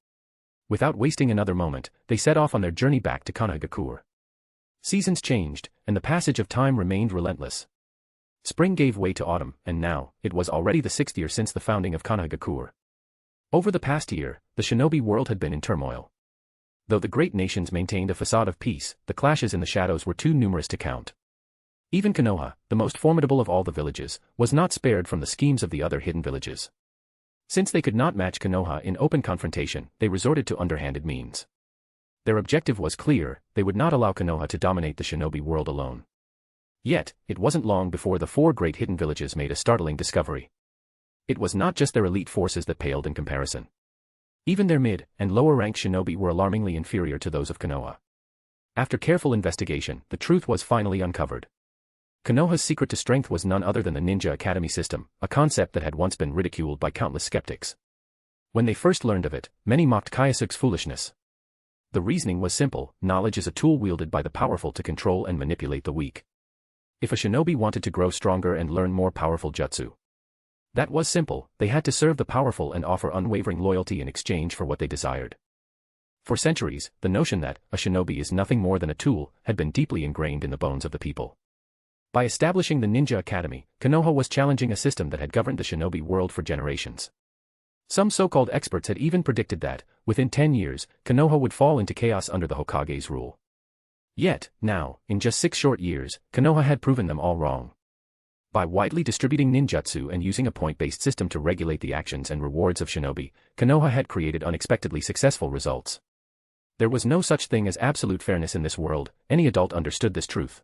[SPEAKER 3] Without wasting another moment, they set off on their journey back to Konohagakure. Seasons changed, and the passage of time remained relentless. Spring gave way to autumn, and now, it was already the 6th year since the founding of Konohagakure. Over the past year, the shinobi world had been in turmoil. Though the great nations maintained a facade of peace, the clashes in the shadows were too numerous to count. Even Konoha, the most formidable of all the villages, was not spared from the schemes of the other hidden villages. Since they could not match Konoha in open confrontation, they resorted to underhanded means. Their objective was clear: they would not allow Konoha to dominate the shinobi world alone. Yet, it wasn't long before the 4 great hidden villages made a startling discovery. It was not just their elite forces that paled in comparison. Even their mid- and lower-ranked shinobi were alarmingly inferior to those of Konoha. After careful investigation, the truth was finally uncovered. Konoha's secret to strength was none other than the Ninja Academy system, a concept that had once been ridiculed by countless skeptics. When they first learned of it, many mocked Kyōsuke's foolishness. The reasoning was simple: knowledge is a tool wielded by the powerful to control and manipulate the weak. If a shinobi wanted to grow stronger and learn more powerful jutsu, that was simple: they had to serve the powerful and offer unwavering loyalty in exchange for what they desired. For centuries, the notion that a shinobi is nothing more than a tool had been deeply ingrained in the bones of the people. By establishing the Ninja Academy, Konoha was challenging a system that had governed the shinobi world for generations. Some so-called experts had even predicted that, within 10 years, Konoha would fall into chaos under the Hokage's rule. Yet, now, in just 6 short years, Konoha had proven them all wrong. By widely distributing ninjutsu and using a point-based system to regulate the actions and rewards of shinobi, Konoha had created unexpectedly successful results. There was no such thing as absolute fairness in this world, any adult understood this truth.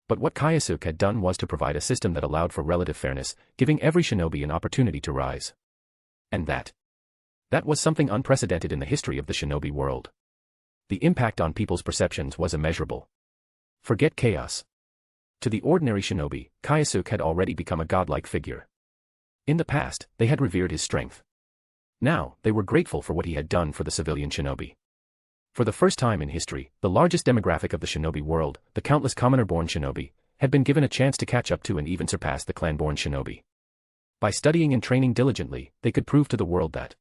[SPEAKER 3] But what Kyōsuke had done was to provide a system that allowed for relative fairness, giving every shinobi an opportunity to rise. And that was something unprecedented in the history of the shinobi world. The impact on people's perceptions was immeasurable. Forget chaos. To the ordinary shinobi, Kyōsuke had already become a godlike figure. In the past, they had revered his strength. Now, they were grateful for what he had done for the civilian shinobi. For the first time in history, the largest demographic of the shinobi world, the countless commoner-born shinobi, had been given a chance to catch up to and even surpass the clan-born shinobi. By studying and training diligently, they could prove to the world that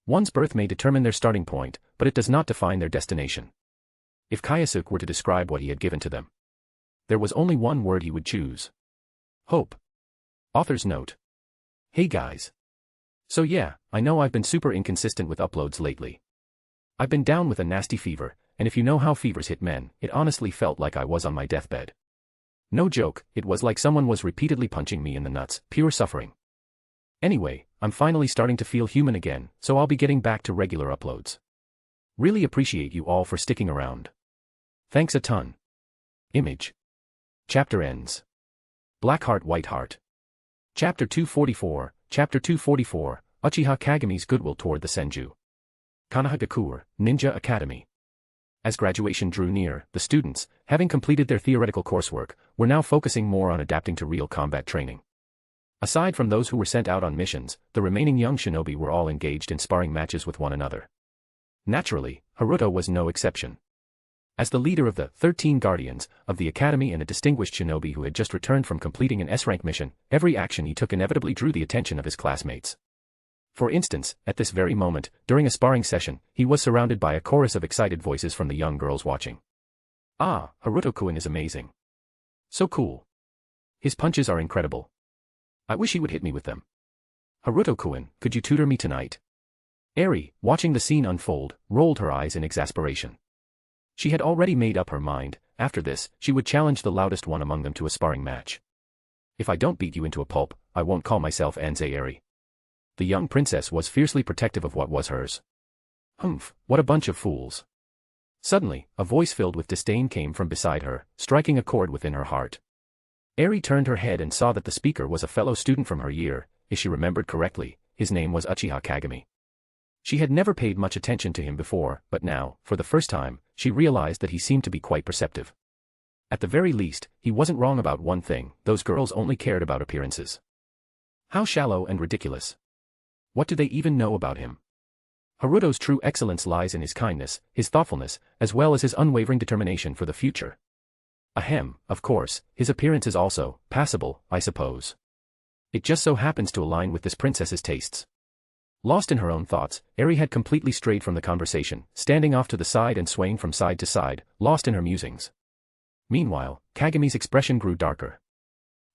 [SPEAKER 3] one's birth may determine their starting point, but it does not define their destination. If Kyōsuke were to describe what he had given to them, there was only one word he would choose: hope. Author's note. Hey guys. So yeah, I know I've been super inconsistent with uploads lately. I've been down with a nasty fever, and if you know how fevers hit men, it honestly felt like I was on my deathbed. No joke, it was like someone was repeatedly punching me in the nuts, pure suffering. Anyway, I'm finally starting to feel human again, so I'll be getting back to regular uploads. Really appreciate you all for sticking around. Thanks a ton. Image. Chapter ends. Black Heart White Heart. Chapter 244, Chapter 244, Uchiha Kageme's Goodwill Toward the Senju. Konohagakure, Ninja Academy. As graduation drew near, the students, having completed their theoretical coursework, were now focusing more on adapting to real combat training. Aside from those who were sent out on missions, the remaining young shinobi were all engaged in sparring matches with one another. Naturally, Naruto was no exception. As the leader of the 13 Guardians of the Academy and a distinguished shinobi who had just returned from completing an S-rank mission, every action he took inevitably drew the attention of his classmates. For instance, at this very moment, during a sparring session, he was surrounded by a chorus of excited voices from the young girls watching. Ah, Naruto-kun is amazing. So cool. His punches are incredible. I wish he would hit me with them. Naruto-kun, could you tutor me tonight? Eri, watching the scene unfold, rolled her eyes in exasperation. She had already made up her mind: after this, she would challenge the loudest one among them to a sparring match. If I don't beat you into a pulp, I won't call myself Anze Eri. The young princess was fiercely protective of what was hers. Humph, what a bunch of fools. Suddenly, a voice filled with disdain came from beside her, striking a chord within her heart. Eri turned her head and saw that the speaker was a fellow student from her year. If she remembered correctly, his name was Uchiha Kagami. She had never paid much attention to him before, but now, for the first time, she realized that he seemed to be quite perceptive. At the very least, he wasn't wrong about one thing: those girls only cared about appearances. How shallow and ridiculous. What do they even know about him? Naruto's true excellence lies in his kindness, his thoughtfulness, as well as his unwavering determination for the future. Ahem, of course, his appearance is also passable, I suppose. It just so happens to align with this princess's tastes. Lost in her own thoughts, Eri had completely strayed from the conversation, standing off to the side and swaying from side to side, lost in her musings. Meanwhile, Kagami's expression grew darker.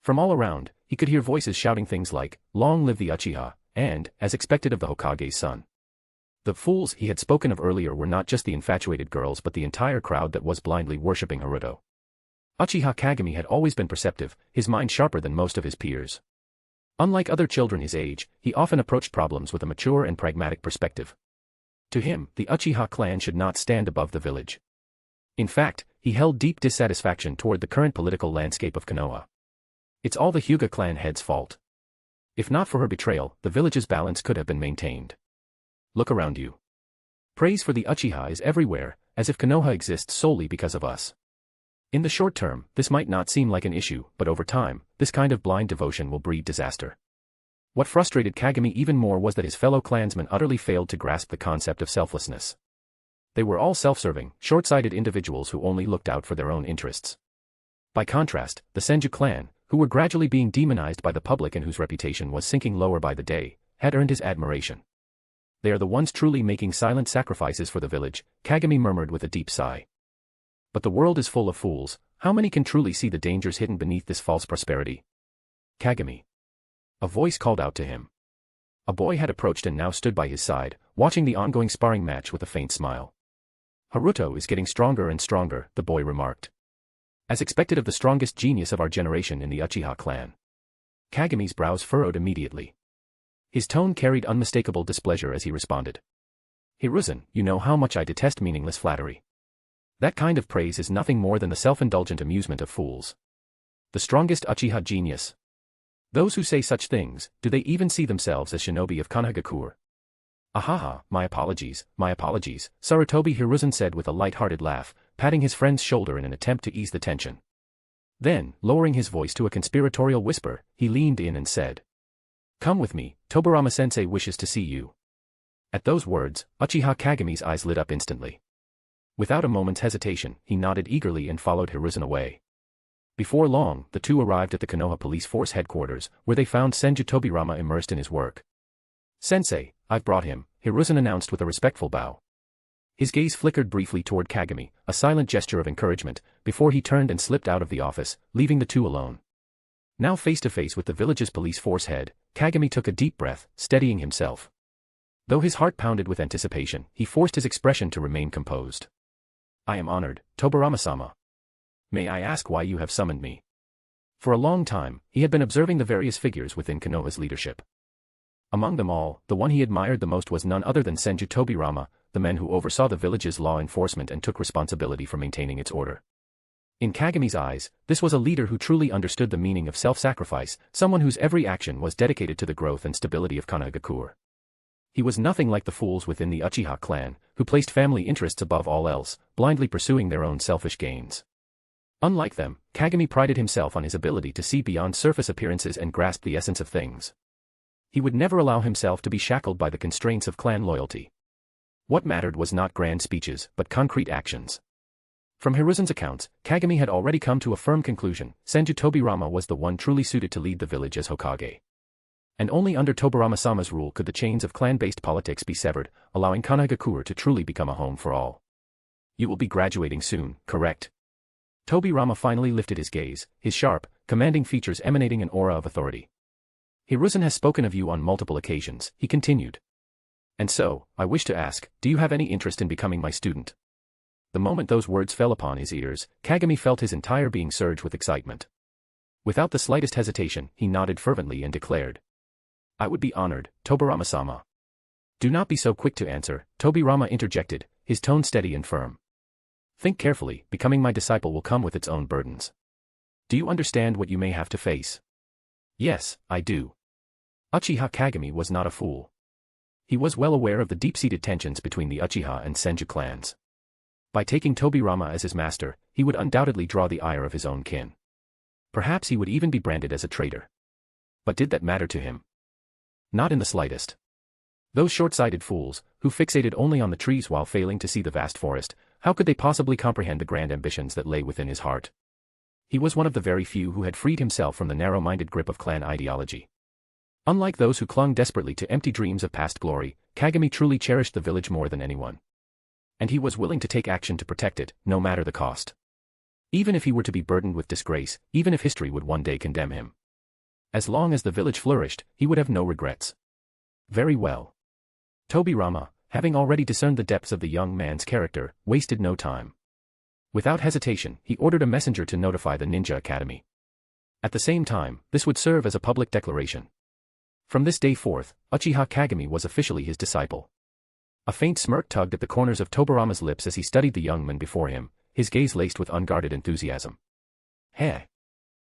[SPEAKER 3] From all around, he could hear voices shouting things like, "Long live the Uchiha," and, as expected of the Hokage's son. The fools he had spoken of earlier were not just the infatuated girls but the entire crowd that was blindly worshipping Naruto. Uchiha Kagami had always been perceptive, his mind sharper than most of his peers. Unlike other children his age, he often approached problems with a mature and pragmatic perspective. To him, the Uchiha clan should not stand above the village. In fact, he held deep dissatisfaction toward the current political landscape of Konoha. It's all the Hyuga clan head's fault. If not for her betrayal, the village's balance could have been maintained. Look around you. Praise for the Uchiha is everywhere, as if Konoha exists solely because of us. In the short term, this might not seem like an issue, but over time, this kind of blind devotion will breed disaster. What frustrated Kagami even more was that his fellow clansmen utterly failed to grasp the concept of selflessness. They were all self-serving, short-sighted individuals who only looked out for their own interests. By contrast, the Senju clan, who were gradually being demonized by the public and whose reputation was sinking lower by the day, had earned his admiration. They are the ones truly making silent sacrifices for the village, Kagami murmured with a deep sigh. But the world is full of fools, how many can truly see the dangers hidden beneath this false prosperity? Kagami. A voice called out to him. A boy had approached and now stood by his side, watching the ongoing sparring match with a faint smile. Naruto is getting stronger and stronger, the boy remarked. As expected of the strongest genius of our generation in the Uchiha clan. Kagami's brows furrowed immediately. His tone carried unmistakable displeasure as he responded. Hiruzen, you know how much I detest meaningless flattery. That kind of praise is nothing more than the self-indulgent amusement of fools. The strongest Uchiha genius. Those who say such things, do they even see themselves as shinobi of Konohagakure? Ahaha, my apologies, Sarutobi Hiruzen said with a light-hearted laugh, patting his friend's shoulder in an attempt to ease the tension. Then, lowering his voice to a conspiratorial whisper, he leaned in and said, "Come with me, Tobirama-sensei wishes to see you." At those words, Uchiha Kagami's eyes lit up instantly. Without a moment's hesitation, he nodded eagerly and followed Hiruzen away. Before long, the two arrived at the Konoha Police Force headquarters, where they found Senju Tobirama immersed in his work. "Sensei, I've brought him," Hiruzen announced with a respectful bow. His gaze flickered briefly toward Kagami, a silent gesture of encouragement, before he turned and slipped out of the office, leaving the two alone. Now face to face with the village's police force head, Kagami took a deep breath, steadying himself. Though his heart pounded with anticipation, he forced his expression to remain composed. "I am honored, Tobirama-sama. May I ask why you have summoned me?" For a long time, he had been observing the various figures within Konoha's leadership. Among them all, the one he admired the most was none other than Senju Tobirama, the man who oversaw the village's law enforcement and took responsibility for maintaining its order. In Kagami's eyes, this was a leader who truly understood the meaning of self-sacrifice, someone whose every action was dedicated to the growth and stability of Konohagakure. He was nothing like the fools within the Uchiha clan, who placed family interests above all else, blindly pursuing their own selfish gains. Unlike them, Kagami prided himself on his ability to see beyond surface appearances and grasp the essence of things. He would never allow himself to be shackled by the constraints of clan loyalty. What mattered was not grand speeches, but concrete actions. From Hiruzen's accounts, Kagami had already come to a firm conclusion: Senju Tobirama was the one truly suited to lead the village as Hokage. And only under Tobirama-sama's rule could the chains of clan-based politics be severed, allowing Konohagakure to truly become a home for all. "You will be graduating soon, correct?" Tobirama finally lifted his gaze, his sharp, commanding features emanating an aura of authority. "Hiruzen has spoken of you on multiple occasions," he continued. "And so, I wish to ask, do you have any interest in becoming my student?" The moment those words fell upon his ears, Kagami felt his entire being surge with excitement. Without the slightest hesitation, he nodded fervently and declared, "I would be honored, Tobirama-sama." "Do not be so quick to answer," Tobirama interjected, his tone steady and firm. "Think carefully, becoming my disciple will come with its own burdens. Do you understand what you may have to face?" "Yes, I do." Uchiha Kagami was not a fool. He was well aware of the deep-seated tensions between the Uchiha and Senju clans. By taking Tobirama as his master, he would undoubtedly draw the ire of his own kin. Perhaps he would even be branded as a traitor. But did that matter to him? Not in the slightest. Those short-sighted fools, who fixated only on the trees while failing to see the vast forest, how could they possibly comprehend the grand ambitions that lay within his heart? He was one of the very few who had freed himself from the narrow-minded grip of clan ideology. Unlike those who clung desperately to empty dreams of past glory, Kagami truly cherished the village more than anyone. And he was willing to take action to protect it, no matter the cost. Even if he were to be burdened with disgrace, even if history would one day condemn him. As long as the village flourished, he would have no regrets. Very well. Tobirama, having already discerned the depths of the young man's character, wasted no time. Without hesitation, he ordered a messenger to notify the Ninja Academy. At the same time, this would serve as a public declaration. From this day forth, Uchiha Kagami was officially his disciple. A faint smirk tugged at the corners of Tobirama's lips as he studied the young man before him, his gaze laced with unguarded enthusiasm. Heh.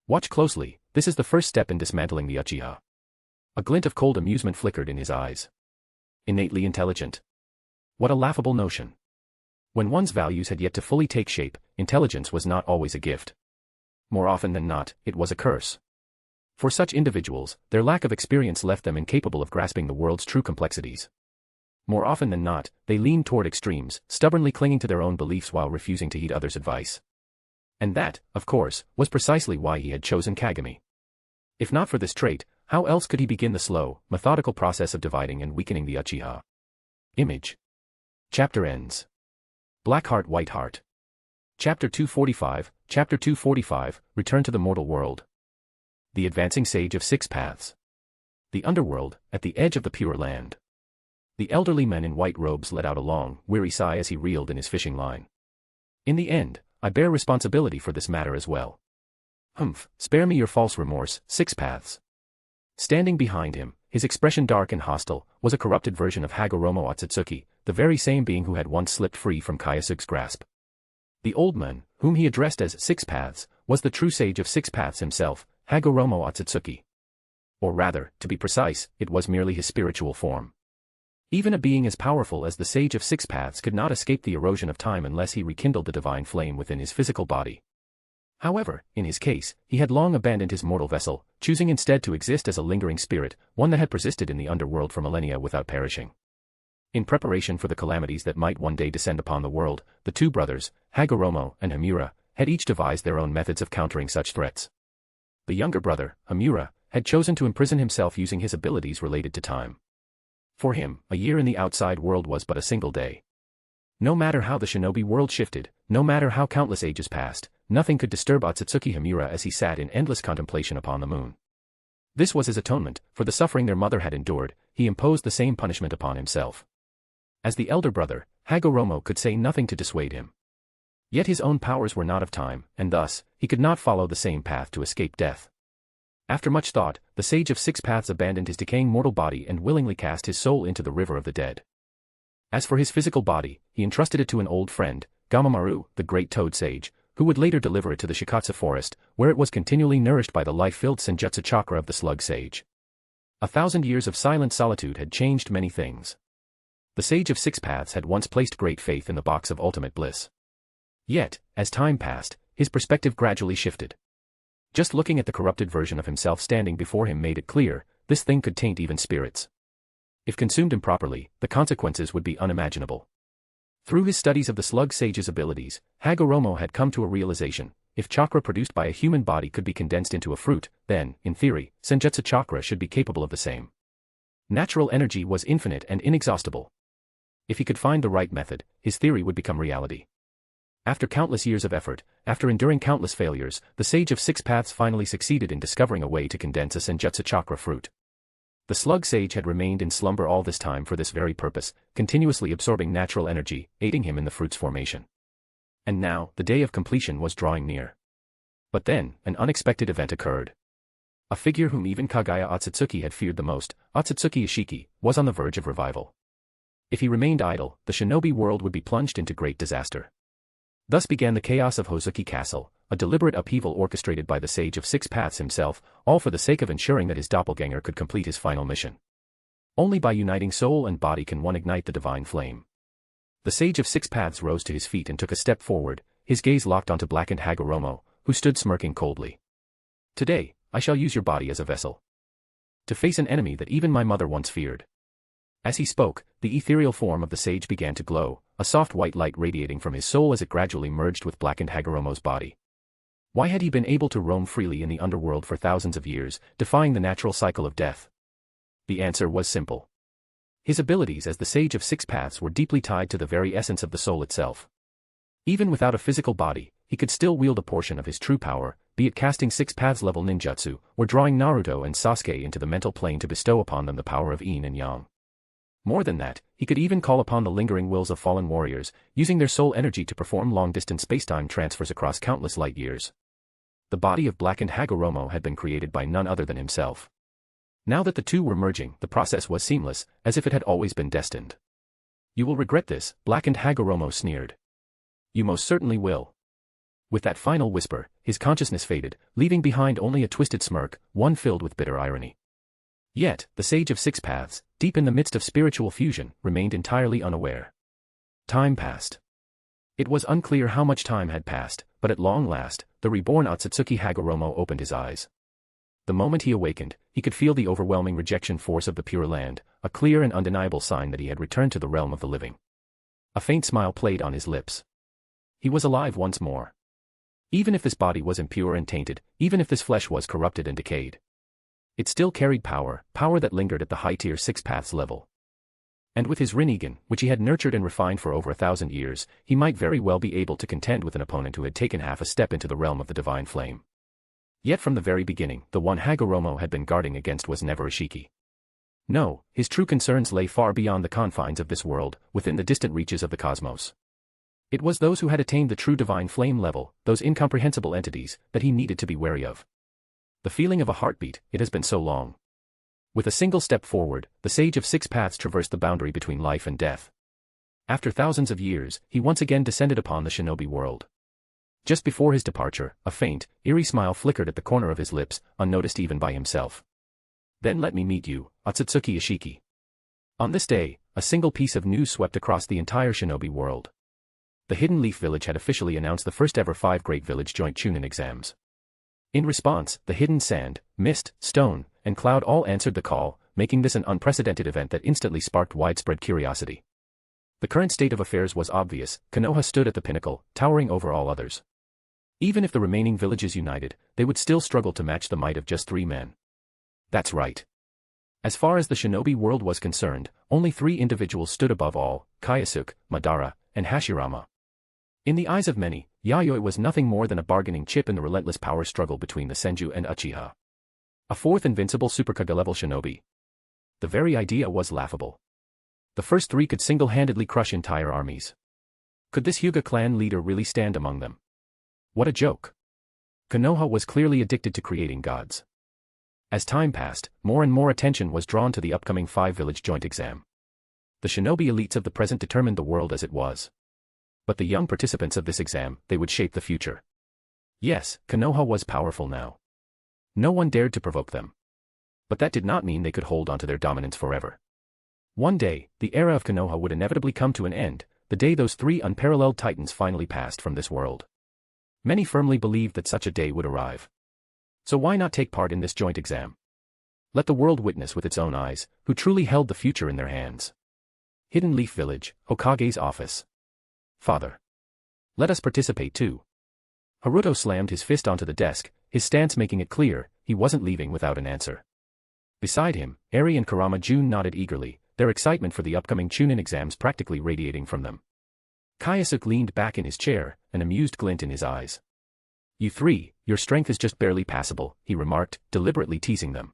[SPEAKER 3] Watch closely, this is the first step in dismantling the Uchiha. A glint of cold amusement flickered in his eyes. Innately intelligent. What a laughable notion. When one's values had yet to fully take shape, intelligence was not always a gift. More often than not, it was a curse. For such individuals, their lack of experience left them incapable of grasping the world's true complexities. More often than not, they leaned toward extremes, stubbornly clinging to their own beliefs while refusing to heed others' advice. And that, of course, was precisely why he had chosen Kagami. If not for this trait, how else could he begin the slow, methodical process of dividing and weakening the Uchiha? Image. Chapter ends. Black Heart White Heart. Chapter 245, Chapter 245, Return to the Mortal World. The Advancing Sage of Six Paths. The Underworld, at the edge of the Pure Land. The elderly man in white robes let out a long, weary sigh as he reeled in his fishing line. In the end, I bear responsibility for this matter as well. Humph, spare me your false remorse, Six Paths. Standing behind him, his expression dark and hostile, was a corrupted version of Hagoromo Otsutsuki, the very same being who had once slipped free from Kyōsuke's grasp. The old man, whom he addressed as Six Paths, was the true sage of Six Paths himself, Hagoromo Otsutsuki. Or rather, to be precise, it was merely his spiritual form. Even a being as powerful as the Sage of Six Paths could not escape the erosion of time unless he rekindled the divine flame within his physical body. However, in his case, he had long abandoned his mortal vessel, choosing instead to exist as a lingering spirit, one that had persisted in the underworld for millennia without perishing. In preparation for the calamities that might one day descend upon the world, the two brothers, Hagoromo and Hamura, had each devised their own methods of countering such threats. The younger brother, Hamura, had chosen to imprison himself using his abilities related to time. For him, a year in the outside world was but a single day. No matter how the shinobi world shifted, no matter how countless ages passed, nothing could disturb Otsutsuki Hamura as he sat in endless contemplation upon the moon. This was his atonement, for the suffering their mother had endured, he imposed the same punishment upon himself. As the elder brother, Hagoromo could say nothing to dissuade him. Yet his own powers were not of time, and thus, he could not follow the same path to escape death. After much thought, the Sage of Six Paths abandoned his decaying mortal body and willingly cast his soul into the river of the dead. As for his physical body, he entrusted it to an old friend, Gamamaru, the great toad sage, who would later deliver it to the Shikatsu forest, where it was continually nourished by the life-filled Senjutsu chakra of the slug sage. 1,000 years of silent solitude had changed many things. The Sage of Six Paths had once placed great faith in the box of ultimate bliss. Yet, as time passed, his perspective gradually shifted. Just looking at the corrupted version of himself standing before him made it clear, this thing could taint even spirits. If consumed improperly, the consequences would be unimaginable. Through his studies of the slug sage's abilities, Hagoromo had come to a realization: if chakra produced by a human body could be condensed into a fruit, then, in theory, Senjutsu chakra should be capable of the same. Natural energy was infinite and inexhaustible. If he could find the right method, his theory would become reality. After countless years of effort, after enduring countless failures, the Sage of Six Paths finally succeeded in discovering a way to condense a Senjutsu chakra fruit. The slug sage had remained in slumber all this time for this very purpose, continuously absorbing natural energy, aiding him in the fruit's formation. And now, the day of completion was drawing near. But then, an unexpected event occurred. A figure whom even Kagaya Otsutsuki had feared the most, Otsutsuki Ishiki, was on the verge of revival. If he remained idle, the shinobi world would be plunged into great disaster. Thus began the chaos of Hozuki Castle, a deliberate upheaval orchestrated by the Sage of Six Paths himself, all for the sake of ensuring that his doppelganger could complete his final mission. Only by uniting soul and body can one ignite the divine flame. The Sage of Six Paths rose to his feet and took a step forward, his gaze locked onto blackened Hagoromo, who stood smirking coldly. Today, I shall use your body as a vessel. To face an enemy that even my mother once feared. As he spoke, the ethereal form of the sage began to glow, a soft white light radiating from his soul as it gradually merged with blackened Hagoromo's body. Why had he been able to roam freely in the underworld for thousands of years, defying the natural cycle of death? The answer was simple. His abilities as the Sage of Six Paths were deeply tied to the very essence of the soul itself. Even without a physical body, he could still wield a portion of his true power, be it casting Six Paths level ninjutsu, or drawing Naruto and Sasuke into the mental plane to bestow upon them the power of yin and yang. More than that, he could even call upon the lingering wills of fallen warriors, using their soul energy to perform long-distance spacetime transfers across countless light years. The body of blackened Hagoromo had been created by none other than himself. Now that the two were merging, the process was seamless, as if it had always been destined. "You will regret this," blackened Hagoromo sneered. "You most certainly will." With that final whisper, his consciousness faded, leaving behind only a twisted smirk, one filled with bitter irony. Yet, the Sage of Six Paths, deep in the midst of spiritual fusion, remained entirely unaware. Time passed. It was unclear how much time had passed, but at long last, the reborn Otsutsuki Hagoromo opened his eyes. The moment he awakened, he could feel the overwhelming rejection force of the Pure Land, a clear and undeniable sign that he had returned to the realm of the living. A faint smile played on his lips. He was alive once more. Even if this body was impure and tainted, even if this flesh was corrupted and decayed, it still carried power, power that lingered at the high-tier Six Paths level. And with his Rinnegan, which he had nurtured and refined for over 1,000 years, he might very well be able to contend with an opponent who had taken half a step into the realm of the divine flame. Yet from the very beginning, the one Hagoromo had been guarding against was never Ishiki. No, his true concerns lay far beyond the confines of this world, within the distant reaches of the cosmos. It was those who had attained the true divine flame level, those incomprehensible entities, that he needed to be wary of. The feeling of a heartbeat, it has been so long. With a single step forward, the Sage of Six Paths traversed the boundary between life and death. After thousands of years, he once again descended upon the shinobi world. Just before his departure, a faint, eerie smile flickered at the corner of his lips, unnoticed even by himself. "Then let me meet you, Otsutsuki Ishiki." On this day, a single piece of news swept across the entire shinobi world. The Hidden Leaf Village had officially announced the first ever 5 Great Village Joint Chunin exams. In response, the Hidden Sand, Mist, Stone, and Cloud all answered the call, making this an unprecedented event that instantly sparked widespread curiosity. The current state of affairs was obvious. Konoha stood at the pinnacle, towering over all others. Even if the remaining villages united, they would still struggle to match the might of just 3 men. That's right. As far as the shinobi world was concerned, only 3 individuals stood above all: Kyōsuke, Madara, and Hashirama. In the eyes of many, Yayoi was nothing more than a bargaining chip in the relentless power struggle between the Senju and Uchiha. A 4th invincible Superkage-level shinobi. The very idea was laughable. The first 3 could single-handedly crush entire armies. Could this Hyuga clan leader really stand among them? What a joke. Konoha was clearly addicted to creating gods. As time passed, more and more attention was drawn to the upcoming 5-village joint exam. The shinobi elites of the present determined the world as it was. But the young participants of this exam, they would shape the future. Yes, Konoha was powerful now. No one dared to provoke them. But that did not mean they could hold onto their dominance forever. One day, the era of Konoha would inevitably come to an end, the day those 3 unparalleled titans finally passed from this world. Many firmly believed that such a day would arrive. So why not take part in this joint exam? Let the world witness with its own eyes, who truly held the future in their hands. Hidden Leaf Village, Hokage's office. "Father. Let us participate too." Haruto slammed his fist onto the desk, his stance making it clear, he wasn't leaving without an answer. Beside him, Eri and Kurama Jun nodded eagerly, their excitement for the upcoming Chunin exams practically radiating from them. Kyōsuke leaned back in his chair, an amused glint in his eyes. "You 3, your strength is just barely passable," he remarked, deliberately teasing them.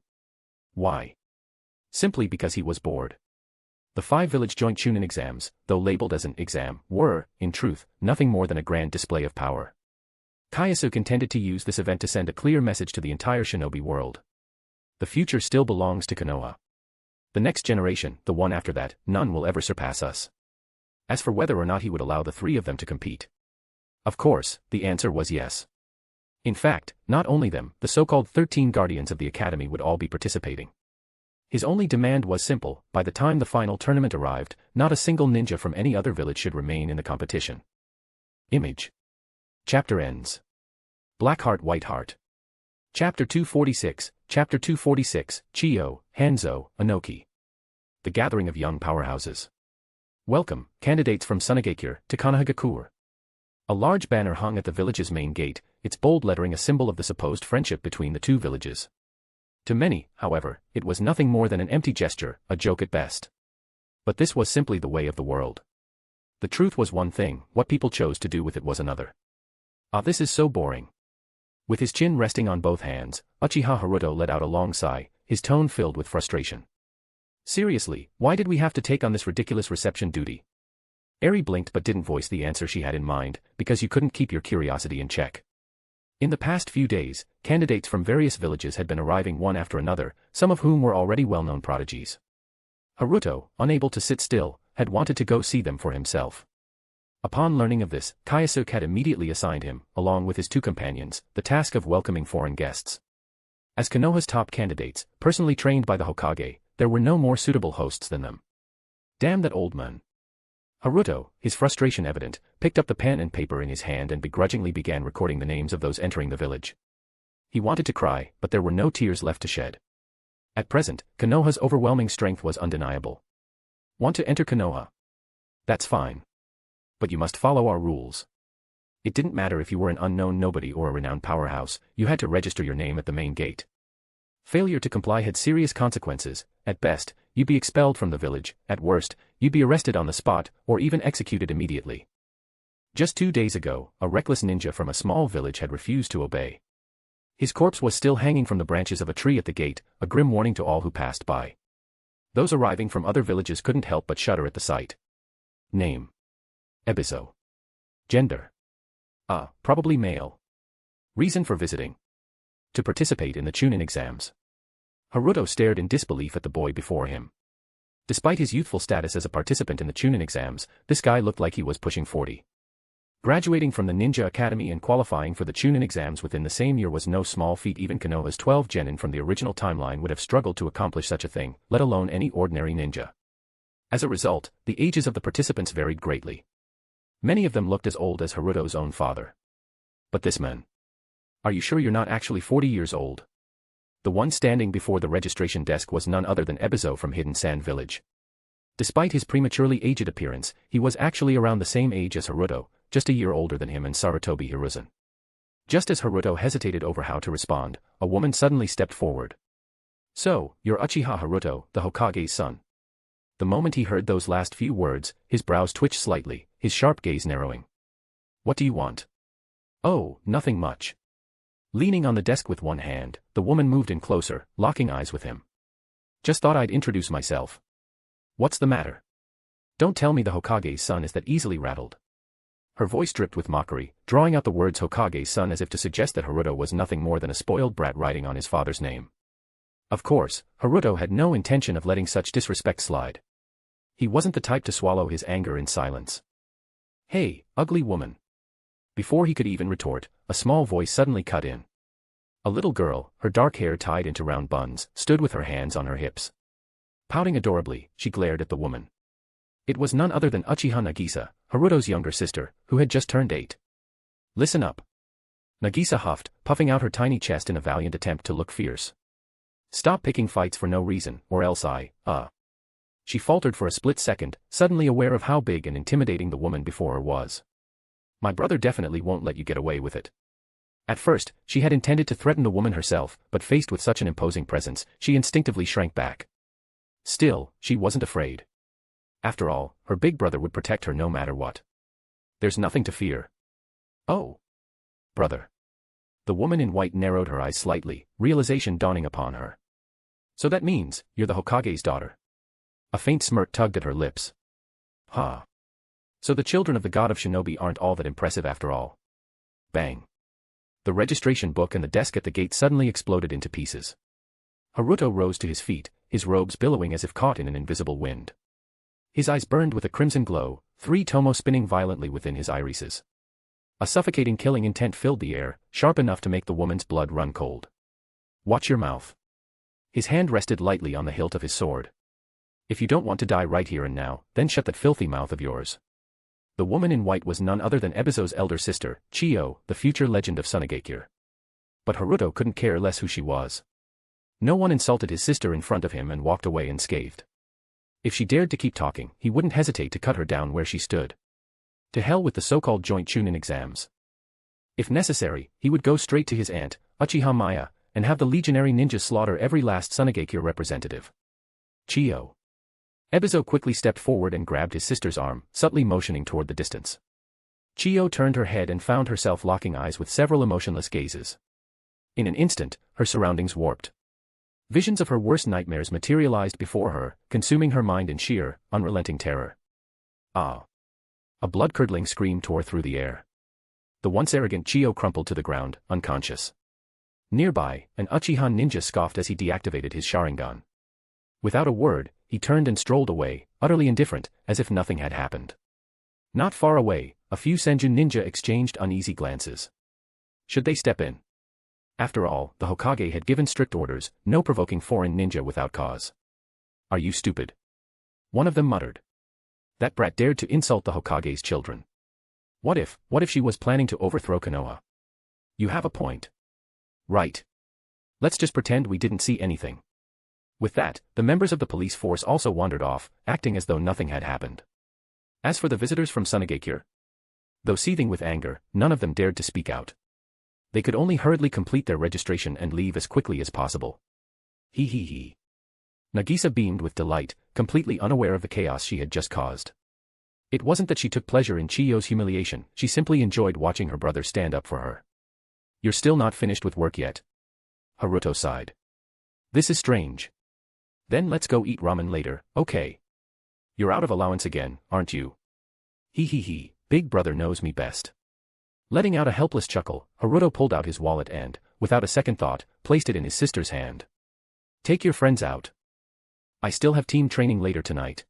[SPEAKER 3] Why? Simply because he was bored. The 5-village joint Chunin exams, though labeled as an exam, were, in truth, nothing more than a grand display of power. Kyōsuke intended to use this event to send a clear message to the entire shinobi world. The future still belongs to Konoha. The next generation, the one after that, none will ever surpass us. As for whether or not he would allow the 3 of them to compete, of course, the answer was yes. In fact, not only them, the so-called 13 guardians of the academy would all be participating. His only demand was simple: by the time the final tournament arrived, not a single ninja from any other village should remain in the competition. Image. Chapter ends. Black Heart White Heart. Chapter 246, Chapter 246, Chiyo, Hanzo, Inoki. The Gathering of Young Powerhouses. Welcome, candidates from Sunagakure to Konohagakure. A large banner hung at the village's main gate, its bold lettering a symbol of the supposed friendship between the two villages. To many, however, it was nothing more than an empty gesture, a joke at best. But this was simply the way of the world. The truth was one thing, what people chose to do with it was another. Ah, this is so boring. With his chin resting on both hands, Uchiha Haruto let out a long sigh, his tone filled with frustration. Seriously, why did we have to take on this ridiculous reception duty? Eri blinked but didn't voice the answer she had in mind, because you couldn't keep your curiosity in check. In the past few days, candidates from various villages had been arriving one after another, some of whom were already well-known prodigies. Haruto, unable to sit still, had wanted to go see them for himself. Upon learning of this, Kyōsuke had immediately assigned him, along with his two companions, the task of welcoming foreign guests. As Konoha's top candidates, personally trained by the Hokage, there were no more suitable hosts than them. Damn that old man. Haruto, his frustration evident, picked up the pen and paper in his hand and begrudgingly began recording the names of those entering the village. He wanted to cry, but there were no tears left to shed. At present, Konoha's overwhelming strength was undeniable. Want to enter Konoha? That's fine. But you must follow our rules. It didn't matter if you were an unknown nobody or a renowned powerhouse, you had to register your name at the main gate. Failure to comply had serious consequences. At best, you'd be expelled from the village, at worst, you'd be arrested on the spot, or even executed immediately. Just 2 days ago, a reckless ninja from a small village had refused to obey. His corpse was still hanging from the branches of a tree at the gate, a grim warning to all who passed by. Those arriving from other villages couldn't help but shudder at the sight. Name. Ebiso. Gender. Probably male. Reason for visiting. To participate in the Chunin exams. Haruto stared in disbelief at the boy before him. Despite his youthful status as a participant in the Chunin exams, this guy looked like he was pushing 40. Graduating from the Ninja Academy and qualifying for the Chunin exams within the same year was no small feat. Even Konoha's 12 genin from the original timeline would have struggled to accomplish such a thing, let alone any ordinary ninja. As a result, the ages of the participants varied greatly. Many of them looked as old as Haruto's own father. But this man. Are you sure you're not actually 40 years old? The one standing before the registration desk was none other than Ebiso from Hidden Sand Village. Despite his prematurely aged appearance, he was actually around the same age as Haruto, just a year older than him and Sarutobi Hiruzen. Just as Haruto hesitated over how to respond, a woman suddenly stepped forward. So, you're Uchiha Haruto, the Hokage's son. The moment he heard those last few words, his brows twitched slightly, his sharp gaze narrowing. What do you want? Oh, nothing much. Leaning on the desk with one hand, the woman moved in closer, locking eyes with him. Just thought I'd introduce myself. What's the matter? Don't tell me the Hokage's son is that easily rattled. Her voice dripped with mockery, drawing out the words Hokage's son as if to suggest that Haruto was nothing more than a spoiled brat riding on his father's name. Of course, Haruto had no intention of letting such disrespect slide. He wasn't the type to swallow his anger in silence. Hey, ugly woman. Before he could even retort, a small voice suddenly cut in. A little girl, her dark hair tied into round buns, stood with her hands on her hips. Pouting adorably, she glared at the woman. It was none other than Uchiha Nagisa, Haruto's younger sister, who had just turned 8. Listen up. Nagisa huffed, puffing out her tiny chest in a valiant attempt to look fierce. Stop picking fights for no reason, or else She faltered for a split second, suddenly aware of how big and intimidating the woman before her was. My brother definitely won't let you get away with it. At first, she had intended to threaten the woman herself, but faced with such an imposing presence, she instinctively shrank back. Still, she wasn't afraid. After all, her big brother would protect her no matter what. There's nothing to fear. Oh. Brother. The woman in white narrowed her eyes slightly, realization dawning upon her. So that means, you're the Hokage's daughter. A faint smirk tugged at her lips. Ha. So the children of the God of Shinobi aren't all that impressive after all. Bang. The registration book and the desk at the gate suddenly exploded into pieces. Haruto rose to his feet, his robes billowing as if caught in an invisible wind. His eyes burned with a crimson glow, 3 tomo spinning violently within his irises. A suffocating killing intent filled the air, sharp enough to make the woman's blood run cold. Watch your mouth. His hand rested lightly on the hilt of his sword. If you don't want to die right here and now, then shut that filthy mouth of yours. The woman in white was none other than Ebiso's elder sister, Chiyo, the future legend of Sunagakure. But Haruto couldn't care less who she was. No one insulted his sister in front of him and walked away unscathed. If she dared to keep talking, he wouldn't hesitate to cut her down where she stood. To hell with the so-called joint Chunin exams. If necessary, he would go straight to his aunt, Uchiha Maya, and have the legionary ninjas slaughter every last Sunagakure representative. Chiyo. Ebizo quickly stepped forward and grabbed his sister's arm, subtly motioning toward the distance. Chiyo turned her head and found herself locking eyes with several emotionless gazes. In an instant, her surroundings warped. Visions of her worst nightmares materialized before her, consuming her mind in sheer, unrelenting terror. Ah! A blood-curdling scream tore through the air. The once arrogant Chiyo crumpled to the ground, unconscious. Nearby, an Uchiha ninja scoffed as he deactivated his Sharingan. Without a word, he turned and strolled away, utterly indifferent, as if nothing had happened. Not far away, a few Senjun ninja exchanged uneasy glances. Should they step in? After all, the Hokage had given strict orders, no provoking foreign ninja without cause. Are you stupid? One of them muttered. That brat dared to insult the Hokage's children. What if she was planning to overthrow Konoha? You have a point. Right. Let's just pretend we didn't see anything. With that, the members of the police force also wandered off, acting as though nothing had happened. As for the visitors from Sunagakure, though seething with anger, none of them dared to speak out. They could only hurriedly complete their registration and leave as quickly as possible. He he he. Nagisa beamed with delight, completely unaware of the chaos she had just caused. It wasn't that she took pleasure in Chiyo's humiliation, she simply enjoyed watching her brother stand up for her. You're still not finished with work yet. Haruto sighed. This is strange. Then let's go eat ramen later, okay? You're out of allowance again, aren't you? He he he, big brother knows me best. Letting out a helpless chuckle, Haruto pulled out his wallet and, without a second thought, placed it in his sister's hand. Take your friends out. I still have team training later tonight.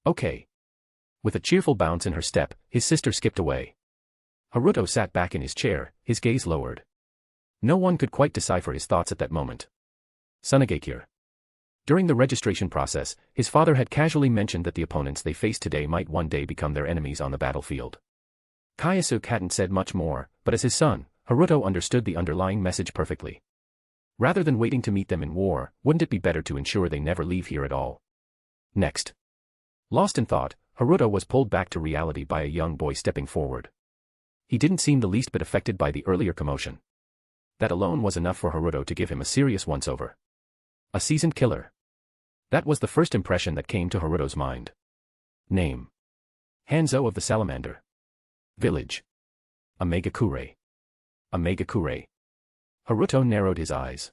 [SPEAKER 3] Okay. With a cheerful bounce in her step, his sister skipped away. Haruto sat back in his chair, his gaze lowered. No one could quite decipher his thoughts at that moment. Sunagakure. During the registration process, his father had casually mentioned that the opponents they faced today might one day become their enemies on the battlefield. Kyōsuke hadn't said much more, but as his son, Haruto understood the underlying message perfectly. Rather than waiting to meet them in war, wouldn't it be better to ensure they never leave here at all? Next. Lost in thought, Haruto was pulled back to reality by a young boy stepping forward. He didn't seem the least bit affected by the earlier commotion. That alone was enough for Haruto to give him a serious once-over. A seasoned killer. That was the first impression that came to Haruto's mind. Name. Hanzo of the Salamander. Village. Amegakure. Amegakure. Haruto narrowed his eyes.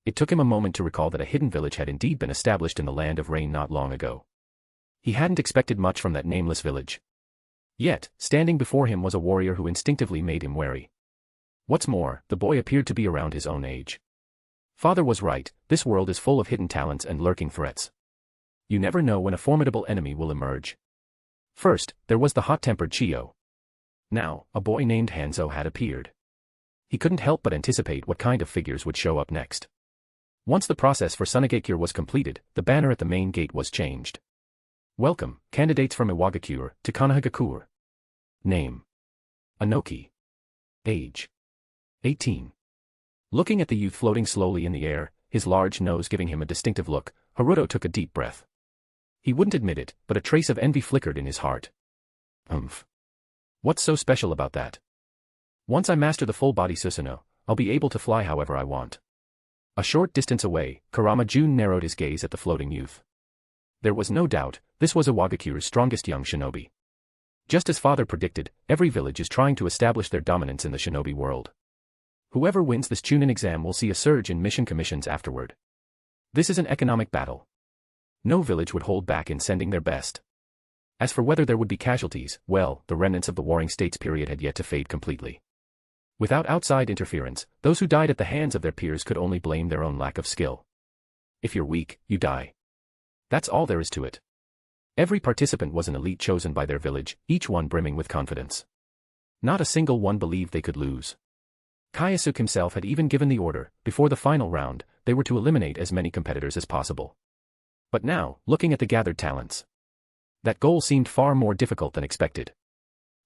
[SPEAKER 3] It took him a moment to recall that a hidden village had indeed been established in the Land of Rain not long ago. He hadn't expected much from that nameless village. Yet, standing before him was a warrior who instinctively made him wary. What's more, the boy appeared to be around his own age. Father was right, this world is full of hidden talents and lurking threats. You never know when a formidable enemy will emerge. First, there was the hot-tempered Chiyo. Now, a boy named Hanzo had appeared. He couldn't help but anticipate what kind of figures would show up next. Once the process for Sunagakure was completed, the banner at the main gate was changed. Welcome, candidates from Iwagakure to Konohagakure. Name. Anoki. Age. 18. Looking at the youth floating slowly in the air, his large nose giving him a distinctive look, Haruto took a deep breath. He wouldn't admit it, but a trace of envy flickered in his heart. What's so special about that? Once I master the full-body Susanoo, I'll be able to fly however I want. A short distance away, Kurama Jun narrowed his gaze at the floating youth. There was no doubt, this was Iwagakure's strongest young shinobi. Just as father predicted, every village is trying to establish their dominance in the shinobi world. Whoever wins this Chunin exam will see a surge in mission commissions afterward. This is an economic battle. No village would hold back in sending their best. As for whether there would be casualties, well, the remnants of the Warring States period had yet to fade completely. Without outside interference, those who died at the hands of their peers could only blame their own lack of skill. If you're weak, you die. That's all there is to it. Every participant was an elite chosen by their village, each one brimming with confidence. Not a single one believed they could lose. Kyōsuke himself had even given the order, before the final round, they were to eliminate as many competitors as possible. But now, looking at the gathered talents, that goal seemed far more difficult than expected.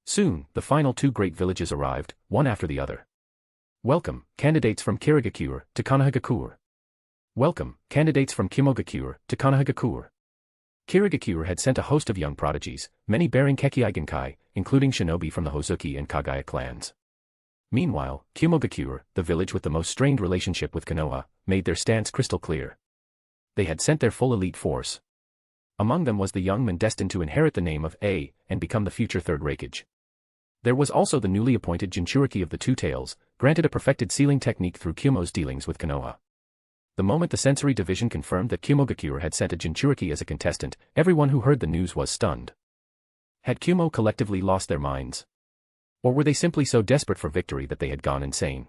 [SPEAKER 3] Soon, the final two great villages arrived, one after the other. Welcome, candidates from Kirigakure to Konohagakure. Welcome, candidates from Kimogakure to Konohagakure. Kirigakure had sent a host of young prodigies, many bearing Kekkei Genkai, including shinobi from the Hozuki and Kagaya clans. Meanwhile, Kyōsuke, the village with the most strained relationship with Konoha, made their stance crystal clear. They had sent their full elite force. Among them was the young man destined to inherit the name of A and become the future third Raikage. There was also the newly appointed Jinchuriki of the Two Tails, granted a perfected sealing technique through Kyōmo's dealings with Konoha. The moment the sensory division confirmed that Kyōsuke had sent a Jinchuriki as a contestant, everyone who heard the news was stunned. Had Kyōmo collectively lost their minds? Or were they simply so desperate for victory that they had gone insane?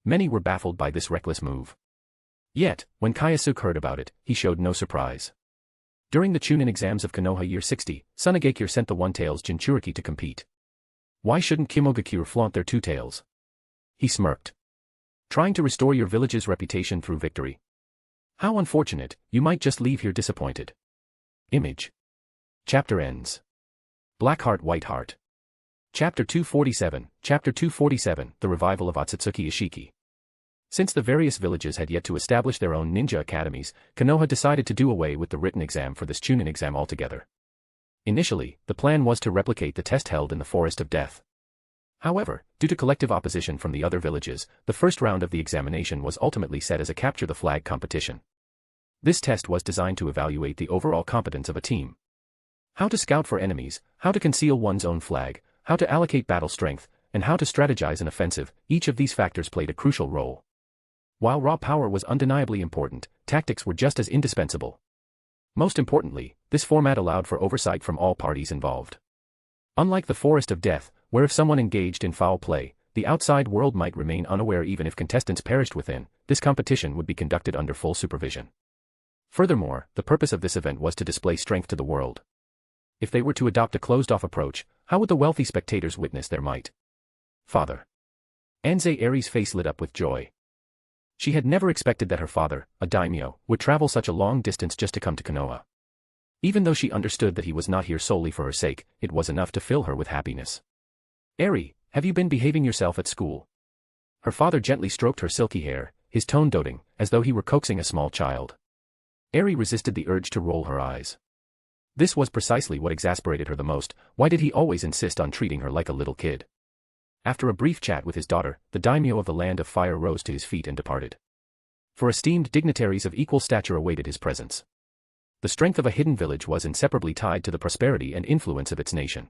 [SPEAKER 3] Many were baffled by this reckless move. Yet, when Kyōsuke heard about it, he showed no surprise. During the Chunin exams of Konoha Year 60, Tsunagakure sent the One-Tails Jinchuriki to compete. Why shouldn't Kyōsuke flaunt their Two Tails? He smirked. Trying to restore your village's reputation through victory. How unfortunate, you might just leave here disappointed. Image. Chapter ends. Black Heart White Heart. Chapter 247, Chapter 247, The Revival of Otsutsuki Ishiki. Since the various villages had yet to establish their own ninja academies, Konoha decided to do away with the written exam for this Chunin exam altogether. Initially, the plan was to replicate the test held in the Forest of Death. However, due to collective opposition from the other villages, the first round of the examination was ultimately set as a capture the flag competition. This test was designed to evaluate the overall competence of a team. How to scout for enemies, how to conceal one's own flag, how to allocate battle strength, and how to strategize an offensive, each of these factors played a crucial role. While raw power was undeniably important, tactics were just as indispensable. Most importantly, this format allowed for oversight from all parties involved. Unlike the Forest of Death, where if someone engaged in foul play, the outside world might remain unaware even if contestants perished within, this competition would be conducted under full supervision. Furthermore, the purpose of this event was to display strength to the world. If they were to adopt a closed-off approach, how would the wealthy spectators witness their might? Father. Anze Eri's face lit up with joy. She had never expected that her father, a daimyo, would travel such a long distance just to come to Konoha. Even though she understood that he was not here solely for her sake, it was enough to fill her with happiness. Eri, have you been behaving yourself at school? Her father gently stroked her silky hair, his tone doting, as though he were coaxing a small child. Eri resisted the urge to roll her eyes. This was precisely what exasperated her the most. Why did he always insist on treating her like a little kid? After a brief chat with his daughter, the daimyo of the Land of Fire rose to his feet and departed. For esteemed dignitaries of equal stature awaited his presence. The strength of a hidden village was inseparably tied to the prosperity and influence of its nation.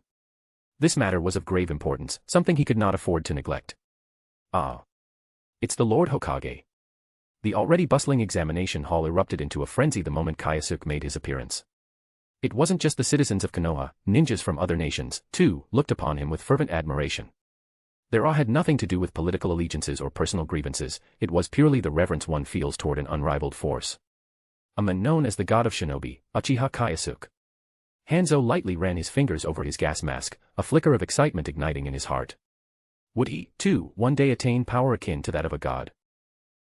[SPEAKER 3] This matter was of grave importance, something he could not afford to neglect. Ah. It's the Lord Hokage. The already bustling examination hall erupted into a frenzy the moment Kyōsuke made his appearance. It wasn't just the citizens of Konoha, ninjas from other nations, too, looked upon him with fervent admiration. Their awe had nothing to do with political allegiances or personal grievances, it was purely the reverence one feels toward an unrivaled force. A man known as the God of Shinobi, Uchiha Kyōsuke. Hanzo lightly ran his fingers over his gas mask, a flicker of excitement igniting in his heart. Would he, too, one day attain power akin to that of a god?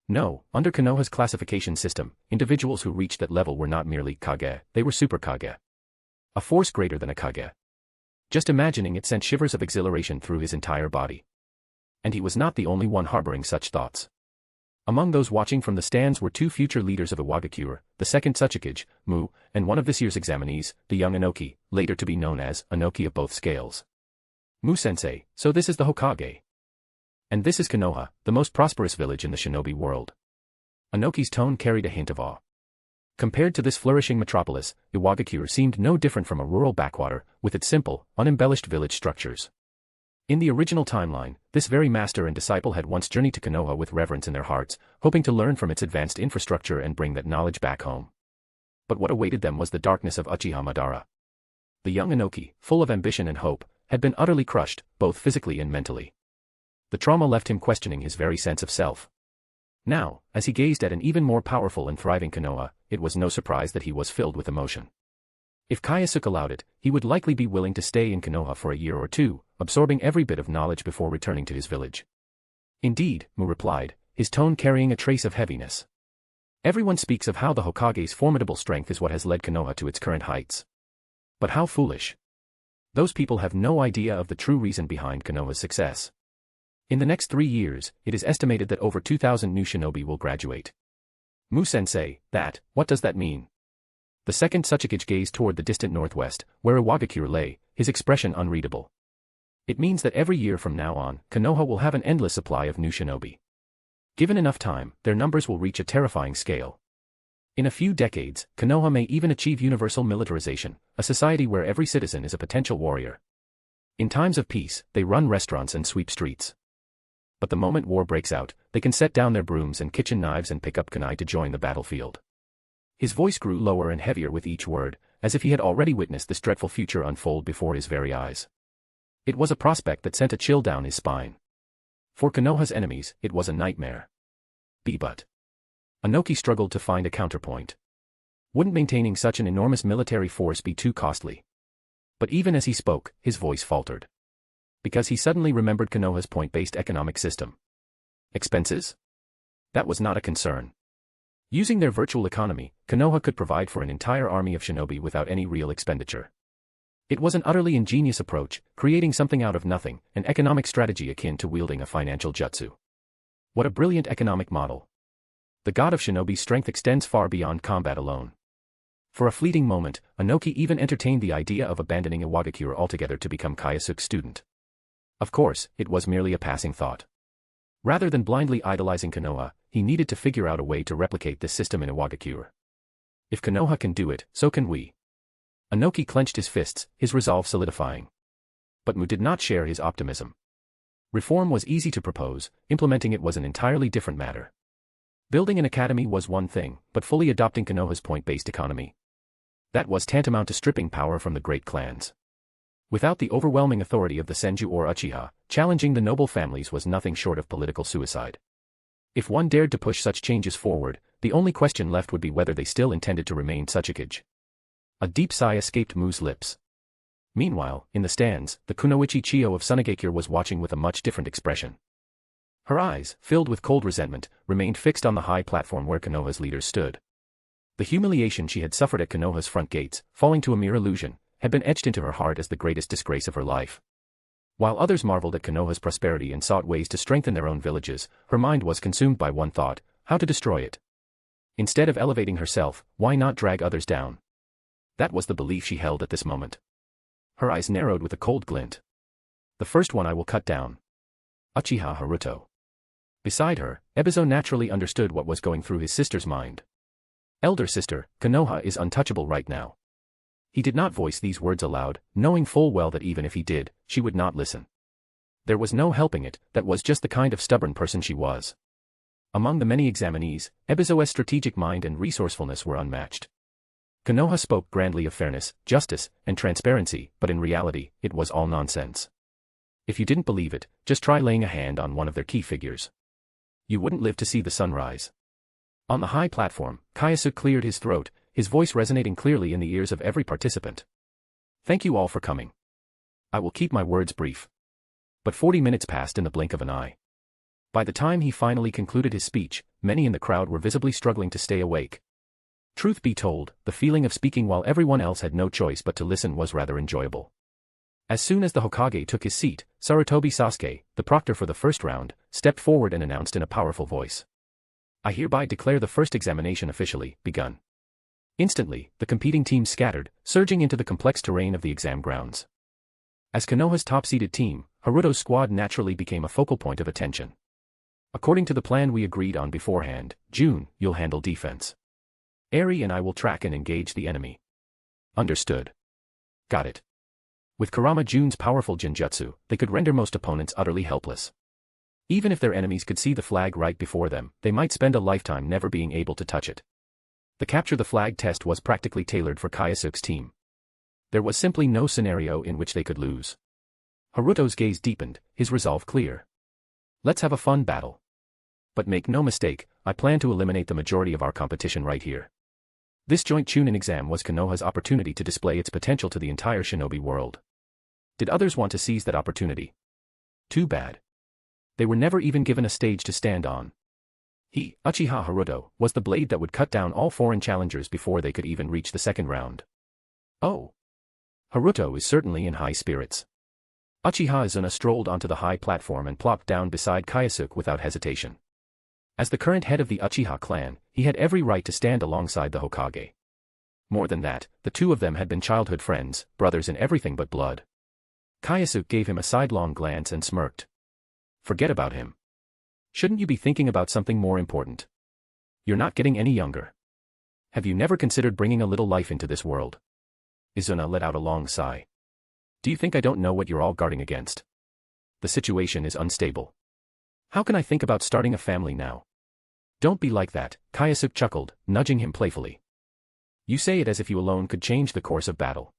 [SPEAKER 3] No, under Konoha's classification system, individuals who reached that level were not merely Kage, they were Super Kage. A force greater than a Kage. Just imagining it sent shivers of exhilaration through his entire body. And he was not the only one harboring such thoughts. Among those watching from the stands were two future leaders of Iwagakure, the second Tsuchikage, Mu, and one of this year's examinees, the young Inoki, later to be known as Inoki of both scales. Mu-sensei, so this is the Hokage. And this is Konoha, the most prosperous village in the shinobi world. Inoki's tone carried a hint of awe. Compared to this flourishing metropolis, Iwagakure seemed no different from a rural backwater, with its simple, unembellished village structures. In the original timeline, this very master and disciple had once journeyed to Konoha with reverence in their hearts, hoping to learn from its advanced infrastructure and bring that knowledge back home. But what awaited them was the darkness of Uchiha Madara. The young Inoki, full of ambition and hope, had been utterly crushed, both physically and mentally. The trauma left him questioning his very sense of self. Now, as he gazed at an even more powerful and thriving Konoha, it was no surprise that he was filled with emotion. If Kyōsuke allowed it, he would likely be willing to stay in Konoha for a year or two, absorbing every bit of knowledge before returning to his village. Indeed, Mu replied, his tone carrying a trace of heaviness. Everyone speaks of how the Hokage's formidable strength is what has led Konoha to its current heights. But how foolish. Those people have no idea of the true reason behind Konoha's success. In the next 3 years, it is estimated that over 2,000 new shinobi will graduate. Mu-sensei, what does that mean? The second Tsuchikage gazed toward the distant northwest, where Iwagakure lay, his expression unreadable. It means that every year from now on, Konoha will have an endless supply of new shinobi. Given enough time, their numbers will reach a terrifying scale. In a few decades, Konoha may even achieve universal militarization, a society where every citizen is a potential warrior. In times of peace, they run restaurants and sweep streets. But the moment war breaks out, they can set down their brooms and kitchen knives and pick up kunai to join the battlefield. His voice grew lower and heavier with each word, as if he had already witnessed this dreadful future unfold before his very eyes. It was a prospect that sent a chill down his spine. For Konoha's enemies, it was a nightmare. But Inoki struggled to find a counterpoint. Wouldn't maintaining such an enormous military force be too costly? But even as he spoke, his voice faltered. Because he suddenly remembered Konoha's point-based economic system. Expenses? That was not a concern. Using their virtual economy, Konoha could provide for an entire army of shinobi without any real expenditure. It was an utterly ingenious approach, creating something out of nothing, an economic strategy akin to wielding a financial jutsu. What a brilliant economic model. The God of Shinobi's strength extends far beyond combat alone. For a fleeting moment, Inoki even entertained the idea of abandoning Iwagakure altogether to become Kyōsuke's student. Of course, it was merely a passing thought. Rather than blindly idolizing Konoha, he needed to figure out a way to replicate this system in Iwagakure. If Konoha can do it, so can we. Inoki clenched his fists, his resolve solidifying. But Mu did not share his optimism. Reform was easy to propose, implementing it was an entirely different matter. Building an academy was one thing, but fully adopting Konoha's point-based economy. That was tantamount to stripping power from the great clans. Without the overwhelming authority of the Senju or Uchiha, challenging the noble families was nothing short of political suicide. If one dared to push such changes forward, the only question left would be whether they still intended to remain Tsuchikage. A deep sigh escaped Mu's lips. Meanwhile, in the stands, the Kunoichi Chiyo of Sunagakure was watching with a much different expression. Her eyes, filled with cold resentment, remained fixed on the high platform where Konoha's leaders stood. The humiliation she had suffered at Konoha's front gates, falling to a mere illusion, had been etched into her heart as the greatest disgrace of her life. While others marveled at Konoha's prosperity and sought ways to strengthen their own villages, her mind was consumed by one thought: how to destroy it. Instead of elevating herself, why not drag others down? That was the belief she held at this moment. Her eyes narrowed with a cold glint. The first one I will cut down. Uchiha Haruto. Beside her, Ebizo naturally understood what was going through his sister's mind. Elder sister, Konoha is untouchable right now. He did not voice these words aloud, knowing full well that even if he did, she would not listen. There was no helping it, that was just the kind of stubborn person she was. Among the many examinees, Ebizo's strategic mind and resourcefulness were unmatched. Konoha spoke grandly of fairness, justice, and transparency, but in reality, it was all nonsense. If you didn't believe it, just try laying a hand on one of their key figures. You wouldn't live to see the sunrise. On the high platform, Kyōsuke cleared his throat, his voice resonating clearly in the ears of every participant. Thank you all for coming. I will keep my words brief. But 40 minutes passed in the blink of an eye. By the time he finally concluded his speech, many in the crowd were visibly struggling to stay awake. Truth be told, the feeling of speaking while everyone else had no choice but to listen was rather enjoyable. As soon as the Hokage took his seat, Sarutobi Sasuke, the proctor for the first round, stepped forward and announced in a powerful voice. I hereby declare the first examination officially begun. Instantly, the competing teams scattered, surging into the complex terrain of the exam grounds. As Konoha's top-seeded team, Haruto's squad naturally became a focal point of attention. According to the plan we agreed on beforehand, Jun, you'll handle defense. Eri and I will track and engage the enemy. Understood. Got it. With Kurama Jun's powerful genjutsu, they could render most opponents utterly helpless. Even if their enemies could see the flag right before them, they might spend a lifetime never being able to touch it. The capture the flag test was practically tailored for Kyōsuke's team. There was simply no scenario in which they could lose. Haruto's gaze deepened, his resolve clear. Let's have a fun battle. But make no mistake, I plan to eliminate the majority of our competition right here. This joint Chunin exam was Konoha's opportunity to display its potential to the entire shinobi world. Did others want to seize that opportunity? Too bad. They were never even given a stage to stand on. He, Uchiha Haruto, was the blade that would cut down all foreign challengers before they could even reach the second round. Oh. Haruto is certainly in high spirits. Uchiha Izuna strolled onto the high platform and plopped down beside Kyōsuke without hesitation. As the current head of the Uchiha clan, he had every right to stand alongside the Hokage. More than that, the two of them had been childhood friends, brothers in everything but blood. Kyōsuke gave him a sidelong glance and smirked. Forget about him. Shouldn't you be thinking about something more important? You're not getting any younger. Have you never considered bringing a little life into this world? Izuna let out a long sigh. Do you think I don't know what you're all guarding against? The situation is unstable. How can I think about starting a family now? Don't be like that, Kyōsuke chuckled, nudging him playfully. You say it as if you alone could change the course of battle.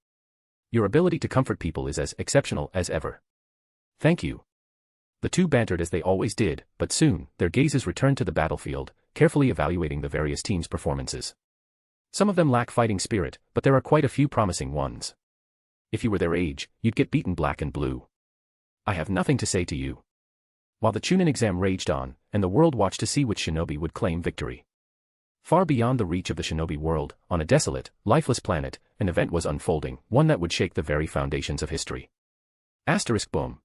[SPEAKER 3] Your ability to comfort people is as exceptional as ever. Thank you. The two bantered as they always did, but soon, their gazes returned to the battlefield, carefully evaluating the various teams' performances. Some of them lack fighting spirit, but there are quite a few promising ones. If you were their age, you'd get beaten black and blue. I have nothing to say to you. While the Chunin exam raged on, and the world watched to see which shinobi would claim victory. Far beyond the reach of the shinobi world, on a desolate, lifeless planet, an event was unfolding, one that would shake the very foundations of history. Boom.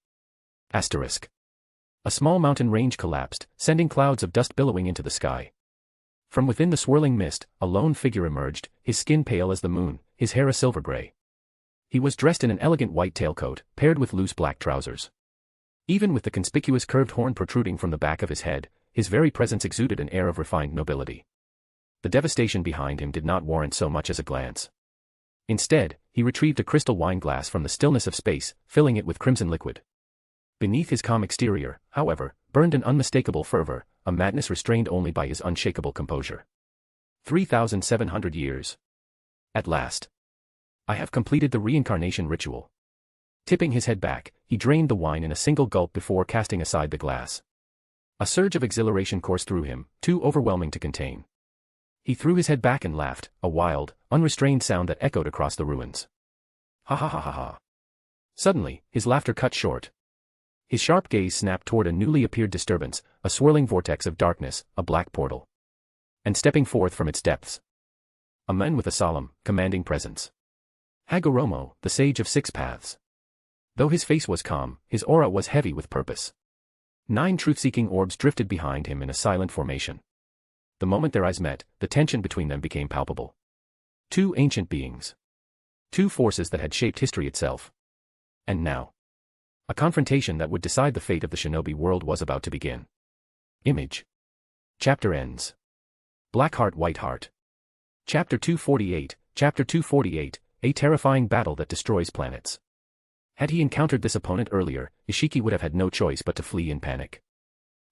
[SPEAKER 3] A small mountain range collapsed, sending clouds of dust billowing into the sky. From within the swirling mist, a lone figure emerged, his skin pale as the moon, his hair a silver gray. He was dressed in an elegant white tailcoat, paired with loose black trousers. Even with the conspicuous curved horn protruding from the back of his head, his very presence exuded an air of refined nobility. The devastation behind him did not warrant so much as a glance. Instead, he retrieved a crystal wine glass from the stillness of space, filling it with crimson liquid. Beneath his calm exterior, however, burned an unmistakable fervor, a madness restrained only by his unshakable composure. 3,700 years. At last. I have completed the reincarnation ritual. Tipping his head back, he drained the wine in a single gulp before casting aside the glass. A surge of exhilaration coursed through him, too overwhelming to contain. He threw his head back and laughed, a wild, unrestrained sound that echoed across the ruins. Ha ha ha ha ha. Suddenly, his laughter cut short. His sharp gaze snapped toward a newly appeared disturbance, a swirling vortex of darkness, a black portal. And stepping forth from its depths. A man with a solemn, commanding presence. Hagoromo, the sage of six paths. Though his face was calm, his aura was heavy with purpose. 9 truth-seeking orbs drifted behind him in a silent formation. The moment their eyes met, the tension between them became palpable. 2 ancient beings. 2 forces that had shaped history itself. And now. A confrontation that would decide the fate of the shinobi world was about to begin. Image. Chapter ends. Black Heart White Heart. Chapter 248, Chapter 248, a terrifying battle that destroys planets. Had he encountered this opponent earlier, Ishiki would have had no choice but to flee in panic.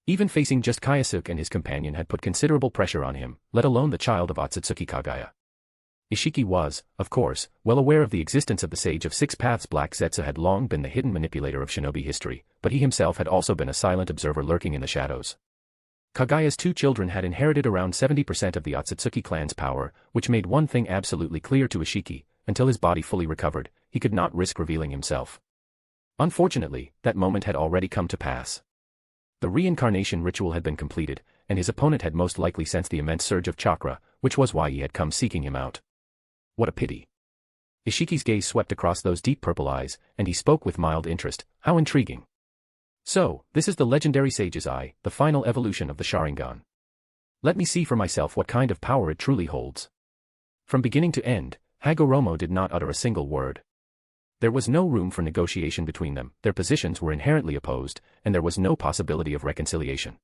[SPEAKER 3] Even facing just Kyōsuke and his companion had put considerable pressure on him, let alone the child of Otsutsuki Kagaya. Ishiki was, of course, well aware of the existence of the Sage of Six Paths. Black Zetsu had long been the hidden manipulator of shinobi history, but he himself had also been a silent observer lurking in the shadows. Kagaya's 2 children had inherited around 70% of the Otsutsuki clan's power, which made one thing absolutely clear to Ishiki: until his body fully recovered, he could not risk revealing himself. Unfortunately, that moment had already come to pass. The reincarnation ritual had been completed, and his opponent had most likely sensed the immense surge of chakra, which was why he had come seeking him out. What a pity. Ishiki's gaze swept across those deep purple eyes, and he spoke with mild interest. How intriguing. So, this is the legendary Sage's Eye, the final evolution of the Sharingan. Let me see for myself what kind of power it truly holds. From beginning to end, Hagoromo did not utter a single word. There was no room for negotiation between them, their positions were inherently opposed, and there was no possibility of reconciliation.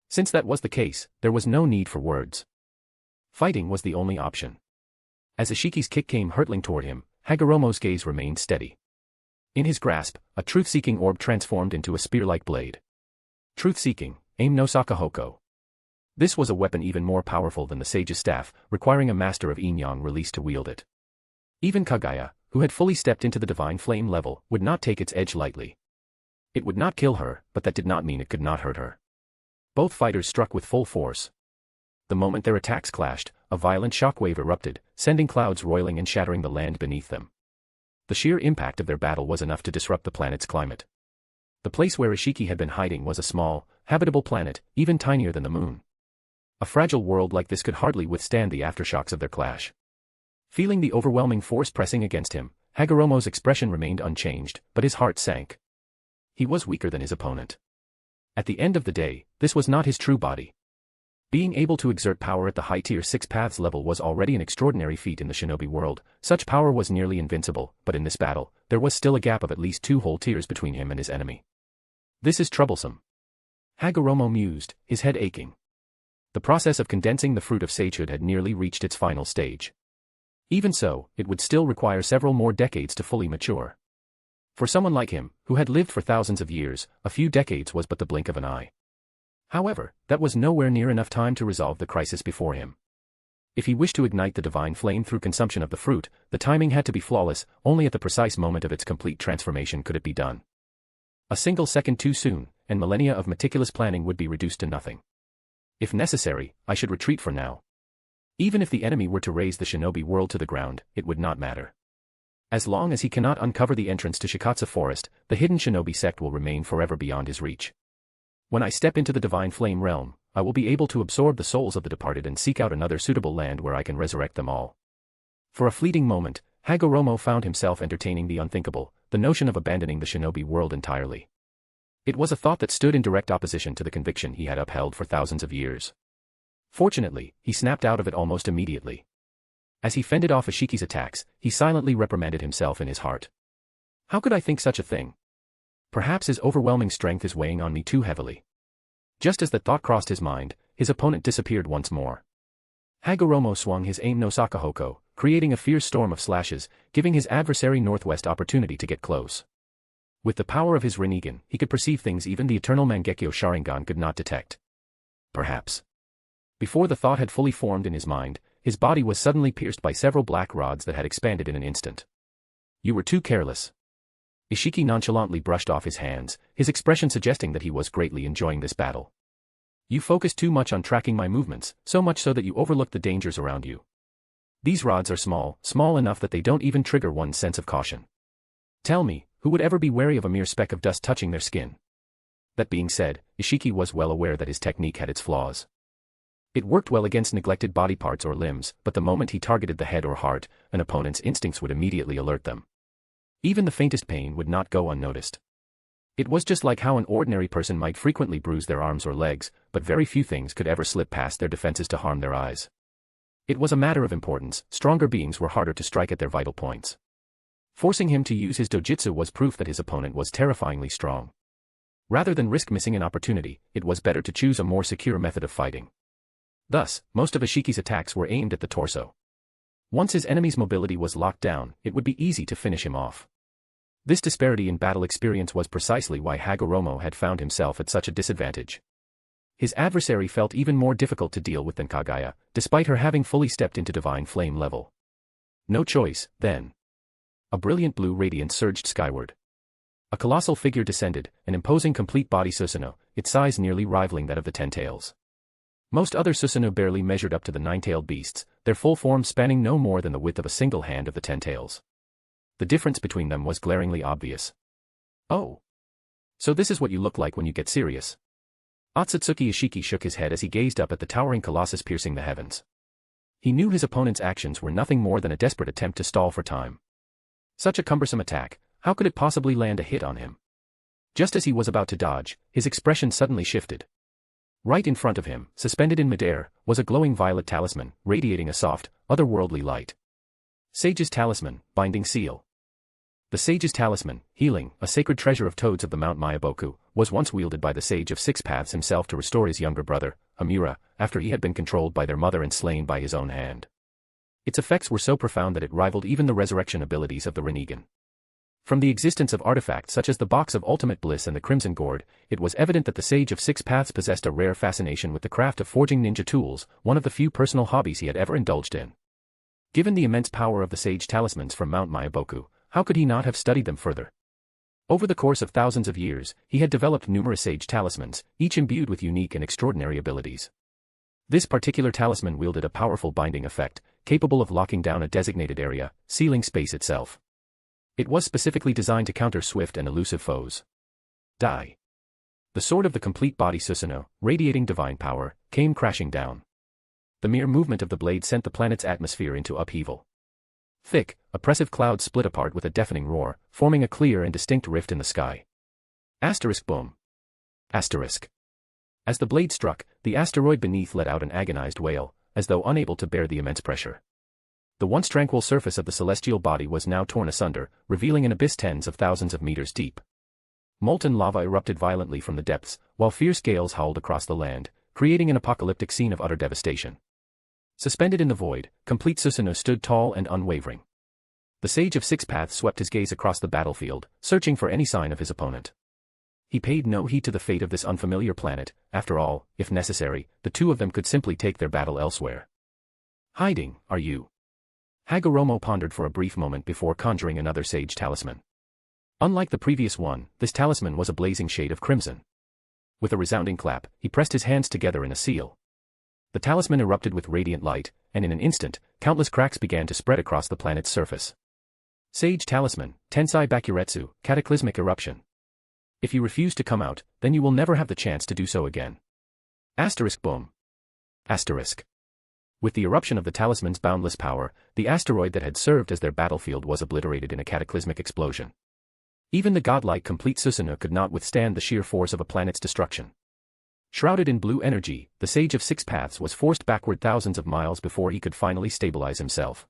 [SPEAKER 3] Since that was the case, there was no need for words. Fighting was the only option. As Ishiki's kick came hurtling toward him, Hagoromo's gaze remained steady. In his grasp, a truth-seeking orb transformed into a spear-like blade. Truth-seeking, aim no Sakahoko. This was a weapon even more powerful than the sage's staff, requiring a master of yin-yang release to wield it. Even Kagaya, who had fully stepped into the divine flame level, would not take its edge lightly. It would not kill her, but that did not mean it could not hurt her. Both fighters struck with full force. The moment their attacks clashed, a violent shockwave erupted, sending clouds roiling and shattering the land beneath them. The sheer impact of their battle was enough to disrupt the planet's climate. The place where Ishiki had been hiding was a small, habitable planet, even tinier than the moon. A fragile world like this could hardly withstand the aftershocks of their clash. Feeling the overwhelming force pressing against him, Hagoromo's expression remained unchanged, but his heart sank. He was weaker than his opponent. At the end of the day, this was not his true body. Being able to exert power at the high tier 6 paths level was already an extraordinary feat in the shinobi world. Such power was nearly invincible, but in this battle, there was still a gap of at least 2 whole tiers between him and his enemy. This is troublesome. Hagoromo mused, his head aching. The process of condensing the fruit of sagehood had nearly reached its final stage. Even so, it would still require several more decades to fully mature. For someone like him, who had lived for thousands of years, a few decades was but the blink of an eye. However, that was nowhere near enough time to resolve the crisis before him. If he wished to ignite the divine flame through consumption of the fruit, the timing had to be flawless. Only at the precise moment of its complete transformation could it be done. A single second too soon, and millennia of meticulous planning would be reduced to nothing. If necessary, I should retreat for now. Even if the enemy were to raze the shinobi world to the ground, it would not matter. As long as he cannot uncover the entrance to Shikatsu Forest, the hidden shinobi sect will remain forever beyond his reach. When I step into the divine flame realm, I will be able to absorb the souls of the departed and seek out another suitable land where I can resurrect them all. For a fleeting moment, Hagoromo found himself entertaining the unthinkable, the notion of abandoning the shinobi world entirely. It was a thought that stood in direct opposition to the conviction he had upheld for thousands of years. Fortunately, he snapped out of it almost immediately. As he fended off Ishiki's attacks, he silently reprimanded himself in his heart. How could I think such a thing? Perhaps his overwhelming strength is weighing on me too heavily. Just as the thought crossed his mind, his opponent disappeared once more. Hagoromo swung his aim no Sakahoko, creating a fierce storm of slashes, giving his adversary Northwest opportunity to get close. With the power of his Rinnegan, he could perceive things even the eternal Mangekyo Sharingan could not detect. Perhaps. Before the thought had fully formed in his mind, his body was suddenly pierced by several black rods that had expanded in an instant. You were too careless. Ishiki nonchalantly brushed off his hands, his expression suggesting that he was greatly enjoying this battle. You focused too much on tracking my movements, so much so that you overlooked the dangers around you. These rods are small enough that they don't even trigger one's sense of caution. Tell me, who would ever be wary of a mere speck of dust touching their skin? That being said, Ishiki was well aware that his technique had its flaws. It worked well against neglected body parts or limbs, but the moment he targeted the head or heart, an opponent's instincts would immediately alert them. Even the faintest pain would not go unnoticed. It was just like how an ordinary person might frequently bruise their arms or legs, but very few things could ever slip past their defenses to harm their eyes. It was a matter of importance. Stronger beings were harder to strike at their vital points. Forcing him to use his dojutsu was proof that his opponent was terrifyingly strong. Rather than risk missing an opportunity, it was better to choose a more secure method of fighting. Thus, most of Ishiki's attacks were aimed at the torso. Once his enemy's mobility was locked down, it would be easy to finish him off. This disparity in battle experience was precisely why Hagoromo had found himself at such a disadvantage. His adversary felt even more difficult to deal with than Kaguya, despite her having fully stepped into divine flame level. No choice, then. A brilliant blue radiance surged skyward. A colossal figure descended, an imposing complete body Susanoo, its size nearly rivaling that of the Ten Tails. Most other Susanoo barely measured up to the nine-tailed beasts, their full form spanning no more than the width of a single hand of the Ten Tails. The difference between them was glaringly obvious. Oh. So this is what you look like when you get serious. Otsutsuki Ishiki shook his head as he gazed up at the towering colossus piercing the heavens. He knew his opponent's actions were nothing more than a desperate attempt to stall for time. Such a cumbersome attack, how could it possibly land a hit on him? Just as he was about to dodge, his expression suddenly shifted. Right in front of him, suspended in midair, was a glowing violet talisman, radiating a soft, otherworldly light. Sage's Talisman, Binding Seal. The Sage's Talisman, healing, a sacred treasure of toads of the Mount Myaboku, was once wielded by the Sage of Six Paths himself to restore his younger brother, Hamura, after he had been controlled by their mother and slain by his own hand. Its effects were so profound that it rivaled even the resurrection abilities of the Rinnegan. From the existence of artifacts such as the Box of Ultimate Bliss and the Crimson Gourd, it was evident that the Sage of Six Paths possessed a rare fascination with the craft of forging ninja tools, one of the few personal hobbies he had ever indulged in. Given the immense power of the Sage Talismans from Mount Myaboku, how could he not have studied them further? Over the course of thousands of years, he had developed numerous Sage Talismans, each imbued with unique and extraordinary abilities. This particular talisman wielded a powerful binding effect, capable of locking down a designated area, sealing space itself. It was specifically designed to counter swift and elusive foes. Die. The sword of the complete body Susanoo, radiating divine power, came crashing down. The mere movement of the blade sent the planet's atmosphere into upheaval. Thick, oppressive clouds split apart with a deafening roar, forming a clear and distinct rift in the sky. Asterisk boom. Asterisk. As the blade struck, The asteroid beneath let out an agonized wail, as though unable to bear the immense pressure. The once tranquil surface of the celestial body was now torn asunder, revealing an abyss tens of thousands of meters deep. Molten lava erupted violently from the depths, while fierce gales howled across the land, creating an apocalyptic scene of utter devastation. Suspended in the void, complete Susanoo stood tall and unwavering. The Sage of Six Paths swept his gaze across the battlefield, searching for any sign of his opponent. He paid no heed to the fate of this unfamiliar planet. After all, if necessary, the two of them could simply take their battle elsewhere. Hiding, are you? Hagoromo pondered for a brief moment before conjuring another sage talisman. Unlike the previous one, this talisman was a blazing shade of crimson. With a resounding clap, he pressed his hands together in a seal. The talisman erupted with radiant light, and in an instant, countless cracks began to spread across the planet's surface. Sage Talisman, Tensai Bakuretsu, Cataclysmic Eruption. If you refuse to come out, then you will never have the chance to do so again. Asterisk boom. Asterisk. With the eruption of the talisman's boundless power, the asteroid that had served as their battlefield was obliterated in a cataclysmic explosion. Even the godlike complete Susanoo could not withstand the sheer force of a planet's destruction. Shrouded in blue energy, the Sage of Six Paths was forced backward thousands of miles before he could finally stabilize himself.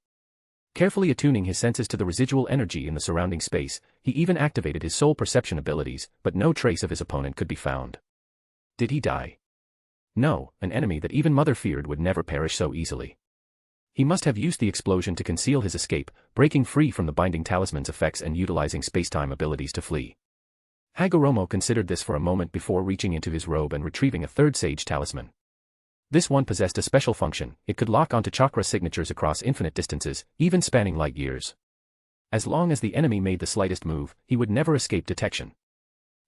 [SPEAKER 3] Carefully attuning his senses to the residual energy in the surrounding space, he even activated his soul perception abilities, but no trace of his opponent could be found. Did he die? No, an enemy that even Mother feared would never perish so easily. He must have used the explosion to conceal his escape, breaking free from the binding talisman's effects and utilizing spacetime abilities to flee. Hagoromo considered this for a moment before reaching into his robe and retrieving a third sage talisman. This one possessed a special function. It could lock onto chakra signatures across infinite distances, even spanning light years. As long as the enemy made the slightest move, he would never escape detection.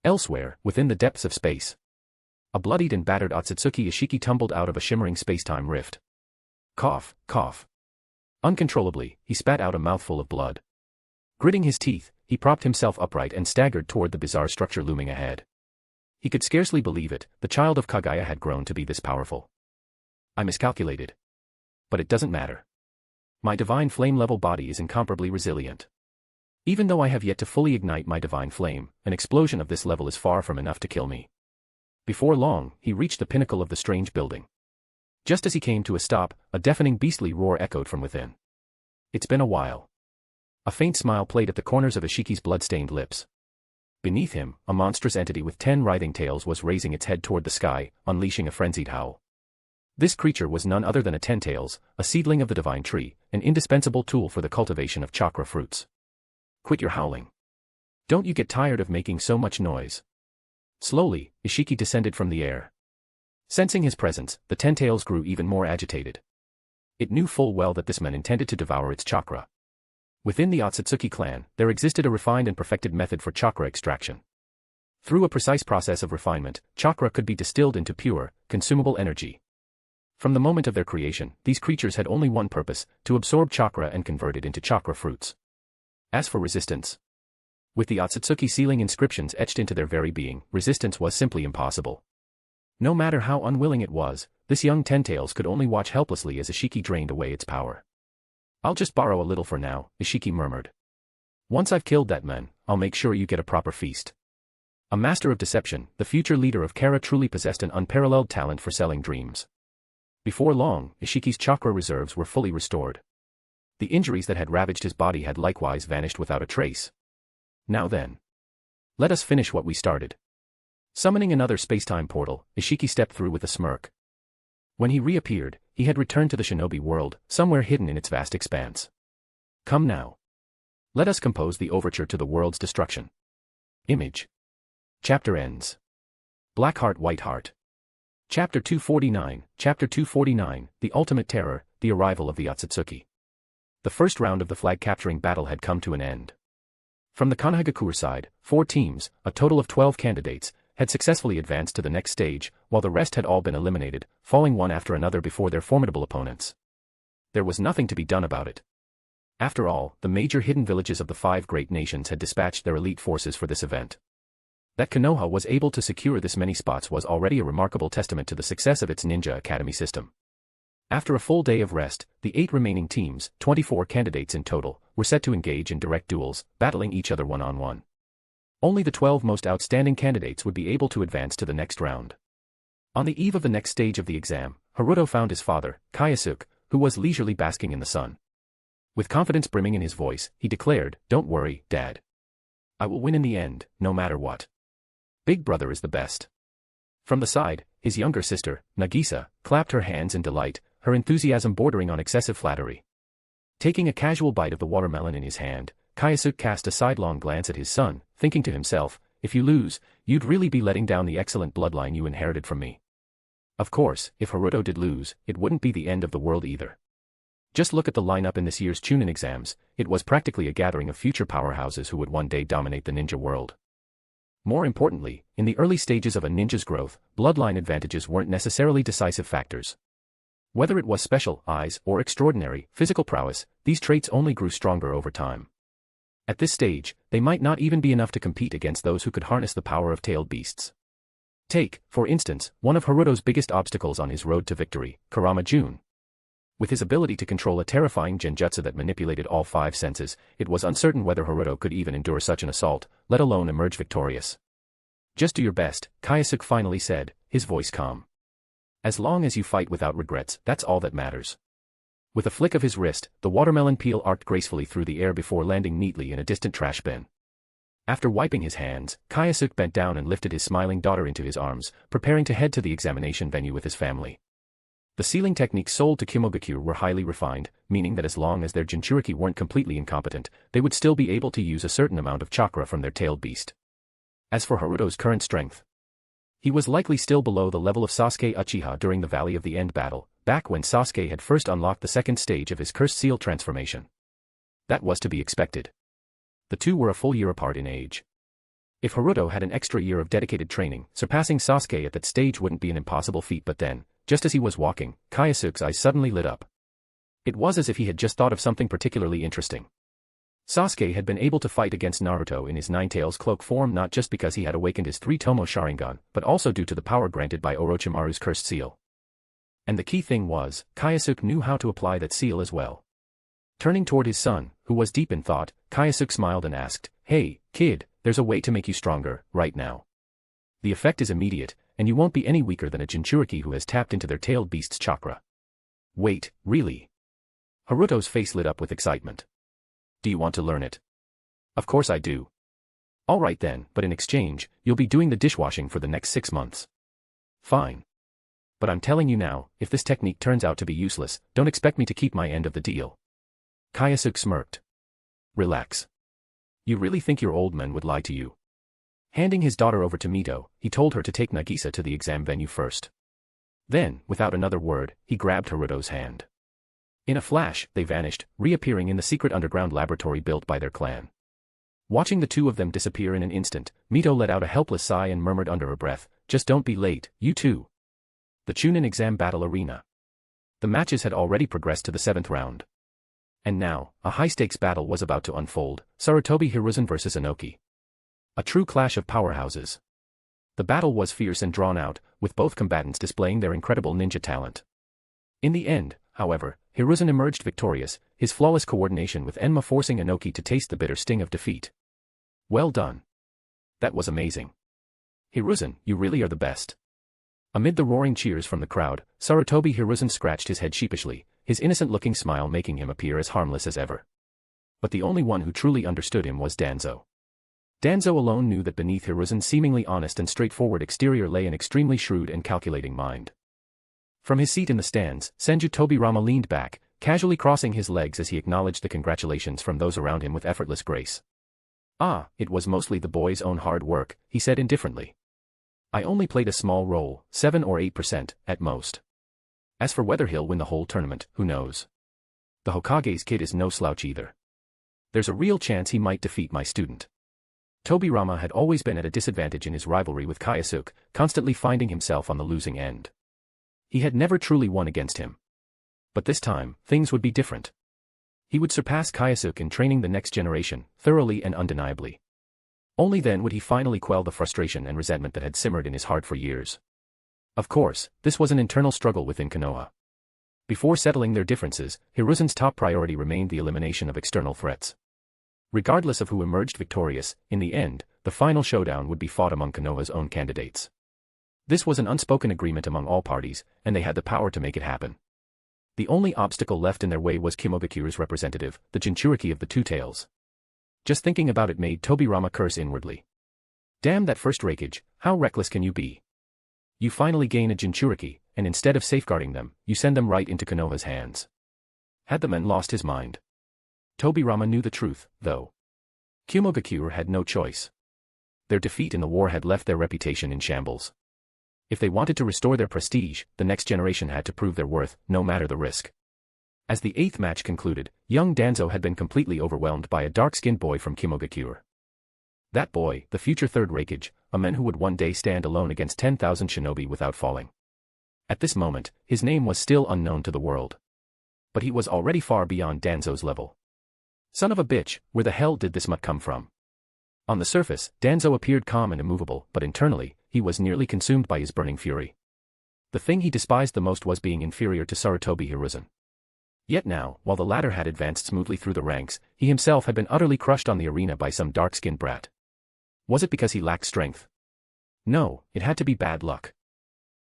[SPEAKER 3] Elsewhere, within the depths of space, a bloodied and battered Otsutsuki Ishiki tumbled out of a shimmering spacetime rift. Cough, cough. Uncontrollably, he spat out a mouthful of blood. Gritting his teeth, he propped himself upright and staggered toward the bizarre structure looming ahead. He could scarcely believe it, the child of Kaguya had grown to be this powerful. I miscalculated. But it doesn't matter. My divine flame-level body is incomparably resilient. Even though I have yet to fully ignite my divine flame, an explosion of this level is far from enough to kill me. Before long, he reached the pinnacle of the strange building. Just as he came to a stop, a deafening beastly roar echoed from within. It's been a while. A faint smile played at the corners of Ishiki's blood-stained lips. Beneath him, a monstrous entity with 10 writhing tails was raising its head toward the sky, unleashing a frenzied howl. This creature was none other than a Ten-Tails, a seedling of the divine tree, an indispensable tool for the cultivation of chakra fruits. Quit your howling. Don't you get tired of making so much noise? Slowly, Ishiki descended from the air. Sensing his presence, the Ten-Tails grew even more agitated. It knew full well that this man intended to devour its chakra. Within the Otsutsuki clan, there existed a refined and perfected method for chakra extraction. Through a precise process of refinement, chakra could be distilled into pure, consumable energy. From the moment of their creation, these creatures had only one purpose, to absorb chakra and convert it into chakra fruits. As for resistance, with the Otsutsuki sealing inscriptions etched into their very being, resistance was simply impossible. No matter how unwilling it was, this young Ten-Tails could only watch helplessly as Ishiki drained away its power. I'll just borrow a little for now, Ishiki murmured. Once I've killed that man, I'll make sure you get a proper feast. A master of deception, the future leader of Kara truly possessed an unparalleled talent for selling dreams. Before long, Ishiki's chakra reserves were fully restored. The injuries that had ravaged his body had likewise vanished without a trace. Now then, let us finish what we started. Summoning another spacetime portal, Ishiki stepped through with a smirk. When he reappeared, he had returned to the shinobi world, somewhere hidden in its vast expanse. Come now. Let us compose the overture to the world's destruction. Image. Chapter ends. Black Heart White Heart. Chapter 249, Chapter 249, The Ultimate Terror, The Arrival of the Otsutsuki. The first round of the flag-capturing battle had come to an end. From the Konohagakure side, 4 teams, a total of 12 candidates, had successfully advanced to the next stage, while the rest had all been eliminated, falling one after another before their formidable opponents. There was nothing to be done about it. After all, the major hidden villages of the 5 great nations had dispatched their elite forces for this event. That Konoha was able to secure this many spots was already a remarkable testament to the success of its Ninja Academy system. After a full day of rest, the 8 remaining teams, 24 candidates in total, were set to engage in direct duels, battling each other one-on-one. Only the 12 most outstanding candidates would be able to advance to the next round. On the eve of the next stage of the exam, Haruto found his father, Kyōsuke, who was leisurely basking in the sun. With confidence brimming in his voice, he declared, "Don't worry, Dad. I will win in the end, no matter what. Big brother is the best." From the side, his younger sister, Nagisa, clapped her hands in delight, her enthusiasm bordering on excessive flattery. Taking a casual bite of the watermelon in his hand, Kyōsuke cast a sidelong glance at his son, thinking to himself, "If you lose, you'd really be letting down the excellent bloodline you inherited from me." Of course, if Haruto did lose, it wouldn't be the end of the world either. Just look at the lineup in this year's Chunin exams, it was practically a gathering of future powerhouses who would one day dominate the ninja world. More importantly, in the early stages of a ninja's growth, bloodline advantages weren't necessarily decisive factors. Whether it was special eyes or extraordinary physical prowess, these traits only grew stronger over time. At this stage, they might not even be enough to compete against those who could harness the power of tailed beasts. Take, for instance, one of Haruto's biggest obstacles on his road to victory, Kurama Jun. With his ability to control a terrifying genjutsu that manipulated all five senses, it was uncertain whether Haruto could even endure such an assault, let alone emerge victorious. "Just do your best," Kyōsuke finally said, his voice calm. "As long as you fight without regrets, that's all that matters." With a flick of his wrist, the watermelon peel arced gracefully through the air before landing neatly in a distant trash bin. After wiping his hands, Kyōsuke bent down and lifted his smiling daughter into his arms, preparing to head to the examination venue with his family. The sealing techniques sold to Kimogaku were highly refined, meaning that as long as their Jinchuriki weren't completely incompetent, they would still be able to use a certain amount of chakra from their tailed beast. As for Haruto's current strength, he was likely still below the level of Sasuke Uchiha during the Valley of the End battle, back when Sasuke had first unlocked the second stage of his cursed seal transformation. That was to be expected. The two were a full year apart in age. If Haruto had an extra year of dedicated training, surpassing Sasuke at that stage wouldn't be an impossible feat, but then, just as he was walking, Kyōsuke's eyes suddenly lit up. It was as if he had just thought of something particularly interesting. Sasuke had been able to fight against Naruto in his Nine-Tails cloak form not just because he had awakened his three-tomo Sharingan, but also due to the power granted by Orochimaru's cursed seal. And the key thing was, Kyōsuke knew how to apply that seal as well. Turning toward his son, who was deep in thought, Kyōsuke smiled and asked, "Hey, kid, there's a way to make you stronger, right now. The effect is immediate, and you won't be any weaker than a Jinchuriki who has tapped into their tailed beast's chakra." "Wait, really?" Haruto's face lit up with excitement. "Do you want to learn it?" "Of course I do." "All right then, but in exchange, you'll be doing the dishwashing for the next 6 months." "Fine. But I'm telling you now, if this technique turns out to be useless, don't expect me to keep my end of the deal." Kyōsuke smirked. "Relax. You really think your old man would lie to you?" Handing his daughter over to Mito, he told her to take Nagisa to the exam venue first. Then, without another word, he grabbed Haruto's hand. In a flash, they vanished, reappearing in the secret underground laboratory built by their clan. Watching the two of them disappear in an instant, Mito let out a helpless sigh and murmured under her breath, "Just don't be late, you two." The Chunin exam battle arena. The matches had already progressed to the 7th round. And now, a high-stakes battle was about to unfold, Sarutobi Hiruzen versus Inoki. A true clash of powerhouses. The battle was fierce and drawn out, with both combatants displaying their incredible ninja talent. In the end, however, Hiruzen emerged victorious, his flawless coordination with Enma forcing Inoki to taste the bitter sting of defeat. "Well done. That was amazing. Hiruzen, you really are the best." Amid the roaring cheers from the crowd, Sarutobi Hiruzen scratched his head sheepishly, his innocent-looking smile making him appear as harmless as ever. But the only one who truly understood him was Danzo. Danzo alone knew that beneath Hiruzen's seemingly honest and straightforward exterior lay an extremely shrewd and calculating mind. From his seat in the stands, Senju Tobirama leaned back, casually crossing his legs as he acknowledged the congratulations from those around him with effortless grace. "Ah, it was mostly the boys' own hard work," he said indifferently. "I only played a small role, 7 or 8%, at most. As for whether he'll win the whole tournament, who knows? The Hokage's kid is no slouch either. There's a real chance he might defeat my student." Tobirama had always been at a disadvantage in his rivalry with Kyōsuke, constantly finding himself on the losing end. He had never truly won against him. But this time, things would be different. He would surpass Kyōsuke in training the next generation, thoroughly and undeniably. Only then would he finally quell the frustration and resentment that had simmered in his heart for years. Of course, this was an internal struggle within Konoha. Before settling their differences, Hiruzen's top priority remained the elimination of external threats. Regardless of who emerged victorious, in the end, the final showdown would be fought among Konoha's own candidates. This was an unspoken agreement among all parties, and they had the power to make it happen. The only obstacle left in their way was Kimogakure's representative, the Jinchuriki of the Two Tails. Just thinking about it made Tobirama curse inwardly. Damn that first raikage, how reckless can you be? You finally gain a Jinchuriki, and instead of safeguarding them, you send them right into Konoha's hands. Had the man lost his mind? Tobirama knew the truth, though. Kimogakure had no choice. Their defeat in the war had left their reputation in shambles. If they wanted to restore their prestige, the next generation had to prove their worth, no matter the risk. As the 8th match concluded, young Danzo had been completely overwhelmed by a dark-skinned boy from Kimogakure. That boy, the future third raikage, a man who would one day stand alone against 10,000 shinobi without falling. At this moment, his name was still unknown to the world. But he was already far beyond Danzo's level. Son of a bitch, where the hell did this mutt come from? On the surface, Danzo appeared calm and immovable, but internally, he was nearly consumed by his burning fury. The thing he despised the most was being inferior to Sarutobi Hiruzen. Yet now, while the latter had advanced smoothly through the ranks, he himself had been utterly crushed on the arena by some dark-skinned brat. Was it because he lacked strength? No, it had to be bad luck.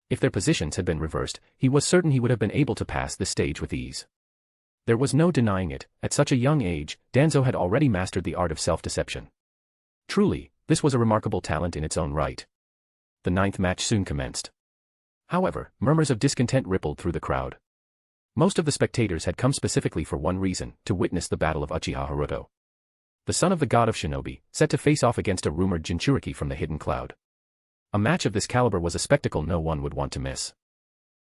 [SPEAKER 3] If their positions had been reversed, he was certain he would have been able to pass this stage with ease. There was no denying it, at such a young age, Danzo had already mastered the art of self-deception. Truly, this was a remarkable talent in its own right. The 9th match soon commenced. However, murmurs of discontent rippled through the crowd. Most of the spectators had come specifically for one reason, to witness the battle of Uchiha Haruto. The son of the god of Shinobi, set to face off against a rumored Jinchuriki from the hidden cloud. A match of this caliber was a spectacle no one would want to miss.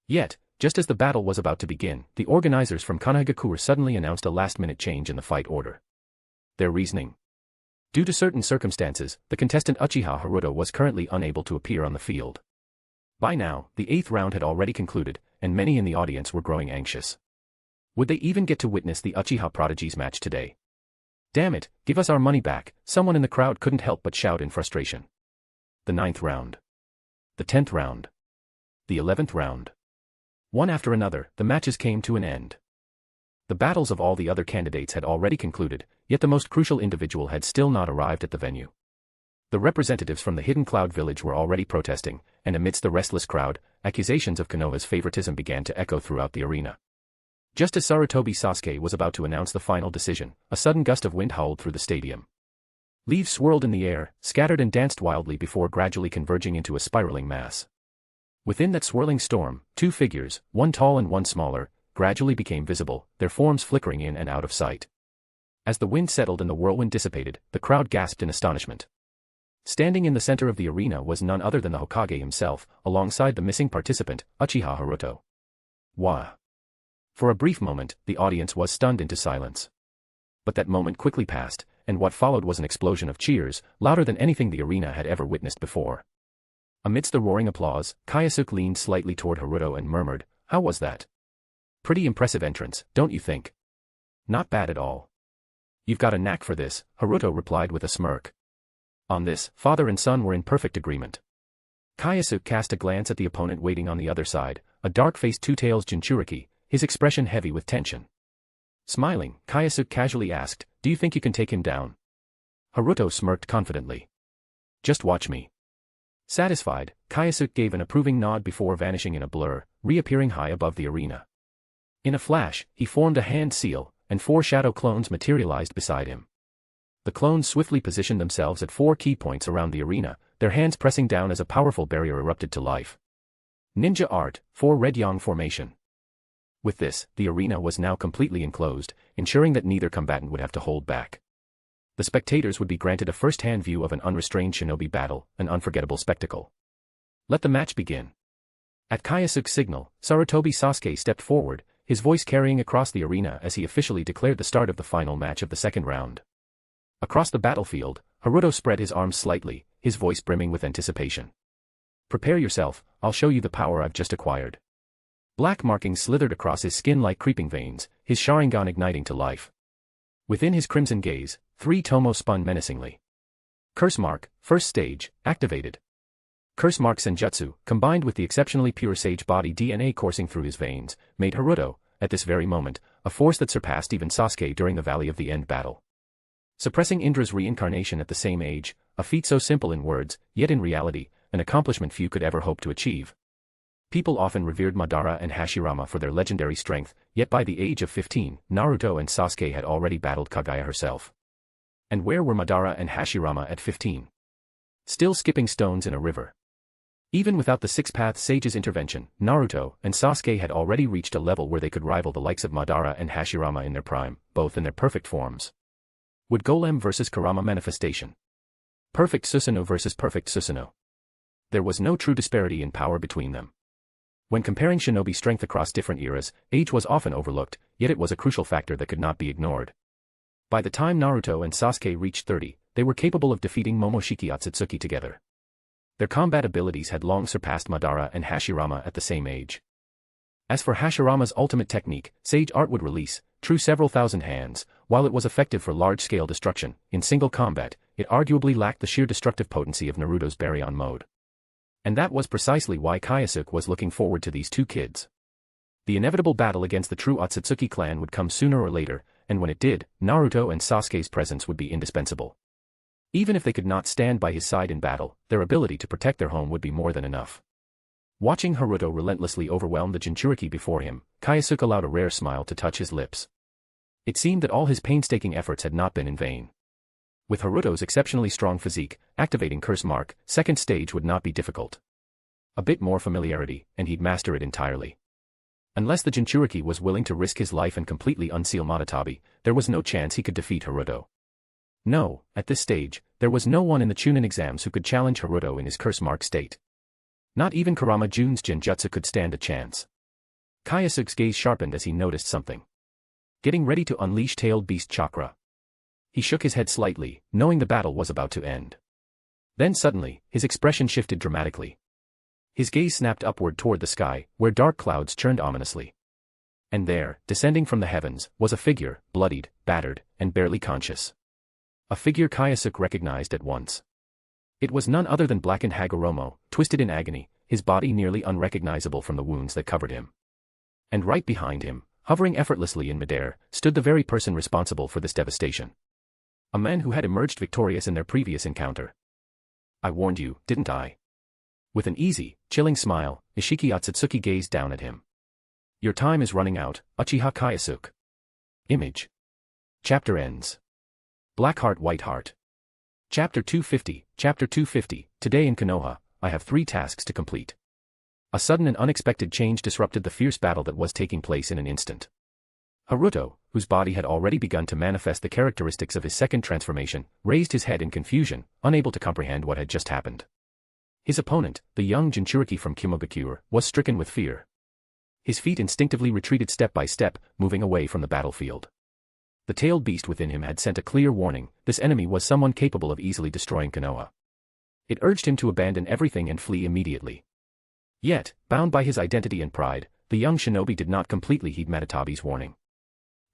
[SPEAKER 3] Yet, just as the battle was about to begin, the organizers from Konohagakure suddenly announced a last-minute change in the fight order. Their reasoning: due to certain circumstances, the contestant Uchiha Haruto was currently unable to appear on the field. By now, the 8th round had already concluded, and many in the audience were growing anxious. Would they even get to witness the Uchiha prodigies match today? Damn it, give us our money back, someone in the crowd couldn't help but shout in frustration. The 9th round. The 10th round. The 11th round. One after another, the matches came to an end. The battles of all the other candidates had already concluded, yet the most crucial individual had still not arrived at the venue. The representatives from the Hidden Cloud village were already protesting, and amidst the restless crowd, accusations of Konoha's favoritism began to echo throughout the arena. Just as Sarutobi Sasuke was about to announce the final decision, a sudden gust of wind howled through the stadium. Leaves swirled in the air, scattered and danced wildly before gradually converging into a spiraling mass. Within that swirling storm, two figures, one tall and one smaller, gradually became visible, their forms flickering in and out of sight. As the wind settled and the whirlwind dissipated, the crowd gasped in astonishment. Standing in the center of the arena was none other than the Hokage himself, alongside the missing participant, Uchiha Haruto. Wah! For a brief moment, the audience was stunned into silence. But that moment quickly passed, and what followed was an explosion of cheers, louder than anything the arena had ever witnessed before. Amidst the roaring applause, Kyōsuke leaned slightly toward Haruto and murmured, "How was that? Pretty impressive entrance, don't you think?" "Not bad at all. You've got a knack for this," Haruto replied with a smirk. On this, father and son were in perfect agreement. Kyōsuke cast a glance at the opponent waiting on the other side, a dark-faced two-tails Jinchuriki, his expression heavy with tension. Smiling, Kyōsuke casually asked, "Do you think you can take him down?" Haruto smirked confidently. "Just watch me." Satisfied, Kyōsuke gave an approving nod before vanishing in a blur, reappearing high above the arena. In a flash, he formed a hand seal, and 4 shadow clones materialized beside him. The clones swiftly positioned themselves at 4 key points around the arena, their hands pressing down as a powerful barrier erupted to life. Ninja Art, 4 Red Yang Formation. With this, the arena was now completely enclosed, ensuring that neither combatant would have to hold back. The spectators would be granted a first-hand view of an unrestrained shinobi battle, an unforgettable spectacle. Let the match begin. At Kyōsuke's signal, Sarutobi Sasuke stepped forward, his voice carrying across the arena as he officially declared the start of the final match of the second round. Across the battlefield, Haruto spread his arms slightly, his voice brimming with anticipation. "Prepare yourself, I'll show you the power I've just acquired." Black markings slithered across his skin like creeping veins, his Sharingan igniting to life. Within his crimson gaze, 3 tomo spun menacingly. Curse Mark, first stage, activated. Curse Mark Senjutsu, combined with the exceptionally pure sage body DNA coursing through his veins, made Haruto, at this very moment, a force that surpassed even Sasuke during the Valley of the End battle. Suppressing Indra's reincarnation at the same age, a feat so simple in words, yet in reality, an accomplishment few could ever hope to achieve. People often revered Madara and Hashirama for their legendary strength, yet by the age of 15, Naruto and Sasuke had already battled Kaguya herself. And where were Madara and Hashirama at 15? Still skipping stones in a river. Even without the Six-Path Sage's intervention, Naruto and Sasuke had already reached a level where they could rival the likes of Madara and Hashirama in their prime, both in their perfect forms. Would Golem versus Kurama manifestation? Perfect Susanoo versus perfect Susanoo. There was no true disparity in power between them. When comparing shinobi strength across different eras, age was often overlooked, yet it was a crucial factor that could not be ignored. By the time Naruto and Sasuke reached 30, they were capable of defeating Momoshiki Otsutsuki together. Their combat abilities had long surpassed Madara and Hashirama at the same age. As for Hashirama's ultimate technique, Sage Art would release, true several thousand hands, while it was effective for large-scale destruction, in single combat, it arguably lacked the sheer destructive potency of Naruto's Baryon mode. And that was precisely why Kyōsuke was looking forward to these two kids. The inevitable battle against the true Otsutsuki clan would come sooner or later, and when it did, Naruto and Sasuke's presence would be indispensable. Even if they could not stand by his side in battle, their ability to protect their home would be more than enough. Watching Naruto relentlessly overwhelm the Jinchuriki before him, Kyōsuke allowed a rare smile to touch his lips. It seemed that all his painstaking efforts had not been in vain. With Naruto's exceptionally strong physique, activating Curse Mark, second stage would not be difficult. A bit more familiarity, and he'd master it entirely. Unless the Jinchuriki was willing to risk his life and completely unseal Madatabi, there was no chance he could defeat Naruto. No, at this stage, there was no one in the Chunin exams who could challenge Naruto in his Curse Mark state. Not even Kurama Jun's Genjutsu could stand a chance. Kyōsuke's gaze sharpened as he noticed something. Getting ready to unleash Tailed Beast Chakra. He shook his head slightly, knowing the battle was about to end. Then suddenly, his expression shifted dramatically. His gaze snapped upward toward the sky, where dark clouds churned ominously. And there, descending from the heavens, was a figure, bloodied, battered, and barely conscious. A figure Kyōsuke recognized at once. It was none other than blackened Hagoromo, twisted in agony, his body nearly unrecognizable from the wounds that covered him. And right behind him, hovering effortlessly in midair, stood the very person responsible for this devastation. A man who had emerged victorious in their previous encounter. I warned you, didn't I? With an easy, chilling smile, Ishiki Otsutsuki gazed down at him. Your time is running out, Uchiha Kyōsuke. Image. Chapter ends. Black Heart White Heart. Chapter 250, Chapter 250, Today in Konoha, I have 3 tasks to complete. A sudden and unexpected change disrupted the fierce battle that was taking place in an instant. Naruto, whose body had already begun to manifest the characteristics of his second transformation, raised his head in confusion, unable to comprehend what had just happened. His opponent, the young Jinchuriki from Kimogakure, was stricken with fear. His feet instinctively retreated step by step, moving away from the battlefield. The tailed beast within him had sent a clear warning, this enemy was someone capable of easily destroying Konoha. It urged him to abandon everything and flee immediately. Yet, bound by his identity and pride, the young shinobi did not completely heed Madatabi's warning.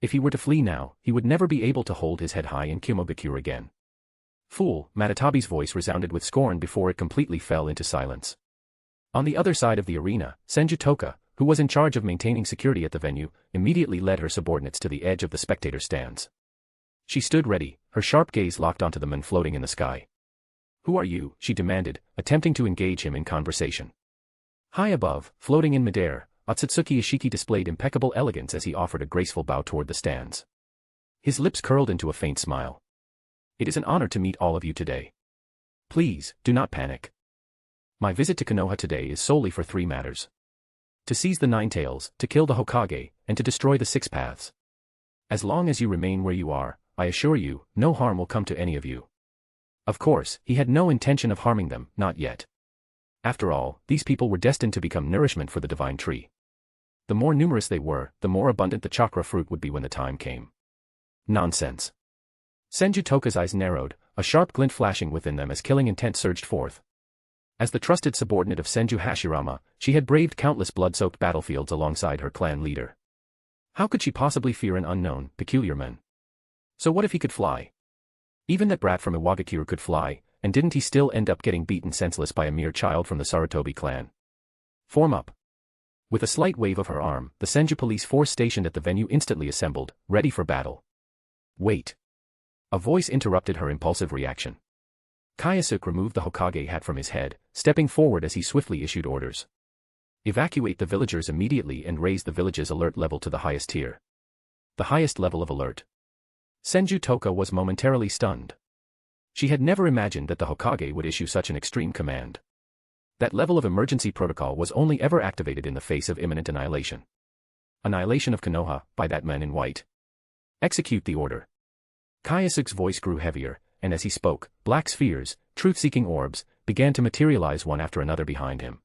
[SPEAKER 3] If he were to flee now, he would never be able to hold his head high in Kimogakure again. Fool, Madatabi's voice resounded with scorn before it completely fell into silence. On the other side of the arena, Senju Toka, who was in charge of maintaining security at the venue, immediately led her subordinates to the edge of the spectator stands. She stood ready, her sharp gaze locked onto the man floating in the sky. Who are you? She demanded, attempting to engage him in conversation. High above, floating in midair, Otsutsuki Ishiki displayed impeccable elegance as he offered a graceful bow toward the stands. His lips curled into a faint smile. It is an honor to meet all of you today. Please, do not panic. My visit to Konoha today is solely for 3 matters. To seize the 9 tails, to kill the Hokage, and to destroy the 6 paths. As long as you remain where you are, I assure you, no harm will come to any of you. Of course, he had no intention of harming them, not yet. After all, these people were destined to become nourishment for the divine tree. The more numerous they were, the more abundant the chakra fruit would be when the time came. Nonsense. Senju Toka's eyes narrowed, a sharp glint flashing within them as killing intent surged forth. As the trusted subordinate of Senju Hashirama, she had braved countless blood-soaked battlefields alongside her clan leader. How could she possibly fear an unknown, peculiar man? So what if he could fly? Even that brat from Iwagakure could fly, and didn't he still end up getting beaten senseless by a mere child from the Sarutobi clan? Form up. With a slight wave of her arm, the Senju police force stationed at the venue instantly assembled, ready for battle. Wait. A voice interrupted her impulsive reaction. Kyōsuke removed the Hokage hat from his head, stepping forward as he swiftly issued orders. Evacuate the villagers immediately and raise the village's alert level to the highest tier. The highest level of alert. Senju Toka was momentarily stunned. She had never imagined that the Hokage would issue such an extreme command. That level of emergency protocol was only ever activated in the face of imminent annihilation. Annihilation of Konoha, by that man in white. Execute the order. Kyōsuke's voice grew heavier, and as he spoke, black spheres, truth-seeking orbs, began to materialize one after another behind him.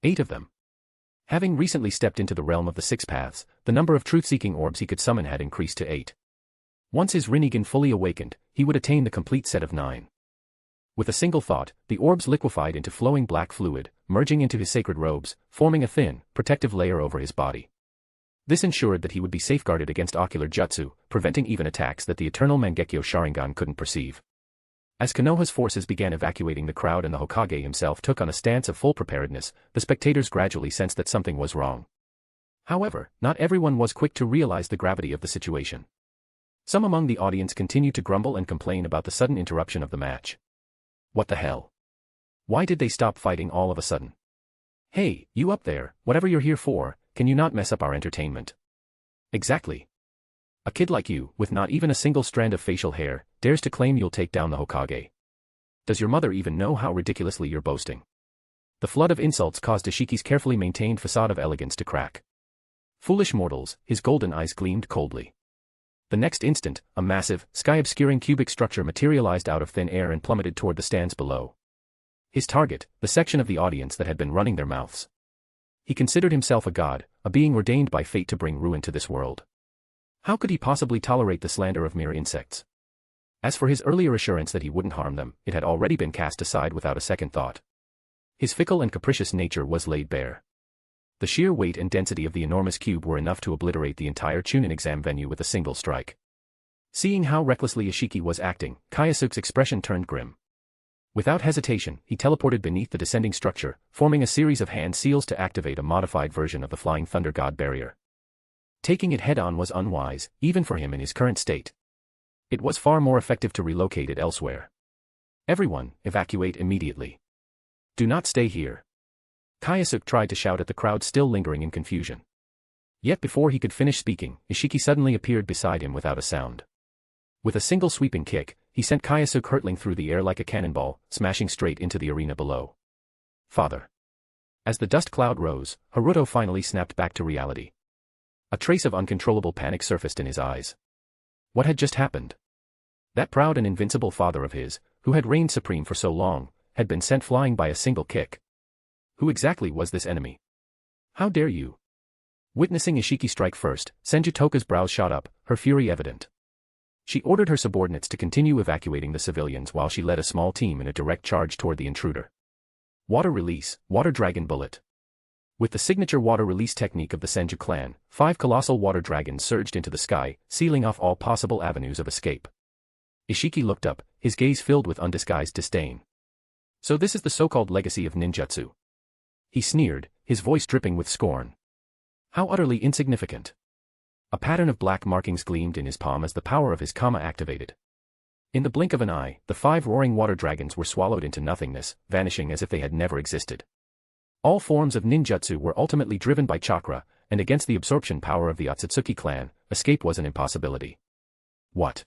[SPEAKER 3] 8 of them. Having recently stepped into the realm of the Six Paths, the number of truth-seeking orbs he could summon had increased to 8. Once his Rinnegan fully awakened, he would attain the complete set of 9. With a single thought, the orbs liquefied into flowing black fluid, merging into his sacred robes, forming a thin, protective layer over his body. This ensured that he would be safeguarded against ocular jutsu, preventing even attacks that the eternal Mangekyo Sharingan couldn't perceive. As Konoha's forces began evacuating the crowd and the Hokage himself took on a stance of full preparedness, the spectators gradually sensed that something was wrong. However, not everyone was quick to realize the gravity of the situation. Some among the audience continued to grumble and complain about the sudden interruption of the match. What the hell? Why did they stop fighting all of a sudden? Hey, you up there, whatever you're here for, can you not mess up our entertainment? Exactly. A kid like you, with not even a single strand of facial hair, dares to claim you'll take down the Hokage. Does your mother even know how ridiculously you're boasting? The flood of insults caused Ishiki's carefully maintained facade of elegance to crack. Foolish mortals, his golden eyes gleamed coldly. The next instant, a massive, sky-obscuring cubic structure materialized out of thin air and plummeted toward the stands below. His target, the section of the audience that had been running their mouths. He considered himself a god, a being ordained by fate to bring ruin to this world. How could he possibly tolerate the slander of mere insects? As for his earlier assurance that he wouldn't harm them, it had already been cast aside without a second thought. His fickle and capricious nature was laid bare. The sheer weight and density of the enormous cube were enough to obliterate the entire Chunin exam venue with a single strike. Seeing how recklessly Ishiki was acting, Kyōsuke's expression turned grim. Without hesitation, he teleported beneath the descending structure, forming a series of hand seals to activate a modified version of the Flying Thunder God barrier. Taking it head-on was unwise, even for him in his current state. It was far more effective to relocate it elsewhere. Everyone, evacuate immediately. Do not stay here. Kyōsuke tried to shout at the crowd still lingering in confusion. Yet before he could finish speaking, Ishiki suddenly appeared beside him without a sound. With a single sweeping kick, he sent Kyōsuke hurtling through the air like a cannonball, smashing straight into the arena below. Father. As the dust cloud rose, Haruto finally snapped back to reality. A trace of uncontrollable panic surfaced in his eyes. What had just happened? That proud and invincible father of his, who had reigned supreme for so long, had been sent flying by a single kick. Who exactly was this enemy? How dare you? Witnessing Ishiki strike first, Senju Toka's brows shot up, her fury evident. She ordered her subordinates to continue evacuating the civilians while she led a small team in a direct charge toward the intruder. Water release, water dragon bullet. With the signature water release technique of the Senju clan, 5 colossal water dragons surged into the sky, sealing off all possible avenues of escape. Ishiki looked up, his gaze filled with undisguised disdain. So this is the so-called legacy of ninjutsu. He sneered, his voice dripping with scorn. How utterly insignificant. A pattern of black markings gleamed in his palm as the power of his Kama activated. In the blink of an eye, the 5 roaring water dragons were swallowed into nothingness, vanishing as if they had never existed. All forms of ninjutsu were ultimately driven by chakra, and against the absorption power of the Otsutsuki clan, escape was an impossibility. What?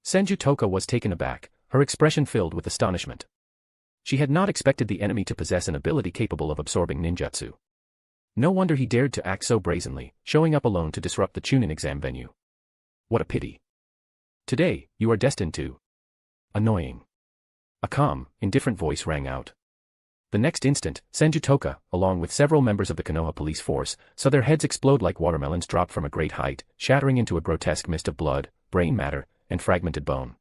[SPEAKER 3] Senju Toka was taken aback, her expression filled with astonishment. She had not expected the enemy to possess an ability capable of absorbing ninjutsu. No wonder he dared to act so brazenly, showing up alone to disrupt the Chunin exam venue. What a pity. Today, you are destined to. Annoying. A calm, indifferent voice rang out. The next instant, Senju Toka, along with several members of the Konoha police force, saw their heads explode like watermelons dropped from a great height, shattering into a grotesque mist of blood, brain matter, and fragmented bone.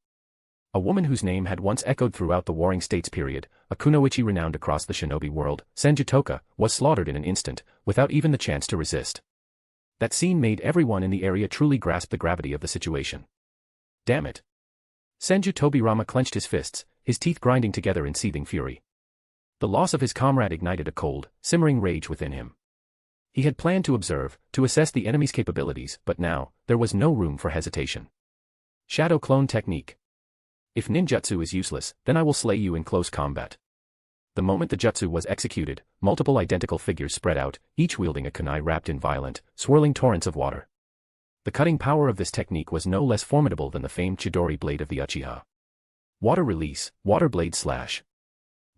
[SPEAKER 3] A woman whose name had once echoed throughout the Warring States period, a kunoichi renowned across the shinobi world, Senju Toka, was slaughtered in an instant, without even the chance to resist. That scene made everyone in the area truly grasp the gravity of the situation. Damn it. Senju Tobirama clenched his fists, his teeth grinding together in seething fury. The loss of his comrade ignited a cold, simmering rage within him. He had planned to observe, to assess the enemy's capabilities, but now, there was no room for hesitation. Shadow clone technique. If ninjutsu is useless, then I will slay you in close combat. The moment the jutsu was executed, multiple identical figures spread out, each wielding a kunai wrapped in violent, swirling torrents of water. The cutting power of this technique was no less formidable than the famed Chidori blade of the Uchiha. Water release, water blade slash.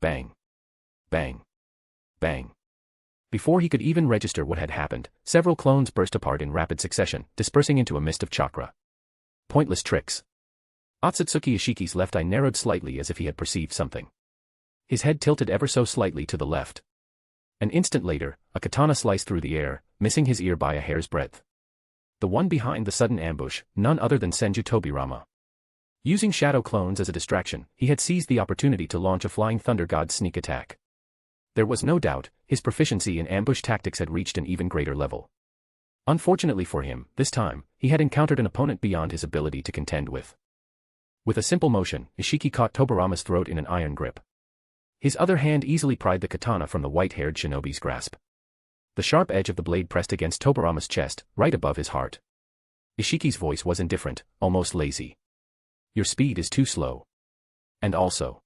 [SPEAKER 3] Bang. Bang. Bang. Before he could even register what had happened, several clones burst apart in rapid succession, dispersing into a mist of chakra. Pointless tricks. Otsutsuki Ishiki's left eye narrowed slightly as if he had perceived something. His head tilted ever so slightly to the left. An instant later, a katana sliced through the air, missing his ear by a hair's breadth. The one behind the sudden ambush, none other than Senju Tobirama. Using shadow clones as a distraction, he had seized the opportunity to launch a Flying Thunder God's sneak attack. There was no doubt, his proficiency in ambush tactics had reached an even greater level. Unfortunately for him, this time, he had encountered an opponent beyond his ability to contend with. With a simple motion, Ishiki caught Tobirama's throat in an iron grip. His other hand easily pried the katana from the white-haired shinobi's grasp. The sharp edge of the blade pressed against Tobirama's chest, right above his heart. Ishiki's voice was indifferent, almost lazy. Your speed is too slow. And also,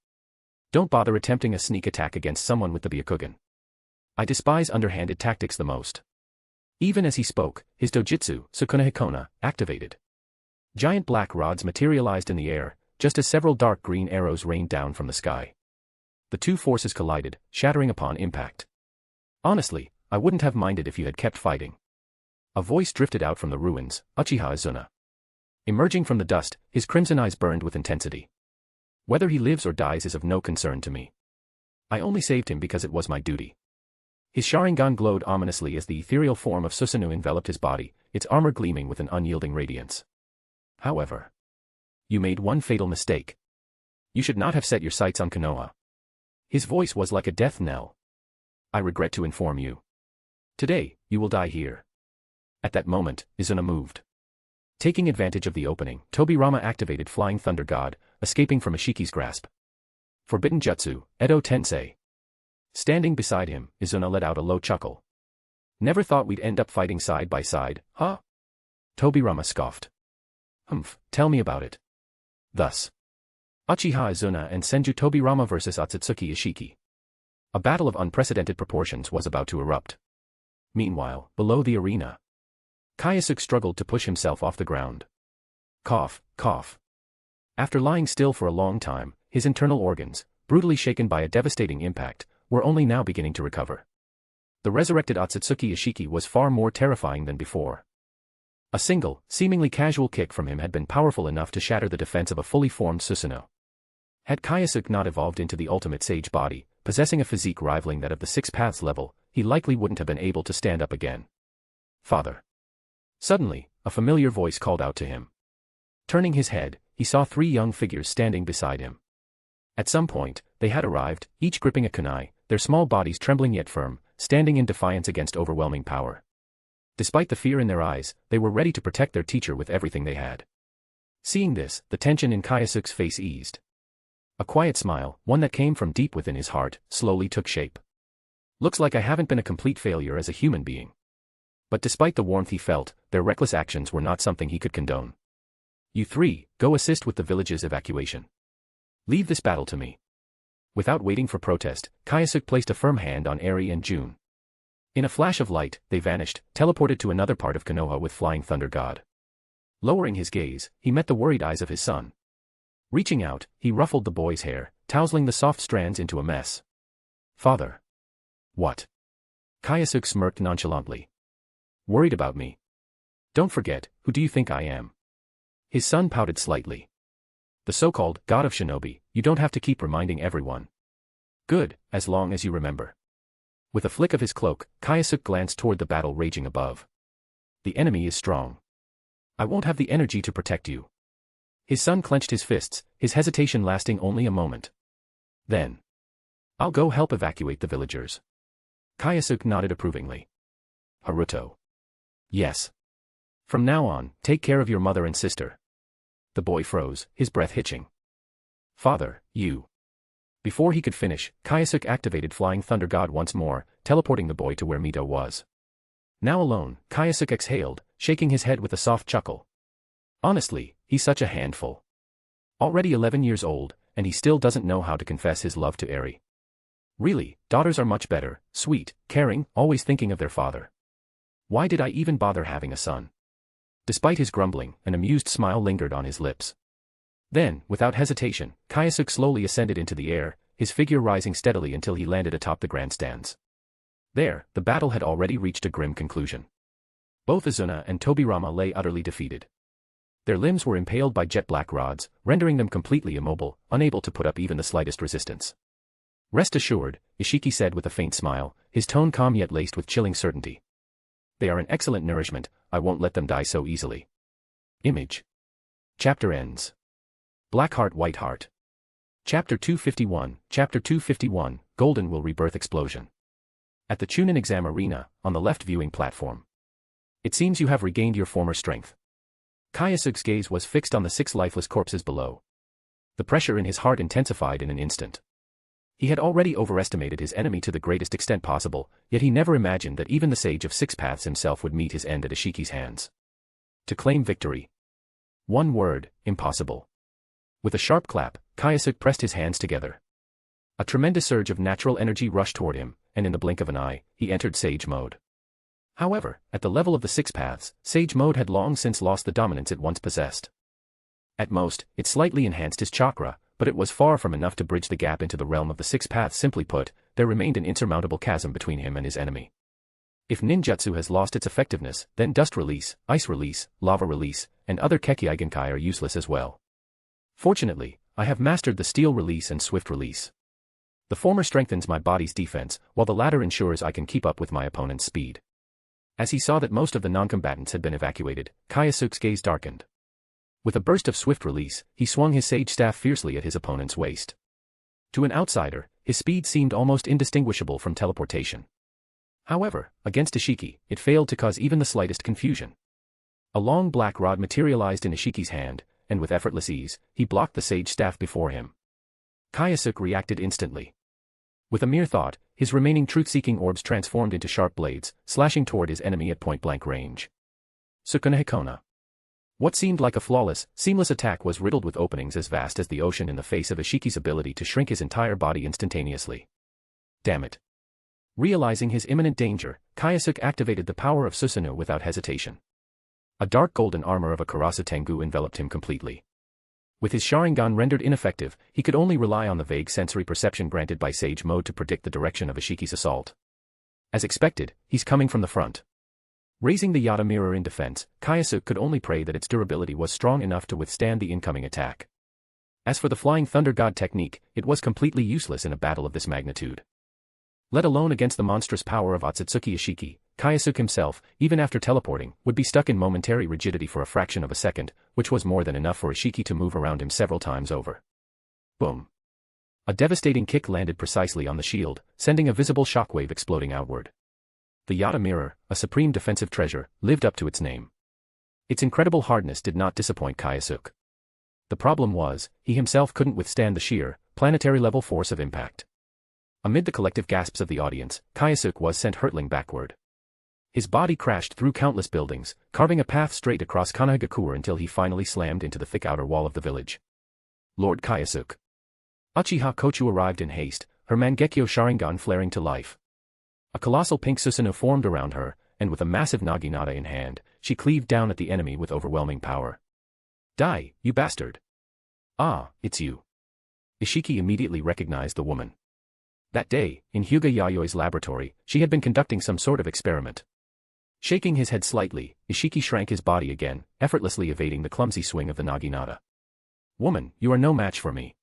[SPEAKER 3] don't bother attempting a sneak attack against someone with the Byakugan. I despise underhanded tactics the most. Even as he spoke, his dojutsu, Sukuna Hikona, activated. Giant black rods materialized in the air, just as several dark green arrows rained down from the sky. The two forces collided, shattering upon impact. Honestly, I wouldn't have minded if you had kept fighting. A voice drifted out from the ruins, Uchiha Izuna. Emerging from the dust, his crimson eyes burned with intensity. Whether he lives or dies is of no concern to me. I only saved him because it was my duty. His Sharingan glowed ominously as the ethereal form of Susanoo enveloped his body, its armor gleaming with an unyielding radiance. However, you made one fatal mistake. You should not have set your sights on Konoha. His voice was like a death knell. I regret to inform you. Today, you will die here. At that moment, Izuna moved. Taking advantage of the opening, Tobirama activated Flying Thunder God, escaping from Ishiki's grasp. Forbidden Jutsu, Edo Tensei. Standing beside him, Izuna let out a low chuckle. Never thought we'd end up fighting side by side, huh? Tobirama scoffed. Humph, tell me about it. Thus, Uchiha Izuna and Senju Tobirama vs Otsutsuki Ishiki. A battle of unprecedented proportions was about to erupt. Meanwhile, below the arena, Kyōsuke struggled to push himself off the ground. Cough, cough. After lying still for a long time, his internal organs, brutally shaken by a devastating impact, were only now beginning to recover. The resurrected Otsutsuki Ishiki was far more terrifying than before. A single, seemingly casual kick from him had been powerful enough to shatter the defense of a fully formed Susanoo. Had Kyōsuke not evolved into the ultimate sage body, possessing a physique rivaling that of the Six Paths level, he likely wouldn't have been able to stand up again. Father. Suddenly, a familiar voice called out to him. Turning his head, he saw three young figures standing beside him. At some point, they had arrived, each gripping a kunai, their small bodies trembling yet firm, standing in defiance against overwhelming power. Despite the fear in their eyes, they were ready to protect their teacher with everything they had. Seeing this, the tension in Kyōsuke's face eased. A quiet smile, one that came from deep within his heart, slowly took shape. Looks like I haven't been a complete failure as a human being. But despite the warmth he felt, their reckless actions were not something he could condone. You three, go assist with the village's evacuation. Leave this battle to me. Without waiting for protest, Kyōsuke placed a firm hand on Eri and June. In a flash of light, they vanished, teleported to another part of Konoha with Flying Thunder God. Lowering his gaze, he met the worried eyes of his son. Reaching out, he ruffled the boy's hair, tousling the soft strands into a mess. Father. What? Kyōsuke smirked nonchalantly. Worried about me? Don't forget, who do you think I am? His son pouted slightly. The so-called God of Shinobi, you don't have to keep reminding everyone. Good, as long as you remember. With a flick of his cloak, Kyōsuke glanced toward the battle raging above. The enemy is strong. I won't have the energy to protect you. His son clenched his fists, his hesitation lasting only a moment. Then. I'll go help evacuate the villagers. Kyōsuke nodded approvingly. Haruto. Yes. From now on, take care of your mother and sister. The boy froze, his breath hitching. Father, you. Before he could finish, Kyōsuke activated Flying Thunder God once more, teleporting the boy to where Mito was. Now alone, Kyōsuke exhaled, shaking his head with a soft chuckle. Honestly, he's such a handful. Already 11 years old, and he still doesn't know how to confess his love to Eri. Really, daughters are much better, sweet, caring, always thinking of their father. Why did I even bother having a son? Despite his grumbling, an amused smile lingered on his lips. Then, without hesitation, Kyōsuke slowly ascended into the air, his figure rising steadily until he landed atop the grandstands. There, the battle had already reached a grim conclusion. Both Izuna and Tobirama lay utterly defeated. Their limbs were impaled by jet-black rods, rendering them completely immobile, unable to put up even the slightest resistance. Rest assured, Ishiki said with a faint smile, his tone calm yet laced with chilling certainty. They are an excellent nourishment, I won't let them die so easily. Image. Chapter ends. Black Heart White Heart. Chapter 251, Golden Will Rebirth Explosion. At the Chunin exam arena, on the left viewing platform. It seems you have regained your former strength. Kyōsuke's gaze was fixed on the 6 lifeless corpses below. The pressure in his heart intensified in an instant. He had already overestimated his enemy to the greatest extent possible, yet he never imagined that even the Sage of Six Paths himself would meet his end at Ishiki's hands. To claim victory. One word, impossible. With a sharp clap, Kyōsuke pressed his hands together. A tremendous surge of natural energy rushed toward him, and in the blink of an eye, he entered Sage mode. However, at the level of the Six Paths, Sage mode had long since lost the dominance it once possessed. At most, it slightly enhanced his chakra, but it was far from enough to bridge the gap into the realm of the Six Paths. Simply put, there remained an insurmountable chasm between him and his enemy. If ninjutsu has lost its effectiveness, then dust release, ice release, lava release, and other Kekkei are useless as well. Fortunately, I have mastered the steel release and swift release. The former strengthens my body's defense, while the latter ensures I can keep up with my opponent's speed. As he saw that most of the non-combatants had been evacuated, Kyōsuke's gaze darkened. With a burst of swift release, he swung his sage staff fiercely at his opponent's waist. To an outsider, his speed seemed almost indistinguishable from teleportation. However, against Ishiki, it failed to cause even the slightest confusion. A long black rod materialized in Ishiki's hand, and with effortless ease, he blocked the sage staff before him. Kyōsuke reacted instantly. With a mere thought, his remaining truth-seeking orbs transformed into sharp blades, slashing toward his enemy at point-blank range. Sukune Hikona. What seemed like a flawless, seamless attack was riddled with openings as vast as the ocean in the face of Ishiki's ability to shrink his entire body instantaneously. Damn it. Realizing his imminent danger, Kyōsuke activated the power of Susanoo without hesitation. A dark golden armor of a Karasu Tengu enveloped him completely. With his Sharingan rendered ineffective, he could only rely on the vague sensory perception granted by Sage Mode to predict the direction of Ishiki's assault. As expected, he's coming from the front. Raising the Yata mirror in defense, Kyōsuke could only pray that its durability was strong enough to withstand the incoming attack. As for the Flying Thunder God technique, it was completely useless in a battle of this magnitude. Let alone against the monstrous power of Otsutsuki Ishiki, Kyōsuke himself, even after teleporting, would be stuck in momentary rigidity for a fraction of a second, which was more than enough for Ishiki to move around him several times over. Boom. A devastating kick landed precisely on the shield, sending a visible shockwave exploding outward. The Yata mirror, a supreme defensive treasure, lived up to its name. Its incredible hardness did not disappoint Kyōsuke. The problem was, he himself couldn't withstand the sheer, planetary-level force of impact. Amid the collective gasps of the audience, Kyōsuke was sent hurtling backward. His body crashed through countless buildings, carving a path straight across Kanahigakure until he finally slammed into the thick outer wall of the village. Lord Kyōsuke. Uchiha Kochu arrived in haste, her Mangekyo Sharingan flaring to life. A colossal pink Susanoo formed around her, and with a massive naginata in hand, she cleaved down at the enemy with overwhelming power. Die, you bastard! Ah, it's you. Ishiki immediately recognized the woman. That day, in Hyuga Yayoi's laboratory, she had been conducting some sort of experiment. Shaking his head slightly, Ishiki shrank his body again, effortlessly evading the clumsy swing of the naginata. Woman, you are no match for me.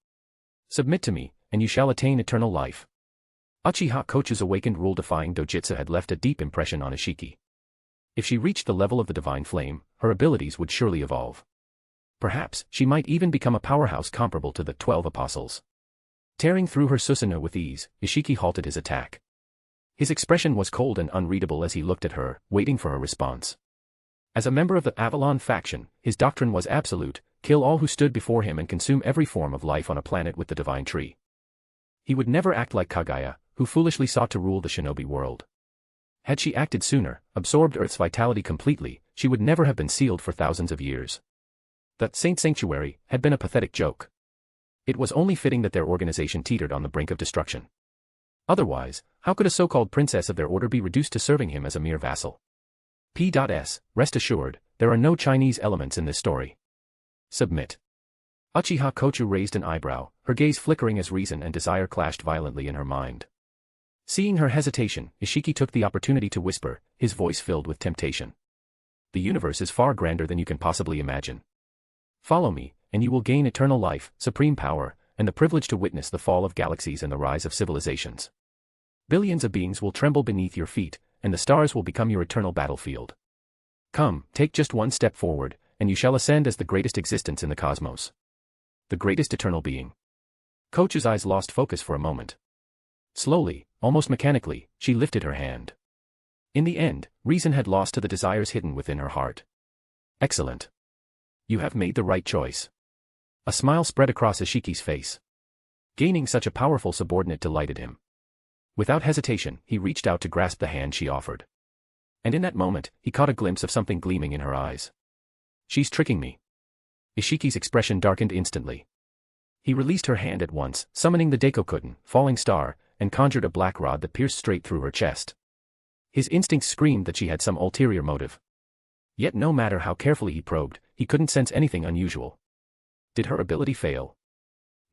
[SPEAKER 3] Submit to me, and you shall attain eternal life. Uchiha Kochu's awakened rule-defying dojutsu had left a deep impression on Ishiki. If she reached the level of the divine flame, her abilities would surely evolve. Perhaps, she might even become a powerhouse comparable to the 12 Apostles. Tearing through her Susanoo with ease, Ishiki halted his attack. His expression was cold and unreadable as he looked at her, waiting for her response. As a member of the Avalon faction, his doctrine was absolute: kill all who stood before him and consume every form of life on a planet with the divine tree. He would never act like Kaguya, who foolishly sought to rule the shinobi world. Had she acted sooner, absorbed Earth's vitality completely, she would never have been sealed for thousands of years. That Saint Sanctuary had been a pathetic joke. It was only fitting that their organization teetered on the brink of destruction. Otherwise, how could a so-called princess of their order be reduced to serving him as a mere vassal? P.S. Rest assured, there are no Chinese elements in this story. Submit. Uchiha Kochu raised an eyebrow, her gaze flickering as reason and desire clashed violently in her mind. Seeing her hesitation, Ishiki took the opportunity to whisper, his voice filled with temptation. The universe is far grander than you can possibly imagine. Follow me, and you will gain eternal life, supreme power, and the privilege to witness the fall of galaxies and the rise of civilizations. Billions of beings will tremble beneath your feet, and the stars will become your eternal battlefield. Come, take just one step forward, and you shall ascend as the greatest existence in the cosmos. The greatest eternal being. Coach's eyes lost focus for a moment. Slowly, almost mechanically, she lifted her hand. In the end, reason had lost to the desires hidden within her heart. Excellent. You have made the right choice. A smile spread across Ishiki's face. Gaining such a powerful subordinate delighted him. Without hesitation, he reached out to grasp the hand she offered. And in that moment, he caught a glimpse of something gleaming in her eyes. She's tricking me. Ishiki's expression darkened instantly. He released her hand at once, summoning the Daikokuten, falling star, and conjured a black rod that pierced straight through her chest. His instincts screamed that she had some ulterior motive. Yet no matter how carefully he probed, he couldn't sense anything unusual. Did her ability fail?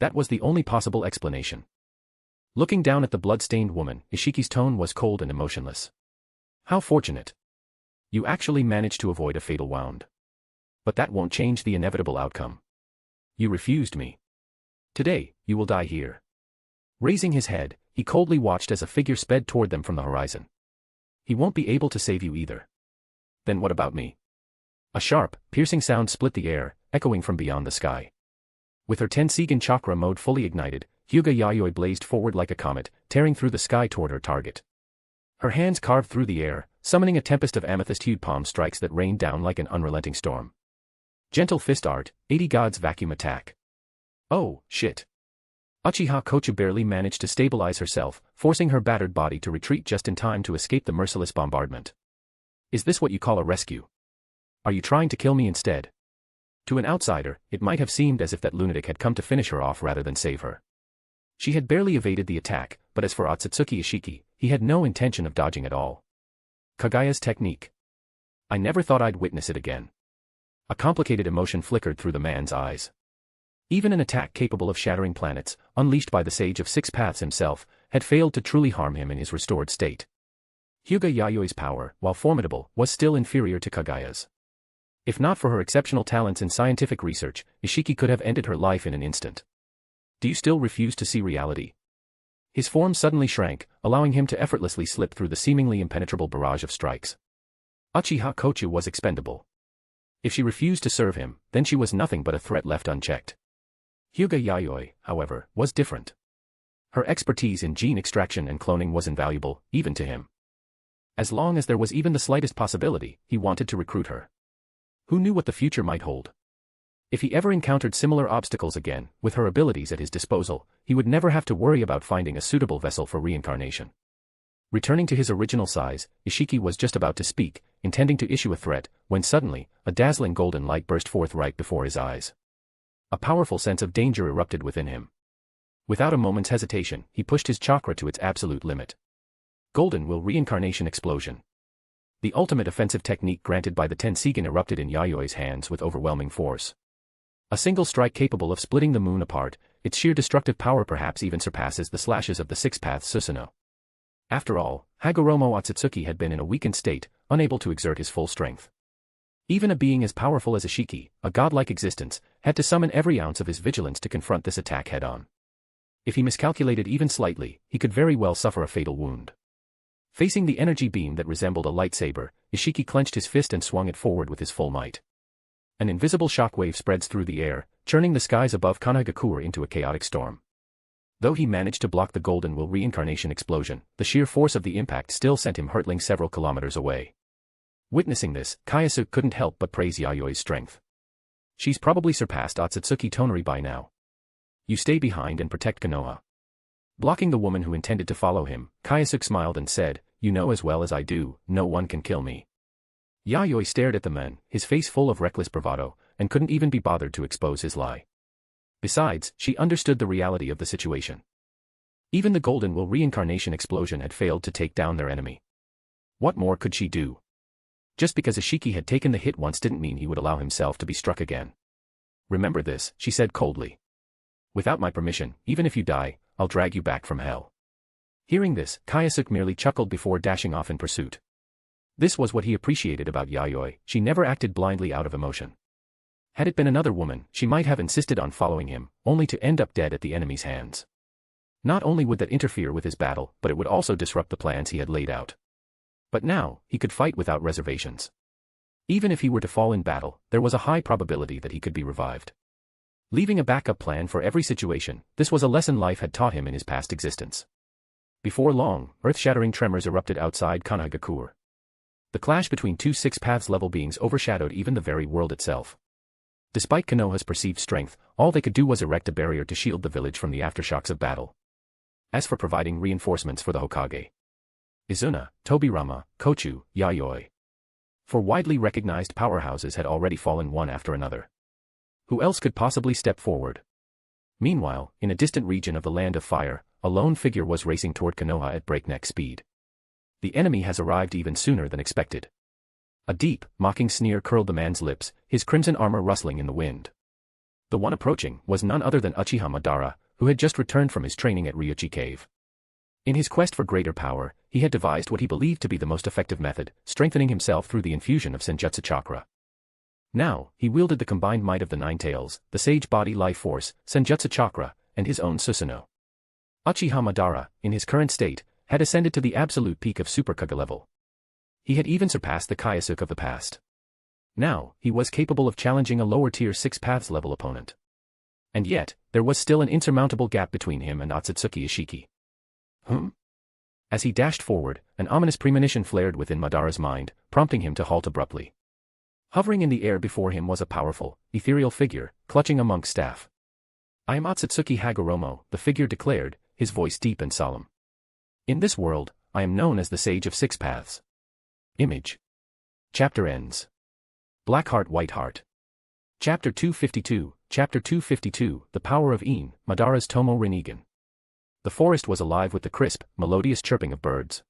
[SPEAKER 3] That was the only possible explanation. Looking down at the blood-stained woman, Ishiki's tone was cold and emotionless. How fortunate. You actually managed to avoid a fatal wound. But that won't change the inevitable outcome. You refused me. Today, you will die here. Raising his head, he coldly watched as a figure sped toward them from the horizon. He won't be able to save you either. Then what about me? A sharp, piercing sound split the air, echoing from beyond the sky. With her Tenseigan chakra mode fully ignited, Hyuga Yayoi blazed forward like a comet, tearing through the sky toward her target. Her hands carved through the air, summoning a tempest of amethyst-hued palm strikes that rained down like an unrelenting storm. Gentle fist art, 80 gods vacuum attack. Oh, shit. Uchiha Kochu barely managed to stabilize herself, forcing her battered body to retreat just in time to escape the merciless bombardment. Is this what you call a rescue? Are you trying to kill me instead? To an outsider, it might have seemed as if that lunatic had come to finish her off rather than save her. She had barely evaded the attack, but as for Otsutsuki Ishiki, he had no intention of dodging at all. Kagaya's technique. I never thought I'd witness it again. A complicated emotion flickered through the man's eyes. Even an attack capable of shattering planets, unleashed by the Sage of Six Paths himself, had failed to truly harm him in his restored state. Hyuga Yayoi's power, while formidable, was still inferior to Kagaya's. If not for her exceptional talents in scientific research, Ishiki could have ended her life in an instant. Do you still refuse to see reality? His form suddenly shrank, allowing him to effortlessly slip through the seemingly impenetrable barrage of strikes. Uchiha Kochu was expendable. If she refused to serve him, then she was nothing but a threat left unchecked. Hyuga Yayoi, however, was different. Her expertise in gene extraction and cloning was invaluable, even to him. As long as there was even the slightest possibility, he wanted to recruit her. Who knew what the future might hold? If he ever encountered similar obstacles again, with her abilities at his disposal, he would never have to worry about finding a suitable vessel for reincarnation. Returning to his original size, Ishiki was just about to speak, intending to issue a threat, when suddenly, a dazzling golden light burst forth right before his eyes. A powerful sense of danger erupted within him. Without a moment's hesitation, he pushed his chakra to its absolute limit. Golden will reincarnation explosion. The ultimate offensive technique granted by the Tenseigan erupted in Yayoi's hands with overwhelming force. A single strike capable of splitting the moon apart, its sheer destructive power perhaps even surpasses the slashes of the Six Paths Susanoo. After all, Hagoromo Otsutsuki had been in a weakened state, unable to exert his full strength. Even a being as powerful as Ishiki, a godlike existence, had to summon every ounce of his vigilance to confront this attack head-on. If he miscalculated even slightly, he could very well suffer a fatal wound. Facing the energy beam that resembled a lightsaber, Ishiki clenched his fist and swung it forward with his full might. An invisible shockwave spreads through the air, churning the skies above Kanagakuwa into a chaotic storm. Though he managed to block the Golden Will reincarnation explosion, the sheer force of the impact still sent him hurtling several kilometers away. Witnessing this, Kyōsuke couldn't help but praise Yayoi's strength. She's probably surpassed Otsutsuki Tonari by now. You stay behind and protect Konoha. Blocking the woman who intended to follow him, Kyōsuke smiled and said, you know as well as I do, no one can kill me. Yayoi stared at the man, his face full of reckless bravado, and couldn't even be bothered to expose his lie. Besides, she understood the reality of the situation. Even the Golden Will reincarnation explosion had failed to take down their enemy. What more could she do? Just because Ishiki had taken the hit once didn't mean he would allow himself to be struck again. Remember this, she said coldly. Without my permission, even if you die, I'll drag you back from hell. Hearing this, Kyōsuke merely chuckled before dashing off in pursuit. This was what he appreciated about Yayoi, she never acted blindly out of emotion. Had it been another woman, she might have insisted on following him, only to end up dead at the enemy's hands. Not only would that interfere with his battle, but it would also disrupt the plans he had laid out. But now, he could fight without reservations. Even if he were to fall in battle, there was a high probability that he could be revived. Leaving a backup plan for every situation, this was a lesson life had taught him in his past existence. Before long, earth-shattering tremors erupted outside Konohagakure. The clash between two six-paths-level beings overshadowed even the very world itself. Despite Konoha's perceived strength, all they could do was erect a barrier to shield the village from the aftershocks of battle. As for providing reinforcements for the Hokage, Izuna, Tobirama, Kochu, Yayoi. For widely recognized powerhouses had already fallen one after another. Who else could possibly step forward? Meanwhile, in a distant region of the Land of Fire, a lone figure was racing toward Konoha at breakneck speed. The enemy has arrived even sooner than expected. A deep, mocking sneer curled the man's lips, his crimson armor rustling in the wind. The one approaching was none other than Uchiha Madara, who had just returned from his training at Ryuchi Cave. In his quest for greater power, he had devised what he believed to be the most effective method, strengthening himself through the infusion of Senjutsu chakra. Now, he wielded the combined might of the Nine Tails, the Sage Body Life Force, Senjutsu chakra, and his own Susanoo. Uchiha Madara, in his current state, had ascended to the absolute peak of Super Kage level. He had even surpassed the Kyōsuke of the past. Now, he was capable of challenging a lower-tier six-paths level opponent. And yet, there was still an insurmountable gap between him and Otsutsuki Ishiki. As he dashed forward, an ominous premonition flared within Madara's mind, prompting him to halt abruptly. Hovering in the air before him was a powerful, ethereal figure, clutching a monk's staff. "I am Otsutsuki Hagoromo," the figure declared, his voice deep and solemn. "In this world, I am known as the Sage of Six Paths." Image. Chapter ends. Black Heart White Heart. Chapter 252, Chapter 252, The Power of Een, Madara's Tomo Rinnegan. The forest was alive with the crisp, melodious chirping of birds.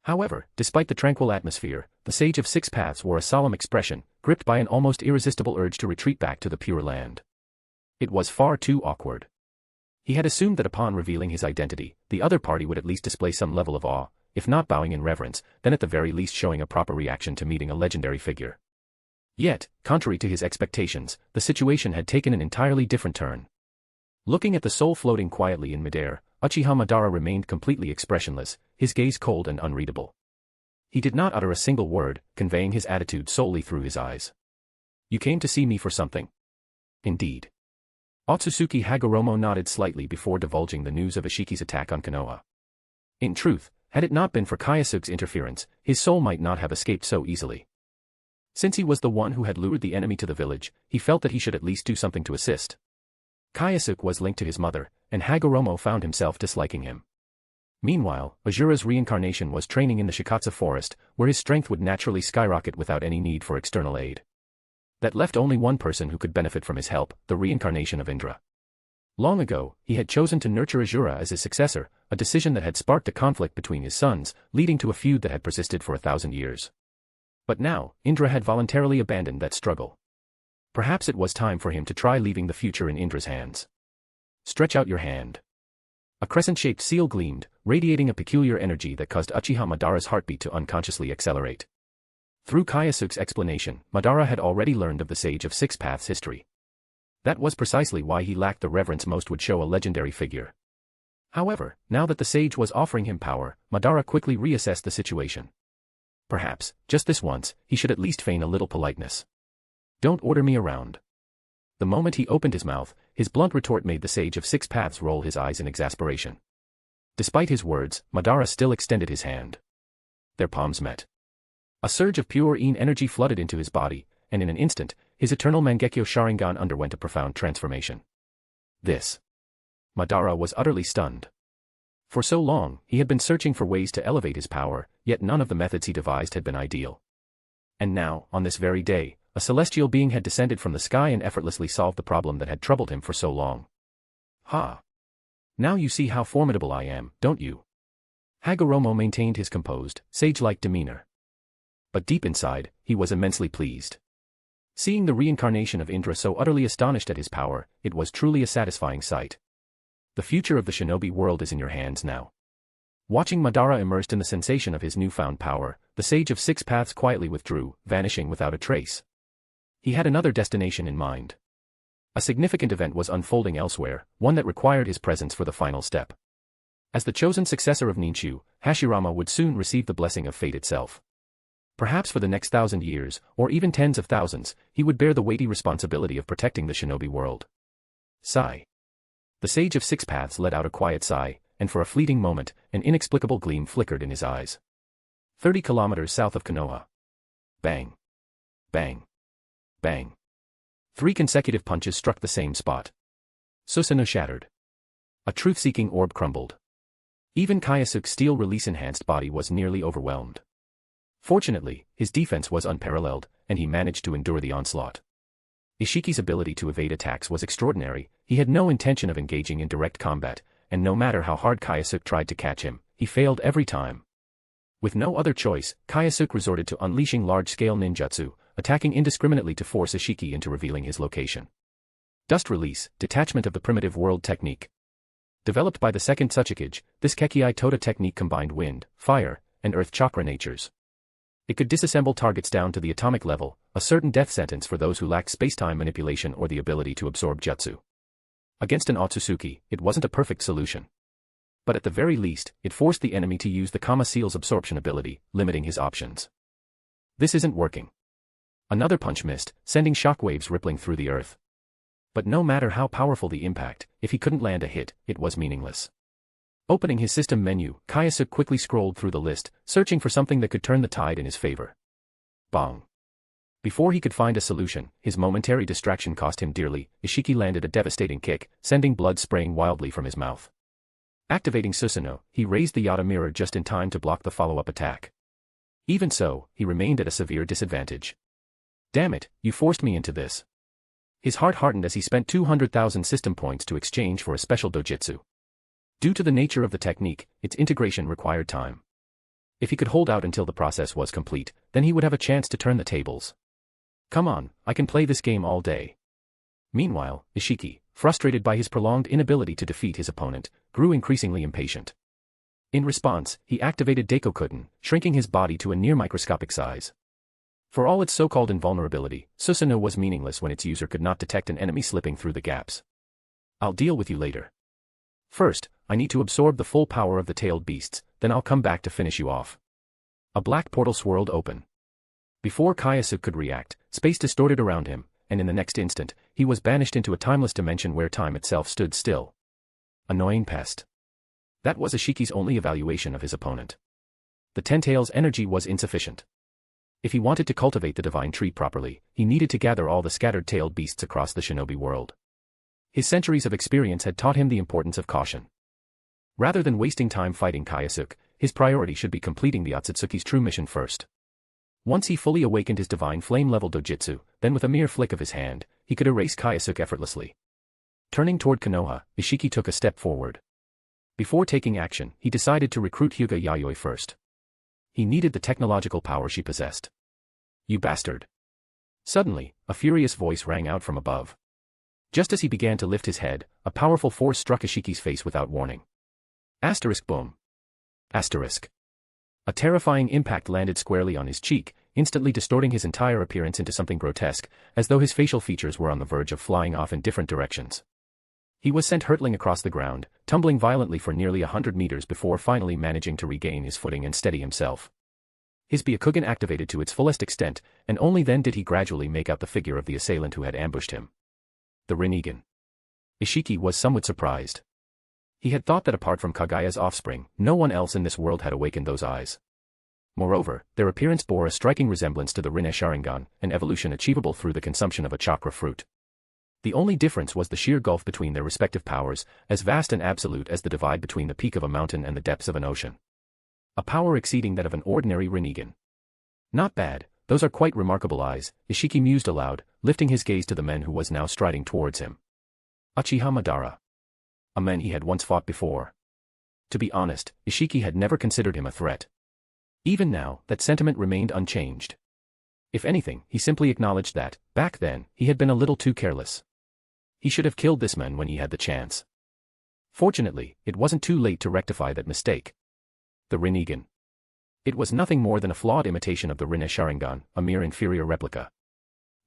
[SPEAKER 3] However, despite the tranquil atmosphere, the Sage of Six Paths wore a solemn expression, gripped by an almost irresistible urge to retreat back to the Pure Land. It was far too awkward. He had assumed that upon revealing his identity, the other party would at least display some level of awe, if not bowing in reverence, then at the very least showing a proper reaction to meeting a legendary figure. Yet, contrary to his expectations, the situation had taken an entirely different turn. Looking at the soul floating quietly in midair, Uchiha Madara remained completely expressionless, his gaze cold and unreadable. He did not utter a single word, conveying his attitude solely through his eyes. "You came to see me for something?" "Indeed." Otsutsuki Hagoromo nodded slightly before divulging the news of Ishiki's attack on Konoha. In truth, had it not been for Kyōsuke's interference, his soul might not have escaped so easily. Since he was the one who had lured the enemy to the village, he felt that he should at least do something to assist. Kyōsuke was linked to his mother, and Hagoromo found himself disliking him. Meanwhile, Azura's reincarnation was training in the Shikatsu forest, where his strength would naturally skyrocket without any need for external aid. That left only one person who could benefit from his help, the reincarnation of Indra. Long ago, he had chosen to nurture Azura as his successor, a decision that had sparked a conflict between his sons, leading to a feud that had persisted for 1,000 years. But now, Indra had voluntarily abandoned that struggle. Perhaps it was time for him to try leaving the future in Indra's hands. "Stretch out your hand." A crescent-shaped seal gleamed, radiating a peculiar energy that caused Uchiha Madara's heartbeat to unconsciously accelerate. Through Kyōsuke's explanation, Madara had already learned of the Sage of Six Paths' history. That was precisely why he lacked the reverence most would show a legendary figure. However, now that the sage was offering him power, Madara quickly reassessed the situation. Perhaps, just this once, he should at least feign a little politeness. "Don't order me around." The moment he opened his mouth, his blunt retort made the Sage of Six Paths roll his eyes in exasperation. Despite his words, Madara still extended his hand. Their palms met. A surge of pure Een energy flooded into his body, and in an instant, his eternal Mangekyo Sharingan underwent a profound transformation. This. Madara was utterly stunned. For so long, he had been searching for ways to elevate his power, yet none of the methods he devised had been ideal. And now, on this very day, a celestial being had descended from the sky and effortlessly solved the problem that had troubled him for so long. Ha! Now you see how formidable I am, don't you? Hagoromo maintained his composed, sage-like demeanor. But deep inside, he was immensely pleased. Seeing the reincarnation of Indra so utterly astonished at his power, it was truly a satisfying sight. The future of the shinobi world is in your hands now. Watching Madara immersed in the sensation of his newfound power, the Sage of Six Paths quietly withdrew, vanishing without a trace. He had another destination in mind. A significant event was unfolding elsewhere, one that required his presence for the final step. As the chosen successor of Ninshu, Hashirama would soon receive the blessing of fate itself. Perhaps for the next 1,000 years, or even tens of thousands, he would bear the weighty responsibility of protecting the shinobi world. Sigh. The Sage of Six Paths let out a quiet sigh, and for a fleeting moment, an inexplicable gleam flickered in his eyes. 30 kilometers south of Konoha. Bang. Bang. Bang. 3 consecutive punches struck the same spot. Susanoo shattered. A truth-seeking orb crumbled. Even Kyōsuke's steel-release-enhanced body was nearly overwhelmed. Fortunately, his defense was unparalleled, and he managed to endure the onslaught. Ishiki's ability to evade attacks was extraordinary. He had no intention of engaging in direct combat, and no matter how hard Kyōsuke tried to catch him, he failed every time. With no other choice, Kyōsuke resorted to unleashing large-scale ninjutsu, attacking indiscriminately to force Ishiki into revealing his location. Dust release, detachment of the primitive world technique. Developed by the second Tsuchikage, this Kekkei Tota technique combined wind, fire, and earth chakra natures. It could disassemble targets down to the atomic level, a certain death sentence for those who lacked space-time manipulation or the ability to absorb jutsu. Against an Otsutsuki, it wasn't a perfect solution. But at the very least, it forced the enemy to use the Kama Seal's absorption ability, limiting his options. This isn't working. Another punch missed, sending shockwaves rippling through the earth. But no matter how powerful the impact, if he couldn't land a hit, it was meaningless. Opening his system menu, Kyōsuke quickly scrolled through the list, searching for something that could turn the tide in his favor. Bong. Before he could find a solution, his momentary distraction cost him dearly. Ishiki landed a devastating kick, sending blood spraying wildly from his mouth. Activating Susanoo, he raised the Yata mirror just in time to block the follow-up attack. Even so, he remained at a severe disadvantage. Damn it, you forced me into this. His heart hardened as he spent 200,000 system points to exchange for a special dojutsu. Due to the nature of the technique, its integration required time. If he could hold out until the process was complete, then he would have a chance to turn the tables. Come on, I can play this game all day. Meanwhile, Ishiki, frustrated by his prolonged inability to defeat his opponent, grew increasingly impatient. In response, he activated Daikokuten, shrinking his body to a near-microscopic size. For all its so-called invulnerability, Susanoo was meaningless when its user could not detect an enemy slipping through the gaps. I'll deal with you later. First, I need to absorb the full power of the tailed beasts, then I'll come back to finish you off. A black portal swirled open. Before Kyōsuke could react, space distorted around him, and in the next instant, he was banished into a timeless dimension where time itself stood still. Annoying pest. That was Ishiki's only evaluation of his opponent. The Tentail's energy was insufficient. If he wanted to cultivate the divine tree properly, he needed to gather all the scattered tailed beasts across the shinobi world. His centuries of experience had taught him the importance of caution. Rather than wasting time fighting Kyōsuke, his priority should be completing the Otsutsuki's true mission first. Once he fully awakened his divine flame-level dojutsu, then with a mere flick of his hand, he could erase Kyōsuke effortlessly. Turning toward Konoha, Ishiki took a step forward. Before taking action, he decided to recruit Hyuga Yayoi first. He needed the technological power she possessed. You bastard! Suddenly, a furious voice rang out from above. Just as he began to lift his head, a powerful force struck Ishiki's face without warning. Asterisk boom. Asterisk. A terrifying impact landed squarely on his cheek, instantly distorting his entire appearance into something grotesque, as though his facial features were on the verge of flying off in different directions. He was sent hurtling across the ground, tumbling violently for nearly 100 meters before finally managing to regain his footing and steady himself. His Byakugan activated to its fullest extent, and only then did he gradually make out the figure of the assailant who had ambushed him. The Rinnegan. Ishiki was somewhat surprised. He had thought that apart from Kagaya's offspring, no one else in this world had awakened those eyes. Moreover, their appearance bore a striking resemblance to the Rinne Sharingan, an evolution achievable through the consumption of a chakra fruit. The only difference was the sheer gulf between their respective powers, as vast and absolute as the divide between the peak of a mountain and the depths of an ocean. A power exceeding that of an ordinary Rinnegan. Not bad, those are quite remarkable eyes, Ishiki mused aloud, lifting his gaze to the men who was now striding towards him. Uchiha Madara. A man he had once fought before. To be honest, Ishiki had never considered him a threat. Even now, that sentiment remained unchanged. If anything, he simply acknowledged that, back then, he had been a little too careless. He should have killed this man when he had the chance. Fortunately, it wasn't too late to rectify that mistake. The Rinnegan. It was nothing more than a flawed imitation of the Rinne Sharingan, a mere inferior replica.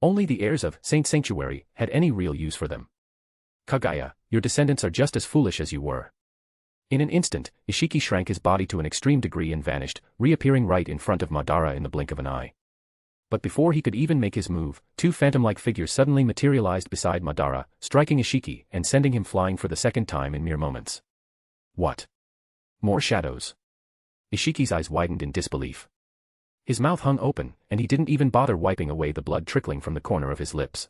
[SPEAKER 3] Only the heirs of Saint Sanctuary had any real use for them. Kagaya, your descendants are just as foolish as you were. In an instant, Ishiki shrank his body to an extreme degree and vanished, reappearing right in front of Madara in the blink of an eye. But before he could even make his move, two phantom-like figures suddenly materialized beside Madara, striking Ishiki and sending him flying for the second time in mere moments. What? More shadows? Ishiki's eyes widened in disbelief. His mouth hung open, and he didn't even bother wiping away the blood trickling from the corner of his lips.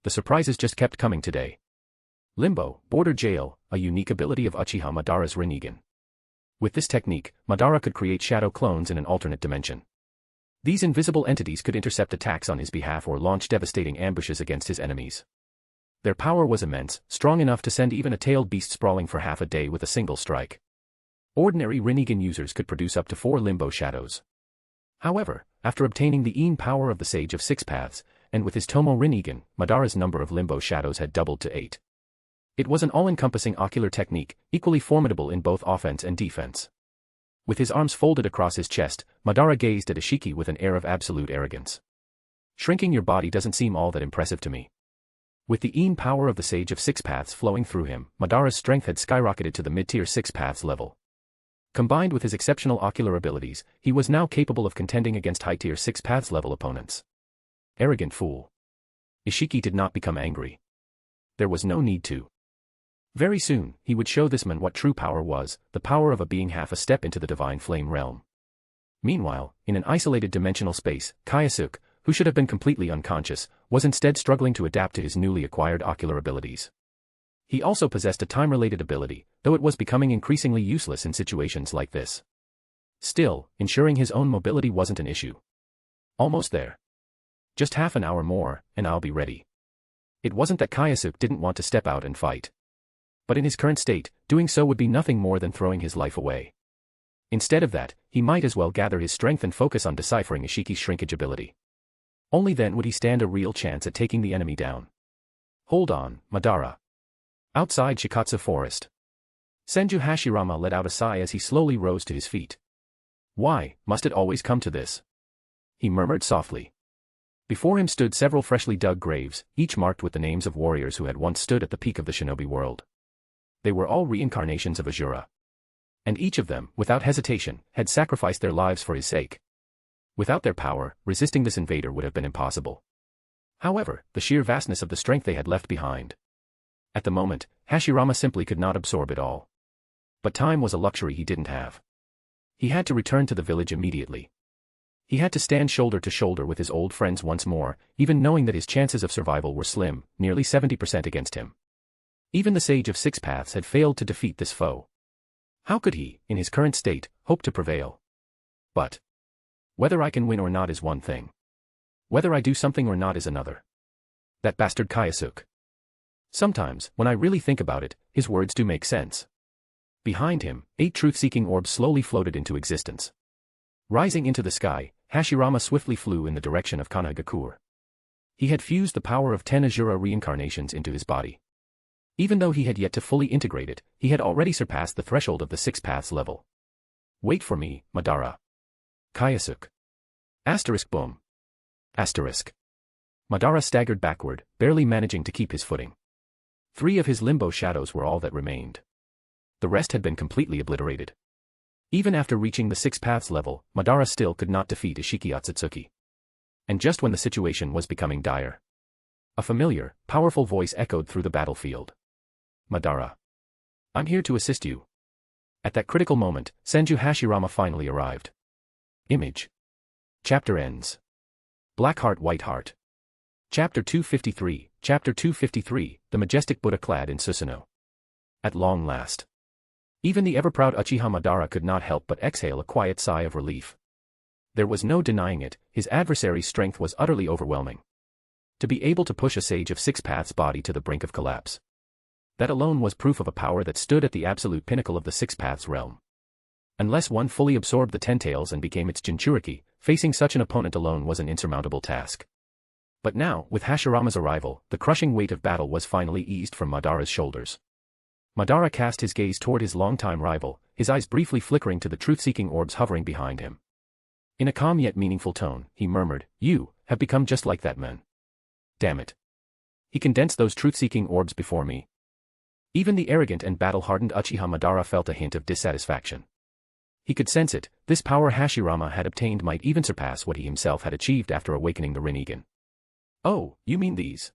[SPEAKER 3] The surprises just kept coming today. Limbo, Border Jail, a unique ability of Uchiha Madara's Rinnegan. With this technique, Madara could create shadow clones in an alternate dimension. These invisible entities could intercept attacks on his behalf or launch devastating ambushes against his enemies. Their power was immense, strong enough to send even a tailed beast sprawling for half a day with a single strike. Ordinary Rinnegan users could produce up to 4 limbo shadows. However, after obtaining the Een power of the Sage of Six Paths, and with his Tomo Rinnegan, Madara's number of limbo shadows had doubled to 8. It was an all-encompassing ocular technique, equally formidable in both offense and defense. With his arms folded across his chest, Madara gazed at Ishiki with an air of absolute arrogance. Shrinking your body doesn't seem all that impressive to me. With the Een power of the Sage of Six Paths flowing through him, Madara's strength had skyrocketed to the mid-tier Six Paths level. Combined with his exceptional ocular abilities, he was now capable of contending against high-tier Six Paths level opponents. Arrogant fool. Ishiki did not become angry. There was no need to. Very soon, he would show this man what true power was, the power of a being half a step into the divine flame realm. Meanwhile, in an isolated dimensional space, Kyōsuke, who should have been completely unconscious, was instead struggling to adapt to his newly acquired ocular abilities. He also possessed a time-related ability, though it was becoming increasingly useless in situations like this. Still, ensuring his own mobility wasn't an issue. Almost there. Just half an hour more, and I'll be ready. It wasn't that Kyōsuke didn't want to step out and fight. But in his current state, doing so would be nothing more than throwing his life away. Instead of that, he might as well gather his strength and focus on deciphering Ishiki's shrinkage ability. Only then would he stand a real chance at taking the enemy down. Hold on, Madara. Outside Shikatsu Forest. Senju Hashirama let out a sigh as he slowly rose to his feet. Why must it always come to this? He murmured softly. Before him stood several freshly dug graves, each marked with the names of warriors who had once stood at the peak of the shinobi world. They were all reincarnations of Asura. And each of them, without hesitation, had sacrificed their lives for his sake. Without their power, resisting this invader would have been impossible. However, the sheer vastness of the strength they had left behind. At the moment, Hashirama simply could not absorb it all. But time was a luxury he didn't have. He had to return to the village immediately. He had to stand shoulder to shoulder with his old friends once more, even knowing that his chances of survival were slim, nearly 70% against him. Even the Sage of Six Paths had failed to defeat this foe. How could he, in his current state, hope to prevail? But whether I can win or not is one thing. Whether I do something or not is another. That bastard Kyōsuke. Sometimes, when I really think about it, his words do make sense. Behind him, 8 truth-seeking orbs slowly floated into existence. Rising into the sky, Hashirama swiftly flew in the direction of Konohagakure. He had fused the power of 10 Asura reincarnations into his body. Even though he had yet to fully integrate it, he had already surpassed the threshold of the Six Paths level. Wait for me, Madara. Kyōsuke. Asterisk boom. Asterisk. Madara staggered backward, barely managing to keep his footing. 3 of his limbo shadows were all that remained. The rest had been completely obliterated. Even after reaching the Six Paths level, Madara still could not defeat Ishiki Otsutsuki. And just when the situation was becoming dire, a familiar, powerful voice echoed through the battlefield. Madara. I'm here to assist you. At that critical moment, Senju Hashirama finally arrived. Image. Chapter ends. Black Heart White Heart. Chapter 253, Chapter 253, The Majestic Buddha clad in Susanoo. At long last. Even the ever-proud Uchiha Madara could not help but exhale a quiet sigh of relief. There was no denying it, his adversary's strength was utterly overwhelming. To be able to push a sage of six paths body to the brink of collapse. That alone was proof of a power that stood at the absolute pinnacle of the six paths realm. Unless one fully absorbed the ten tails and became its Jinchuriki, facing such an opponent alone was an insurmountable task. But now, with Hashirama's arrival, the crushing weight of battle was finally eased from Madara's shoulders. Madara cast his gaze toward his longtime rival, his eyes briefly flickering to the truth-seeking orbs hovering behind him. In a calm yet meaningful tone, he murmured, "You have become just like that man. Damn it. He condensed those truth-seeking orbs before me." Even the arrogant and battle-hardened Uchiha Madara felt a hint of dissatisfaction. He could sense it, this power Hashirama had obtained might even surpass what he himself had achieved after awakening the Rinnegan. "Oh, you mean these?"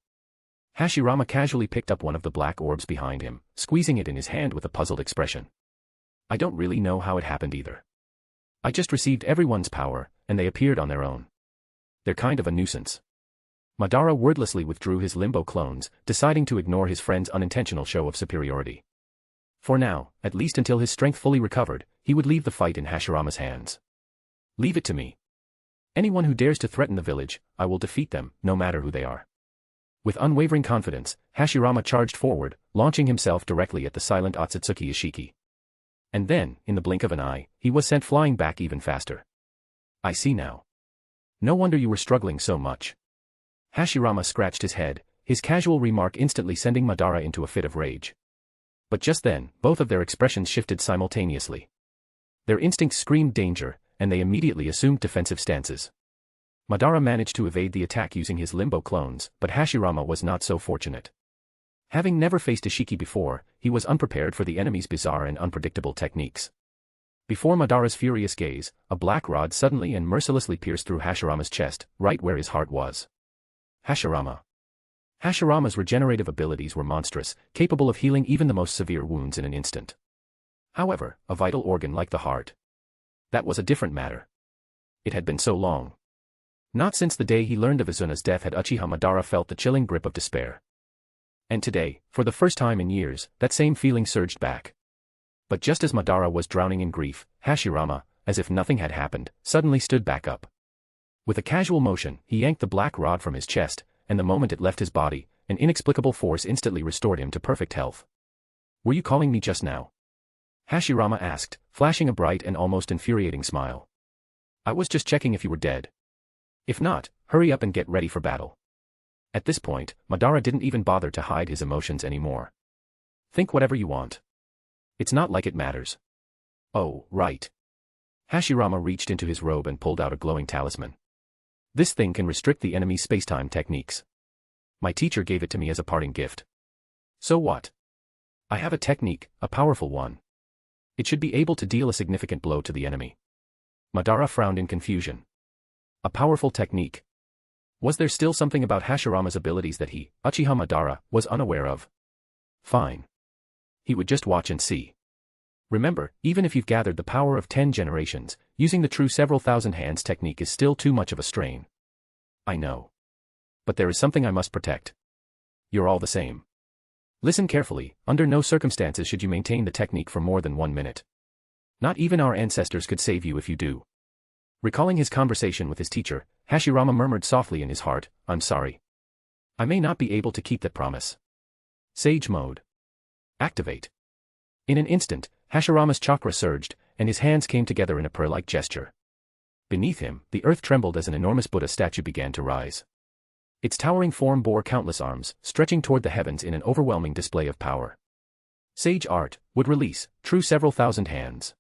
[SPEAKER 3] Hashirama casually picked up one of the black orbs behind him, squeezing it in his hand with a puzzled expression. "I don't really know how it happened either. I just received everyone's power, and they appeared on their own. They're kind of a nuisance." Madara wordlessly withdrew his limbo clones, deciding to ignore his friend's unintentional show of superiority. For now, at least until his strength fully recovered, he would leave the fight in Hashirama's hands. "Leave it to me. Anyone who dares to threaten the village, I will defeat them, no matter who they are." With unwavering confidence, Hashirama charged forward, launching himself directly at the silent Otsutsuki Ishiki. And then, in the blink of an eye, he was sent flying back even faster. "I see now. No wonder you were struggling so much." Hashirama scratched his head, his casual remark instantly sending Madara into a fit of rage. But just then, both of their expressions shifted simultaneously. Their instincts screamed danger, and they immediately assumed defensive stances. Madara managed to evade the attack using his limbo clones, but Hashirama was not so fortunate. Having never faced Ishiki before, he was unprepared for the enemy's bizarre and unpredictable techniques. Before Madara's furious gaze, a black rod suddenly and mercilessly pierced through Hashirama's chest, right where his heart was. Hashirama's regenerative abilities were monstrous, capable of healing even the most severe wounds in an instant. However, a vital organ like the heart. That was a different matter. It had been so long. Not since the day he learned of Izuna's death had Uchiha Madara felt the chilling grip of despair. And today, for the first time in years, that same feeling surged back. But just as Madara was drowning in grief, Hashirama, as if nothing had happened, suddenly stood back up. With a casual motion, he yanked the black rod from his chest, and the moment it left his body, an inexplicable force instantly restored him to perfect health. "Were you calling me just now?" Hashirama asked, flashing a bright and almost infuriating smile. "I was just checking if you were dead. If not, hurry up and get ready for battle." At this point, Madara didn't even bother to hide his emotions anymore. "Think whatever you want. It's not like it matters." "Oh, right." Hashirama reached into his robe and pulled out a glowing talisman. "This thing can restrict the enemy's spacetime techniques. My teacher gave it to me as a parting gift." "So what?" "I have a technique, a powerful one. It should be able to deal a significant blow to the enemy." Madara frowned in confusion. A powerful technique. Was there still something about Hashirama's abilities that he, Uchiha Madara, was unaware of? Fine. He would just watch and see. Remember, even if you've gathered the power of 10 generations, using the true several thousand hands technique is still too much of a strain. "I know. But there is something I must protect. You're all the same. Listen carefully, under no circumstances should you maintain the technique for more than 1 minute. Not even our ancestors could save you if you do." Recalling his conversation with his teacher, Hashirama murmured softly in his heart, "I'm sorry. I may not be able to keep that promise." Sage mode. Activate. In an instant, Hashirama's chakra surged, and his hands came together in a prayer-like gesture. Beneath him, the earth trembled as an enormous Buddha statue began to rise. Its towering form bore countless arms, stretching toward the heavens in an overwhelming display of power. Sage art would release true several thousand hands.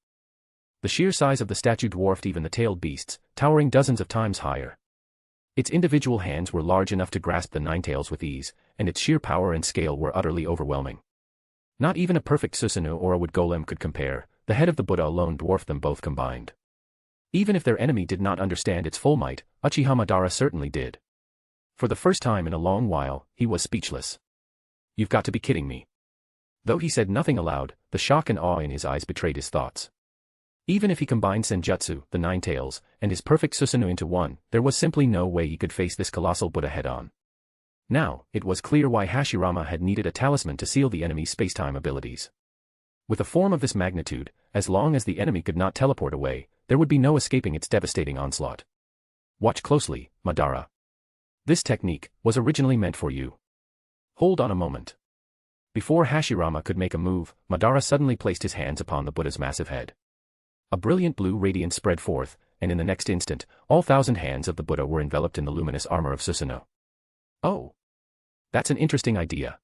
[SPEAKER 3] The sheer size of the statue dwarfed even the tailed beasts, towering dozens of times higher. Its individual hands were large enough to grasp the nine tails with ease, and its sheer power and scale were utterly overwhelming. Not even a perfect Susanoo or a wood golem could compare, the head of the Buddha alone dwarfed them both combined. Even if their enemy did not understand its full might, Uchiha Madara certainly did. For the first time in a long while, he was speechless. "You've got to be kidding me." Though he said nothing aloud, the shock and awe in his eyes betrayed his thoughts. Even if he combined Senjutsu, the nine tails, and his perfect Susanoo into one, there was simply no way he could face this colossal Buddha head-on. Now, it was clear why Hashirama had needed a talisman to seal the enemy's spacetime abilities. With a form of this magnitude, as long as the enemy could not teleport away, there would be no escaping its devastating onslaught. Watch closely, Madara. This technique was originally meant for you. Hold on a moment. Before Hashirama could make a move, Madara suddenly placed his hands upon the Buddha's massive head. A brilliant blue radiance spread forth, and in the next instant, all 1,000 hands of the Buddha were enveloped in the luminous armor of Susanoo. Oh! That's an interesting idea.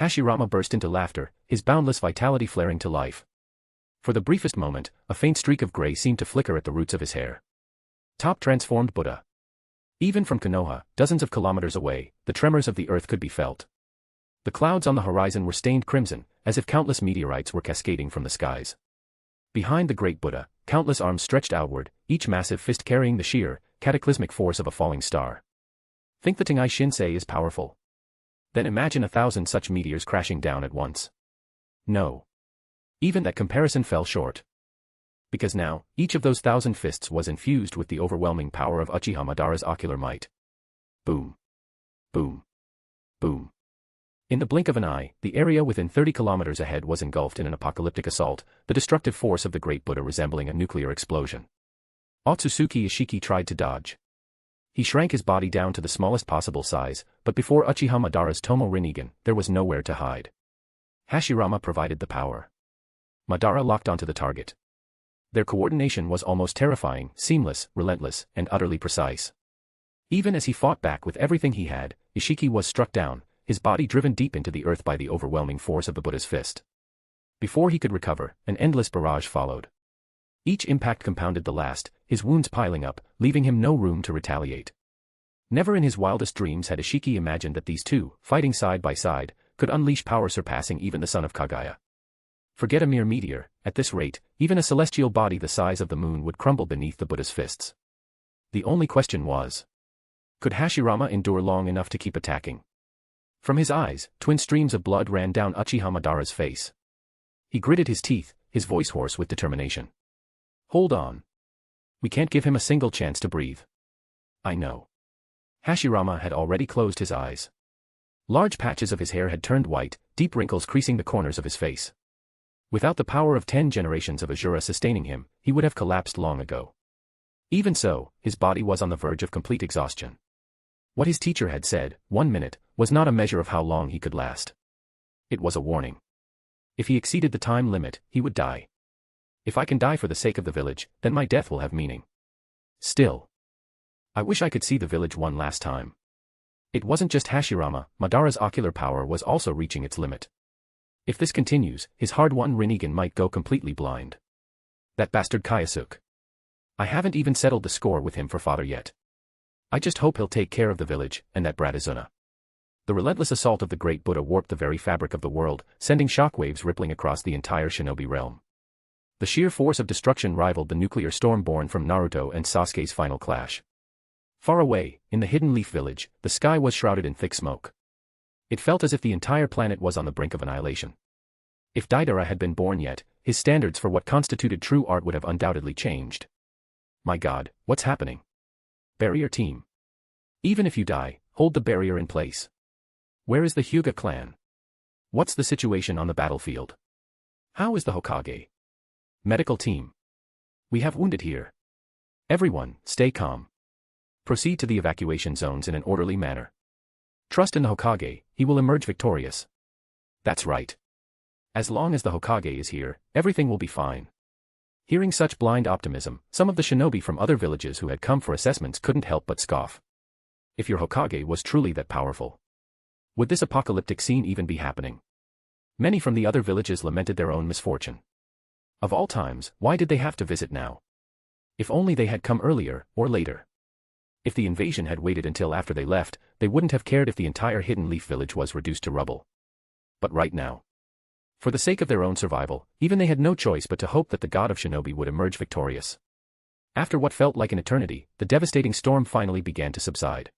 [SPEAKER 3] Hashirama burst into laughter, his boundless vitality flaring to life. For the briefest moment, a faint streak of gray seemed to flicker at the roots of his hair. Top transformed Buddha. Even from Konoha, dozens of kilometers away, the tremors of the earth could be felt. The clouds on the horizon were stained crimson, as if countless meteorites were cascading from the skies. Behind the great Buddha, countless arms stretched outward, each massive fist carrying the sheer, cataclysmic force of a falling star. Think the Tengai Shinsei is powerful? Then imagine 1,000 such meteors crashing down at once. No. Even that comparison fell short. Because now, each of those 1,000 fists was infused with the overwhelming power of Uchiha Madara's ocular might. Boom. Boom. Boom. In the blink of an eye, the area within 30 kilometers ahead was engulfed in an apocalyptic assault, the destructive force of the great Buddha resembling a nuclear explosion. Otsutsuki Ishiki tried to dodge. He shrank his body down to the smallest possible size, but before Uchiha Madara's Tomo Rinnegan, there was nowhere to hide. Hashirama provided the power. Madara locked onto the target. Their coordination was almost terrifying, seamless, relentless, and utterly precise. Even as he fought back with everything he had, Ishiki was struck down, his body driven deep into the earth by the overwhelming force of the Buddha's fist. Before he could recover, an endless barrage followed. Each impact compounded the last, his wounds piling up, leaving him no room to retaliate. Never in his wildest dreams had Ishiki imagined that these two, fighting side by side, could unleash power surpassing even the son of Kagaya. Forget a mere meteor, at this rate, even a celestial body the size of the moon would crumble beneath the Buddha's fists. The only question was, could Hashirama endure long enough to keep attacking? From his eyes, twin streams of blood ran down Uchiha Madara's face. He gritted his teeth, his voice hoarse with determination. Hold on. We can't give him a single chance to breathe. I know. Hashirama had already closed his eyes. Large patches of his hair had turned white, deep wrinkles creasing the corners of his face. Without the power of 10 generations of Asura sustaining him, he would have collapsed long ago. Even so, his body was on the verge of complete exhaustion. What his teacher had said, 1 minute, was not a measure of how long he could last. It was a warning. If he exceeded the time limit, he would die. If I can die for the sake of the village, then my death will have meaning. Still. I wish I could see the village one last time. It wasn't just Hashirama, Madara's ocular power was also reaching its limit. If this continues, his hard-won Rinnegan might go completely blind. That bastard Kyōsuke. I haven't even settled the score with him for father yet. I just hope he'll take care of the village, and that brat Izuna. The relentless assault of the great Buddha warped the very fabric of the world, sending shockwaves rippling across the entire shinobi realm. The sheer force of destruction rivaled the nuclear storm born from Naruto and Sasuke's final clash. Far away, in the hidden leaf village, the sky was shrouded in thick smoke. It felt as if the entire planet was on the brink of annihilation. If Deidara had been born yet, his standards for what constituted true art would have undoubtedly changed. My God, what's happening? Barrier team. Even if you die, hold the barrier in place. Where is the Hyuga clan? What's the situation on the battlefield? How is the Hokage? Medical team. We have wounded here. Everyone, stay calm. Proceed to the evacuation zones in an orderly manner. Trust in the Hokage, he will emerge victorious. That's right. As long as the Hokage is here, everything will be fine. Hearing such blind optimism, some of the shinobi from other villages who had come for assessments couldn't help but scoff. If your Hokage was truly that powerful, would this apocalyptic scene even be happening? Many from the other villages lamented their own misfortune. Of all times, why did they have to visit now? If only they had come earlier, or later. If the invasion had waited until after they left, they wouldn't have cared if the entire Hidden Leaf village was reduced to rubble. But right now, for the sake of their own survival, even they had no choice but to hope that the God of Shinobi would emerge victorious. After what felt like an eternity, the devastating storm finally began to subside.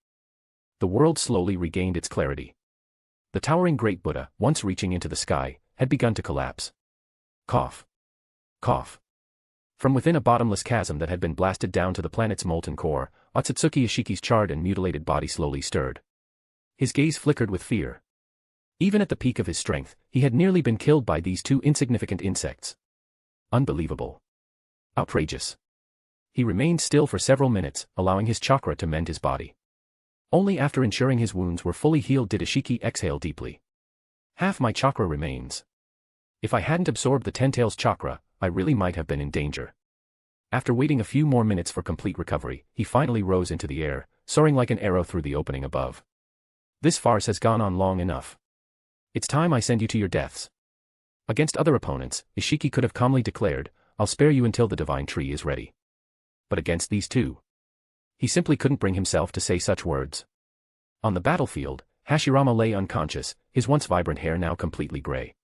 [SPEAKER 3] The world slowly regained its clarity. The towering great Buddha, once reaching into the sky, had begun to collapse. Cough. Cough. From within a bottomless chasm that had been blasted down to the planet's molten core, Otsutsuki Ishiki's charred and mutilated body slowly stirred. His gaze flickered with fear. Even at the peak of his strength, he had nearly been killed by these two insignificant insects. Unbelievable. Outrageous. He remained still for several minutes, allowing his chakra to mend his body. Only after ensuring his wounds were fully healed did Ishiki exhale deeply. Half my chakra remains. If I hadn't absorbed the Ten-Tails chakra, I really might have been in danger. After waiting a few more minutes for complete recovery, he finally rose into the air, soaring like an arrow through the opening above. This farce has gone on long enough. It's time I send you to your deaths. Against other opponents, Ishiki could have calmly declared, I'll spare you until the divine tree is ready. But against these two, he simply couldn't bring himself to say such words. On the battlefield, Hashirama lay unconscious, his once vibrant hair now completely gray.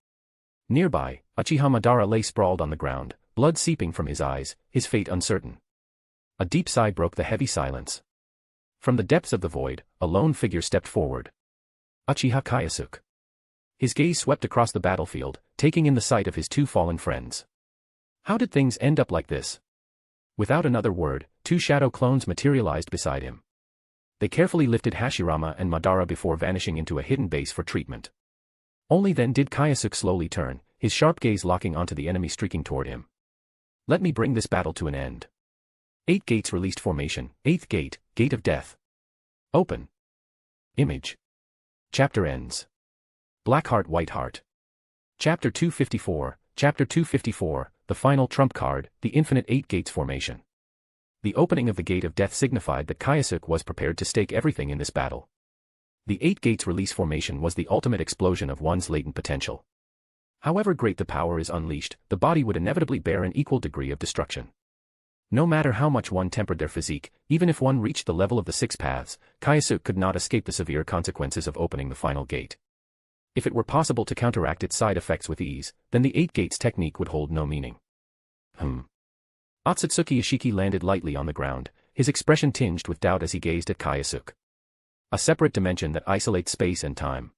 [SPEAKER 3] Nearby, Uchiha Madara lay sprawled on the ground, blood seeping from his eyes, his fate uncertain. A deep sigh broke the heavy silence. From the depths of the void, a lone figure stepped forward. Uchiha Kyōsuke. His gaze swept across the battlefield, taking in the sight of his two fallen friends. How did things end up like this? Without another word, two shadow clones materialized beside him. They carefully lifted Hashirama and Madara before vanishing into a hidden base for treatment. Only then did Kyōsuke slowly turn, his sharp gaze locking onto the enemy streaking toward him. Let me bring this battle to an end. 8 gates released formation, 8th gate, Gate of Death. Open. Image. Chapter ends. Black Heart White Heart. Chapter 254, Chapter 254, the final trump card, the infinite 8 gates formation. The opening of the Gate of Death signified that Kyōsuke was prepared to stake everything in this battle. The 8 gates release formation was the ultimate explosion of one's latent potential. However great the power is unleashed, the body would inevitably bear an equal degree of destruction. No matter how much one tempered their physique, even if one reached the level of the 6 paths, Kyōsuke could not escape the severe consequences of opening the final gate. If it were possible to counteract its side effects with ease, then the 8 gates technique would hold no meaning. Otsutsuki Ishiki landed lightly on the ground, his expression tinged with doubt as he gazed at Kyōsuke. A separate dimension that isolates space and time.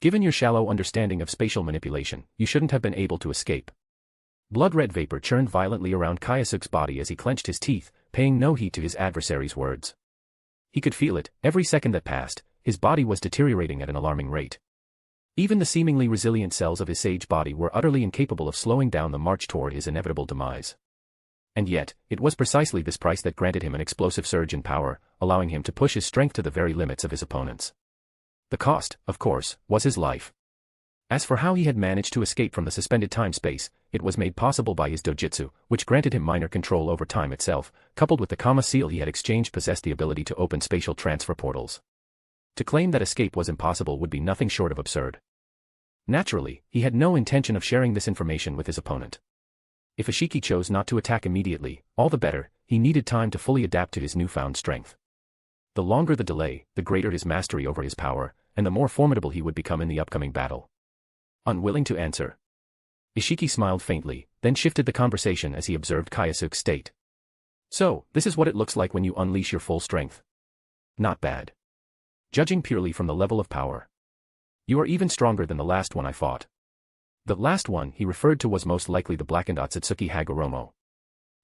[SPEAKER 3] Given your shallow understanding of spatial manipulation, you shouldn't have been able to escape. Blood-red vapor churned violently around Kyōsuke's body as he clenched his teeth, paying no heed to his adversary's words. He could feel it, every second that passed, his body was deteriorating at an alarming rate. Even the seemingly resilient cells of his sage body were utterly incapable of slowing down the march toward his inevitable demise. And yet, it was precisely this price that granted him an explosive surge in power, allowing him to push his strength to the very limits of his opponents. The cost, of course, was his life. As for how he had managed to escape from the suspended time-space, it was made possible by his dojutsu, which granted him minor control over time itself, coupled with the Kama seal he had exchanged possessed the ability to open spatial transfer portals. To claim that escape was impossible would be nothing short of absurd. Naturally, he had no intention of sharing this information with his opponent. If Ishiki chose not to attack immediately, all the better, he needed time to fully adapt to his newfound strength. The longer the delay, the greater his mastery over his power, and the more formidable he would become in the upcoming battle. Unwilling to answer, Ishiki smiled faintly, then shifted the conversation as he observed Kyōsuke's state. So, this is what it looks like when you unleash your full strength. Not bad. Judging purely from the level of power, you are even stronger than the last one I fought. The last one he referred to was most likely the blackened Otsutsuki Hagoromo.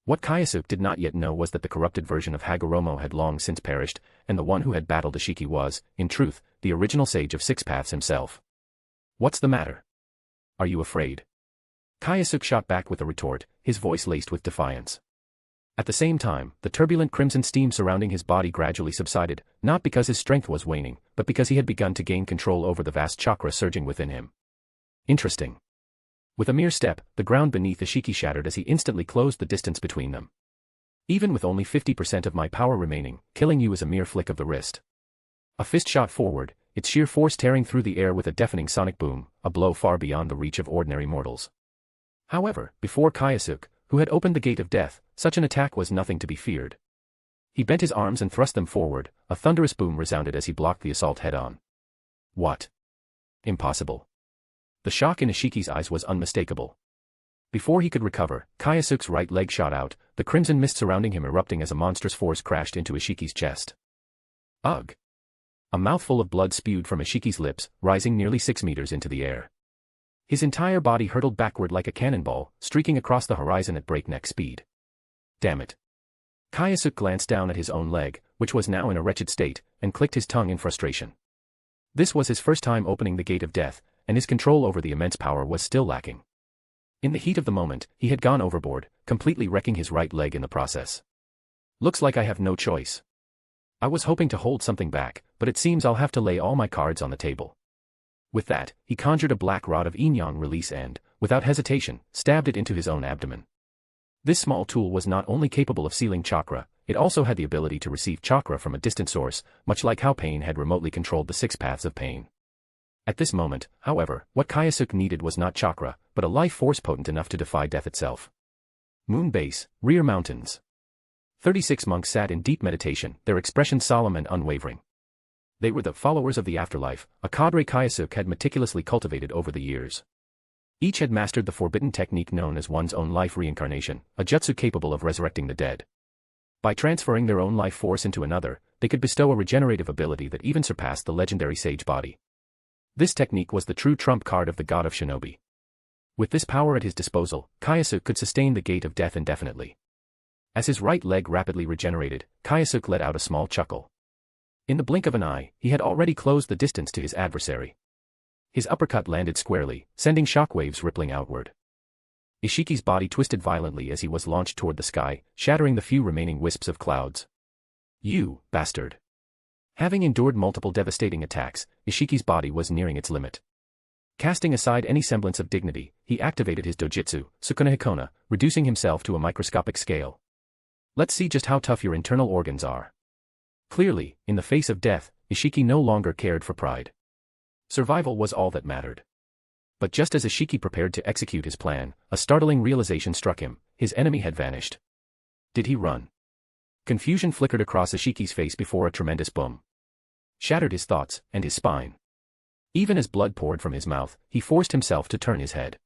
[SPEAKER 3] What Kyōsuke did not yet know was that the corrupted version of Hagoromo had long since perished, and the one who had battled Ishiki was, in truth, the original sage of 6 paths himself. What's the matter? Are you afraid? Kyōsuke shot back with a retort, his voice laced with defiance. At the same time, the turbulent crimson steam surrounding his body gradually subsided, not because his strength was waning, but because he had begun to gain control over the vast chakra surging within him. Interesting. With a mere step, the ground beneath Ishiki shattered as he instantly closed the distance between them. Even with only 50% of my power remaining, killing you is a mere flick of the wrist. A fist shot forward, its sheer force tearing through the air with a deafening sonic boom, a blow far beyond the reach of ordinary mortals. However, before Kyōsuke, who had opened the Gate of Death, such an attack was nothing to be feared. He bent his arms and thrust them forward, a thunderous boom resounded as he blocked the assault head-on. What? Impossible. The shock in Ishiki's eyes was unmistakable. Before he could recover, Kyōsuke's right leg shot out, the crimson mist surrounding him erupting as a monstrous force crashed into Ishiki's chest. Ugh! A mouthful of blood spewed from Ishiki's lips, rising nearly 6 meters into the air. His entire body hurtled backward like a cannonball, streaking across the horizon at breakneck speed. Damn it. Kyōsuke glanced down at his own leg, which was now in a wretched state, and clicked his tongue in frustration. This was his first time opening the Gate of Death, and his control over the immense power was still lacking. In the heat of the moment, he had gone overboard, completely wrecking his right leg in the process. Looks like I have no choice. I was hoping to hold something back, but it seems I'll have to lay all my cards on the table. With that, he conjured a black rod of yin-yang release and, without hesitation, stabbed it into his own abdomen. This small tool was not only capable of sealing chakra, it also had the ability to receive chakra from a distant source, much like how pain had remotely controlled the 6 paths of pain. At this moment, however, what Kyōsuke needed was not chakra, but a life force potent enough to defy death itself. Moon Base, Rear Mountains. 36 monks sat in deep meditation, their expression solemn and unwavering. They were the followers of the afterlife, a cadre Kyōsuke had meticulously cultivated over the years. Each had mastered the forbidden technique known as one's own life reincarnation, a jutsu capable of resurrecting the dead. By transferring their own life force into another, they could bestow a regenerative ability that even surpassed the legendary sage body. This technique was the true trump card of the God of Shinobi. With this power at his disposal, Kyōsuke could sustain the gate of death indefinitely. As his right leg rapidly regenerated, Kyōsuke let out a small chuckle. In the blink of an eye, he had already closed the distance to his adversary. His uppercut landed squarely, sending shockwaves rippling outward. Ishiki's body twisted violently as he was launched toward the sky, shattering the few remaining wisps of clouds. "You, bastard." Having endured multiple devastating attacks, Ishiki's body was nearing its limit. Casting aside any semblance of dignity, he activated his dojutsu, Sukuna Hikona, reducing himself to a microscopic scale. "Let's see just how tough your internal organs are." Clearly, in the face of death, Ishiki no longer cared for pride. Survival was all that mattered. But just as Ishiki prepared to execute his plan, a startling realization struck him: his enemy had vanished. Did he run? Confusion flickered across Ishiki's face before a tremendous boom shattered his thoughts and his spine. Even as blood poured from his mouth, he forced himself to turn his head.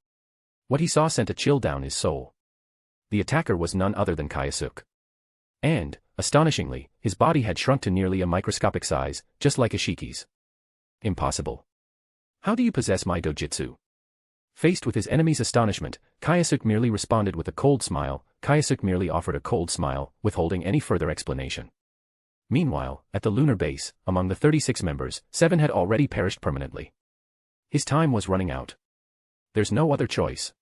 [SPEAKER 3] What he saw sent a chill down his soul. The attacker was none other than Kyōsuke. And, astonishingly, his body had shrunk to nearly a microscopic size, just like Ishiki's. Impossible. How do you possess my dojutsu? Faced with his enemy's astonishment, Kyōsuke merely responded with a cold smile. Kyōsuke merely offered a cold smile, withholding any further explanation. Meanwhile, at the lunar base, among the 36 members, 7 had already perished permanently. His time was running out. There's no other choice.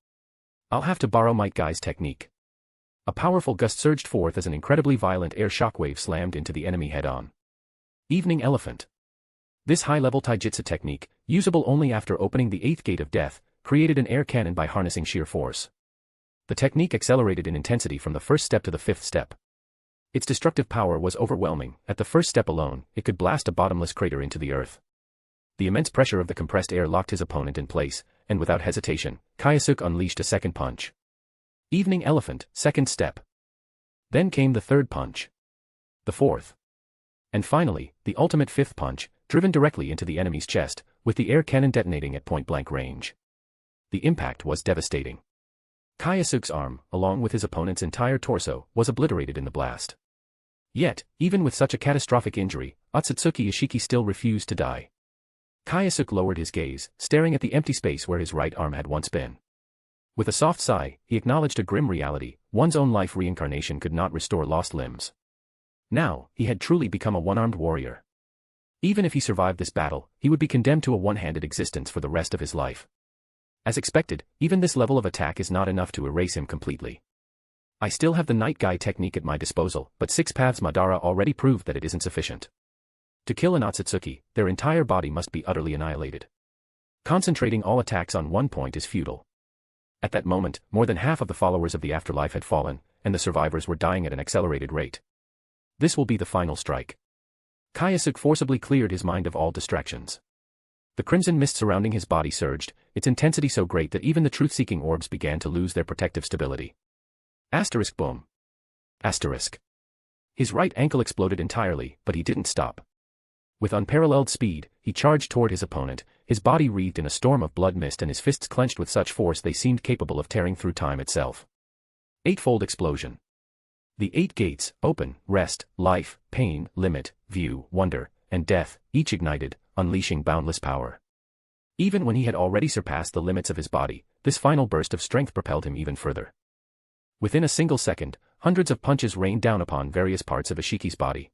[SPEAKER 3] I'll have to borrow Might Guy's technique. A powerful gust surged forth as an incredibly violent air shockwave slammed into the enemy head-on. Evening Elephant. This high-level taijutsu technique, usable only after opening the 8th gate of death, created an air cannon by harnessing sheer force. The technique accelerated in intensity from the first step to the 5th step. Its destructive power was overwhelming. At the first step alone, it could blast a bottomless crater into the earth. The immense pressure of the compressed air locked his opponent in place, and without hesitation, Kyōsuke unleashed a second punch. Evening Elephant, 2nd step. Then came the 3rd punch. The 4th. And finally, the ultimate 5th punch, driven directly into the enemy's chest, with the air cannon detonating at point-blank range. The impact was devastating. Kyōsuke's arm, along with his opponent's entire torso, was obliterated in the blast. Yet, even with such a catastrophic injury, Otsutsuki Ishiki still refused to die. Kyōsuke lowered his gaze, staring at the empty space where his right arm had once been. With a soft sigh, he acknowledged a grim reality: one's own life reincarnation could not restore lost limbs. Now, he had truly become a one-armed warrior. Even if he survived this battle, he would be condemned to a one-handed existence for the rest of his life. As expected, even this level of attack is not enough to erase him completely. I still have the Night Guy technique at my disposal, but 6 Paths Madara already proved that it isn't sufficient. To kill an Otsutsuki, their entire body must be utterly annihilated. Concentrating all attacks on one point is futile. At that moment, more than half of the followers of the afterlife had fallen, and the survivors were dying at an accelerated rate. This will be the final strike. Kyōsuke forcibly cleared his mind of all distractions. The crimson mist surrounding his body surged, its intensity so great that even the truth-seeking orbs began to lose their protective stability. Asterisk boom. Asterisk. His right ankle exploded entirely, but he didn't stop. With unparalleled speed, he charged toward his opponent, his body wreathed in a storm of blood mist and his fists clenched with such force they seemed capable of tearing through time itself. Eightfold explosion. The 8 gates, open, rest, life, pain, limit, view, wonder, and death, each ignited, unleashing boundless power. Even when he had already surpassed the limits of his body, this final burst of strength propelled him even further. Within a single second, hundreds of punches rained down upon various parts of Ishiki's body.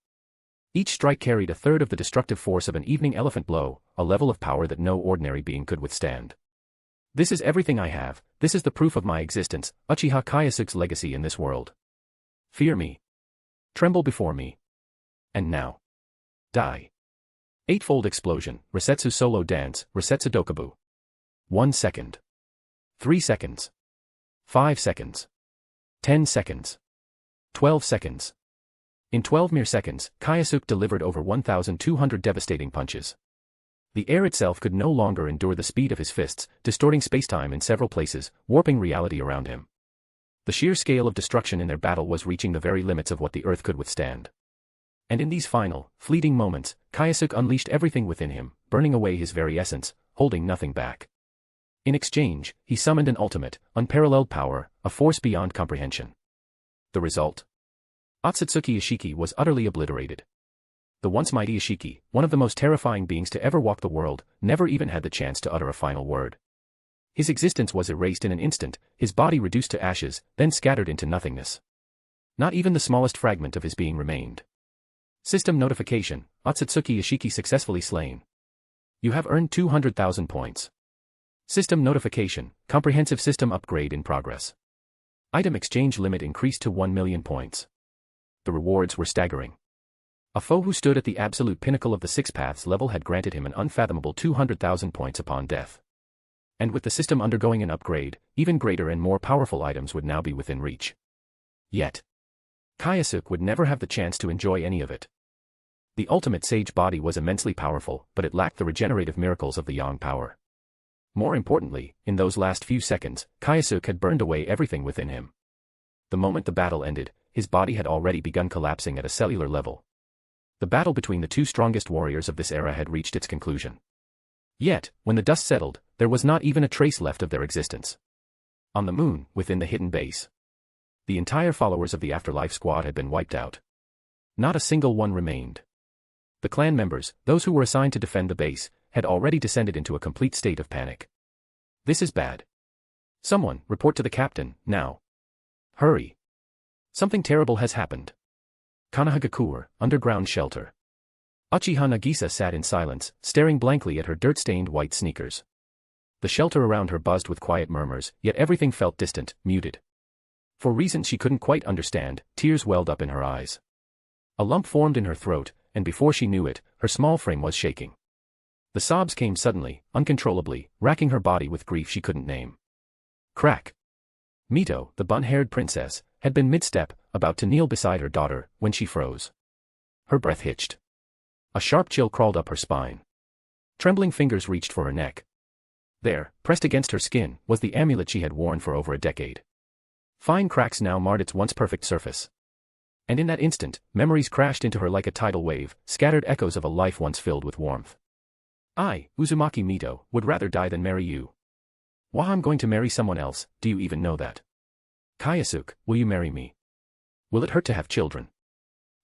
[SPEAKER 3] Each strike carried a third of the destructive force of an evening elephant blow, a level of power that no ordinary being could withstand. This is everything I have, this is the proof of my existence, Uchiha Kyōsuke's legacy in this world. Fear me. Tremble before me. And now. Die. Eightfold explosion, Resetsu solo dance, Resetsu dokubu. 1 second. 3 seconds. 5 seconds. 10 seconds. 12 seconds. In 12 mere seconds, Kyōsuke delivered over 1,200 devastating punches. The air itself could no longer endure the speed of his fists, distorting spacetime in several places, warping reality around him. The sheer scale of destruction in their battle was reaching the very limits of what the earth could withstand. And in these final, fleeting moments, Kyōsuke unleashed everything within him, burning away his very essence, holding nothing back. In exchange, he summoned an ultimate, unparalleled power, a force beyond comprehension. The result? Otsutsuki Ishiki was utterly obliterated. The once mighty Ishiki, one of the most terrifying beings to ever walk the world, never even had the chance to utter a final word. His existence was erased in an instant, his body reduced to ashes, then scattered into nothingness. Not even the smallest fragment of his being remained. System notification, Otsutsuki Ishiki successfully slain. You have earned 200,000 points. System notification, comprehensive system upgrade in progress. Item exchange limit increased to 1 million points. The rewards were staggering. A foe who stood at the absolute pinnacle of the Six Paths level had granted him an unfathomable 200,000 points upon death. And with the system undergoing an upgrade, even greater and more powerful items would now be within reach. Yet, Kyōsuke would never have the chance to enjoy any of it. The ultimate sage body was immensely powerful, but it lacked the regenerative miracles of the Yang power. More importantly, in those last few seconds, Kyōsuke had burned away everything within him. The moment the battle ended, his body had already begun collapsing at a cellular level. The battle between the two strongest warriors of this era had reached its conclusion. Yet, when the dust settled, there was not even a trace left of their existence. On the moon, within the hidden base, the entire followers of the Afterlife Squad had been wiped out. Not a single one remained. The clan members, those who were assigned to defend the base, had already descended into a complete state of panic. This is bad. Someone, report to the captain, now. Hurry. Something terrible has happened. Konohagakure, underground shelter. Uchiha Nagisa sat in silence, staring blankly at her dirt-stained white sneakers. The shelter around her buzzed with quiet murmurs, yet everything felt distant, muted. For reasons she couldn't quite understand, tears welled up in her eyes. A lump formed in her throat, and before she knew it, her small frame was shaking. The sobs came suddenly, uncontrollably, racking her body with grief she couldn't name. Crack. Mito, the bun-haired princess, had been mid-step, about to kneel beside her daughter, when she froze. Her breath hitched. A sharp chill crawled up her spine. Trembling fingers reached for her neck. There, pressed against her skin, was the amulet she had worn for over a decade. Fine cracks now marred its once perfect surface. And in that instant, memories crashed into her like a tidal wave, scattered echoes of a life once filled with warmth. I, Uzumaki Mito, would rather die than marry you. Why, I'm going to marry someone else, do you even know that? Kyōsuke, will you marry me? Will it hurt to have children?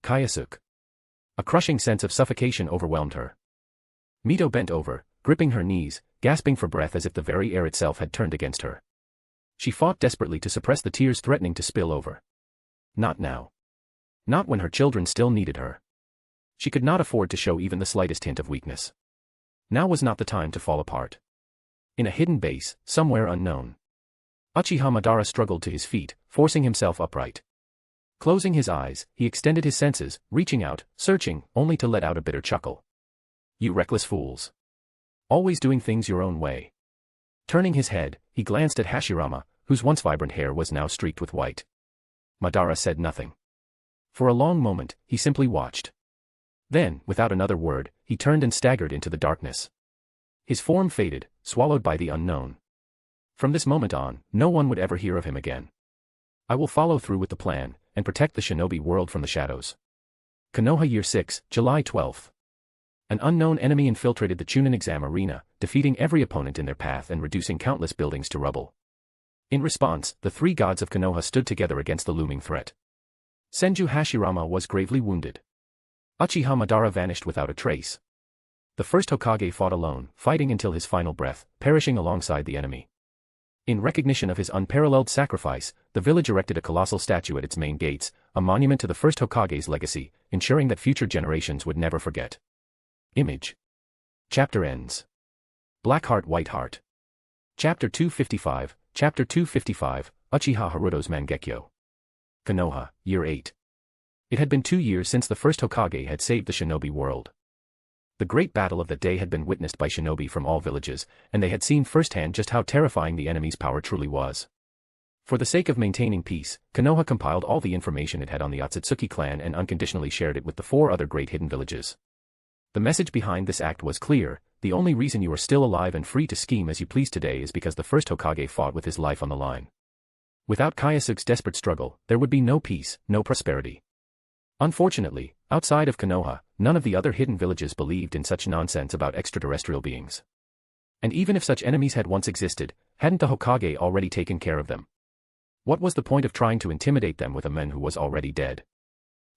[SPEAKER 3] Kyōsuke. A crushing sense of suffocation overwhelmed her. Mito bent over, gripping her knees, gasping for breath as if the very air itself had turned against her. She fought desperately to suppress the tears threatening to spill over. Not now. Not when her children still needed her. She could not afford to show even the slightest hint of weakness. Now was not the time to fall apart. In a hidden base, somewhere unknown, Uchiha Madara struggled to his feet, forcing himself upright. Closing his eyes, he extended his senses, reaching out, searching, only to let out a bitter chuckle. You reckless fools. Always doing things your own way. Turning his head, he glanced at Hashirama, whose once vibrant hair was now streaked with white. Madara said nothing. For a long moment, he simply watched. Then, without another word, he turned and staggered into the darkness. His form faded, swallowed by the unknown. From this moment on, no one would ever hear of him again. I will follow through with the plan, and protect the shinobi world from the shadows. Konoha Year 6, July 12. An unknown enemy infiltrated the Chunin exam arena, defeating every opponent in their path and reducing countless buildings to rubble. In response, the three gods of Konoha stood together against the looming threat. Senju Hashirama was gravely wounded. Uchiha Madara vanished without a trace. The first Hokage fought alone, fighting until his final breath, perishing alongside the enemy. In recognition of his unparalleled sacrifice, the village erected a colossal statue at its main gates, a monument to the first Hokage's legacy, ensuring that future generations would never forget. Image. Chapter ends. Black Heart White Heart. Chapter 255, Chapter 255, Uchiha Haruto's Mangekyo. Konoha, Year 8. It had been 2 years since the first Hokage had saved the shinobi world. The great battle of that day had been witnessed by shinobi from all villages, and they had seen firsthand just how terrifying the enemy's power truly was. For the sake of maintaining peace, Konoha compiled all the information it had on the Otsutsuki clan and unconditionally shared it with the 4 other great hidden villages. The message behind this act was clear: the only reason you are still alive and free to scheme as you please today is because the first Hokage fought with his life on the line. Without Kyōsuke's desperate struggle, there would be no peace, no prosperity. Unfortunately, outside of Konoha, none of the other hidden villages believed in such nonsense about extraterrestrial beings. And even if such enemies had once existed, hadn't the Hokage already taken care of them? What was the point of trying to intimidate them with a man who was already dead?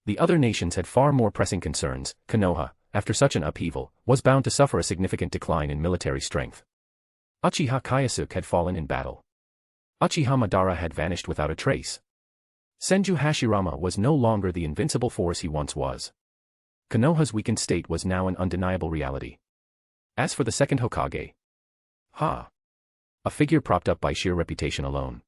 [SPEAKER 3] The other nations had far more pressing concerns. Konoha, after such an upheaval, was bound to suffer a significant decline in military strength. Uchiha Kyōsuke had fallen in battle. Uchiha Madara had vanished without a trace. Senju Hashirama was no longer the invincible force he once was. Konoha's weakened state was now an undeniable reality. As for the second Hokage, a figure propped up by sheer reputation alone.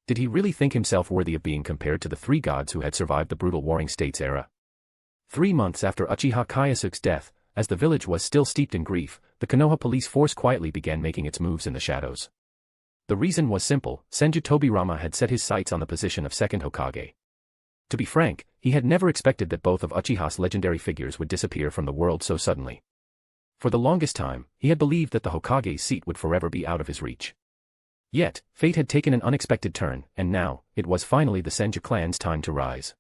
[SPEAKER 3] Did he really think himself worthy of being compared to the 3 gods who had survived the brutal Warring States era? 3 months after Uchiha Kyōsuke's death, as the village was still steeped in grief, the Konoha police force quietly began making its moves in the shadows. The reason was simple: Senju Tobirama had set his sights on the position of second Hokage. To be frank, he had never expected that both of Uchiha's legendary figures would disappear from the world so suddenly. For the longest time, he had believed that the Hokage's seat would forever be out of his reach. Yet, fate had taken an unexpected turn, and now, it was finally the Senju clan's time to rise.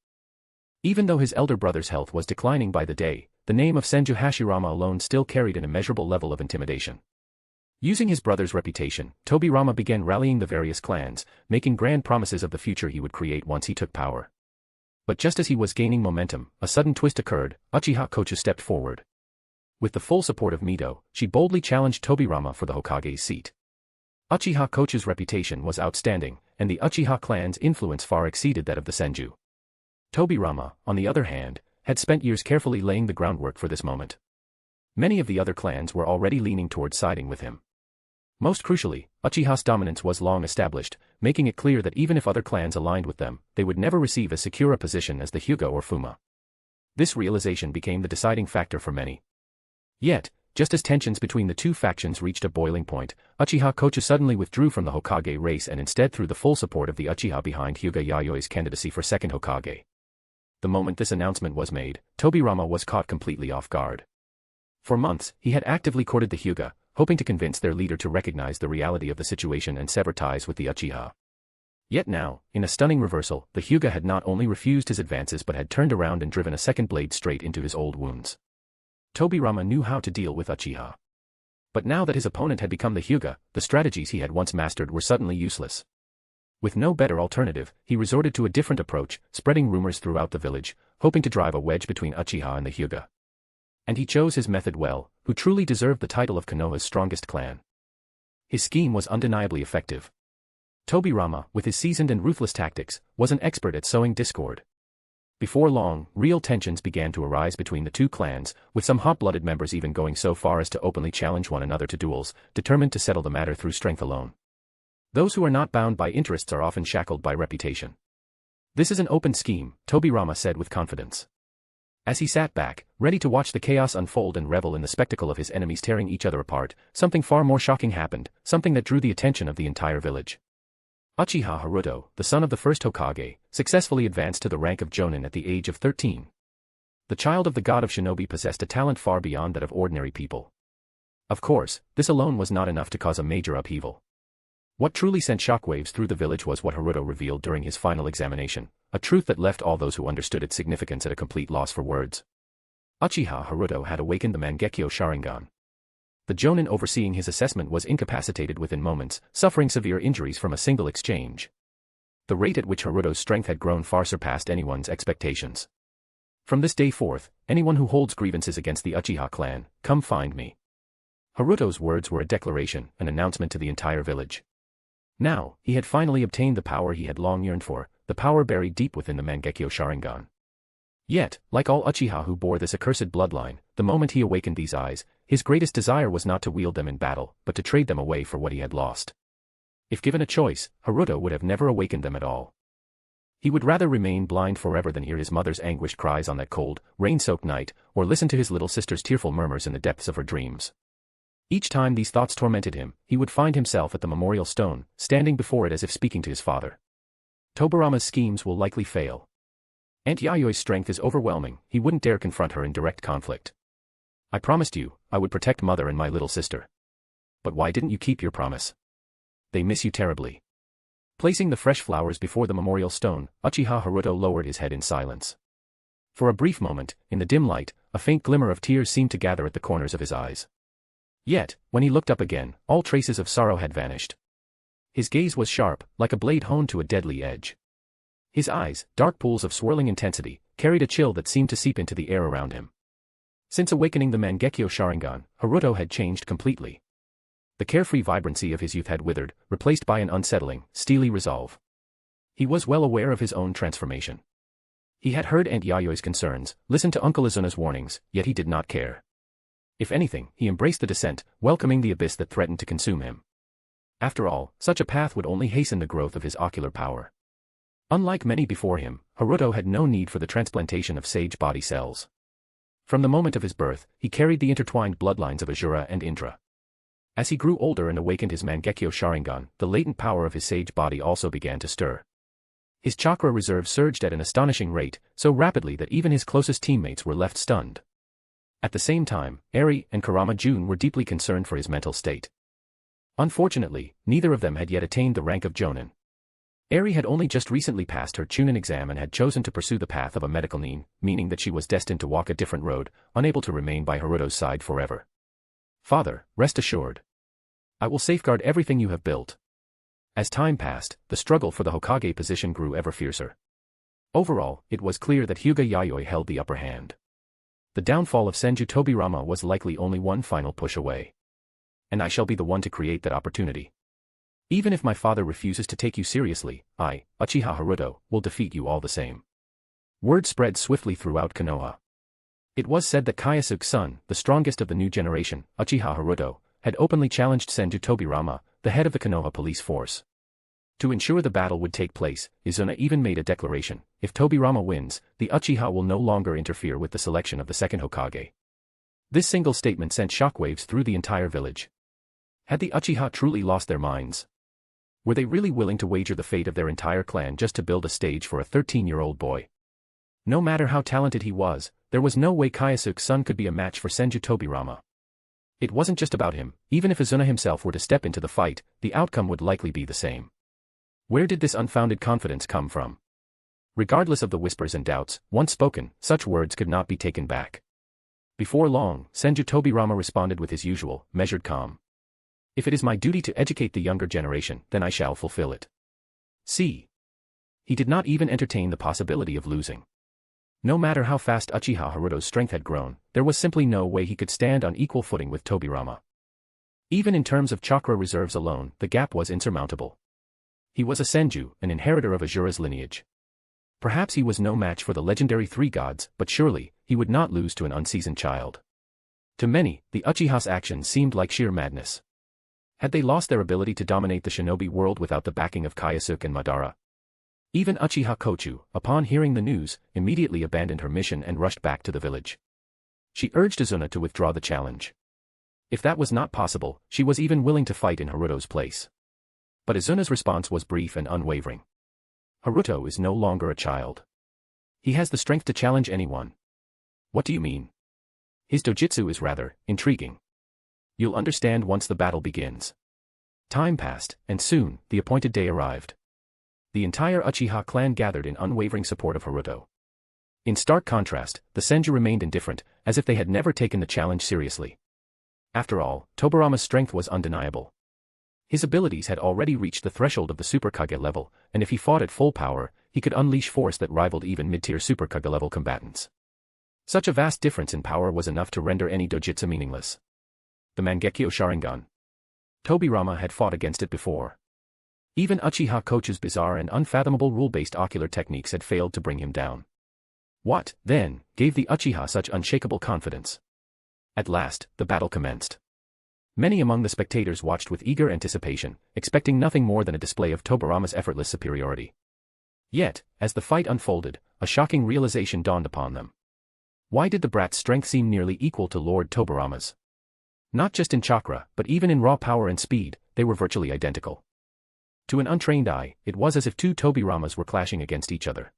[SPEAKER 3] Even though his elder brother's health was declining by the day, the name of Senju Hashirama alone still carried an immeasurable level of intimidation. Using his brother's reputation, Tobirama began rallying the various clans, making grand promises of the future he would create once he took power. But just as he was gaining momentum, a sudden twist occurred. Uchiha Kochu stepped forward. With the full support of Mito, she boldly challenged Tobirama for the Hokage's seat. Uchiha Kochu's reputation was outstanding, and the Uchiha clan's influence far exceeded that of the Senju. Tobirama, on the other hand, had spent years carefully laying the groundwork for this moment. Many of the other clans were already leaning towards siding with him. Most crucially, Uchiha's dominance was long established, making it clear that even if other clans aligned with them, they would never receive as secure a position as the Hyuga or Fuma. This realization became the deciding factor for many. Yet, just as tensions between the 2 factions reached a boiling point, Uchiha Kochu suddenly withdrew from the Hokage race and instead threw the full support of the Uchiha behind Hyuga Yayoi's candidacy for second Hokage. The moment this announcement was made, Tobirama was caught completely off guard. For months, he had actively courted the Hyuga, hoping to convince their leader to recognize the reality of the situation and sever ties with the Uchiha. Yet now, in a stunning reversal, the Hyuga had not only refused his advances but had turned around and driven a second blade straight into his old wounds. Tobirama knew how to deal with Uchiha. But now that his opponent had become the Hyuga, the strategies he had once mastered were suddenly useless. With no better alternative, he resorted to a different approach, spreading rumors throughout the village, hoping to drive a wedge between Uchiha and the Hyuga. And he chose his method well. Who truly deserved the title of Konoha's strongest clan? His scheme was undeniably effective. Tobirama, with his seasoned and ruthless tactics, was an expert at sowing discord. Before long, real tensions began to arise between the 2 clans, with some hot-blooded members even going so far as to openly challenge one another to duels, determined to settle the matter through strength alone. Those who are not bound by interests are often shackled by reputation. This is an open scheme, Tobirama said with confidence. As he sat back, ready to watch the chaos unfold and revel in the spectacle of his enemies tearing each other apart, something far more shocking happened, something that drew the attention of the entire village. Uchiha Haruto, the son of the first Hokage, successfully advanced to the rank of Jonin at the age of 13. The child of the God of Shinobi possessed a talent far beyond that of ordinary people. Of course, this alone was not enough to cause a major upheaval. What truly sent shockwaves through the village was what Haruto revealed during his final examination, a truth that left all those who understood its significance at a complete loss for words. Uchiha Haruto had awakened the Mangekyo Sharingan. The Jonin overseeing his assessment was incapacitated within moments, suffering severe injuries from a single exchange. The rate at which Haruto's strength had grown far surpassed anyone's expectations. From this day forth, anyone who holds grievances against the Uchiha clan, come find me. Haruto's words were a declaration, an announcement to the entire village. Now, he had finally obtained the power he had long yearned for, the power buried deep within the Mangekyo Sharingan. Yet, like all Uchiha who bore this accursed bloodline, the moment he awakened these eyes, his greatest desire was not to wield them in battle, but to trade them away for what he had lost. If given a choice, Haruto would have never awakened them at all. He would rather remain blind forever than hear his mother's anguished cries on that cold, rain-soaked night, or listen to his little sister's tearful murmurs in the depths of her dreams. Each time these thoughts tormented him, he would find himself at the memorial stone, standing before it as if speaking to his father. Tobirama's schemes will likely fail. Aunt Yayoi's strength is overwhelming, he wouldn't dare confront her in direct conflict. I promised you, I would protect Mother and my little sister. But why didn't you keep your promise? They miss you terribly. Placing the fresh flowers before the memorial stone, Uchiha Haruto lowered his head in silence. For a brief moment, in the dim light, a faint glimmer of tears seemed to gather at the corners of his eyes. Yet, when he looked up again, all traces of sorrow had vanished. His gaze was sharp, like a blade honed to a deadly edge. His eyes, dark pools of swirling intensity, carried a chill that seemed to seep into the air around him. Since awakening the Mangekyo Sharingan, Haruto had changed completely. The carefree vibrancy of his youth had withered, replaced by an unsettling, steely resolve. He was well aware of his own transformation. He had heard Aunt Yayoi's concerns, listened to Uncle Izuna's warnings, yet he did not care. If anything, he embraced the descent, welcoming the abyss that threatened to consume him. After all, such a path would only hasten the growth of his ocular power. Unlike many before him, Haruto had no need for the transplantation of sage body cells. From the moment of his birth, he carried the intertwined bloodlines of Asura and Indra. As he grew older and awakened his Mangekyo Sharingan, the latent power of his sage body also began to stir. His chakra reserve surged at an astonishing rate, so rapidly that even his closest teammates were left stunned. At the same time, Eri and Kurama Jun were deeply concerned for his mental state. Unfortunately, neither of them had yet attained the rank of Jonin. Eri had only just recently passed her Chunin exam and had chosen to pursue the path of a medical nin, meaning that she was destined to walk a different road, unable to remain by Haruto's side forever. Father, rest assured. I will safeguard everything you have built. As time passed, the struggle for the Hokage position grew ever fiercer. Overall, it was clear that Hyuga Yayoi held the upper hand. The downfall of Senju Tobirama was likely only one final push away. And I shall be the one to create that opportunity. Even if my father refuses to take you seriously, I, Uchiha Haruto, will defeat you all the same. Word spread swiftly throughout Konoha. It was said that Kyōsuke's son, the strongest of the new generation, Uchiha Haruto, had openly challenged Senju Tobirama, the head of the Konoha police force. To ensure the battle would take place, Izuna even made a declaration: if Tobirama wins, the Uchiha will no longer interfere with the selection of the second Hokage. This single statement sent shockwaves through the entire village. Had the Uchiha truly lost their minds? Were they really willing to wager the fate of their entire clan just to build a stage for a 13-year-old boy? No matter how talented he was, there was no way Kyōsuke's son could be a match for Senju Tobirama. It wasn't just about him, even if Izuna himself were to step into the fight, the outcome would likely be the same. Where did this unfounded confidence come from? Regardless of the whispers and doubts, once spoken, such words could not be taken back. Before long, Senju Tobirama responded with his usual, measured calm. If it is my duty to educate the younger generation, then I shall fulfill it. See. He did not even entertain the possibility of losing. No matter how fast Uchiha Haruto's strength had grown, there was simply no way he could stand on equal footing with Tobirama. Even in terms of chakra reserves alone, the gap was insurmountable. He was a Senju, an inheritor of Asura's lineage. Perhaps he was no match for the legendary three gods, but surely, he would not lose to an unseasoned child. To many, the Uchiha's actions seemed like sheer madness. Had they lost their ability to dominate the shinobi world without the backing of Kyōsuke and Madara? Even Uchiha Kochu, upon hearing the news, immediately abandoned her mission and rushed back to the village. She urged Izuna to withdraw the challenge. If that was not possible, she was even willing to fight in Haruto's place. But Izuna's response was brief and unwavering. Haruto is no longer a child. He has the strength to challenge anyone. What do you mean? His dojutsu is rather intriguing. You'll understand once the battle begins. Time passed, and soon, the appointed day arrived. The entire Uchiha clan gathered in unwavering support of Haruto. In stark contrast, the Senju remained indifferent, as if they had never taken the challenge seriously. After all, Tobirama's strength was undeniable. His abilities had already reached the threshold of the Super Kage level, and if he fought at full power, he could unleash force that rivaled even mid-tier Super Kage level combatants. Such a vast difference in power was enough to render any dojutsu meaningless. The Mangekyo Sharingan. Tobirama had fought against it before. Even Uchiha Kochu's bizarre and unfathomable rule-based ocular techniques had failed to bring him down. What, then, gave the Uchiha such unshakable confidence? At last, the battle commenced. Many among the spectators watched with eager anticipation, expecting nothing more than a display of Tobirama's effortless superiority. Yet, as the fight unfolded, a shocking realization dawned upon them. Why did the brat's strength seem nearly equal to Lord Tobirama's? Not just in chakra, but even in raw power and speed, they were virtually identical. To an untrained eye, it was as if two Tobiramas were clashing against each other.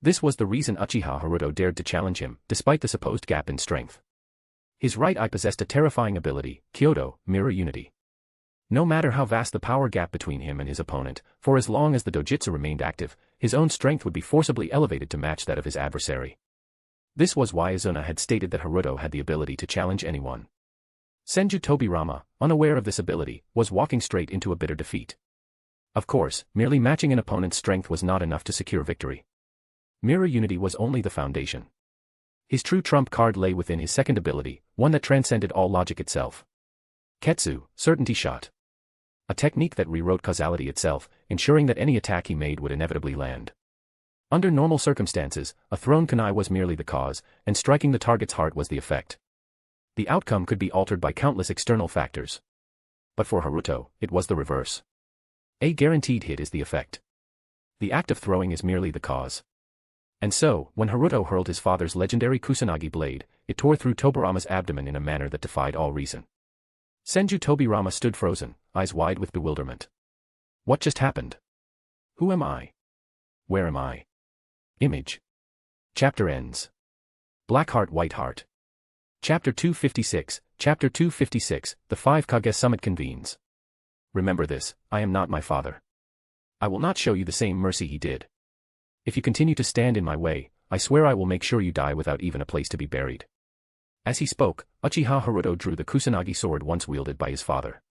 [SPEAKER 3] This was the reason Uchiha Haruto dared to challenge him, despite the supposed gap in strength. His right eye possessed a terrifying ability, Kyoto, mirror unity. No matter how vast the power gap between him and his opponent, for as long as the dojutsu remained active, his own strength would be forcibly elevated to match that of his adversary. This was why Izuna had stated that Haruto had the ability to challenge anyone. Senju Tobirama, unaware of this ability, was walking straight into a bitter defeat. Of course, merely matching an opponent's strength was not enough to secure victory. Mirror unity was only the foundation. His true trump card lay within his second ability, one that transcended all logic itself. Ketsu, certainty shot. A technique that rewrote causality itself, ensuring that any attack he made would inevitably land. Under normal circumstances, a thrown kunai was merely the cause, and striking the target's heart was the effect. The outcome could be altered by countless external factors. But for Haruto, it was the reverse. A guaranteed hit is the effect. The act of throwing is merely the cause. And so, when Haruto hurled his father's legendary Kusanagi blade, it tore through Tobirama's abdomen in a manner that defied all reason. Senju Tobirama stood frozen, eyes wide with bewilderment. What just happened? Who am I? Where am I? Image. Chapter ends. Black Heart White Heart. Chapter 256, Chapter 256, The 5 Kage Summit convenes. Remember this, I am not my father. I will not show you the same mercy he did. If you continue to stand in my way, I swear I will make sure you die without even a place to be buried. As he spoke, Uchiha Haruto drew the Kusanagi sword once wielded by his father.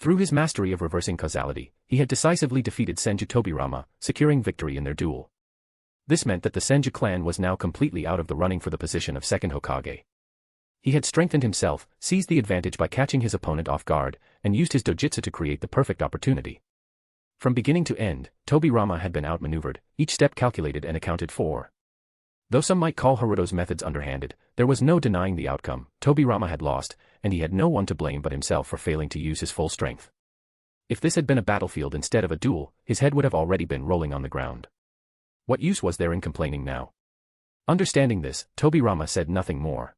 [SPEAKER 3] Through his mastery of reversing causality, he had decisively defeated Senju Tobirama, securing victory in their duel. This meant that the Senju clan was now completely out of the running for the position of second Hokage. He had strengthened himself, seized the advantage by catching his opponent off guard, and used his dojutsu to create the perfect opportunity. From beginning to end, Tobirama had been outmaneuvered, each step calculated and accounted for. Though some might call Haruto's methods underhanded, there was no denying the outcome. Tobirama had lost, and he had no one to blame but himself for failing to use his full strength. If this had been a battlefield instead of a duel, his head would have already been rolling on the ground. What use was there in complaining now? Understanding this, Tobirama said nothing more.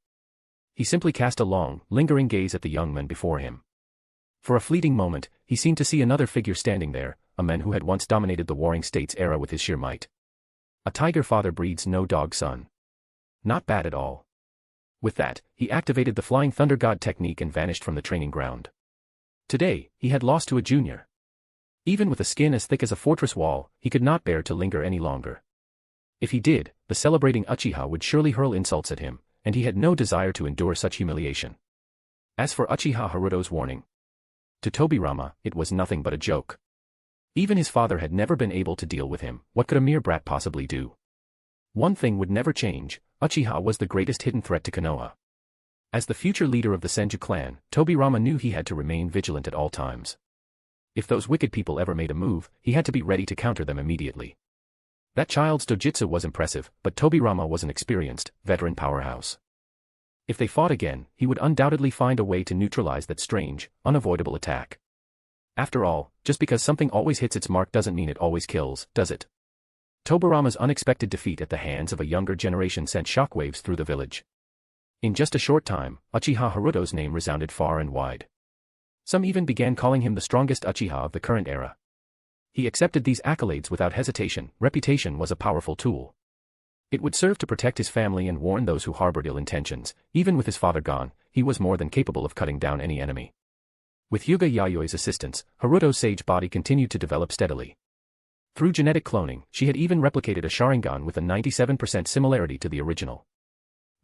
[SPEAKER 3] He simply cast a long, lingering gaze at the young man before him. For a fleeting moment, he seemed to see another figure standing there, a man who had once dominated the Warring States era with his sheer might. A tiger father breeds no dog son. Not bad at all. With that, he activated the Flying Thunder God technique and vanished from the training ground. Today, he had lost to a junior. Even with a skin as thick as a fortress wall, he could not bear to linger any longer. If he did, the celebrating Uchiha would surely hurl insults at him, and he had no desire to endure such humiliation. As for Uchiha Haruto's warning, to Tobirama, it was nothing but a joke. Even his father had never been able to deal with him. What could a mere brat possibly do? One thing would never change, Uchiha was the greatest hidden threat to Konoha. As the future leader of the Senju clan, Tobirama knew he had to remain vigilant at all times. If those wicked people ever made a move, he had to be ready to counter them immediately. That child's dojutsu was impressive, but Tobirama was an experienced, veteran powerhouse. If they fought again, he would undoubtedly find a way to neutralize that strange, unavoidable attack. After all, just because something always hits its mark doesn't mean it always kills, does it? Tobirama's unexpected defeat at the hands of a younger generation sent shockwaves through the village. In just a short time, Uchiha Haruto's name resounded far and wide. Some even began calling him the strongest Uchiha of the current era. He accepted these accolades without hesitation. Reputation was a powerful tool. It would serve to protect his family and warn those who harbored ill intentions. Even with his father gone, he was more than capable of cutting down any enemy. With Hyuga Yayoi's assistance, Haruto's sage body continued to develop steadily. Through genetic cloning, she had even replicated a Sharingan with a 97% similarity to the original.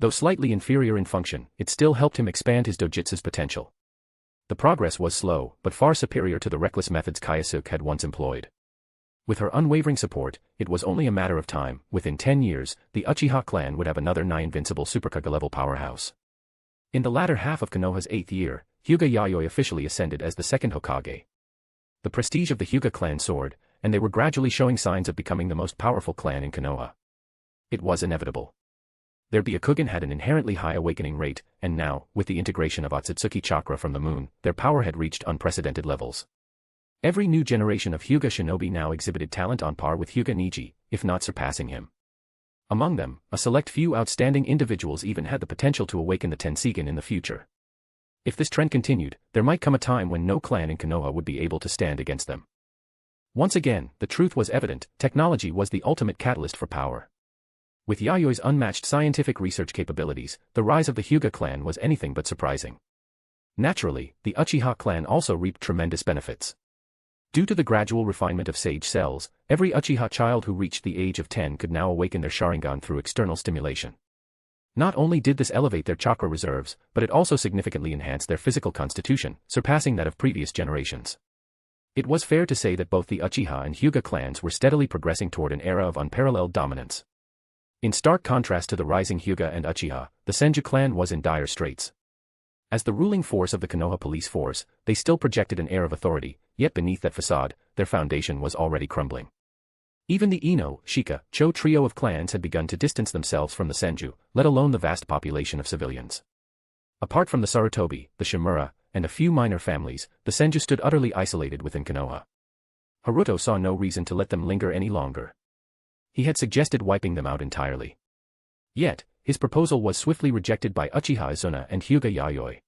[SPEAKER 3] Though slightly inferior in function, it still helped him expand his dojutsu's potential. The progress was slow, but far superior to the reckless methods Kyōsuke had once employed. With her unwavering support, it was only a matter of time. Within 10 years, the Uchiha clan would have another 9-invincible Superkage-level powerhouse. In the latter half of Konoha's 8th year, Hyuga Yayoi officially ascended as the second Hokage. The prestige of the Hyuga clan soared, and they were gradually showing signs of becoming the most powerful clan in Konoha. It was inevitable. Their Byakugan had an inherently high awakening rate, and now, with the integration of Otsutsuki chakra from the moon, their power had reached unprecedented levels. Every new generation of Hyuga shinobi now exhibited talent on par with Hyuga Niji, if not surpassing him. Among them, a select few outstanding individuals even had the potential to awaken the Tenseigan in the future. If this trend continued, there might come a time when no clan in Konoha would be able to stand against them. Once again, the truth was evident: technology was the ultimate catalyst for power. With Yayoi's unmatched scientific research capabilities, the rise of the Hyuga clan was anything but surprising. Naturally, the Uchiha clan also reaped tremendous benefits. Due to the gradual refinement of sage cells, every Uchiha child who reached the age of 10 could now awaken their Sharingan through external stimulation. Not only did this elevate their chakra reserves, but it also significantly enhanced their physical constitution, surpassing that of previous generations. It was fair to say that both the Uchiha and Hyuga clans were steadily progressing toward an era of unparalleled dominance. In stark contrast to the rising Hyuga and Uchiha, the Senju clan was in dire straits. As the ruling force of the Konoha police force, they still projected an air of authority, yet beneath that facade, their foundation was already crumbling. Even the Ino, Shika, Cho trio of clans had begun to distance themselves from the Senju, let alone the vast population of civilians. Apart from the Sarutobi, the Shimura, and a few minor families, the Senju stood utterly isolated within Konoha. Haruto saw no reason to let them linger any longer. He had suggested wiping them out entirely. Yet, his proposal was swiftly rejected by Uchiha Izuna and Hyuga Yayoi.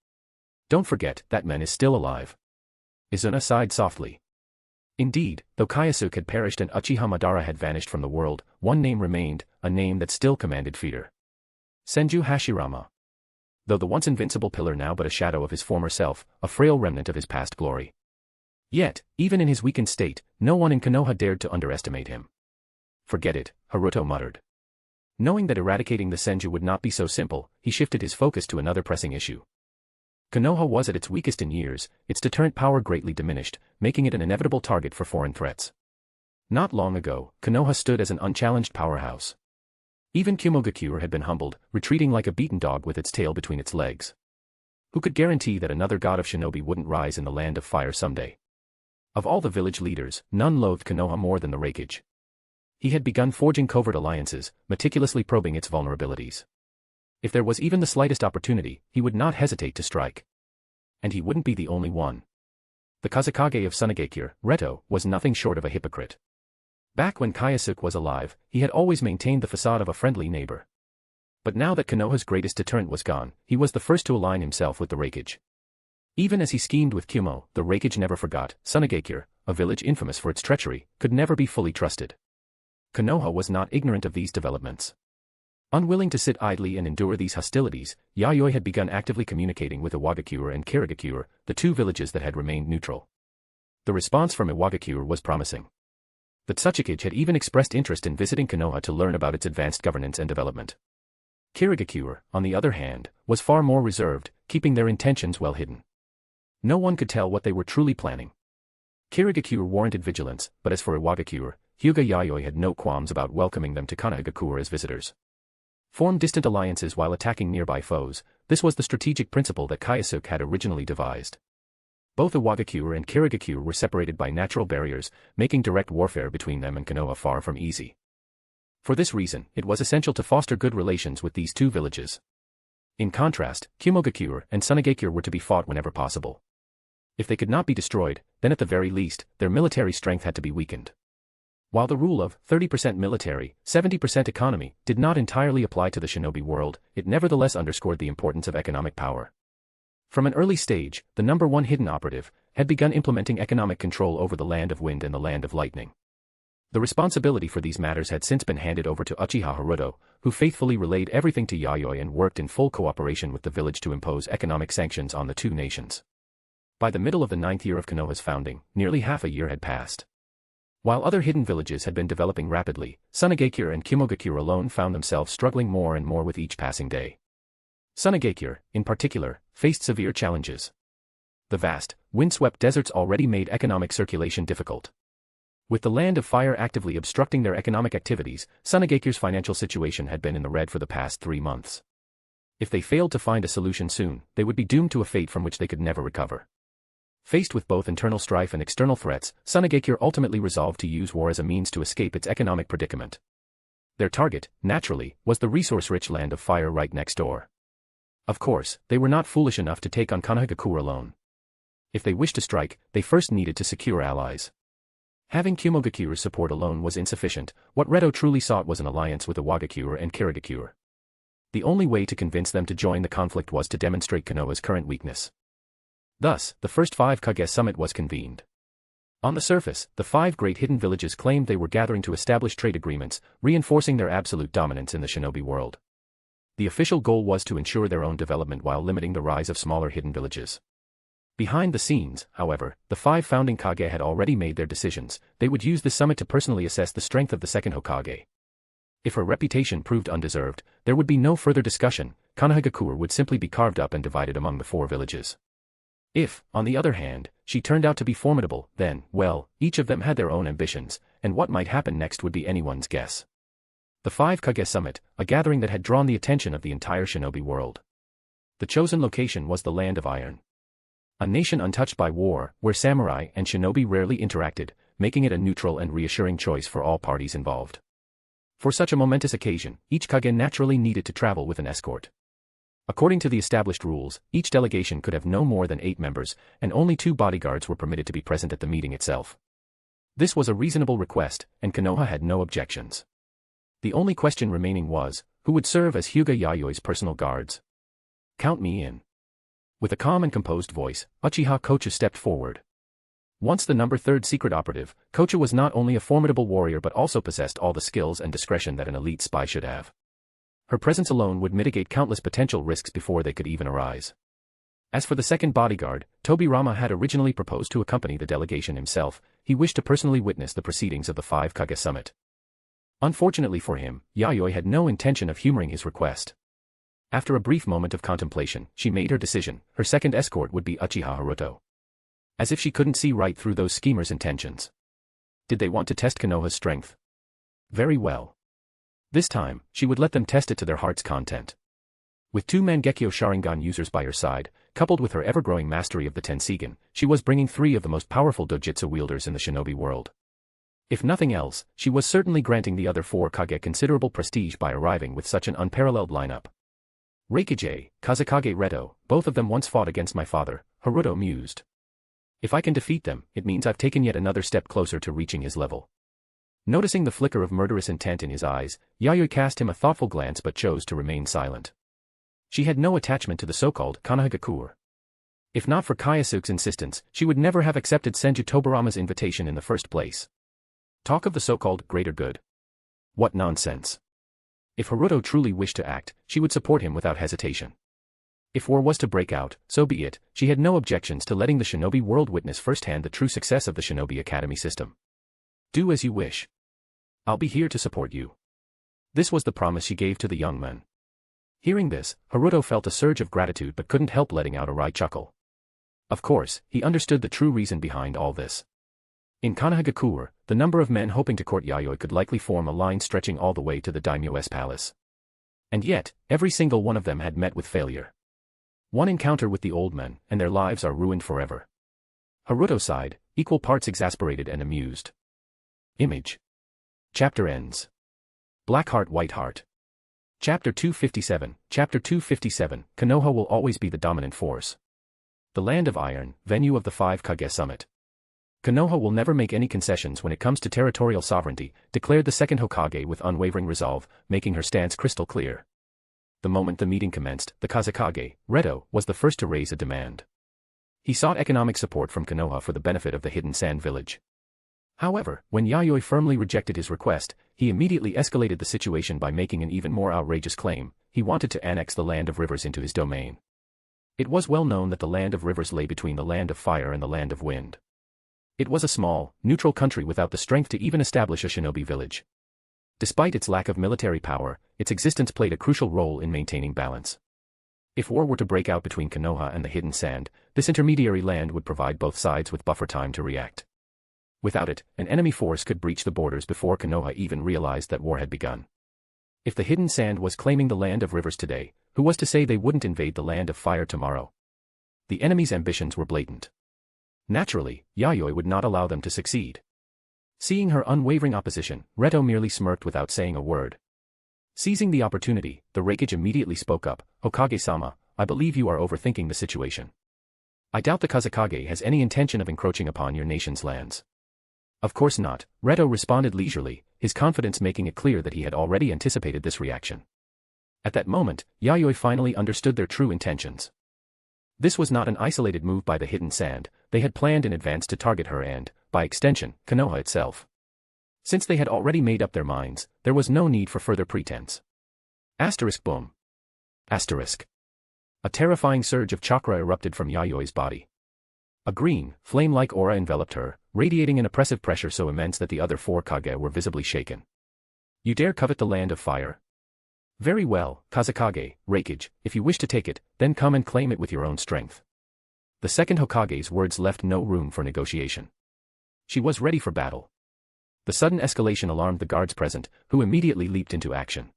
[SPEAKER 3] Don't forget, that man is still alive. Izuna sighed softly. Indeed, though Kyōsuke had perished and Uchiha Madara had vanished from the world, one name remained, a name that still commanded fear. Senju Hashirama. Though the once invincible pillar now but a shadow of his former self, a frail remnant of his past glory. Yet, even in his weakened state, no one in Konoha dared to underestimate him. Forget it, Haruto muttered. Knowing that eradicating the Senju would not be so simple, he shifted his focus to another pressing issue. Konoha was at its weakest in years, its deterrent power greatly diminished, making it an inevitable target for foreign threats. Not long ago, Konoha stood as an unchallenged powerhouse. Even Kumogakure had been humbled, retreating like a beaten dog with its tail between its legs. Who could guarantee that another god of shinobi wouldn't rise in the land of fire someday? Of all the village leaders, none loathed Konoha more than the Reikage. He had begun forging covert alliances, meticulously probing its vulnerabilities. If there was even the slightest opportunity, he would not hesitate to strike. And he wouldn't be the only one. The Kazekage of Sunagakure, Reto, was nothing short of a hypocrite. Back when Kyōsuke was alive, he had always maintained the facade of a friendly neighbor. But now that Konoha's greatest deterrent was gone, he was the first to align himself with the Reikage. Even as he schemed with Kumo, the Reikage never forgot. Sunagakure, a village infamous for its treachery, could never be fully trusted. Konoha was not ignorant of these developments. Unwilling to sit idly and endure these hostilities, Yayoi had begun actively communicating with Iwagakure and Kirigakure, the two villages that had remained neutral. The response from Iwagakure was promising. The Tsuchikage had even expressed interest in visiting Konoha to learn about its advanced governance and development. Kirigakure, on the other hand, was far more reserved, keeping their intentions well hidden. No one could tell what they were truly planning. Kirigakure warranted vigilance, but as for Iwagakure, Hyuga Yayoi had no qualms about welcoming them to Kanahagakure as visitors. Form distant alliances while attacking nearby foes, this was the strategic principle that Kyōsuke had originally devised. Both Iwagakure and Kirigakure were separated by natural barriers, making direct warfare between them and Konoha far from easy. For this reason, it was essential to foster good relations with these two villages. In contrast, Kumogakure and Sunagakure were to be fought whenever possible. If they could not be destroyed, then at the very least, their military strength had to be weakened. While the rule of 30% military, 70% economy did not entirely apply to the shinobi world, it nevertheless underscored the importance of economic power. From an early stage, the number one hidden operative had begun implementing economic control over the land of wind and the land of lightning. The responsibility for these matters had since been handed over to Uchiha Haruto, who faithfully relayed everything to Yayoi and worked in full cooperation with the village to impose economic sanctions on the two nations. By the middle of the 9th year of Konoha's founding, nearly half a year had passed. While other hidden villages had been developing rapidly, Sunagakure and Kumogakure alone found themselves struggling more and more with each passing day. Sunagakure, in particular, faced severe challenges. The vast, windswept deserts already made economic circulation difficult. With the land of fire actively obstructing their economic activities, Sunagakure's financial situation had been in the red for the past 3 months. If they failed to find a solution soon, they would be doomed to a fate from which they could never recover. Faced with both internal strife and external threats, Sunagakure ultimately resolved to use war as a means to escape its economic predicament. Their target, naturally, was the resource-rich land of fire right next door. Of course, they were not foolish enough to take on Kanahagakure alone. If they wished to strike, they first needed to secure allies. Having Kumogakure's support alone was insufficient. What Reto truly sought was an alliance with Iwagakure and Kirigakure. The only way to convince them to join the conflict was to demonstrate Konoha's current weakness. Thus, the first 5 Kage summit was convened. On the surface, the 5 great hidden villages claimed they were gathering to establish trade agreements, reinforcing their absolute dominance in the shinobi world. The official goal was to ensure their own development while limiting the rise of smaller hidden villages. Behind the scenes, however, the 5 founding Kage had already made their decisions. They would use this summit to personally assess the strength of the second Hokage. If her reputation proved undeserved, there would be no further discussion. Konohagakure would simply be carved up and divided among the 4 villages. If, on the other hand, she turned out to be formidable, then, well, each of them had their own ambitions, and what might happen next would be anyone's guess. The 5 Kage Summit, a gathering that had drawn the attention of the entire shinobi world. The chosen location was the Land of Iron. A nation untouched by war, where samurai and shinobi rarely interacted, making it a neutral and reassuring choice for all parties involved. For such a momentous occasion, each Kage naturally needed to travel with an escort. According to the established rules, each delegation could have no more than 8 members, and only 2 bodyguards were permitted to be present at the meeting itself. This was a reasonable request, and Konoha had no objections. The only question remaining was, who would serve as Hyuga Yayoi's personal guards? Count me in. With a calm and composed voice, Uchiha Kocha stepped forward. Once the number 3rd secret operative, Kocha was not only a formidable warrior but also possessed all the skills and discretion that an elite spy should have. Her presence alone would mitigate countless potential risks before they could even arise. As for the second bodyguard, Tobirama had originally proposed to accompany the delegation himself. He wished to personally witness the proceedings of the 5 Kage Summit. Unfortunately for him, Yayoi had no intention of humoring his request. After a brief moment of contemplation, she made her decision. Her second escort would be Uchiha Haruto. As if she couldn't see right through those schemers' intentions. Did they want to test Konoha's strength? Very well. This time, she would let them test it to their heart's content. With 2 Mangekyo Sharingan users by her side, coupled with her ever-growing mastery of the Tenseigan, she was bringing 3 of the most powerful dojutsu wielders in the shinobi world. If nothing else, she was certainly granting the other 4 Kage considerable prestige by arriving with such an unparalleled lineup. Reikage, Kazekage Reto, both of them once fought against my father, Haruto mused. If I can defeat them, it means I've taken yet another step closer to reaching his level. Noticing the flicker of murderous intent in his eyes, Yayoi cast him a thoughtful glance but chose to remain silent. She had no attachment to the so-called Konohagakure. If not for Kyōsuke's insistence, she would never have accepted Senju Tobirama's invitation in the first place. Talk of the so-called greater good. What nonsense. If Haruto truly wished to act, she would support him without hesitation. If war was to break out, so be it. She had no objections to letting the shinobi world witness firsthand the true success of the Shinobi Academy system. Do as you wish. I'll be here to support you. This was the promise she gave to the young man. Hearing this, Haruto felt a surge of gratitude but couldn't help letting out a wry chuckle. Of course, he understood the true reason behind all this. In Konohagakure, the number of men hoping to court Yayoi could likely form a line stretching all the way to the daimyo's palace. And yet, every single one of them had met with failure. One encounter with the old men, and their lives are ruined forever. Haruto sighed, equal parts exasperated and amused. Image. Chapter ends. Black Heart White Heart. Chapter 257. Chapter 257. Konoha will always be the dominant force. The Land of Iron, venue of the 5 Kage Summit. Konoha will never make any concessions when it comes to territorial sovereignty, declared the second Hokage with unwavering resolve, making her stance crystal clear. The moment the meeting commenced, the Kazekage, Reto, was the first to raise a demand. He sought economic support from Konoha for the benefit of the hidden sand village. However, when Yayoi firmly rejected his request, he immediately escalated the situation by making an even more outrageous claim. He wanted to annex the Land of Rivers into his domain. It was well known that the Land of Rivers lay between the Land of Fire and the Land of Wind. It was a small, neutral country without the strength to even establish a shinobi village. Despite its lack of military power, its existence played a crucial role in maintaining balance. If war were to break out between Konoha and the hidden sand, this intermediary land would provide both sides with buffer time to react. Without it, an enemy force could breach the borders before Konoha even realized that war had begun. If the hidden sand was claiming the Land of Rivers today, who was to say they wouldn't invade the Land of Fire tomorrow? The enemy's ambitions were blatant. Naturally, Yayoi would not allow them to succeed. Seeing her unwavering opposition, Reto merely smirked without saying a word. Seizing the opportunity, the Reikage immediately spoke up, Hokage-sama, I believe you are overthinking the situation. I doubt the Kazekage has any intention of encroaching upon your nation's lands. Of course not, Reto responded leisurely, his confidence making it clear that he had already anticipated this reaction. At that moment, Yayoi finally understood their true intentions. This was not an isolated move by the hidden sand, they had planned in advance to target her and, by extension, Konoha itself. Since they had already made up their minds, there was no need for further pretense. Boom. A terrifying surge of chakra erupted from Yayoi's body. A green, flame-like aura enveloped her, radiating an oppressive pressure so immense that the other 4 Kage were visibly shaken. You dare covet the land of fire? Very well, Kazekage, Reikage, if you wish to take it, then come and claim it with your own strength. The second Hokage's words left no room for negotiation. She was ready for battle. The sudden escalation alarmed the guards present, who immediately leaped into action.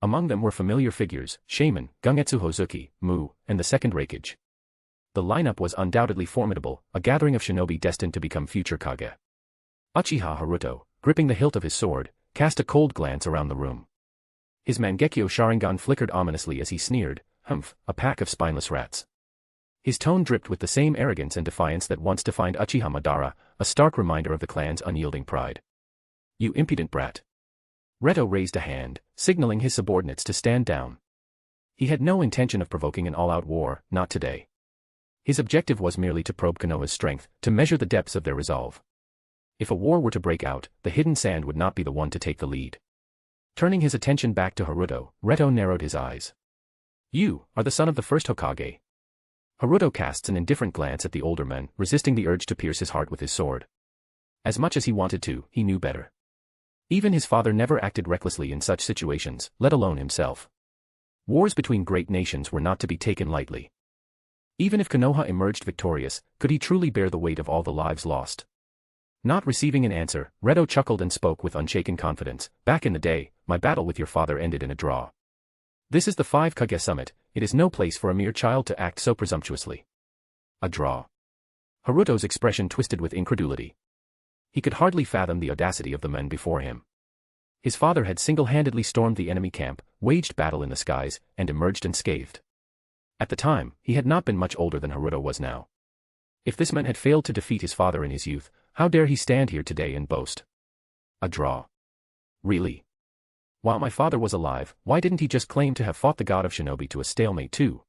[SPEAKER 3] Among them were familiar figures, Shaman, Gungetsu Hozuki, Mu, and the second Reikage. The lineup was undoubtedly formidable, a gathering of shinobi destined to become future Kage. Uchiha Haruto, gripping the hilt of his sword, cast a cold glance around the room. His Mangekyo Sharingan flickered ominously as he sneered, "Humph, a pack of spineless rats." His tone dripped with the same arrogance and defiance that once defined Uchiha Madara, a stark reminder of the clan's unyielding pride. You impudent brat. Reto raised a hand, signaling his subordinates to stand down. He had no intention of provoking an all-out war, not today. His objective was merely to probe Konoha's strength, to measure the depths of their resolve. If a war were to break out, the hidden sand would not be the one to take the lead. Turning his attention back to Haruto, Reto narrowed his eyes. You are the son of the first Hokage. Haruto casts an indifferent glance at the older man, resisting the urge to pierce his heart with his sword. As much as he wanted to, he knew better. Even his father never acted recklessly in such situations, let alone himself. Wars between great nations were not to be taken lightly. Even if Konoha emerged victorious, could he truly bear the weight of all the lives lost? Not receiving an answer, Reto chuckled and spoke with unshaken confidence. Back in the day, my battle with your father ended in a draw. This is the 5 Kage summit, it is no place for a mere child to act so presumptuously. A draw. Haruto's expression twisted with incredulity. He could hardly fathom the audacity of the men before him. His father had single-handedly stormed the enemy camp, waged battle in the skies, and emerged unscathed. At the time, he had not been much older than Haruto was now. If this man had failed to defeat his father in his youth, how dare he stand here today and boast? A draw. Really? While my father was alive, why didn't he just claim to have fought the God of Shinobi to a stalemate too?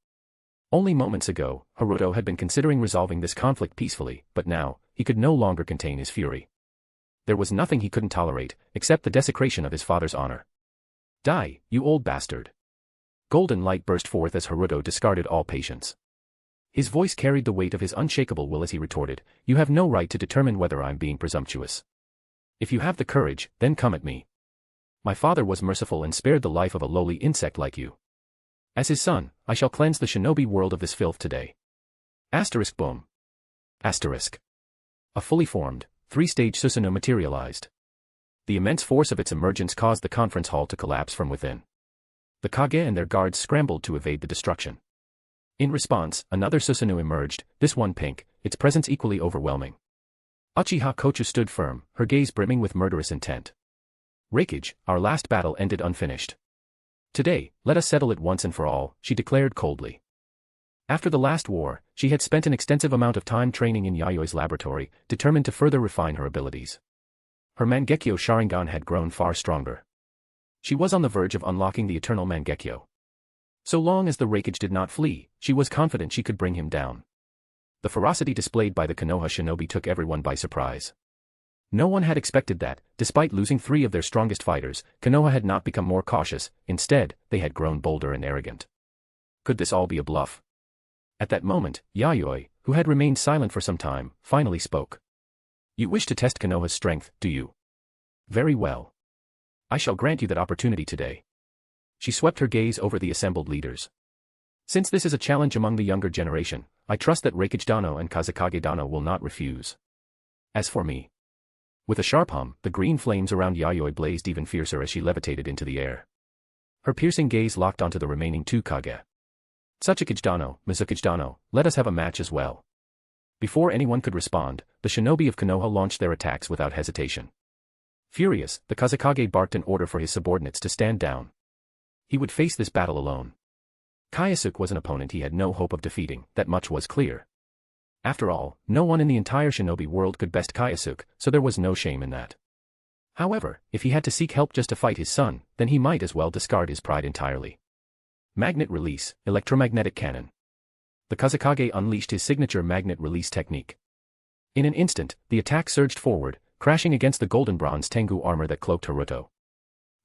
[SPEAKER 3] Only moments ago, Haruto had been considering resolving this conflict peacefully, but now, he could no longer contain his fury. There was nothing he couldn't tolerate, except the desecration of his father's honor. Die, you old bastard. Golden light burst forth as Haruto discarded all patience. His voice carried the weight of his unshakable will as he retorted, you have no right to determine whether I'm being presumptuous. If you have the courage, then come at me. My father was merciful and spared the life of a lowly insect like you. As his son, I shall cleanse the shinobi world of this filth today. Boom. A fully formed, 3-stage Susanoo materialized. The immense force of its emergence caused the conference hall to collapse from within. The Kage and their guards scrambled to evade the destruction. In response, another Susanoo emerged, this one pink, its presence equally overwhelming. Uchiha Kochu stood firm, her gaze brimming with murderous intent. Reikage, our last battle ended unfinished. Today, let us settle it once and for all, she declared coldly. After the last war, she had spent an extensive amount of time training in Yayoi's laboratory, determined to further refine her abilities. Her Mangekyo Sharingan had grown far stronger. She was on the verge of unlocking the eternal Mangekyo. So long as the Reikage did not flee, she was confident she could bring him down. The ferocity displayed by the Konoha shinobi took everyone by surprise. No one had expected that, despite losing 3 of their strongest fighters, Konoha had not become more cautious, instead, they had grown bolder and arrogant. Could this all be a bluff? At that moment, Yayoi, who had remained silent for some time, finally spoke. You wish to test Konoha's strength, do you? Very well. I shall grant you that opportunity today. She swept her gaze over the assembled leaders. Since this is a challenge among the younger generation, I trust that Reikage Dano and Kazekage Dano will not refuse. As for me. With a sharp hum, the green flames around Yayoi blazed even fiercer as she levitated into the air. Her piercing gaze locked onto the remaining 2 Kage. Tsukikage Dano, Mizukage Dano, let us have a match as well. Before anyone could respond, the shinobi of Konoha launched their attacks without hesitation. Furious, the Kazekage barked an order for his subordinates to stand down. He would face this battle alone. Kyōsuke was an opponent he had no hope of defeating, that much was clear. After all, no one in the entire shinobi world could best Kyōsuke, so there was no shame in that. However, if he had to seek help just to fight his son, then he might as well discard his pride entirely. Magnet Release, Electromagnetic Cannon. The Kazekage unleashed his signature magnet release technique. In an instant, the attack surged forward, crashing against the golden bronze Tengu armor that cloaked Naruto.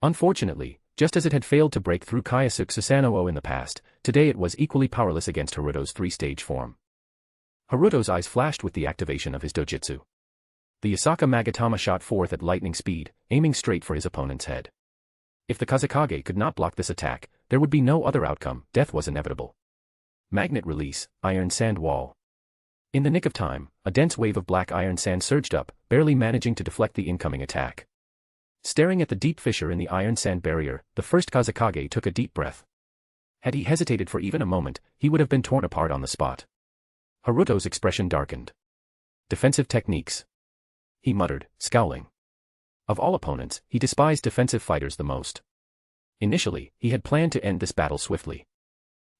[SPEAKER 3] Unfortunately, just as it had failed to break through Kyōsuke Susanoo in the past, today it was equally powerless against Haruto's three-stage form. Haruto's eyes flashed with the activation of his dojutsu. The Yasaka Magatama shot forth at lightning speed, aiming straight for his opponent's head. If the Kazekage could not block this attack, there would be no other outcome, death was inevitable. Magnet Release, Iron Sand Wall. In the nick of time, a dense wave of black iron sand surged up, barely managing to deflect the incoming attack. Staring at the deep fissure in the iron sand barrier, the first Kazekage took a deep breath. Had he hesitated for even a moment, he would have been torn apart on the spot. Haruto's expression darkened. Defensive techniques, he muttered, scowling. Of all opponents, he despised defensive fighters the most. Initially, he had planned to end this battle swiftly.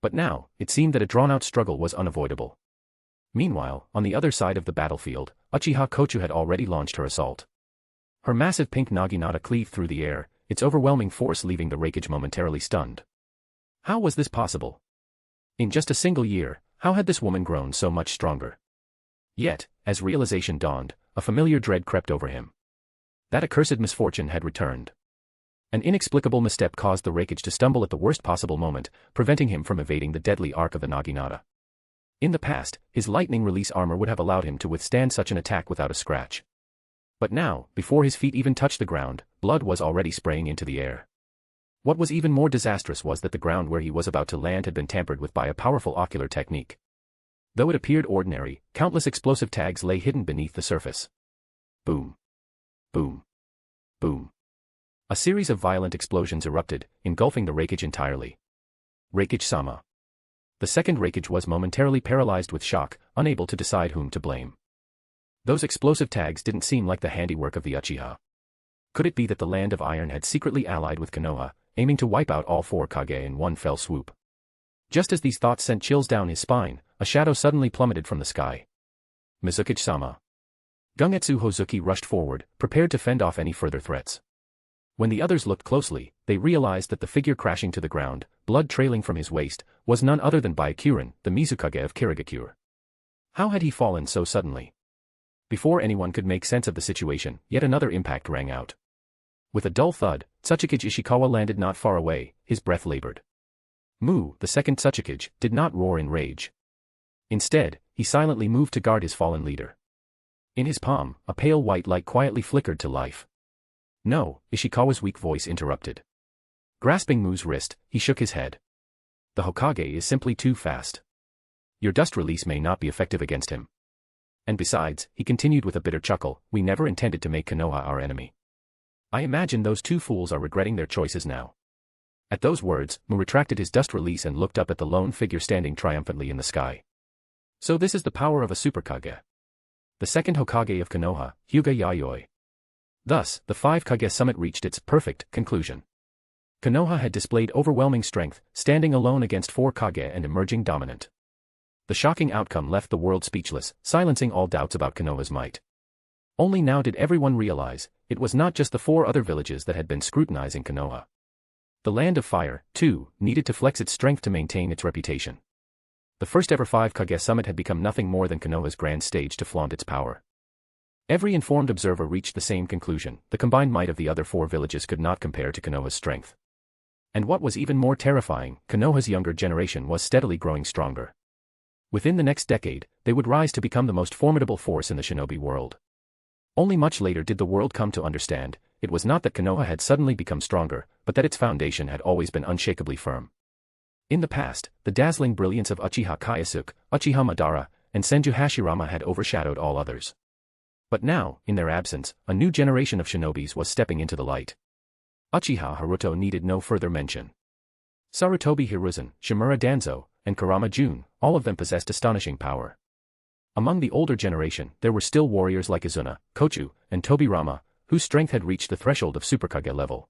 [SPEAKER 3] But now, it seemed that a drawn-out struggle was unavoidable. Meanwhile, on the other side of the battlefield, Uchiha Kochu had already launched her assault. Her massive pink naginata cleaved through the air, its overwhelming force leaving the Raikage momentarily stunned. How was this possible? In just a single year, how had this woman grown so much stronger? Yet, as realization dawned, a familiar dread crept over him. That accursed misfortune had returned. An inexplicable misstep caused the Raikage to stumble at the worst possible moment, preventing him from evading the deadly arc of the naginata. In the past, his lightning release armor would have allowed him to withstand such an attack without a scratch. But now, before his feet even touched the ground, blood was already spraying into the air. What was even more disastrous was that the ground where he was about to land had been tampered with by a powerful ocular technique. Though it appeared ordinary, countless explosive tags lay hidden beneath the surface. Boom. Boom. Boom. A series of violent explosions erupted, engulfing the Raikage entirely. Raikage-sama. The second Raikage was momentarily paralyzed with shock, unable to decide whom to blame. Those explosive tags didn't seem like the handiwork of the Uchiha. Could it be that the Land of Iron had secretly allied with Konoha, aiming to wipe out all four Kage in one fell swoop? Just as these thoughts sent chills down his spine, a shadow suddenly plummeted from the sky. Mizukage-sama. Gungetsu Hozuki rushed forward, prepared to fend off any further threats. When the others looked closely, they realized that the figure crashing to the ground, blood trailing from his waist, was none other than Byakuren, the Mizukage of Kirigakure. How had he fallen so suddenly? Before anyone could make sense of the situation, yet another impact rang out. With a dull thud, Tsuchikage Ishikawa landed not far away, his breath labored. Mu, the second Tsuchikage, did not roar in rage. Instead, he silently moved to guard his fallen leader. In his palm, a pale white light quietly flickered to life. No, Ishikawa's weak voice interrupted. Grasping Mu's wrist, he shook his head. The Hokage is simply too fast. Your dust release may not be effective against him. And besides, he continued with a bitter chuckle, we never intended to make Konoha our enemy. I imagine those two fools are regretting their choices now. At those words, Mu retracted his dust release and looked up at the lone figure standing triumphantly in the sky. So this is the power of a Super Kage. The second Hokage of Konoha, Hyuga Yayoi. Thus, the 5 Kage summit reached its perfect conclusion. Konoha had displayed overwhelming strength, standing alone against 4 Kage and emerging dominant. The shocking outcome left the world speechless, silencing all doubts about Konoha's might. Only now did everyone realize, it was not just the 4 other villages that had been scrutinizing Konoha. The Land of Fire, too, needed to flex its strength to maintain its reputation. The first ever 5 Kage summit had become nothing more than Konoha's grand stage to flaunt its power. Every informed observer reached the same conclusion, the combined might of the other 4 villages could not compare to Konoha's strength. And what was even more terrifying, Konoha's younger generation was steadily growing stronger. Within the next decade, they would rise to become the most formidable force in the shinobi world. Only much later did the world come to understand, it was not that Konoha had suddenly become stronger, but that its foundation had always been unshakably firm. In the past, the dazzling brilliance of Uchiha Kyōsuke, Uchiha Madara, and Senju Hashirama had overshadowed all others. But now, in their absence, a new generation of shinobis was stepping into the light. Uchiha Haruto needed no further mention. Sarutobi Hiruzen, Shimura Danzo, and Kurama Jun, all of them possessed astonishing power. Among the older generation, there were still warriors like Izuna, Kochu, and Tobirama, whose strength had reached the threshold of Super Kage level.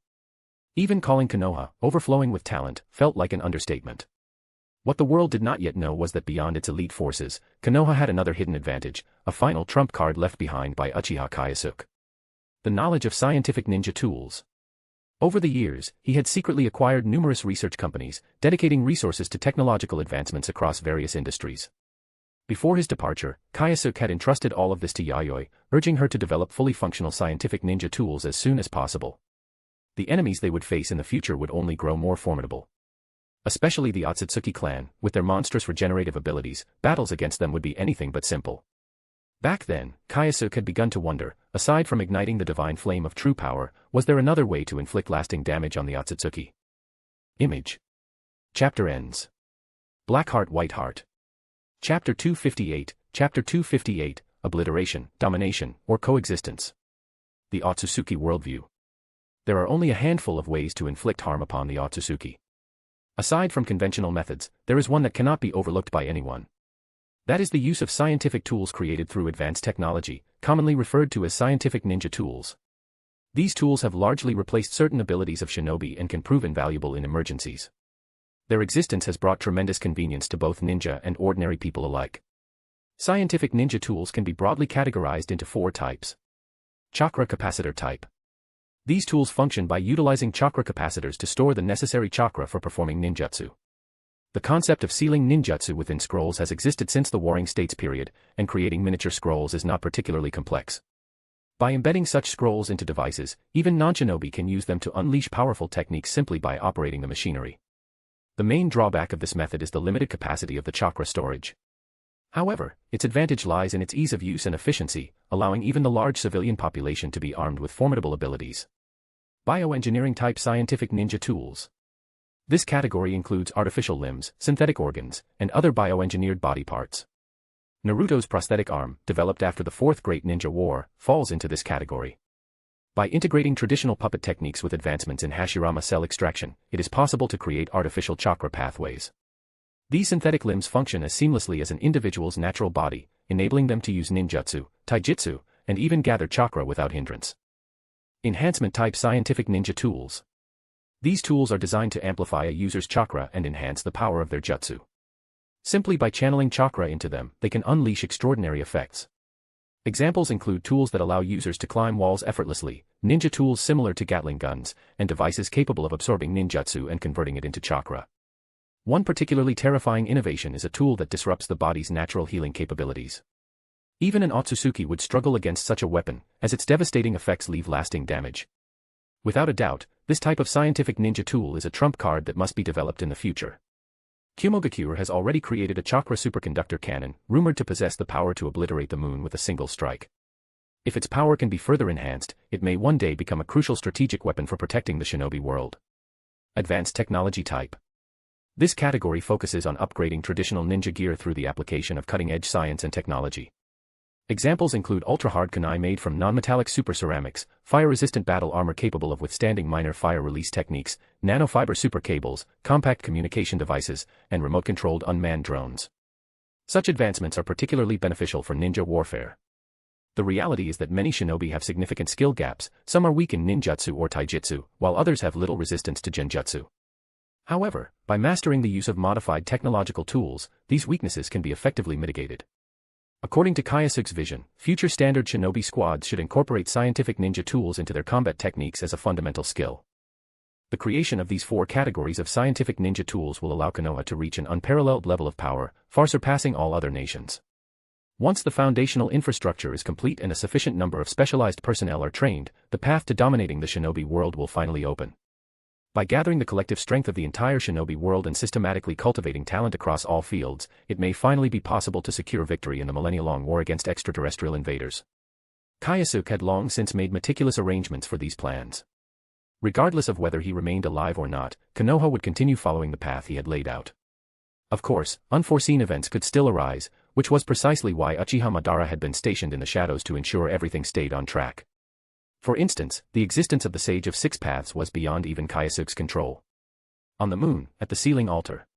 [SPEAKER 3] Even calling Konoha, overflowing with talent, felt like an understatement. What the world did not yet know was that beyond its elite forces, Konoha had another hidden advantage, a final trump card left behind by Uchiha Kyōsuke. The knowledge of scientific ninja tools. Over the years, he had secretly acquired numerous research companies, dedicating resources to technological advancements across various industries. Before his departure, Kyōsuke had entrusted all of this to Yayoi, urging her to develop fully functional scientific ninja tools as soon as possible. The enemies they would face in the future would only grow more formidable. Especially the Otsutsuki clan, with their monstrous regenerative abilities, battles against them would be anything but simple. Back then, Kyōsuke had begun to wonder, aside from igniting the divine flame of true power, was there another way to inflict lasting damage on the Otsutsuki? Image. Chapter ends. Black Heart White Heart. Chapter 258, Chapter 258, Obliteration, Domination, or Coexistence. The Otsutsuki Worldview. There are only a handful of ways to inflict harm upon the Otsutsuki. Aside from conventional methods, there is one that cannot be overlooked by anyone. That is the use of scientific tools created through advanced technology, commonly referred to as scientific ninja tools. These tools have largely replaced certain abilities of shinobi and can prove invaluable in emergencies. Their existence has brought tremendous convenience to both ninja and ordinary people alike. Scientific ninja tools can be broadly categorized into 4 types. Chakra capacitor type. These tools function by utilizing chakra capacitors to store the necessary chakra for performing ninjutsu. The concept of sealing ninjutsu within scrolls has existed since the Warring States period, and creating miniature scrolls is not particularly complex. By embedding such scrolls into devices, even non-shinobi can use them to unleash powerful techniques simply by operating the machinery. The main drawback of this method is the limited capacity of the chakra storage. However, its advantage lies in its ease of use and efficiency, allowing even the large civilian population to be armed with formidable abilities. Bioengineering-type scientific ninja tools. This category includes artificial limbs, synthetic organs, and other bioengineered body parts. Naruto's prosthetic arm, developed after the Fourth Great Ninja War, falls into this category. By integrating traditional puppet techniques with advancements in Hashirama cell extraction, it is possible to create artificial chakra pathways. These synthetic limbs function as seamlessly as an individual's natural body, enabling them to use ninjutsu, taijutsu, and even gather chakra without hindrance. Enhancement-type scientific ninja tools. These tools are designed to amplify a user's chakra and enhance the power of their jutsu. Simply by channeling chakra into them, they can unleash extraordinary effects. Examples include tools that allow users to climb walls effortlessly, ninja tools similar to Gatling guns, and devices capable of absorbing ninjutsu and converting it into chakra. One particularly terrifying innovation is a tool that disrupts the body's natural healing capabilities. Even an Otsutsuki would struggle against such a weapon, as its devastating effects leave lasting damage. Without a doubt, this type of scientific ninja tool is a trump card that must be developed in the future. Kumogakure has already created a chakra superconductor cannon, rumored to possess the power to obliterate the moon with a single strike. If its power can be further enhanced, it may one day become a crucial strategic weapon for protecting the shinobi world. Advanced technology type. This category focuses on upgrading traditional ninja gear through the application of cutting-edge science and technology. Examples include ultra-hard kunai made from non-metallic super ceramics, fire-resistant battle armor capable of withstanding minor fire release techniques, nanofiber super cables, compact communication devices, and remote-controlled unmanned drones. Such advancements are particularly beneficial for ninja warfare. The reality is that many shinobi have significant skill gaps, some are weak in ninjutsu or taijutsu, while others have little resistance to genjutsu. However, by mastering the use of modified technological tools, these weaknesses can be effectively mitigated. According to Kyōsuke's vision, future standard shinobi squads should incorporate scientific ninja tools into their combat techniques as a fundamental skill. The creation of these 4 categories of scientific ninja tools will allow Konoha to reach an unparalleled level of power, far surpassing all other nations. Once the foundational infrastructure is complete and a sufficient number of specialized personnel are trained, the path to dominating the shinobi world will finally open. By gathering the collective strength of the entire shinobi world and systematically cultivating talent across all fields, it may finally be possible to secure victory in the millennia-long war against extraterrestrial invaders. Kyōsuke had long since made meticulous arrangements for these plans. Regardless of whether he remained alive or not, Konoha would continue following the path he had laid out. Of course, unforeseen events could still arise, which was precisely why Uchiha Madara had been stationed in the shadows to ensure everything stayed on track. For instance, the existence of the Sage of Six Paths was beyond even Kyōsuke's control. On the moon, at the sealing altar.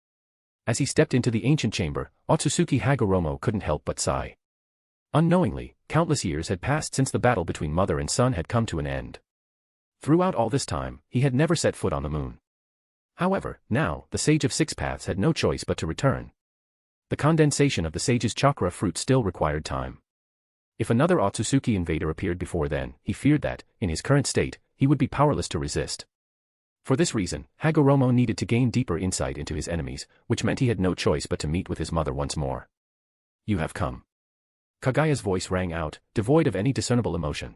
[SPEAKER 3] As he stepped into the ancient chamber, Otsutsuki Hagoromo couldn't help but sigh. Unknowingly, countless years had passed since the battle between mother and son had come to an end. Throughout all this time, he had never set foot on the moon. However, now, the Sage of Six Paths had no choice but to return. The condensation of the sage's chakra fruit still required time. If another Otsutsuki invader appeared before then, he feared that, in his current state, he would be powerless to resist. For this reason, Hagoromo needed to gain deeper insight into his enemies, which meant he had no choice but to meet with his mother once more. You have come. Kagaya's voice rang out, devoid of any discernible emotion.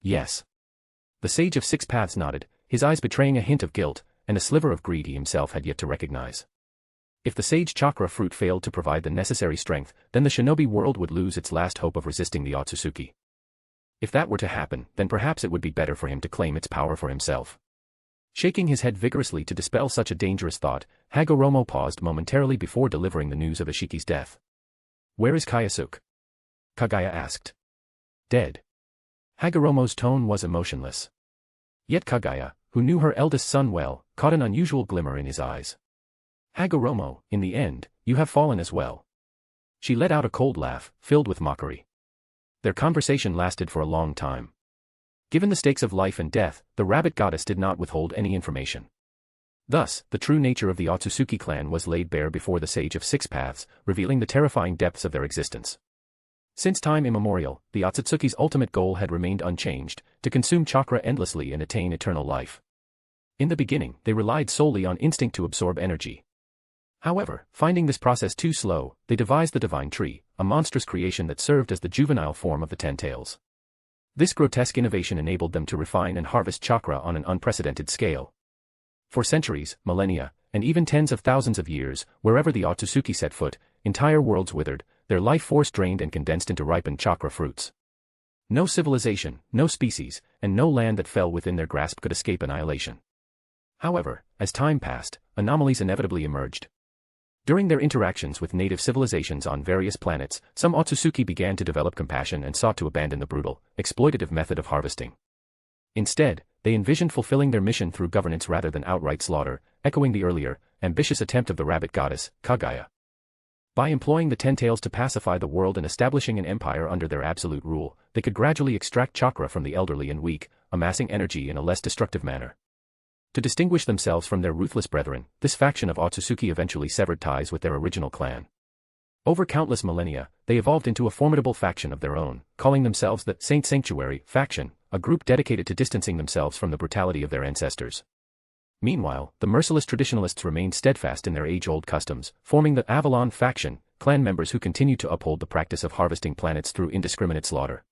[SPEAKER 3] Yes. The Sage of Six Paths nodded, his eyes betraying a hint of guilt, and a sliver of greed he himself had yet to recognize. If the Sage Chakra fruit failed to provide the necessary strength, then the shinobi world would lose its last hope of resisting the Otsutsuki. If that were to happen, then perhaps it would be better for him to claim its power for himself. Shaking his head vigorously to dispel such a dangerous thought, Hagoromo paused momentarily before delivering the news of Ishiki's death. Where is Kyōsuke? Kagaya asked. Dead. Hagoromo's tone was emotionless. Yet Kagaya, who knew her eldest son well, caught an unusual glimmer in his eyes. Hagoromo, in the end, you have fallen as well. She let out a cold laugh, filled with mockery. Their conversation lasted for a long time. Given the stakes of life and death, the rabbit goddess did not withhold any information. Thus, the true nature of the Otsutsuki clan was laid bare before the Sage of Six Paths, revealing the terrifying depths of their existence. Since time immemorial, the Otsutsuki's ultimate goal had remained unchanged, to consume chakra endlessly and attain eternal life. In the beginning, they relied solely on instinct to absorb energy. However, finding this process too slow, they devised the Divine Tree, a monstrous creation that served as the juvenile form of the Ten Tails. This grotesque innovation enabled them to refine and harvest chakra on an unprecedented scale. For centuries, millennia, and even tens of thousands of years, wherever the Otsutsuki set foot, entire worlds withered, their life force drained and condensed into ripened chakra fruits. No civilization, no species, and no land that fell within their grasp could escape annihilation. However, as time passed, anomalies inevitably emerged. During their interactions with native civilizations on various planets, some Otsutsuki began to develop compassion and sought to abandon the brutal, exploitative method of harvesting. Instead, they envisioned fulfilling their mission through governance rather than outright slaughter, echoing the earlier, ambitious attempt of the rabbit goddess, Kagaya. By employing the Ten Tails to pacify the world and establishing an empire under their absolute rule, they could gradually extract chakra from the elderly and weak, amassing energy in a less destructive manner. To distinguish themselves from their ruthless brethren, this faction of Otsutsuki eventually severed ties with their original clan. Over countless millennia, they evolved into a formidable faction of their own, calling themselves the Saint Sanctuary faction, a group dedicated to distancing themselves from the brutality of their ancestors. Meanwhile, the merciless traditionalists remained steadfast in their age-old customs, forming the Avalon faction, clan members who continued to uphold the practice of harvesting planets through indiscriminate slaughter.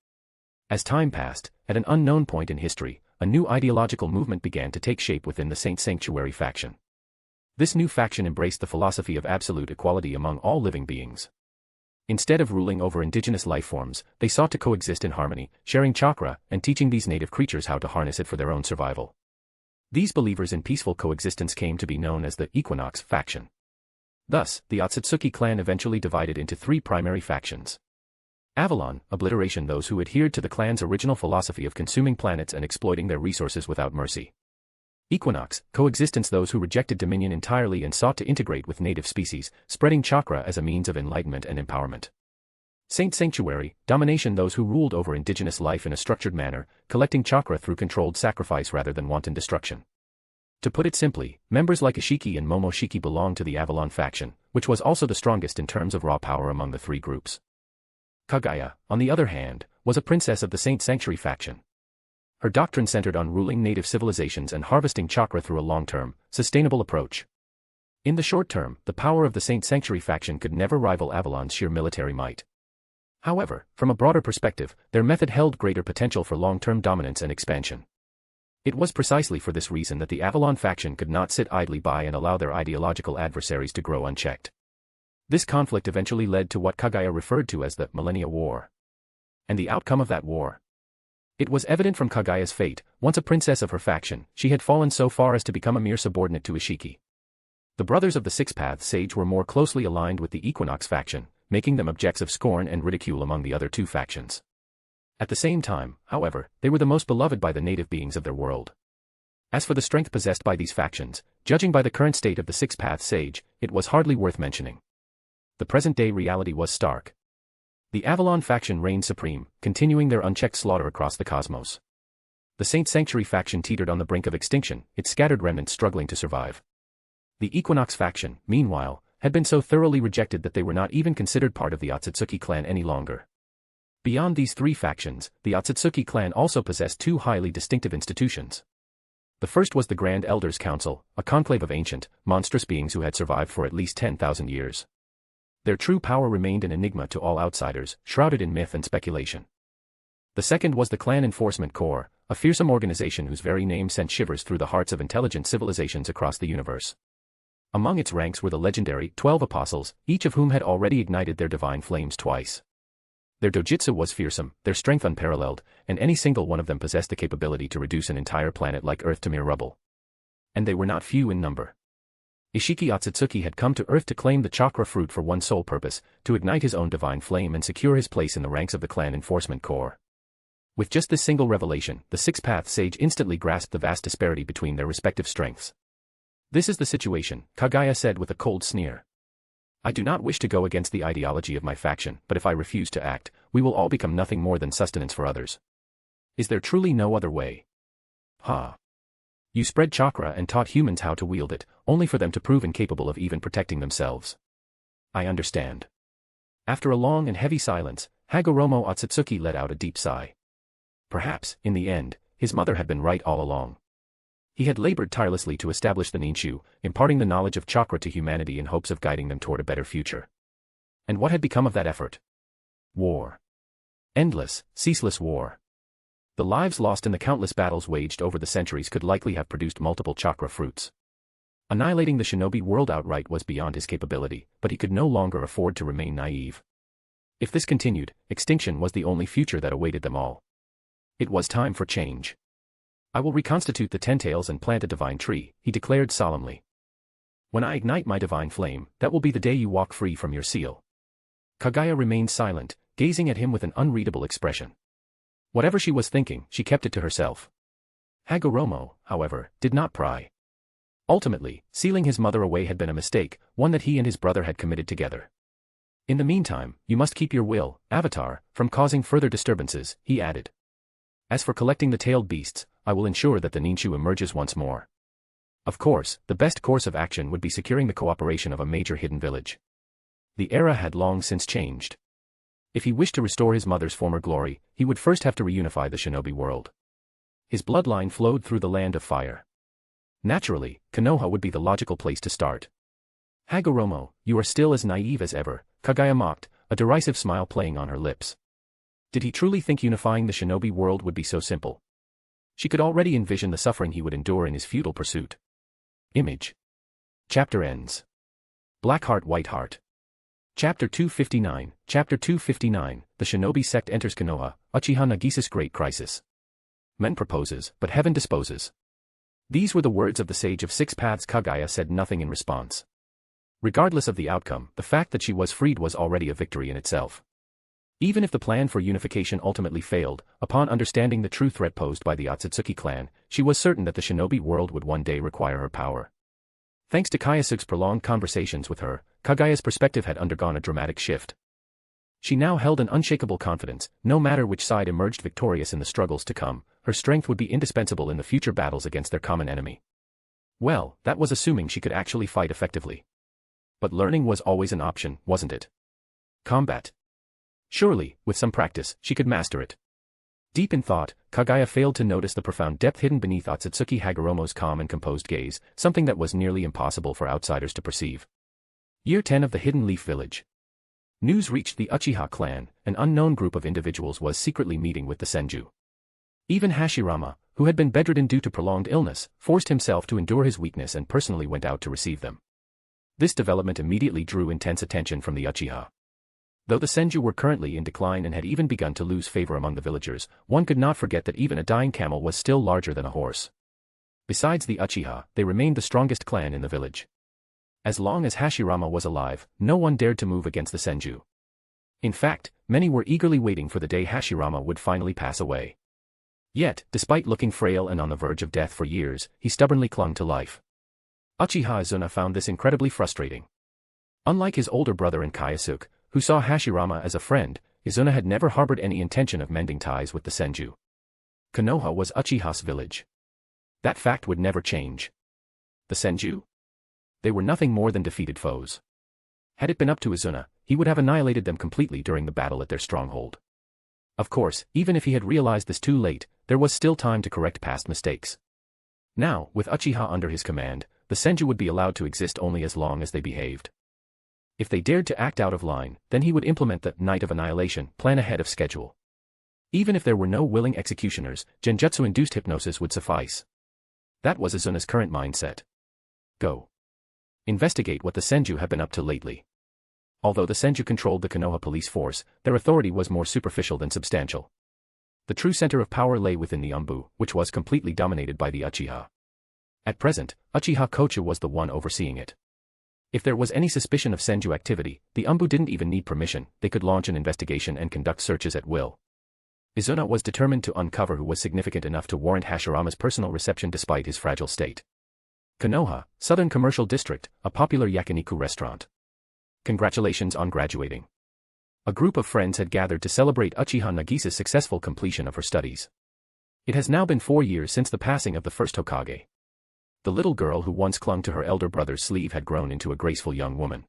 [SPEAKER 3] As time passed, at an unknown point in history, a new ideological movement began to take shape within the Saint Sanctuary faction. This new faction embraced the philosophy of absolute equality among all living beings. Instead of ruling over indigenous life forms, they sought to coexist in harmony, sharing chakra and teaching these native creatures how to harness it for their own survival. These believers in peaceful coexistence came to be known as the Equinox faction. Thus, the Otsutsuki clan eventually divided into three primary factions. Avalon, obliteration, those who adhered to the clan's original philosophy of consuming planets and exploiting their resources without mercy. Equinox, coexistence, those who rejected dominion entirely and sought to integrate with native species, spreading chakra as a means of enlightenment and empowerment. Saint Sanctuary, domination, those who ruled over indigenous life in a structured manner, collecting chakra through controlled sacrifice rather than wanton destruction. To put it simply, members like Ishiki and Momoshiki belonged to the Avalon faction, which was also the strongest in terms of raw power among the three groups. Kagaya, on the other hand, was a princess of the Saint Sanctuary faction. Her doctrine centered on ruling native civilizations and harvesting chakra through a long-term, sustainable approach. In the short term, the power of the Saint Sanctuary faction could never rival Avalon's sheer military might. However, from a broader perspective, their method held greater potential for long-term dominance and expansion. It was precisely for this reason that the Avalon faction could not sit idly by and allow their ideological adversaries to grow unchecked. This conflict eventually led to what Kagaya referred to as the Millennia War. And the outcome of that war? It was evident from Kagaya's fate. Once a princess of her faction, she had fallen so far as to become a mere subordinate to Ishiki. The brothers of the Six Paths Sage were more closely aligned with the Equinox faction, making them objects of scorn and ridicule among the other two factions. At the same time, however, they were the most beloved by the native beings of their world. As for the strength possessed by these factions, judging by the current state of the Six Paths Sage, it was hardly worth mentioning. The present-day reality was stark. The Avalon faction reigned supreme, continuing their unchecked slaughter across the cosmos. The Saint Sanctuary faction teetered on the brink of extinction, its scattered remnants struggling to survive. The Equinox faction, meanwhile, had been so thoroughly rejected that they were not even considered part of the Otsutsuki clan any longer. Beyond these three factions, the Otsutsuki clan also possessed two highly distinctive institutions. The first was the Grand Elders' Council, a conclave of ancient, monstrous beings who had survived for at least 10,000 years. Their true power remained an enigma to all outsiders, shrouded in myth and speculation. The second was the Clan Enforcement Corps, a fearsome organization whose very name sent shivers through the hearts of intelligent civilizations across the universe. Among its ranks were the legendary 12 Apostles, each of whom had already ignited their divine flames twice. Their dojutsu was fearsome, their strength unparalleled, and any single one of them possessed the capability to reduce an entire planet like Earth to mere rubble. And they were not few in number. Ishiki Otsutsuki had come to Earth to claim the chakra fruit for one sole purpose, to ignite his own divine flame and secure his place in the ranks of the Clan Enforcement Corps. With just this single revelation, the Six-Path Sage instantly grasped the vast disparity between their respective strengths. "This is the situation," Kaguya said with a cold sneer. "I do not wish to go against the ideology of my faction, but if I refuse to act, we will all become nothing more than sustenance for others. Is there truly no other way? Ha! You spread chakra and taught humans how to wield it, only for them to prove incapable of even protecting themselves. I understand." After a long and heavy silence, Hagoromo Otsutsuki let out a deep sigh. Perhaps, in the end, his mother had been right all along. He had labored tirelessly to establish the Ninshu, imparting the knowledge of chakra to humanity in hopes of guiding them toward a better future. And what had become of that effort? War. Endless, ceaseless war. The lives lost in the countless battles waged over the centuries could likely have produced multiple chakra fruits. Annihilating the shinobi world outright was beyond his capability, but he could no longer afford to remain naive. If this continued, extinction was the only future that awaited them all. It was time for change. "I will reconstitute the Ten-Tails and plant a divine tree," he declared solemnly. "When I ignite my divine flame, that will be the day you walk free from your seal." Kaguya remained silent, gazing at him with an unreadable expression. Whatever she was thinking, she kept it to herself. Hagoromo, however, did not pry. Ultimately, sealing his mother away had been a mistake, one that he and his brother had committed together. "In the meantime, you must keep your will, Avatar, from causing further disturbances," he added. "As for collecting the tailed beasts, I will ensure that the Ninshu emerges once more. Of course, the best course of action would be securing the cooperation of a major hidden village." The era had long since changed. If he wished to restore his mother's former glory, he would first have to reunify the shinobi world. His bloodline flowed through the land of fire. Naturally, Konoha would be the logical place to start. "Hagoromo, you are still as naive as ever," Kaguya mocked, a derisive smile playing on her lips. Did he truly think unifying the shinobi world would be so simple? She could already envision the suffering he would endure in his futile pursuit. Image. Chapter ends. Black Heart White Heart. Chapter 259, Chapter 259, The Shinobi Sect Enters Konoha, Uchiha Nagisa's Great Crisis. Men proposes, but heaven disposes. These were the words of the Sage of Six Paths. Kaguya said nothing in response. Regardless of the outcome, the fact that she was freed was already a victory in itself. Even if the plan for unification ultimately failed, upon understanding the true threat posed by the Otsutsuki clan, she was certain that the shinobi world would one day require her power. Thanks to Kyōsuke's prolonged conversations with her, Kaguya's perspective had undergone a dramatic shift. She now held an unshakable confidence. No matter which side emerged victorious in the struggles to come, her strength would be indispensable in the future battles against their common enemy. Well, that was assuming she could actually fight effectively. But learning was always an option, wasn't it? Combat. Surely, with some practice, she could master it. Deep in thought, Kaguya failed to notice the profound depth hidden beneath Otsutsuki Hagoromo's calm and composed gaze, something that was nearly impossible for outsiders to perceive. Year 10 of the Hidden Leaf Village. News reached the Uchiha clan. An unknown group of individuals was secretly meeting with the Senju. Even Hashirama, who had been bedridden due to prolonged illness, forced himself to endure his weakness and personally went out to receive them. This development immediately drew intense attention from the Uchiha. Though the Senju were currently in decline and had even begun to lose favor among the villagers, one could not forget that even a dying camel was still larger than a horse. Besides the Uchiha, they remained the strongest clan in the village. As long as Hashirama was alive, no one dared to move against the Senju. In fact, many were eagerly waiting for the day Hashirama would finally pass away. Yet, despite looking frail and on the verge of death for years, he stubbornly clung to life. Uchiha Izuna found this incredibly frustrating. Unlike his older brother and Kyōsuke, who saw Hashirama as a friend, Izuna had never harbored any intention of mending ties with the Senju. Konoha was Uchiha's village. That fact would never change. The Senju? They were nothing more than defeated foes. Had it been up to Izuna, he would have annihilated them completely during the battle at their stronghold. Of course, even if he had realized this too late, there was still time to correct past mistakes. Now, with Uchiha under his command, the Senju would be allowed to exist only as long as they behaved. If they dared to act out of line, then he would implement the Night of Annihilation plan ahead of schedule. Even if there were no willing executioners, genjutsu-induced hypnosis would suffice. That was Izuna's current mindset. Go. Investigate what the Senju have been up to lately. Although the Senju controlled the Konoha police force, their authority was more superficial than substantial. The true center of power lay within the Anbu, which was completely dominated by the Uchiha. At present, Uchiha Kochu was the one overseeing it. If there was any suspicion of Senju activity, the Anbu didn't even need permission, they could launch an investigation and conduct searches at will. Izuna was determined to uncover who was significant enough to warrant Hashirama's personal reception despite his fragile state. Konoha, Southern Commercial District, a popular yakiniku restaurant. Congratulations on graduating. A group of friends had gathered to celebrate Uchiha Nagisa's successful completion of her studies. It has now been 4 years since the passing of the first Hokage. The little girl who once clung to her elder brother's sleeve had grown into a graceful young woman.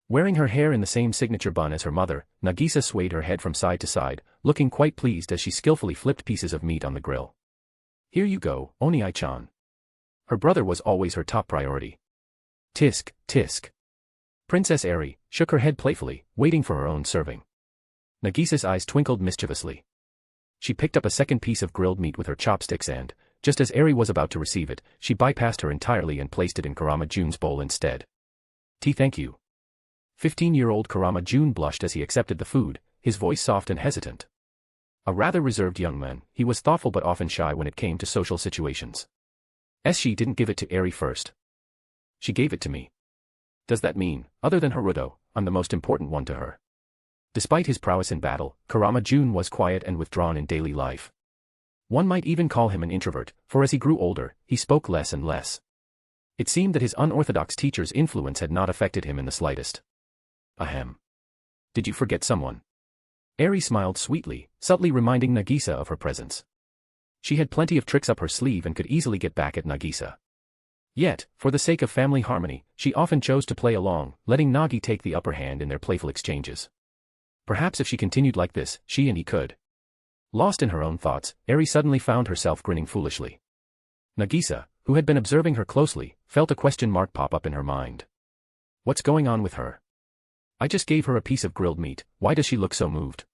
[SPEAKER 3] Wearing her hair in the same signature bun as her mother, Nagisa swayed her head from side to side, looking quite pleased as she skillfully flipped pieces of meat on the grill. Here you go, Oni-chan. Her brother was always her top priority. Tisk, tisk. Princess Eri shook her head playfully, waiting for her own serving. Nagisa's eyes twinkled mischievously. She picked up a second piece of grilled meat with her chopsticks and, just as Eri was about to receive it, she bypassed her entirely and placed it in Kurama Jun's bowl instead. Thank you. 15-year-old Kurama Jun blushed as he accepted the food, his voice soft and hesitant. A rather reserved young man, he was thoughtful but often shy when it came to social situations. She didn't give it to Eri first. She gave it to me. Does that mean, other than Haruto, I'm the most important one to her? Despite his prowess in battle, Kurama Jun was quiet and withdrawn in daily life. One might even call him an introvert, for as he grew older, he spoke less and less. It seemed that his unorthodox teacher's influence had not affected him in the slightest. Ahem. Did you forget someone? Eri smiled sweetly, subtly reminding Nagisa of her presence. She had plenty of tricks up her sleeve and could easily get back at Nagisa. Yet, for the sake of family harmony, she often chose to play along, letting Nagi take the upper hand in their playful exchanges. Perhaps if she continued like this, she and he could. Lost in her own thoughts, Eri suddenly found herself grinning foolishly. Nagisa, who had been observing her closely, felt a question mark pop up in her mind. What's going on with her? I just gave her a piece of grilled meat, why does she look so moved?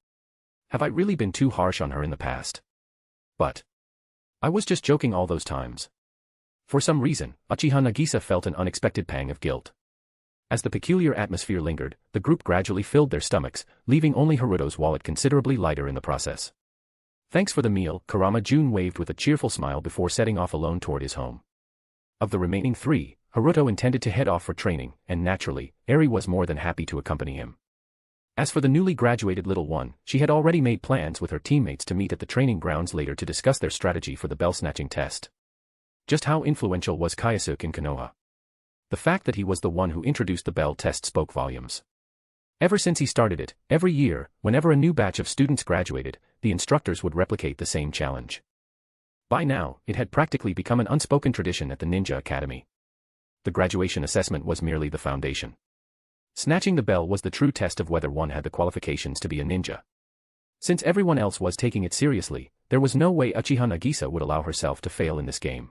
[SPEAKER 3] Have I really been too harsh on her in the past? But I was just joking all those times. For some reason, Uchiha Nagisa felt an unexpected pang of guilt. As the peculiar atmosphere lingered, the group gradually filled their stomachs, leaving only Haruto's wallet considerably lighter in the process. Thanks for the meal, Kurama Jun waved with a cheerful smile before setting off alone toward his home. Of the remaining 3, Haruto intended to head off for training, and naturally, Eri was more than happy to accompany him. As for the newly graduated little one, she had already made plans with her teammates to meet at the training grounds later to discuss their strategy for the bell-snatching test. Just how influential was Kyōsuke in Konoha? The fact that he was the one who introduced the bell test spoke volumes. Ever since he started it, every year, whenever a new batch of students graduated, the instructors would replicate the same challenge. By now, it had practically become an unspoken tradition at the Ninja Academy. The graduation assessment was merely the foundation. Snatching the bell was the true test of whether one had the qualifications to be a ninja. Since everyone else was taking it seriously, there was no way Uchiha Nagisa would allow herself to fail in this game.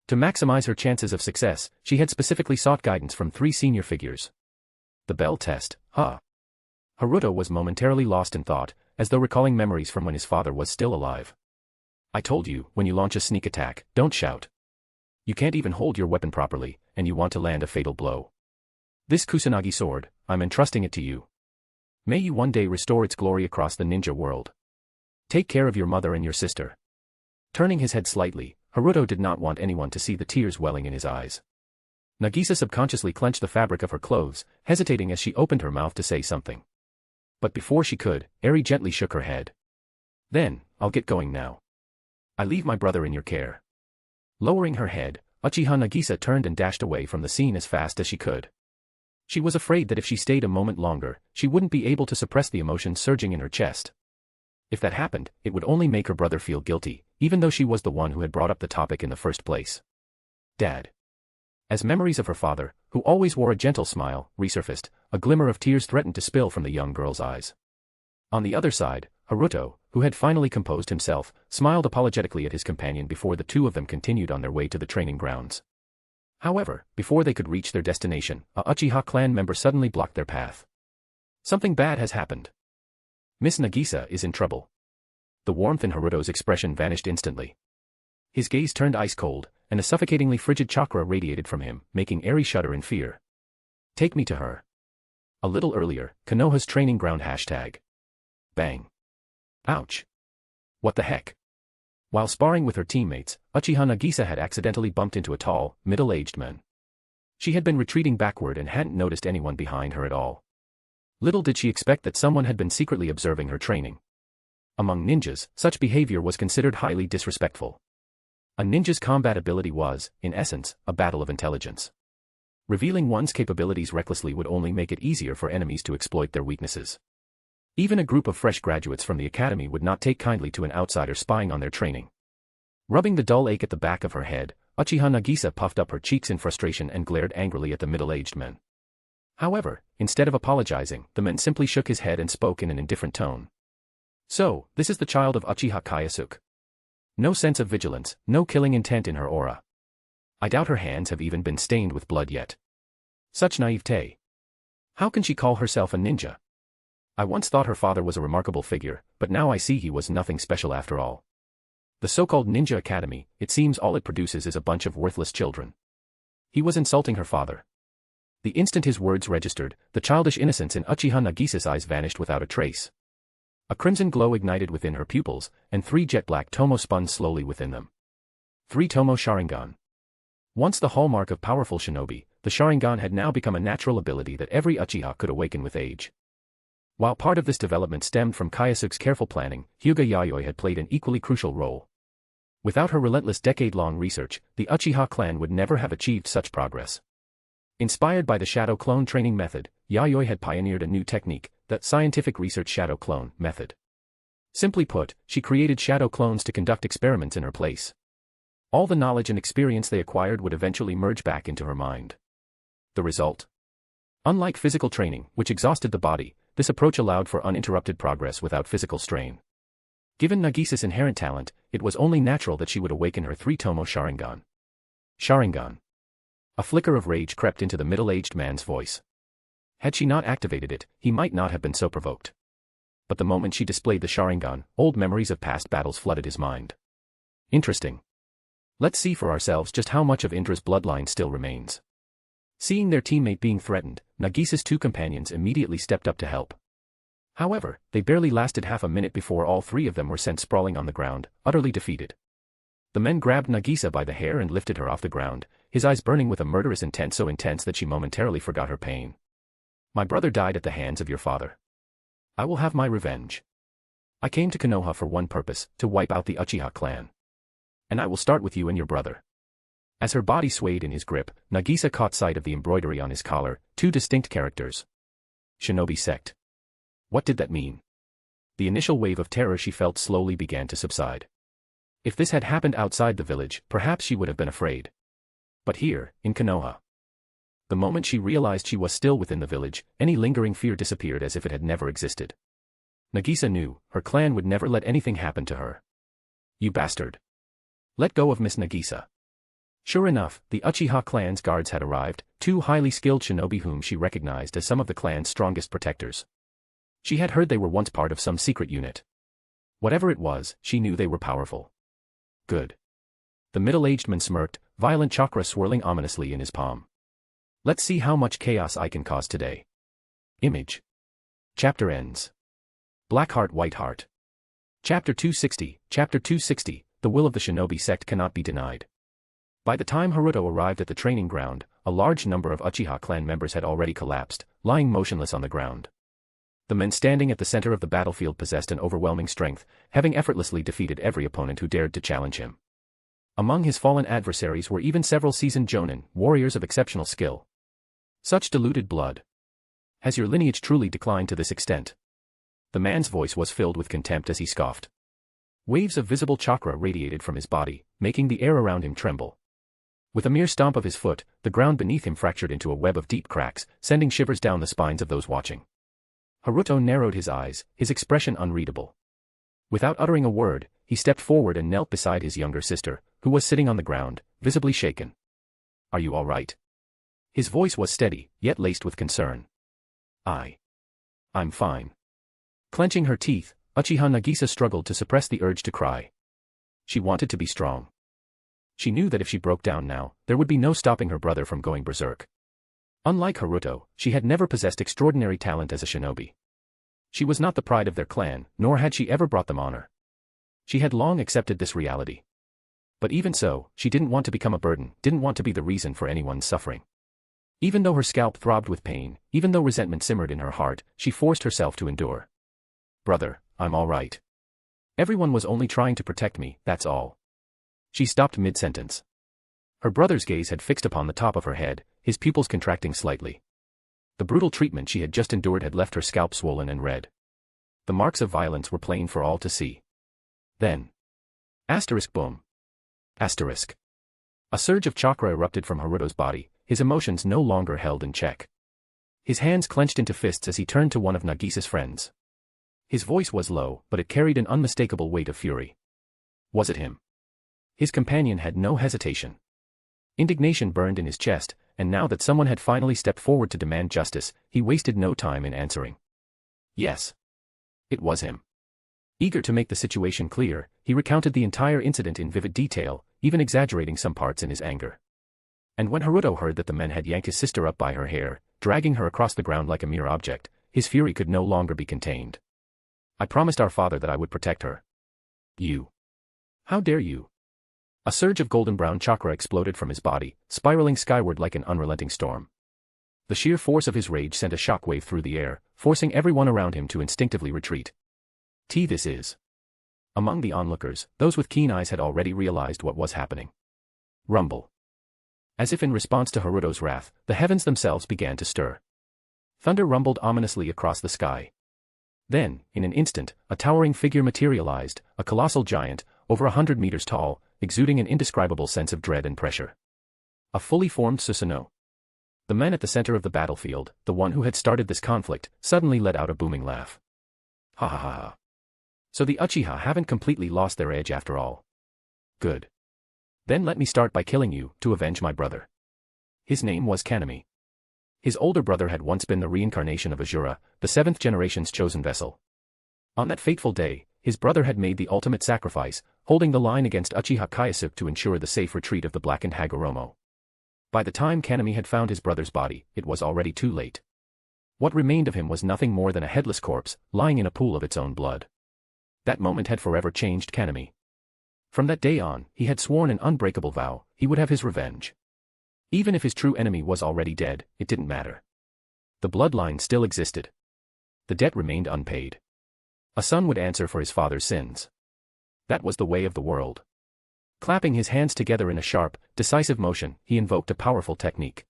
[SPEAKER 3] To maximize her chances of success, she had specifically sought guidance from 3 senior figures. The bell test, huh? Haruto was momentarily lost in thought, as though recalling memories from when his father was still alive. I told you, when you launch a sneak attack, don't shout. You can't even hold your weapon properly, and you want to land a fatal blow. This Kusanagi sword, I'm entrusting it to you. May you one day restore its glory across the ninja world. Take care of your mother and your sister. Turning his head slightly, Haruto did not want anyone to see the tears welling in his eyes. Nagisa subconsciously clenched the fabric of her clothes, hesitating as she opened her mouth to say something. But before she could, Eri gently shook her head. Then, I'll get going now. I leave my brother in your care. Lowering her head, Uchiha Nagisa turned and dashed away from the scene as fast as she could. She was afraid that if she stayed a moment longer, she wouldn't be able to suppress the emotion surging in her chest. If that happened, it would only make her brother feel guilty, even though she was the one who had brought up the topic in the first place. Dad. As memories of her father, who always wore a gentle smile, resurfaced, a glimmer of tears threatened to spill from the young girl's eyes. On the other side, Haruto, who had finally composed himself, smiled apologetically at his companion before the two of them continued on their way to the training grounds. However, before they could reach their destination, a Uchiha clan member suddenly blocked their path. Something bad has happened. Miss Nagisa is in trouble. The warmth in Haruto's expression vanished instantly. His gaze turned ice cold, and a suffocatingly frigid chakra radiated from him, making Eri shudder in fear. Take me to her. A little earlier, Konoha's training ground hashtag. Bang. Ouch. What the heck? While sparring with her teammates, Uchiha Nagisa had accidentally bumped into a tall, middle-aged man. She had been retreating backward and hadn't noticed anyone behind her at all. Little did she expect that someone had been secretly observing her training. Among ninjas, such behavior was considered highly disrespectful. A ninja's combat ability was, in essence, a battle of intelligence. Revealing one's capabilities recklessly would only make it easier for enemies to exploit their weaknesses. Even a group of fresh graduates from the academy would not take kindly to an outsider spying on their training. Rubbing the dull ache at the back of her head, Uchiha Nagisa puffed up her cheeks in frustration and glared angrily at the middle-aged man. However, instead of apologizing, the man simply shook his head and spoke in an indifferent tone. So, this is the child of Uchiha Kyōsuke. No sense of vigilance, no killing intent in her aura. I doubt her hands have even been stained with blood yet. Such naivete. How can she call herself a ninja? I once thought her father was a remarkable figure, but now I see he was nothing special after all. The so-called Ninja Academy, it seems all it produces is a bunch of worthless children. He was insulting her father. The instant his words registered, the childish innocence in Uchiha Nagisa's eyes vanished without a trace. A crimson glow ignited within her pupils, and 3 jet-black tomo spun slowly within them. 3 tomo Sharingan. Once the hallmark of powerful shinobi, the Sharingan had now become a natural ability that every Uchiha could awaken with age. While part of this development stemmed from Kyōsuke's careful planning, Hyuga Yayoi had played an equally crucial role. Without her relentless decade-long research, the Uchiha clan would never have achieved such progress. Inspired by the shadow clone training method, Yayoi had pioneered a new technique, the scientific research shadow clone method. Simply put, she created shadow clones to conduct experiments in her place. All the knowledge and experience they acquired would eventually merge back into her mind. The result? Unlike physical training, which exhausted the body, this approach allowed for uninterrupted progress without physical strain. Given Nagisa's inherent talent, it was only natural that she would awaken her 3 tomo Sharingan. Sharingan. A flicker of rage crept into the middle-aged man's voice. Had she not activated it, he might not have been so provoked. But the moment she displayed the Sharingan, old memories of past battles flooded his mind. Interesting. Let's see for ourselves just how much of Indra's bloodline still remains. Seeing their teammate being threatened, Nagisa's 2 companions immediately stepped up to help. However, they barely lasted half a minute before all 3 of them were sent sprawling on the ground, utterly defeated. The men grabbed Nagisa by the hair and lifted her off the ground, his eyes burning with a murderous intent so intense that she momentarily forgot her pain. My brother died at the hands of your father. I will have my revenge. I came to Konoha for one purpose, to wipe out the Uchiha clan. And I will start with you and your brother. As her body swayed in his grip, Nagisa caught sight of the embroidery on his collar, 2 distinct characters. Shinobi sect. What did that mean? The initial wave of terror she felt slowly began to subside. If this had happened outside the village, perhaps she would have been afraid. But here, in Konoha. The moment she realized she was still within the village, any lingering fear disappeared as if it had never existed. Nagisa knew, her clan would never let anything happen to her. You bastard. Let go of Miss Nagisa. Sure enough, the Uchiha clan's guards had arrived, 2 highly skilled shinobi whom she recognized as some of the clan's strongest protectors. She had heard they were once part of some secret unit. Whatever it was, she knew they were powerful. Good. The middle-aged man smirked, violent chakra swirling ominously in his palm. Let's see how much chaos I can cause today. Image. Chapter ends. Black Heart White Heart. Chapter 260, Chapter 260, The will of the shinobi sect cannot be denied. By the time Haruto arrived at the training ground, a large number of Uchiha clan members had already collapsed, lying motionless on the ground. The men standing at the center of the battlefield possessed an overwhelming strength, having effortlessly defeated every opponent who dared to challenge him. Among his fallen adversaries were even several seasoned jonin, warriors of exceptional skill. Such diluted blood. Has your lineage truly declined to this extent? The man's voice was filled with contempt as he scoffed. Waves of visible chakra radiated from his body, making the air around him tremble. With a mere stomp of his foot, the ground beneath him fractured into a web of deep cracks, sending shivers down the spines of those watching. Naruto narrowed his eyes, his expression unreadable. Without uttering a word, he stepped forward and knelt beside his younger sister, who was sitting on the ground, visibly shaken. "Are you all right?" His voice was steady, yet laced with concern. I'm fine." Clenching her teeth, Uchiha Nagisa struggled to suppress the urge to cry. She wanted to be strong. She knew that if she broke down now, there would be no stopping her brother from going berserk. Unlike Naruto, she had never possessed extraordinary talent as a shinobi. She was not the pride of their clan, nor had she ever brought them honor. She had long accepted this reality. But even so, she didn't want to become a burden, didn't want to be the reason for anyone's suffering. Even though her scalp throbbed with pain, even though resentment simmered in her heart, she forced herself to endure. "Brother, I'm all right. Everyone was only trying to protect me, that's all." She stopped mid-sentence. Her brother's gaze had fixed upon the top of her head, his pupils contracting slightly. The brutal treatment she had just endured had left her scalp swollen and red. The marks of violence were plain for all to see. Then. Boom. A surge of chakra erupted from Naruto's body, his emotions no longer held in check. His hands clenched into fists as he turned to one of Nagisa's friends. His voice was low, but it carried an unmistakable weight of fury. Was it him? His companion had no hesitation. Indignation burned in his chest, and now that someone had finally stepped forward to demand justice, he wasted no time in answering. Yes. It was him. Eager to make the situation clear, he recounted the entire incident in vivid detail, even exaggerating some parts in his anger. And when Naruto heard that the men had yanked his sister up by her hair, dragging her across the ground like a mere object, his fury could no longer be contained. "I promised our father that I would protect her. You. How dare you?" A surge of golden-brown chakra exploded from his body, spiraling skyward like an unrelenting storm. The sheer force of his rage sent a shockwave through the air, forcing everyone around him to instinctively retreat. This is. Among the onlookers, those with keen eyes had already realized what was happening. Rumble. As if in response to Naruto's wrath, the heavens themselves began to stir. Thunder rumbled ominously across the sky. Then, in an instant, a towering figure materialized, a colossal giant, over 100 meters tall, exuding an indescribable sense of dread and pressure. A fully formed Susanoo. The man at the center of the battlefield, the one who had started this conflict, suddenly let out a booming laugh. Ha ha ha ha. So the Uchiha haven't completely lost their edge after all. Good. Then let me start by killing you, to avenge my brother. His name was Kanami. His older brother had once been the reincarnation of Azura, the 7th generation's chosen vessel. On that fateful day, his brother had made the ultimate sacrifice, holding the line against Uchiha Kyōsuke to ensure the safe retreat of the blackened Hagoromo. By the time Kanami had found his brother's body, it was already too late. What remained of him was nothing more than a headless corpse, lying in a pool of its own blood. That moment had forever changed Kanami. From that day on, he had sworn an unbreakable vow, he would have his revenge. Even if his true enemy was already dead, it didn't matter. The bloodline still existed. The debt remained unpaid. A son would answer for his father's sins. That was the way of the world. Clapping his hands together in a sharp, decisive motion, he invoked a powerful technique.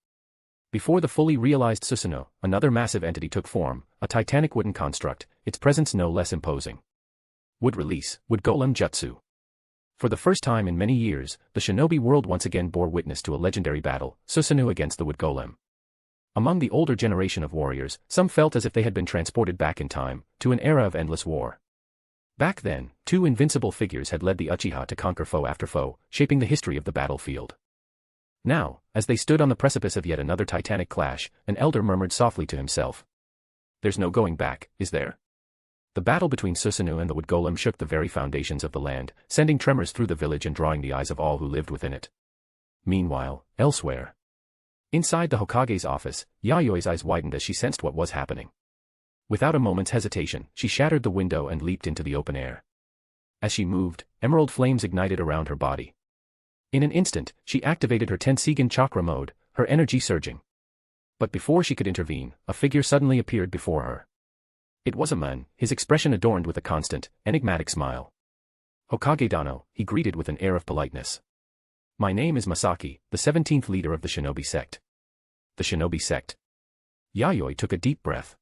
[SPEAKER 3] Before the fully realized Susanoo, another massive entity took form, a titanic wooden construct, its presence no less imposing. Wood release, wood golem jutsu. For the first time in many years, the shinobi world once again bore witness to a legendary battle, Susanoo against the wood golem. Among the older generation of warriors, some felt as if they had been transported back in time, to an era of endless war. Back then, two invincible figures had led the Uchiha to conquer foe after foe, shaping the history of the battlefield. Now, as they stood on the precipice of yet another titanic clash, an elder murmured softly to himself. "There's no going back, is there?" The battle between Susanoo and the wood golem shook the very foundations of the land, sending tremors through the village and drawing the eyes of all who lived within it. Meanwhile, elsewhere. Inside the Hokage's office, Yayoi's eyes widened as she sensed what was happening. Without a moment's hesitation, she shattered the window and leaped into the open air. As she moved, emerald flames ignited around her body. In an instant, she activated her Tenseigan chakra mode, her energy surging. But before she could intervene, a figure suddenly appeared before her. It was a man, his expression adorned with a constant, enigmatic smile. "Hokage Dano," he greeted with an air of politeness. "My name is Masaki, the 17th leader of the shinobi sect." The shinobi sect. Yayoi took a deep breath.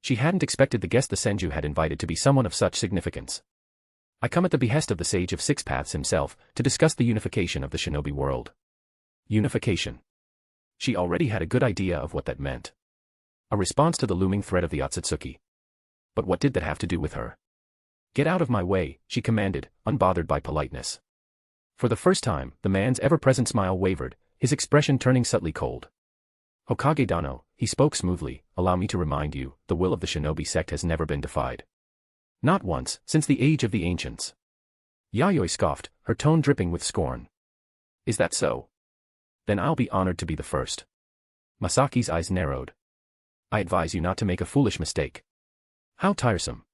[SPEAKER 3] She hadn't expected the guest the Senju had invited to be someone of such significance. "I come at the behest of the Sage of Six Paths himself, to discuss the unification of the shinobi world." Unification. She already had a good idea of what that meant. A response to the looming threat of the Otsutsuki. But what did that have to do with her? Get out of my way, she commanded, unbothered by politeness. For the first time, the man's ever-present smile wavered, his expression turning subtly cold. Hokage Dano, he spoke smoothly, allow me to remind you, the will of the shinobi sect has never been defied. Not once, since the age of the ancients. Yayoi scoffed, her tone dripping with scorn. Is that so? Then I'll be honored to be the first. Masaki's eyes narrowed. I advise you not to make a foolish mistake. How tiresome.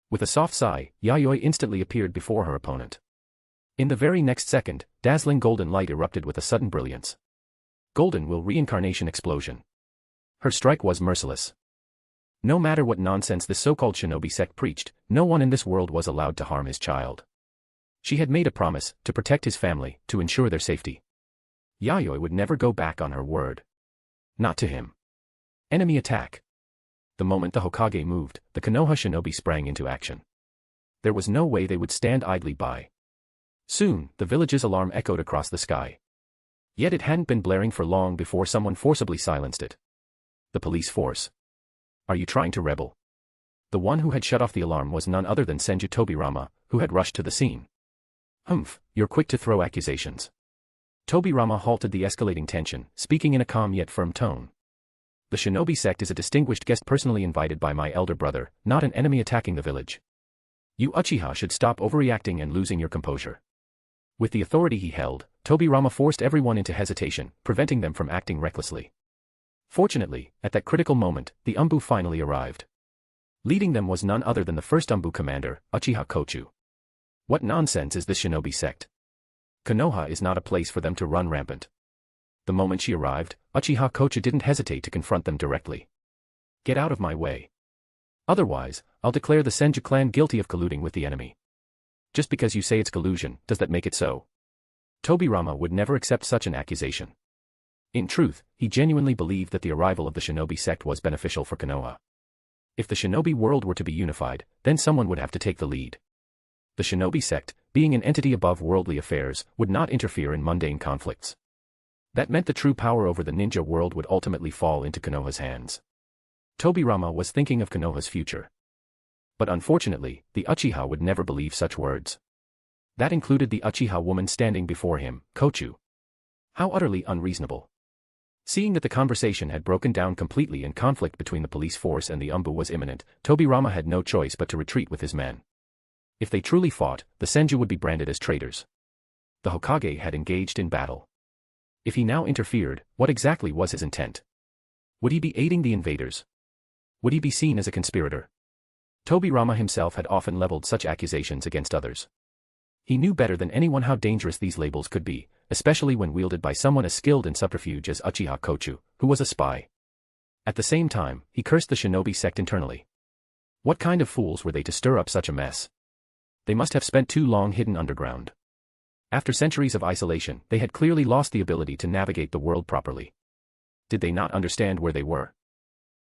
[SPEAKER 3] With a soft sigh, Yayoi instantly appeared before her opponent. In the very next second, dazzling golden light erupted with a sudden brilliance. Golden will reincarnation explosion. Her strike was merciless. No matter what nonsense this so-called shinobi sect preached, no one in this world was allowed to harm his child. She had made a promise, to protect his family, to ensure their safety. Yayoi would never go back on her word. Not to him. Enemy attack. The moment the Hokage moved, the Konoha shinobi sprang into action. There was no way they would stand idly by. Soon, the village's alarm echoed across the sky. Yet it hadn't been blaring for long before someone forcibly silenced it. The police force. Are you trying to rebel? The one who had shut off the alarm was none other than Senju Tobirama, who had rushed to the scene. Humph, you're quick to throw accusations. Tobirama halted the escalating tension, speaking in a calm yet firm tone. The shinobi sect is a distinguished guest personally invited by my elder brother, not an enemy attacking the village. You Uchiha should stop overreacting and losing your composure. With the authority he held, Tobirama forced everyone into hesitation, preventing them from acting recklessly. Fortunately, at that critical moment, the Umbu finally arrived. Leading them was none other than the first Umbu commander, Uchiha Kochu. What nonsense is this shinobi sect? Konoha is not a place for them to run rampant. The moment she arrived, Uchiha Kochu didn't hesitate to confront them directly. Get out of my way. Otherwise, I'll declare the Senju clan guilty of colluding with the enemy. Just because you say it's collusion, does that make it so? Tobirama would never accept such an accusation. In truth, he genuinely believed that the arrival of the shinobi sect was beneficial for Konoha. If the shinobi world were to be unified, then someone would have to take the lead. The shinobi sect, being an entity above worldly affairs, would not interfere in mundane conflicts. That meant the true power over the ninja world would ultimately fall into Konoha's hands. Tobirama was thinking of Konoha's future. But unfortunately, the Uchiha would never believe such words. That included the Uchiha woman standing before him, Kochu. How utterly unreasonable. Seeing that the conversation had broken down completely and conflict between the police force and the Umbu was imminent, Tobirama had no choice but to retreat with his men. If they truly fought, the Senju would be branded as traitors. The Hokage had engaged in battle. If he now interfered, what exactly was his intent? Would he be aiding the invaders? Would he be seen as a conspirator? Tobirama himself had often leveled such accusations against others. He knew better than anyone how dangerous these labels could be, especially when wielded by someone as skilled in subterfuge as Uchiha Kochu, who was a spy. At the same time, he cursed the shinobi sect internally. What kind of fools were they to stir up such a mess? They must have spent too long hidden underground. After centuries of isolation, they had clearly lost the ability to navigate the world properly. Did they not understand where they were?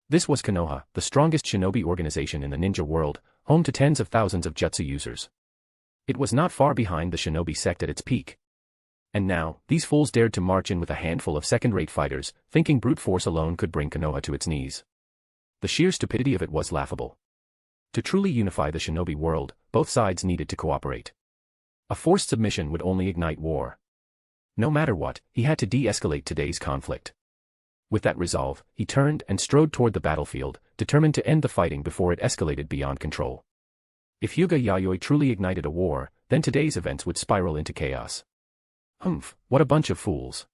[SPEAKER 3] This was Konoha, the strongest shinobi organization in the ninja world, home to tens of thousands of jutsu users. It was not far behind the shinobi sect at its peak. And now, these fools dared to march in with a handful of second-rate fighters, thinking brute force alone could bring Konoha to its knees. The sheer stupidity of it was laughable. To truly unify the shinobi world, both sides needed to cooperate. A forced submission would only ignite war. No matter what, he had to de-escalate today's conflict. With that resolve, he turned and strode toward the battlefield, determined to end the fighting before it escalated beyond control. If Hyuga Yayoi truly ignited a war, then today's events would spiral into chaos. Humph, what a bunch of fools.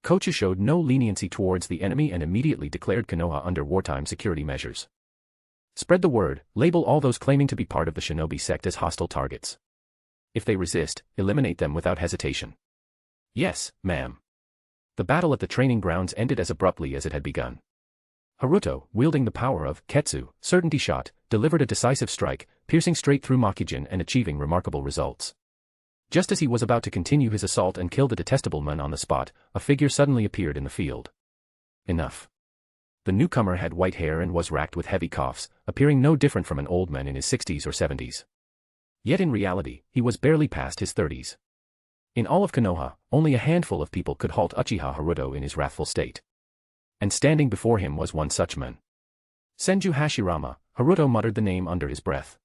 [SPEAKER 3] Kochu showed no leniency towards the enemy and immediately declared Konoha under wartime security measures. Spread the word, label all those claiming to be part of the shinobi sect as hostile targets. If they resist, eliminate them without hesitation. Yes, ma'am. The battle at the training grounds ended as abruptly as it had begun. Haruto, wielding the power of Ketsu, certainty shot, delivered a decisive strike, piercing straight through Makijin and achieving remarkable results. Just as he was about to continue his assault and kill the detestable man on the spot, a figure suddenly appeared in the field. Enough. The newcomer had white hair and was racked with heavy coughs, appearing no different from an old man in his 60s or 70s. Yet in reality, he was barely past his 30s. In all of Konoha, only a handful of people could halt Uchiha Haruto in his wrathful state. And standing before him was one such man. Senju Hashirama. Haruto muttered the name under his breath.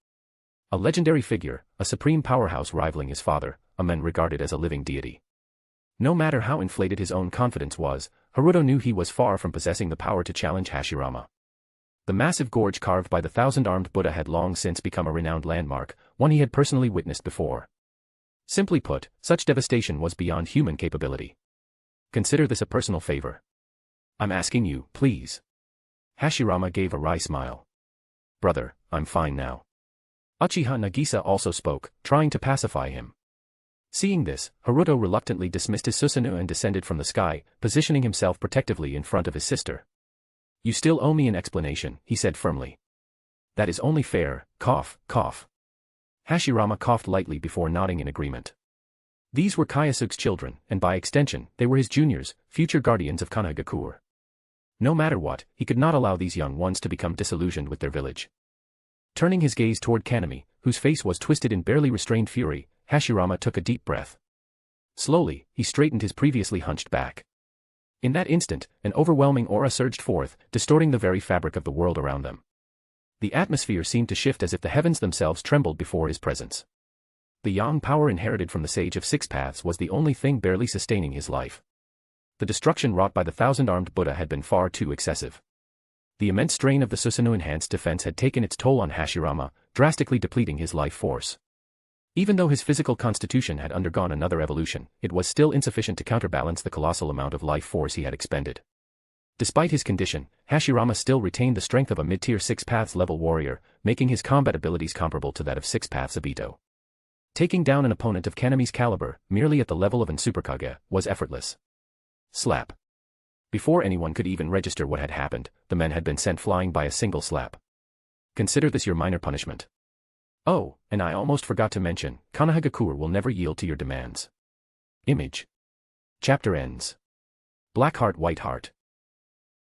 [SPEAKER 3] A legendary figure, a supreme powerhouse rivaling his father, a man regarded as a living deity. No matter how inflated his own confidence was, Haruto knew he was far from possessing the power to challenge Hashirama. The massive gorge carved by the thousand-armed Buddha had long since become a renowned landmark, one he had personally witnessed before. Simply put, such devastation was beyond human capability. Consider this a personal favor. I'm asking you, please. Hashirama gave a wry smile. Brother, I'm fine now. Uchiha Nagisa also spoke, trying to pacify him. Seeing this, Haruto reluctantly dismissed his Susanoo and descended from the sky, positioning himself protectively in front of his sister. You still owe me an explanation, he said firmly. That is only fair, cough, cough. Hashirama coughed lightly before nodding in agreement. These were Kyōsuke's children, and by extension, they were his juniors, future guardians of Konohagakure. No matter what, he could not allow these young ones to become disillusioned with their village. Turning his gaze toward Kanami, whose face was twisted in barely restrained fury, Hashirama took a deep breath. Slowly, he straightened his previously hunched back. In that instant, an overwhelming aura surged forth, distorting the very fabric of the world around them. The atmosphere seemed to shift as if the heavens themselves trembled before his presence. The yang power inherited from the Sage of Six Paths was the only thing barely sustaining his life. The destruction wrought by the thousand-armed Buddha had been far too excessive. The immense strain of the Susanoo-enhanced defense had taken its toll on Hashirama, drastically depleting his life force. Even though his physical constitution had undergone another evolution, it was still insufficient to counterbalance the colossal amount of life force he had expended. Despite his condition, Hashirama still retained the strength of a mid-tier Six Paths level warrior, making his combat abilities comparable to that of Six Paths Obito. Taking down an opponent of Kanami's caliber, merely at the level of an Superkage, was effortless. Slap. Before anyone could even register what had happened, the men had been sent flying by a single slap. Consider this your minor punishment. Oh, and I almost forgot to mention, Konohagakure will never yield to your demands. Image. Chapter ends. Black Heart White Heart.